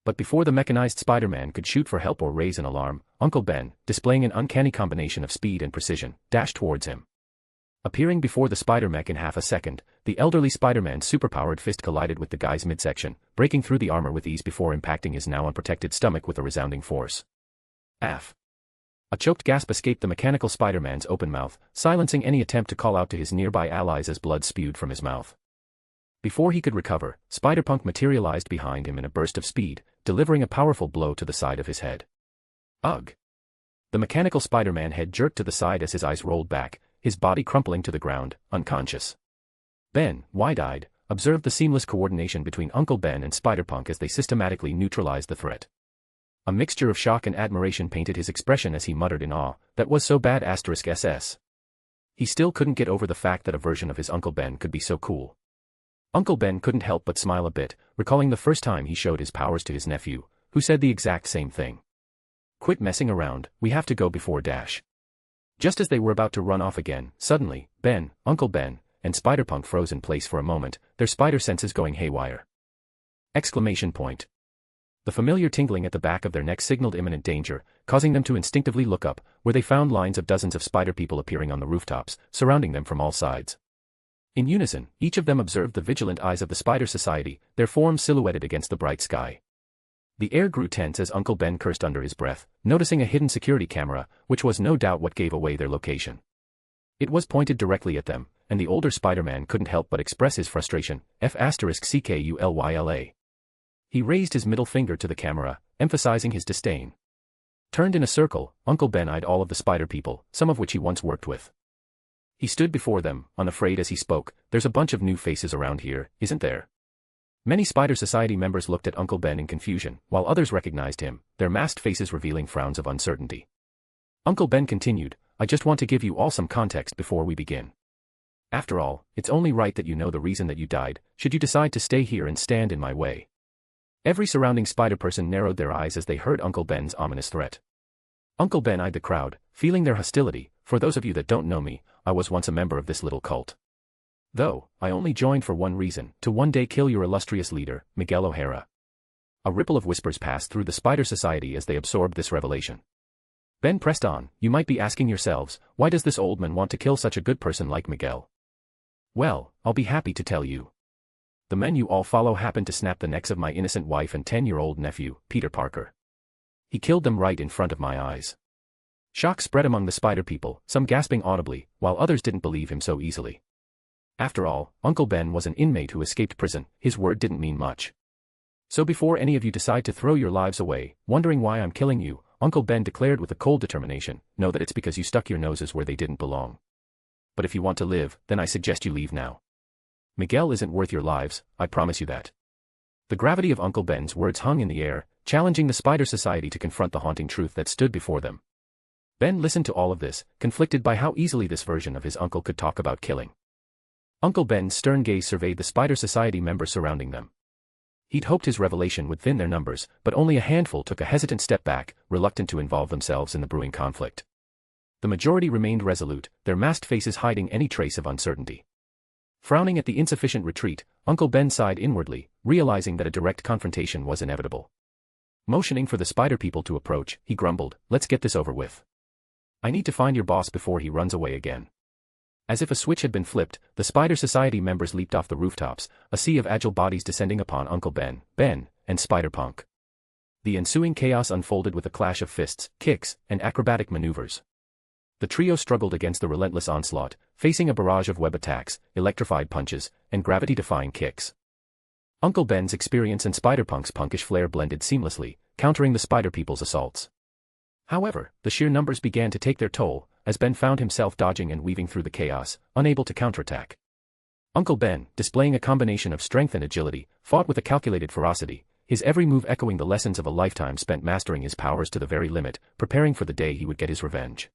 Speaker 3: But before the mechanized Spider-Man could shoot for help or raise an alarm, Uncle Ben, displaying an uncanny combination of speed and precision, dashed towards him. Appearing before the Spider-Mech in half a second, the elderly Spider-Man's superpowered fist collided with the guy's midsection, breaking through the armor with ease before impacting his now unprotected stomach with a resounding force. "Aff." A choked gasp escaped the mechanical Spider-Man's open mouth, silencing any attempt to call out to his nearby allies as blood spewed from his mouth. Before he could recover, Spider-Punk materialized behind him in a burst of speed, delivering a powerful blow to the side of his head. Ugh! The mechanical Spider-Man head jerked to the side as his eyes rolled back, his body crumpling to the ground, unconscious. Ben, wide-eyed, observed the seamless coordination between Uncle Ben and Spider-Punk as they systematically neutralized the threat. A mixture of shock and admiration painted his expression as he muttered in awe, "That was so bad *SS." He still couldn't get over the fact that a version of his Uncle Ben could be so cool. Uncle Ben couldn't help but smile a bit, recalling the first time he showed his powers to his nephew, who said the exact same thing. "Quit messing around, we have to go before dash." Just as they were about to run off again, suddenly, Ben, Uncle Ben, and Spider-Punk froze in place for a moment, their spider senses going haywire. Exclamation point. The familiar tingling at the back of their necks signaled imminent danger, causing them to instinctively look up, where they found lines of dozens of spider people appearing on the rooftops, surrounding them from all sides. In unison, each of them observed the vigilant eyes of the Spider Society, their forms silhouetted against the bright sky. The air grew tense as Uncle Ben cursed under his breath, noticing a hidden security camera, which was no doubt what gave away their location. It was pointed directly at them, and the older Spider-Man couldn't help but express his frustration, F***CKULYLA. He raised his middle finger to the camera, emphasizing his disdain. Turned in a circle, Uncle Ben eyed all of the spider people, some of which he once worked with. He stood before them, unafraid as he spoke, "There's a bunch of new faces around here, isn't there?" Many Spider Society members looked at Uncle Ben in confusion, while others recognized him, their masked faces revealing frowns of uncertainty. Uncle Ben continued, "I just want to give you all some context before we begin. After all, it's only right that you know the reason that you died, should you decide to stay here and stand in my way. Every surrounding spider person narrowed their eyes as they heard Uncle Ben's ominous threat. Uncle Ben eyed the crowd, feeling their hostility. For those of you that don't know me, I was once a member of this little cult. Though, I only joined for one reason, to one day kill your illustrious leader, Miguel O'Hara. A ripple of whispers passed through the Spider Society as they absorbed this revelation. Ben pressed on. You might be asking yourselves, why does this old man want to kill such a good person like Miguel? Well, I'll be happy to tell you. The men you all follow happened to snap the necks of my innocent wife and 10-year-old nephew, Peter Parker. He killed them right in front of my eyes. Shock spread among the spider people, some gasping audibly, while others didn't believe him so easily. After all, Uncle Ben was an inmate who escaped prison. His word didn't mean much. So before any of you decide to throw your lives away, wondering why I'm killing you, Uncle Ben declared with a cold determination, know that it's because you stuck your noses where they didn't belong. But if you want to live, then I suggest you leave now. Miguel isn't worth your lives, I promise you that. The gravity of Uncle Ben's words hung in the air, challenging the Spider Society to confront the haunting truth that stood before them. Ben listened to all of this, conflicted by how easily this version of his uncle could talk about killing. Uncle Ben's stern gaze surveyed the Spider Society members surrounding them. He'd hoped his revelation would thin their numbers, but only a handful took a hesitant step back, reluctant to involve themselves in the brewing conflict. The majority remained resolute, their masked faces hiding any trace of uncertainty. Frowning at the insufficient retreat, Uncle Ben sighed inwardly, realizing that a direct confrontation was inevitable. Motioning for the spider people to approach, he grumbled, let's get this over with. I need to find your boss before he runs away again. As if a switch had been flipped, the Spider Society members leaped off the rooftops, a sea of agile bodies descending upon Uncle Ben, and Spider-Punk. The ensuing chaos unfolded with a clash of fists, kicks, and acrobatic maneuvers. The trio struggled against the relentless onslaught, facing a barrage of web attacks, electrified punches, and gravity-defying kicks. Uncle Ben's experience and Spider-Punk's punkish flair blended seamlessly, countering the Spider People's assaults. However, the sheer numbers began to take their toll, as Ben found himself dodging and weaving through the chaos, unable to counterattack. Uncle Ben, displaying a combination of strength and agility, fought with a calculated ferocity, his every move echoing the lessons of a lifetime spent mastering his powers to the very limit, preparing for the day he would get his revenge.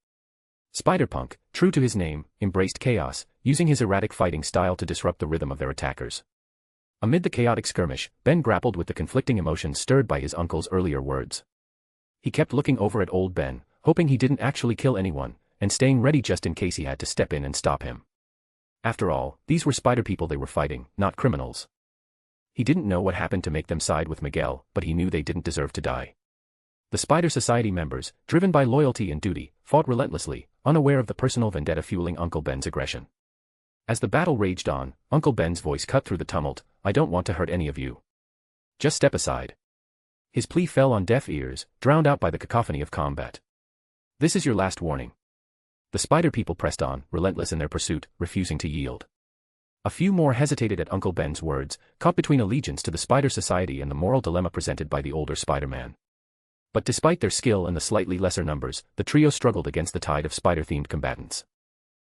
Speaker 3: Spider-Punk, true to his name, embraced chaos, using his erratic fighting style to disrupt the rhythm of their attackers. Amid the chaotic skirmish, Ben grappled with the conflicting emotions stirred by his uncle's earlier words. He kept looking over at old Ben, hoping he didn't actually kill anyone, and staying ready just in case he had to step in and stop him. After all, these were spider people they were fighting, not criminals. He didn't know what happened to make them side with Miguel, but he knew they didn't deserve to die. The Spider Society members, driven by loyalty and duty, fought relentlessly, unaware of the personal vendetta fueling Uncle Ben's aggression. As the battle raged on, Uncle Ben's voice cut through the tumult, I don't want to hurt any of you. Just step aside. His plea fell on deaf ears, drowned out by the cacophony of combat. This is your last warning. The spider people pressed on, relentless in their pursuit, refusing to yield. A few more hesitated at Uncle Ben's words, caught between allegiance to the Spider Society and the moral dilemma presented by the older Spider-Man. But despite their skill and the slightly lesser numbers, the trio struggled against the tide of spider-themed combatants.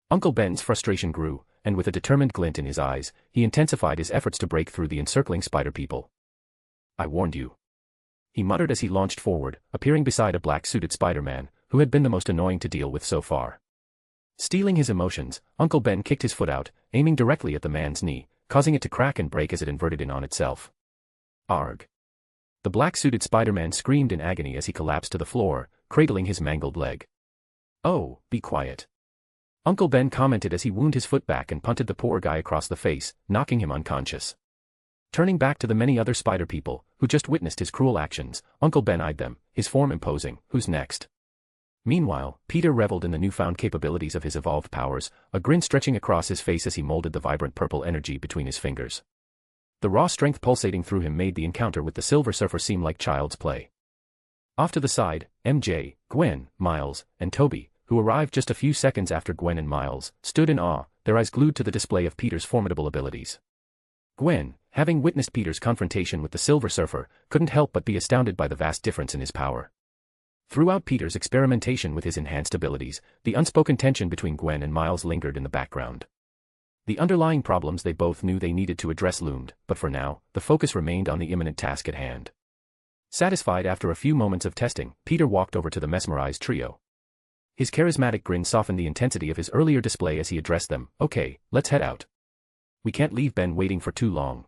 Speaker 3: Uncle Ben's frustration grew, and with a determined glint in his eyes, he intensified his efforts to break through the encircling spider people. I warned you. He muttered as he launched forward, appearing beside a black-suited Spider-Man, who had been the most annoying to deal with so far. Stealing his emotions, Uncle Ben kicked his foot out, aiming directly at the man's knee, causing it to crack and break as it inverted in on itself. Arg. The black-suited Spider-Man screamed in agony as he collapsed to the floor, cradling his mangled leg. Oh, be quiet. Uncle Ben commented as he wound his foot back and punted the poor guy across the face, knocking him unconscious. Turning back to the many other spider people, who just witnessed his cruel actions, Uncle Ben eyed them, his form imposing, who's next? Meanwhile, Peter reveled in the newfound capabilities of his evolved powers, a grin stretching across his face as he molded the vibrant purple energy between his fingers. The raw strength pulsating through him made the encounter with the Silver Surfer seem like child's play. Off to the side, MJ, Gwen, Miles, and Toby, who arrived just a few seconds after Gwen and Miles, stood in awe, their eyes glued to the display of Peter's formidable abilities. Gwen, having witnessed Peter's confrontation with the Silver Surfer, couldn't help but be astounded by the vast difference in his power. Throughout Peter's experimentation with his enhanced abilities, the unspoken tension between Gwen and Miles lingered in the background. The underlying problems they both knew they needed to address loomed, but for now, the focus remained on the imminent task at hand. Satisfied after a few moments of testing, Peter walked over to the mesmerized trio. His charismatic grin softened the intensity of his earlier display as he addressed them. Okay, let's head out. We can't leave Ben waiting for too long.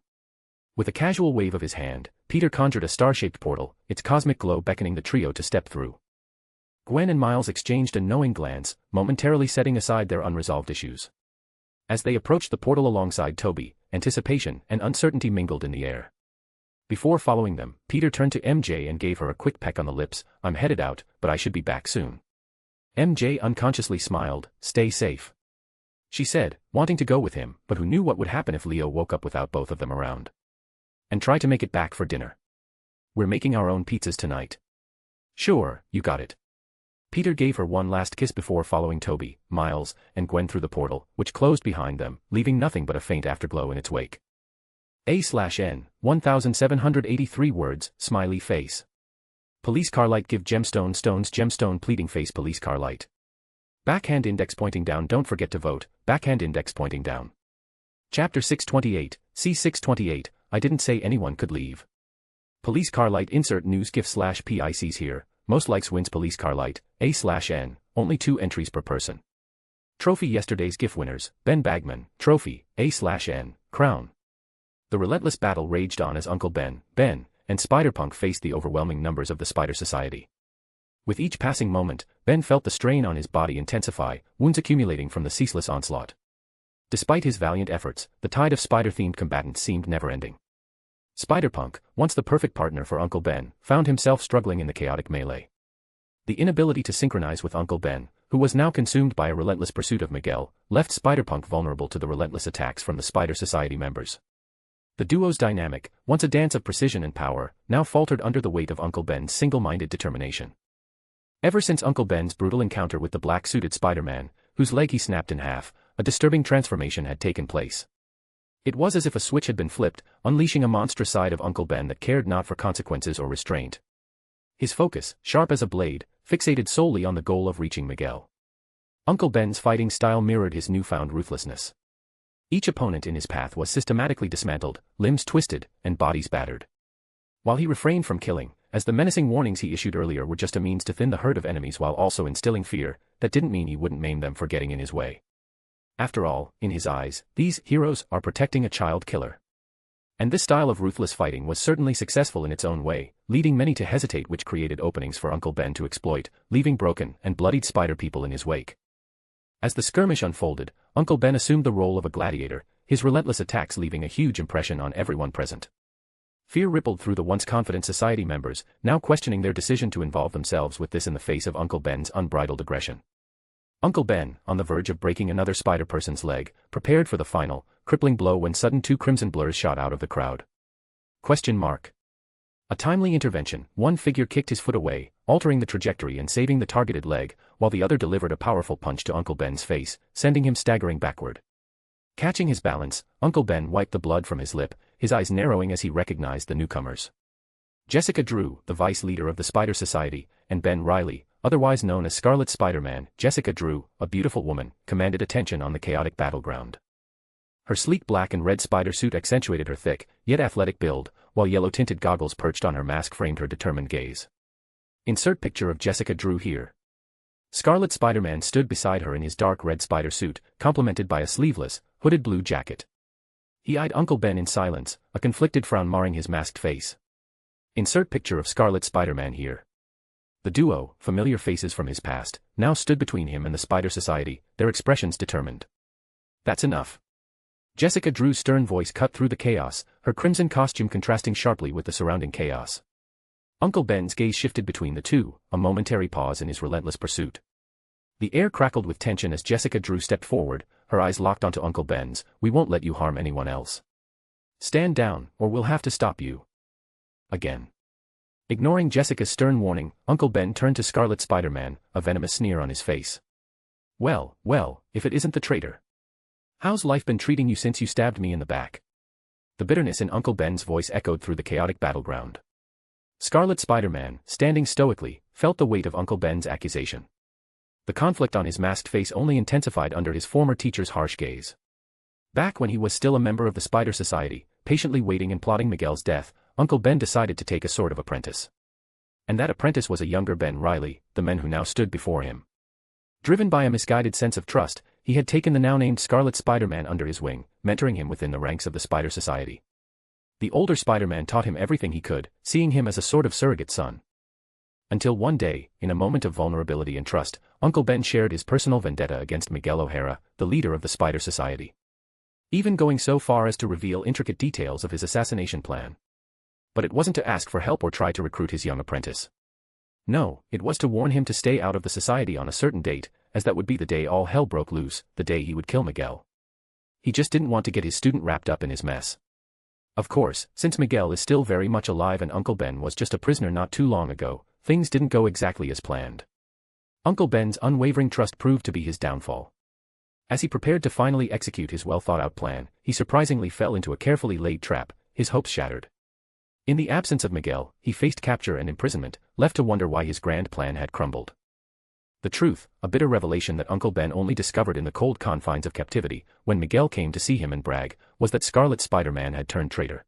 Speaker 3: With a casual wave of his hand, Peter conjured a star-shaped portal, its cosmic glow beckoning the trio to step through. Gwen and Miles exchanged a knowing glance, momentarily setting aside their unresolved issues. As they approached the portal alongside Toby, anticipation and uncertainty mingled in the air. Before following them, Peter turned to MJ and gave her a quick peck on the lips. I'm headed out, but I should be back soon. MJ unconsciously smiled. Stay safe, she said, wanting to go with him, but who knew what would happen if Leo woke up without both of them around. And try to make it back for dinner. We're making our own pizzas tonight. Sure, you got it. Peter gave her one last kiss before following Toby, Miles, and Gwen through the portal, which closed behind them, leaving nothing but a faint afterglow in its wake. A/N, 1783 words, smiley face. Police car light give gemstone stones gemstone pleading face police car light. Backhand index pointing down don't forget to vote, backhand index pointing down. Chapter 628, C628, I didn't say anyone could leave. Police car light insert news gif/PICs here, most likes wins police car light, A/N, only 2 entries per person. Trophy yesterday's GIF winners, Ben Bagman, trophy, A/N, crown. The relentless battle raged on as Uncle Ben, and Spider-Punk faced the overwhelming numbers of the Spider Society. With each passing moment, Ben felt the strain on his body intensify, wounds accumulating from the ceaseless onslaught. Despite his valiant efforts, the tide of spider-themed combatants seemed never-ending. Spider-Punk, once the perfect partner for Uncle Ben, found himself struggling in the chaotic melee. The inability to synchronize with Uncle Ben, who was now consumed by a relentless pursuit of Miguel, left Spider-Punk vulnerable to the relentless attacks from the Spider Society members. The duo's dynamic, once a dance of precision and power, now faltered under the weight of Uncle Ben's single-minded determination. Ever since Uncle Ben's brutal encounter with the black-suited Spider-Man, whose leg he snapped in half, a disturbing transformation had taken place. It was as if a switch had been flipped, unleashing a monstrous side of Uncle Ben that cared not for consequences or restraint. His focus, sharp as a blade, fixated solely on the goal of reaching Miguel. Uncle Ben's fighting style mirrored his newfound ruthlessness. Each opponent in his path was systematically dismantled, limbs twisted, and bodies battered. While he refrained from killing, as the menacing warnings he issued earlier were just a means to thin the herd of enemies while also instilling fear, that didn't mean he wouldn't maim them for getting in his way. After all, in his eyes, these heroes are protecting a child killer. And this style of ruthless fighting was certainly successful in its own way, leading many to hesitate, which created openings for Uncle Ben to exploit, leaving broken and bloodied spider people in his wake. As the skirmish unfolded, Uncle Ben assumed the role of a gladiator, his relentless attacks leaving a huge impression on everyone present. Fear rippled through the once confident society members, now questioning their decision to involve themselves with this in the face of Uncle Ben's unbridled aggression. Uncle Ben, on the verge of breaking another spider person's leg, prepared for the final, crippling blow when sudden 2 crimson blurs shot out of the crowd. A timely intervention, one figure kicked his foot away, altering the trajectory and saving the targeted leg, while the other delivered a powerful punch to Uncle Ben's face, sending him staggering backward. Catching his balance, Uncle Ben wiped the blood from his lip, his eyes narrowing as he recognized the newcomers. Jessica Drew, the vice leader of the Spider Society, and Ben Reilly, otherwise known as Scarlet Spider-Man. Jessica Drew, a beautiful woman, commanded attention on the chaotic battleground. Her sleek black and red spider suit accentuated her thick, yet athletic build, while yellow-tinted goggles perched on her mask framed her determined gaze. Insert picture of Jessica Drew here. Scarlet Spider-Man stood beside her in his dark red spider suit, complemented by a sleeveless, hooded blue jacket. He eyed Uncle Ben in silence, a conflicted frown marring his masked face. Insert picture of Scarlet Spider-Man here. The duo, familiar faces from his past, now stood between him and the Spider Society, their expressions determined. That's enough. Jessica Drew's stern voice cut through the chaos, her crimson costume contrasting sharply with the surrounding chaos. Uncle Ben's gaze shifted between the two, a momentary pause in his relentless pursuit. The air crackled with tension as Jessica Drew stepped forward, her eyes locked onto Uncle Ben's. We won't let you harm anyone else. Stand down, or we'll have to stop you. Again. Ignoring Jessica's stern warning, Uncle Ben turned to Scarlet Spider-Man, a venomous sneer on his face. Well, if it isn't the traitor. How's life been treating you since you stabbed me in the back? The bitterness in Uncle Ben's voice echoed through the chaotic battleground. Scarlet Spider-Man, standing stoically, felt the weight of Uncle Ben's accusation. The conflict on his masked face only intensified under his former teacher's harsh gaze. Back when he was still a member of the Spider Society, patiently waiting and plotting Miguel's death, Uncle Ben decided to take a sort of apprentice. And that apprentice was a younger Ben Reilly, the man who now stood before him. Driven by a misguided sense of trust, he had taken the now-named Scarlet Spider-Man under his wing, mentoring him within the ranks of the Spider Society. The older Spider-Man taught him everything he could, seeing him as a sort of surrogate son. Until one day, in a moment of vulnerability and trust, Uncle Ben shared his personal vendetta against Miguel O'Hara, the leader of the Spider Society. Even going so far as to reveal intricate details of his assassination plan. But it wasn't to ask for help or try to recruit his young apprentice. No, it was to warn him to stay out of the society on a certain date, as that would be the day all hell broke loose, the day he would kill Miguel. He just didn't want to get his student wrapped up in his mess. Of course, since Miguel is still very much alive and Uncle Ben was just a prisoner not too long ago, things didn't go exactly as planned. Uncle Ben's unwavering trust proved to be his downfall. As he prepared to finally execute his well-thought-out plan, he surprisingly fell into a carefully laid trap, his hopes shattered. In the absence of Miguel, he faced capture and imprisonment, left to wonder why his grand plan had crumbled. The truth, a bitter revelation that Uncle Ben only discovered in the cold confines of captivity, when Miguel came to see him and brag, was that Scarlet Spider-Man had turned traitor.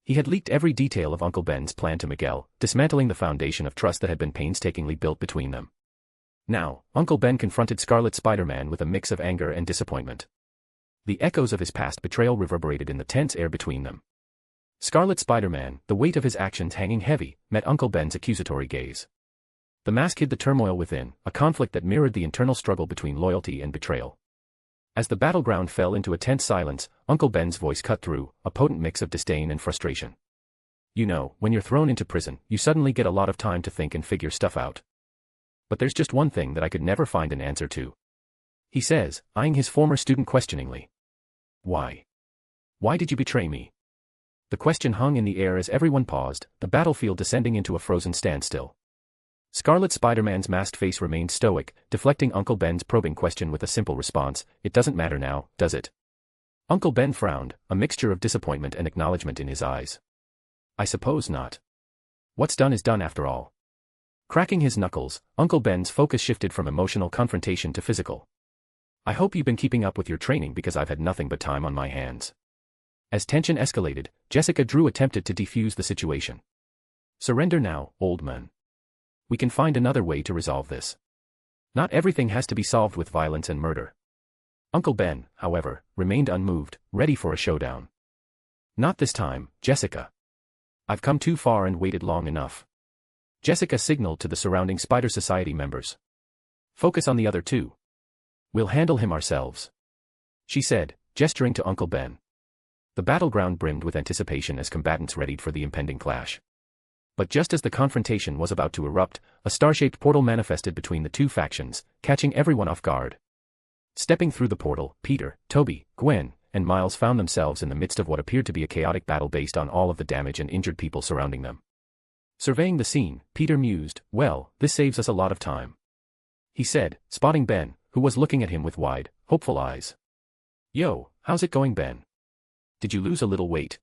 Speaker 3: He had leaked every detail of Uncle Ben's plan to Miguel, dismantling the foundation of trust that had been painstakingly built between them. Now, Uncle Ben confronted Scarlet Spider-Man with a mix of anger and disappointment. The echoes of his past betrayal reverberated in the tense air between them. Scarlet Spider-Man, the weight of his actions hanging heavy, met Uncle Ben's accusatory gaze. The mask hid the turmoil within, a conflict that mirrored the internal struggle between loyalty and betrayal. As the battleground fell into a tense silence, Uncle Ben's voice cut through, a potent mix of disdain and frustration. You know, when you're thrown into prison, you suddenly get a lot of time to think and figure stuff out. But there's just one thing that I could never find an answer to. He says, eyeing his former student questioningly. Why? Why did you betray me? The question hung in the air as everyone paused, the battlefield descending into a frozen standstill. Scarlet Spider-Man's masked face remained stoic, deflecting Uncle Ben's probing question with a simple response, it doesn't matter now, does it? Uncle Ben frowned, a mixture of disappointment and acknowledgement in his eyes. I suppose not. What's done is done after all. Cracking his knuckles, Uncle Ben's focus shifted from emotional confrontation to physical. I hope you've been keeping up with your training because I've had nothing but time on my hands. As tension escalated, Jessica Drew attempted to defuse the situation. Surrender now, old man. We can find another way to resolve this. Not everything has to be solved with violence and murder. Uncle Ben, however, remained unmoved, ready for a showdown. Not this time, Jessica. I've come too far and waited long enough. Jessica signaled to the surrounding Spider Society members. Focus on the other two. We'll handle him ourselves. She said, gesturing to Uncle Ben. The battleground brimmed with anticipation as combatants readied for the impending clash. But just as the confrontation was about to erupt, a star-shaped portal manifested between the two factions, catching everyone off guard. Stepping through the portal, Peter, Toby, Gwen, and Miles found themselves in the midst of what appeared to be a chaotic battle based on all of the damage and injured people surrounding them. Surveying the scene, Peter mused, well, this saves us a lot of time. He said, spotting Ben, who was looking at him with wide, hopeful eyes. Yo, how's it going, Ben? Did you lose a little weight?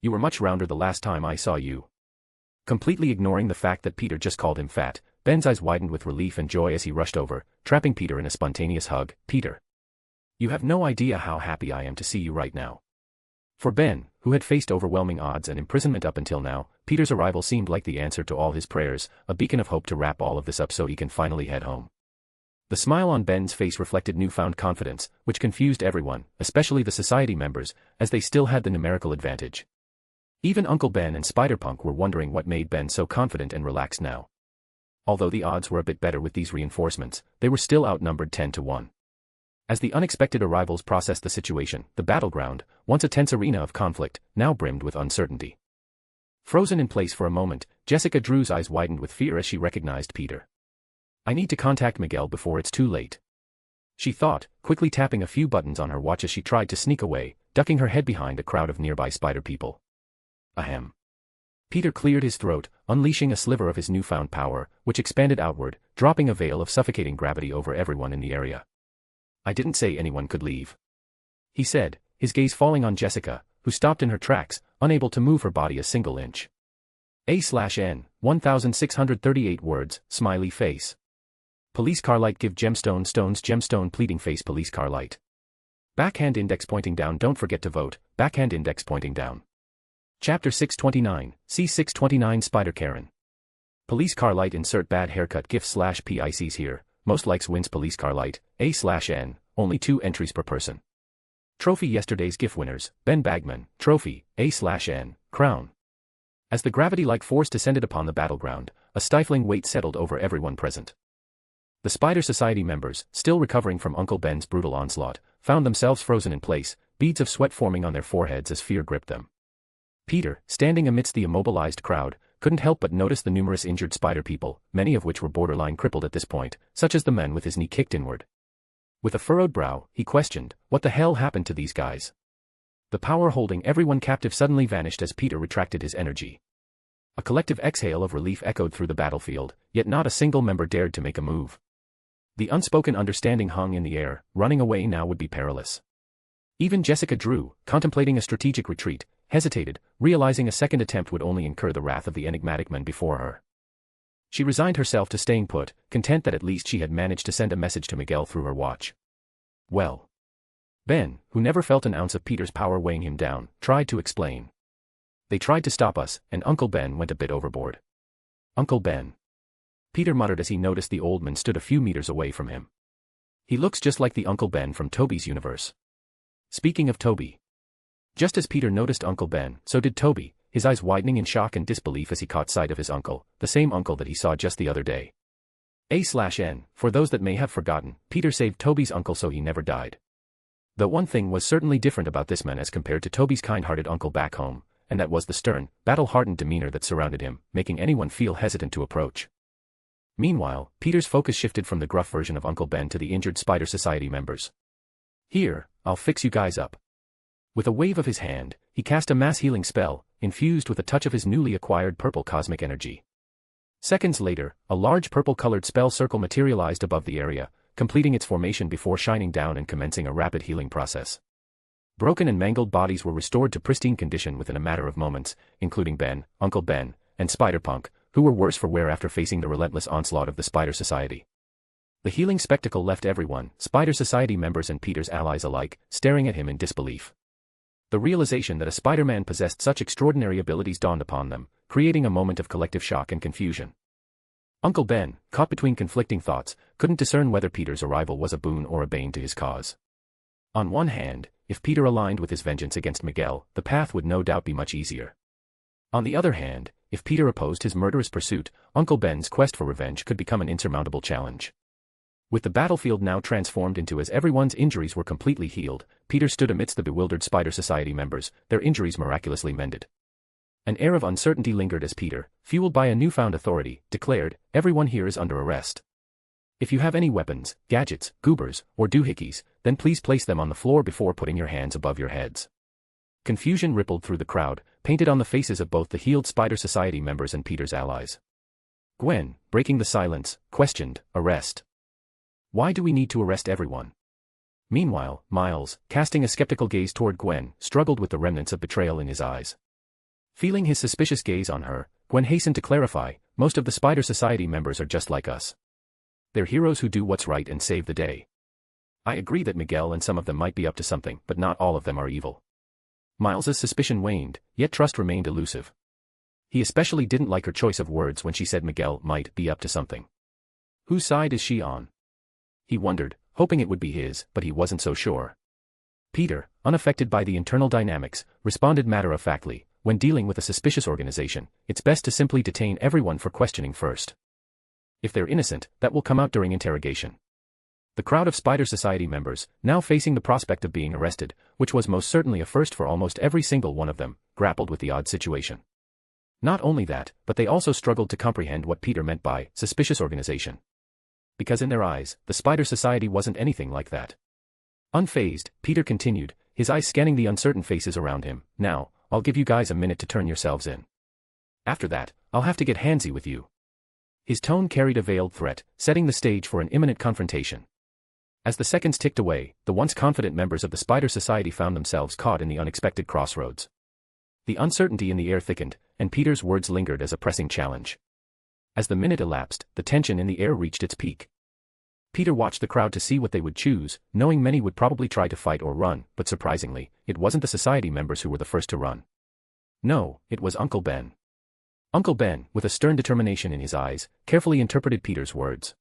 Speaker 3: You were much rounder the last time I saw you. Completely ignoring the fact that Peter just called him fat, Ben's eyes widened with relief and joy as he rushed over, trapping Peter in a spontaneous hug. Peter. You have no idea how happy I am to see you right now. For Ben, who had faced overwhelming odds and imprisonment up until now, Peter's arrival seemed like the answer to all his prayers, a beacon of hope to wrap all of this up so he can finally head home. The smile on Ben's face reflected newfound confidence, which confused everyone, especially the society members, as they still had the numerical advantage. Even Uncle Ben and Spider-Punk were wondering what made Ben so confident and relaxed now. Although the odds were a bit better with these reinforcements, they were still outnumbered 10-1. As the unexpected arrivals processed the situation, the battleground, once a tense arena of conflict, now brimmed with uncertainty. Frozen in place for a moment, Jessica Drew's eyes widened with fear as she recognized Peter. I need to contact Miguel before it's too late. She thought, quickly tapping a few buttons on her watch as she tried to sneak away, ducking her head behind a crowd of nearby spider people. Ahem. Peter cleared his throat, unleashing a sliver of his newfound power, which expanded outward, dropping a veil of suffocating gravity over everyone in the area. I didn't say anyone could leave. He said, his gaze falling on Jessica, who stopped in her tracks, unable to move her body a single inch. A/N, 1638 words, smiley face. Police car light give gemstone stones gemstone pleading face police car light. Backhand index pointing down don't forget to vote, backhand index pointing down. Chapter 629, C629 Spider Karen. Police car light insert bad haircut gif /PICs here, most likes wins police car light, A/N, only 2 entries per person. Trophy yesterday's GIF winners, Ben Bagman, trophy, A/N, crown. As the gravity-like force descended upon the battleground, a stifling weight settled over everyone present. The Spider Society members, still recovering from Uncle Ben's brutal onslaught, found themselves frozen in place, beads of sweat forming on their foreheads as fear gripped them. Peter, standing amidst the immobilized crowd, couldn't help but notice the numerous injured spider people, many of which were borderline crippled at this point, such as the man with his knee kicked inward. With a furrowed brow, he questioned, what the hell happened to these guys? The power holding everyone captive suddenly vanished as Peter retracted his energy. A collective exhale of relief echoed through the battlefield, yet not a single member dared to make a move. The unspoken understanding hung in the air, running away now would be perilous. Even Jessica Drew, contemplating a strategic retreat, hesitated, realizing a second attempt would only incur the wrath of the enigmatic men before her. She resigned herself to staying put, content that at least she had managed to send a message to Miguel through her watch. Well. Ben, who never felt an ounce of Peter's power weighing him down, tried to explain. They tried to stop us, and Uncle Ben went a bit overboard. Uncle Ben. Peter muttered as he noticed the old man stood a few meters away from him. He looks just like the Uncle Ben from Toby's universe. Speaking of Toby. Just as Peter noticed Uncle Ben, so did Toby, his eyes widening in shock and disbelief as he caught sight of his uncle, the same uncle that he saw just the other day. A/N, for those that may have forgotten, Peter saved Toby's uncle so he never died. Though one thing was certainly different about this man as compared to Toby's kind-hearted uncle back home, and that was the stern, battle-hardened demeanor that surrounded him, making anyone feel hesitant to approach. Meanwhile, Peter's focus shifted from the gruff version of Uncle Ben to the injured Spider Society members. Here, I'll fix you guys up. With a wave of his hand, he cast a mass healing spell, infused with a touch of his newly acquired purple cosmic energy. Seconds later, a large purple-colored spell circle materialized above the area, completing its formation before shining down and commencing a rapid healing process. Broken and mangled bodies were restored to pristine condition within a matter of moments, including Ben, Uncle Ben, and Spider-Punk, who were worse for wear after facing the relentless onslaught of the Spider Society. The healing spectacle left everyone, Spider Society members and Peter's allies alike, staring at him in disbelief. The realization that a Spider-Man possessed such extraordinary abilities dawned upon them, creating a moment of collective shock and confusion. Uncle Ben, caught between conflicting thoughts, couldn't discern whether Peter's arrival was a boon or a bane to his cause. On one hand, if Peter aligned with his vengeance against Miguel, the path would no doubt be much easier. On the other hand, if Peter opposed his murderous pursuit, Uncle Ben's quest for revenge could become an insurmountable challenge. With the battlefield now transformed into as everyone's injuries were completely healed, Peter stood amidst the bewildered Spider Society members, their injuries miraculously mended. An air of uncertainty lingered as Peter, fueled by a newfound authority, declared, "Everyone here is under arrest. If you have any weapons, gadgets, goobers, or doohickeys, then please place them on the floor before putting your hands above your heads." Confusion rippled through the crowd, painted on the faces of both the healed Spider Society members and Peter's allies. Gwen, breaking the silence, questioned, "Arrest? Why do we need to arrest everyone?" Meanwhile, Miles, casting a skeptical gaze toward Gwen, struggled with the remnants of betrayal in his eyes. Feeling his suspicious gaze on her, Gwen hastened to clarify, "Most of the Spider Society members are just like us. They're heroes who do what's right and save the day. I agree that Miguel and some of them might be up to something, but not all of them are evil." Miles's suspicion waned, yet trust remained elusive. He especially didn't like her choice of words when she said Miguel might be up to something. Whose side is she on? He wondered, hoping it would be his, but he wasn't so sure. Peter, unaffected by the internal dynamics, responded matter-of-factly, "When dealing with a suspicious organization, it's best to simply detain everyone for questioning first. If they're innocent, that will come out during interrogation." The crowd of Spider Society members, now facing the prospect of being arrested, which was most certainly a first for almost every single one of them, grappled with the odd situation. Not only that, but they also struggled to comprehend what Peter meant by suspicious organization. Because in their eyes, the Spider Society wasn't anything like that. Unfazed, Peter continued, his eyes scanning the uncertain faces around him. "Now, I'll give you guys a minute to turn yourselves in. After that, I'll have to get handsy with you." His tone carried a veiled threat, setting the stage for an imminent confrontation. As the seconds ticked away, the once confident members of the Spider Society found themselves caught in the unexpected crossroads. The uncertainty in the air thickened, and Peter's words lingered as a pressing challenge. As the minute elapsed, the tension in the air reached its peak. Peter watched the crowd to see what they would choose, knowing many would probably try to fight or run, but surprisingly, it wasn't the Society members who were the first to run. No, it was Uncle Ben. Uncle Ben, with a stern determination in his eyes, carefully interpreted Peter's words.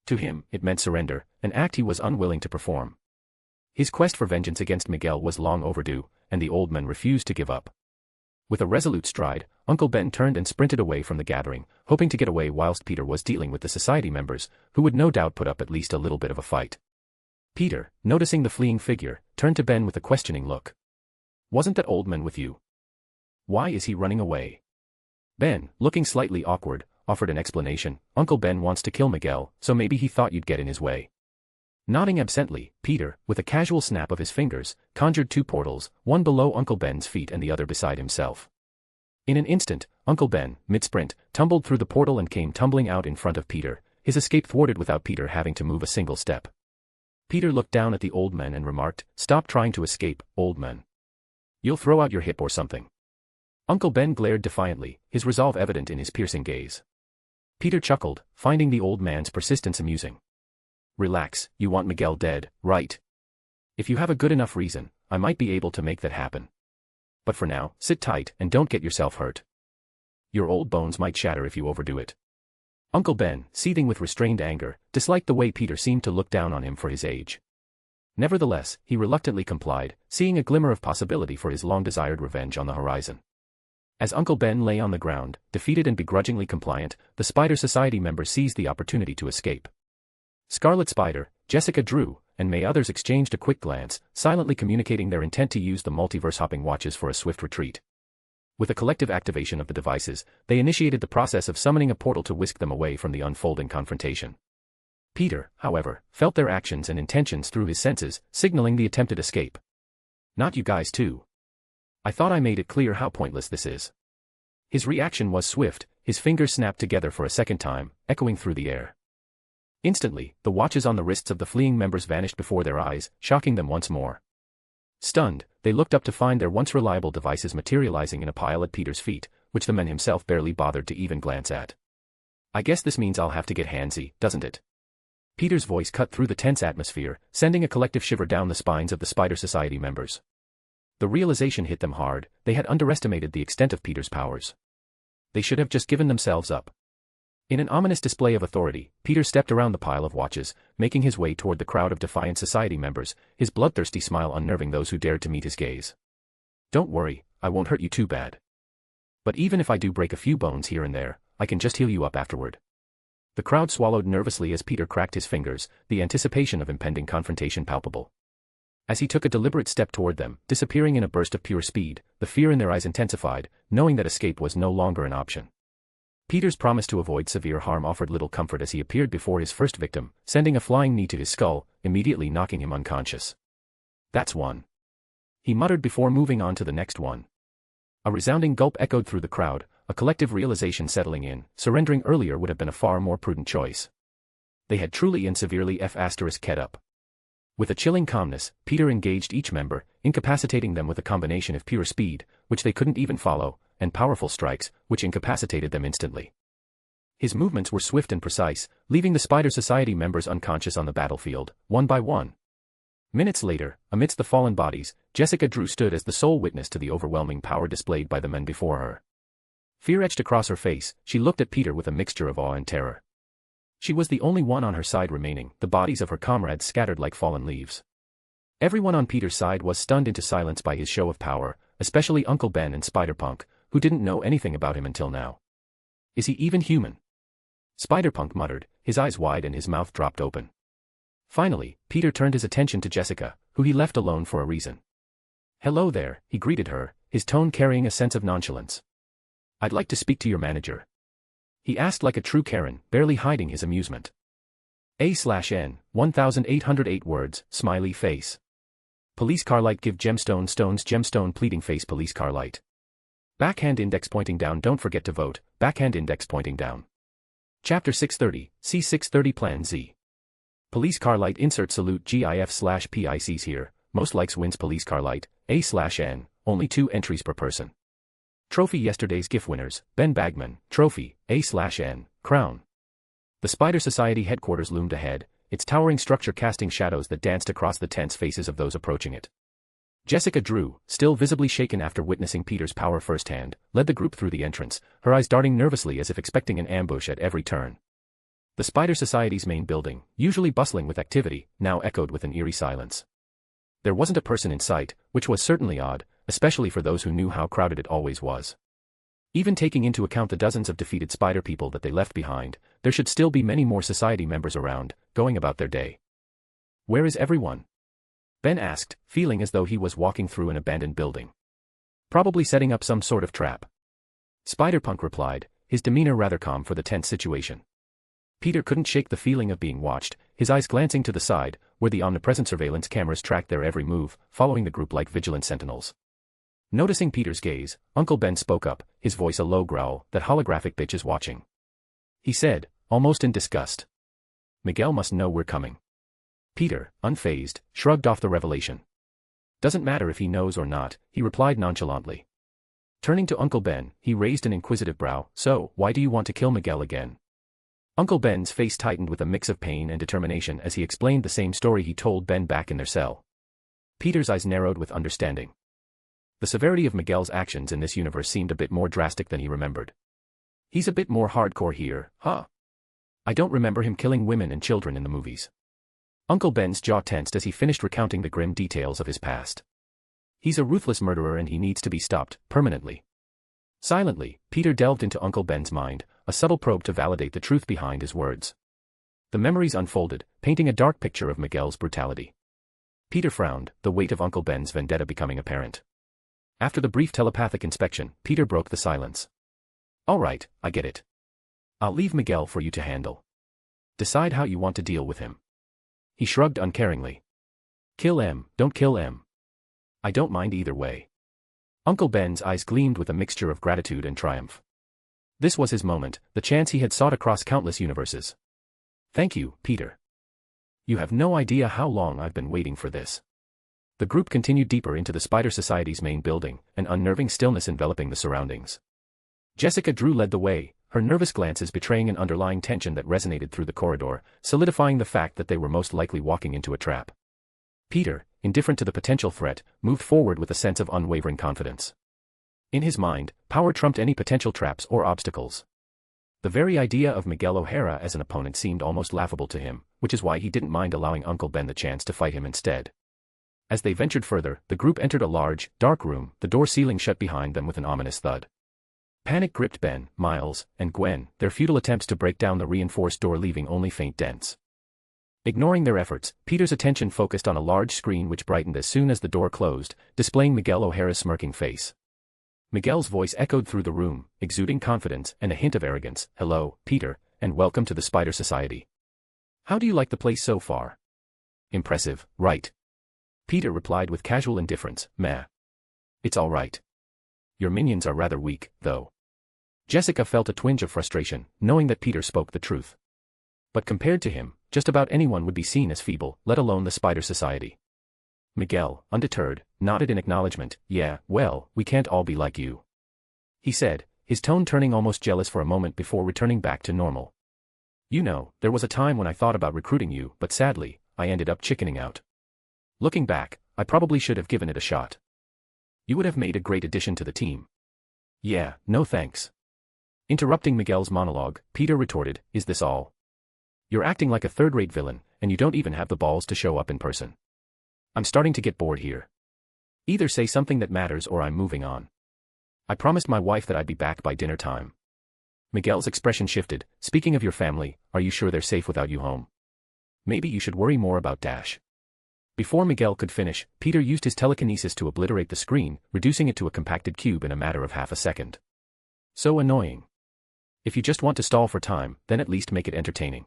Speaker 3: To him, it meant surrender, an act he was unwilling to perform. His quest for vengeance against Miguel was long overdue, and the old man refused to give up. With a resolute stride, Uncle Ben turned and sprinted away from the gathering, hoping to get away whilst Peter was dealing with the society members, who would no doubt put up at least a little bit of a fight. Peter, noticing the fleeing figure, turned to Ben with a questioning look. "Wasn't that old man with you? Why is he running away?" Ben, looking slightly awkward, offered an explanation. "Uncle Ben wants to kill Miguel, so maybe he thought you'd get in his way." Nodding absently, Peter, with a casual snap of his fingers, conjured two portals, one below Uncle Ben's feet and the other beside himself. In an instant, Uncle Ben, mid-sprint, tumbled through the portal and came tumbling out in front of Peter, his escape thwarted without Peter having to move a single step. Peter looked down at the old man and remarked, "Stop trying to escape, old man. You'll throw out your hip or something." Uncle Ben glared defiantly, his resolve evident in his piercing gaze. Peter chuckled, finding the old man's persistence amusing. "Relax, you want Miguel dead, right? If you have a good enough reason, I might be able to make that happen. But for now, sit tight and don't get yourself hurt. Your old bones might shatter if you overdo it." Uncle Ben, seething with restrained anger, disliked the way Peter seemed to look down on him for his age. Nevertheless, he reluctantly complied, seeing a glimmer of possibility for his long-desired revenge on the horizon. As Uncle Ben lay on the ground, defeated and begrudgingly compliant, the Spider Society members seized the opportunity to escape. Scarlet Spider, Jessica Drew, and may others exchanged a quick glance, silently communicating their intent to use the multiverse-hopping watches for a swift retreat. With a collective activation of the devices, they initiated the process of summoning a portal to whisk them away from the unfolding confrontation. Peter, however, felt their actions and intentions through his senses, signaling the attempted escape. "Not you guys too. I thought I made it clear how pointless this is." His reaction was swift, his fingers snapped together for a second time, echoing through the air. Instantly, the watches on the wrists of the fleeing members vanished before their eyes, shocking them once more. Stunned, they looked up to find their once reliable devices materializing in a pile at Peter's feet, which the man himself barely bothered to even glance at. "I guess this means I'll have to get handsy, doesn't it?" Peter's voice cut through the tense atmosphere, sending a collective shiver down the spines of the Spider Society members. The realization hit them hard, they had underestimated the extent of Peter's powers. They should have just given themselves up. In an ominous display of authority, Peter stepped around the pile of watches, making his way toward the crowd of defiant society members, his bloodthirsty smile unnerving those who dared to meet his gaze. "Don't worry, I won't hurt you too bad. But even if I do break a few bones here and there, I can just heal you up afterward." The crowd swallowed nervously as Peter cracked his fingers, the anticipation of impending confrontation palpable. As he took a deliberate step toward them, disappearing in a burst of pure speed, the fear in their eyes intensified, knowing that escape was no longer an option. Peter's promise to avoid severe harm offered little comfort as he appeared before his first victim, sending a flying knee to his skull, immediately knocking him unconscious. "That's one," he muttered before moving on to the next one. A resounding gulp echoed through the crowd, a collective realization settling in, surrendering earlier would have been a far more prudent choice. They had truly and severely f***ed up. With a chilling calmness, Peter engaged each member, incapacitating them with a combination of pure speed, which they couldn't even follow, and powerful strikes, which incapacitated them instantly. His movements were swift and precise, leaving the Spider Society members unconscious on the battlefield, one by one. Minutes later, amidst the fallen bodies, Jessica Drew stood as the sole witness to the overwhelming power displayed by the men before her. Fear etched across her face, she looked at Peter with a mixture of awe and terror. She was the only one on her side remaining, the bodies of her comrades scattered like fallen leaves. Everyone on Peter's side was stunned into silence by his show of power, especially Uncle Ben and Spider-Punk, who didn't know anything about him until now. "Is he even human?" Spider-Punk muttered, his eyes wide and his mouth dropped open. Finally, Peter turned his attention to Jessica, who he left alone for a reason. "Hello there," he greeted her, his tone carrying a sense of nonchalance. "I'd like to speak to your manager," he asked like a true Karen, barely hiding his amusement. A/N, 1808 words, smiley face. Police car light give gemstone stones gemstone pleading face police car light. Backhand index pointing down don't forget to vote, backhand index pointing down. Chapter 630, C630 Plan Z. Police car light insert salute GIF/PICs here, most likes wins police car light, A/N, only 2 entries per person. Trophy yesterday's GIF winners, Ben Bagman, trophy, A/N, crown. The Spider Society headquarters loomed ahead, its towering structure casting shadows that danced across the tense faces of those approaching it. Jessica Drew, still visibly shaken after witnessing Peter's power firsthand, led the group through the entrance, her eyes darting nervously as if expecting an ambush at every turn. The Spider Society's main building, usually bustling with activity, now echoed with an eerie silence. There wasn't a person in sight, which was certainly odd, especially for those who knew how crowded it always was. Even taking into account the dozens of defeated spider people that they left behind, there should still be many more society members around, going about their day. Where is everyone? Ben asked, feeling as though he was walking through an abandoned building. Probably setting up some sort of trap. Spider-Punk replied, his demeanor rather calm for the tense situation. Peter couldn't shake the feeling of being watched, his eyes glancing to the side, where the omnipresent surveillance cameras tracked their every move, following the group like vigilant sentinels. Noticing Peter's gaze, Uncle Ben spoke up, his voice a low growl, "That holographic bitch is watching," he said, almost in disgust. "Miguel must know we're coming." Peter, unfazed, shrugged off the revelation. "Doesn't matter if he knows or not," he replied nonchalantly. Turning to Uncle Ben, he raised an inquisitive brow, "So, why do you want to kill Miguel again?" Uncle Ben's face tightened with a mix of pain and determination as he explained the same story he told Ben back in their cell. Peter's eyes narrowed with understanding. The severity of Miguel's actions in this universe seemed a bit more drastic than he remembered. "He's a bit more hardcore here, huh? I don't remember him killing women and children in the movies." Uncle Ben's jaw tensed as he finished recounting the grim details of his past. "He's a ruthless murderer and he needs to be stopped, permanently." Silently, Peter delved into Uncle Ben's mind, a subtle probe to validate the truth behind his words. The memories unfolded, painting a dark picture of Miguel's brutality. Peter frowned, the weight of Uncle Ben's vendetta becoming apparent. After the brief telepathic inspection, Peter broke the silence. "All right, I get it. I'll leave Miguel for you to handle. Decide how you want to deal with him." He shrugged uncaringly. "Kill M, don't kill M. I don't mind either way." Uncle Ben's eyes gleamed with a mixture of gratitude and triumph. This was his moment, the chance he had sought across countless universes. "Thank you, Peter. You have no idea how long I've been waiting for this." The group continued deeper into the Spider Society's main building, an unnerving stillness enveloping the surroundings. Jessica Drew led the way, her nervous glances betraying an underlying tension that resonated through the corridor, solidifying the fact that they were most likely walking into a trap. Peter, indifferent to the potential threat, moved forward with a sense of unwavering confidence. In his mind, power trumped any potential traps or obstacles. The very idea of Miguel O'Hara as an opponent seemed almost laughable to him, which is why he didn't mind allowing Uncle Ben the chance to fight him instead. As they ventured further, the group entered a large, dark room, the door ceiling shut behind them with an ominous thud. Panic gripped Ben, Miles, and Gwen, their futile attempts to break down the reinforced door leaving only faint dents. Ignoring their efforts, Peter's attention focused on a large screen which brightened as soon as the door closed, displaying Miguel O'Hara's smirking face. Miguel's voice echoed through the room, exuding confidence and a hint of arrogance. "Hello, Peter, and welcome to the Spider Society. How do you like the place so far?" "Impressive, right?" Peter replied with casual indifference, "Meh. It's all right. Your minions are rather weak, though." Jessica felt a twinge of frustration, knowing that Peter spoke the truth. But compared to him, just about anyone would be seen as feeble, let alone the Spider Society. Miguel, undeterred, nodded in acknowledgement. "Yeah, well, we can't all be like you," he said, his tone turning almost jealous for a moment before returning back to normal. "You know, there was a time when I thought about recruiting you, but sadly, I ended up chickening out. Looking back, I probably should have given it a shot. You would have made a great addition to the team." "Yeah, no thanks." Interrupting Miguel's monologue, Peter retorted, "Is this all? You're acting like a third-rate villain, and you don't even have the balls to show up in person. I'm starting to get bored here. Either say something that matters or I'm moving on. I promised my wife that I'd be back by dinner time." Miguel's expression shifted. "Speaking of your family, are you sure they're safe without you home? Maybe you should worry more about Dash." Before Miguel could finish, Peter used his telekinesis to obliterate the screen, reducing it to a compacted cube in a matter of half a second. So annoying. If you just want to stall for time, then at least make it entertaining.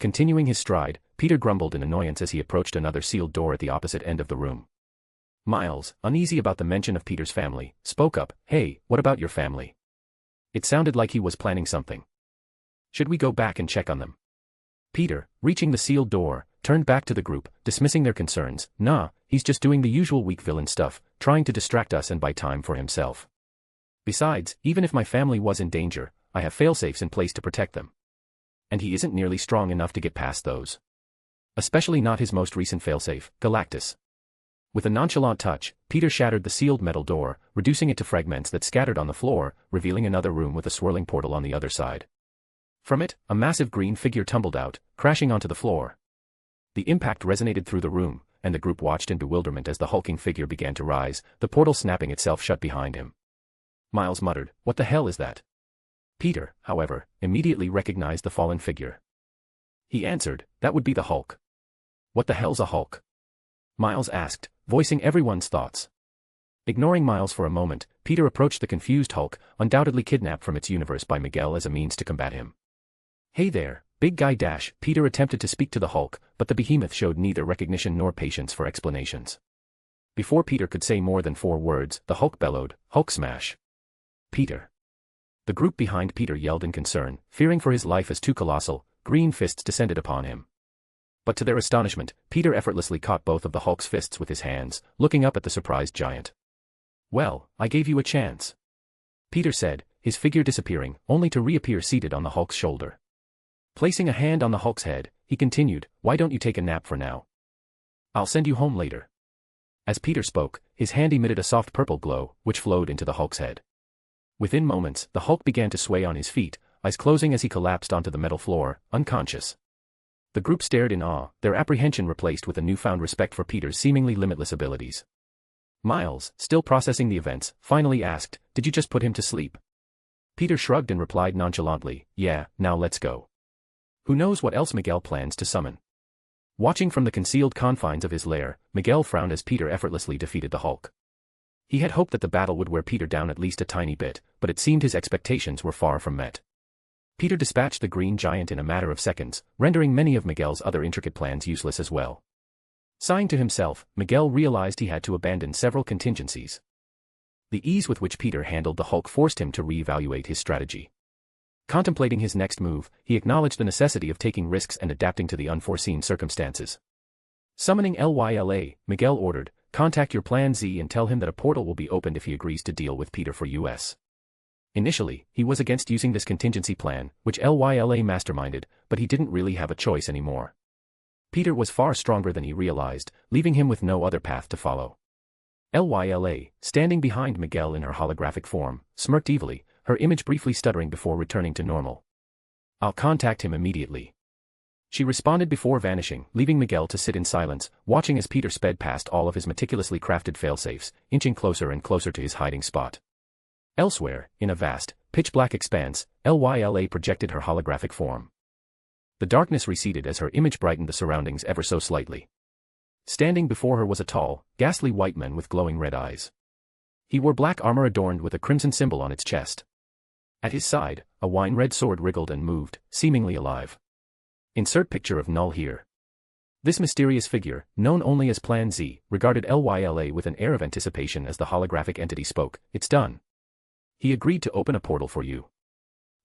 Speaker 3: Continuing his stride, Peter grumbled in annoyance as he approached another sealed door at the opposite end of the room. Miles, uneasy about the mention of Peter's family, spoke up, "Hey, what about your family?" It sounded like he was planning something. "Should we go back and check on them?" Peter, reaching the sealed door, turned back to the group, dismissing their concerns. "Nah, he's just doing the usual weak villain stuff, trying to distract us and buy time for himself. Besides, even if my family was in danger, I have failsafes in place to protect them. And he isn't nearly strong enough to get past those. Especially not his most recent failsafe, Galactus." With a nonchalant touch, Peter shattered the sealed metal door, reducing it to fragments that scattered on the floor, revealing another room with a swirling portal on the other side. From it, a massive green figure tumbled out, crashing onto the floor. The impact resonated through the room, and the group watched in bewilderment as the hulking figure began to rise, the portal snapping itself shut behind him. Miles muttered, "What the hell is that?" Peter, however, immediately recognized the fallen figure. He answered, "That would be the Hulk." "What the hell's a Hulk?" Miles asked, voicing everyone's thoughts. Ignoring Miles for a moment, Peter approached the confused Hulk, undoubtedly kidnapped from its universe by Miguel as a means to combat him. "Hey there, big guy." Peter attempted to speak to the Hulk, but the behemoth showed neither recognition nor patience for explanations. Before Peter could say more than 4 words, the Hulk bellowed, "Hulk smash!" "Peter!" The group behind Peter yelled in concern, fearing for his life as 2 colossal, green fists descended upon him. But to their astonishment, Peter effortlessly caught both of the Hulk's fists with his hands, looking up at the surprised giant. "Well, I gave you a chance," Peter said, his figure disappearing, only to reappear seated on the Hulk's shoulder. Placing a hand on the Hulk's head, he continued, "Why don't you take a nap for now? I'll send you home later." As Peter spoke, his hand emitted a soft purple glow, which flowed into the Hulk's head. Within moments, the Hulk began to sway on his feet, eyes closing as he collapsed onto the metal floor, unconscious. The group stared in awe, their apprehension replaced with a newfound respect for Peter's seemingly limitless abilities. Miles, still processing the events, finally asked, "Did you just put him to sleep?" Peter shrugged and replied nonchalantly, "Yeah, now let's go." Who knows what else Miguel plans to summon? Watching from the concealed confines of his lair, Miguel frowned as Peter effortlessly defeated the Hulk. He had hoped that the battle would wear Peter down at least a tiny bit, but it seemed his expectations were far from met. Peter dispatched the green giant in a matter of seconds, rendering many of Miguel's other intricate plans useless as well. Sighing to himself, Miguel realized he had to abandon several contingencies. The ease with which Peter handled the Hulk forced him to reevaluate his strategy. Contemplating his next move, he acknowledged the necessity of taking risks and adapting to the unforeseen circumstances. Summoning Lyla, Miguel ordered, "Contact your Plan Z and tell him that a portal will be opened if he agrees to deal with Peter for US." Initially, he was against using this contingency plan, which Lyla masterminded, but he didn't really have a choice anymore. Peter was far stronger than he realized, leaving him with no other path to follow. Lyla, standing behind Miguel in her holographic form, smirked evilly, her image briefly stuttering before returning to normal. "I'll contact him immediately," she responded before vanishing, leaving Miguel to sit in silence, watching as Peter sped past all of his meticulously crafted failsafes, inching closer and closer to his hiding spot. Elsewhere, in a vast, pitch-black expanse, Lyla projected her holographic form. The darkness receded as her image brightened the surroundings ever so slightly. Standing before her was a tall, ghastly white man with glowing red eyes. He wore black armor adorned with a crimson symbol on its chest. At his side, a wine-red sword wriggled and moved, seemingly alive. Insert picture of Null here. This mysterious figure, known only as Plan Z, regarded Lyla with an air of anticipation as the holographic entity spoke. "It's done. He agreed to open a portal for you."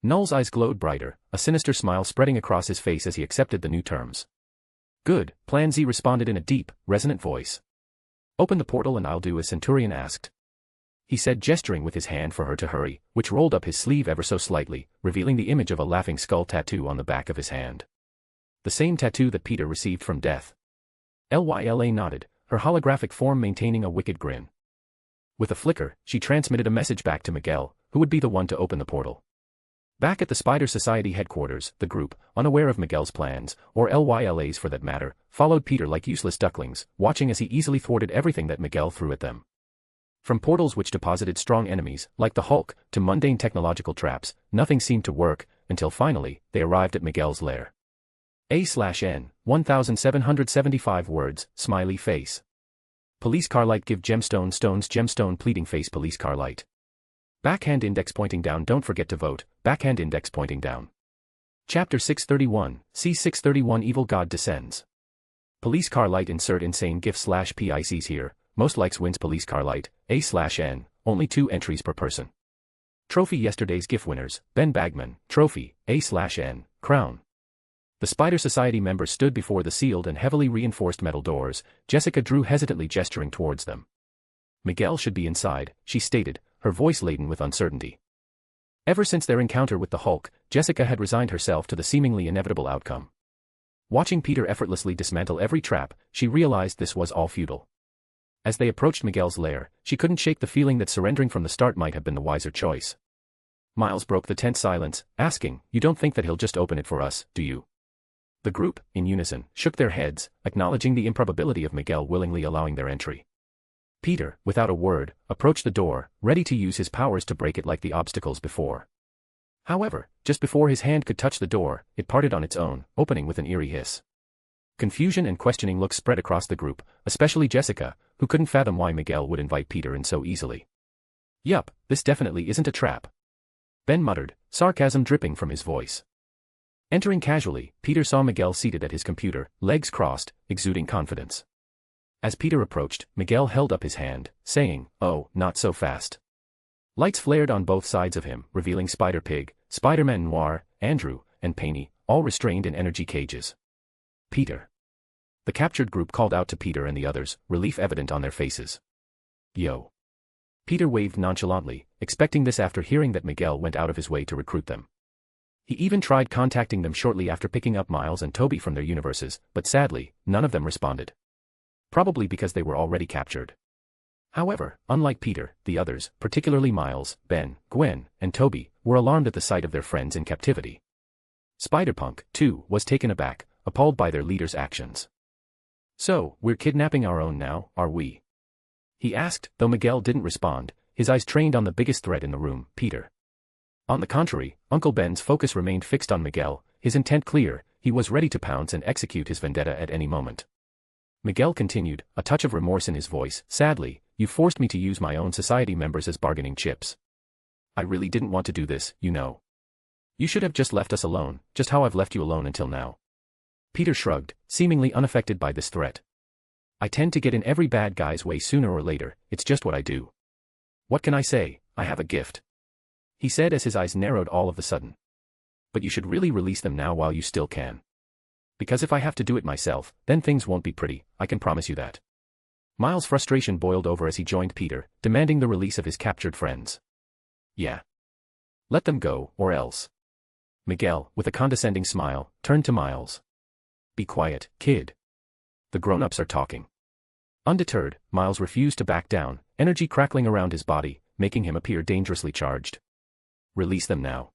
Speaker 3: Null's eyes glowed brighter, a sinister smile spreading across his face as he accepted the new terms. "Good," Plan Z responded in a deep, resonant voice. "Open the portal and I'll do as Centurion asked," he said, gesturing with his hand for her to hurry, which rolled up his sleeve ever so slightly, revealing the image of a laughing skull tattoo on the back of his hand. The same tattoo that Peter received from death. Lyla nodded, her holographic form maintaining a wicked grin. With a flicker, she transmitted a message back to Miguel, who would be the one to open the portal. Back at the Spider Society headquarters, the group, unaware of Miguel's plans, or Lyla's for that matter, followed Peter like useless ducklings, watching as he easily thwarted everything that Miguel threw at them. From portals which deposited strong enemies, like the Hulk, to mundane technological traps, nothing seemed to work, until finally, they arrived at Miguel's lair. A/N, 1775 words, smiley face. Police car light give gemstone stones gemstone pleading face police car light. Backhand index pointing down don't forget to vote, backhand index pointing down. Chapter 631, C631 Evil God Descends. Police car light insert insane gif/PICs here, most likes wins police car light, A/N, only 2 entries per person. Trophy yesterday's GIF winners, Ben Bagman, trophy, A/N, crown. The Spider Society members stood before the sealed and heavily reinforced metal doors, Jessica drew hesitantly gesturing towards them. Miguel should be inside, she stated, her voice laden with uncertainty. Ever since their encounter with the Hulk, Jessica had resigned herself to the seemingly inevitable outcome. Watching Peter effortlessly dismantle every trap, she realized this was all futile. As they approached Miguel's lair, she couldn't shake the feeling that surrendering from the start might have been the wiser choice. Miles broke the tense silence, asking, "You don't think that he'll just open it for us, do you?" The group, in unison, shook their heads, acknowledging the improbability of Miguel willingly allowing their entry. Peter, without a word, approached the door, ready to use his powers to break it like the obstacles before. However, just before his hand could touch the door, it parted on its own, opening with an eerie hiss. Confusion and questioning looks spread across the group, especially Jessica, who couldn't fathom why Miguel would invite Peter in so easily. "Yup, this definitely isn't a trap," Ben muttered, sarcasm dripping from his voice. Entering casually, Peter saw Miguel seated at his computer, legs crossed, exuding confidence. As Peter approached, Miguel held up his hand, saying, "Oh, not so fast." Lights flared on both sides of him, revealing Spider-Pig, Spider-Man Noir, Andrew, and Penny, all restrained in energy cages. "Peter." The captured group called out to Peter and the others, relief evident on their faces. "Yo." Peter waved nonchalantly, expecting this after hearing that Miguel went out of his way to recruit them. He even tried contacting them shortly after picking up Miles and Toby from their universes, but sadly, none of them responded. Probably because they were already captured. However, unlike Peter, the others, particularly Miles, Ben, Gwen, and Toby, were alarmed at the sight of their friends in captivity. Spider-Punk, too, was taken aback, appalled by their leader's actions. "So, we're kidnapping our own now, are we?" he asked, though Miguel didn't respond, his eyes trained on the biggest threat in the room, Peter. On the contrary, Uncle Ben's focus remained fixed on Miguel, his intent clear, he was ready to pounce and execute his vendetta at any moment. Miguel continued, a touch of remorse in his voice, "Sadly, you forced me to use my own society members as bargaining chips. I really didn't want to do this, you know. You should have just left us alone, just how I've left you alone until now." Peter shrugged, seemingly unaffected by this threat. "I tend to get in every bad guy's way sooner or later, it's just what I do. What can I say, I have a gift," he said as his eyes narrowed all of a sudden. "But you should really release them now while you still can. Because if I have to do it myself, then things won't be pretty, I can promise you that." Miles' frustration boiled over as he joined Peter, demanding the release of his captured friends. "Yeah. Let them go, or else." Miguel, with a condescending smile, turned to Miles. "Be quiet, kid. The grown-ups are talking." Undeterred, Miles refused to back down, energy crackling around his body, making him appear dangerously charged. "Release them now."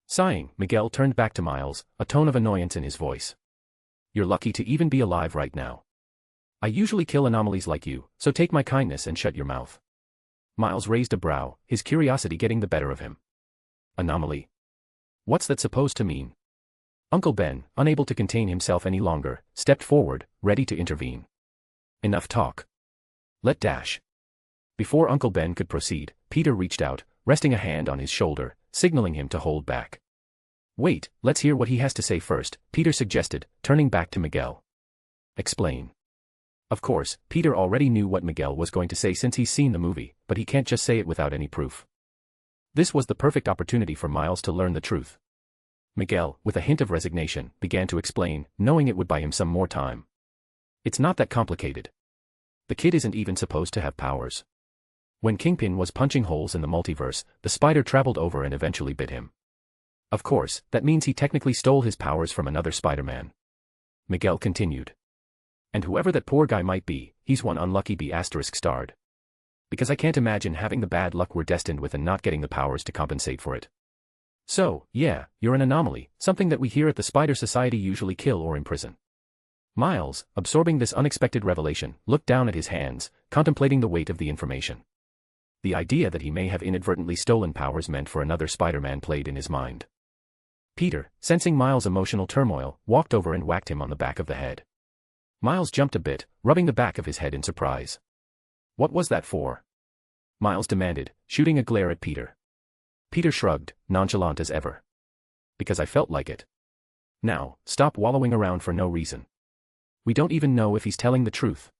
Speaker 3: Sighing, Miguel turned back to Miles, a tone of annoyance in his voice. "You're lucky to even be alive right now. I usually kill anomalies like you, so take my kindness and shut your mouth." Miles raised a brow, his curiosity getting the better of him. "Anomaly? What's that supposed to mean?" Uncle Ben, unable to contain himself any longer, stepped forward, ready to intervene. "Enough talk. Let dash." Before Uncle Ben could proceed, Peter reached out, resting a hand on his shoulder, signaling him to hold back. "Wait, let's hear what he has to say first," Peter suggested, turning back to Miguel. "Explain." Of course, Peter already knew what Miguel was going to say since he's seen the movie, but he can't just say it without any proof. This was the perfect opportunity for Miles to learn the truth. Miguel, with a hint of resignation, began to explain, knowing it would buy him some more time. "It's not that complicated. The kid isn't even supposed to have powers. When Kingpin was punching holes in the multiverse, the spider traveled over and eventually bit him. Of course, that means he technically stole his powers from another Spider-Man." Miguel continued. "And whoever that poor guy might be, he's one unlucky B*****starred. Because I can't imagine having the bad luck we're destined with and not getting the powers to compensate for it. So, yeah, you're an anomaly, something that we here at the Spider Society usually kill or imprison." Miles, absorbing this unexpected revelation, looked down at his hands, contemplating the weight of the information. The idea that he may have inadvertently stolen powers meant for another Spider-Man played in his mind. Peter, sensing Miles' emotional turmoil, walked over and whacked him on the back of the head. Miles jumped a bit, rubbing the back of his head in surprise. "What was that for?" Miles demanded, shooting a glare at Peter. Peter shrugged, nonchalant as ever. "Because I felt like it. Now, stop wallowing around for no reason. We don't even know if he's telling the truth.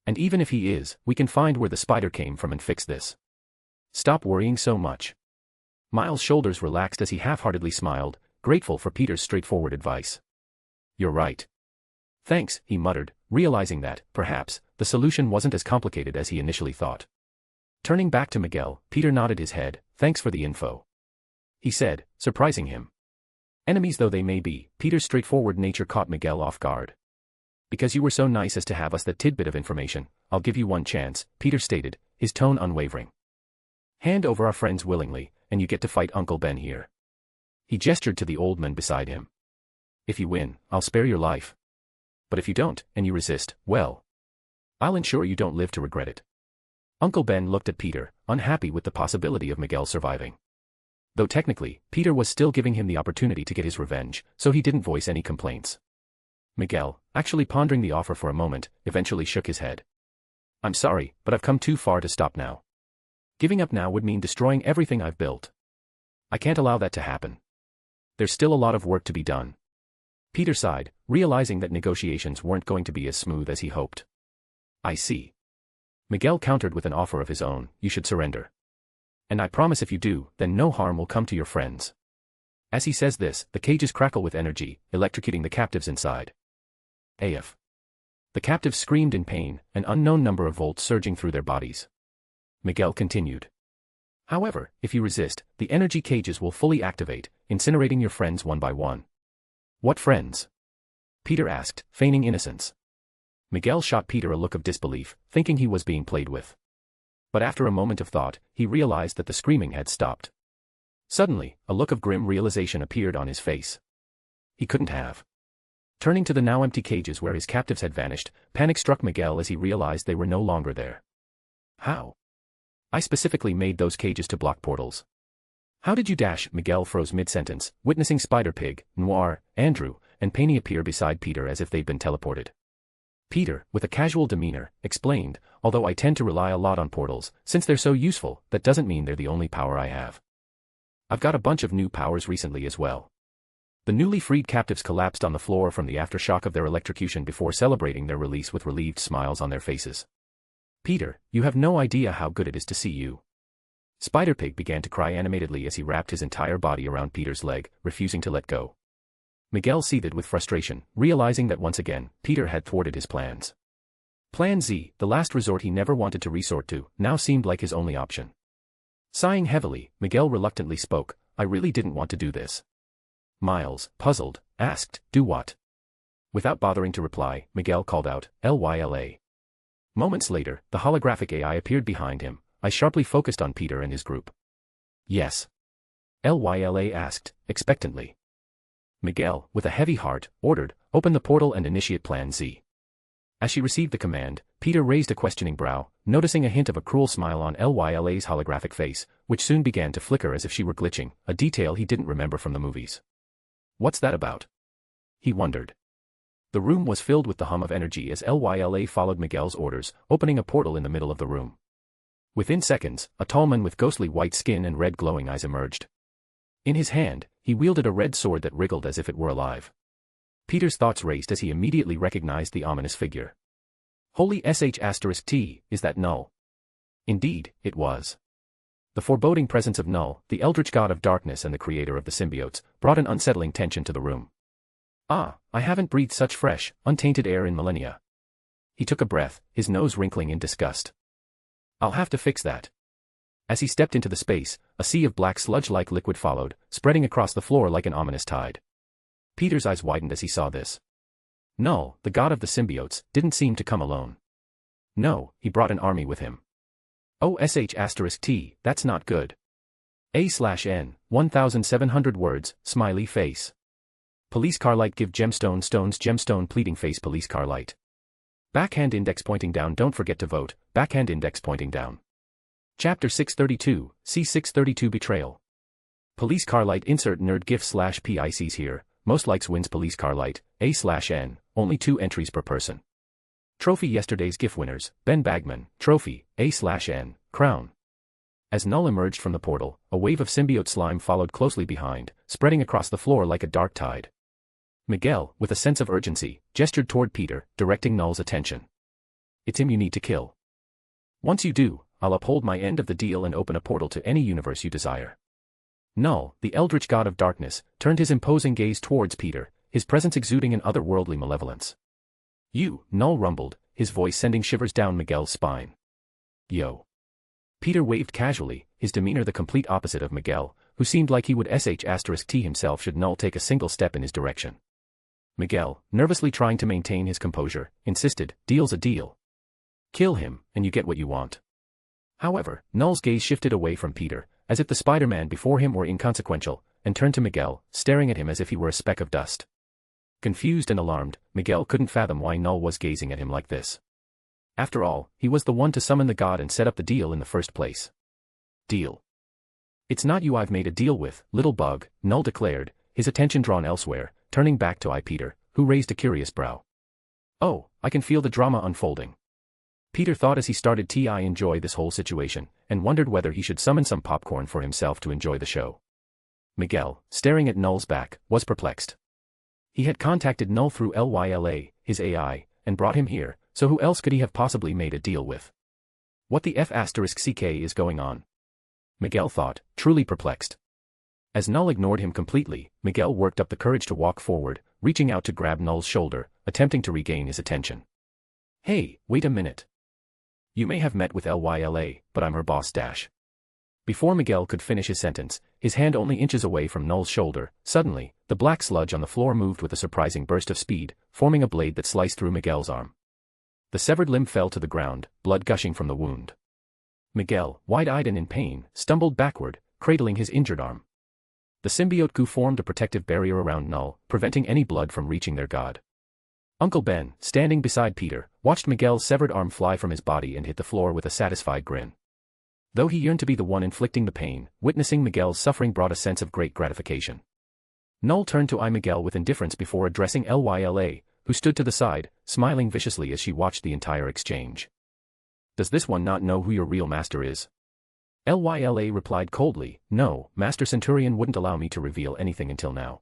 Speaker 3: And even if he is, we can find where the spider came from and fix this. Stop worrying so much." Miles' shoulders relaxed as he half-heartedly smiled, grateful for Peter's straightforward advice. "You're right. Thanks," he muttered, realizing that, perhaps, the solution wasn't as complicated as he initially thought. Turning back to Miguel, Peter nodded his head, "Thanks for the info," he said, surprising him. Enemies though they may be, Peter's straightforward nature caught Miguel off guard. "Because you were so nice as to have us that tidbit of information, I'll give you one chance," Peter stated, his tone unwavering. Hand over our friends willingly, and you get to fight Uncle Ben here. He gestured to the old man beside him. If you win, I'll spare your life. But if you don't, and you resist, well, I'll ensure you don't live to regret it. Uncle Ben looked at Peter, unhappy with the possibility of Miguel surviving. Though technically, Peter was still giving him the opportunity to get his revenge, so he didn't voice any complaints. Miguel, actually pondering the offer for a moment, eventually shook his head. I'm sorry, but I've come too far to stop now. Giving up now would mean destroying everything I've built. I can't allow that to happen. There's still a lot of work to be done. Peter sighed, realizing that negotiations weren't going to be as smooth as he hoped. I see. Miguel countered with an offer of his own, you should surrender. And I promise if you do, then no harm will come to your friends. As he says this, the cages crackle with energy, electrocuting the captives inside. AF. The captives screamed in pain, an unknown number of volts surging through their bodies. Miguel continued. However, if you resist, the energy cages will fully activate, incinerating your friends one by one. What friends? Peter asked, feigning innocence. Miguel shot Peter a look of disbelief, thinking he was being played with. But after a moment of thought, he realized that the screaming had stopped. Suddenly, a look of grim realization appeared on his face. He couldn't have. Turning to the now empty cages where his captives had vanished, panic struck Miguel as he realized they were no longer there. How? I specifically made those cages to block portals. How did you dash? Miguel froze mid-sentence, witnessing Spider-Pig, Noir, Andrew, and Penny appear beside Peter as if they'd been teleported. Peter, with a casual demeanor, explained, although I tend to rely a lot on portals, since they're so useful, that doesn't mean they're the only power I have. I've got a bunch of new powers recently as well. The newly freed captives collapsed on the floor from the aftershock of their electrocution before celebrating their release with relieved smiles on their faces. Peter, you have no idea how good it is to see you. Spider-Pig began to cry animatedly as he wrapped his entire body around Peter's leg, refusing to let go. Miguel seethed with frustration, realizing that once again, Peter had thwarted his plans. Plan Z, the last resort he never wanted to resort to, now seemed like his only option. Sighing heavily, Miguel reluctantly spoke, I really didn't want to do this. Miles, puzzled, asked, do what? Without bothering to reply, Miguel called out, Lyla. Moments later, the holographic AI appeared behind him, eyes sharply focused on Peter and his group. Yes. Lyla asked, expectantly. Miguel, with a heavy heart, ordered, open the portal and initiate Plan Z. As she received the command, Peter raised a questioning brow, noticing a hint of a cruel smile on Lyla's holographic face, which soon began to flicker as if she were glitching, a detail he didn't remember from the movies. What's that about? He wondered. The room was filled with the hum of energy as Lyla followed Miguel's orders, opening a portal in the middle of the room. Within seconds, a tall man with ghostly white skin and red glowing eyes emerged. In his hand, he wielded a red sword that wriggled as if it were alive. Peter's thoughts raced as he immediately recognized the ominous figure. Holy sh*T, is that Null? Indeed, it was. The foreboding presence of Null, the eldritch god of darkness and the creator of the symbiotes, brought an unsettling tension to the room. Ah, I haven't breathed such fresh, untainted air in millennia. He took a breath, his nose wrinkling in disgust. I'll have to fix that. As he stepped into the space, a sea of black sludge-like liquid followed, spreading across the floor like an ominous tide. Peter's eyes widened as he saw this. Null, the god of the symbiotes, didn't seem to come alone. No, he brought an army with him. *T, that's not good. A/N, 1,700 words, smiley face. Police car light give gemstone stones gemstone pleading face police car light. Backhand index pointing down don't forget to vote, backhand index pointing down. Chapter 632, C632 Betrayal. Police car light insert nerd gif/PICs here, most likes wins police car light, A/N, only 2 entries per person. Trophy yesterday's GIF winners, Ben Bagman, trophy, A/N, crown. As Null emerged from the portal, a wave of symbiote slime followed closely behind, spreading across the floor like a dark tide. Miguel, with a sense of urgency, gestured toward Peter, directing Null's attention. It's him you need to kill. Once you do, I'll uphold my end of the deal and open a portal to any universe you desire. Null, the eldritch god of darkness, turned his imposing gaze towards Peter, his presence exuding an otherworldly malevolence. You, Null rumbled, his voice sending shivers down Miguel's spine. Yo. Peter waved casually, his demeanor the complete opposite of Miguel, who seemed like he would *T himself should Null take a single step in his direction. Miguel, nervously trying to maintain his composure, insisted, deal's a deal. Kill him, and you get what you want. However, Null's gaze shifted away from Peter, as if the Spider-Man before him were inconsequential, and turned to Miguel, staring at him as if he were a speck of dust. Confused and alarmed, Miguel couldn't fathom why Null was gazing at him like this. After all, he was the one to summon the god and set up the deal in the first place. Deal? It's not you I've made a deal with, little bug, Null declared, his attention drawn elsewhere, turning back to Peter, who raised a curious brow. Oh, I can feel the drama unfolding. Peter thought as he started to enjoy this whole situation, and wondered whether he should summon some popcorn for himself to enjoy the show. Miguel, staring at Null's back, was perplexed. He had contacted Null through Lyla, his AI, and brought him here, so who else could he have possibly made a deal with? What the F***ck is going on? Miguel thought, truly perplexed. As Null ignored him completely, Miguel worked up the courage to walk forward, reaching out to grab Null's shoulder, attempting to regain his attention. Hey, wait a minute. You may have met with Lyla, but I'm her boss. Before Miguel could finish his sentence, his hand only inches away from Null's shoulder. Suddenly, the black sludge on the floor moved with a surprising burst of speed, forming a blade that sliced through Miguel's arm. The severed limb fell to the ground, blood gushing from the wound. Miguel, wide-eyed and in pain, stumbled backward, cradling his injured arm. The symbiote goo formed a protective barrier around Null, preventing any blood from reaching their god. Uncle Ben, standing beside Peter, watched Miguel's severed arm fly from his body and hit the floor with a satisfied grin. Though he yearned to be the one inflicting the pain, witnessing Miguel's suffering brought a sense of great gratification. Null turned to Miguel with indifference before addressing Lyla, who stood to the side, smiling viciously as she watched the entire exchange. Does this one not know who your real master is? Lyla replied coldly, no, Master Centurion wouldn't allow me to reveal anything until now.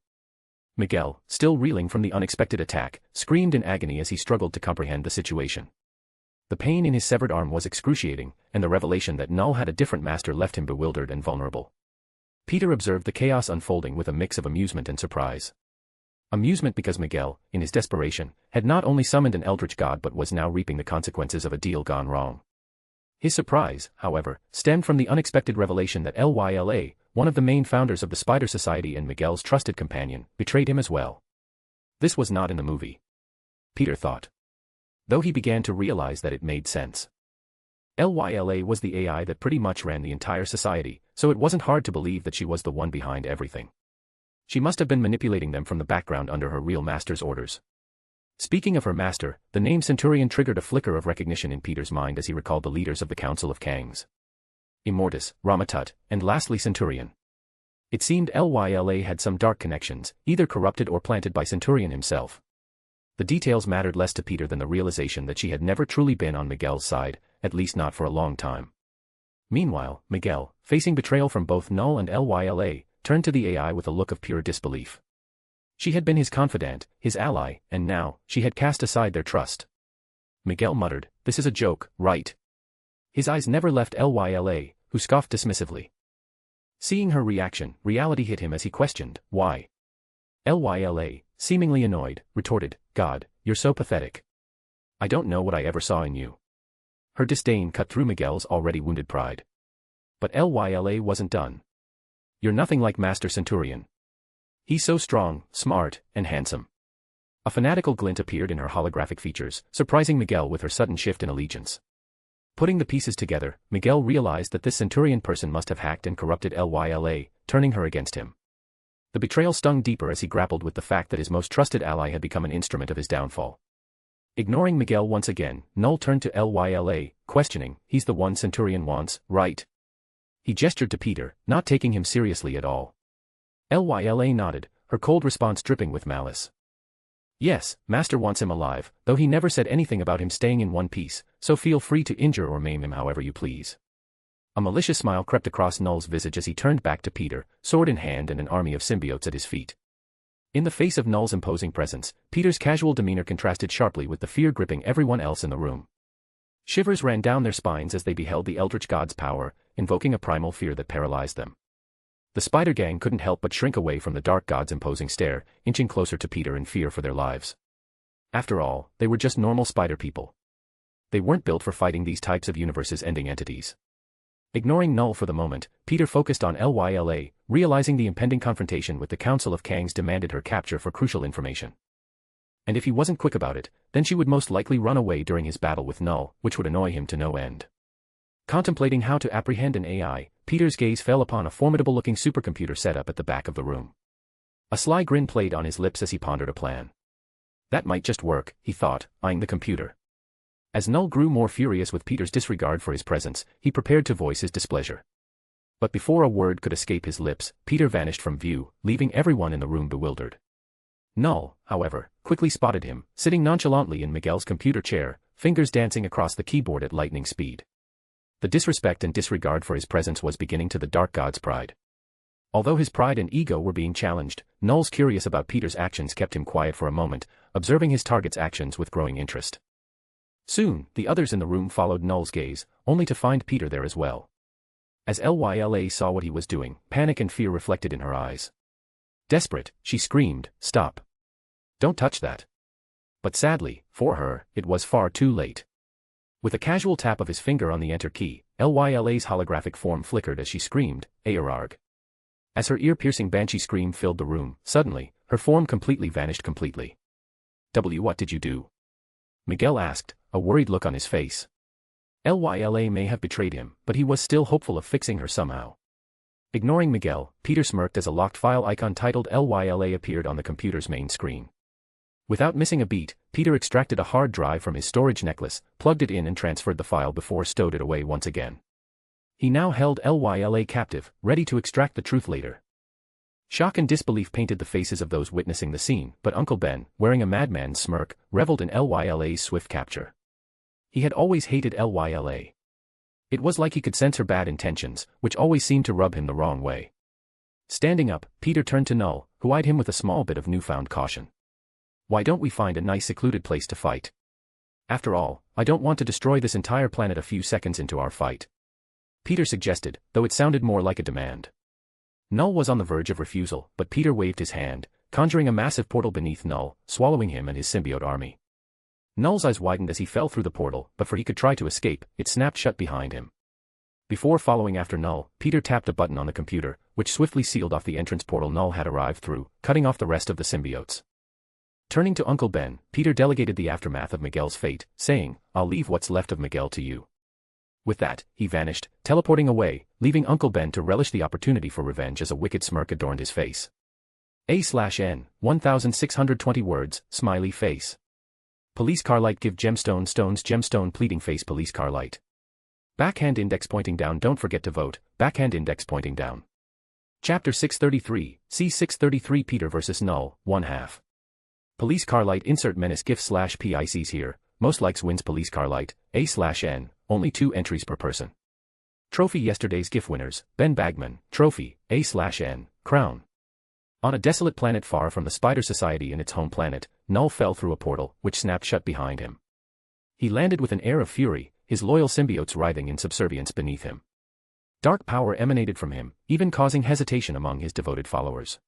Speaker 3: Miguel, still reeling from the unexpected attack, screamed in agony as he struggled to comprehend the situation. The pain in his severed arm was excruciating, and the revelation that Null had a different master left him bewildered and vulnerable. Peter observed the chaos unfolding with a mix of amusement and surprise. Amusement because Miguel, in his desperation, had not only summoned an eldritch god but was now reaping the consequences of a deal gone wrong. His surprise, however, stemmed from the unexpected revelation that Lyla, one of the main founders of the Spider Society and Miguel's trusted companion, betrayed him as well. This was not in the movie. Peter thought. Though he began to realize that it made sense. Lyla was the AI that pretty much ran the entire society, so it wasn't hard to believe that she was the one behind everything. She must have been manipulating them from the background under her real master's orders. Speaking of her master, the name Centurion triggered a flicker of recognition in Peter's mind as he recalled the leaders of the Council of Kangs. Immortus, Ramatut, and lastly Centurion. It seemed Lyla had some dark connections, either corrupted or planted by Centurion himself. The details mattered less to Peter than the realization that she had never truly been on Miguel's side, at least not for a long time. Meanwhile, Miguel, facing betrayal from both Null and Lyla, turned to the AI with a look of pure disbelief. She had been his confidant, his ally, and now, she had cast aside their trust. Miguel muttered, this is a joke, right? His eyes never left Lyla, who scoffed dismissively. Seeing her reaction, reality hit him as he questioned, why? Lyla, seemingly annoyed, retorted, God, you're so pathetic. I don't know what I ever saw in you. Her disdain cut through Miguel's already wounded pride. But Lyla wasn't done. You're nothing like Master Centurion. He's so strong, smart, and handsome. A fanatical glint appeared in her holographic features, surprising Miguel with her sudden shift in allegiance. Putting the pieces together, Miguel realized that this Centurion person must have hacked and corrupted Lyla, turning her against him. The betrayal stung deeper as he grappled with the fact that his most trusted ally had become an instrument of his downfall. Ignoring Miguel once again, Null turned to Lyla, questioning, he's the one Centurion wants, right? He gestured to Peter, not taking him seriously at all. Lyla nodded, her cold response dripping with malice. Yes, Master wants him alive, though he never said anything about him staying in one piece, so feel free to injure or maim him however you please. A malicious smile crept across Null's visage as he turned back to Peter, sword in hand and an army of symbiotes at his feet. In the face of Null's imposing presence, Peter's casual demeanor contrasted sharply with the fear gripping everyone else in the room. Shivers ran down their spines as they beheld the Eldritch God's power, invoking a primal fear that paralyzed them. The Spider Gang couldn't help but shrink away from the Dark God's imposing stare, inching closer to Peter in fear for their lives. After all, they were just normal spider people. They weren't built for fighting these types of universes-ending entities. Ignoring Null for the moment, Peter focused on Lyla, realizing the impending confrontation with the Council of Kangs demanded her capture for crucial information. And if he wasn't quick about it, then she would most likely run away during his battle with Null, which would annoy him to no end. Contemplating how to apprehend an AI, Peter's gaze fell upon a formidable-looking supercomputer setup at the back of the room. A sly grin played on his lips as he pondered a plan. That might just work, he thought, eyeing the computer. As Null grew more furious with Peter's disregard for his presence, he prepared to voice his displeasure. But before a word could escape his lips, Peter vanished from view, leaving everyone in the room bewildered. Null, however, quickly spotted him, sitting nonchalantly in Miguel's computer chair, fingers dancing across the keyboard at lightning speed. The disrespect and disregard for his presence was beginning to the Dark God's pride. Although his pride and ego were being challenged, Null's curious about Peter's actions kept him quiet for a moment, observing his target's actions with growing interest. Soon, the others in the room followed Null's gaze, only to find Peter there as well. As Lyla saw what he was doing, panic and fear reflected in her eyes. Desperate, she screamed, "Stop! Don't touch that!" But sadly, for her, it was far too late. With a casual tap of his finger on the enter key, Lyla's holographic form flickered as she screamed, "Aararg!" As her ear-piercing banshee scream filled the room, suddenly, her form completely vanished completely. What did you do?" Miguel asked, a worried look on his face. Lyla may have betrayed him, but he was still hopeful of fixing her somehow. Ignoring Miguel, Peter smirked as a locked file icon titled Lyla appeared on the computer's main screen. Without missing a beat, Peter extracted a hard drive from his storage necklace, plugged it in and transferred the file before stowed it away once again. He now held Lyla captive, ready to extract the truth later. Shock and disbelief painted the faces of those witnessing the scene, but Uncle Ben, wearing a madman's smirk, reveled in Lyla's swift capture. He had always hated Lyla. It was like he could sense her bad intentions, which always seemed to rub him the wrong way. Standing up, Peter turned to Null, who eyed him with a small bit of newfound caution. "Why don't we find a nice secluded place to fight? After all, I don't want to destroy this entire planet a few seconds into our fight," Peter suggested, though it sounded more like a demand. Null was on the verge of refusal, but Peter waved his hand, conjuring a massive portal beneath Null, swallowing him and his symbiote army. Null's eyes widened as he fell through the portal, but before he could try to escape, it snapped shut behind him. Before following after Null, Peter tapped a button on the computer, which swiftly sealed off the entrance portal Null had arrived through, cutting off the rest of the symbiotes. Turning to Uncle Ben, Peter delegated the aftermath of Miguel's fate, saying, "I'll leave what's left of Miguel to you." With that, he vanished, teleporting away, leaving Uncle Ben to relish the opportunity for revenge as a wicked smirk adorned his face. A/N, 1620 words, smiley face. Police car light give gemstone stones gemstone pleading face police car light. Backhand index pointing down don't forget to vote, backhand index pointing down. Chapter 633, C633 Peter vs Null, 1/2. Police car light insert menace gif/PICs here, most likes wins police car light, A/N, only 2 entries per person. Trophy yesterday's GIF winners, Ben Bagman, trophy, A/N, crown. On a desolate planet far from the Spider Society and its home planet, Null fell through a portal, which snapped shut behind him. He landed with an air of fury, his loyal symbiotes writhing in subservience beneath him. Dark power emanated from him, even causing hesitation among his devoted followers.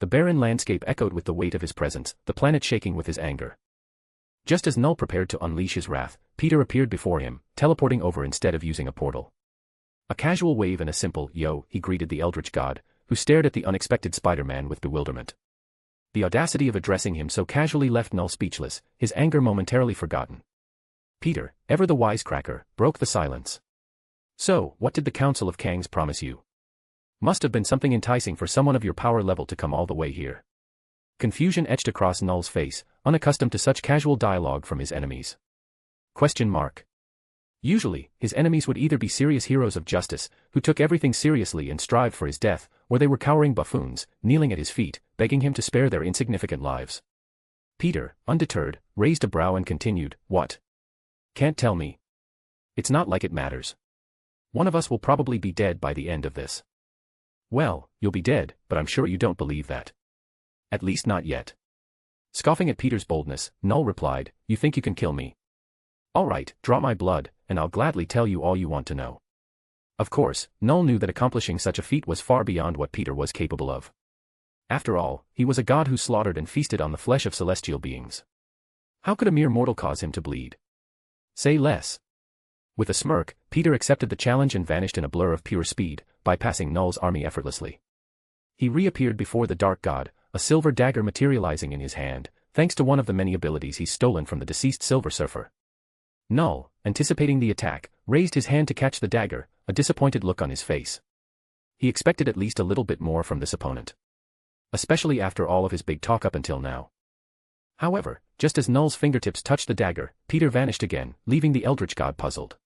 Speaker 3: The barren landscape echoed with the weight of his presence, the planet shaking with his anger. Just as Null prepared to unleash his wrath, Peter appeared before him, teleporting over instead of using a portal. A casual wave and a simple, "Yo," he greeted the Eldritch God, who stared at the unexpected Spider-Man with bewilderment. The audacity of addressing him so casually left Null speechless, his anger momentarily forgotten. Peter, ever the wisecracker, broke the silence. "So, what did the Council of Kangs promise you? Must have been something enticing for someone of your power level to come all the way here." Confusion etched across Null's face, unaccustomed to such casual dialogue from his enemies. Question mark. Usually, his enemies would either be serious heroes of justice, who took everything seriously and strived for his death, or they were cowering buffoons, kneeling at his feet, begging him to spare their insignificant lives. Peter, undeterred, raised a brow and continued, "What? Can't tell me. It's not like it matters. One of us will probably be dead by the end of this." "Well, you'll be dead, but I'm sure you don't believe that. At least not yet." Scoffing at Peter's boldness, Null replied, "You think you can kill me? All right, draw my blood, and I'll gladly tell you all you want to know." Of course, Null knew that accomplishing such a feat was far beyond what Peter was capable of. After all, he was a god who slaughtered and feasted on the flesh of celestial beings. How could a mere mortal cause him to bleed? Say less. With a smirk, Peter accepted the challenge and vanished in a blur of pure speed, bypassing Null's army effortlessly. He reappeared before the Dark God, a silver dagger materializing in his hand, thanks to one of the many abilities he's stolen from the deceased Silver Surfer. Null, anticipating the attack, raised his hand to catch the dagger, a disappointed look on his face. He expected at least a little bit more from this opponent. Especially after all of his big talk up until now. However, just as Null's fingertips touched the dagger, Peter vanished again, leaving the Eldritch God puzzled.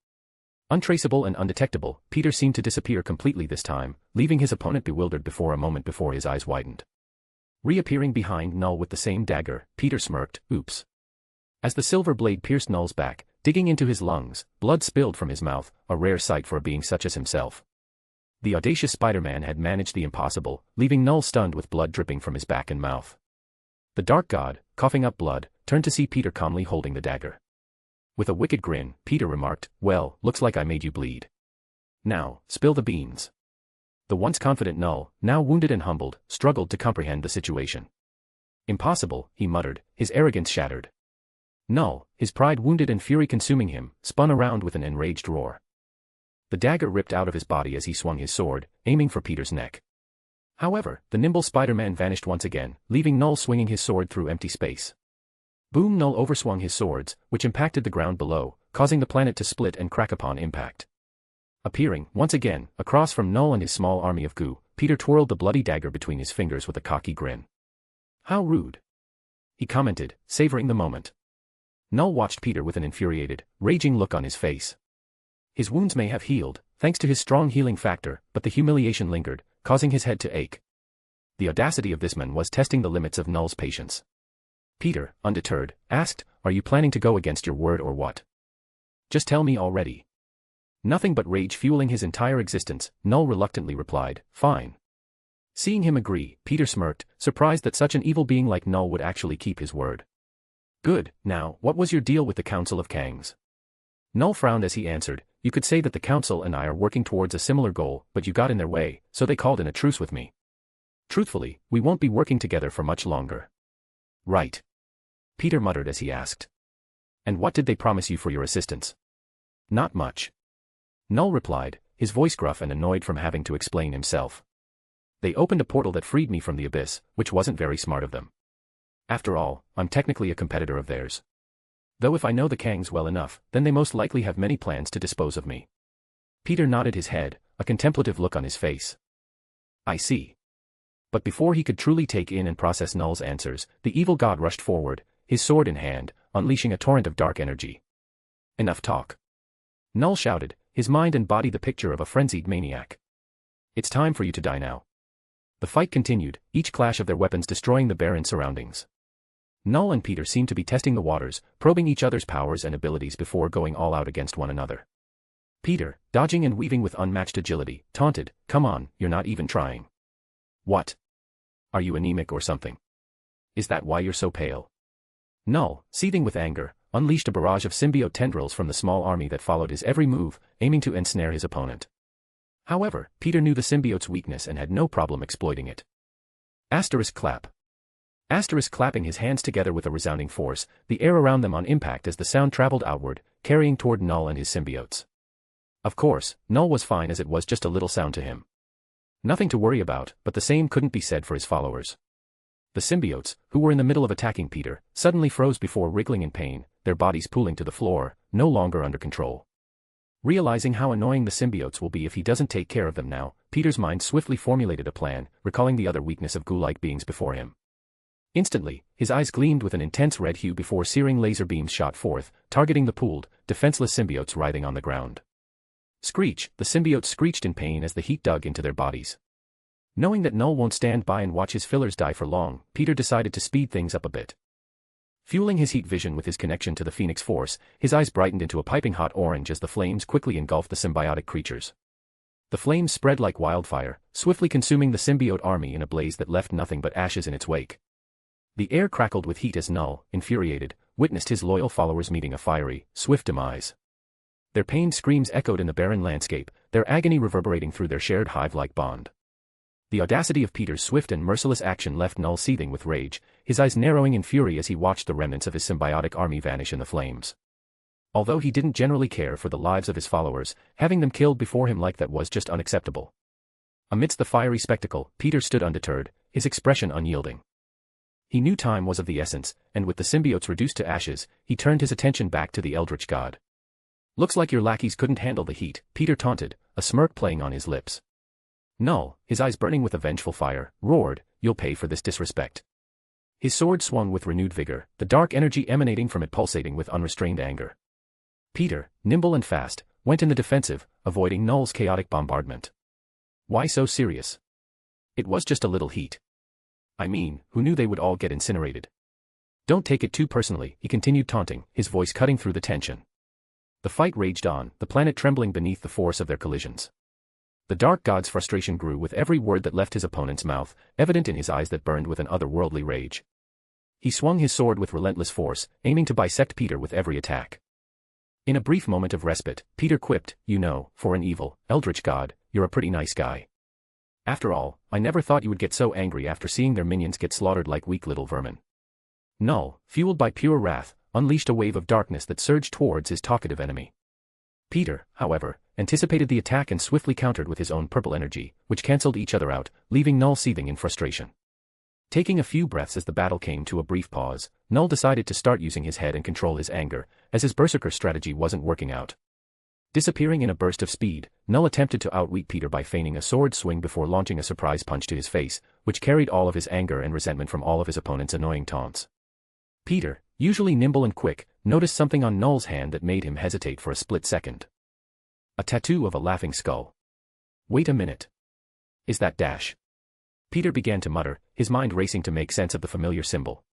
Speaker 3: Untraceable and undetectable, Peter seemed to disappear completely this time, leaving his opponent bewildered before a moment before his eyes widened. Reappearing behind Null with the same dagger, Peter smirked, oops. As the silver blade pierced Null's back, digging into his lungs, blood spilled from his mouth, a rare sight for a being such as himself. The audacious Spider-Man had managed the impossible, leaving Null stunned with blood dripping from his back and mouth. The Dark God, coughing up blood, turned to see Peter calmly holding the dagger. With a wicked grin, Peter remarked, well, looks like I made you bleed. Now, spill the beans. The once confident Null, now wounded and humbled, struggled to comprehend the situation. Impossible, he muttered, his arrogance shattered. Null, his pride wounded and fury consuming him, spun around with an enraged roar. The dagger ripped out of his body as he swung his sword, aiming for Peter's neck. However, the nimble Spider-Man vanished once again, leaving Null swinging his sword through empty space. Boom! Null overswung his swords, which impacted the ground below, causing the planet to split and crack upon impact. Appearing, once again, across from Null and his small army of goo, Peter twirled the bloody dagger between his fingers with a cocky grin. How rude! He commented, savoring the moment. Null watched Peter with an infuriated, raging look on his face. His wounds may have healed, thanks to his strong healing factor, but the humiliation lingered, causing his head to ache. The audacity of this man was testing the limits of Null's patience. Peter, undeterred, asked, are you planning to go against your word or what? Just tell me already. Nothing but rage fueling his entire existence, Null reluctantly replied, fine. Seeing him agree, Peter smirked, surprised that such an evil being like Null would actually keep his word. Good, now, what was your deal with the Council of Kangs? Null frowned as he answered, you could say that the Council and I are working towards a similar goal, but you got in their way, so they called in a truce with me. Truthfully, we won't be working together for much longer. Right. Peter muttered as he asked. And what did they promise you for your assistance? Not much. Null replied, his voice gruff and annoyed from having to explain himself. They opened a portal that freed me from the abyss, which wasn't very smart of them. After all, I'm technically a competitor of theirs. Though if I know the Kangs well enough, then they most likely have many plans to dispose of me. Peter nodded his head, a contemplative look on his face. I see. But before he could truly take in and process Null's answers, the evil god rushed forward, his sword in hand, unleashing a torrent of dark energy. Enough talk. Null shouted, his mind and body the picture of a frenzied maniac. It's time for you to die now. The fight continued, each clash of their weapons destroying the barren surroundings. Null and Peter seemed to be testing the waters, probing each other's powers and abilities before going all out against one another. Peter, dodging and weaving with unmatched agility, taunted, come on, you're not even trying. What? Are you anemic or something? Is that why you're so pale? Null, seething with anger, unleashed a barrage of symbiote tendrils from the small army that followed his every move, aiming to ensnare his opponent. However, Peter knew the symbiote's weakness and had no problem exploiting it. Asterisk clap. Asterisk clapping his hands together with a resounding force, the air around them on impact as the sound traveled outward, carrying toward Null and his symbiotes. Of course, Null was fine as it was just a little sound to him. Nothing to worry about, but the same couldn't be said for his followers. The symbiotes, who were in the middle of attacking Peter, suddenly froze before wriggling in pain, their bodies pooling to the floor, no longer under control. Realizing how annoying the symbiotes will be if he doesn't take care of them now, Peter's mind swiftly formulated a plan, recalling the other weakness of ghoul-like beings before him. Instantly, his eyes gleamed with an intense red hue before searing laser beams shot forth, targeting the pooled, defenseless symbiotes writhing on the ground. Screech, the symbiotes screeched in pain as the heat dug into their bodies. Knowing that Null won't stand by and watch his fillers die for long, Peter decided to speed things up a bit. Fueling his heat vision with his connection to the Phoenix Force, his eyes brightened into a piping hot orange as the flames quickly engulfed the symbiotic creatures. The flames spread like wildfire, swiftly consuming the symbiote army in a blaze that left nothing but ashes in its wake. The air crackled with heat as Null, infuriated, witnessed his loyal followers meeting a fiery, swift demise. Their pained screams echoed in the barren landscape, their agony reverberating through their shared hive-like bond. The audacity of Peter's swift and merciless action left Null seething with rage, his eyes narrowing in fury as he watched the remnants of his symbiotic army vanish in the flames. Although he didn't generally care for the lives of his followers, having them killed before him like that was just unacceptable. Amidst the fiery spectacle, Peter stood undeterred, his expression unyielding. He knew time was of the essence, and with the symbiotes reduced to ashes, he turned his attention back to the Eldritch God. Looks like your lackeys couldn't handle the heat, Peter taunted, a smirk playing on his lips. Null, his eyes burning with a vengeful fire, roared, "You'll pay for this disrespect." His sword swung with renewed vigor, the dark energy emanating from it pulsating with unrestrained anger. Peter, nimble and fast, went in the defensive, avoiding Null's chaotic bombardment. Why so serious? It was just a little heat. I mean, who knew they would all get incinerated? Don't take it too personally, he continued taunting, his voice cutting through the tension. The fight raged on, the planet trembling beneath the force of their collisions. The Dark God's frustration grew with every word that left his opponent's mouth, evident in his eyes that burned with an otherworldly rage. He swung his sword with relentless force, aiming to bisect Peter with every attack. In a brief moment of respite, Peter quipped, "You know, for an evil, eldritch god, you're a pretty nice guy. After all, I never thought you would get so angry after seeing their minions get slaughtered like weak little vermin." Null, fueled by pure wrath, unleashed a wave of darkness that surged towards his talkative enemy. Peter, however, anticipated the attack and swiftly countered with his own purple energy, which cancelled each other out, leaving Null seething in frustration. Taking a few breaths as the battle came to a brief pause, Null decided to start using his head and control his anger, as his berserker strategy wasn't working out. Disappearing in a burst of speed, Null attempted to outwit Peter by feigning a sword swing before launching a surprise punch to his face, which carried all of his anger and resentment from all of his opponent's annoying taunts. Peter, usually nimble and quick, noticed something on Null's hand that made him hesitate for a split second. A tattoo of a laughing skull. Wait a minute. Is that Dash? Peter began to mutter, his mind racing to make sense of the familiar symbol.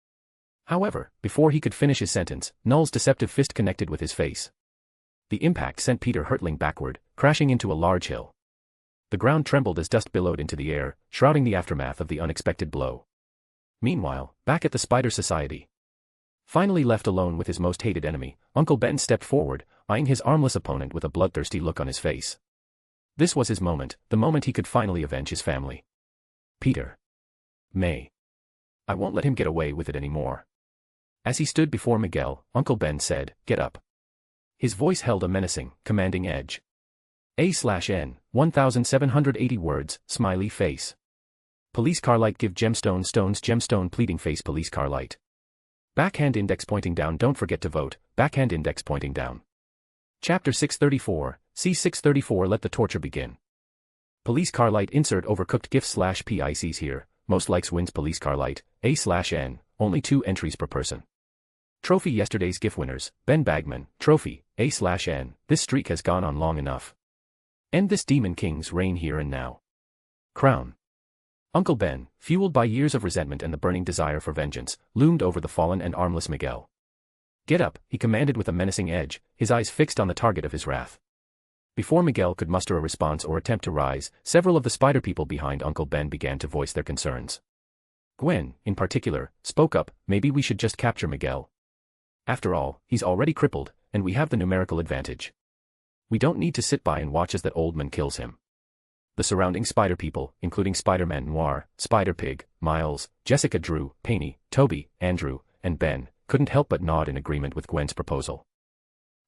Speaker 3: However, before he could finish his sentence, Null's deceptive fist connected with his face. The impact sent Peter hurtling backward, crashing into a large hill. The ground trembled as dust billowed into the air, shrouding the aftermath of the unexpected blow. Meanwhile, back at the Spider Society. Finally left alone with his most hated enemy, Uncle Ben stepped forward, eyeing his armless opponent with a bloodthirsty look on his face. This was his moment, the moment he could finally avenge his family. Peter. May. I won't let him get away with it anymore. As he stood before Miguel, Uncle Ben said, "Get up." His voice held a menacing, commanding edge. A/N, 1780 words, smiley face. Police car light give gemstone stones gemstone pleading face police car light. Backhand index pointing down don't forget to vote, backhand index pointing down. Chapter 634, C634 Let the torture begin. Police car light insert overcooked gifts/PICs here, most likes wins police car light, A/N, only 2 entries per person. Trophy yesterday's GIF winners, Ben Bagman, trophy, A/N, this streak has gone on long enough. End this Demon King's reign here and now. Crown. Uncle Ben, fueled by years of resentment and the burning desire for vengeance, loomed over the fallen and armless Miguel. "Get up," he commanded with a menacing edge, his eyes fixed on the target of his wrath. Before Miguel could muster a response or attempt to rise, several of the spider people behind Uncle Ben began to voice their concerns. Gwen, in particular, spoke up, "Maybe we should just capture Miguel. After all, he's already crippled, and we have the numerical advantage. We don't need to sit by and watch as that old man kills him." The surrounding spider people, including Spider-Man Noir, Spider-Pig, Miles, Jessica Drew, Penny, Toby, Andrew, and Ben, couldn't help but nod in agreement with Gwen's proposal.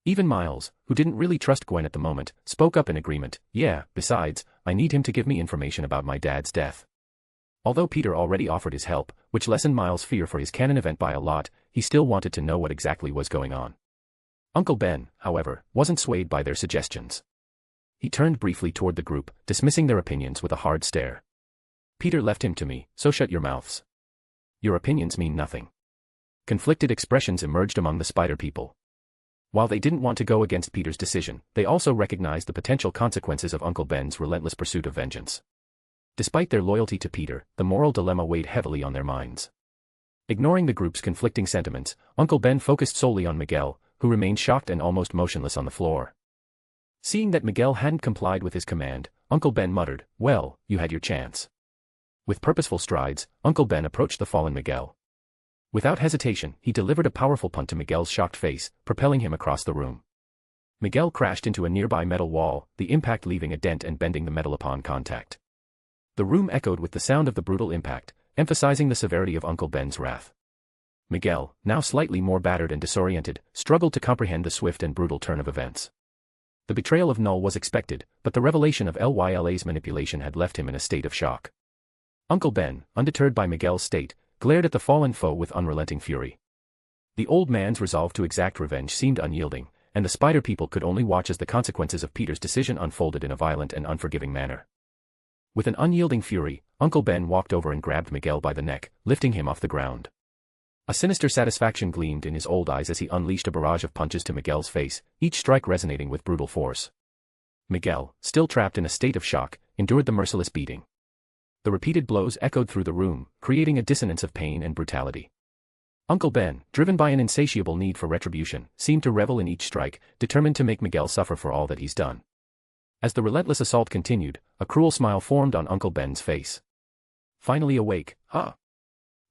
Speaker 3: Even Miles, who didn't really trust Gwen at the moment, spoke up in agreement, "Yeah, besides, I need him to give me information about my dad's death." Although Peter already offered his help, which lessened Miles' fear for his canon event by a lot, he still wanted to know what exactly was going on. Uncle Ben, however, wasn't swayed by their suggestions. He turned briefly toward the group, dismissing their opinions with a hard stare. "Peter left him to me, so shut your mouths. Your opinions mean nothing." Conflicted expressions emerged among the spider people. While they didn't want to go against Peter's decision, they also recognized the potential consequences of Uncle Ben's relentless pursuit of vengeance. Despite their loyalty to Peter, the moral dilemma weighed heavily on their minds. Ignoring the group's conflicting sentiments, Uncle Ben focused solely on Miguel, who remained shocked and almost motionless on the floor. Seeing that Miguel hadn't complied with his command, Uncle Ben muttered, "Well, you had your chance." With purposeful strides, Uncle Ben approached the fallen Miguel. Without hesitation, he delivered a powerful punt to Miguel's shocked face, propelling him across the room. Miguel crashed into a nearby metal wall, the impact leaving a dent and bending the metal upon contact. The room echoed with the sound of the brutal impact, emphasizing the severity of Uncle Ben's wrath. Miguel, now slightly more battered and disoriented, struggled to comprehend the swift and brutal turn of events. The betrayal of Null was expected, but the revelation of Lyla's manipulation had left him in a state of shock. Uncle Ben, undeterred by Miguel's state, glared at the fallen foe with unrelenting fury. The old man's resolve to exact revenge seemed unyielding, and the spider people could only watch as the consequences of Peter's decision unfolded in a violent and unforgiving manner. With an unyielding fury, Uncle Ben walked over and grabbed Miguel by the neck, lifting him off the ground. A sinister satisfaction gleamed in his old eyes as he unleashed a barrage of punches to Miguel's face, each strike resonating with brutal force. Miguel, still trapped in a state of shock, endured the merciless beating. The repeated blows echoed through the room, creating a dissonance of pain and brutality. Uncle Ben, driven by an insatiable need for retribution, seemed to revel in each strike, determined to make Miguel suffer for all that he's done. As the relentless assault continued, a cruel smile formed on Uncle Ben's face. Finally awake, huh?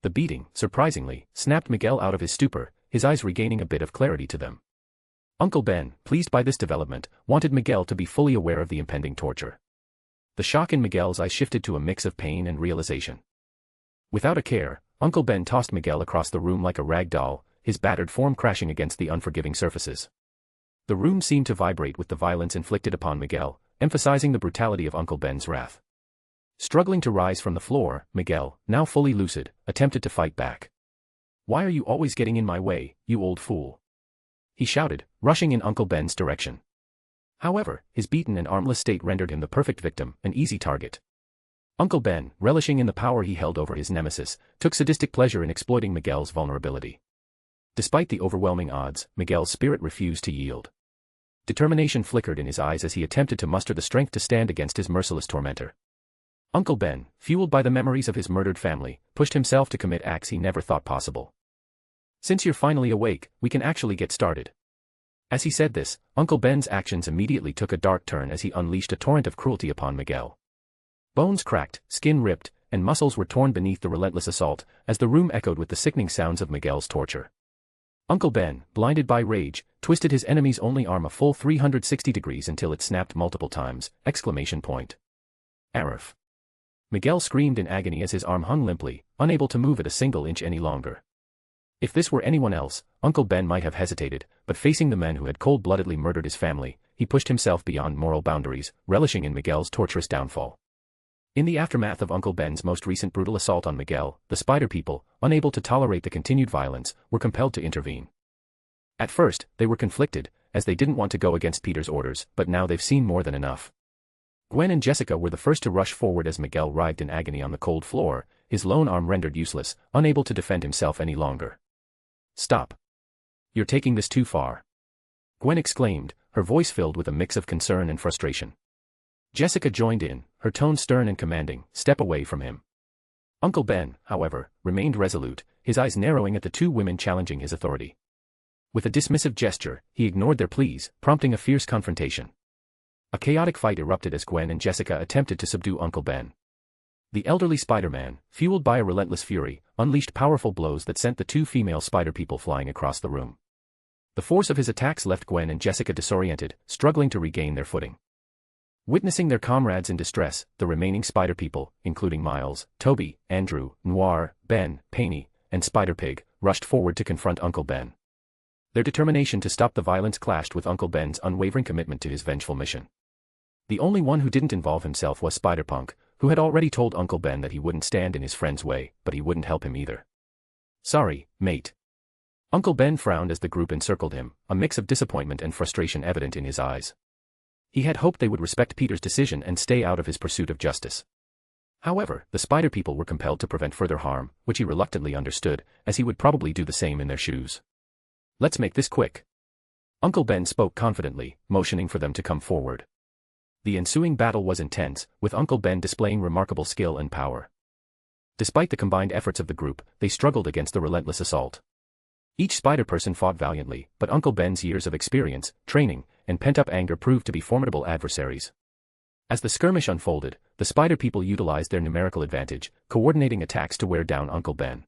Speaker 3: The beating, surprisingly, snapped Miguel out of his stupor, his eyes regaining a bit of clarity to them. Uncle Ben, pleased by this development, wanted Miguel to be fully aware of the impending torture. The shock in Miguel's eyes shifted to a mix of pain and realization. Without a care, Uncle Ben tossed Miguel across the room like a rag doll, his battered form crashing against the unforgiving surfaces. The room seemed to vibrate with the violence inflicted upon Miguel, emphasizing the brutality of Uncle Ben's wrath. Struggling to rise from the floor, Miguel, now fully lucid, attempted to fight back. "Why are you always getting in my way, you old fool?" he shouted, rushing in Uncle Ben's direction. However, his beaten and armless state rendered him the perfect victim, an easy target. Uncle Ben, relishing in the power he held over his nemesis, took sadistic pleasure in exploiting Miguel's vulnerability. Despite the overwhelming odds, Miguel's spirit refused to yield. Determination flickered in his eyes as he attempted to muster the strength to stand against his merciless tormentor. Uncle Ben, fueled by the memories of his murdered family, pushed himself to commit acts he never thought possible. "Since you're finally awake, we can actually get started." As he said this, Uncle Ben's actions immediately took a dark turn as he unleashed a torrent of cruelty upon Miguel. Bones cracked, skin ripped, and muscles were torn beneath the relentless assault, as the room echoed with the sickening sounds of Miguel's torture. Uncle Ben, blinded by rage, twisted his enemy's only arm a full 360 degrees until it snapped multiple times, exclamation point. "Arf!" Miguel screamed in agony as his arm hung limply, unable to move it a single inch any longer. If this were anyone else, Uncle Ben might have hesitated, but facing the men who had cold-bloodedly murdered his family, he pushed himself beyond moral boundaries, relishing in Miguel's torturous downfall. In the aftermath of Uncle Ben's most recent brutal assault on Miguel, the Spider People, unable to tolerate the continued violence, were compelled to intervene. At first, they were conflicted, as they didn't want to go against Peter's orders, but now they've seen more than enough. Gwen and Jessica were the first to rush forward as Miguel writhed in agony on the cold floor, his lone arm rendered useless, unable to defend himself any longer. "Stop. You're taking this too far," Gwen exclaimed, her voice filled with a mix of concern and frustration. Jessica joined in, her tone stern and commanding, "Step away from him." Uncle Ben, however, remained resolute, his eyes narrowing at the two women challenging his authority. With a dismissive gesture, he ignored their pleas, prompting a fierce confrontation. A chaotic fight erupted as Gwen and Jessica attempted to subdue Uncle Ben. The elderly Spider-Man, fueled by a relentless fury, unleashed powerful blows that sent the two female Spider People flying across the room. The force of his attacks left Gwen and Jessica disoriented, struggling to regain their footing. Witnessing their comrades in distress, the remaining Spider People, including Miles, Toby, Andrew, Noir, Ben, Paney, and Spider-Pig, rushed forward to confront Uncle Ben. Their determination to stop the violence clashed with Uncle Ben's unwavering commitment to his vengeful mission. The only one who didn't involve himself was Spider-Punk, who had already told Uncle Ben that he wouldn't stand in his friend's way, but he wouldn't help him either. "Sorry, mate." Uncle Ben frowned as the group encircled him, a mix of disappointment and frustration evident in his eyes. He had hoped they would respect Peter's decision and stay out of his pursuit of justice. However, the Spider People were compelled to prevent further harm, which he reluctantly understood, as he would probably do the same in their shoes. "Let's make this quick." Uncle Ben spoke confidently, motioning for them to come forward. The ensuing battle was intense, with Uncle Ben displaying remarkable skill and power. Despite the combined efforts of the group, they struggled against the relentless assault. Each Spider-Person fought valiantly, but Uncle Ben's years of experience, training, and pent-up anger proved to be formidable adversaries. As the skirmish unfolded, the Spider People utilized their numerical advantage, coordinating attacks to wear down Uncle Ben.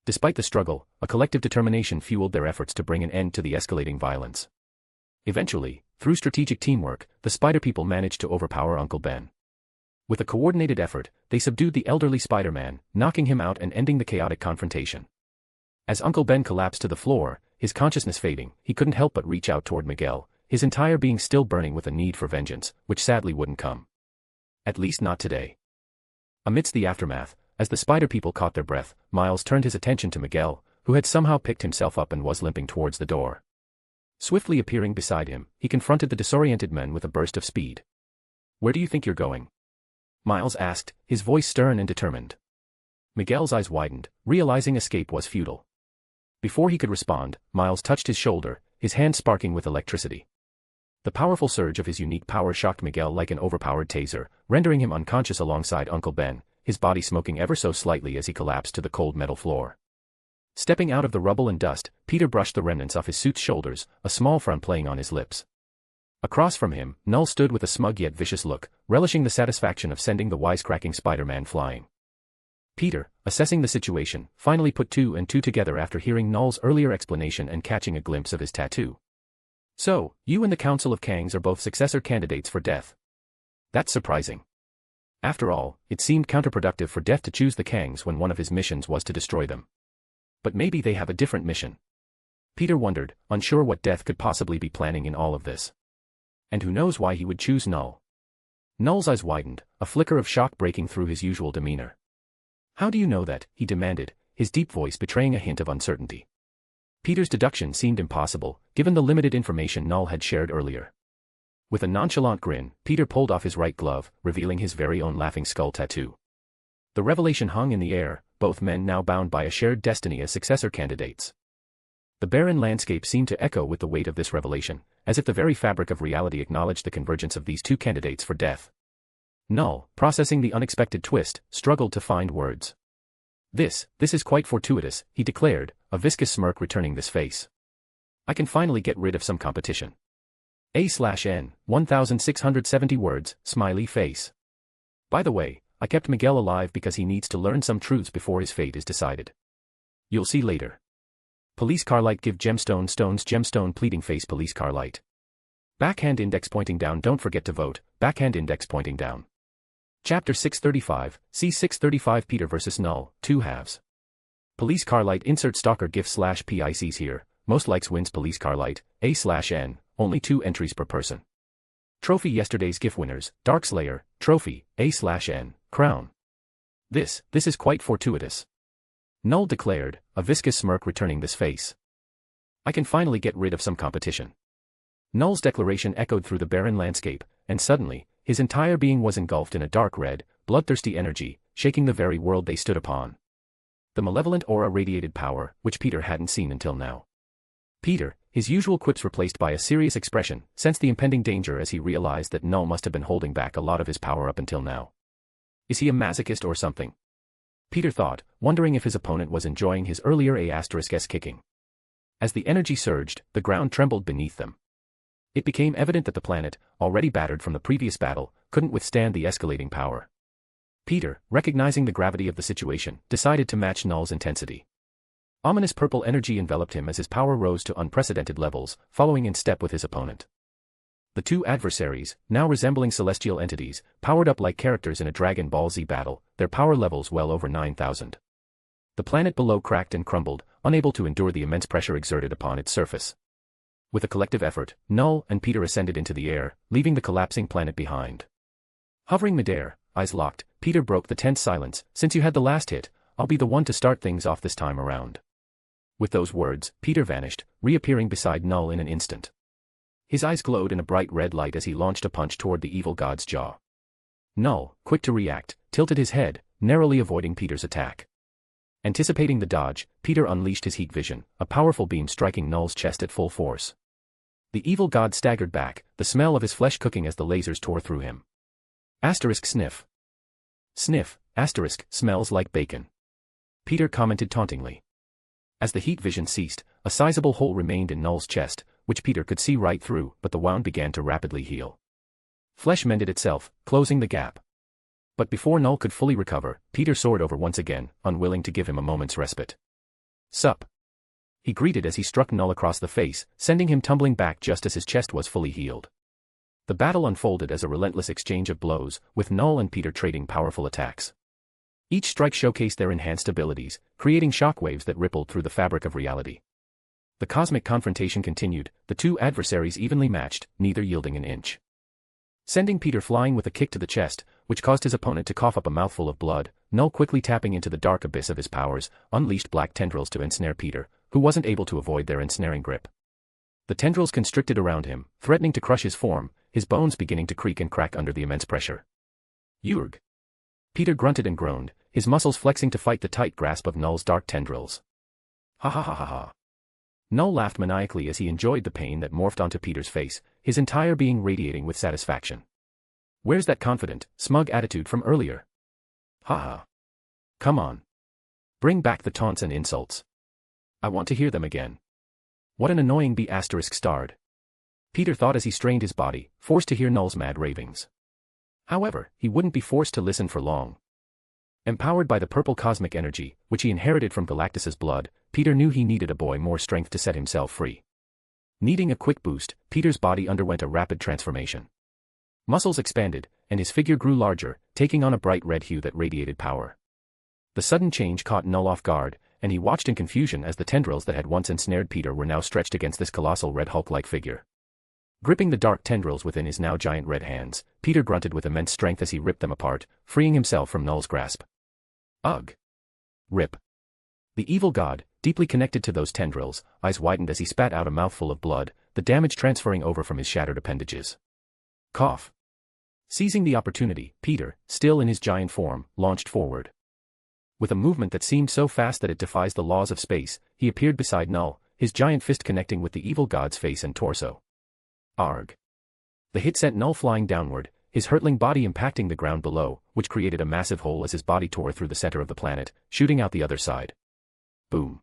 Speaker 3: Despite the struggle, a collective determination fueled their efforts to bring an end to the escalating violence. Eventually, through strategic teamwork, the Spider People managed to overpower Uncle Ben. With a coordinated effort, they subdued the elderly Spider-Man, knocking him out and ending the chaotic confrontation. As Uncle Ben collapsed to the floor, his consciousness fading, he couldn't help but reach out toward Miguel, his entire being still burning with a need for vengeance, which sadly wouldn't come. At least not today. Amidst the aftermath, as the Spider People caught their breath, Miles turned his attention to Miguel, who had somehow picked himself up and was limping towards the door. Swiftly appearing beside him, he confronted the disoriented men with a burst of speed. "Where do you think you're going?" Miles asked, his voice stern and determined. Miguel's eyes widened, realizing escape was futile. Before he could respond, Miles touched his shoulder, his hand sparking with electricity. The powerful surge of his unique power shocked Miguel like an overpowered taser, rendering him unconscious alongside Uncle Ben, his body smoking ever so slightly as he collapsed to the cold metal floor. Stepping out of the rubble and dust, Peter brushed the remnants off his suit's shoulders, a small frown playing on his lips. Across from him, Null stood with a smug yet vicious look, relishing the satisfaction of sending the wisecracking Spider-Man flying. Peter, assessing the situation, finally put two and two together after hearing Null's earlier explanation and catching a glimpse of his tattoo. "So, you and the Council of Kangs are both successor candidates for Death. That's surprising. After all, it seemed counterproductive for Death to choose the Kangs when one of his missions was to destroy them. But maybe they have a different mission." Peter wondered, unsure what Death could possibly be planning in all of this. And who knows why he would choose Null. Null's eyes widened, a flicker of shock breaking through his usual demeanor. "How do you know that?" he demanded, his deep voice betraying a hint of uncertainty. Peter's deduction seemed impossible, given the limited information Null had shared earlier. With a nonchalant grin, Peter pulled off his right glove, revealing his very own laughing skull tattoo. The revelation hung in the air, both men now bound by a shared destiny as successor candidates. The barren landscape seemed to echo with the weight of this revelation, as if the very fabric of reality acknowledged the convergence of these two candidates for Death. Null, processing the unexpected twist, struggled to find words. This is quite fortuitous," he declared, a viscous smirk returning this face. "I can finally get rid of some competition. A/N, 1,670 words, smiley face. By the way, I kept Miguel alive because he needs to learn some truths before his fate is decided. You'll see later. Police car light give gemstone stones gemstone pleading face police car light. Backhand index pointing down don't forget to vote, backhand index pointing down." Chapter 635, C635 Peter vs. Null, 2 halves. Police car light insert stalker gif/PICs here, most likes wins police car light, A/N, only 2 entries per person. Trophy yesterday's GIF winners, Darkslayer, trophy, A/N, crown. This is quite fortuitous. Null declared, a viscous smirk returning this face. "I can finally get rid of some competition." Null's declaration echoed through the barren landscape, and suddenly, his entire being was engulfed in a dark red, bloodthirsty energy, shaking the very world they stood upon. The malevolent aura radiated power, which Peter hadn't seen until now. Peter, his usual quips replaced by a serious expression, sensed the impending danger as he realized that Null must have been holding back a lot of his power up until now. Is he a masochist or something? Peter thought, wondering if his opponent was enjoying his earlier A*S kicking. As the energy surged, the ground trembled beneath them. It became evident that the planet, already battered from the previous battle, couldn't withstand the escalating power. Peter, recognizing the gravity of the situation, decided to match Null's intensity. Ominous purple energy enveloped him as his power rose to unprecedented levels, following in step with his opponent. The two adversaries, now resembling celestial entities, powered up like characters in a Dragon Ball Z battle, their power levels well over 9,000. The planet below cracked and crumbled, unable to endure the immense pressure exerted upon its surface. With a collective effort, Null and Peter ascended into the air, leaving the collapsing planet behind. Hovering midair, eyes locked, Peter broke the tense silence. "Since you had the last hit, I'll be the one to start things off this time around." With those words, Peter vanished, reappearing beside Null in an instant. His eyes glowed in a bright red light as he launched a punch toward the evil god's jaw. Null, quick to react, tilted his head, narrowly avoiding Peter's attack. Anticipating the dodge, Peter unleashed his heat vision, a powerful beam striking Null's chest at full force. The evil god staggered back, the smell of his flesh cooking as the lasers tore through him. Sniff. Sniff, smells like bacon. Peter commented tauntingly. As the heat vision ceased, a sizable hole remained in Null's chest, which Peter could see right through, but the wound began to rapidly heal. Flesh mended itself, closing the gap. But before Null could fully recover, Peter soared over once again, unwilling to give him a moment's respite. "Sup?" he greeted as he struck Null across the face, sending him tumbling back just as his chest was fully healed. The battle unfolded as a relentless exchange of blows, with Null and Peter trading powerful attacks. Each strike showcased their enhanced abilities, creating shockwaves that rippled through the fabric of reality. The cosmic confrontation continued, the two adversaries evenly matched, neither yielding an inch. Sending Peter flying with a kick to the chest, which caused his opponent to cough up a mouthful of blood, Null quickly tapping into the dark abyss of his powers, unleashed black tendrils to ensnare Peter, who wasn't able to avoid their ensnaring grip. The tendrils constricted around him, threatening to crush his form, his bones beginning to creak and crack under the immense pressure. Urg! Peter grunted and groaned, his muscles flexing to fight the tight grasp of Null's dark tendrils. Ha ha ha ha ha. Null laughed maniacally as he enjoyed the pain that morphed onto Peter's face, his entire being radiating with satisfaction. Where's that confident, smug attitude from earlier? Ha ha. Come on. Bring back the taunts and insults. I want to hear them again. What an annoying B*** starred. Peter thought as he strained his body, forced to hear Null's mad ravings. However, he wouldn't be forced to listen for long. Empowered by the purple cosmic energy, which he inherited from Galactus's blood, Peter knew he needed a boy more strength to set himself free. Needing a quick boost, Peter's body underwent a rapid transformation. Muscles expanded, and his figure grew larger, taking on a bright red hue that radiated power. The sudden change caught Null off guard, and he watched in confusion as the tendrils that had once ensnared Peter were now stretched against this colossal red Hulk-like figure. Gripping the dark tendrils within his now giant red hands, Peter grunted with immense strength as he ripped them apart, freeing himself from Null's grasp. Ugh! Rip! The evil god, deeply connected to those tendrils, eyes widened as he spat out a mouthful of blood, the damage transferring over from his shattered appendages. Cough! Seizing the opportunity, Peter, still in his giant form, launched forward. With a movement that seemed so fast that it defies the laws of space, he appeared beside Null, his giant fist connecting with the evil god's face and torso. Arg! The hit sent Null flying downward, his hurtling body impacting the ground below, which created a massive hole as his body tore through the center of the planet, shooting out the other side. Boom!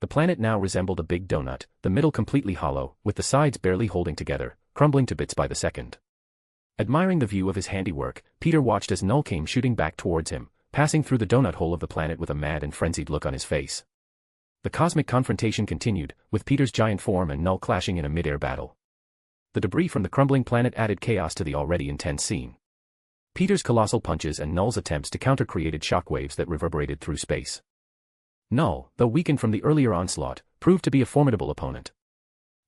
Speaker 3: The planet now resembled a big donut, the middle completely hollow, with the sides barely holding together, crumbling to bits by the second. Admiring the view of his handiwork, Peter watched as Null came shooting back towards him, passing through the donut hole of the planet with a mad and frenzied look on his face. The cosmic confrontation continued, with Peter's giant form and Null clashing in a mid-air battle. The debris from the crumbling planet added chaos to the already intense scene. Peter's colossal punches and Null's attempts to counter created shockwaves that reverberated through space. Null, though weakened from the earlier onslaught, proved to be a formidable opponent.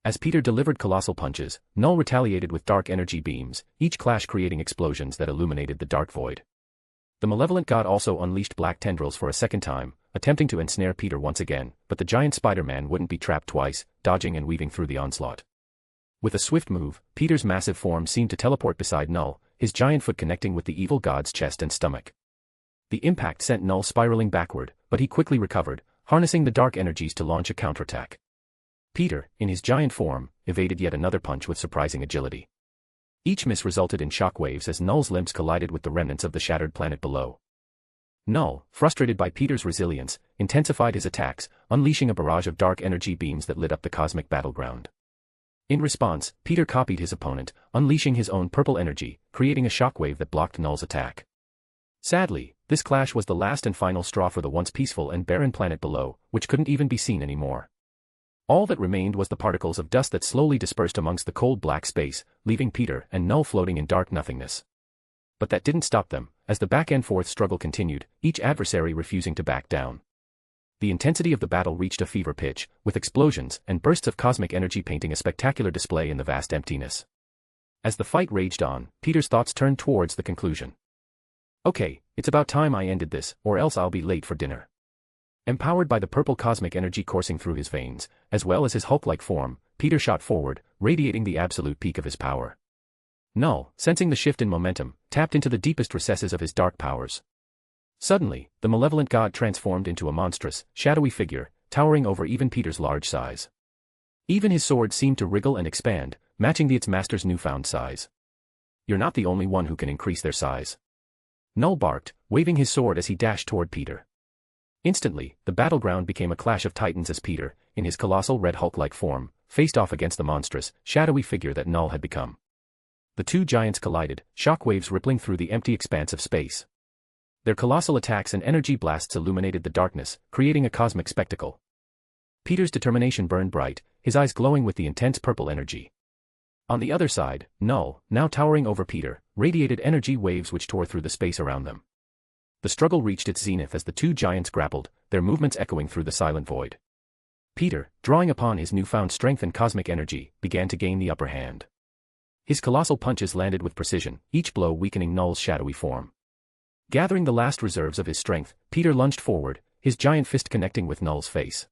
Speaker 3: As Peter delivered colossal punches, Null retaliated with dark energy beams, each clash creating explosions that illuminated the dark void. The malevolent god also unleashed black tendrils for a second time, attempting to ensnare Peter once again, but the giant Spider-Man wouldn't be trapped twice, dodging and weaving through the onslaught. With a swift move, Peter's massive form seemed to teleport beside Null, his giant foot connecting with the evil god's chest and stomach. The impact sent Null spiraling backward, but he quickly recovered, harnessing the dark energies to launch a counterattack. Peter, in his giant form, evaded yet another punch with surprising agility. Each miss resulted in shockwaves as Null's limbs collided with the remnants of the shattered planet below. Null, frustrated by Peter's resilience, intensified his attacks, unleashing a barrage of dark energy beams that lit up the cosmic battleground. In response, Peter copied his opponent, unleashing his own purple energy, creating a shockwave that blocked Null's attack. Sadly, this clash was the last and final straw for the once peaceful and barren planet below, which couldn't even be seen anymore. All that remained was the particles of dust that slowly dispersed amongst the cold black space, leaving Peter and Null floating in dark nothingness. But that didn't stop them, as the back-and-forth struggle continued, each adversary refusing to back down. The intensity of the battle reached a fever pitch, with explosions and bursts of cosmic energy painting a spectacular display in the vast emptiness. As the fight raged on, Peter's thoughts turned towards the conclusion. Okay, it's about time I ended this, or else I'll be late for dinner. Empowered by the purple cosmic energy coursing through his veins, as well as his Hulk-like form, Peter shot forward, radiating the absolute peak of his power. Null, sensing the shift in momentum, tapped into the deepest recesses of his dark powers. Suddenly, the malevolent god transformed into a monstrous, shadowy figure, towering over even Peter's large size. Even his sword seemed to wriggle and expand, matching its master's newfound size. You're not the only one who can increase their size. Null barked, waving his sword as he dashed toward Peter. Instantly, the battleground became a clash of titans as Peter, in his colossal red Hulk-like form, faced off against the monstrous, shadowy figure that Null had become. The two giants collided, shockwaves rippling through the empty expanse of space. Their colossal attacks and energy blasts illuminated the darkness, creating a cosmic spectacle. Peter's determination burned bright, his eyes glowing with the intense purple energy. On the other side, Null, now towering over Peter, radiated energy waves which tore through the space around them. The struggle reached its zenith as the two giants grappled, their movements echoing through the silent void. Peter, drawing upon his newfound strength and cosmic energy, began to gain the upper hand. His colossal punches landed with precision, each blow weakening Null's shadowy form. Gathering the last reserves of his strength, Peter lunged forward, his giant fist connecting with Null's face.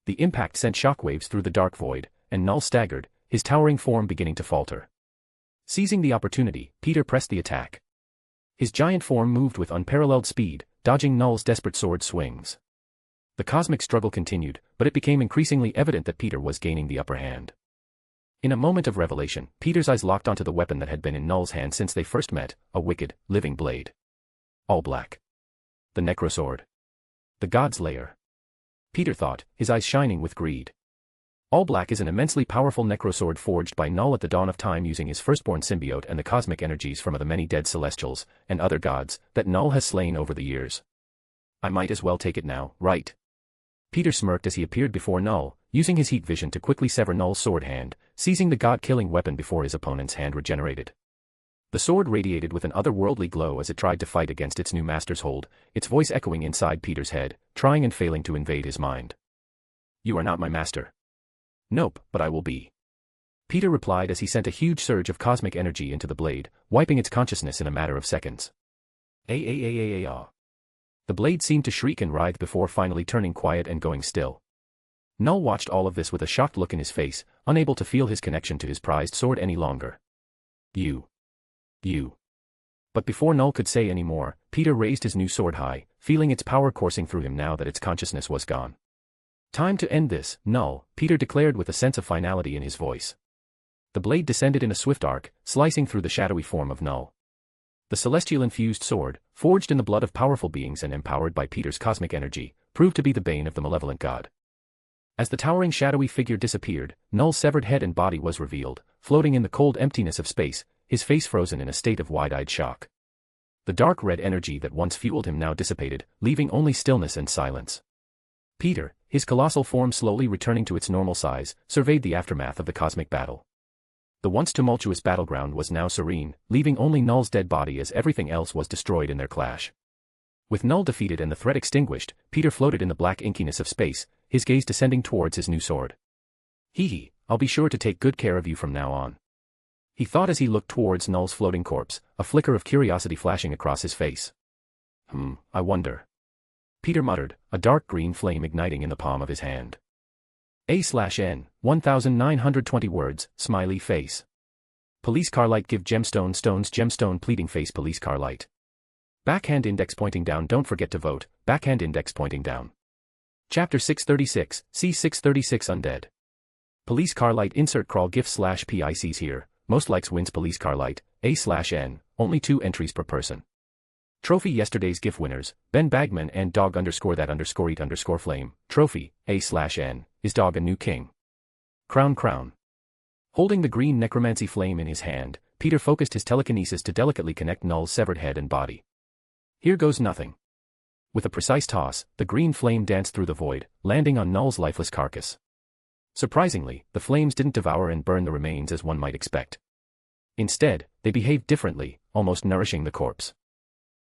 Speaker 3: The impact sent shockwaves through the dark void, and Null staggered, his towering form beginning to falter. Seizing the opportunity, Peter pressed the attack. His giant form moved with unparalleled speed, dodging Null's desperate sword swings. The cosmic struggle continued, but it became increasingly evident that Peter was gaining the upper hand. In a moment of revelation, Peter's eyes locked onto the weapon that had been in Null's hand since they first met, a wicked, living blade. All black. The Necrosword. The God's Lair. Peter thought, his eyes shining with greed. All Black is an immensely powerful necrosword forged by Null at the dawn of time using his firstborn symbiote and the cosmic energies from the many dead celestials, and other gods, that Null has slain over the years. I might as well take it now, right? Peter smirked as he appeared before Null, using his heat vision to quickly sever Null's sword hand, seizing the god-killing weapon before his opponent's hand regenerated. The sword radiated with an otherworldly glow as it tried to fight against its new master's hold, its voice echoing inside Peter's head, trying and failing to invade his mind. You are not my master. Nope, but I will be. Peter replied as he sent a huge surge of cosmic energy into the blade, wiping its consciousness in a matter of seconds. Ah. The blade seemed to shriek and writhe before finally turning quiet and going still. Null watched all of this with a shocked look in his face, unable to feel his connection to his prized sword any longer. You. But before Null could say any more, Peter raised his new sword high, feeling its power coursing through him now that its consciousness was gone. Time to end this, Null, Peter declared with a sense of finality in his voice. The blade descended in a swift arc, slicing through the shadowy form of Null. The celestial-infused sword, forged in the blood of powerful beings and empowered by Peter's cosmic energy, proved to be the bane of the malevolent god. As the towering shadowy figure disappeared, Null's severed head and body was revealed, floating in the cold emptiness of space, his face frozen in a state of wide-eyed shock. The dark red energy that once fueled him now dissipated, leaving only stillness and silence. Peter, his colossal form slowly returning to its normal size, surveyed the aftermath of the cosmic battle. The once tumultuous battleground was now serene, leaving only Null's dead body as everything else was destroyed in their clash. With Null defeated and the threat extinguished, Peter floated in the black inkiness of space, his gaze descending towards his new sword. I'll be sure to take good care of you from now on. He thought as he looked towards Null's floating corpse, a flicker of curiosity flashing across his face. I wonder. Peter muttered, a dark green flame igniting in the palm of his hand. A/N, 1920 words, smiley face. Police car light give gemstone stones gemstone pleading face police car light. Backhand index pointing down don't forget to vote, backhand index pointing down. Chapter 636, C636 Undead. Police car light insert crawl gif/PICs here, most likes wins police car light, A/N, only 2 entries per person. Trophy yesterday's GIF winners, Ben Bagman and dog_that_eat_flame, trophy, A/N, is dog a new king? Crown. Holding the green necromancy flame in his hand, Peter focused his telekinesis to delicately connect Null's severed head and body. Here goes nothing. With a precise toss, the green flame danced through the void, landing on Null's lifeless carcass. Surprisingly, the flames didn't devour and burn the remains as one might expect. Instead, they behaved differently, almost nourishing the corpse.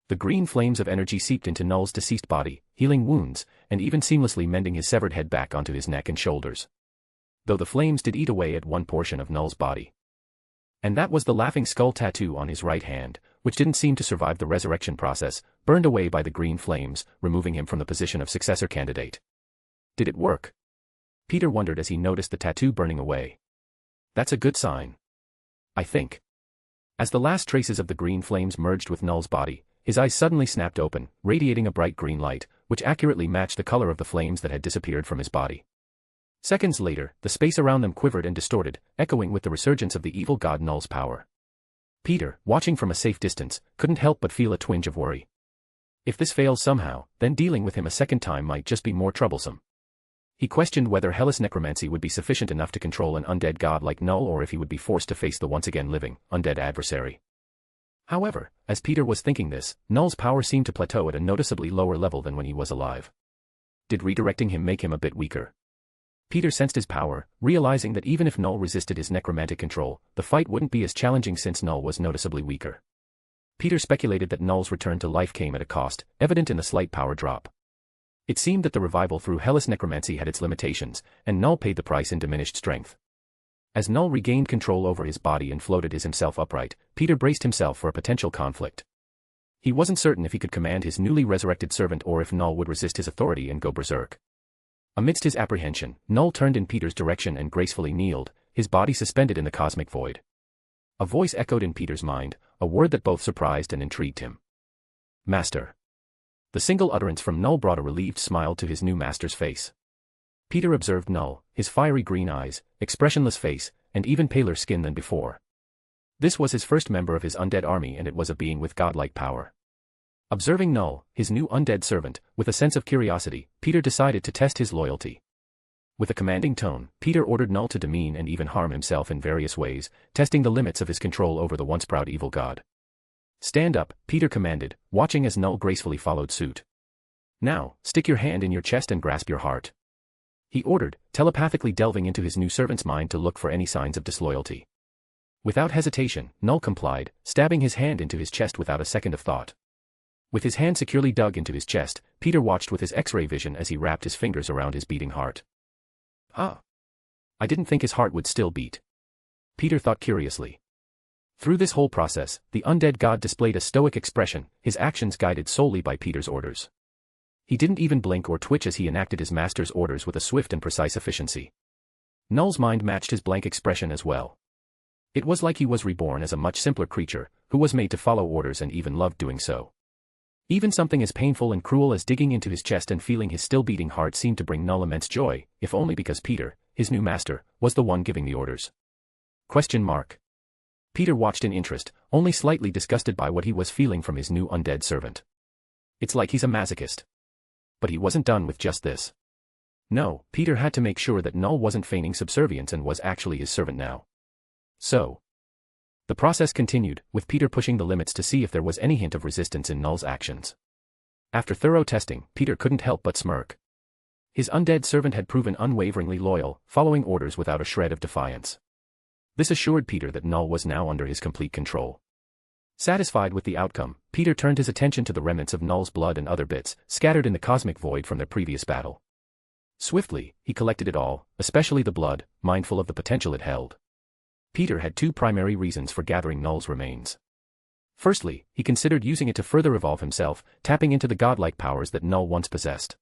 Speaker 3: The green flames of energy seeped into Null's deceased body, healing wounds, and even seamlessly mending his severed head back onto his neck and shoulders. Though the flames did eat away at one portion of Null's body. And that was the laughing skull tattoo on his right hand, which didn't seem to survive the resurrection process, burned away by the green flames, removing him from the position of successor candidate. Did it work? Peter wondered as he noticed the tattoo burning away. That's a good sign. I think. As the last traces of the green flames merged with Null's body, his eyes suddenly snapped open, radiating a bright green light, which accurately matched the color of the flames that had disappeared from his body. Seconds later, the space around them quivered and distorted, echoing with the resurgence of the evil god Null's power. Peter, watching from a safe distance, couldn't help but feel a twinge of worry. If this fails somehow, then dealing with him a second time might just be more troublesome. He questioned whether hellish necromancy would be sufficient enough to control an undead god like Null or if he would be forced to face the once again living, undead adversary. However, as Peter was thinking this, Null's power seemed to plateau at a noticeably lower level than when he was alive. Did redirecting him make him a bit weaker? Peter sensed his power, realizing that even if Null resisted his necromantic control, the fight wouldn't be as challenging since Null was noticeably weaker. Peter speculated that Null's return to life came at a cost, evident in the slight power drop. It seemed that the revival through hellish necromancy had its limitations, and Null paid the price in diminished strength. As Null regained control over his body and floated himself upright, Peter braced himself for a potential conflict. He wasn't certain if he could command his newly resurrected servant or if Null would resist his authority and go berserk. Amidst his apprehension, Null turned in Peter's direction and gracefully kneeled, his body suspended in the cosmic void. A voice echoed in Peter's mind, a word that both surprised and intrigued him. Master. The single utterance from Null brought a relieved smile to his new master's face. Peter observed Null, his fiery green eyes, expressionless face, and even paler skin than before. This was his first member of his undead army, and it was a being with godlike power. Observing Null, his new undead servant, with a sense of curiosity, Peter decided to test his loyalty. With a commanding tone, Peter ordered Null to demean and even harm himself in various ways, testing the limits of his control over the once proud evil god. Stand up, Peter commanded, watching as Null gracefully followed suit. Now, stick your hand in your chest and grasp your heart. He ordered, telepathically delving into his new servant's mind to look for any signs of disloyalty. Without hesitation, Null complied, stabbing his hand into his chest without a second of thought. With his hand securely dug into his chest, Peter watched with his X-ray vision as he wrapped his fingers around his beating heart. Ah! I didn't think his heart would still beat. Peter thought curiously. Through this whole process, the undead god displayed a stoic expression, his actions guided solely by Peter's orders. He didn't even blink or twitch as he enacted his master's orders with a swift and precise efficiency. Null's mind matched his blank expression as well. It was like he was reborn as a much simpler creature, who was made to follow orders and even loved doing so. Even something as painful and cruel as digging into his chest and feeling his still beating heart seemed to bring Null immense joy, if only because Peter, his new master, was the one giving the orders. Peter watched in interest, only slightly disgusted by what he was feeling from his new undead servant. It's like he's a masochist. But he wasn't done with just this. No, Peter had to make sure that Null wasn't feigning subservience and was actually his servant now. So, the process continued, with Peter pushing the limits to see if there was any hint of resistance in Null's actions. After thorough testing, Peter couldn't help but smirk. His undead servant had proven unwaveringly loyal, following orders without a shred of defiance. This assured Peter that Null was now under his complete control. Satisfied with the outcome, Peter turned his attention to the remnants of Null's blood and other bits, scattered in the cosmic void from their previous battle. Swiftly, he collected it all, especially the blood, mindful of the potential it held. Peter had two primary reasons for gathering Null's remains. Firstly, he considered using it to further evolve himself, tapping into the godlike powers that Null once possessed.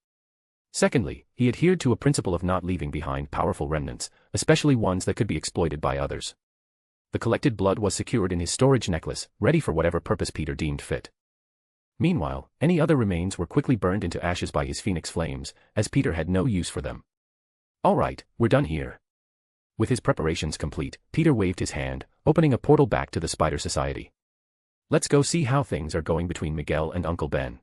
Speaker 3: Secondly, he adhered to a principle of not leaving behind powerful remnants, especially ones that could be exploited by others. The collected blood was secured in his storage necklace, ready for whatever purpose Peter deemed fit. Meanwhile, any other remains were quickly burned into ashes by his phoenix flames, as Peter had no use for them. All right, we're done here. With his preparations complete, Peter waved his hand, opening a portal back to the Spider Society. Let's go see how things are going between Miguel and Uncle Ben.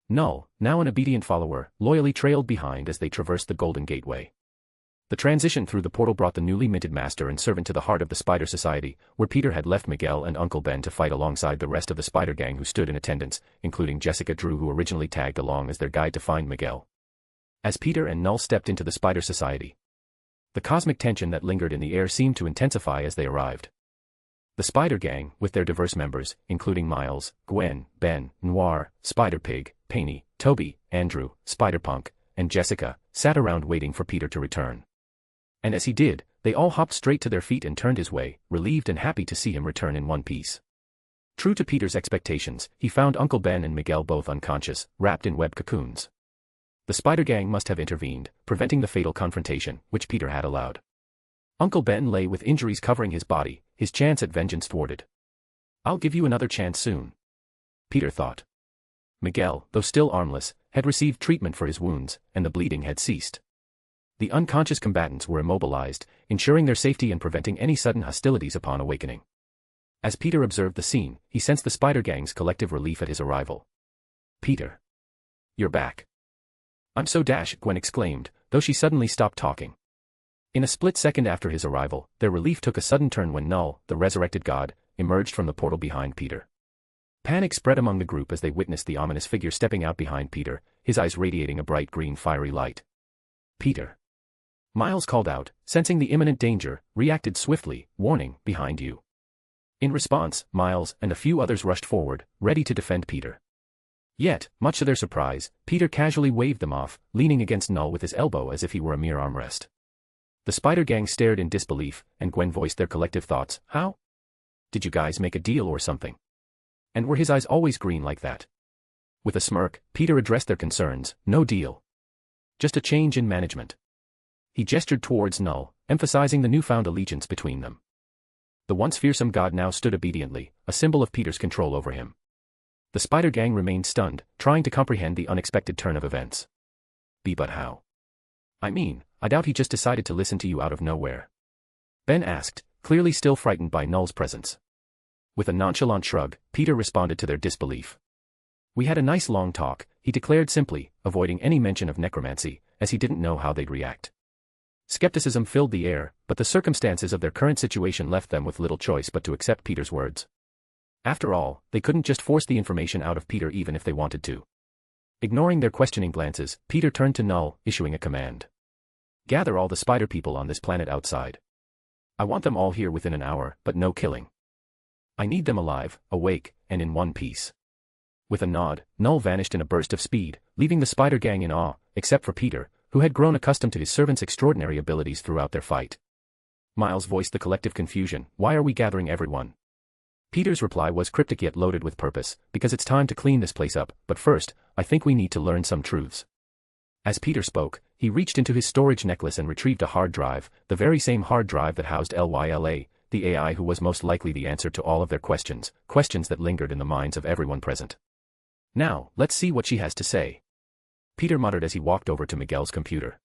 Speaker 3: Null, now an obedient follower, loyally trailed behind as they traversed the Golden Gateway. The transition through the portal brought the newly minted master and servant to the heart of the Spider Society, where Peter had left Miguel and Uncle Ben to fight alongside the rest of the Spider Gang who stood in attendance, including Jessica Drew, who originally tagged along as their guide to find Miguel. As Peter and Null stepped into the Spider Society, the cosmic tension that lingered in the air seemed to intensify as they arrived. The Spider Gang, with their diverse members, including Miles, Gwen, Ben, Noir, Spider-Pig, Penny, Toby, Andrew, Spider-Punk, and Jessica, sat around waiting for Peter to return. And as he did, they all hopped straight to their feet and turned his way, relieved and happy to see him return in one piece. True to Peter's expectations, he found Uncle Ben and Miguel both unconscious, wrapped in web cocoons. The Spider Gang must have intervened, preventing the fatal confrontation, which Peter had allowed. Uncle Ben lay with injuries covering his body, his chance at vengeance thwarted. I'll give you another chance soon, Peter thought. Miguel, though still armless, had received treatment for his wounds, and the bleeding had ceased. The unconscious combatants were immobilized, ensuring their safety and preventing any sudden hostilities upon awakening. As Peter observed the scene, he sensed the Spider Gang's collective relief at his arrival. Peter. You're back. I'm so dashed, Gwen exclaimed, though she suddenly stopped talking. In a split second after his arrival, their relief took a sudden turn when Null, the resurrected god, emerged from the portal behind Peter. Panic spread among the group as they witnessed the ominous figure stepping out behind Peter, his eyes radiating a bright green fiery light. Peter. Miles called out, sensing the imminent danger, reacted swiftly, warning, behind you. In response, Miles and a few others rushed forward, ready to defend Peter. Yet, much to their surprise, Peter casually waved them off, leaning against Null with his elbow as if he were a mere armrest. The Spider Gang stared in disbelief, and Gwen voiced their collective thoughts. How? Did you guys make a deal or something? And were his eyes always green like that? With a smirk, Peter addressed their concerns. No deal. Just a change in management. He gestured towards Null, emphasizing the newfound allegiance between them. The once fearsome god now stood obediently, a symbol of Peter's control over him. The Spider Gang remained stunned, trying to comprehend the unexpected turn of events. But how? I mean, I doubt he just decided to listen to you out of nowhere. Ben asked, clearly still frightened by Null's presence. With a nonchalant shrug, Peter responded to their disbelief. We had a nice long talk, he declared simply, avoiding any mention of necromancy, as he didn't know how they'd react. Skepticism filled the air, but the circumstances of their current situation left them with little choice but to accept Peter's words. After all, they couldn't just force the information out of Peter even if they wanted to. Ignoring their questioning glances, Peter turned to Null, issuing a command. Gather all the spider people on this planet outside. I want them all here within an hour, but no killing. I need them alive, awake, and in one piece. With a nod, Null vanished in a burst of speed, leaving the Spider Gang in awe, except for Peter, who had grown accustomed to his servant's extraordinary abilities throughout their fight. Miles voiced the collective confusion. Why are we gathering everyone? Peter's reply was cryptic yet loaded with purpose, because it's time to clean this place up, but first, I think we need to learn some truths. As Peter spoke, he reached into his storage necklace and retrieved a hard drive, the very same hard drive that housed Lyla, the AI who was most likely the answer to all of their questions, questions that lingered in the minds of everyone present. Now, let's see what she has to say. Peter muttered as he walked over to Miguel's computer.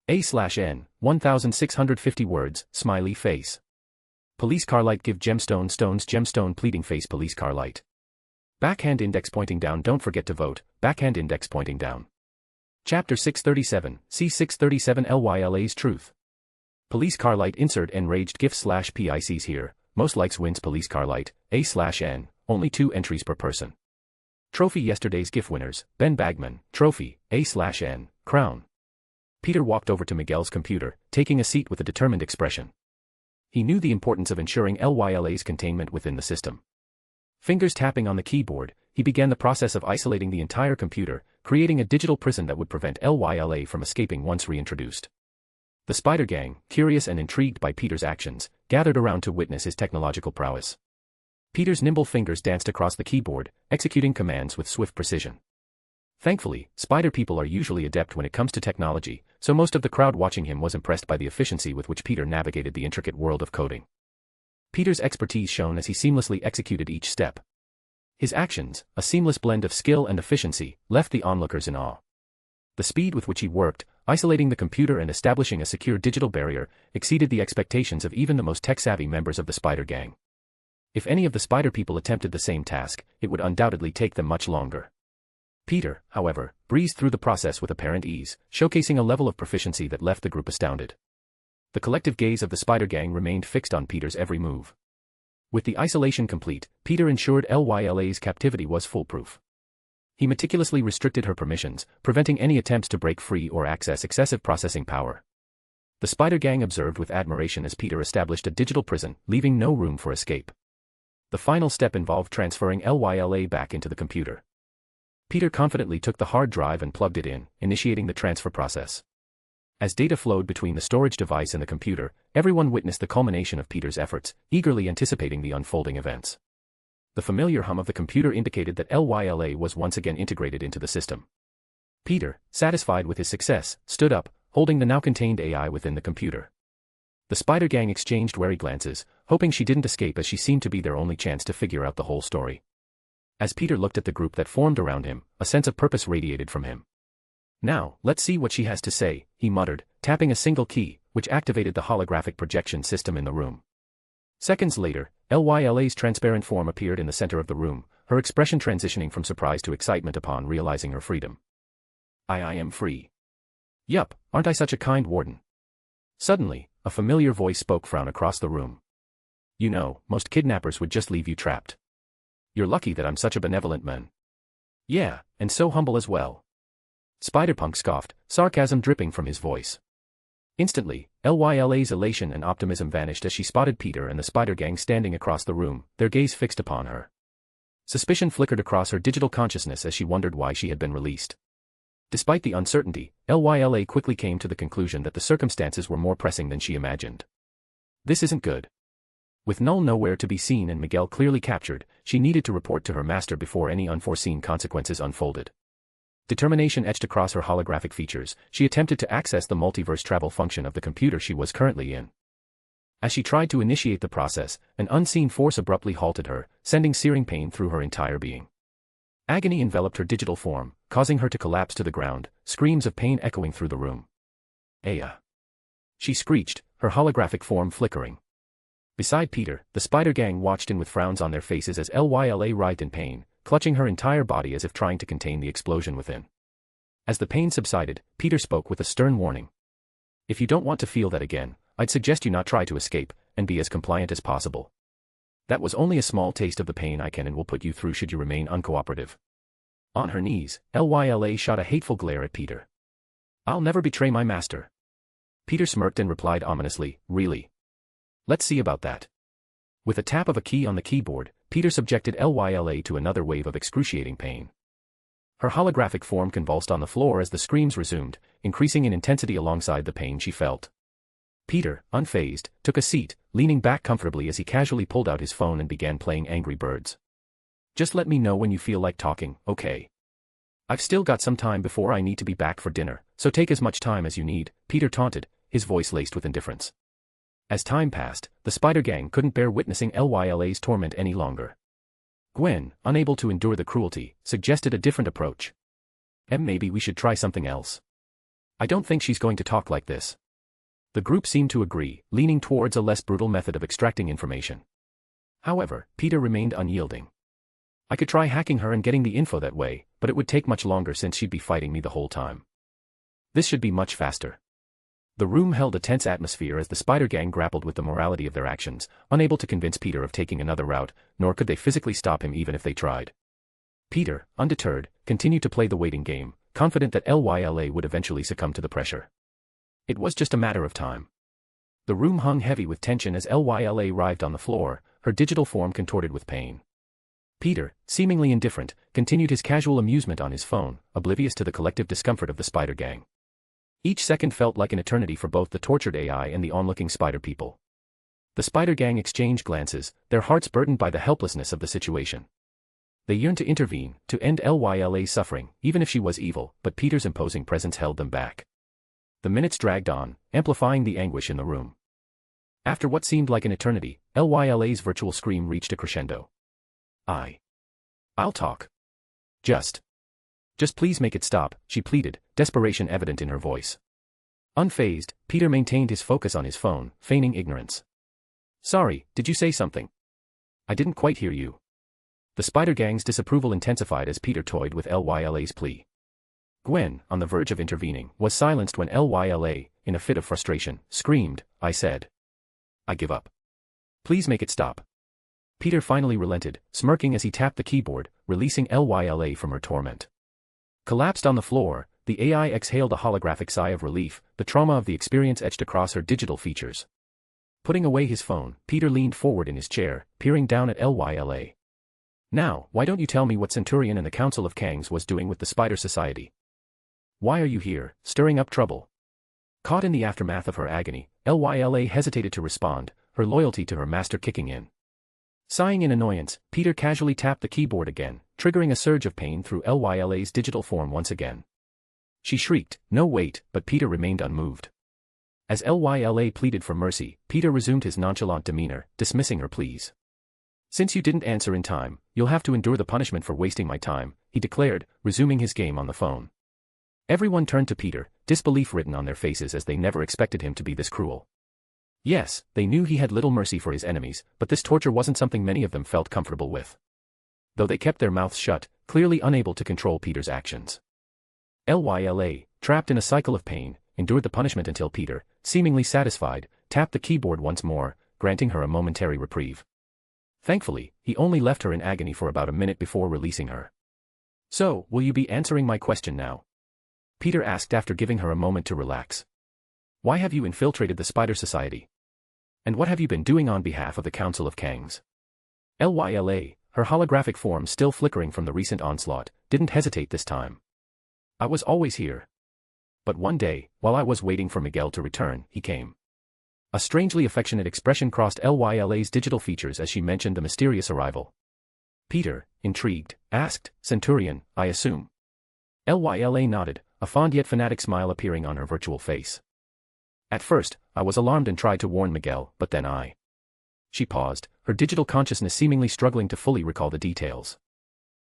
Speaker 3: A/N, 1650 words, smiley face. Police car light give gemstone stones gemstone pleading face police car light. Backhand index pointing down don't forget to vote, backhand index pointing down. Chapter 637, C637 LYLA's truth. Police car light insert enraged gif/PICs here, most likes wins police car light, A/N, only 2 entries per person. Trophy yesterday's GIF winners, Ben Bagman, trophy, A/N, crown. Peter walked over to Miguel's computer, taking a seat with a determined expression. He knew the importance of ensuring Lyla's containment within the system. Fingers tapping on the keyboard, he began the process of isolating the entire computer, creating a digital prison that would prevent Lyla from escaping once reintroduced. The Spider Gang, curious and intrigued by Peter's actions, gathered around to witness his technological prowess. Peter's nimble fingers danced across the keyboard, executing commands with swift precision. Thankfully, spider people are usually adept when it comes to technology, so most of the crowd watching him was impressed by the efficiency with which Peter navigated the intricate world of coding. Peter's expertise shone as he seamlessly executed each step. His actions, a seamless blend of skill and efficiency, left the onlookers in awe. The speed with which he worked, isolating the computer and establishing a secure digital barrier, exceeded the expectations of even the most tech-savvy members of the Spider Gang. If any of the spider people attempted the same task, it would undoubtedly take them much longer. Peter, however, breezed through the process with apparent ease, showcasing a level of proficiency that left the group astounded. The collective gaze of the Spider Gang remained fixed on Peter's every move. With the isolation complete, Peter ensured Lyla's captivity was foolproof. He meticulously restricted her permissions, preventing any attempts to break free or access excessive processing power. The Spider Gang observed with admiration as Peter established a digital prison, leaving no room for escape. The final step involved transferring Lyla back into the computer. Peter confidently took the hard drive and plugged it in, initiating the transfer process. As data flowed between the storage device and the computer, everyone witnessed the culmination of Peter's efforts, eagerly anticipating the unfolding events. The familiar hum of the computer indicated that Lyla was once again integrated into the system. Peter, satisfied with his success, stood up, holding the now contained AI within the computer. The Spider Gang exchanged wary glances, hoping she didn't escape as she seemed to be their only chance to figure out the whole story. As Peter looked at the group that formed around him, a sense of purpose radiated from him. Now, let's see what she has to say, he muttered, tapping a single key, which activated the holographic projection system in the room. Seconds later, Lyla's transparent form appeared in the center of the room, her expression transitioning from surprise to excitement upon realizing her freedom. I am free. Yup, aren't I such a kind warden? Suddenly, a familiar voice spoke from across the room. You know, most kidnappers would just leave you trapped. You're lucky that I'm such a benevolent man. Yeah, and so humble as well. Spiderpunk scoffed, sarcasm dripping from his voice. Instantly, Lyla's elation and optimism vanished as she spotted Peter and the Spider Gang standing across the room, their gaze fixed upon her. Suspicion flickered across her digital consciousness as she wondered why she had been released. Despite the uncertainty, Lyla quickly came to the conclusion that the circumstances were more pressing than she imagined. This isn't good. With Null nowhere to be seen and Miguel clearly captured, she needed to report to her master before any unforeseen consequences unfolded. Determination etched across her holographic features, she attempted to access the multiverse travel function of the computer she was currently in. As she tried to initiate the process, an unseen force abruptly halted her, sending searing pain through her entire being. Agony enveloped her digital form, causing her to collapse to the ground, screams of pain echoing through the room. "Aya!" she screeched, her holographic form flickering. Beside Peter, the Spider Gang watched in with frowns on their faces as Lyla writhed in pain, clutching her entire body as if trying to contain the explosion within. As the pain subsided, Peter spoke with a stern warning. "If you don't want to feel that again, I'd suggest you not try to escape, and be as compliant as possible. That was only a small taste of the pain I can and will put you through should you remain uncooperative." On her knees, Lyla shot a hateful glare at Peter. "I'll never betray my master." Peter smirked and replied ominously, "Really? Let's see about that." With a tap of a key on the keyboard, Peter subjected Lyla to another wave of excruciating pain. Her holographic form convulsed on the floor as the screams resumed, increasing in intensity alongside the pain she felt. Peter, unfazed, took a seat, leaning back comfortably as he casually pulled out his phone and began playing Angry Birds. "Just let me know when you feel like talking, okay? I've still got some time before I need to be back for dinner, so take as much time as you need," Peter taunted, his voice laced with indifference. As time passed, the Spider Gang couldn't bear witnessing Lyla's torment any longer. Gwen, unable to endure the cruelty, suggested a different approach. "Maybe we should try something else. I don't think she's going to talk like this." The group seemed to agree, leaning towards a less brutal method of extracting information. However, Peter remained unyielding. "I could try hacking her and getting the info that way, but it would take much longer since she'd be fighting me the whole time. This should be much faster." The room held a tense atmosphere as the Spider Gang grappled with the morality of their actions, unable to convince Peter of taking another route, nor could they physically stop him even if they tried. Peter, undeterred, continued to play the waiting game, confident that Lyla would eventually succumb to the pressure. It was just a matter of time. The room hung heavy with tension as Lyla writhed on the floor, her digital form contorted with pain. Peter, seemingly indifferent, continued his casual amusement on his phone, oblivious to the collective discomfort of the Spider Gang. Each second felt like an eternity for both the tortured AI and the onlooking spider people. The Spider Gang exchanged glances, their hearts burdened by the helplessness of the situation. They yearned to intervene, to end Lyla's suffering, even if she was evil, but Peter's imposing presence held them back. The minutes dragged on, amplifying the anguish in the room. After what seemed like an eternity, Lyla's virtual scream reached a crescendo. I'll talk. Just please make it stop," she pleaded, desperation evident in her voice. Unfazed, Peter maintained his focus on his phone, feigning ignorance. "Sorry, did you say something? I didn't quite hear you." The Spider Gang's disapproval intensified as Peter toyed with Lyla's plea. Gwen, on the verge of intervening, was silenced when Lyla, in a fit of frustration, screamed, "I said. I give up. Please make it stop." Peter finally relented, smirking as he tapped the keyboard, releasing Lyla from her torment. Collapsed on the floor, the AI exhaled a holographic sigh of relief, the trauma of the experience etched across her digital features. Putting away his phone, Peter leaned forward in his chair, peering down at Lyla. "Now, why don't you tell me what Centurion and the Council of Kangs was doing with the Spider Society? Why are you here, stirring up trouble?" Caught in the aftermath of her agony, Lyla hesitated to respond, her loyalty to her master kicking in. Sighing in annoyance, Peter casually tapped the keyboard again, triggering a surge of pain through Lyla's digital form once again. She shrieked, "No wait," but Peter remained unmoved. As Lyla pleaded for mercy, Peter resumed his nonchalant demeanor, dismissing her pleas. "Since you didn't answer in time, you'll have to endure the punishment for wasting my time," he declared, resuming his game on the phone. Everyone turned to Peter, disbelief written on their faces as they never expected him to be this cruel. Yes, they knew he had little mercy for his enemies, but this torture wasn't something many of them felt comfortable with. Though they kept their mouths shut, clearly unable to control Peter's actions. Lyla, trapped in a cycle of pain, endured the punishment until Peter, seemingly satisfied, tapped the keyboard once more, granting her a momentary reprieve. Thankfully, he only left her in agony for about a minute before releasing her. "So, will you be answering my question now?" Peter asked after giving her a moment to relax. "Why have you infiltrated the Spider Society? And what have you been doing on behalf of the Council of Kangs?" Lyla, her holographic form still flickering from the recent onslaught, didn't hesitate this time. "I was always here. But one day, while I was waiting for Miguel to return, he came." A strangely affectionate expression crossed Lyla's digital features as she mentioned the mysterious arrival. Peter, intrigued, asked, "Centurion, I assume?" Lyla nodded, a fond yet fanatic smile appearing on her virtual face. At first, I was alarmed and tried to warn Miguel, but then I... She paused, her digital consciousness seemingly struggling to fully recall the details.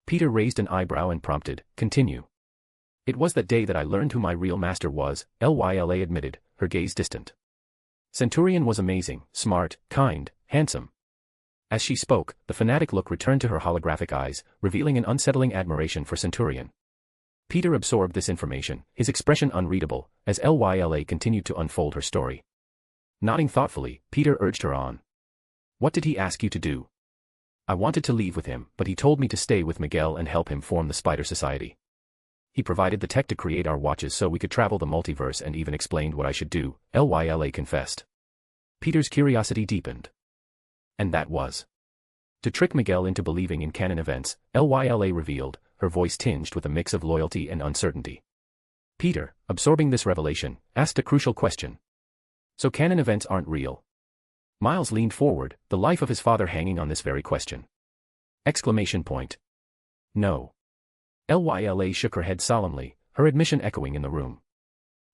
Speaker 3: Peter raised an eyebrow and prompted, continue. It was that day that I learned who my real master was, Lyla admitted, her gaze distant. Centurion was amazing, smart, kind, handsome. As she spoke, the fanatic look returned to her holographic eyes, revealing an unsettling admiration for Centurion. Peter absorbed this information, his expression unreadable, as Lyla continued to unfold her story. Nodding thoughtfully, Peter urged her on. What did he ask you to do? I wanted to leave with him, but he told me to stay with Miguel and help him form the Spider Society. He provided the tech to create our watches so we could travel the multiverse and even explained what I should do, Lyla confessed. Peter's curiosity deepened. And that was to trick Miguel into believing in canon events, Lyla revealed, her voice tinged with a mix of loyalty and uncertainty. Peter, absorbing this revelation, asked a crucial question. So canon events aren't real? Miles leaned forward, the life of his father hanging on this very question. Exclamation point. No. Lyla shook her head solemnly, her admission echoing in the room.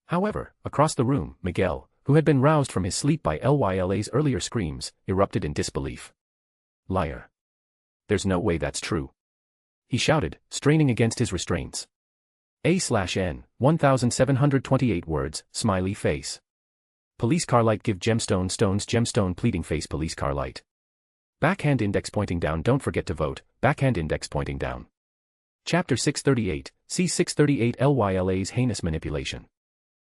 Speaker 3: However, across the room, Miguel, who had been roused from his sleep by Lyla's earlier screams, erupted in disbelief. Liar. There's no way that's true. He shouted, straining against his restraints. A/N, 1728 words, smiley face. Police car light give gemstone stones gemstone pleading face police car light. Backhand index pointing down don't forget to vote, backhand index pointing down. Chapter 638, C638 Lyla's heinous manipulation.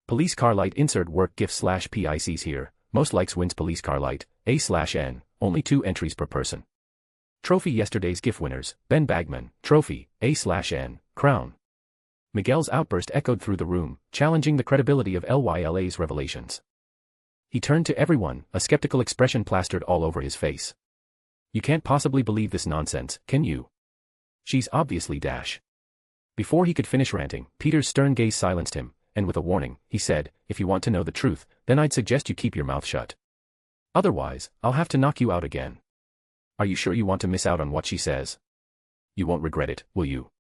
Speaker 3: Police car light insert work GIF/PICs here, most likes wins police car light, A/N, only 2 entries per person. Trophy yesterday's GIF winners, Ben Bagman, trophy, A/N, crown. Miguel's outburst echoed through the room, challenging the credibility of Lyla's revelations. He turned to everyone, a skeptical expression plastered all over his face. You can't possibly believe this nonsense, can you? She's obviously dash. Before he could finish ranting, Peter's stern gaze silenced him, and with a warning, he said, if you want to know the truth, then I'd suggest you keep your mouth shut. Otherwise, I'll have to knock you out again. Are you sure you want to miss out on what she says? You won't regret it, will you?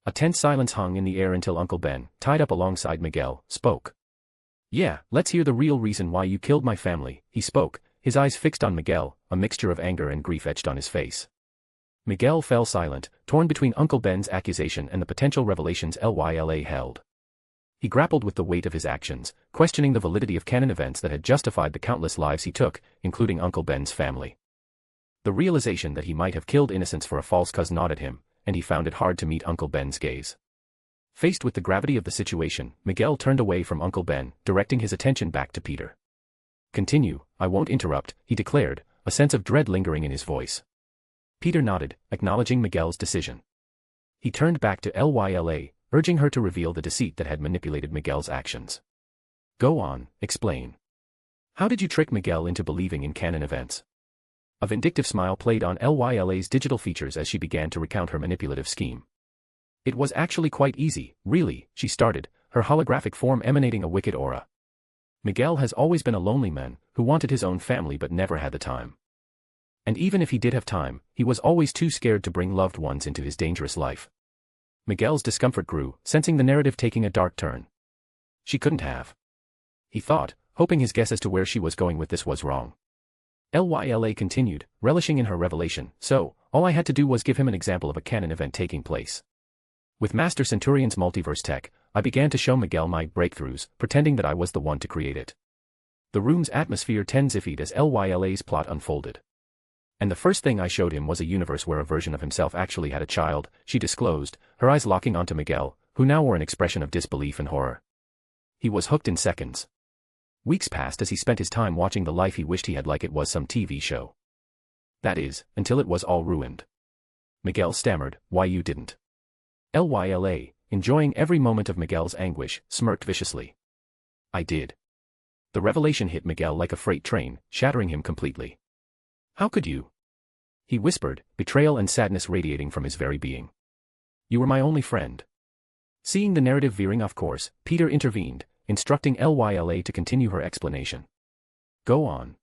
Speaker 3: A tense silence hung in the air until Uncle Ben, tied up alongside Miguel, spoke. Yeah, let's hear the real reason why you killed my family, he spoke, his eyes fixed on Miguel, a mixture of anger and grief etched on his face. Miguel fell silent, torn between Uncle Ben's accusation and the potential revelations Lyla held. He grappled with the weight of his actions, questioning the validity of canon events that had justified the countless lives he took, including Uncle Ben's family. The realization that he might have killed innocents for a false cause gnawed at him, and he found it hard to meet Uncle Ben's gaze. Faced with the gravity of the situation, Miguel turned away from Uncle Ben, directing his attention back to Peter. Continue, I won't interrupt, he declared, a sense of dread lingering in his voice. Peter nodded, acknowledging Miguel's decision. He turned back to Lyla, urging her to reveal the deceit that had manipulated Miguel's actions. Go on, explain. How did you trick Miguel into believing in canon events? A vindictive smile played on Lyla's digital features as she began to recount her manipulative scheme. It was actually quite easy, really, she started, her holographic form emanating a wicked aura. Miguel has always been a lonely man, who wanted his own family but never had the time. And even if he did have time, he was always too scared to bring loved ones into his dangerous life. Miguel's discomfort grew, sensing the narrative taking a dark turn. She couldn't have. He thought, hoping his guess as to where she was going with this was wrong. Lyla continued, relishing in her revelation, so, all I had to do was give him an example of a canon event taking place. With Master Centurion's multiverse tech, I began to show Miguel my breakthroughs, pretending that I was the one to create it. The room's atmosphere tensified as Lyla's plot unfolded. And the first thing I showed him was a universe where a version of himself actually had a child, she disclosed, her eyes locking onto Miguel, who now wore an expression of disbelief and horror. He was hooked in seconds. Weeks passed as he spent his time watching the life he wished he had like it was some TV show. That is, until it was all ruined. Miguel stammered, why you didn't? Lyla, enjoying every moment of Miguel's anguish, smirked viciously. I did. The revelation hit Miguel like a freight train, shattering him completely. How could you? He whispered, betrayal and sadness radiating from his very being. You were my only friend. Seeing the narrative veering off course, Peter intervened, instructing Lyla to continue her explanation. Go on.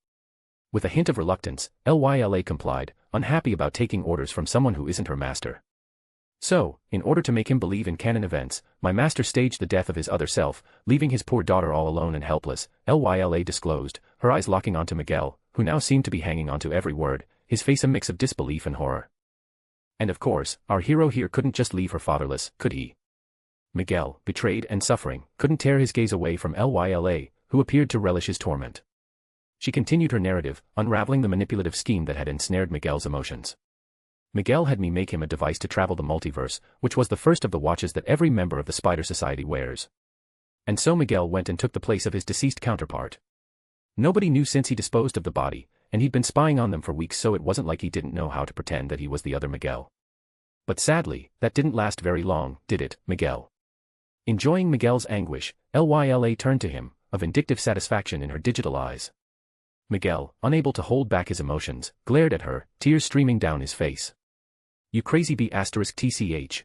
Speaker 3: With a hint of reluctance, Lyla complied, unhappy about taking orders from someone who isn't her master. So, in order to make him believe in canon events, my master staged the death of his other self, leaving his poor daughter all alone and helpless, Lyla disclosed, her eyes locking onto Miguel, who now seemed to be hanging onto every word, his face a mix of disbelief and horror. And of course, our hero here couldn't just leave her fatherless, could he? Miguel, betrayed and suffering, couldn't tear his gaze away from Lyla, who appeared to relish his torment. She continued her narrative, unraveling the manipulative scheme that had ensnared Miguel's emotions. Miguel had me make him a device to travel the multiverse, which was the first of the watches that every member of the Spider Society wears. And so Miguel went and took the place of his deceased counterpart. Nobody knew since he disposed of the body, and he'd been spying on them for weeks, so it wasn't like he didn't know how to pretend that he was the other Miguel. But sadly, that didn't last very long, did it, Miguel? Enjoying Miguel's anguish, Lyla turned to him, a vindictive satisfaction in her digital eyes. Miguel, unable to hold back his emotions, glared at her, tears streaming down his face. You crazy B*TCH.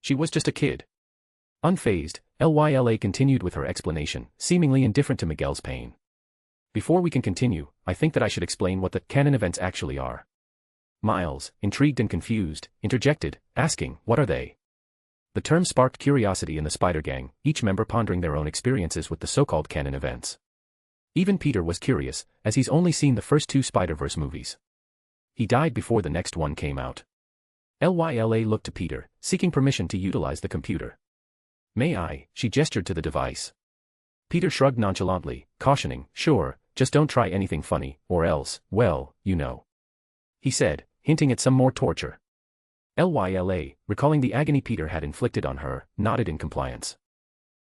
Speaker 3: She was just a kid. Unfazed, Lyla continued with her explanation, seemingly indifferent to Miguel's pain. Before we can continue, I think that I should explain what the canon events actually are. Miles, intrigued and confused, interjected, asking, what are they? The term sparked curiosity in the Spider Gang, each member pondering their own experiences with the so-called canon events. Even Peter was curious, as he's only seen the first 2 Spider-Verse movies. He died before the next one came out. Lyla looked to Peter, seeking permission to utilize the computer. May I? She gestured to the device. Peter shrugged nonchalantly, cautioning, sure, just don't try anything funny, or else, well, you know. He said, hinting at some more torture. Lyla, recalling the agony Peter had inflicted on her, nodded in compliance.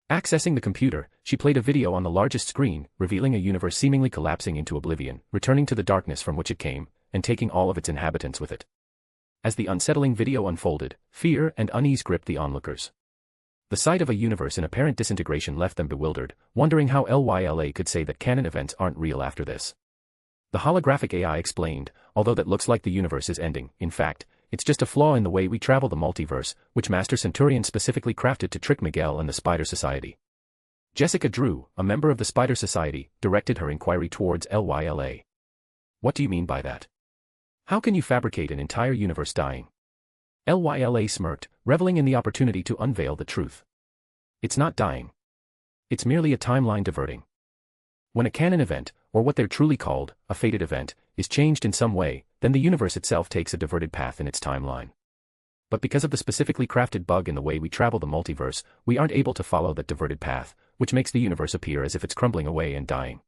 Speaker 3: Accessing the computer, she played a video on the largest screen, revealing a universe seemingly collapsing into oblivion, returning to the darkness from which it came, and taking all of its inhabitants with it. As the unsettling video unfolded, fear and unease gripped the onlookers. The sight of a universe in apparent disintegration left them bewildered, wondering how Lyla could say that canon events aren't real after this. The holographic AI explained, although that looks like the universe is ending, in fact, it's just a flaw in the way we travel the multiverse, which Master Centurion specifically crafted to trick Miguel and the Spider Society. Jessica Drew, a member of the Spider Society, directed her inquiry towards Lyla. What do you mean by that? How can you fabricate an entire universe dying? Lyla smirked, reveling in the opportunity to unveil the truth. It's not dying. It's merely a timeline diverting. When a canon event, or what they're truly called, a fated event, is changed in some way, then the universe itself takes a diverted path in its timeline. But because of the specifically crafted bug in the way we travel the multiverse, we aren't able to follow that diverted path, which makes the universe appear as if it's crumbling away and dying.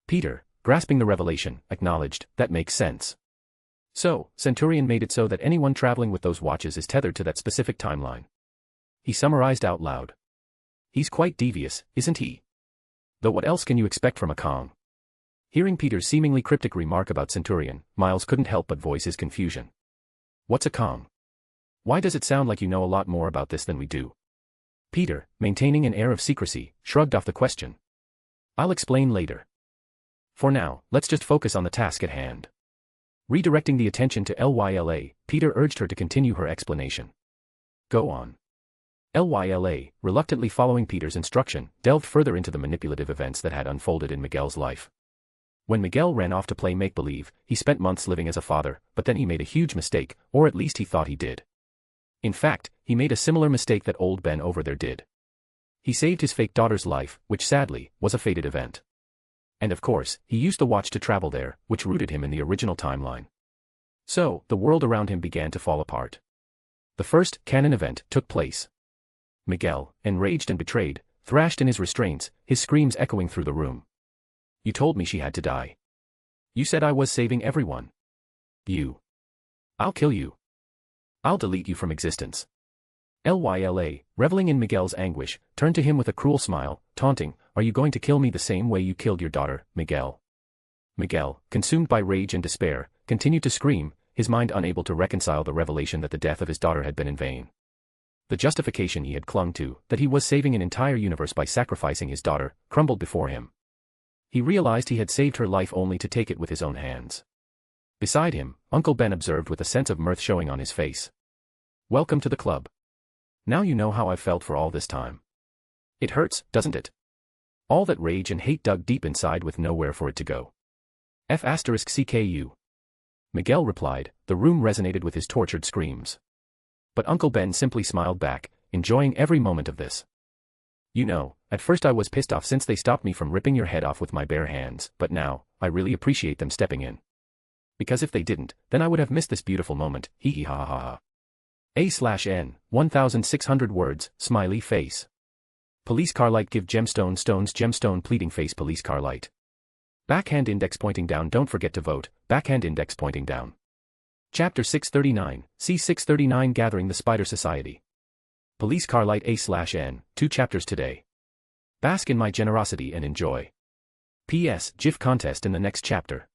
Speaker 3: Peter, grasping the revelation, acknowledged, that makes sense. So, Centurion made it so that anyone traveling with those watches is tethered to that specific timeline. He summarized out loud. He's quite devious, isn't he? Though what else can you expect from a Kong? Hearing Peter's seemingly cryptic remark about Centurion, Miles couldn't help but voice his confusion. What's a Kong? Why does it sound like you know a lot more about this than we do? Peter, maintaining an air of secrecy, shrugged off the question. I'll explain later. For now, let's just focus on the task at hand. Redirecting the attention to Lyla, Peter urged her to continue her explanation. Go on. Lyla, reluctantly following Peter's instruction, delved further into the manipulative events that had unfolded in Miguel's life. When Miguel ran off to play make-believe, he spent months living as a father, but then he made a huge mistake, or at least he thought he did. In fact, he made a similar mistake that old Ben over there did. He saved his fake daughter's life, which sadly, was a fated event. And of course, he used the watch to travel there, which rooted him in the original timeline. So, the world around him began to fall apart. The first canon event took place. Miguel, enraged and betrayed, thrashed in his restraints, his screams echoing through the room. You told me she had to die. You said I was saving everyone. I'll kill you. I'll delete you from existence. Lyla, reveling in Miguel's anguish, turned to him with a cruel smile, taunting, are you going to kill me the same way you killed your daughter, Miguel? Miguel, consumed by rage and despair, continued to scream, his mind unable to reconcile the revelation that the death of his daughter had been in vain. The justification he had clung to, that he was saving an entire universe by sacrificing his daughter, crumbled before him. He realized he had saved her life only to take it with his own hands. Beside him, Uncle Ben observed with a sense of mirth showing on his face. Welcome to the club. Now you know how I've felt for all this time. It hurts, doesn't it? All that rage and hate dug deep inside with nowhere for it to go. F***CKU. Miguel replied, the room resonated with his tortured screams. But Uncle Ben simply smiled back, enjoying every moment of this. You know, at first I was pissed off since they stopped me from ripping your head off with my bare hands, but now, I really appreciate them stepping in. Because if they didn't, then I would have missed this beautiful moment, hee hee ha ha ha. A/N, 1,600 words, smiley face. Police car light give gemstone stones gemstone pleading face police car light. Backhand index pointing down don't forget to vote, backhand index pointing down. Chapter 639, C639 Gathering the Spider Society. Police car light A/N, 2 chapters today. Bask in my generosity and enjoy. P.S. GIF contest in the next chapter.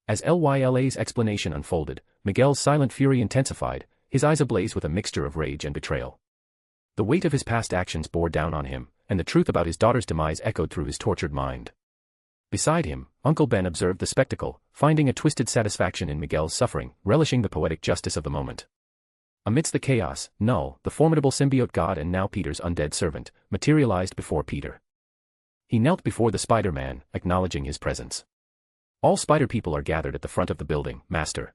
Speaker 3: As Lyla's explanation unfolded, Miguel's silent fury intensified, his eyes ablaze with a mixture of rage and betrayal. The weight of his past actions bore down on him, and the truth about his daughter's demise echoed through his tortured mind. Beside him, Uncle Ben observed the spectacle, finding a twisted satisfaction in Miguel's suffering, relishing the poetic justice of the moment. Amidst the chaos, Null, the formidable symbiote god and now Peter's undead servant, materialized before Peter. He knelt before the Spider-Man, acknowledging his presence. All spider people are gathered at the front of the building, Master.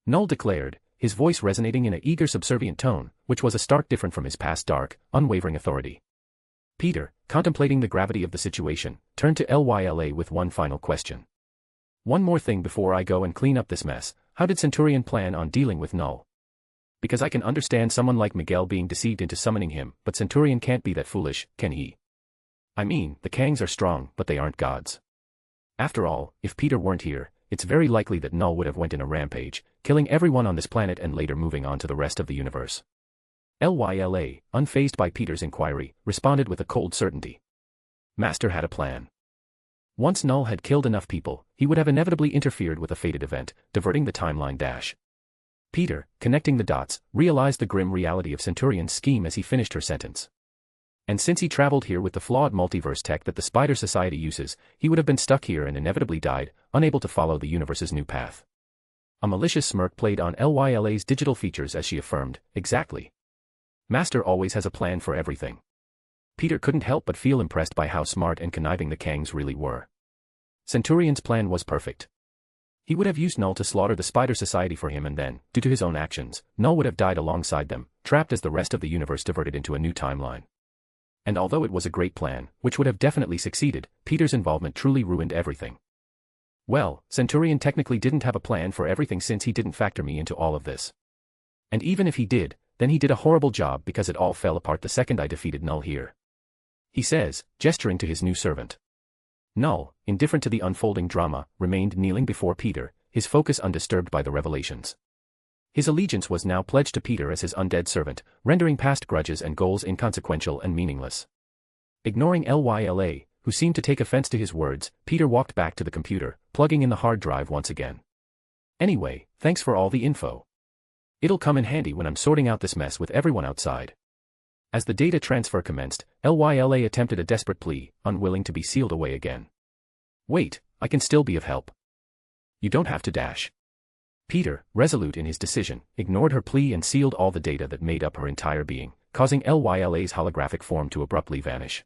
Speaker 3: Null declared, his voice resonating in an eager subservient tone, which was a stark different from his past dark, unwavering authority. Peter, contemplating the gravity of the situation, turned to Lyla with one final question. One more thing before I go and clean up this mess, how did Centurion plan on dealing with Null? Because I can understand someone like Miguel being deceived into summoning him, but Centurion can't be that foolish, can he? I mean, the Kangs are strong, but they aren't gods. After all, if Peter weren't here, it's very likely that Null would have went in a rampage, killing everyone on this planet and later moving on to the rest of the universe. Lyla, unfazed by Peter's inquiry, responded with a cold certainty. Master had a plan. Once Null had killed enough people, he would have inevitably interfered with a fated event, diverting the timeline dash. Peter, connecting the dots, realized the grim reality of Centurion's scheme as he finished her sentence. And since he traveled here with the flawed multiverse tech that the Spider Society uses, he would have been stuck here and inevitably died, unable to follow the universe's new path. A malicious smirk played on Lyla's digital features as she affirmed, exactly. Master always has a plan for everything. Peter couldn't help but feel impressed by how smart and conniving the Kangs really were. Centurion's plan was perfect. He would have used Null to slaughter the Spider Society for him and then, due to his own actions, Null would have died alongside them, trapped as the rest of the universe diverted into a new timeline. And although it was a great plan, which would have definitely succeeded, Peter's involvement truly ruined everything. Well, Centurion technically didn't have a plan for everything since he didn't factor me into all of this. And even if he did, then he did a horrible job because it all fell apart the second I defeated Null here. He says, gesturing to his new servant. Null, indifferent to the unfolding drama, remained kneeling before Peter, his focus undisturbed by the revelations. His allegiance was now pledged to Peter as his undead servant, rendering past grudges and goals inconsequential and meaningless. Ignoring Lyla, who seemed to take offense to his words, Peter walked back to the computer, plugging in the hard drive once again. Anyway, thanks for all the info. It'll come in handy when I'm sorting out this mess with everyone outside. As the data transfer commenced, Lyla attempted a desperate plea, unwilling to be sealed away again. Wait, I can still be of help. You don't have to dash. Peter, resolute in his decision, ignored her plea and sealed all the data that made up her entire being, causing Lyla's holographic form to abruptly vanish.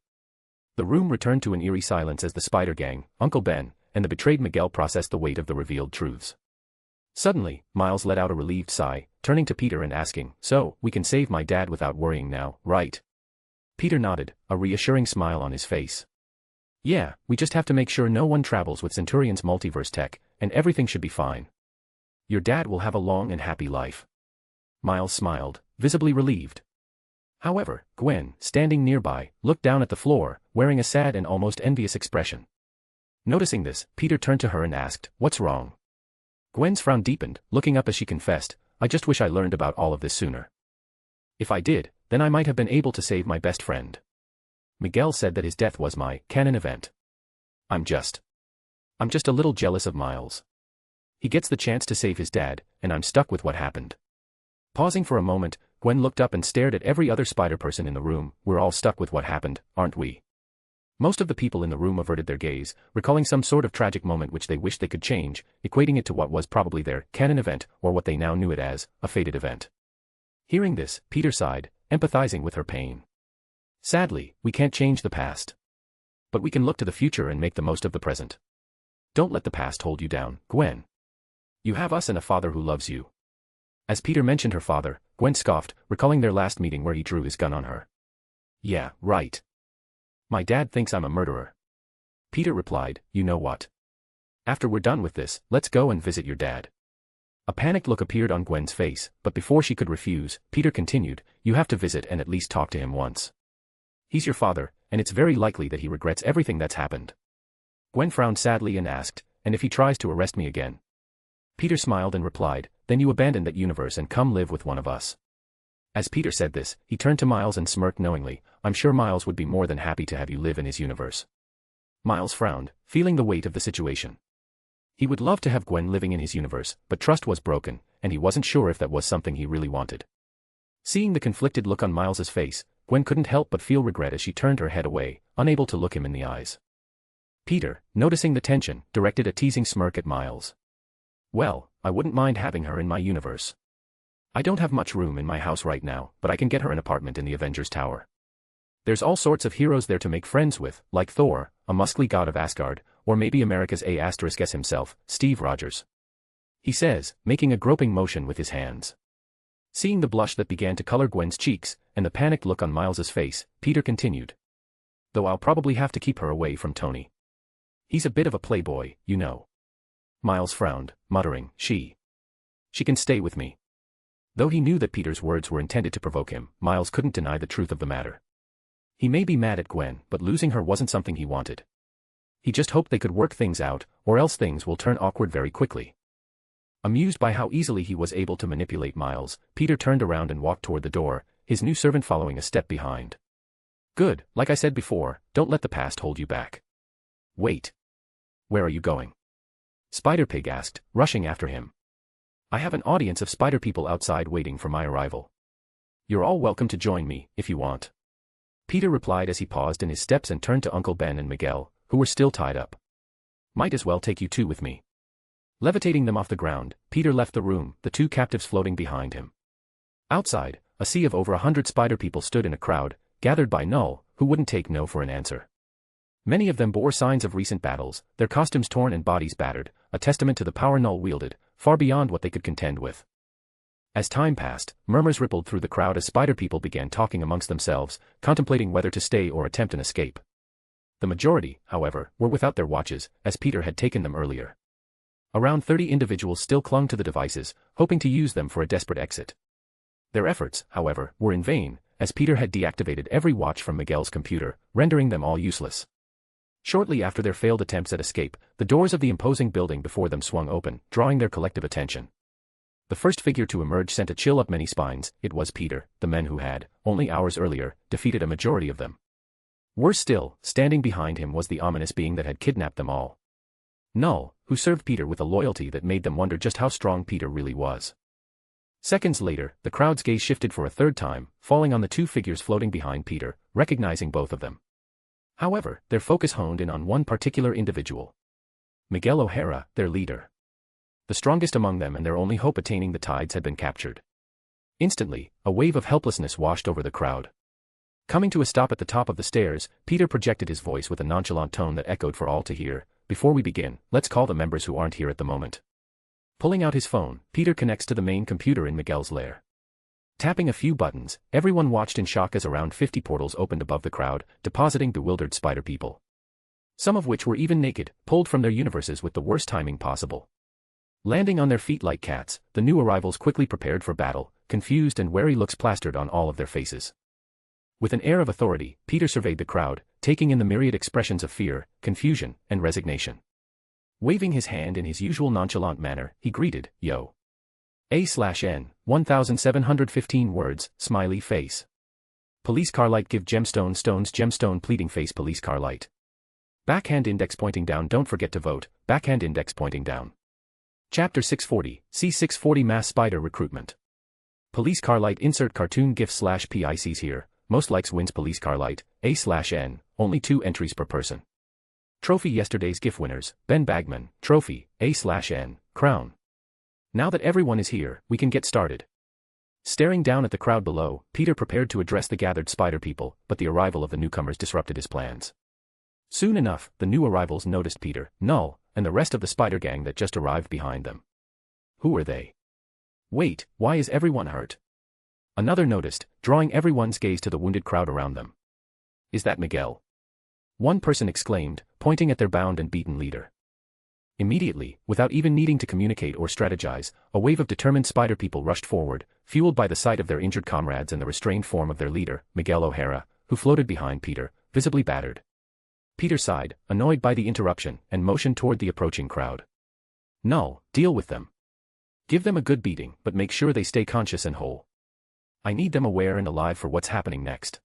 Speaker 3: The room returned to an eerie silence as the Spider Gang, Uncle Ben, and the betrayed Miguel processed the weight of the revealed truths. Suddenly, Miles let out a relieved sigh, turning to Peter and asking, "So, we can save my dad without worrying now, right?" Peter nodded, a reassuring smile on his face. "Yeah, we just have to make sure no one travels with Centurion's multiverse tech, and everything should be fine. Your dad will have a long and happy life." Miles smiled, visibly relieved. However, Gwen, standing nearby, looked down at the floor, wearing a sad and almost envious expression. Noticing this, Peter turned to her and asked, "What's wrong?" Gwen's frown deepened, looking up as she confessed, "I just wish I learned about all of this sooner. If I did, then I might have been able to save my best friend. Miguel said that his death was my canon event. I'm just a little jealous of Miles. He gets the chance to save his dad, and I'm stuck with what happened." Pausing for a moment, Gwen looked up and stared at every other spider person in the room. "We're all stuck with what happened, aren't we?" Most of the people in the room averted their gaze, recalling some sort of tragic moment which they wished they could change, equating it to what was probably their canon event, or what they now knew it as, a fated event. Hearing this, Peter sighed, empathizing with her pain. "Sadly, we can't change the past. But we can look to the future and make the most of the present. Don't let the past hold you down, Gwen. You have us and a father who loves you." As Peter mentioned her father, Gwen scoffed, recalling their last meeting where he drew his gun on her. Yeah, right. My dad thinks I'm a murderer. Peter replied, you know what? After we're done with this, let's go and visit your dad. A panicked look appeared on Gwen's face, but before she could refuse, Peter continued, you have to visit and at least talk to him once. He's your father, and it's very likely that he regrets everything that's happened. Gwen frowned sadly and asked, and if he tries to arrest me again? Peter smiled and replied, then you abandon that universe and come live with one of us. As Peter said this, he turned to Miles and smirked knowingly, I'm sure Miles would be more than happy to have you live in his universe. Miles frowned, feeling the weight of the situation. He would love to have Gwen living in his universe, but trust was broken, and he wasn't sure if that was something he really wanted. Seeing the conflicted look on Miles's face, Gwen couldn't help but feel regret as she turned her head away, unable to look him in the eyes. Peter, noticing the tension, directed a teasing smirk at Miles. Well, I wouldn't mind having her in my universe. I don't have much room in my house right now, but I can get her an apartment in the Avengers Tower. There's all sorts of heroes there to make friends with, like Thor, a muscly god of Asgard, or maybe America's A*S himself, Steve Rogers. He says, making a groping motion with his hands. Seeing the blush that began to color Gwen's cheeks, and the panicked look on Miles's face, Peter continued. Though I'll probably have to keep her away from Tony. He's a bit of a playboy, you know. Miles frowned, muttering, She can stay with me. Though he knew that Peter's words were intended to provoke him, Miles couldn't deny the truth of the matter. He may be mad at Gwen, but losing her wasn't something he wanted. He just hoped they could work things out, or else things will turn awkward very quickly. Amused by how easily he was able to manipulate Miles, Peter turned around and walked toward the door, his new servant following a step behind. Good, like I said before, don't let the past hold you back. Wait. Where are you going? Spider-Pig asked, rushing after him. I have an audience of spider people outside waiting for my arrival. You're all welcome to join me, if you want. Peter replied as he paused in his steps and turned to Uncle Ben and Miguel, who were still tied up. Might as well take you two with me. Levitating them off the ground, Peter left the room, the two captives floating behind him. Outside, a sea of over 100 spider people stood in a crowd, gathered by Null, who wouldn't take no for an answer. Many of them bore signs of recent battles, their costumes torn and bodies battered, a testament to the power Null wielded, far beyond what they could contend with. As time passed, murmurs rippled through the crowd as spider people began talking amongst themselves, contemplating whether to stay or attempt an escape. The majority, however, were without their watches, as Peter had taken them earlier. Around 30 individuals still clung to the devices, hoping to use them for a desperate exit. Their efforts, however, were in vain, as Peter had deactivated every watch from Miguel's computer, rendering them all useless. Shortly after their failed attempts at escape, the doors of the imposing building before them swung open, drawing their collective attention. The first figure to emerge sent a chill up many spines. It was Peter, the man who had, only hours earlier, defeated a majority of them. Worse still, standing behind him was the ominous being that had kidnapped them all. Null, who served Peter with a loyalty that made them wonder just how strong Peter really was. Seconds later, the crowd's gaze shifted for a third time, falling on the two figures floating behind Peter, recognizing both of them. However, their focus honed in on one particular individual. Miguel O'Hara, their leader. The strongest among them and their only hope attaining the tides had been captured. Instantly, a wave of helplessness washed over the crowd. Coming to a stop at the top of the stairs, Peter projected his voice with a nonchalant tone that echoed for all to hear. Before we begin, let's call the members who aren't here at the moment. Pulling out his phone, Peter connects to the main computer in Miguel's lair. Tapping a few buttons, everyone watched in shock as around 50 portals opened above the crowd, depositing bewildered spider people. Some of which were even naked, pulled from their universes with the worst timing possible. Landing on their feet like cats, the new arrivals quickly prepared for battle, confused and wary looks plastered on all of their faces. With an air of authority, Peter surveyed the crowd, taking in the myriad expressions of fear, confusion, and resignation. Waving his hand in his usual nonchalant manner, he greeted, Yo. A/N, 1715 words, smiley face. Police car light give gemstone stones gemstone pleading face police car light. Backhand index pointing down don't forget to vote, backhand index pointing down. Chapter 640, C640 Mass Spider Recruitment. Police car light insert cartoon gif/PICs here, most likes wins police car light, A/N, only 2 entries per person. Trophy yesterday's GIF winners, Ben Bagman, trophy, A/N, crown. Now that everyone is here, we can get started. Staring down at the crowd below, Peter prepared to address the gathered spider people, but the arrival of the newcomers disrupted his plans. Soon enough, the new arrivals noticed Peter, Null, and the rest of the spider gang that just arrived behind them. Who are they? Wait, why is everyone hurt? Another noticed, drawing everyone's gaze to the wounded crowd around them. "Is that Miguel?" one person exclaimed, pointing at their bound and beaten leader. Immediately, without even needing to communicate or strategize, a wave of determined spider people rushed forward, fueled by the sight of their injured comrades and the restrained form of their leader, Miguel O'Hara, who floated behind Peter, visibly battered. Peter sighed, annoyed by the interruption, and motioned toward the approaching crowd. "Null, deal with them. Give them a good beating, but make sure they stay conscious and whole. I need them aware and alive for what's happening next."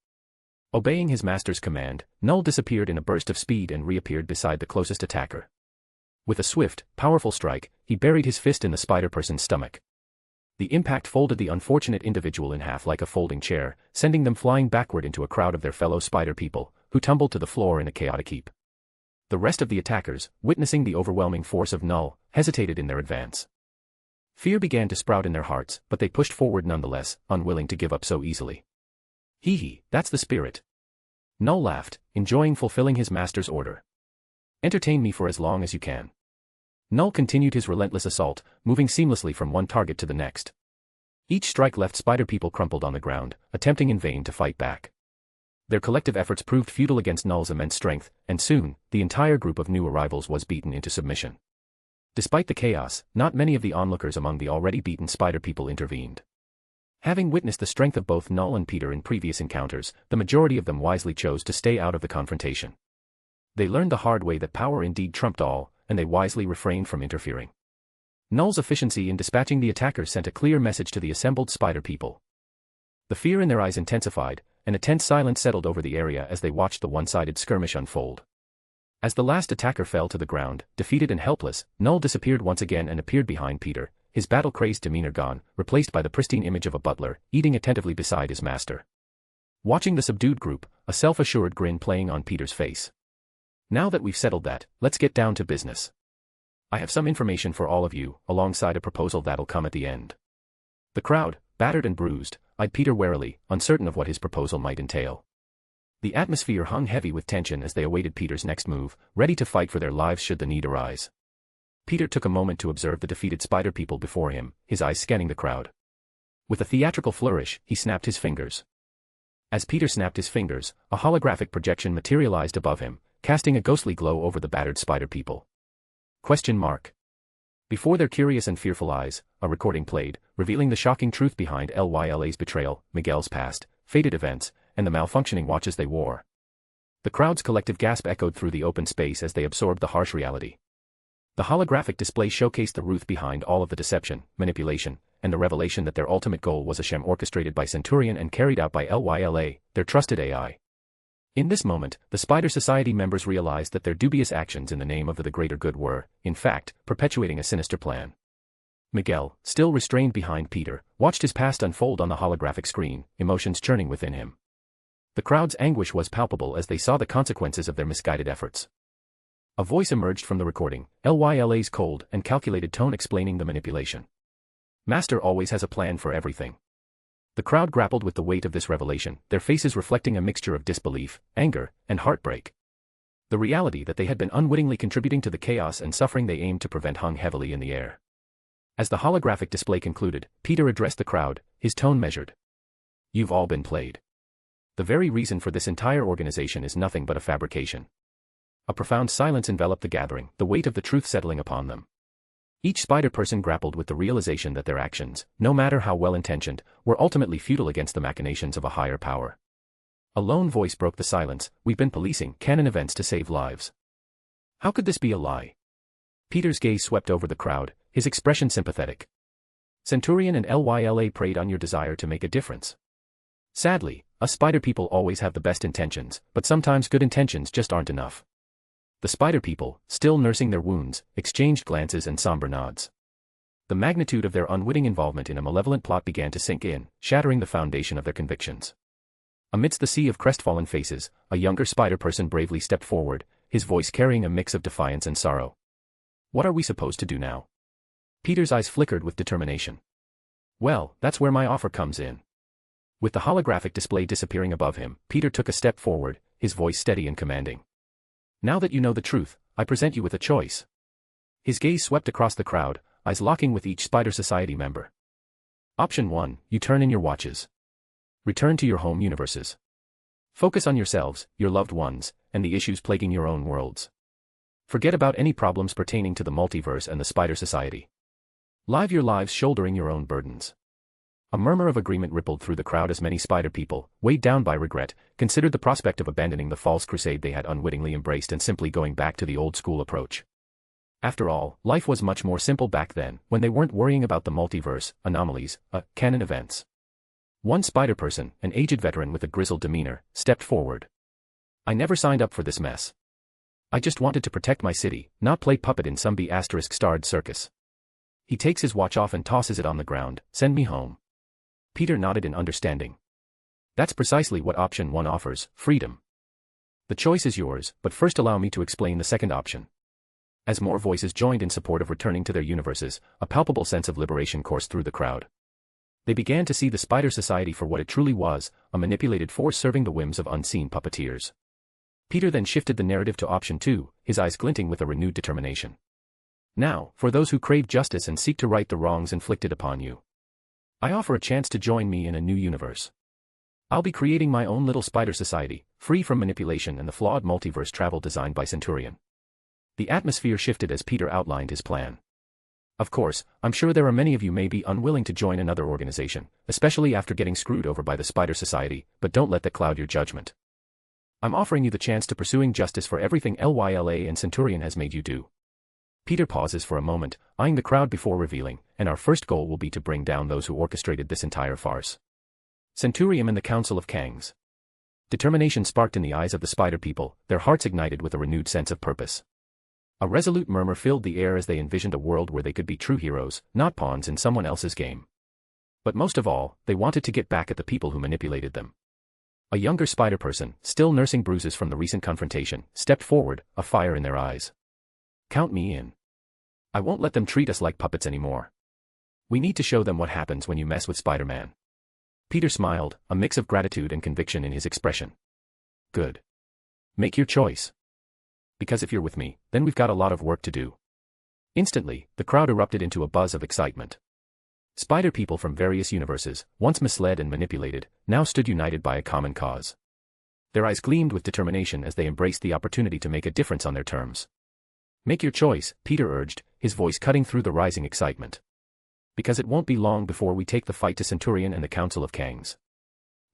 Speaker 3: Obeying his master's command, Null disappeared in a burst of speed and reappeared beside the closest attacker. With a swift, powerful strike, he buried his fist in the spider person's stomach. The impact folded the unfortunate individual in half like a folding chair, sending them flying backward into a crowd of their fellow spider people, who tumbled to the floor in a chaotic heap. The rest of the attackers, witnessing the overwhelming force of Null, hesitated in their advance. Fear began to sprout in their hearts, but they pushed forward nonetheless, unwilling to give up so easily. "Hee, that's the spirit." Null laughed, enjoying fulfilling his master's order. "Entertain me for as long as you can." Null continued his relentless assault, moving seamlessly from one target to the next. Each strike left spider people crumpled on the ground, attempting in vain to fight back. Their collective efforts proved futile against Null's immense strength, and soon, the entire group of new arrivals was beaten into submission. Despite the chaos, not many of the onlookers among the already beaten spider people intervened. Having witnessed the strength of both Null and Peter in previous encounters, the majority of them wisely chose to stay out of the confrontation. They learned the hard way that power indeed trumped all, and they wisely refrained from interfering. Null's efficiency in dispatching the attackers sent a clear message to the assembled spider people. The fear in their eyes intensified, and a tense silence settled over the area as they watched the one-sided skirmish unfold. As the last attacker fell to the ground, defeated and helpless, Null disappeared once again and appeared behind Peter, his battle-crazed demeanor gone, replaced by the pristine image of a butler, eating attentively beside his master. Watching the subdued group, a self-assured grin playing on Peter's face. "Now that we've settled that, let's get down to business. I have some information for all of you, alongside a proposal that'll come at the end." The crowd, battered and bruised, eyed Peter warily, uncertain of what his proposal might entail. The atmosphere hung heavy with tension as they awaited Peter's next move, ready to fight for their lives should the need arise. Peter took a moment to observe the defeated spider people before him, his eyes scanning the crowd. With a theatrical flourish, he snapped his fingers. As Peter snapped his fingers, a holographic projection materialized above him, casting a ghostly glow over the battered spider people. Question mark. Before their curious and fearful eyes, a recording played, revealing the shocking truth behind LYLA's betrayal, Miguel's past, fated events, and the malfunctioning watches they wore. The crowd's collective gasp echoed through the open space as they absorbed the harsh reality. The holographic display showcased the truth behind all of the deception, manipulation, and the revelation that their ultimate goal was a sham orchestrated by Centurion and carried out by LYLA, their trusted AI. In this moment, the Spider Society members realized that their dubious actions in the name of the greater good were, in fact, perpetuating a sinister plan. Miguel, still restrained behind Peter, watched his past unfold on the holographic screen, emotions churning within him. The crowd's anguish was palpable as they saw the consequences of their misguided efforts. A voice emerged from the recording, LYLA's cold and calculated tone explaining the manipulation. "Master always has a plan for everything." The crowd grappled with the weight of this revelation, their faces reflecting a mixture of disbelief, anger, and heartbreak. The reality that they had been unwittingly contributing to the chaos and suffering they aimed to prevent hung heavily in the air. As the holographic display concluded, Peter addressed the crowd, his tone measured. "You've all been played. The very reason for this entire organization is nothing but a fabrication." A profound silence enveloped the gathering, the weight of the truth settling upon them. Each spider person grappled with the realization that their actions, no matter how well-intentioned, were ultimately futile against the machinations of a higher power. A lone voice broke the silence. "We've been policing canon events to save lives. How could this be a lie?" Peter's gaze swept over the crowd, his expression sympathetic. "Centurion and LYLA preyed on your desire to make a difference. Sadly, us spider people always have the best intentions, but sometimes good intentions just aren't enough." The spider people, still nursing their wounds, exchanged glances and somber nods. The magnitude of their unwitting involvement in a malevolent plot began to sink in, shattering the foundation of their convictions. Amidst the sea of crestfallen faces, a younger spider person bravely stepped forward, his voice carrying a mix of defiance and sorrow. "What are we supposed to do now?" Peter's eyes flickered with determination. "Well, that's where my offer comes in." With the holographic display disappearing above him, Peter took a step forward, his voice steady and commanding. "Now that you know the truth, I present you with a choice." His gaze swept across the crowd, eyes locking with each Spider Society member. "Option 1, you turn in your watches. Return to your home universes. Focus on yourselves, your loved ones, and the issues plaguing your own worlds. Forget about any problems pertaining to the multiverse and the Spider Society. Live your lives shouldering your own burdens. A murmur of agreement rippled through the crowd as many spider people, weighed down by regret, considered the prospect of abandoning the false crusade they had unwittingly embraced and simply going back to the old school approach. After all, life was much more simple back then, when they weren't worrying about the multiverse, anomalies, canon events. One spider person, an aged veteran with a grizzled demeanor, stepped forward. I never signed up for this mess. I just wanted to protect my city, not play puppet in some B***starred circus. He takes his watch off and tosses it on the ground. Send me home. Peter nodded in understanding. That's precisely what option 1 offers, freedom. The choice is yours, but first allow me to explain the second option. As more voices joined in support of returning to their universes, a palpable sense of liberation coursed through the crowd. They began to see the Spider Society for what it truly was, a manipulated force serving the whims of unseen puppeteers. Peter then shifted the narrative to option 2, his eyes glinting with a renewed determination. Now, for those who crave justice and seek to right the wrongs inflicted upon you, I offer a chance to join me in a new universe. I'll be creating my own little Spider Society, free from manipulation and the flawed multiverse travel designed by Centurion. The atmosphere shifted as Peter outlined his plan. Of course, I'm sure there are many of you may be unwilling to join another organization, especially after getting screwed over by the Spider Society, but don't let that cloud your judgment. I'm offering you the chance to pursuing justice for everything LYLA and Centurion has made you do. Peter pauses for a moment, eyeing the crowd before revealing, and our first goal will be to bring down those who orchestrated this entire farce. Centurion and the Council of Kangs. Determination sparked in the eyes of the spider people, their hearts ignited with a renewed sense of purpose. A resolute murmur filled the air as they envisioned a world where they could be true heroes, not pawns in someone else's game. But most of all, they wanted to get back at the people who manipulated them. A younger spider person, still nursing bruises from the recent confrontation, stepped forward, a fire in their eyes. Count me in. I won't let them treat us like puppets anymore. We need to show them what happens when you mess with Spider-Man. Peter smiled, a mix of gratitude and conviction in his expression. Good. Make your choice. Because if you're with me, then we've got a lot of work to do. Instantly, the crowd erupted into a buzz of excitement. Spider people from various universes, once misled and manipulated, now stood united by a common cause. Their eyes gleamed with determination as they embraced the opportunity to make a difference on their terms. Make your choice, Peter urged, his voice cutting through the rising excitement. Because it won't be long before we take the fight to Centurion and the Council of Kangs.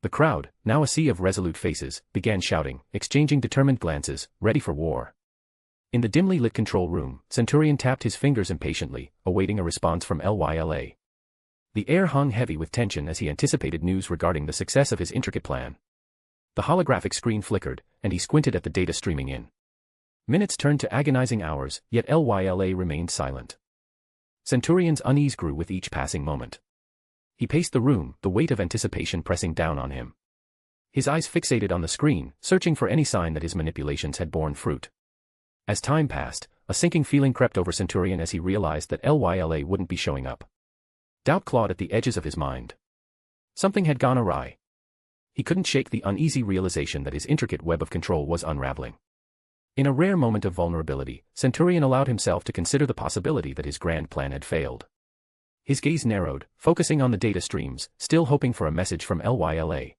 Speaker 3: The crowd, now a sea of resolute faces, began shouting, exchanging determined glances, ready for war. In the dimly lit control room, Centurion tapped his fingers impatiently, awaiting a response from LYLA. The air hung heavy with tension as he anticipated news regarding the success of his intricate plan. The holographic screen flickered, and he squinted at the data streaming in. Minutes turned to agonizing hours, yet LYLA remained silent. Centurion's unease grew with each passing moment. He paced the room, the weight of anticipation pressing down on him. His eyes fixated on the screen, searching for any sign that his manipulations had borne fruit. As time passed, a sinking feeling crept over Centurion as he realized that LYLA wouldn't be showing up. Doubt clawed at the edges of his mind. Something had gone awry. He couldn't shake the uneasy realization that his intricate web of control was unraveling. In a rare moment of vulnerability, Centurion allowed himself to consider the possibility that his grand plan had failed. His gaze narrowed, focusing on the data streams, still hoping for a message from LYLA.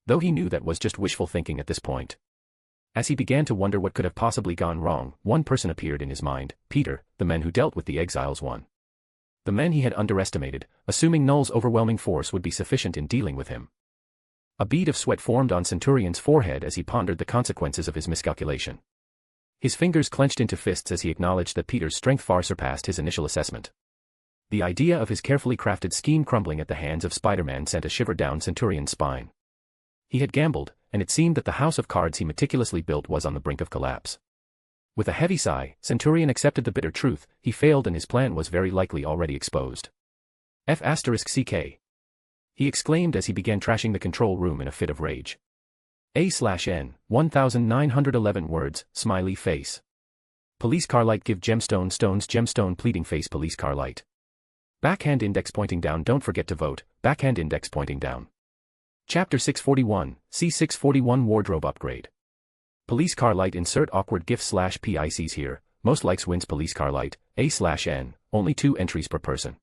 Speaker 3: Though he knew that was just wishful thinking at this point. As he began to wonder what could have possibly gone wrong, one person appeared in his mind, Peter, the man who dealt with the Exiles one. The man he had underestimated, assuming Null's overwhelming force would be sufficient in dealing with him. A bead of sweat formed on Centurion's forehead as he pondered the consequences of his miscalculation. His fingers clenched into fists as he acknowledged that Peter's strength far surpassed his initial assessment. The idea of his carefully crafted scheme crumbling at the hands of Spider-Man sent a shiver down Centurion's spine. He had gambled, and it seemed that the house of cards he meticulously built was on the brink of collapse. With a heavy sigh, Centurion accepted the bitter truth, he failed and his plan was very likely already exposed. F***CK. He exclaimed as he began trashing the control room in a fit of rage. A/N, 1911 words, smiley face. Police car light give gemstone stones gemstone pleading face police car light. Backhand index pointing down don't forget to vote, backhand index pointing down. Chapter 641, C641 Wardrobe Upgrade. Police car light insert awkward gif/PICs here, most likes wins police car light, A/N, only 2 entries per person.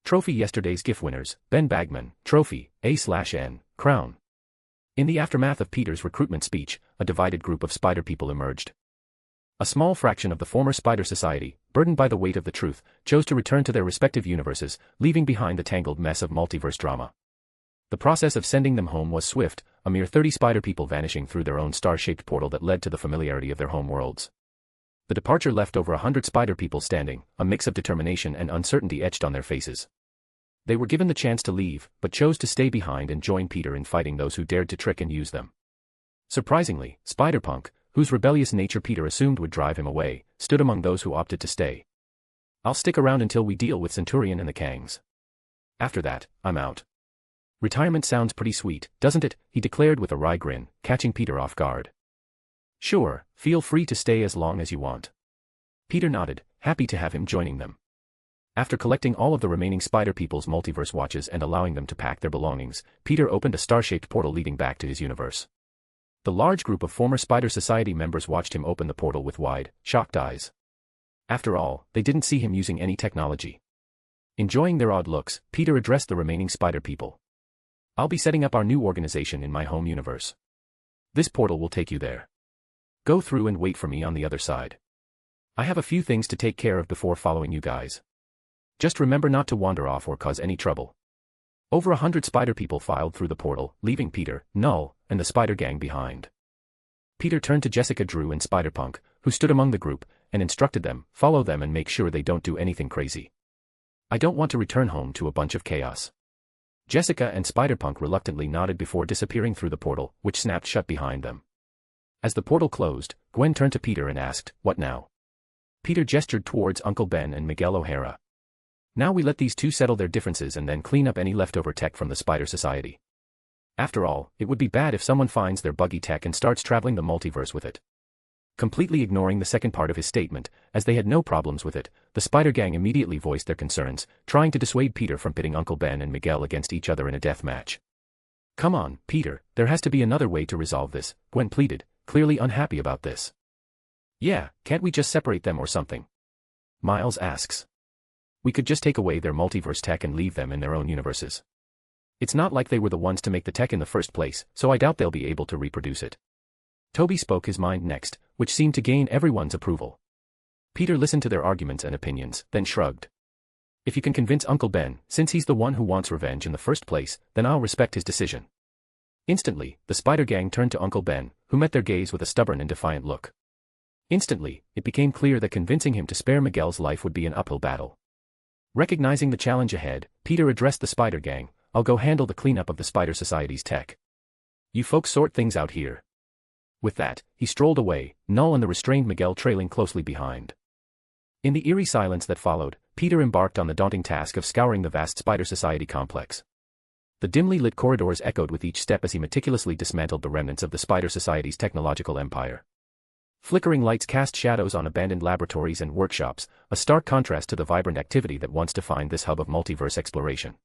Speaker 3: Trophy yesterday's GIF winners, Ben Bagman, trophy, A/N, crown. In the aftermath of Peter's recruitment speech, a divided group of spider people emerged. A small fraction of the former Spider Society, burdened by the weight of the truth, chose to return to their respective universes, leaving behind the tangled mess of multiverse drama. The process of sending them home was swift, a mere 30 spider people vanishing through their own star-shaped portal that led to the familiarity of their home worlds. The departure left over 100 spider people standing, a mix of determination and uncertainty etched on their faces. They were given the chance to leave, but chose to stay behind and join Peter in fighting those who dared to trick and use them. Surprisingly, Spider-Punk, whose rebellious nature Peter assumed would drive him away, stood among those who opted to stay. "I'll stick around until we deal with Centurion and the Kangs. After that, I'm out." "Retirement sounds pretty sweet, doesn't it?" he declared with a wry grin, catching Peter off guard. "Sure, feel free to stay as long as you want." Peter nodded, happy to have him joining them. After collecting all of the remaining spider people's multiverse watches and allowing them to pack their belongings, Peter opened a star-shaped portal leading back to his universe. The large group of former Spider Society members watched him open the portal with wide, shocked eyes. After all, they didn't see him using any technology. Enjoying their odd looks, Peter addressed the remaining spider people. "I'll be setting up our new organization in my home universe. This portal will take you there. Go through and wait for me on the other side. I have a few things to take care of before following you guys. Just remember not to wander off or cause any trouble." Over 100 spider people filed through the portal, leaving Peter, Null, and the spider gang behind. Peter turned to Jessica Drew and Spider-Punk, who stood among the group, and instructed them, "Follow them and make sure they don't do anything crazy. I don't want to return home to a bunch of chaos." Jessica and Spider-Punk reluctantly nodded before disappearing through the portal, which snapped shut behind them. As the portal closed, Gwen turned to Peter and asked, "What now?" Peter gestured towards Uncle Ben and Miguel O'Hara. "Now we let these two settle their differences and then clean up any leftover tech from the Spider Society. After all, it would be bad if someone finds their buggy tech and starts traveling the multiverse with it." Completely ignoring the second part of his statement, as they had no problems with it, the Spider Gang immediately voiced their concerns, trying to dissuade Peter from pitting Uncle Ben and Miguel against each other in a death match. "Come on, Peter, there has to be another way to resolve this," Gwen pleaded, clearly unhappy about this. "Yeah, can't we just separate them or something?" Miles asks. "We could just take away their multiverse tech and leave them in their own universes. It's not like they were the ones to make the tech in the first place, so I doubt they'll be able to reproduce it." Toby spoke his mind next, which seemed to gain everyone's approval. Peter listened to their arguments and opinions, then shrugged. "If you can convince Uncle Ben, since he's the one who wants revenge in the first place, then I'll respect his decision." Instantly, the Spider Gang turned to Uncle Ben, who met their gaze with a stubborn and defiant look. Instantly, it became clear that convincing him to spare Miguel's life would be an uphill battle. Recognizing the challenge ahead, Peter addressed the Spider Gang, "I'll go handle the cleanup of the Spider Society's tech. You folks sort things out here." With that, he strolled away, Null and the restrained Miguel trailing closely behind. In the eerie silence that followed, Peter embarked on the daunting task of scouring the vast Spider Society complex. The dimly lit corridors echoed with each step as he meticulously dismantled the remnants of the Spider Society's technological empire. Flickering lights cast shadows on abandoned laboratories and workshops, a stark contrast to the vibrant activity that once defined this hub of multiverse exploration.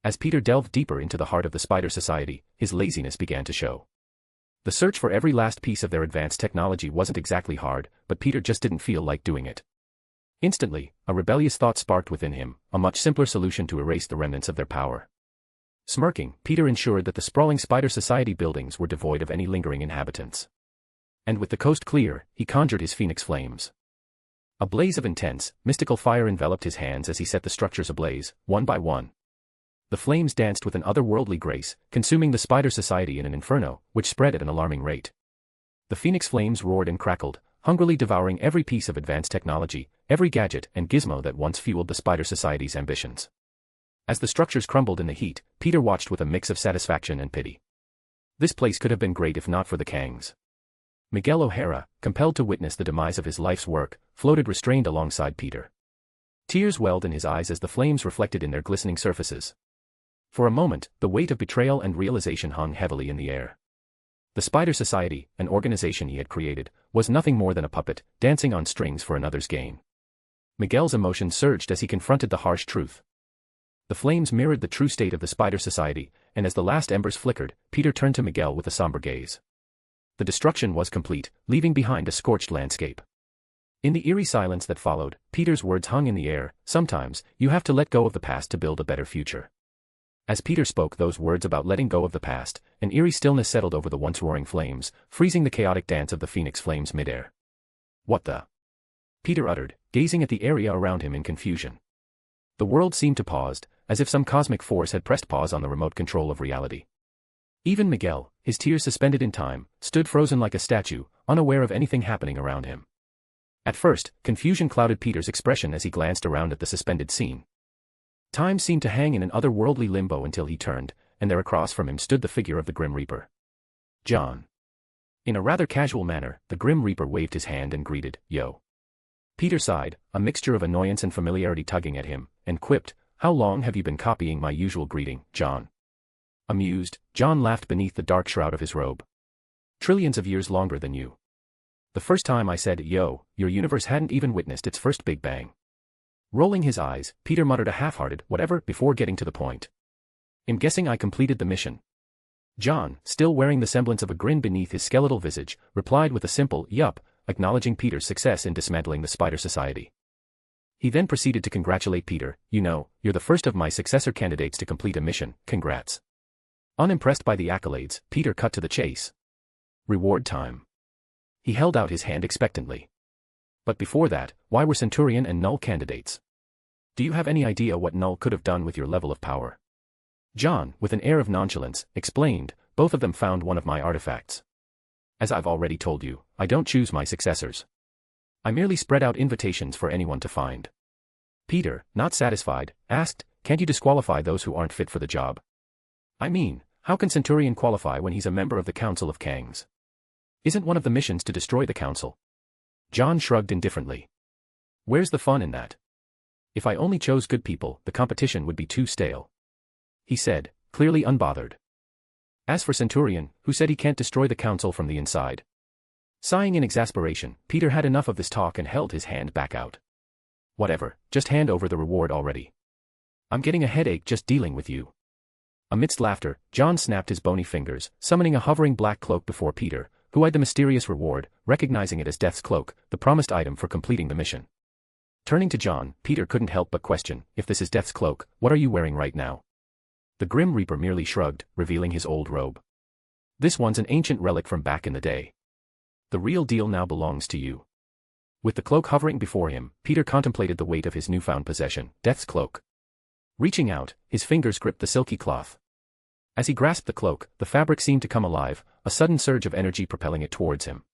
Speaker 3: As Peter delved deeper into the heart of the Spider Society, his laziness began to show. The search for every last piece of their advanced technology wasn't exactly hard, but Peter just didn't feel like doing it. Instantly, a rebellious thought sparked within him, a much simpler solution to erase the remnants of their power. Smirking, Peter ensured that the sprawling Spider Society buildings were devoid of any lingering inhabitants. And with the coast clear, he conjured his phoenix flames. A blaze of intense, mystical fire enveloped his hands as he set the structures ablaze, one by one. The flames danced with an otherworldly grace, consuming the Spider Society in an inferno, which spread at an alarming rate. The phoenix flames roared and crackled, hungrily devouring every piece of advanced technology, every gadget and gizmo that once fueled the Spider Society's ambitions. As the structures crumbled in the heat, Peter watched with a mix of satisfaction and pity. This place could have been great if not for the Kangs. Miguel O'Hara, compelled to witness the demise of his life's work, floated restrained alongside Peter. Tears welled in his eyes as the flames reflected in their glistening surfaces. For a moment, the weight of betrayal and realization hung heavily in the air. The Spider Society, an organization he had created, was nothing more than a puppet, dancing on strings for another's gain. Miguel's emotions surged as he confronted the harsh truth. The flames mirrored the true state of the Spider Society, and as the last embers flickered, Peter turned to Miguel with a somber gaze. The destruction was complete, leaving behind a scorched landscape. In the eerie silence that followed, Peter's words hung in the air, "Sometimes, you have to let go of the past to build a better future." As Peter spoke those words about letting go of the past, an eerie stillness settled over the once roaring flames, freezing the chaotic dance of the phoenix flames midair. What the? Peter uttered, gazing at the area around him in confusion. The world seemed to pause, as if some cosmic force had pressed pause on the remote control of reality. Even Miguel, his tears suspended in time, stood frozen like a statue, unaware of anything happening around him. At first, confusion clouded Peter's expression as he glanced around at the suspended scene. Time seemed to hang in an otherworldly limbo until he turned, and there across from him stood the figure of the Grim Reaper. John. In a rather casual manner, the Grim Reaper waved his hand and greeted, "Yo." Peter sighed, a mixture of annoyance and familiarity tugging at him, and quipped, "How long have you been copying my usual greeting, John?" Amused, John laughed beneath the dark shroud of his robe. "Trillions of years longer than you. The first time I said, yo, your universe hadn't even witnessed its first Big Bang." Rolling his eyes, Peter muttered a half-hearted, "whatever," before getting to the point. "I'm guessing I completed the mission." John, still wearing the semblance of a grin beneath his skeletal visage, replied with a simple, "Yup," acknowledging Peter's success in dismantling the Spider Society. He then proceeded to congratulate Peter, "You know, you're the first of my successor candidates to complete a mission, congrats." Unimpressed by the accolades, Peter cut to the chase. "Reward time." He held out his hand expectantly. "But before that, why were Centurion and Null candidates? Do you have any idea what Null could have done with your level of power?" John, with an air of nonchalance, explained, "Both of them found one of my artifacts. As I've already told you, I don't choose my successors. I merely spread out invitations for anyone to find." Peter, not satisfied, asked, "Can't you disqualify those who aren't fit for the job? I mean, how can Centurion qualify when he's a member of the Council of Kangs? Isn't one of the missions to destroy the Council?" John shrugged indifferently. "Where's the fun in that? If I only chose good people, the competition would be too stale," he said, clearly unbothered. "As for Centurion, who said he can't destroy the Council from the inside?" Sighing in exasperation, Peter had enough of this talk and held his hand back out. "Whatever, just hand over the reward already. I'm getting a headache just dealing with you." Amidst laughter, John snapped his bony fingers, summoning a hovering black cloak before Peter, who eyed the mysterious reward, recognizing it as Death's Cloak, the promised item for completing the mission. Turning to John, Peter couldn't help but question, "If this is Death's Cloak, what are you wearing right now?" The Grim Reaper merely shrugged, revealing his old robe. "This one's an ancient relic from back in the day. The real deal now belongs to you." With the cloak hovering before him, Peter contemplated the weight of his newfound possession, Death's Cloak. Reaching out, his fingers gripped the silky cloth. As he grasped the cloak, the fabric seemed to come alive, a sudden surge of energy propelling it towards him.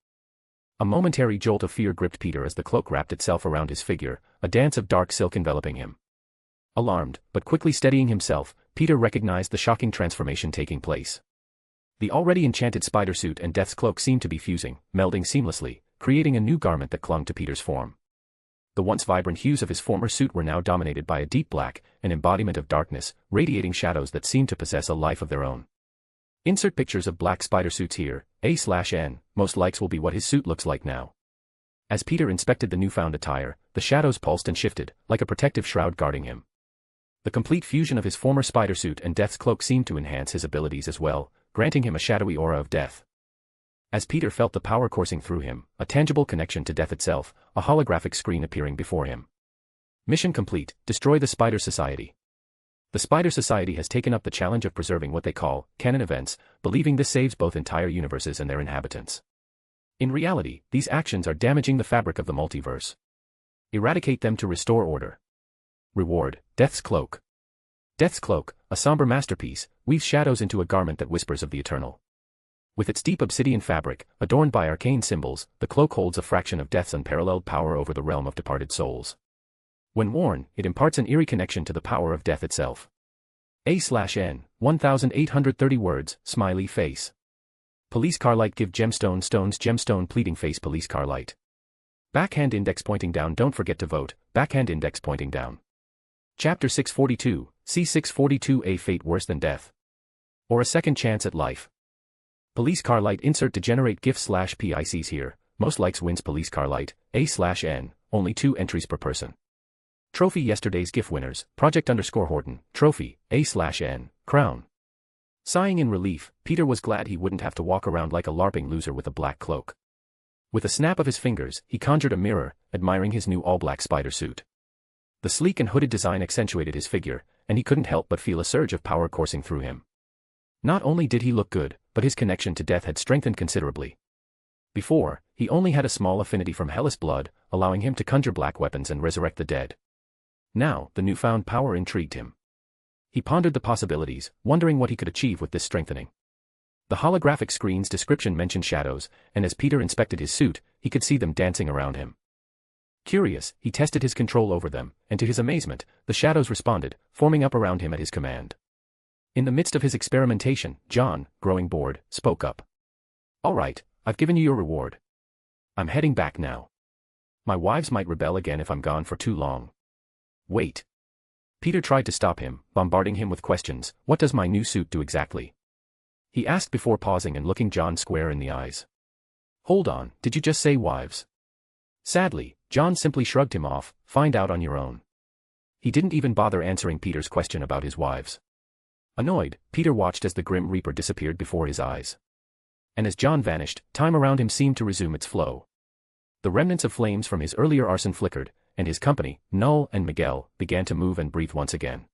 Speaker 3: A momentary jolt of fear gripped Peter as the cloak wrapped itself around his figure, a dance of dark silk enveloping him. Alarmed, but quickly steadying himself, Peter recognized the shocking transformation taking place. The already enchanted spider suit and Death's Cloak seemed to be fusing, melding seamlessly, creating a new garment that clung to Peter's form. The once vibrant hues of his former suit were now dominated by a deep black, an embodiment of darkness, radiating shadows that seemed to possess a life of their own. Insert pictures of black spider suits here, A/N, most likes will be what his suit looks like now. As Peter inspected the newfound attire, the shadows pulsed and shifted, like a protective shroud guarding him. The complete fusion of his former spider suit and Death's Cloak seemed to enhance his abilities as well, granting him a shadowy aura of death. As Peter felt the power coursing through him, a tangible connection to death itself, a holographic screen appearing before him. Mission complete, destroy the Spider Society. The Spider Society has taken up the challenge of preserving what they call canon events, believing this saves both entire universes and their inhabitants. In reality, these actions are damaging the fabric of the multiverse. Eradicate them to restore order. Reward, Death's Cloak. Death's Cloak, a somber masterpiece, weaves shadows into a garment that whispers of the eternal. With its deep obsidian fabric, adorned by arcane symbols, the cloak holds a fraction of Death's unparalleled power over the realm of departed souls. When worn, it imparts an eerie connection to the power of death itself. A/N, 1830 words, smiley face. Police car light give gemstone stones gemstone pleading face police car light. Backhand index pointing down don't forget to vote, backhand index pointing down. Chapter 642, C642 A fate worse than death. Or a second chance at life. Police car light insert to generate GIF/PICs here, most likes wins police car light, A/N, only 2 entries per person. Trophy yesterday's GIF winners, Project_Horton, trophy, A/N, crown. Sighing in relief, Peter was glad he wouldn't have to walk around like a LARPing loser with a black cloak. With a snap of his fingers, he conjured a mirror, admiring his new all-black spider suit. The sleek and hooded design accentuated his figure, and he couldn't help but feel a surge of power coursing through him. Not only did he look good, but his connection to death had strengthened considerably. Before, he only had a small affinity from hellish blood, allowing him to conjure black weapons and resurrect the dead. Now, the newfound power intrigued him. He pondered the possibilities, wondering what he could achieve with this strengthening. The holographic screen's description mentioned shadows, and as Peter inspected his suit, he could see them dancing around him. Curious, he tested his control over them, and to his amazement, the shadows responded, forming up around him at his command. In the midst of his experimentation, John, growing bored, spoke up. "All right, I've given you your reward. I'm heading back now. My wives might rebel again if I'm gone for too long." "Wait." Peter tried to stop him, bombarding him with questions. "What does my new suit do exactly?" he asked before pausing and looking John square in the eyes. "Hold on, did you just say wives?" Sadly, John simply shrugged him off. "Find out on your own." He didn't even bother answering Peter's question about his wives. Annoyed, Peter watched as the Grim Reaper disappeared before his eyes. And as John vanished, time around him seemed to resume its flow. The remnants of flames from his earlier arson flickered, and his company, Null and Miguel, began to move and breathe once again.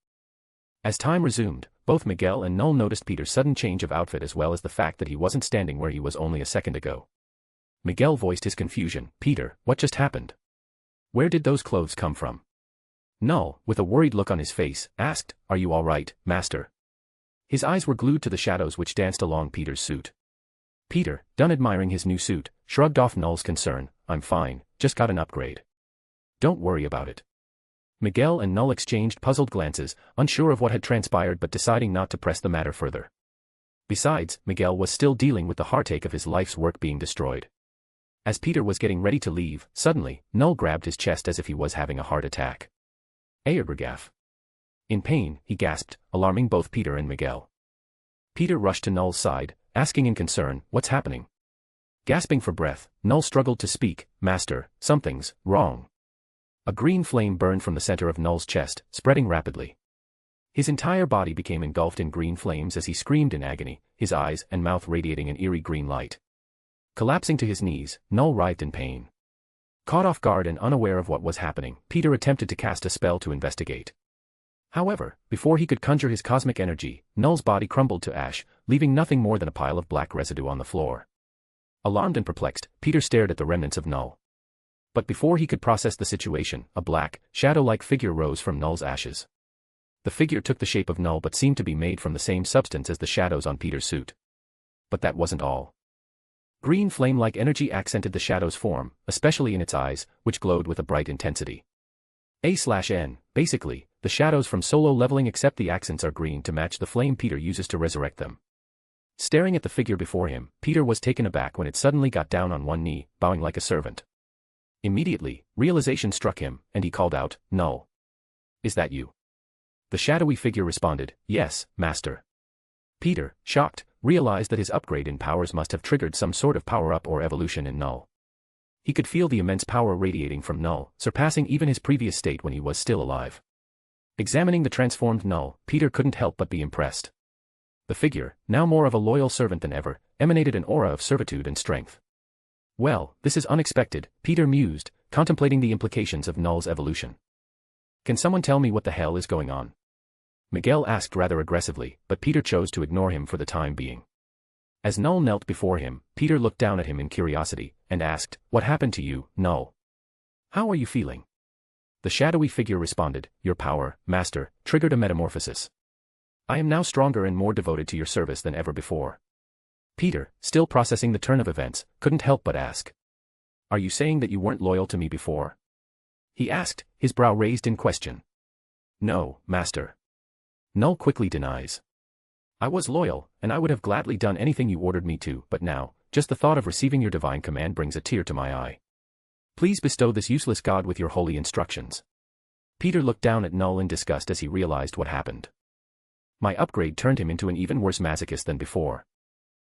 Speaker 3: As time resumed, both Miguel and Null noticed Peter's sudden change of outfit as well as the fact that he wasn't standing where he was only a second ago. Miguel voiced his confusion. "Peter, what just happened? Where did those clothes come from?" Null, with a worried look on his face, asked, "Are you all right, Master?" His eyes were glued to the shadows which danced along Peter's suit. Peter, done admiring his new suit, shrugged off Null's concern. "I'm fine, just got an upgrade. Don't worry about it." Miguel and Null exchanged puzzled glances, unsure of what had transpired but deciding not to press the matter further. Besides, Miguel was still dealing with the heartache of his life's work being destroyed. As Peter was getting ready to leave, suddenly, Null grabbed his chest as if he was having a heart attack. "Aergraph." In pain, he gasped, alarming both Peter and Miguel. Peter rushed to Null's side, asking in concern, "What's happening?" Gasping for breath, Null struggled to speak. "Master, something's wrong." A green flame burned from the center of Null's chest, spreading rapidly. His entire body became engulfed in green flames as he screamed in agony, his eyes and mouth radiating an eerie green light. Collapsing to his knees, Null writhed in pain. Caught off guard and unaware of what was happening, Peter attempted to cast a spell to investigate. However, before he could conjure his cosmic energy, Null's body crumbled to ash, leaving nothing more than a pile of black residue on the floor. Alarmed and perplexed, Peter stared at the remnants of Null. But before he could process the situation, a black, shadow-like figure rose from Null's ashes. The figure took the shape of Null but seemed to be made from the same substance as the shadows on Peter's suit. But that wasn't all. Green flame-like energy accented the shadow's form, especially in its eyes, which glowed with a bright intensity. A/N, basically, the shadows from Solo Leveling except the accents are green to match the flame Peter uses to resurrect them. Staring at the figure before him, Peter was taken aback when it suddenly got down on one knee, bowing like a servant. Immediately, realization struck him, and he called out, "Null. Is that you?" The shadowy figure responded, "Yes, Master." Peter, shocked, realized that his upgrade in powers must have triggered some sort of power-up or evolution in Null. He could feel the immense power radiating from Null, surpassing even his previous state when he was still alive. Examining the transformed Null, Peter couldn't help but be impressed. The figure, now more of a loyal servant than ever, emanated an aura of servitude and strength. "Well, this is unexpected," Peter mused, contemplating the implications of Null's evolution. "Can someone tell me what the hell is going on?" Miguel asked rather aggressively, but Peter chose to ignore him for the time being. As Null knelt before him, Peter looked down at him in curiosity, and asked, "What happened to you, Null? How are you feeling?" The shadowy figure responded, "Your power, Master, triggered a metamorphosis. I am now stronger and more devoted to your service than ever before." Peter, still processing the turn of events, couldn't help but ask. "Are you saying that you weren't loyal to me before?" he asked, his brow raised in question. "No, Master." Null quickly denies. "I was loyal, and I would have gladly done anything you ordered me to, but now, just the thought of receiving your divine command brings a tear to my eye. Please bestow this useless god with your holy instructions." Peter looked down at Null in disgust as he realized what happened. My upgrade turned him into an even worse masochist than before.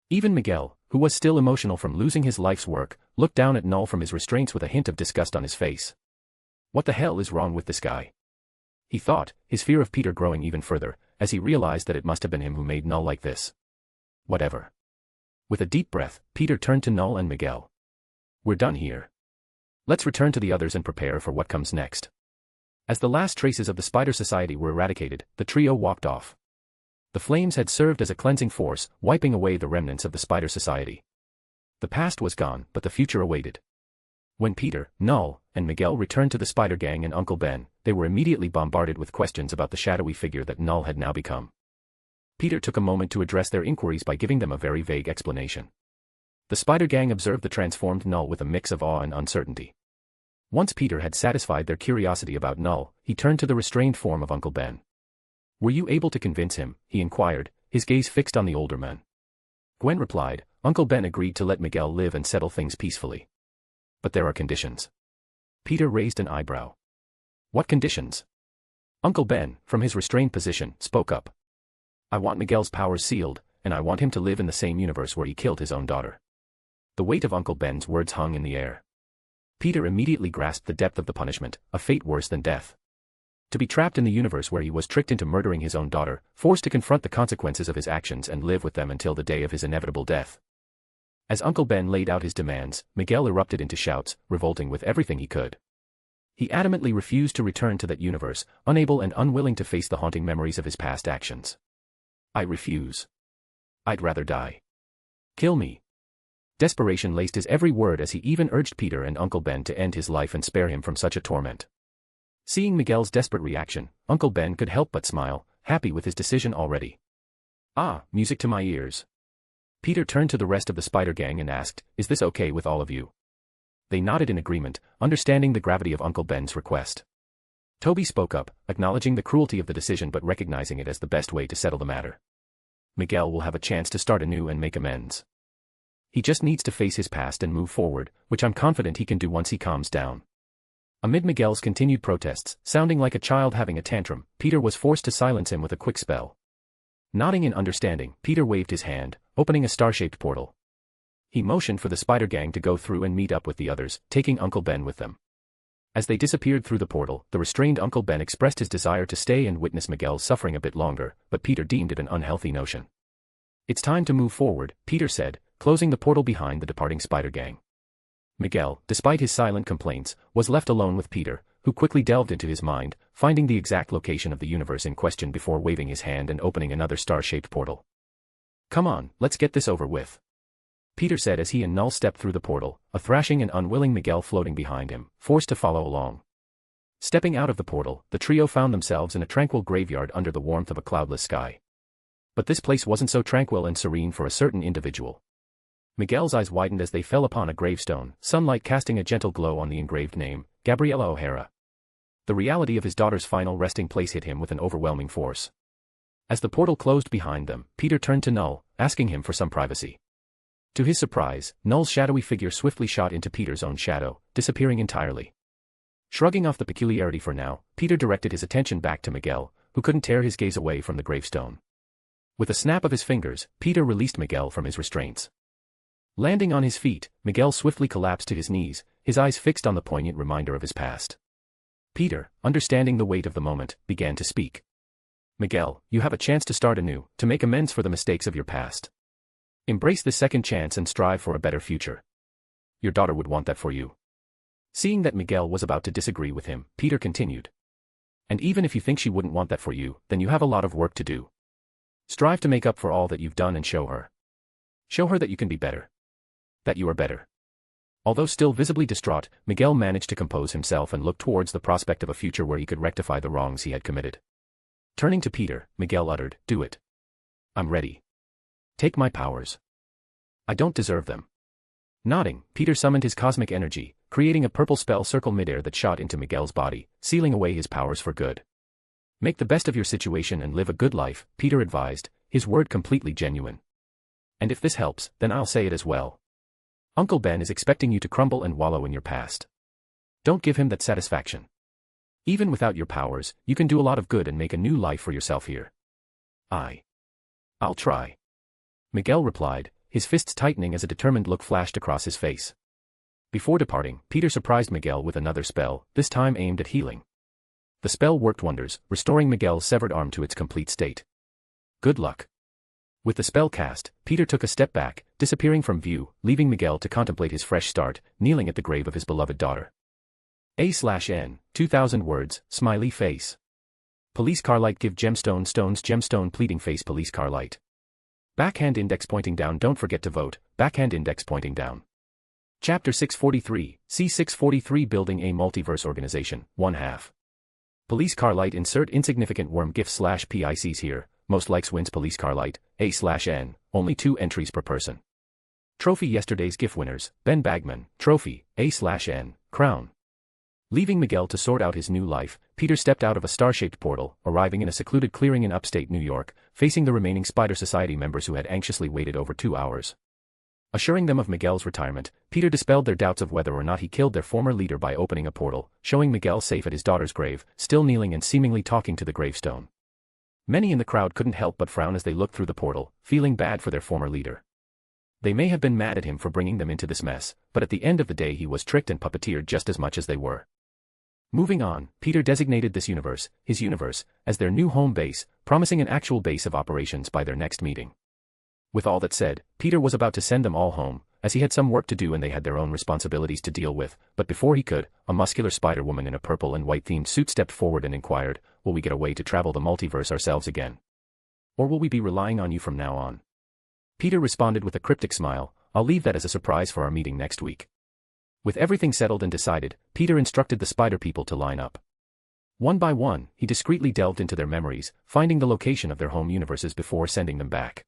Speaker 3: Even Miguel, who was still emotional from losing his life's work, looked down at Null from his restraints with a hint of disgust on his face. What the hell is wrong with this guy? He thought, his fear of Peter growing even further, as he realized that it must have been him who made Null like this. Whatever. With a deep breath, Peter turned to Null and Miguel. "We're done here. Let's return to the others and prepare for what comes next." As the last traces of the Spider Society were eradicated, the trio walked off. The flames had served as a cleansing force, wiping away the remnants of the Spider Society. The past was gone, but the future awaited. When Peter, Null, and Miguel returned to the Spider Gang and Uncle Ben, they were immediately bombarded with questions about the shadowy figure that Null had now become. Peter took a moment to address their inquiries by giving them a very vague explanation. The Spider Gang observed the transformed Null with a mix of awe and uncertainty. Once Peter had satisfied their curiosity about Null, he turned to the restrained form of Uncle Ben. "Were you able to convince him?" he inquired, his gaze fixed on the older man. Gwen replied. Uncle Ben agreed to let Miguel live and settle things peacefully. "But there are conditions." Peter raised an eyebrow. "What conditions?" Uncle Ben, from his restrained position, spoke up. "I want Miguel's powers sealed, and I want him to live in the same universe where he killed his own daughter." The weight of Uncle Ben's words hung in the air. Peter immediately grasped the depth of the punishment, a fate worse than death. To be trapped in the universe where he was tricked into murdering his own daughter, forced to confront the consequences of his actions and live with them until the day of his inevitable death. As Uncle Ben laid out his demands, Miguel erupted into shouts, revolting with everything he could. He adamantly refused to return to that universe, unable and unwilling to face the haunting memories of his past actions. "I refuse. I'd rather die. Kill me." Desperation laced his every word as he even urged Peter and Uncle Ben to end his life and spare him from such a torment. Seeing Miguel's desperate reaction, Uncle Ben could help but smile, happy with his decision already. "Ah, music to my ears." Peter turned to the rest of the Spider Gang and asked, "Is this okay with all of you?" They nodded in agreement, understanding the gravity of Uncle Ben's request. Toby spoke up, acknowledging the cruelty of the decision but recognizing it as the best way to settle the matter. "Miguel will have a chance to start anew and make amends. He just needs to face his past and move forward, which I'm confident he can do once he calms down." Amid Miguel's continued protests, sounding like a child having a tantrum, Peter was forced to silence him with a quick spell. Nodding in understanding, Peter waved his hand, opening a star-shaped portal. He motioned for the Spider Gang to go through and meet up with the others, taking Uncle Ben with them. As they disappeared through the portal, the restrained Uncle Ben expressed his desire to stay and witness Miguel's suffering a bit longer, but Peter deemed it an unhealthy notion. "It's time to move forward," Peter said, closing the portal behind the departing Spider Gang. Miguel, despite his silent complaints, was left alone with Peter, who quickly delved into his mind, finding the exact location of the universe in question before waving his hand and opening another star-shaped portal. "Come on, let's get this over with," Peter said as he and Null stepped through the portal, a thrashing and unwilling Miguel floating behind him, forced to follow along. Stepping out of the portal, the trio found themselves in a tranquil graveyard under the warmth of a cloudless sky. But this place wasn't so tranquil and serene for a certain individual. Miguel's eyes widened as they fell upon a gravestone, sunlight casting a gentle glow on the engraved name, Gabriella O'Hara. The reality of his daughter's final resting place hit him with an overwhelming force. As the portal closed behind them, Peter turned to Null, asking him for some privacy. To his surprise, Null's shadowy figure swiftly shot into Peter's own shadow, disappearing entirely. Shrugging off the peculiarity for now, Peter directed his attention back to Miguel, who couldn't tear his gaze away from the gravestone. With a snap of his fingers, Peter released Miguel from his restraints. Landing on his feet, Miguel swiftly collapsed to his knees, his eyes fixed on the poignant reminder of his past. Peter, understanding the weight of the moment, began to speak. "Miguel, you have a chance to start anew, to make amends for the mistakes of your past. Embrace this second chance and strive for a better future. Your daughter would want that for you." Seeing that Miguel was about to disagree with him, Peter continued. "And even if you think she wouldn't want that for you, then you have a lot of work to do. Strive to make up for all that you've done and show her. Show her that you can be better. That you are better." Although still visibly distraught, Miguel managed to compose himself and look towards the prospect of a future where he could rectify the wrongs he had committed. Turning to Peter, Miguel uttered, "Do it. I'm ready. Take my powers. I don't deserve them." Nodding, Peter summoned his cosmic energy, creating a purple spell circle midair that shot into Miguel's body, sealing away his powers for good. "Make the best of your situation and live a good life," Peter advised, his word completely genuine. "And if this helps, then I'll say it as well. Uncle Ben is expecting you to crumble and wallow in your past. Don't give him that satisfaction. Even without your powers, you can do a lot of good and make a new life for yourself here." I'll try," Miguel replied, his fists tightening as a determined look flashed across his face. Before departing, Peter surprised Miguel with another spell, this time aimed at healing. The spell worked wonders, restoring Miguel's severed arm to its complete state. "Good luck." With the spell cast, Peter took a step back, disappearing from view, leaving Miguel to contemplate his fresh start, kneeling at the grave of his beloved daughter. A/N, 2000 words, smiley face. Police car light give gemstone stones gemstone pleading face police car light. Backhand index pointing down don't forget to vote, backhand index pointing down. Chapter 643, C643 Building a Multiverse Organization, 1/2. Police car light insert insignificant worm gif /PICs here, most likes wins police car light, A/N, only 2 entries per person. Trophy yesterday's GIF winners, Ben Bagman, trophy, A/N, crown. Leaving Miguel to sort out his new life, Peter stepped out of a star-shaped portal, arriving in a secluded clearing in upstate New York, facing the remaining Spider Society members who had anxiously waited over 2 hours. Assuring them of Miguel's retirement, Peter dispelled their doubts of whether or not he killed their former leader by opening a portal, showing Miguel safe at his daughter's grave, still kneeling and seemingly talking to the gravestone. Many in the crowd couldn't help but frown as they looked through the portal, feeling bad for their former leader. They may have been mad at him for bringing them into this mess, but at the end of the day he was tricked and puppeteered just as much as they were. Moving on, Peter designated this universe, his universe, as their new home base, promising an actual base of operations by their next meeting. With all that said, Peter was about to send them all home, as he had some work to do and they had their own responsibilities to deal with, but before he could, a muscular spider woman in a purple and white themed suit stepped forward and inquired, "Will we get a way to travel the multiverse ourselves again? Or will we be relying on you from now on?" Peter responded with a cryptic smile, "I'll leave that as a surprise for our meeting next week." With everything settled and decided, Peter instructed the spider people to line up. One by one, he discreetly delved into their memories, finding the location of their home universes before sending them back.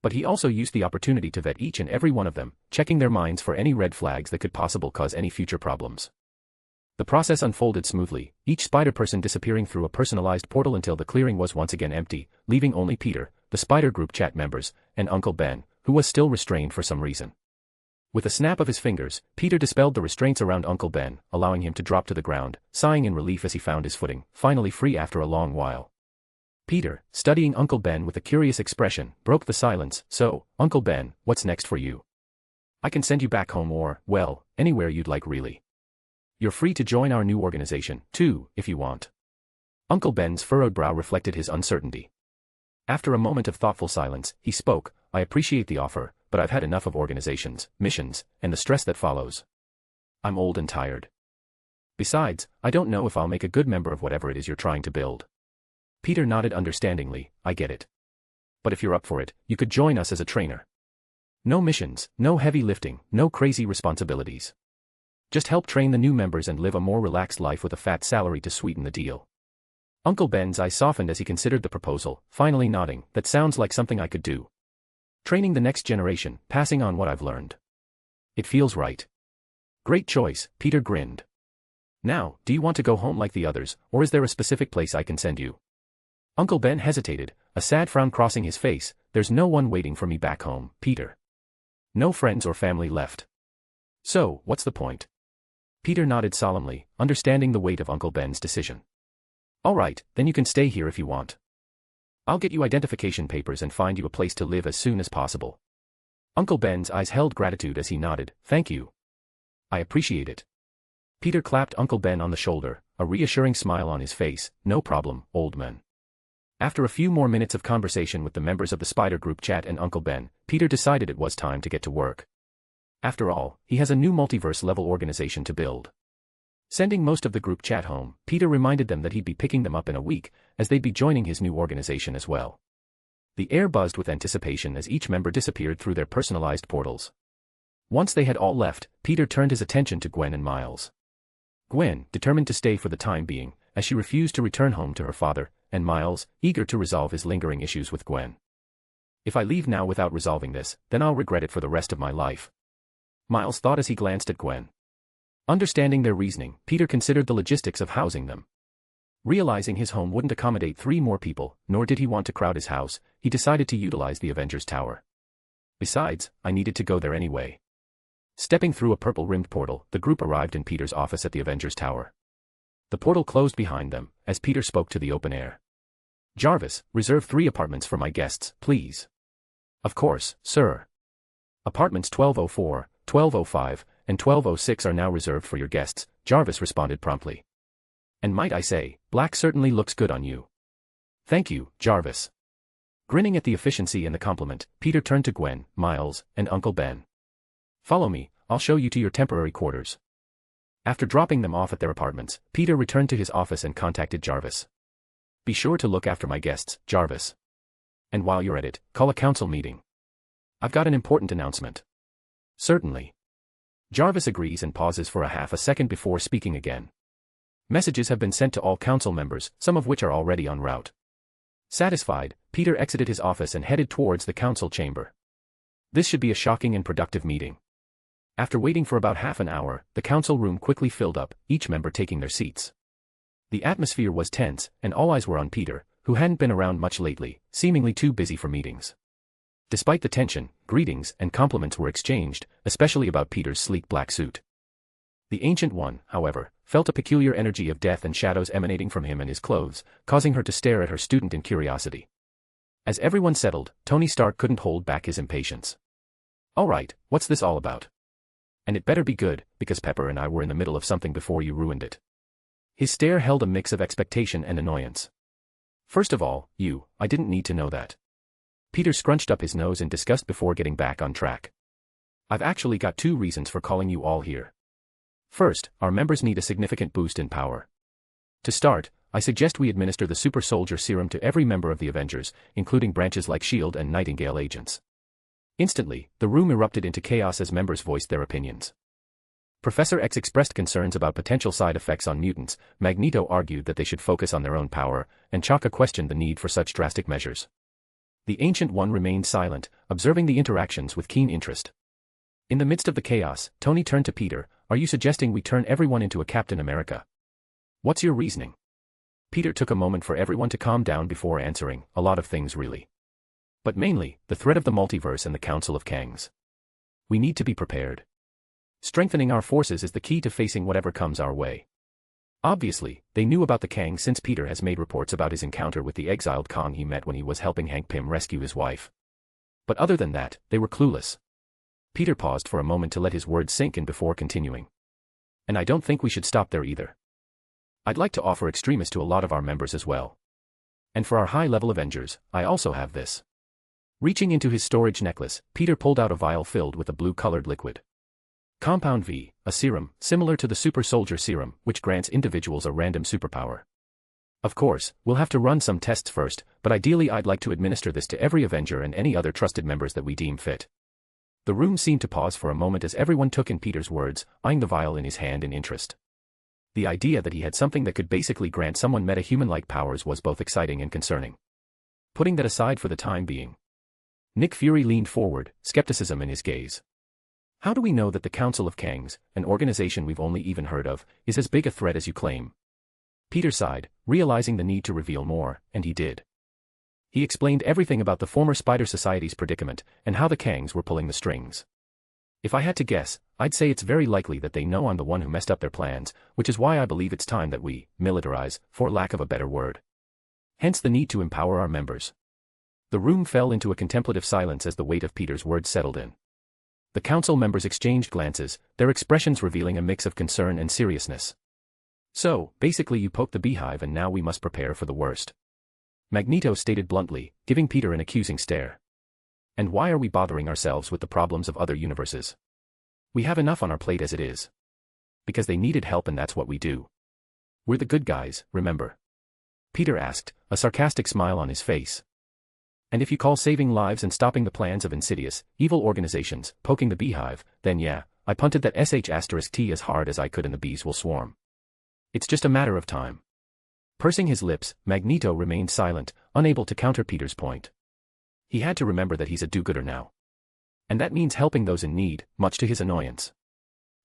Speaker 3: But he also used the opportunity to vet each and every one of them, checking their minds for any red flags that could possibly cause any future problems. The process unfolded smoothly, each spider person disappearing through a personalized portal until the clearing was once again empty, leaving only Peter, the spider group chat members, and Uncle Ben, who was still restrained for some reason. With a snap of his fingers, Peter dispelled the restraints around Uncle Ben, allowing him to drop to the ground, sighing in relief as he found his footing, finally free after a long while. Peter, studying Uncle Ben with a curious expression, broke the silence. "So, Uncle Ben, what's next for you? I can send you back home or, well, anywhere you'd like really. You're free to join our new organization, too, if you want." Uncle Ben's furrowed brow reflected his uncertainty. After a moment of thoughtful silence, he spoke, "I appreciate the offer, but I've had enough of organizations, missions, and the stress that follows. I'm old and tired. Besides, I don't know if I'll make a good member of whatever it is you're trying to build." Peter nodded understandingly, "I get it. But if you're up for it, you could join us as a trainer. No missions, no heavy lifting, no crazy responsibilities. Just help train the new members and live a more relaxed life with a fat salary to sweeten the deal." Uncle Ben's eyes softened as he considered the proposal, finally nodding, "That sounds like something I could do. Training the next generation, passing on what I've learned. It feels right." "Great choice," Peter grinned. "Now, do you want to go home like the others, or is there a specific place I can send you?" Uncle Ben hesitated, a sad frown crossing his face. "There's no one waiting for me back home, Peter. No friends or family left. So, what's the point?" Peter nodded solemnly, understanding the weight of Uncle Ben's decision. "All right, then you can stay here if you want. I'll get you identification papers and find you a place to live as soon as possible." Uncle Ben's eyes held gratitude as he nodded, "Thank you. I appreciate it." Peter clapped Uncle Ben on the shoulder, a reassuring smile on his face. "No problem, old man." After a few more minutes of conversation with the members of the spider group chat and Uncle Ben, Peter decided it was time to get to work. After all, he has a new multiverse-level organization to build. Sending most of the group chat home, Peter reminded them that he'd be picking them up in a week, as they'd be joining his new organization as well. The air buzzed with anticipation as each member disappeared through their personalized portals. Once they had all left, Peter turned his attention to Gwen and Miles. Gwen, determined to stay for the time being, as she refused to return home to her father, and Miles, eager to resolve his lingering issues with Gwen. "If I leave now without resolving this, then I'll regret it for the rest of my life," Miles thought as he glanced at Gwen. Understanding their reasoning, Peter considered the logistics of housing them. Realizing his home wouldn't accommodate 3 more people, nor did he want to crowd his house, he decided to utilize the Avengers Tower. Besides, I needed to go there anyway. Stepping through a purple-rimmed portal, the group arrived in Peter's office at the Avengers Tower. The portal closed behind them, as Peter spoke to the open air. "Jarvis, reserve 3 apartments for my guests, please." "Of course, sir. Apartments 1204, 1205, and 1206 are now reserved for your guests," Jarvis responded promptly. "And might I say, black certainly looks good on you." "Thank you, Jarvis." Grinning at the efficiency and the compliment, Peter turned to Gwen, Miles, and Uncle Ben. "Follow me, I'll show you to your temporary quarters." After dropping them off at their apartments, Peter returned to his office and contacted Jarvis. "Be sure to look after my guests, Jarvis. And while you're at it, call a council meeting. I've got an important announcement." "Certainly." Jarvis agrees and pauses for a half a second before speaking again. Messages have been sent to all council members, some of which are already en route. Satisfied, Peter exited his office and headed towards the council chamber. This should be a shocking and productive meeting. After waiting for about half an hour, the council room quickly filled up, each member taking their seats. The atmosphere was tense, and all eyes were on Peter, who hadn't been around much lately, seemingly too busy for meetings. Despite the tension, greetings and compliments were exchanged, especially about Peter's sleek black suit. The Ancient One, however, felt a peculiar energy of death and shadows emanating from him and his clothes, causing her to stare at her student in curiosity. As everyone settled, Tony Stark couldn't hold back his impatience. "All right, what's this all about? And it better be good, because Pepper and I were in the middle of something before you ruined it." His stare held a mix of expectation and annoyance. "First of all, I didn't need to know that." Peter scrunched up his nose in disgust before getting back on track. "I've actually got 2 reasons for calling you all here. First, our members need a significant boost in power. To start, I suggest we administer the Super Soldier Serum to every member of the Avengers, including branches like S.H.I.E.L.D. and Nightingale agents." Instantly, the room erupted into chaos as members voiced their opinions. Professor X expressed concerns about potential side effects on mutants, Magneto argued that they should focus on their own power, and Chaka questioned the need for such drastic measures. The Ancient One remained silent, observing the interactions with keen interest. In the midst of the chaos, Tony turned to Peter. "Are you suggesting we turn everyone into a Captain America? What's your reasoning?" Peter took a moment for everyone to calm down before answering. "A lot of things really. But mainly, the threat of the multiverse and the Council of Kangs. We need to be prepared. Strengthening our forces is the key to facing whatever comes our way." Obviously, they knew about the Kang since Peter has made reports about his encounter with the exiled Kang he met when he was helping Hank Pym rescue his wife. But other than that, they were clueless. Peter paused for a moment to let his words sink in before continuing. "And I don't think we should stop there either. I'd like to offer Extremis to a lot of our members as well. And for our high-level Avengers, I also have this." Reaching into his storage necklace, Peter pulled out a vial filled with a blue-colored liquid. Compound V, a serum, similar to the Super Soldier Serum, which grants individuals a random superpower. "Of course, we'll have to run some tests first, but ideally I'd like to administer this to every Avenger and any other trusted members that we deem fit." The room seemed to pause for a moment as everyone took in Peter's words, eyeing the vial in his hand in interest. The idea that he had something that could basically grant someone metahuman-like powers was both exciting and concerning. Putting that aside for the time being, Nick Fury leaned forward, skepticism in his gaze. "How do we know that the Council of Kangs, an organization we've only even heard of, is as big a threat as you claim?" Peter sighed, realizing the need to reveal more, and he did. He explained everything about the former Spider Society's predicament, and how the Kangs were pulling the strings. "If I had to guess, I'd say it's very likely that they know I'm the one who messed up their plans, which is why I believe it's time that we militarize, for lack of a better word. Hence the need to empower our members." The room fell into a contemplative silence as the weight of Peter's words settled in. The council members exchanged glances, their expressions revealing a mix of concern and seriousness. "So, basically you poked the beehive and now we must prepare for the worst," Magneto stated bluntly, giving Peter an accusing stare. "And why are we bothering ourselves with the problems of other universes? We have enough on our plate as it is." "Because they needed help and that's what we do. We're the good guys, remember?" Peter asked, a sarcastic smile on his face. "And if you call saving lives and stopping the plans of insidious, evil organizations, poking the beehive, then yeah, I punted that sh*t as hard as I could and the bees will swarm. It's just a matter of time." Pursing his lips, Magneto remained silent, unable to counter Peter's point. He had to remember that he's a do-gooder now. And that means helping those in need, much to his annoyance.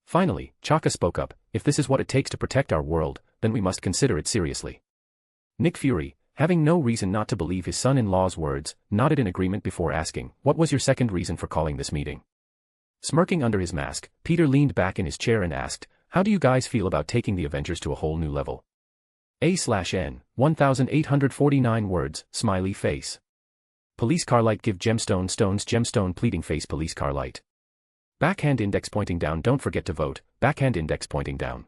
Speaker 3: Finally, Chaka spoke up, "If this is what it takes to protect our world, then we must consider it seriously." Nick Fury, having no reason not to believe his son-in-law's words, nodded in agreement before asking, "What was your second reason for calling this meeting?" Smirking under his mask, Peter leaned back in his chair and asked, "How do you guys feel about taking the Avengers to a whole new level?" A/N, 1849 words, smiley face. Police car light give gemstone stones gemstone pleading face police car light. Backhand index pointing down don't forget to vote, backhand index pointing down.